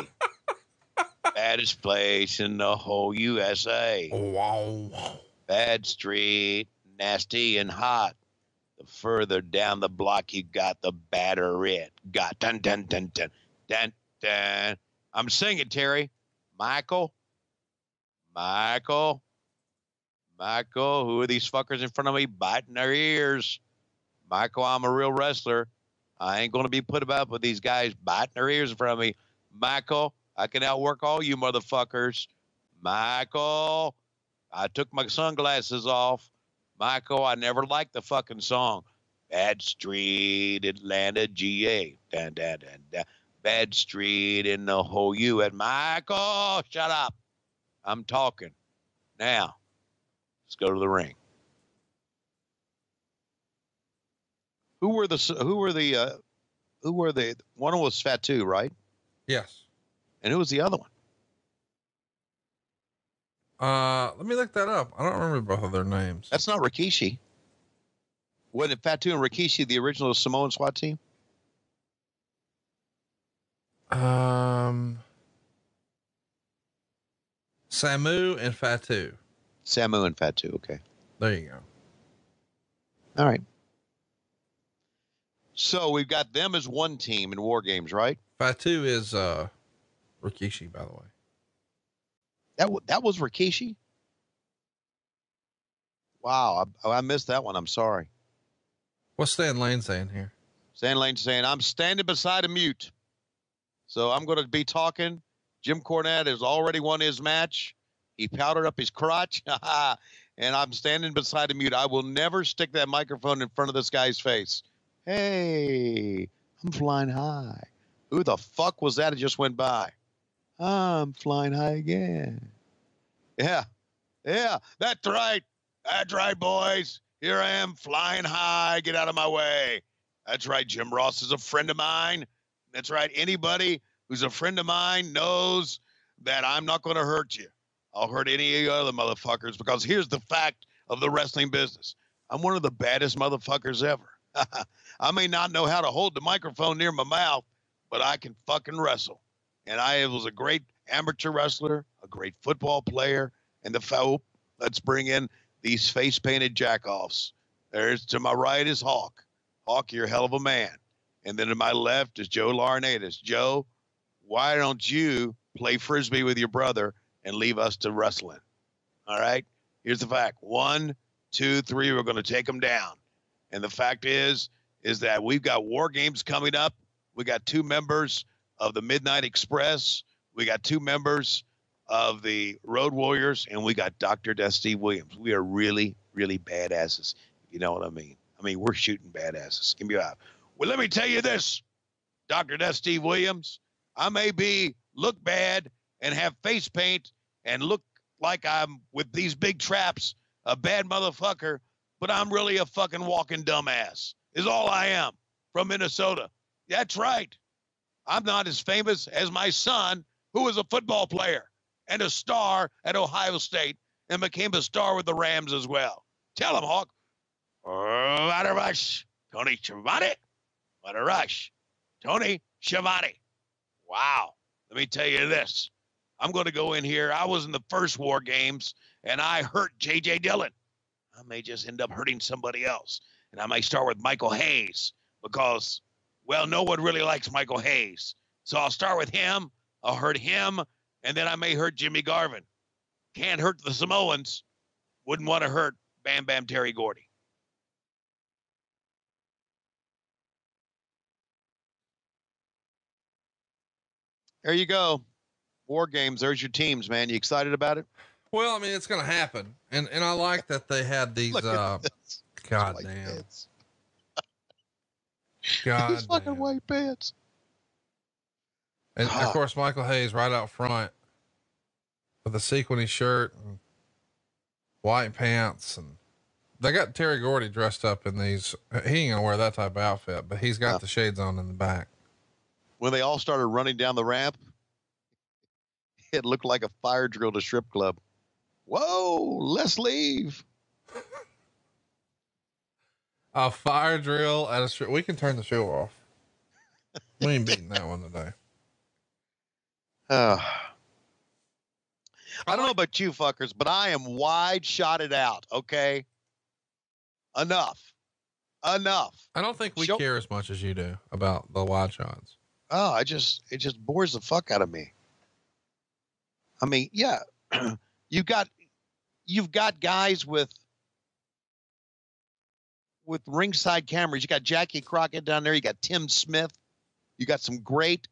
Baddest place in the whole USA. Wow. Bad Street, nasty and hot. The further down the block you got, the badder it got. Dun, dun, dun, dun, dun, dun. I'm singing, Terry. Michael, who are these fuckers in front of me biting their ears? Michael, I'm a real wrestler. I ain't going to be put about with these guys biting their ears in front of me. Michael, I can outwork all you motherfuckers. Michael, I took my sunglasses off. Michael, I never liked the fucking song. Bad Street, Atlanta, GA. Dun, dun, dun, dun. Bad Street in the whole U. And Michael, shut up. I'm talking. Now, let's go to the ring. Who were the one was Fatu, right? Yes. And who was the other one? Let me look that up. I don't remember both of their names. That's not Rikishi. Wasn't it Fatu and Rikishi, the original Samoan SWAT team? Samu and Fatu. Samu and Fatu. Okay. There you go. All right. So we've got them as one team in War Games, right? Fatu is Rikishi, by the way. That was Rikishi? Wow, I missed that one. I'm sorry. What's Stan Lane saying here? Stan Lane saying, I'm standing beside a mute. So I'm going to be talking. Jim Cornette has already won his match. He powdered up his crotch. And I'm standing beside a mute. I will never stick that microphone in front of this guy's face. Hey, I'm flying high. Who the fuck was that that just went by? I'm flying high again. Yeah, that's right. That's right, boys. Here I am flying high. Get out of my way. That's right. Jim Ross is a friend of mine. That's right. Anybody who's a friend of mine knows that I'm not going to hurt you. I'll hurt any of you other motherfuckers, because here's the fact of the wrestling business. I'm one of the baddest motherfuckers ever. I may not know how to hold the microphone near my mouth, but I can fucking wrestle. And I was a great amateur wrestler, a great football player, and let's bring in these face-painted jack-offs. There's to my right is Hawk. Hawk, you're a hell of a man. And then to my left is Joe Laurinaitis. Joe, why don't you play Frisbee with your brother and leave us to wrestling? All right? Here's the fact. 1, 2, 3, we're going to take them down. And the fact is that we've got War Games coming up. We got 2 members of the Midnight Express. We got 2 members of the Road Warriors, and we got Dr. Death Steve Williams. We are really, really badasses, if you know what I mean. I mean, we're shooting badasses. Give me a well, let me tell you this, Dr. Death Steve Williams. I may look bad and have face paint and look like I'm with these big traps, a bad motherfucker, but I'm really a fucking walking dumbass, is all I am, from Minnesota. That's right. I'm not as famous as my son, who was a football player and a star at Ohio State and became a star with the Rams as well. Tell him, Hawk. What a rush. Tony Schiavone. What a rush. Tony Schiavone. Wow. Let me tell you this. I'm going to go in here. I was in the first War Games, and I hurt J.J. Dillon. I may just end up hurting somebody else. And I may start with Michael Hayes because, well, no one really likes Michael Hayes. So I'll start with him. I'll hurt him, and then I may hurt Jimmy Garvin. Can't hurt the Samoans. Wouldn't want to hurt Bam Bam Terry Gordy. There you go. War Games. There's your teams, man. You excited about it? Well, I mean, it's going to happen. And I like that they had these, God damn. God these fucking white pants. And of course, Michael Hayes right out front with a sequiny shirt and white pants. And they got Terry Gordy dressed up in these. He ain't gonna wear that type of outfit, but he's got the shades on in the back. When they all started running down the ramp, it looked like a fire drill to strip club. Whoa, let's leave. A fire drill at a strip. We can turn the show off. We ain't beating that one today. I don't know about you fuckers, but I am wide shotted out. Okay. Enough. I don't think we care as much as you do about the wide shots. Oh, it just bores the fuck out of me. I mean, yeah, you've got guys with ringside cameras. You got Jackie Crockett down there. You got Tim Smith. You got some great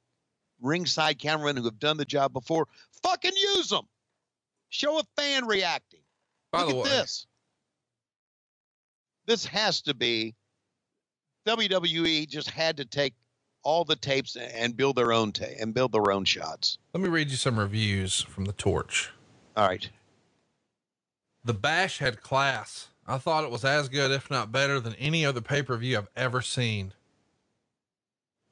ringside cameramen who have done the job before. Fucking use them. Show a fan reacting. Look at this. This has to be WWE just had to take all the tapes and build their own shots. Let me read you some reviews from the Torch. All right. The Bash had class. I thought it was as good, if not better, than any other pay-per-view I've ever seen.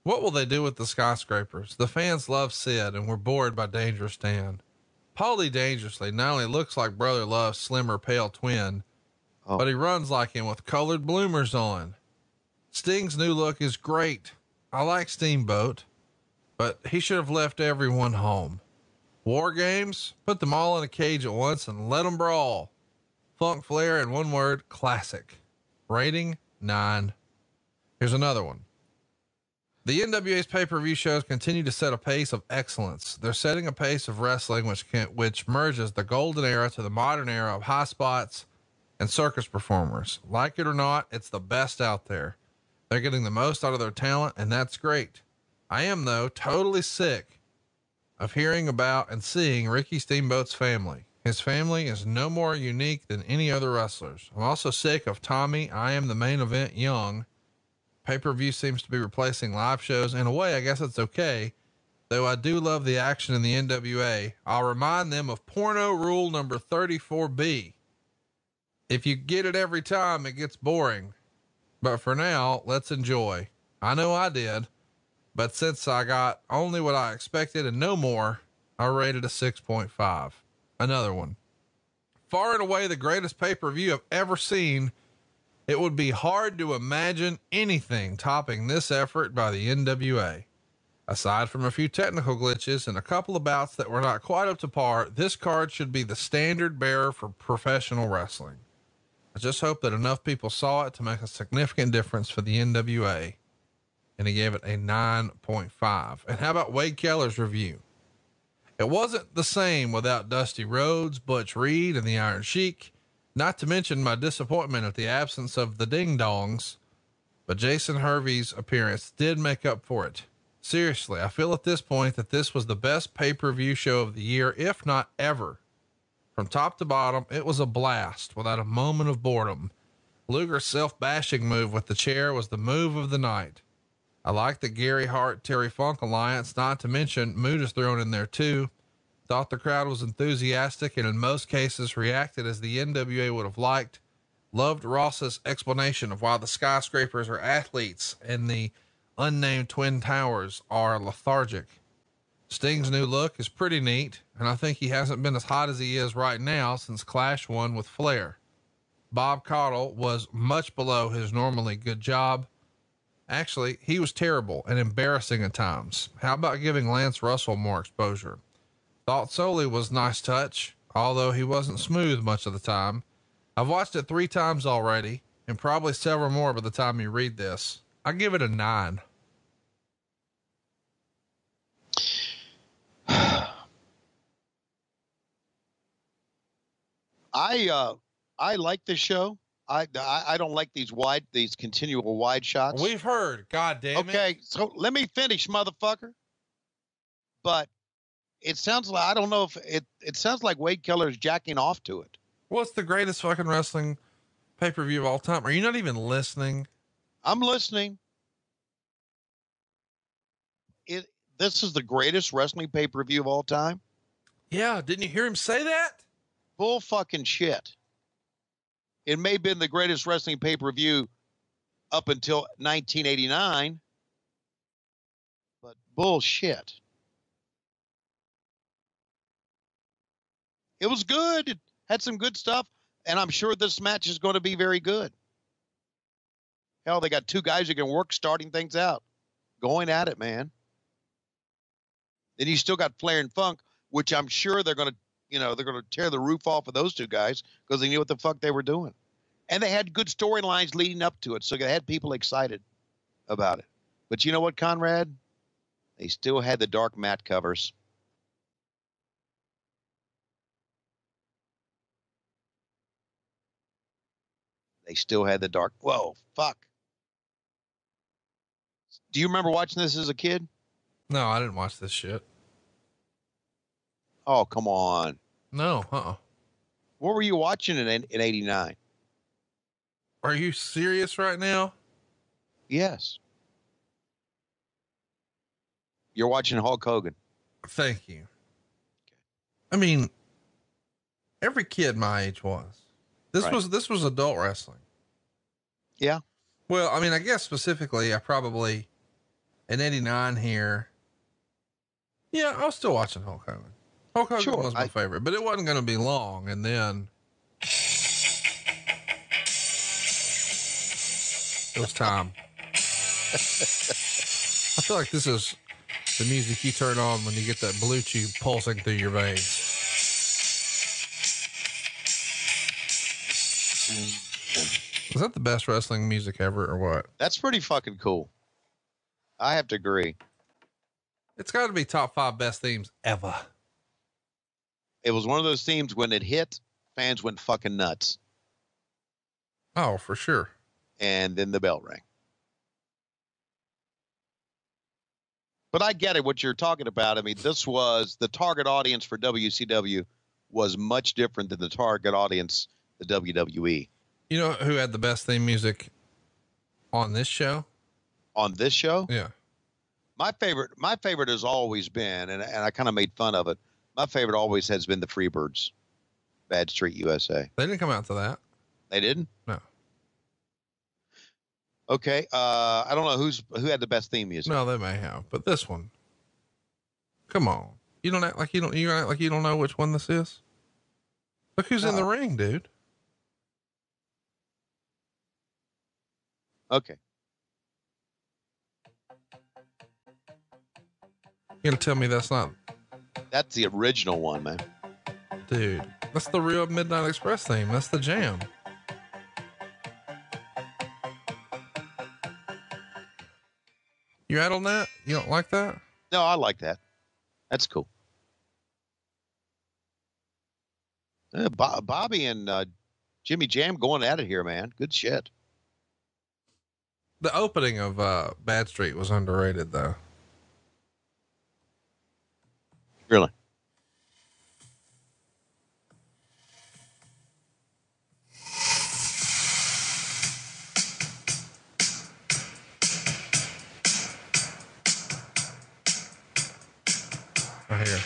What will they do with the skyscrapers? The fans love Sid and were bored by Dangerous Dan. Paulie Dangerously not only looks like Brother Love's slimmer, pale twin, but he runs like him with colored bloomers on. Sting's new look is great. I like Steamboat, but he should have left everyone home. War Games, put them all in a cage at once and let them brawl. Funk Flair, in one word, classic. Rating 9. Here's another one. The NWA's pay-per-view shows continue to set a pace of excellence. They're setting a pace of wrestling which merges the golden era to the modern era of high spots and circus performers. Like it or not, it's the best out there. They're getting the most out of their talent, and that's great. I am, though, totally sick of hearing about and seeing Ricky Steamboat's family. His family is no more unique than any other wrestlers. I'm also sick of Tommy, I Am the Main Event Young. Pay-per-view seems to be replacing live shows. In a way, I guess it's okay. Though I do love the action in the NWA. I'll remind them of porno rule number 34B. If you get it every time, it gets boring. But for now, let's enjoy. I know I did, but since I got only what I expected and no more, I rated a 6.5. Another one. Far and away the greatest pay-per-view I've ever seen. It would be hard to imagine anything topping this effort by the NWA. Aside from a few technical glitches and a couple of bouts that were not quite up to par, this card should be the standard bearer for professional wrestling. I just hope that enough people saw it to make a significant difference for the NWA. And he gave it a 9.5. And how about Wade Keller's review? It wasn't the same without Dusty Rhodes, Butch Reed, and the Iron Sheik, not to mention my disappointment at the absence of the Ding Dongs, but Jason Hervey's appearance did make up for it. Seriously, I feel at this point that this was the best pay-per-view show of the year, if not ever. From top to bottom, it was a blast without a moment of boredom. Luger's self-bashing move with the chair was the move of the night. I like the Gary Hart, Terry Funk alliance, not to mention Mood is thrown in there too. Thought the crowd was enthusiastic and in most cases reacted as the NWA would have liked. Loved Ross's explanation of why the skyscrapers are athletes and the unnamed Twin Towers are lethargic. Sting's new look is pretty neat, and I think he hasn't been as hot as he is right now since Clash won with Flair. Bob Caudle was much below his normally good job. Actually, he was terrible and embarrassing at times. How about giving Lance Russell more exposure? Thought Soley was nice touch, although he wasn't smooth much of the time. I've watched it 3 times already and probably several more by the time you read this. I give it a 9. I like this show. I don't like these continual wide shots. We've heard, God damn it. Okay, so let me finish, motherfucker. But it sounds like, I don't know if it sounds like Wade Keller is jacking off to it. What's the greatest fucking wrestling pay-per-view of all time? Are you not even listening? I'm listening. This is the greatest wrestling pay-per-view of all time. Yeah. Didn't you hear him say that? Bull fucking shit. It may have been the greatest wrestling pay-per-view up until 1989, but bullshit. It was good. It had some good stuff, and I'm sure this match is going to be very good. Hell, they got 2 guys who can work starting things out. Going at it, man. Then you still got Flair and Funk, which I'm sure they're going to, they're going to tear the roof off of those 2 guys because they knew what the fuck they were doing. And they had good storylines leading up to it, so they had people excited about it. But you know what, Conrad? They still had the dark mat covers. They still had the dark. Whoa, fuck. Do you remember watching this as a kid? No, I didn't watch this shit. Oh, come on. No, What were you watching in 89? Are you serious right now? Yes. You're watching Hulk Hogan. Thank you. I mean, every kid my age was. This was adult wrestling. Yeah. Well, I mean, I guess specifically, I probably in 89 here. Yeah, I was still watching Hulk Hogan. Hulk Hogan was my favorite, but it wasn't going to be long. And then it was time. I feel like this is the music you turn on when you get that blue tube pulsing through your veins. Is that the best wrestling music ever or what? That's pretty fucking cool. I have to agree. It's got to be top 5 best themes ever. It was one of those themes when it hit, fans went fucking nuts. Oh, for sure. And then the bell rang. But I get it, what you're talking about. I mean, this was the target audience for WCW was much different than the target audience, the WWE. You know who had the best theme music on this show? On this show? Yeah. My favorite has always been, and I kind of made fun of it. My favorite always has been the Freebirds, Bad Street USA. They didn't come out to that. They didn't? No. Okay. I don't know who had the best theme music. No, they may have, but this one, come on. You don't act like you don't know which one this is. Look who's in the ring, dude. Okay. You gonna tell me that's the original one, man. Dude, that's the real Midnight Express theme. That's the jam. You out on that? You don't like that? No, I like that. That's cool. Bobby and Jimmy Jam going at it here, man. Good shit. The opening of Bad Street was underrated, though. Really? Right here.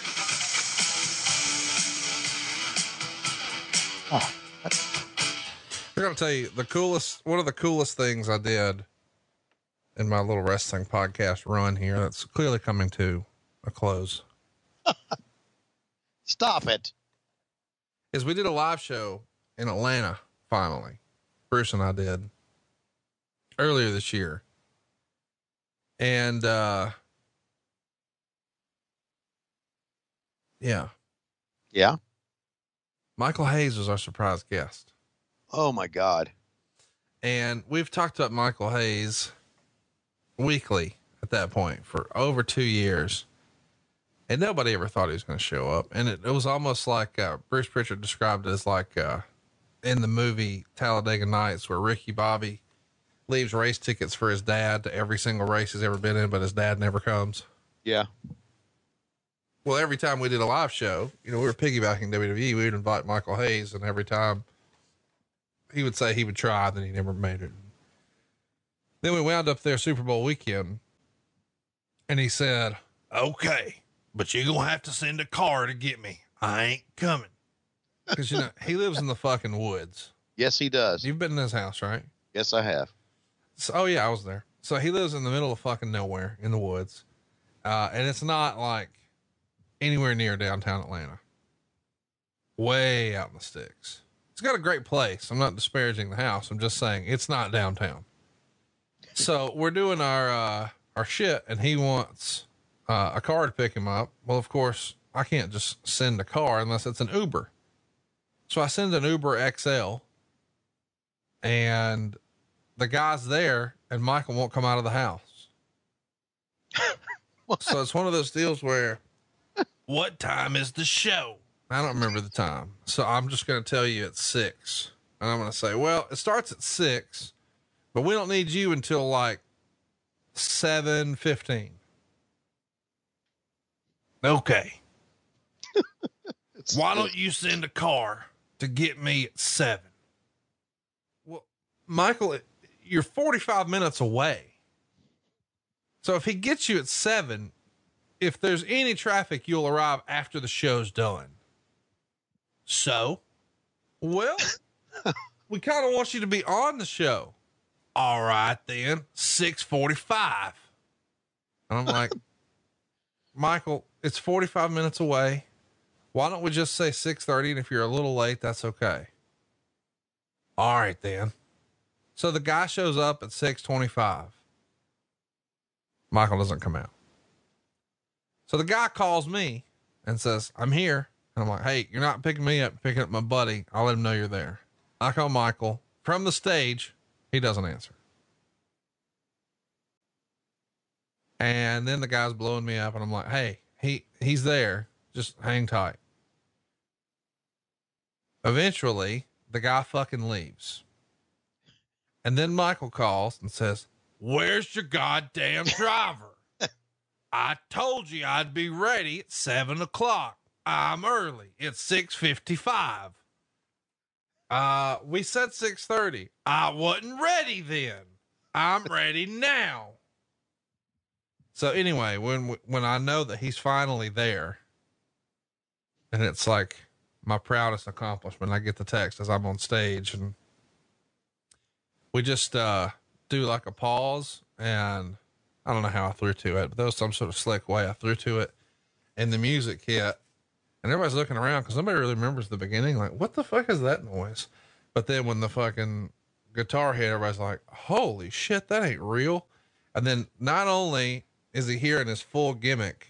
Oh, I gotta tell you, one of the coolest things I did in my little wrestling podcast run here, that's clearly coming to a close. Stop it. Is we did a live show in Atlanta, finally. Bruce and I did earlier this year. And, yeah. Yeah. Michael Hayes was our surprise guest. Oh my God. And we've talked about Michael Hayes weekly at that point for over 2 years. And nobody ever thought he was going to show up. And it was almost like, Bruce Pritchard described it as like, in the movie Talladega Nights, where Ricky Bobby leaves race tickets for his dad to every single race he's ever been in, but his dad never comes. Yeah. Well, every time we did a live show, we were piggybacking WWE, we would invite Michael Hayes, and every time he would say he would try, then he never made it. Then we wound up there Super Bowl weekend, and he said, "Okay, but you're going to have to send a car to get me. I ain't coming." Cause he lives in the fucking woods. Yes, he does. You've been in his house, right? Yes, I have. So, oh yeah, I was there. So he lives in the middle of fucking nowhere in the woods. And it's not like anywhere near downtown Atlanta, way out in the sticks. It's got a great place. I'm not disparaging the house. I'm just saying it's not downtown. So we're doing our shit, and he wants, a car to pick him up. Well, of course I can't just send a car unless it's an Uber. So I send an Uber XL, and the guy's there, and Michael won't come out of the house. So it's one of those deals where, what time is the show? I don't remember the time. So I'm just going to tell you it's 6. And I'm going to say, well, it starts at 6, but we don't need you until like 7:15. Okay. Why don't you send a car to get me at 7? Well, Michael, you're 45 minutes away. So if he gets you at 7, if there's any traffic, you'll arrive after the show's done. So, well, we kind of want you to be on the show. All right, then 6:45. And I'm like, Michael, it's 45 minutes away. Why don't we just say 6:30? And if you're a little late, that's okay. All right, then. So the guy shows up at 6:25. Michael doesn't come out. So the guy calls me and says, I'm here. And I'm like, hey, you're not picking me up, you're picking up my buddy. I'll let him know you're there. I call Michael from the stage. He doesn't answer. And then the guy's blowing me up and I'm like, hey, he's there. Just hang tight. Eventually the guy fucking leaves. And then Michael calls and says, where's your goddamn driver? I told you I'd be ready at 7 o'clock. I'm early. It's 6:55. We said 6:30. I wasn't ready then. I'm ready now. So anyway, when I know that he's finally there, and it's like my proudest accomplishment, I get the text as I'm on stage, and we just do like a pause, and I don't know how I threw to it, but there was some sort of slick way I threw to it, and the music hit, and everybody's looking around because nobody really remembers the beginning. Like, what the fuck is that noise? But then when the fucking guitar hit, everybody's like, holy shit, that ain't real. And then not only is he hearing his full gimmick,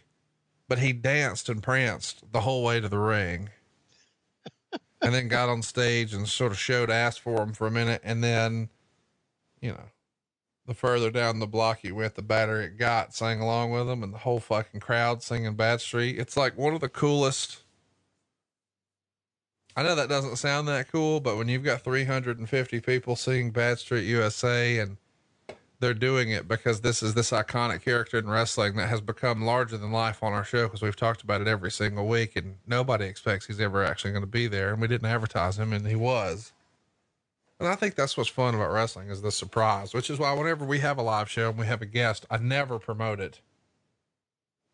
but he danced and pranced the whole way to the ring and then got on stage and sort of showed ass for him for a minute. And then, you know, the further down the block he went, the better it got, sang along with him, and the whole fucking crowd singing Bad Street. It's like one of the coolest. I know that doesn't sound that cool, but when you've got 350 people singing Bad Street USA, and they're doing it because this is this iconic character in wrestling that has become larger than life on our show, because we've talked about it every single week, and nobody expects he's ever actually going to be there. And we didn't advertise him, and he was. And I think that's what's fun about wrestling, is the surprise, which is why whenever we have a live show and we have a guest, I never promote it,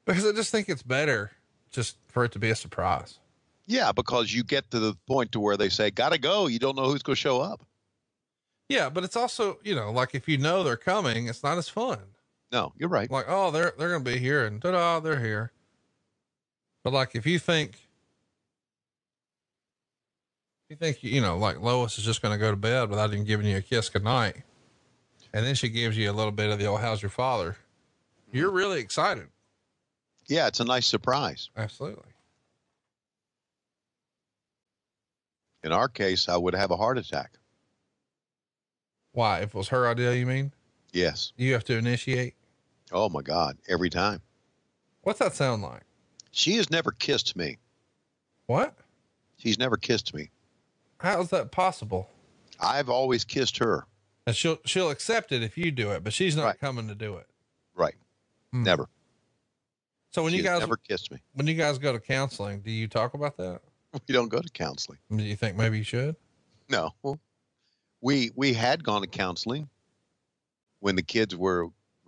because I just think it's better just for it to be a surprise. Yeah, because you get to the point to where they say, gotta go. You don't know who's going to show up. Yeah, but it's also, you know, like if you know they're coming, it's not as fun. No, you're right. Like, oh, they're going to be here, and ta-da, they're here. But like, if you think, you know, like Lois is just going to go to bed without even giving you a kiss goodnight, and then she gives you a little bit of the old, how's your father? You're really excited. Yeah, it's a nice surprise. Absolutely. In our case, I would have a heart attack. Why? If it was her idea, you mean? Yes. You have to initiate? Oh my God. Every time. What's that sound like? She has never kissed me. What? She's never kissed me. How is that possible? I've always kissed her. And she'll accept it if you do it, but she's not coming to do it. Right. Never. So when She you has guys never kissed me. When you guys go to counseling, do you talk about that? We don't go to counseling. Do you think maybe you should? No. We had gone to counseling when the kids were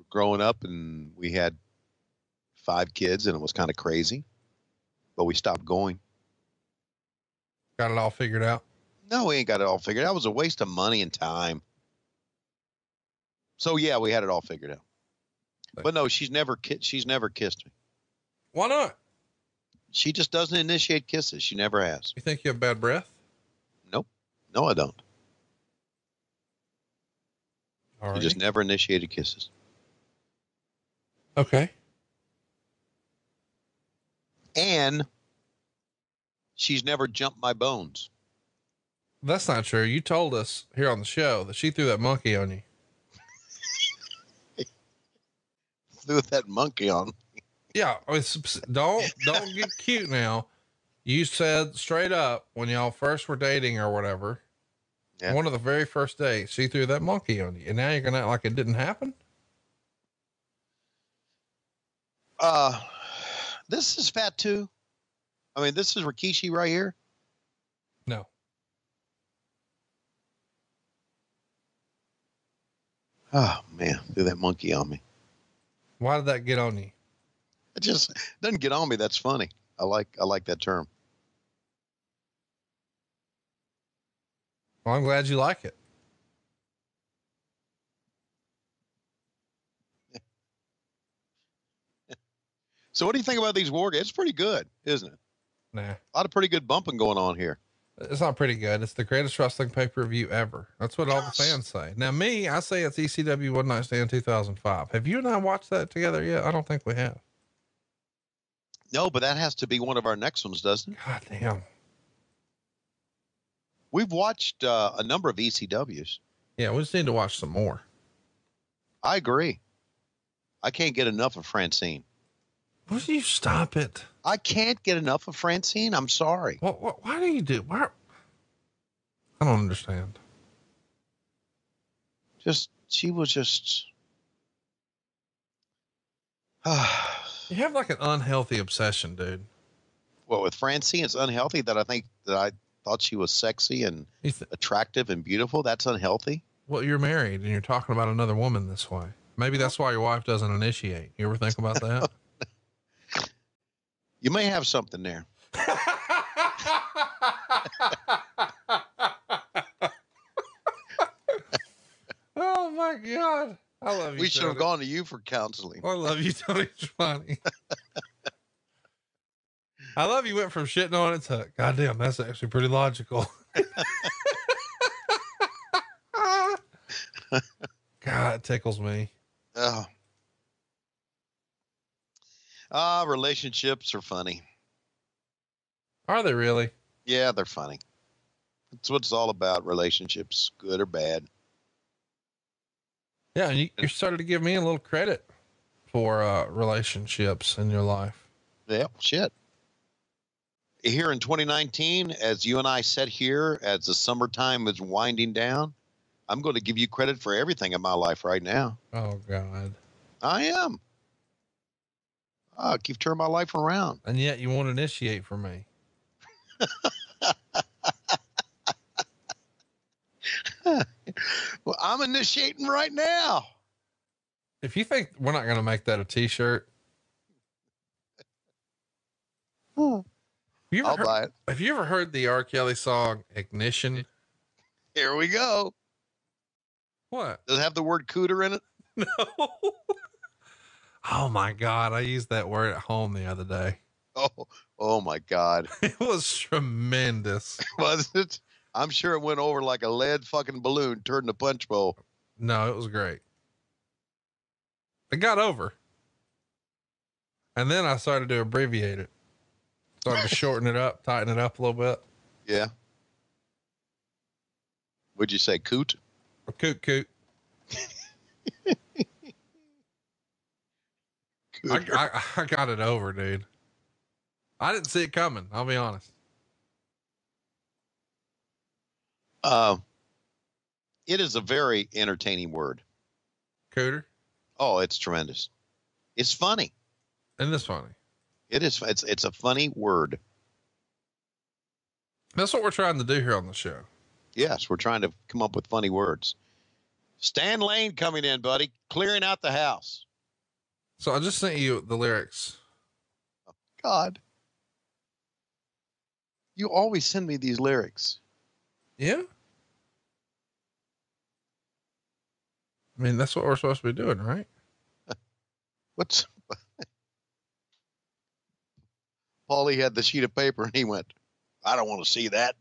growing up, and we had 5 kids, and it was kind of crazy, but we stopped going. Got it all figured out? No, we ain't got it all figured out. It was a waste of money and time. So yeah, we had it all figured out. But no, she's never kissed me. Why not? She just doesn't initiate kisses. She never has. You think you have bad breath? Nope. No, I don't. All She just never initiated kisses. Okay. And she's never jumped my bones. That's not true. You told us here on the show that she threw that monkey on you. Threw that monkey on me. Yeah. Don't get cute now. You said straight up when y'all first were dating or whatever, one of the very first days, she threw that monkey on you, and now you're going to act like it didn't happen. This is Fat 2. I mean, this is Rikishi right here. No. Oh man, threw that monkey on me. Why did that get on you? It just doesn't get on me. That's funny. I like that term. Well, I'm glad you like it. So what do you think about these war games? It's pretty good, isn't it? Nah. A lot of pretty good bumping going on here. It's not pretty good. It's the greatest wrestling pay-per-view ever. That's what all the fans say. Now, I say it's ECW One Night Stand 2005. Have you and I watched that together yet? I don't think we have. No, but that has to be one of our next ones, doesn't it? God damn. We've watched a number of ECWs. Yeah, we just need to watch some more. I agree. I can't get enough of Francine. Would you stop it? I can't get enough of Francine. I'm sorry. Why do you do? Why? I don't understand. She was just. You have like an unhealthy obsession, dude. Well, with Francine, it's unhealthy that I thought she was sexy and attractive and beautiful. That's unhealthy. Well, you're married and you're talking about another woman this way. Maybe that's why your wife doesn't initiate. You ever think about that? You may have something there. Oh my God. I love you. We should have gone to you for counseling. I love you, Tony Schiavone. I love you went from shitting on it to, goddamn, that's actually pretty logical. God, it tickles me. Oh. Relationships are funny. Are they really? Yeah, they're funny. That's what it's all about. Relationships, good or bad. Yeah. And you started to give me a little credit for, relationships in your life. Yeah. Shit. Here in 2019, as you and I sit here, as the summertime is winding down, I'm going to give you credit for everything in my life right now. Oh God. I am. Keep turning my life around. And yet you won't initiate for me. Well, I'm initiating right now. If you think we're not going to make that a t-shirt. I'll buy it. Have you ever heard the R. Kelly song Ignition? Here we go. What? Does it have the word cooter in it? No. Oh my God. I used that word at home the other day. Oh my God. It was tremendous. Was it? I'm sure it went over like a lead fucking balloon turned a punch bowl. No, it was great. It got over. And then I started to abbreviate it. Started to shorten it up, tighten it up a little bit. Yeah. Would you say coot? A coot. I got it over, dude. I didn't see it coming. I'll be honest. It is a very entertaining word. Cooter. Oh, it's tremendous. It's funny. And it's funny. It is. It's a funny word. That's what we're trying to do here on the show. Yes. We're trying to come up with funny words. Stan Lane coming in, buddy, clearing out the house. So I just sent you the lyrics. Oh, God. You always send me these lyrics. Yeah. I mean, that's what we're supposed to be doing, right? What's Paulie had the sheet of paper and he went, I don't want to see that.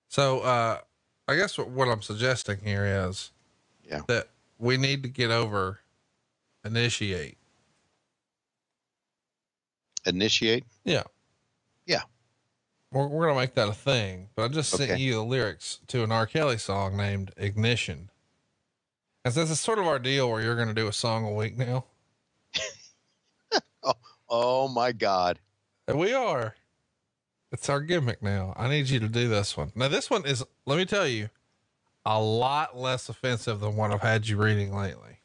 So, I guess what I'm suggesting here is that we need to get over initiate. Initiate? Yeah. Yeah. We're going to make that a thing, but I just sent you the lyrics to an R. Kelly song named Ignition. And since it's sort of our deal where you're going to do a song a week now. Oh my God. And we are. It's our gimmick now. I need you to do this one. Now this one is, let me tell you, a lot less offensive than what I've had you reading lately.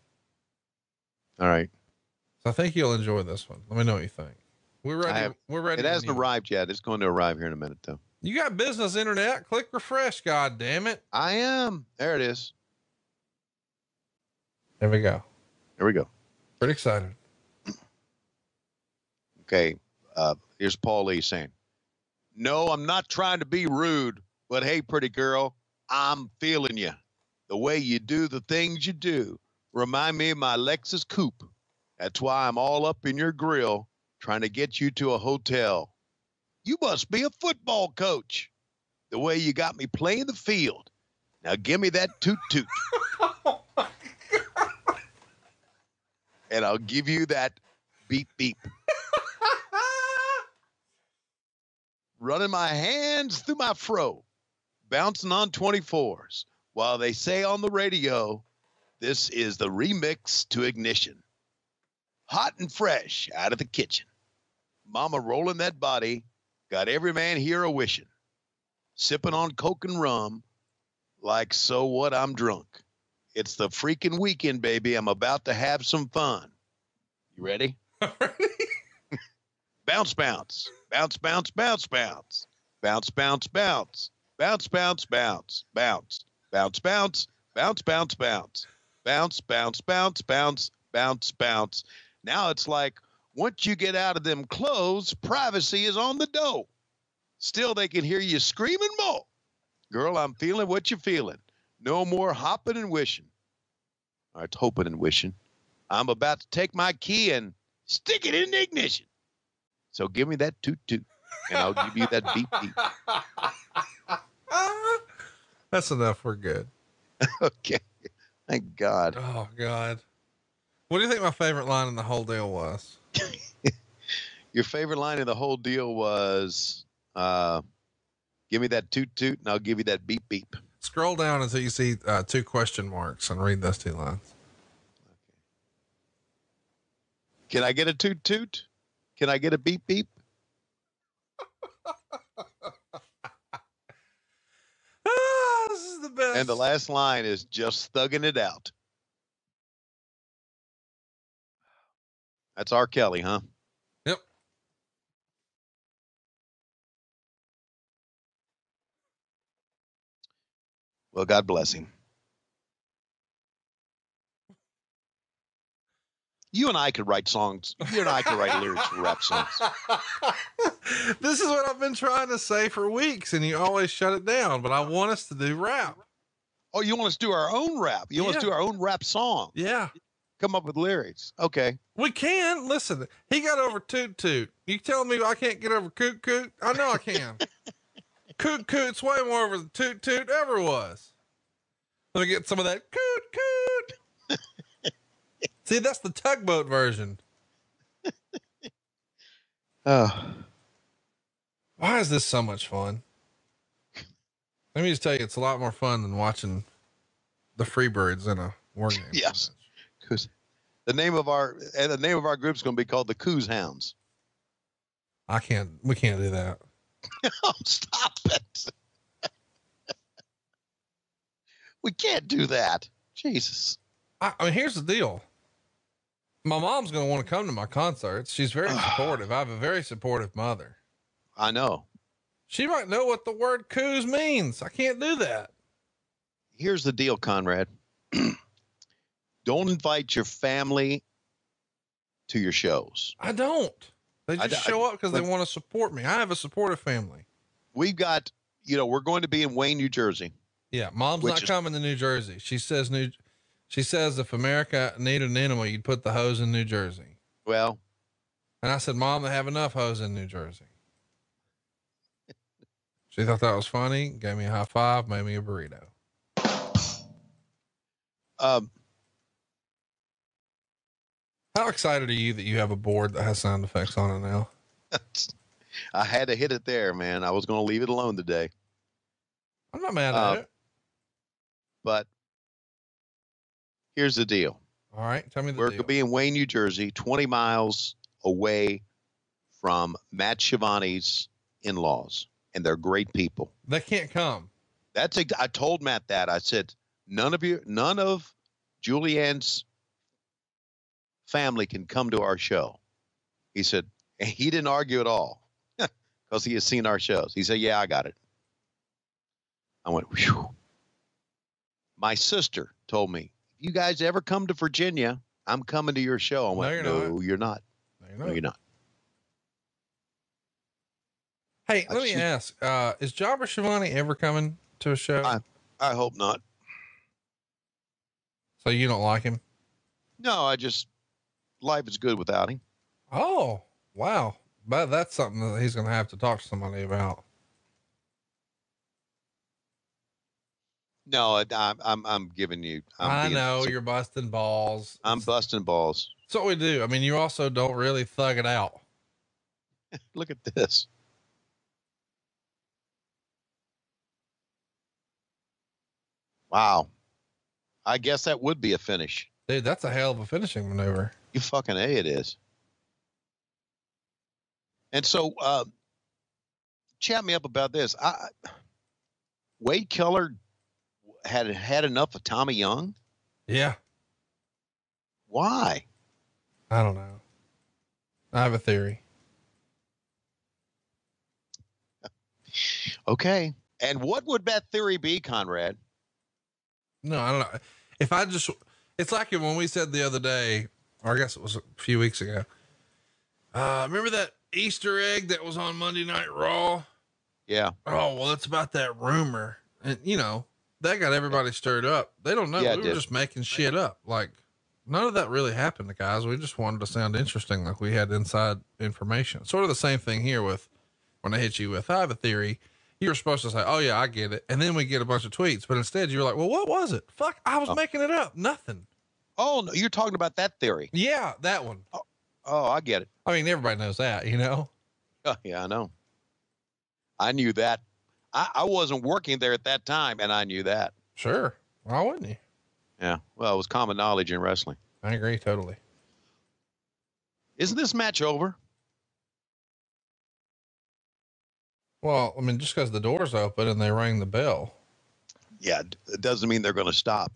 All right. So I think you'll enjoy this one. Let me know what you think. We're ready. We're ready. It hasn't arrived yet. It's going to arrive here in a minute, though. You got business internet. Click refresh. God damn it. I am. There it is. There we go. There we go. Pretty excited. Okay. Here's Paul Lee saying, "No, I'm not trying to be rude, but hey, pretty girl, I'm feeling you. The way you do the things you do remind me of my Lexus coupe. That's why I'm all up in your grill trying to get you to a hotel. You must be a football coach. The way you got me playing the field. Now give me that toot toot." And I'll give you that beep beep. Running my hands through my fro, bouncing on 24s, while they say on the radio, this is the remix to Ignition. Hot and fresh out of the kitchen. Mama rolling that body, got every man here a wishing. Sipping on Coke and rum, like so what I'm drunk. It's the freaking weekend, baby. I'm about to have some fun. You ready? Bounce, bounce. Bounce, bounce, bounce, bounce. Bounce, bounce, bounce. Bounce, bounce, bounce. Bounce. Bounce, bounce. Bounce, bounce, bounce. Bounce, bounce, bounce, bounce, bounce, bounce. Now it's like, once you get out of them clothes, privacy is on the door. Still, they can hear you screaming more. Girl, I'm feeling what you're feeling. No more hopping and wishing. All right, hoping and wishing. I'm about to take my key and stick it in the ignition. So give me that toot toot, and I'll give you that beep beep. That's enough. We're good. Okay. Thank God. Oh, God. What do you think my favorite line in the whole deal was? Your favorite line in the whole deal was, give me that toot toot, and I'll give you that beep beep. Scroll down until you see 2 question marks and read those 2 lines. Can I get a toot toot? Can I get a beep beep? This is the best. And the last line is just thugging it out. That's R. Kelly, huh? Yep. Well, God bless him. You and I could write songs. You and I could write lyrics for rap songs. This is what I've been trying to say for weeks, and you always shut it down, but I want us to do rap. Oh, you want us to do our own rap? You want us to do our own rap song? Yeah. Come up with lyrics. Okay. We can. Listen, he got over toot toot. You telling me I can't get over coot coot? I know I can. Coot coot's way more over than toot toot ever was. Let me get some of that coot coot. See, that's the tugboat version. Oh. Why is this so much fun? Let me just tell you, it's a lot more fun than watching the Freebirds in a war game. Yes. Because the name of our group is going to be called the Coos Hounds. We can't do that. Oh, stop it. We can't do that. Jesus. I mean, here's the deal. My mom's going to want to come to my concerts. She's very supportive. I have a very supportive mother. I know. She might know what the word coos means. I can't do that. Here's the deal, Conrad. Don't invite your family to your shows. I don't. They just show up because they want to support me. I have a supportive family. We've got, we're going to be in Wayne, New Jersey. Yeah. Mom's not coming to New Jersey. She says if America needed an enema, you'd put the hose in New Jersey. Well, and I said, Mom, they have enough hose in New Jersey. She thought that was funny. Gave me a high five, made me a burrito. How excited are you that you have a board that has sound effects on it now? I had to hit it there, man. I was going to leave it alone today. I'm not mad at it. But here's the deal. All right. Tell me the deal. We're going to be in Wayne, New Jersey, 20 miles away from Matt Schiavone's in-laws, and they're great people. They can't come. I told Matt that. I said, none of Julianne's family can come to our show. He said, and he didn't argue at all because he has seen our shows. He said, yeah, I got it. I went, whew. My sister told me, if you guys ever come to Virginia, I'm coming to your show. I went, no, you're not. No, you're not. Hey, let me ask, is Jobber Schiavone ever coming to a show? I hope not. So you don't like him? No, life is good without him. Oh, wow. But that's something that he's going to have to talk to somebody about. No, I'm giving you. I know you're busting balls. I'm busting balls. That's what we do. I mean, you also don't really thug it out. Look at this. Wow. I guess that would be a finish. Dude, that's a hell of a finishing maneuver. You fucking A, it is. And so, chat me up about this. Wade Keller had enough of Tommy Young. Yeah. Why? I don't know. I have a theory. Okay. And what would that theory be, Conrad? No, I don't know. It's like when we said the other day, or I guess it was a few weeks ago. Remember that Easter egg that was on Monday Night Raw? Yeah. Oh, well, it's about that rumor. And that got everybody stirred up. They don't know. Yeah, we were just making shit up. Like none of that really happened to guys. We just wanted to sound interesting. Like we had inside information. Sort of the same thing here with when I hit you with, I have a theory. You were supposed to say, oh yeah, I get it. And then we get a bunch of tweets, but instead you were like, well, what was it? Fuck. I was making it up. Nothing. Oh, no, you're talking about that theory. Yeah. That one. Oh, I get it. I mean, everybody knows that, Oh, yeah, I know. I knew that. I wasn't working there at that time, and I knew that. Sure. Why wouldn't you? Yeah. Well, it was common knowledge in wrestling. I agree. Totally. Isn't this match over? Well, I mean, just because the door's open and they rang the bell. Yeah. It doesn't mean they're going to stop.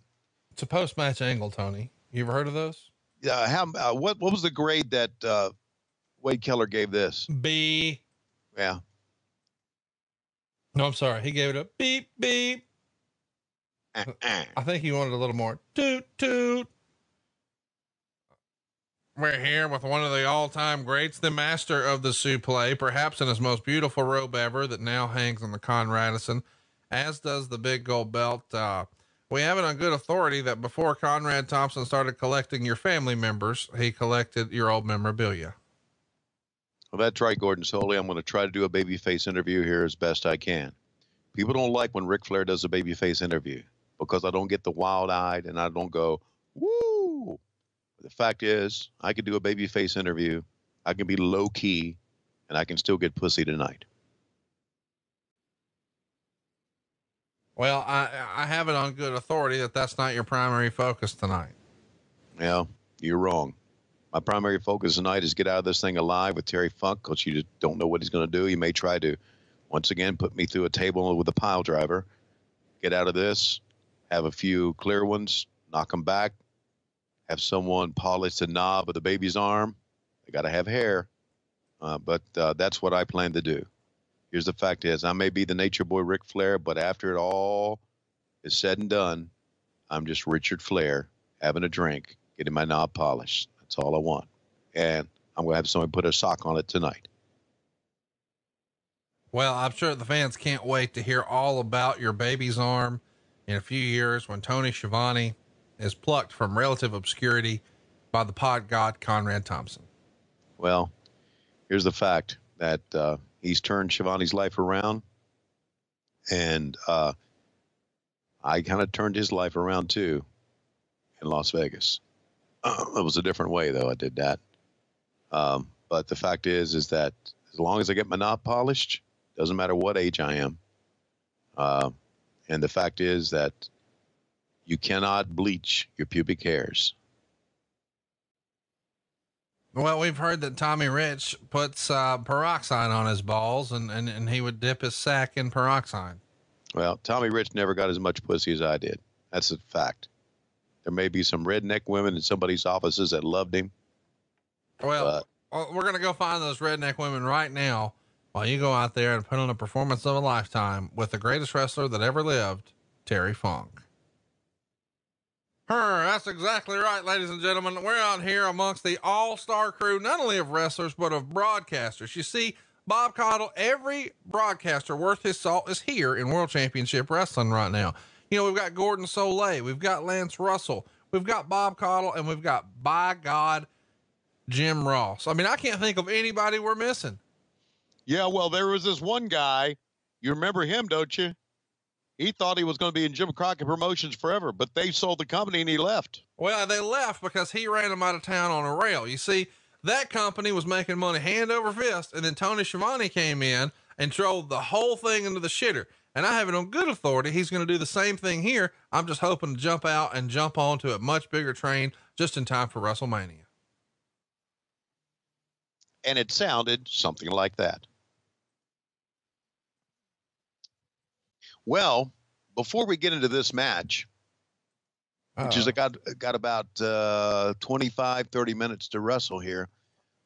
It's a post-match angle, Tony. You ever heard of those? Yeah. What was the grade that Wade Keller gave this? B. Yeah. No, I'm sorry. He gave it a beep, beep. I think he wanted a little more toot, toot. We're here with one of the all-time greats, the master of the suplex, perhaps in his most beautiful robe ever that now hangs on the Conradison, as does the big gold belt. We have it on good authority that before Conrad Thompson started collecting your family members, he collected your old memorabilia. Well, that's right, Gordon Soley. I'm going to try to do a babyface interview here as best I can. People don't like when Ric Flair does a babyface interview because I don't get the wild-eyed and I don't go, woo. The fact is, I could do a babyface interview. I can be low-key, and I can still get pussy tonight. Well, I have it on good authority that that's not your primary focus tonight. Yeah, you're wrong. My primary focus tonight is get out of this thing alive with Terry Funk, because you just don't know what he's going to do. He may try to, once again, put me through a table with a pile driver. Get out of this, have a few clear ones, knock them back, have someone polish the knob of the baby's arm. They got to have hair, but that's what I plan to do. Here's the fact is, I may be the nature boy Ric Flair, but after it all is said and done, I'm just Richard Flair having a drink, getting my knob polished. That's all I want. And I'm going to have somebody put a sock on it tonight. Well, I'm sure the fans can't wait to hear all about your baby's arm in a few years when Tony Schiavone is plucked from relative obscurity by the pod god Conrad Thompson. Well, here's the fact that he's turned Schiavone's life around, and I kind of turned his life around too in Las Vegas. It was a different way, though. I did that. But the fact is that as long as I get my knob polished, doesn't matter what age I am. And the fact is that you cannot bleach your pubic hairs. Well, we've heard that Tommy Rich puts peroxide on his balls and he would dip his sack in peroxide. Well, Tommy Rich never got as much pussy as I did. That's a fact. There may be some redneck women in somebody's offices that loved him, Well, we're going to go find those redneck women right now while you go out there and put on a performance of a lifetime with the greatest wrestler that ever lived, Terry Funk. That's exactly right, ladies and gentlemen. We're out here amongst the all-star crew, not only of wrestlers, but of broadcasters. You see, Bob Caudle, every broadcaster worth his salt is here in World Championship Wrestling right now. You know, we've got Gordon Soleil, we've got Lance Russell, we've got Bob Caudle, and we've got, by God, Jim Ross. I mean, I can't think of anybody we're missing. Yeah, well, there was this one guy. You remember him, don't you? He thought he was going to be in Jim Crockett Promotions forever, but they sold the company and he left. Well, they left because he ran them out of town on a rail. You see, that company was making money hand over fist, and then Tony Schiavone came in and drove the whole thing into the shitter. And I have it on good authority he's going to do the same thing here. I'm just hoping to jump out and jump onto a much bigger train just in time for WrestleMania. And it sounded something like that. Well, before we get into this match, which is got about 25, 30 minutes to wrestle here.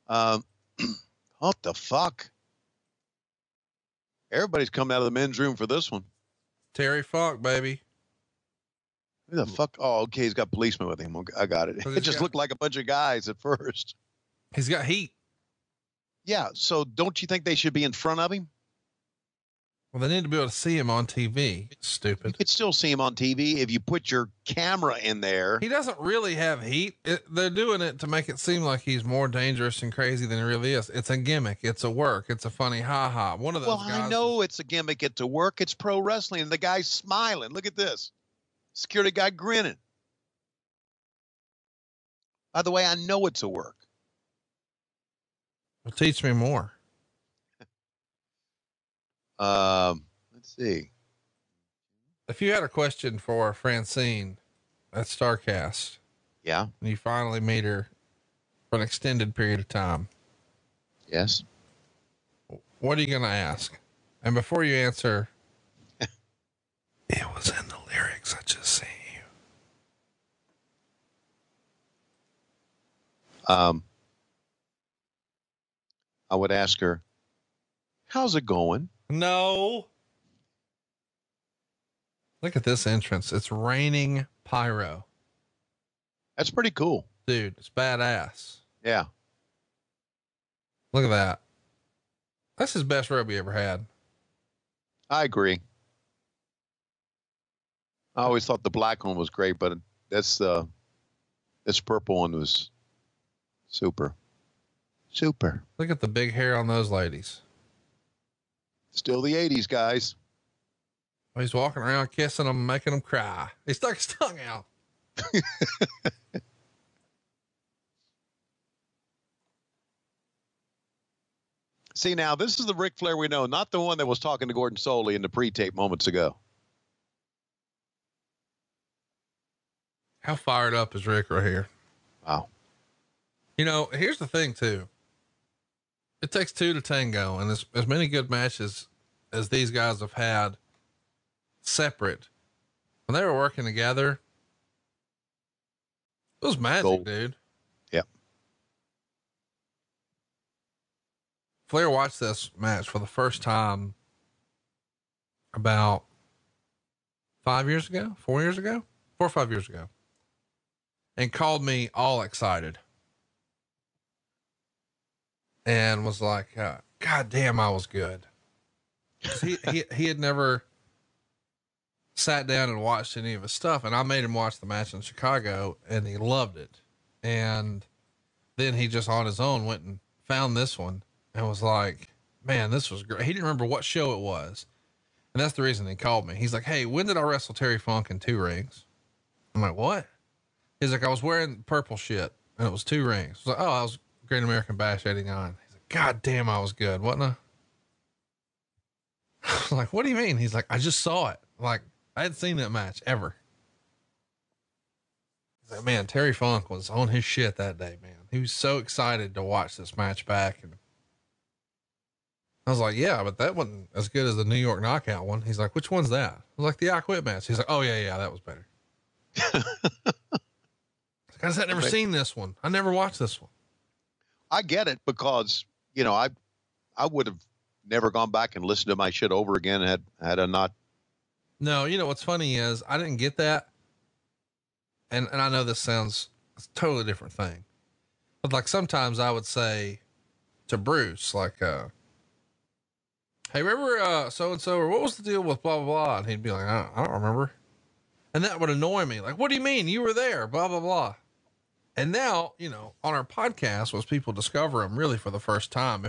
What the fuck? Everybody's coming out of the men's room for this one. Terry Funk, baby. Who the fuck? Oh, okay. He's got policemen with him. I got it. It just looked like a bunch of guys at first. He's got heat. Yeah. So don't you think they should be in front of him? Well, they need to be able to see him on TV. Stupid. You could still see him on TV if you put your camera in there. He doesn't really have heat. They're doing it to make it seem like he's more dangerous and crazy than he really is. It's a gimmick. It's a work. It's a funny ha-ha. One of those guys. I know it's a gimmick. It's a work. It's pro wrestling. And the guy's smiling. Look at this. Security guy grinning. By the way, I know it's a work. Well, teach me more. Let's see. If you had a question for Francine at Starrcast, yeah, and you finally meet her for an extended period of time, yes, what are you going to ask? And before you answer, it was in the lyrics. I just seen you. I would ask her, how's it going? No. Look at this entrance. It's raining pyro. That's pretty cool. Dude, it's badass. Yeah. Look at that. That's his best robe he ever had. I agree. I always thought the black one was great, but this purple one was super. Super. Look at the big hair on those ladies. Still the 80s, guys. He's walking around kissing them, making them cry. He stuck his tongue out. See, now this is the Ric Flair we know, not the one that was talking to Gordon Soleil in the pre-tape moments ago. How fired up is Rick right here? Wow. You know, here's the thing too. It takes two to tango, and as many good matches as these guys have had separate, when they were working together, it was magic, Gold. dude. Yep. Flair watched this match for the first time about 4 years ago, 4 or 5 years ago, and called me all excited. And was like, God damn, I was good. He had never sat down and watched any of his stuff. And I made him watch the match in Chicago and he loved it. And then he just on his own went and found this one and was like, man, this was great. He didn't remember what show it was. And that's the reason he called me. He's like, hey, when did I wrestle Terry Funk in 2 rings? I'm like, what? He's like, I was wearing purple shit and it was 2 rings. I was like, oh, I was Great American Bash 89. He's like, God damn, I was good. Wasn't I? I was like, what do you mean? He's like, I just saw it. Like, I hadn't seen that match ever. He's like, man, Terry Funk was on his shit that day, man. He was so excited to watch this match back. And I was like, yeah, but that wasn't as good as the New York Knockout one. He's like, which one's that? I was like, the I Quit match. He's like, oh yeah, that was better. I said, I've never seen this one. I never watched this one. I get it because, I would have never gone back and listened to my shit over again had I not. No, what's funny is I didn't get that. And I know this sounds a totally different thing, but like sometimes I would say to Bruce, like, hey, remember, so-and-so, or what was the deal with blah, blah, blah. And he'd be like, I don't remember. And that would annoy me. Like, what do you mean you were there? Blah, blah, blah. And now, on our podcast, was people discover them really for the first time.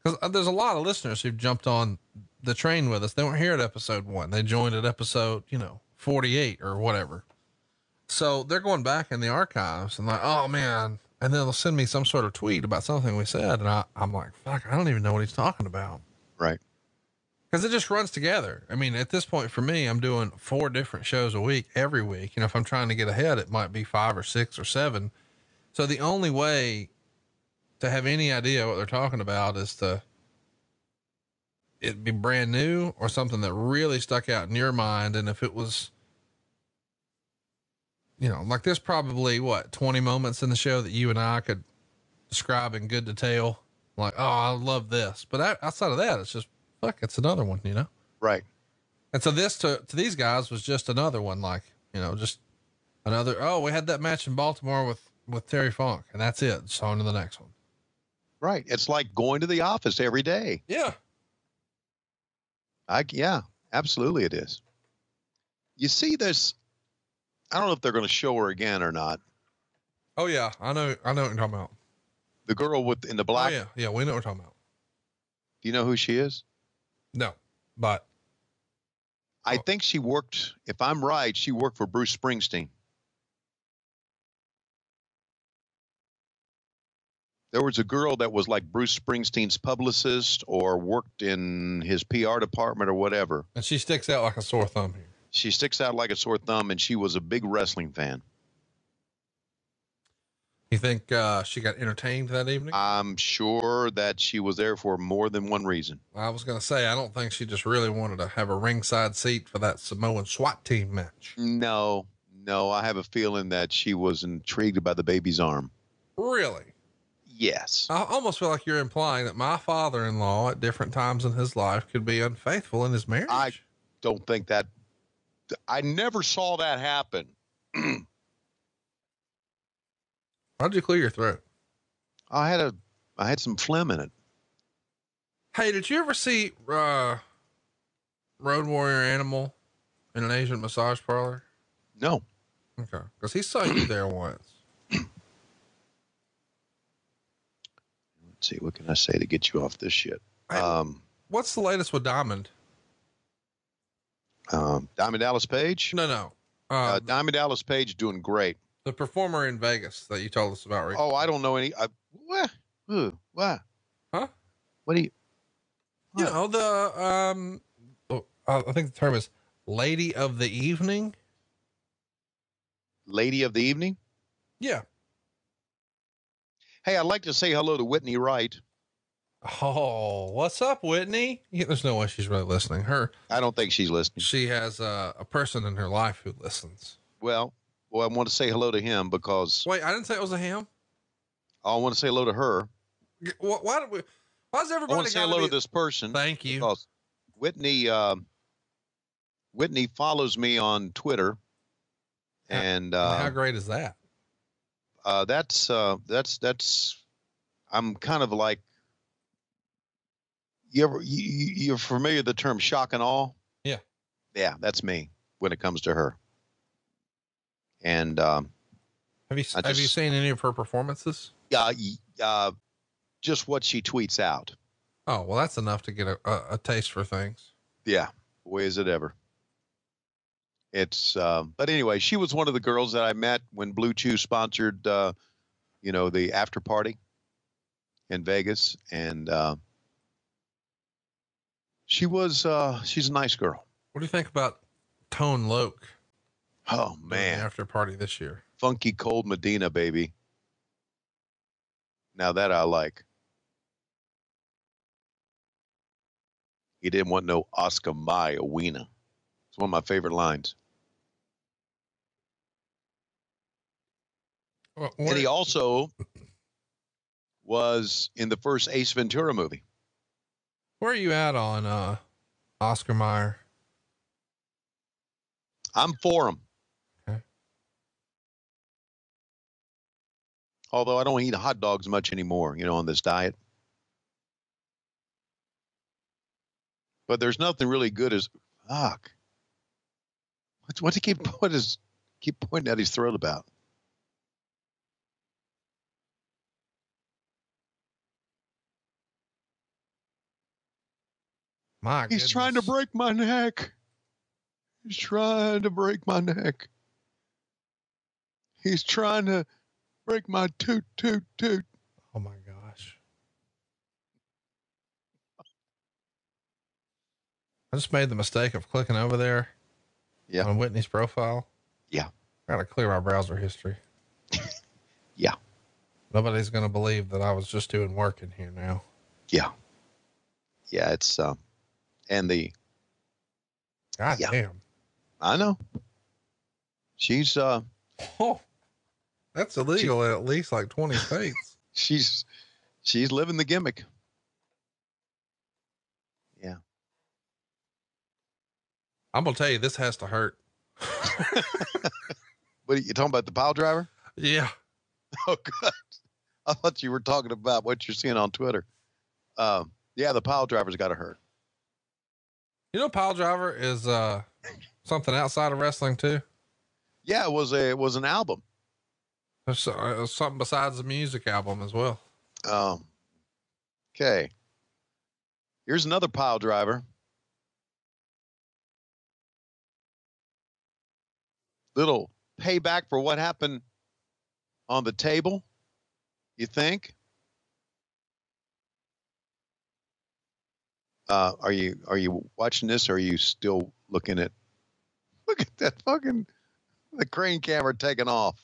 Cause there's a lot of listeners who've jumped on the train with us. They weren't here at episode 1. They joined at episode, 48 or whatever. So they're going back in the archives and like, oh man. And then they'll send me some sort of tweet about something we said. And I'm like, fuck, I don't even know what he's talking about. Right. Cause it just runs together. I mean, at this point for me, I'm doing 4 different shows a week, every week. If I'm trying to get ahead, it might be 5 or 6 or 7. So the only way to have any idea what they're talking about is it'd be brand new or something that really stuck out in your mind. And if it was, like there's probably 20 moments in the show that you and I could describe in good detail. Like, oh, I love this. But outside of that, it's just, fuck, it's another one, Right. And so this to these guys was just another one, like, just another, oh, we had that match in Baltimore with Terry Funk, and that's it. Just on to the next one. Right. It's like going to the office every day. Yeah. Yeah, absolutely it is. You see this, I don't know if they're going to show her again or not. Oh yeah. I know what you're talking about. The girl in the black. Oh yeah. Yeah. We know what we're talking about. Do you know who she is? No, but I think she worked, if I'm right, she worked for Bruce Springsteen. There was a girl that was like Bruce Springsteen's publicist or worked in his PR department or whatever. And she sticks out like a sore thumb here. She sticks out like a sore thumb, and she was a big wrestling fan. You think she got entertained that evening? I'm sure that she was there for more than one reason. I was going to say, I don't think she just really wanted to have a ringside seat for that Samoan SWAT team match. No, I have a feeling that she was intrigued by the baby's arm. Really? Yes. I almost feel like you're implying that my father-in-law at different times in his life could be unfaithful in his marriage. I don't think that. I never saw that happen. How'd you clear your throat? I had some phlegm in it. Hey, did you ever see Road Warrior Animal in an Asian massage parlor? No. Okay. Cause he saw you there once. Let's see, what can I say to get you off this shit? What's the latest with Diamond? Diamond Dallas Page? No. Diamond Dallas Page doing great. The performer in Vegas that you told us about, right? Oh, I don't know any. What? What? Huh? What do you? What? I think the term is Lady of the Evening. Lady of the Evening? Yeah. Hey, I'd like to say hello to Whitney Wright. Oh, what's up, Whitney? Yeah, there's no way she's really listening. I don't think she's listening. She has a person in her life who listens. Well, I want to say hello to him because. Wait, I didn't say it was a him. I want to say hello to her. Why does everybody? I want to say hello to this person. Thank you. Because Whitney follows me on Twitter, and how great is that? That's I'm kind of like, you're familiar with the term shock and awe? Yeah, that's me when it comes to her. And have you seen any of her performances? Just what she tweets out. Oh, well, that's enough to get a taste for things. Yeah, boy, is it ever. It's but anyway, she was one of the girls that I met when Blue Chew sponsored the after party in Vegas, and she's a nice girl. What do you think about Tone Loc? Oh man, after party this year. Funky Cold Medina, baby. Now that I like. He didn't want no Oscar Mayer wiener. It's one of my favorite lines. And he also was in the first Ace Ventura movie. Where are you at on Oscar Mayer? I'm for him. Okay. Although I don't eat hot dogs much anymore, on this diet. But there's nothing really good as fuck. What's he keep pointing at his throat about? My He's goodness. trying to break my neck. He's trying to break my neck. He's trying to break my toot. Oh my gosh. I just made the mistake of clicking over there. Yeah. On Whitney's profile. Yeah. Gotta clear my browser history. Yeah. Nobody's going to believe that I was just doing work in here now. Yeah. Yeah. It's, and the, God damn. I know. She's, oh, that's illegal in at least like 20 states. She's living the gimmick. Yeah. I'm going to tell you, this has to hurt. What are you talking about? The pile driver? Yeah. Oh, good. I thought you were talking about what you're seeing on Twitter. Yeah, the pile driver's got to hurt. Pile driver is something outside of wrestling too. Yeah, it was an album. There's something besides the music album as well. Okay. Here's another pile driver. Little payback for what happened on the table, you think? Are you watching this, or are you still looking at? Look at that fucking the crane camera taking off.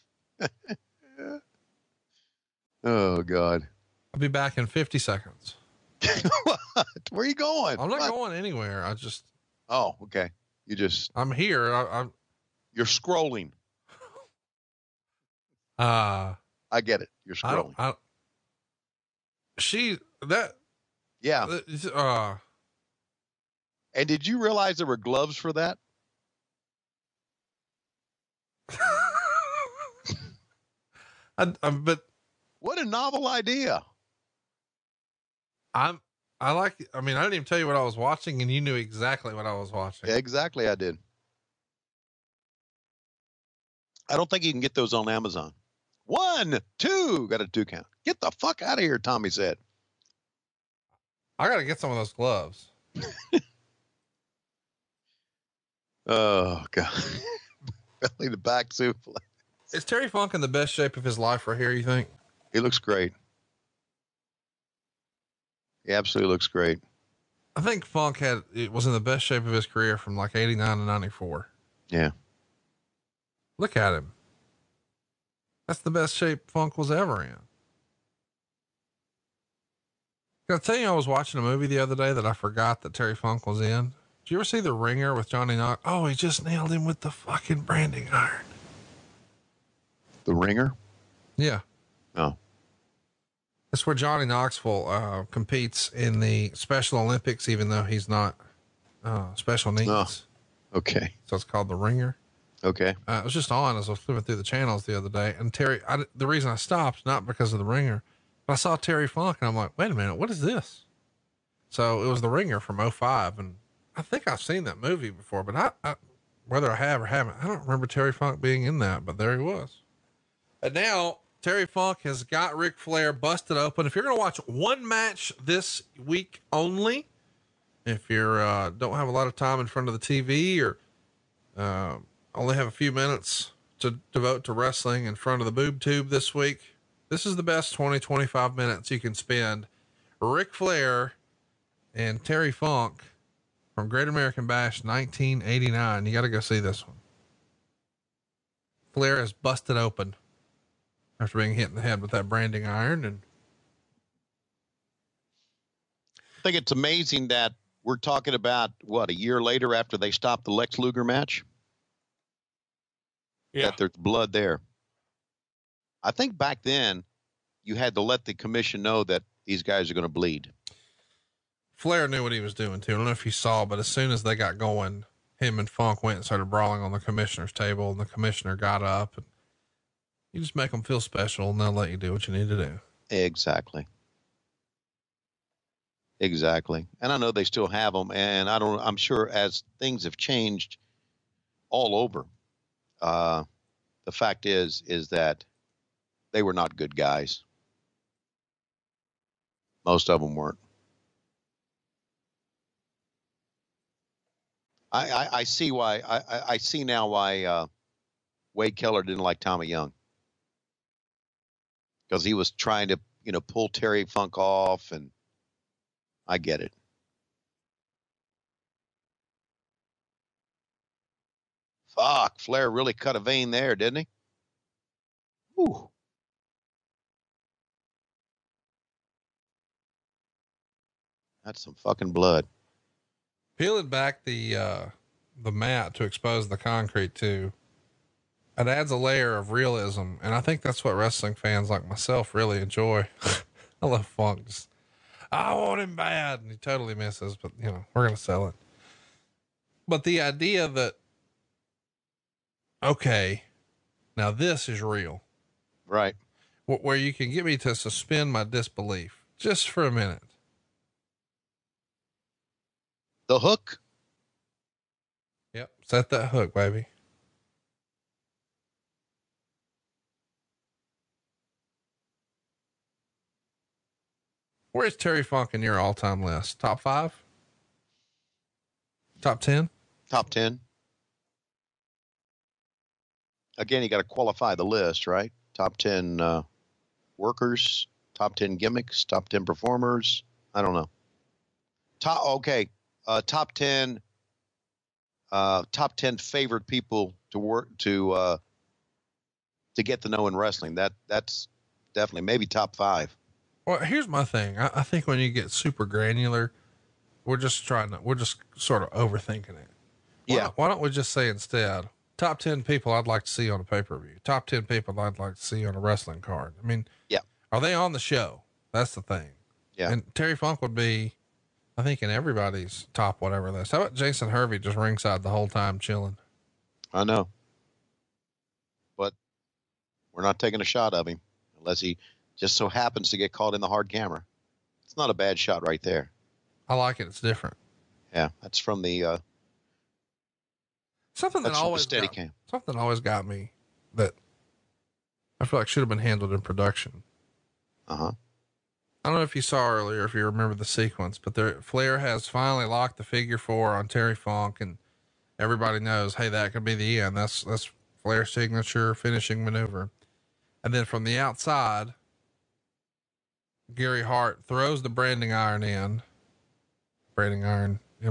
Oh God! I'll be back in 50 seconds. What? Where are you going? I'm not going anywhere. I just. Oh, okay. I'm here. I'm. You're scrolling. I get it. You're scrolling. Yeah. And did you realize there were gloves for that? But what a novel idea. I didn't even tell you what I was watching, and you knew exactly what I was watching. Exactly. I did. I don't think you can get those on Amazon. 1, 2, got a 2 count. Get the fuck out of here, Tommy said. I got to get some of those gloves. Oh God. Belly to back suplex. Is Terry Funk in the best shape of his life right here, you think? He looks great. He absolutely looks great. I think Funk was in the best shape of his career from like 89 to 94. Yeah. Look at him. That's the best shape Funk was ever in. Can I tell you, I was watching a movie the other day that I forgot that Terry Funk was in. Did you ever see The Ringer with Johnny Knox? Oh, he just nailed him with the fucking branding iron. The Ringer? Yeah. Oh. That's where Johnny Knoxville competes in the Special Olympics, even though he's not special needs. Oh, okay. So it's called The Ringer. Okay. It was just on as I was flipping through the channels the other day, and Terry, the reason I stopped, not because of The Ringer, but I saw Terry Funk and I'm like, wait a minute, what is this? So it was The Ringer from 2005. And I think I've seen that movie before, but I whether I have or haven't, I don't remember Terry Funk being in that, but there he was. And now Terry Funk has got Ric Flair busted open. If you're going to watch one match this week only, if you're, don't have a lot of time in front of the TV or, only have a few minutes to devote to wrestling in front of the boob tube this week, this is the best 25 minutes you can spend. Ric Flair and Terry Funk from Great American Bash 1989. You got to go see this one. Flair is busted open after being hit in the head with that branding iron. And I think it's amazing that we're talking about a year later after they stopped the Lex Luger match. Yeah. That there's blood there. I think back then you had to let the commission know that these guys are going to bleed. Flair knew what he was doing too. I don't know if you saw, but as soon as they got going, him and Funk went and started brawling on the commissioner's table, and the commissioner got up, and you just make them feel special and they'll let you do what you need to do. Exactly. And I know they still have them, and I'm sure as things have changed all over, the fact is that they were not good guys. Most of them weren't. I see why. I see now why Wade Keller didn't like Tommy Young, because he was trying to, pull Terry Funk off, and I get it. Fuck, Flair really cut a vein there, didn't he? Whew. That's some fucking blood. Peeling back the mat to expose the concrete too, it adds a layer of realism. And I think that's what wrestling fans like myself really enjoy. I love Funk. I want him bad. And he totally misses, but we're going to sell it. But the idea that, okay, now this is real, right? Where you can get me to suspend my disbelief just for a minute. The hook. Yep. Set that hook, baby. Where's Terry Funk in your all-time list? Top 5? Top 10? Top 10. Again, you got to qualify the list, right? Top 10 workers, top 10 gimmicks, top 10 performers. I don't know. Okay. Top 10 favorite people to work to get to know in wrestling. That's definitely maybe top 5. Well, here's my thing. I think when you get super granular, we're just sort of overthinking it. Why don't we just say instead, top 10 people I'd like to see on a pay-per-view, top 10 people I'd like to see on a wrestling card. I mean, are they on the show? That's the thing. Yeah. And Terry Funk would be, I think, in everybody's top whatever list. How about Jason Hervey just ringside the whole time chilling? I know, but we're not taking a shot of him unless he just so happens to get caught in the hard camera. It's not a bad shot right there. I like it. It's different. Yeah. That's from the, something that always got me that I feel like should have been handled in production. Uh-huh. I don't know if you saw earlier, if you remember the sequence, but Flair has finally locked the figure 4 on Terry Funk, and everybody knows, hey, that could be the end. That's Flair's signature finishing maneuver. And then from the outside, Gary Hart throws the branding iron in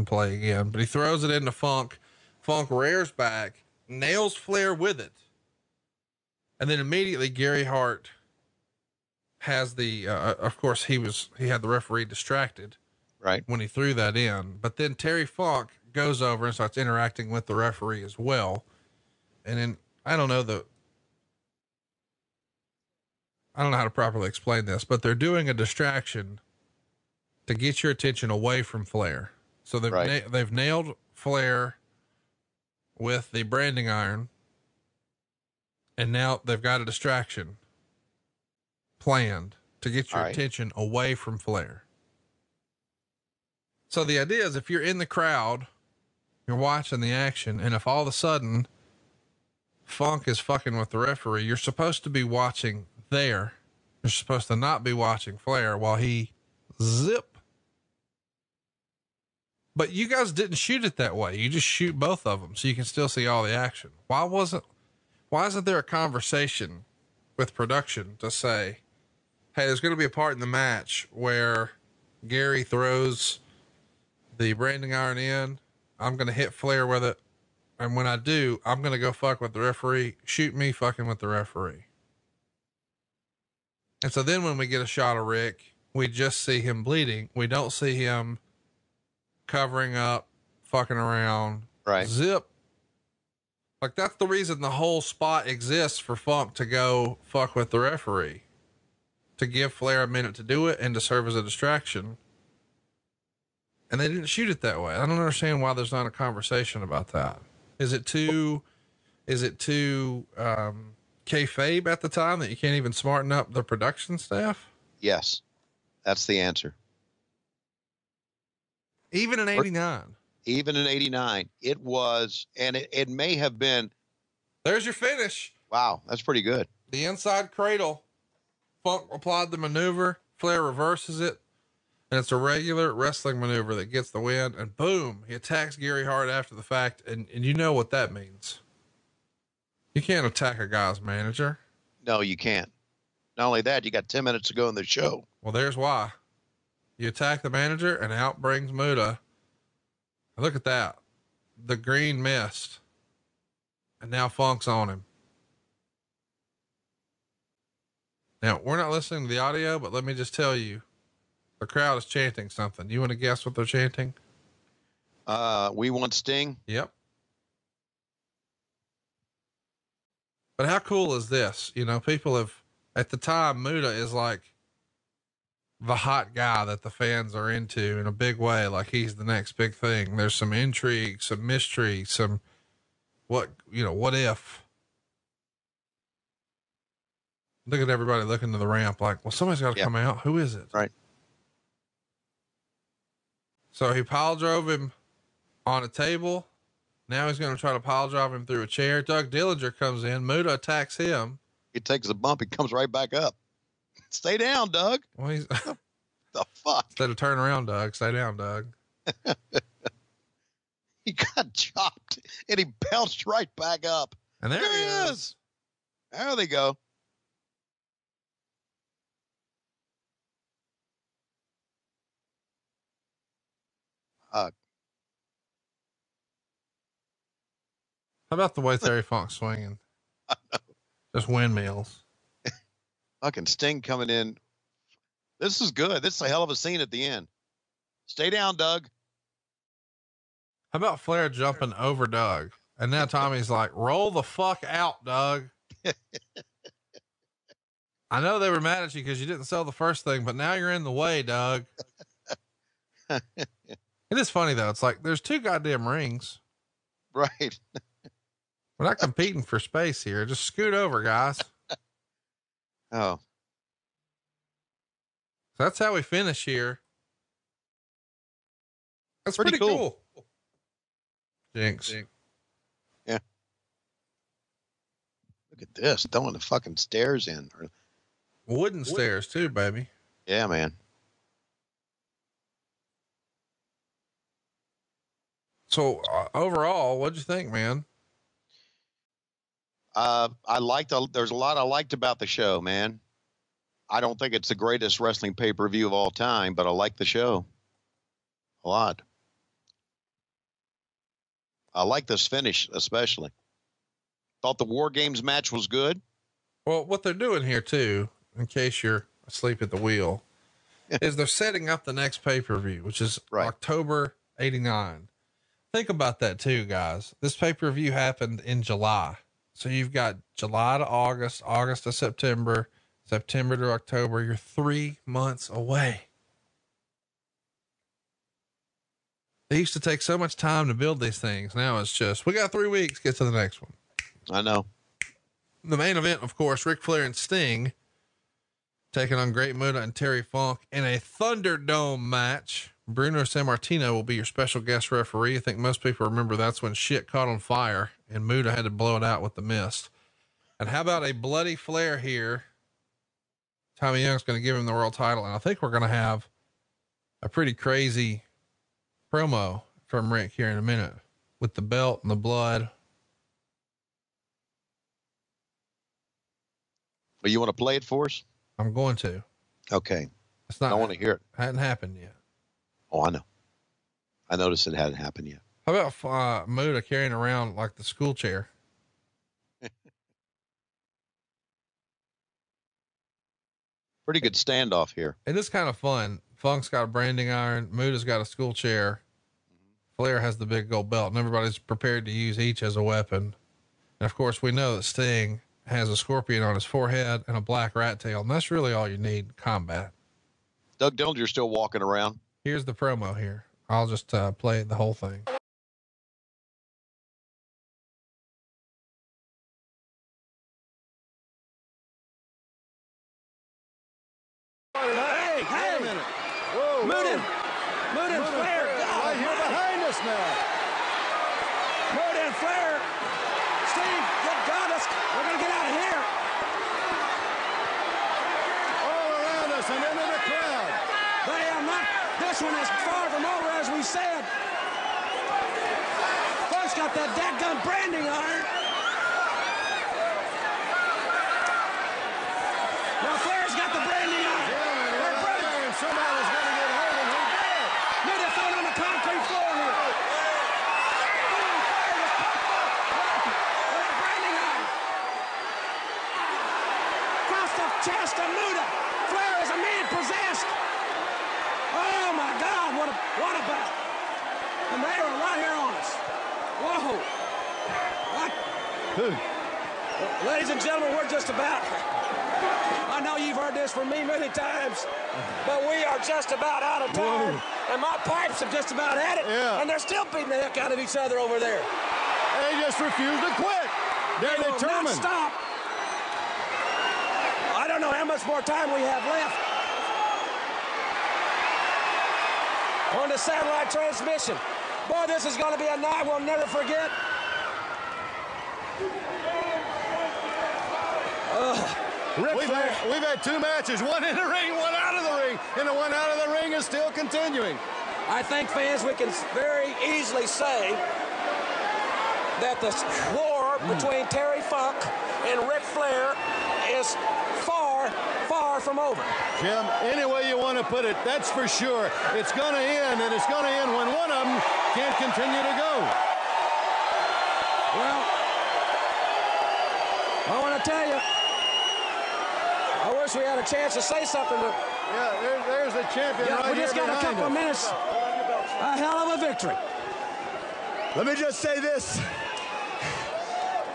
play again, but he throws it into Funk. Funk rears back, nails Flair with it. And then immediately Gary Hart has the, of course he had the referee distracted right when he threw that in, but then Terry Funk goes over and starts interacting with the referee as well. And then I don't know how to properly explain this, but they're doing a distraction to get your attention away from Flair. So they've nailed Flair with the branding iron, and now they've got a distraction planned to get your attention away from Flair. So the idea is, if you're in the crowd, you're watching the action, and if all of a sudden Funk is fucking with the referee, you're supposed to be watching there. You're supposed to not be watching Flair while he zip. But you guys didn't shoot it that way. You just shoot both of them so you can still see all the action. Why isn't there a conversation with production to say, hey, there's going to be a part in the match where Gary throws the branding iron in. I'm going to hit Flair with it. And when I do, I'm going to go fuck with the referee. Shoot me fucking with the referee. And so then when we get a shot of Rick, we just see him bleeding. We don't see him covering up, fucking around, zip. Like, that's the reason the whole spot exists for Funk to go fuck with the referee. to give Flair a minute to do it and to serve as a distraction. And they didn't shoot it that way. I don't understand why there's not a conversation about that. Is it too kayfabe at the time that you can't even smarten up the production staff? Yes, that's the answer. Even in 89. Even in 89, it was, and it may have been. There's your finish. Wow, that's pretty good. The inside cradle. Funk applied the maneuver. Flair reverses it. And it's a regular wrestling maneuver that gets the win. And boom, he attacks Gary Hart after the fact. And you know what that means. You can't attack a guy's manager. No, you can't. Not only that, you got 10 minutes to go in the show. Well, there's why. You attack the manager and out brings Muta. Look at that. The green mist. And now Funk's on him. Now, we're not listening to the audio, but let me just tell you, the crowd is chanting something. You want to guess what they're chanting? We want Sting. Yep. But how cool is this? You know, people have, at the time, Muta is like the hot guy that the fans are into in a big way. Like he's the next big thing. There's some intrigue, some mystery, some what if? Look at everybody looking to the ramp like, well, somebody's got to come out. Who is it? Right. So he pile drove him on a table. Now he's going to try to pile drive him through a chair. Doug Dillinger comes in. Muta attacks him. He takes a bump. He comes right back up. Stay down, Doug. Well, he's the fuck. Instead of turn around, Doug, stay down, Doug. He got chopped and he bounced right back up. And there he is. There they go. How about the way Terry Funk's swinging? Just windmills. Fucking Sting coming in. This is good. This is a hell of a scene at the end. Stay down, Doug. How about Flair jumping over Doug? And now Tommy's like, roll the fuck out, Doug. I know they were mad at you because you didn't sell the first thing, but now you're in the way, Doug. It is funny though. It's like, there's 2 goddamn rings. Right. We're not competing for space here. Just scoot over, guys. Oh. So that's how we finish here. That's pretty cool. Jinx. Yeah. Look at this. Throwing the fucking stairs in. Wooden stairs too, baby. Yeah, man. So overall, what'd you think, man? There's a lot I liked about the show, man. I don't think it's the greatest wrestling pay-per-view of all time, but I like the show a lot. I like this finish, especially. Thought the War Games match was good. Well, what they're doing here too, in case you're asleep at the wheel, is they're setting up the next pay-per-view, which is October 89. Think about that too, guys. This pay-per-view happened in July. So you've got July to August, August to September, September to October. You're 3 months away. They used to take so much time to build these things. Now it's just, we got 3 weeks, get to the next one. I know. The main event, of course, Ric Flair and Sting taking on Great Muta and Terry Funk in a Thunderdome match. Bruno Sammartino will be your special guest referee. I think most people remember that's when shit caught on fire and Muta had to blow it out with the mist. And how about a bloody Flair here? Tommy Young's going to give him the world title. And I think we're going to have a pretty crazy promo from Rick here in a minute with the belt and the blood. But you want to play it for us? I'm going to. Okay. It's not, I want to hear it. Hadn't happened yet. Oh, I know. I noticed it hadn't happened yet. How about Muta carrying around like the school chair? Pretty good standoff here. It is kind of fun. Funk's got a branding iron. Muta's got a school chair. Flair has the big gold belt, and everybody's prepared to use each as a weapon. And of course, we know that Sting has a scorpion on his forehead and a black rat tail. And that's really all you need in combat. Doug Dillinger's still walking around. Here's the promo here. I'll just play the whole thing. Hey! Whoa, Mood and Flair. Right here behind us now. Mood and Flair. Steve, good God, we're going to get out of here. All around us and into the crowd. They are not. This one is far from over, as we said. First got that dadgum branding iron. Now Flair's got the branding iron. Somebody's going to get hurt, and who did? Need to throw it on the concrete floor here. Branding iron. Across the chest of Muda. Flair is a man possessed. Oh my God, what a battle. And they are right here on us. Whoa. What? Ladies and gentlemen, we're just about, I know you've heard this from me many times, but we are just about out of time. And my pipes have just about had it. Yeah. And they're still beating the heck out of each other over there. They just refuse to quit. They're They will determined. not stop. I don't know how much more time we have left on the satellite transmission. Boy, this is going to be a night we'll never forget. We've had two matches, one in the ring, one out of the ring, and the one out of the ring is still continuing. I think, fans, we can very easily say that the war between Terry Funk and Ric Flair is far, far from over. Jim, any way you want to put it, that's for sure. It's going to end, and it's going to end when one of them can't continue to go. Well, I want to tell you, I wish we had a chance to say something to. Yeah, there's the champion right here. We just got a couple of minutes. A hell of a victory. Let me just say this.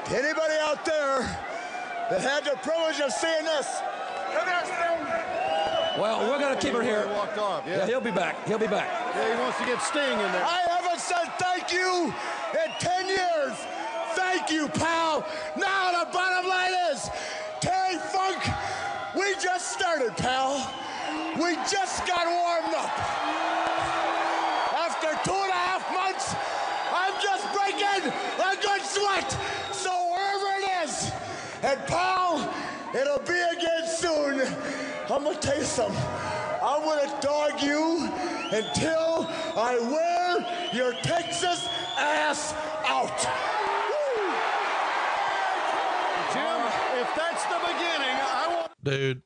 To anybody out there that had the privilege of seeing this, come here, Sting. Well, we're going to keep her here. Walked off, Yeah, he'll be back. He'll be back. Yeah, he wants to get Sting in there. I haven't said thank you in 10 years. Thank you, pal. Now the bottom line is, Terry Funk, we just started, pal. We just got warmed up. After 2.5 months, I'm just breaking a good sweat. So wherever it is, and pal, it'll be again soon. I'm gonna tell you something. I'm gonna dog you until I wear your Texas ass out. Jim, if that's the beginning, I want. Dude,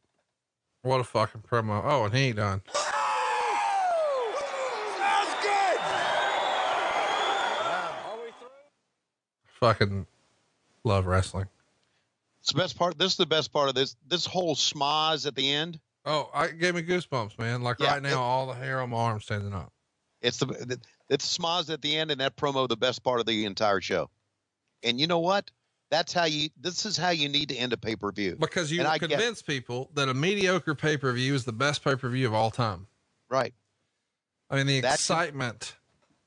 what a fucking promo. Oh, and he ain't done. That's good. Fucking love wrestling. It's the best part. This is the best part of this whole schmoz at the end. Oh, it gave me goosebumps, man. Like right now, all the hair on my arm standing up. It's it's schmoz at the end, and that promo the best part of the entire show. And you know what? This is how you need to end a pay-per-view. Because you convince people that a mediocre pay-per-view is the best pay-per-view of all time. Right. I mean, the excitement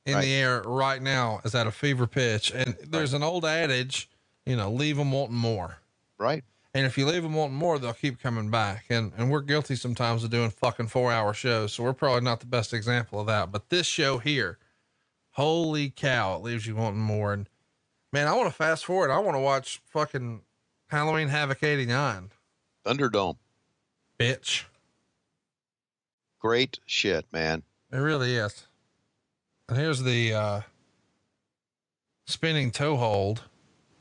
in the air right now is at a fever pitch. And there's an old adage, leave them wanting more. Right. And if you leave them wanting more, they'll keep coming back. And we're guilty sometimes of doing fucking 4-hour shows. So we're probably not the best example of that, but this show here, holy cow, it leaves you wanting more. And man, I want to fast forward. I want to watch fucking Halloween Havoc 89. Thunderdome. Bitch. Great shit, man. It really is. And here's the, spinning toe hold.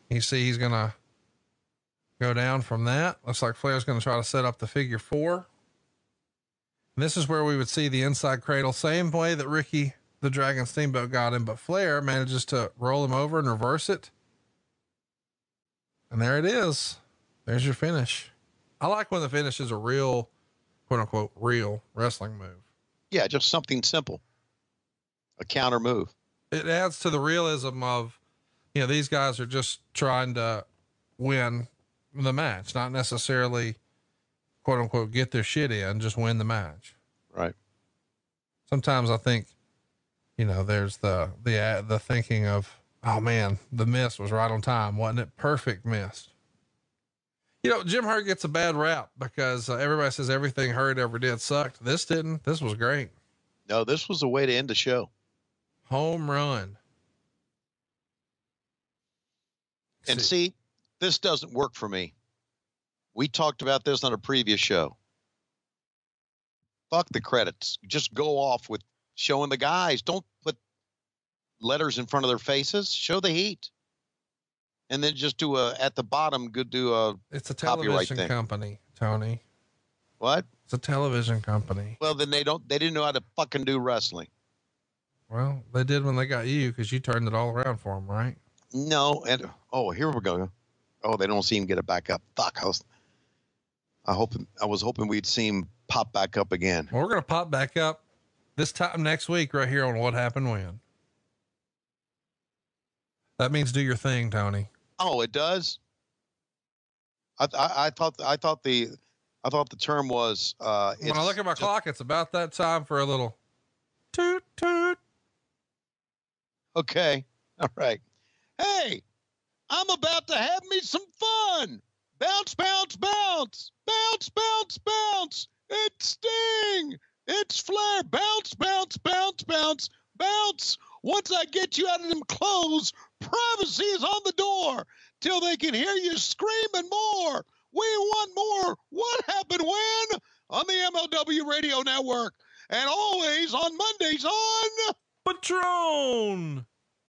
You see, he's going to go down from that. Looks like Flair's going to try to set up the figure 4. And this is where we would see the inside cradle, same way that Ricky the Dragon Steamboat got him, but Flair manages to roll him over and reverse it. And there it is. There's your finish. I like when the finish is a real, quote unquote, real wrestling move. Yeah. Just something simple. A counter move. It adds to the realism of, these guys are just trying to win, the match, not necessarily quote unquote, get their shit in, just win the match. Right. Sometimes I think, there's the thinking of, oh man, the miss was right on time. Wasn't it? Perfect miss. Jim Hurt gets a bad rap because everybody says everything Hurt ever did sucked. This didn't. This was great. No, this was a way to end the show. Home run. And see, this doesn't work for me. We talked about this on a previous show. Fuck the credits. Just go off with showing the guys. Don't put letters in front of their faces. Show the heat. And then just do at the bottom, it's a television company, Tony. What? It's a television company. Well, then they didn't know how to fucking do wrestling. Well, they did when they got you, because you turned it all around for them, right? No. And here we go. Oh, they don't see him get it back up. Fuck. I was hoping we'd see him pop back up again. Well, we're going to pop back up this time next week, right here on What Happened When. That means do your thing, Tony. Oh, it does. I thought the term was, when I look at my clock, it's about that time for a little toot toot. Okay. All right. Hey, I'm about to have me some fun. Bounce, bounce, bounce, bounce, bounce, bounce. It's Sting. It's Flair. Bounce, bounce, bounce, bounce, bounce. Once I get you out of them clothes, privacy is on the door till they can hear you screaming more. We want more. What happened when? On the MLW Radio Network. And always on Mondays on Patron.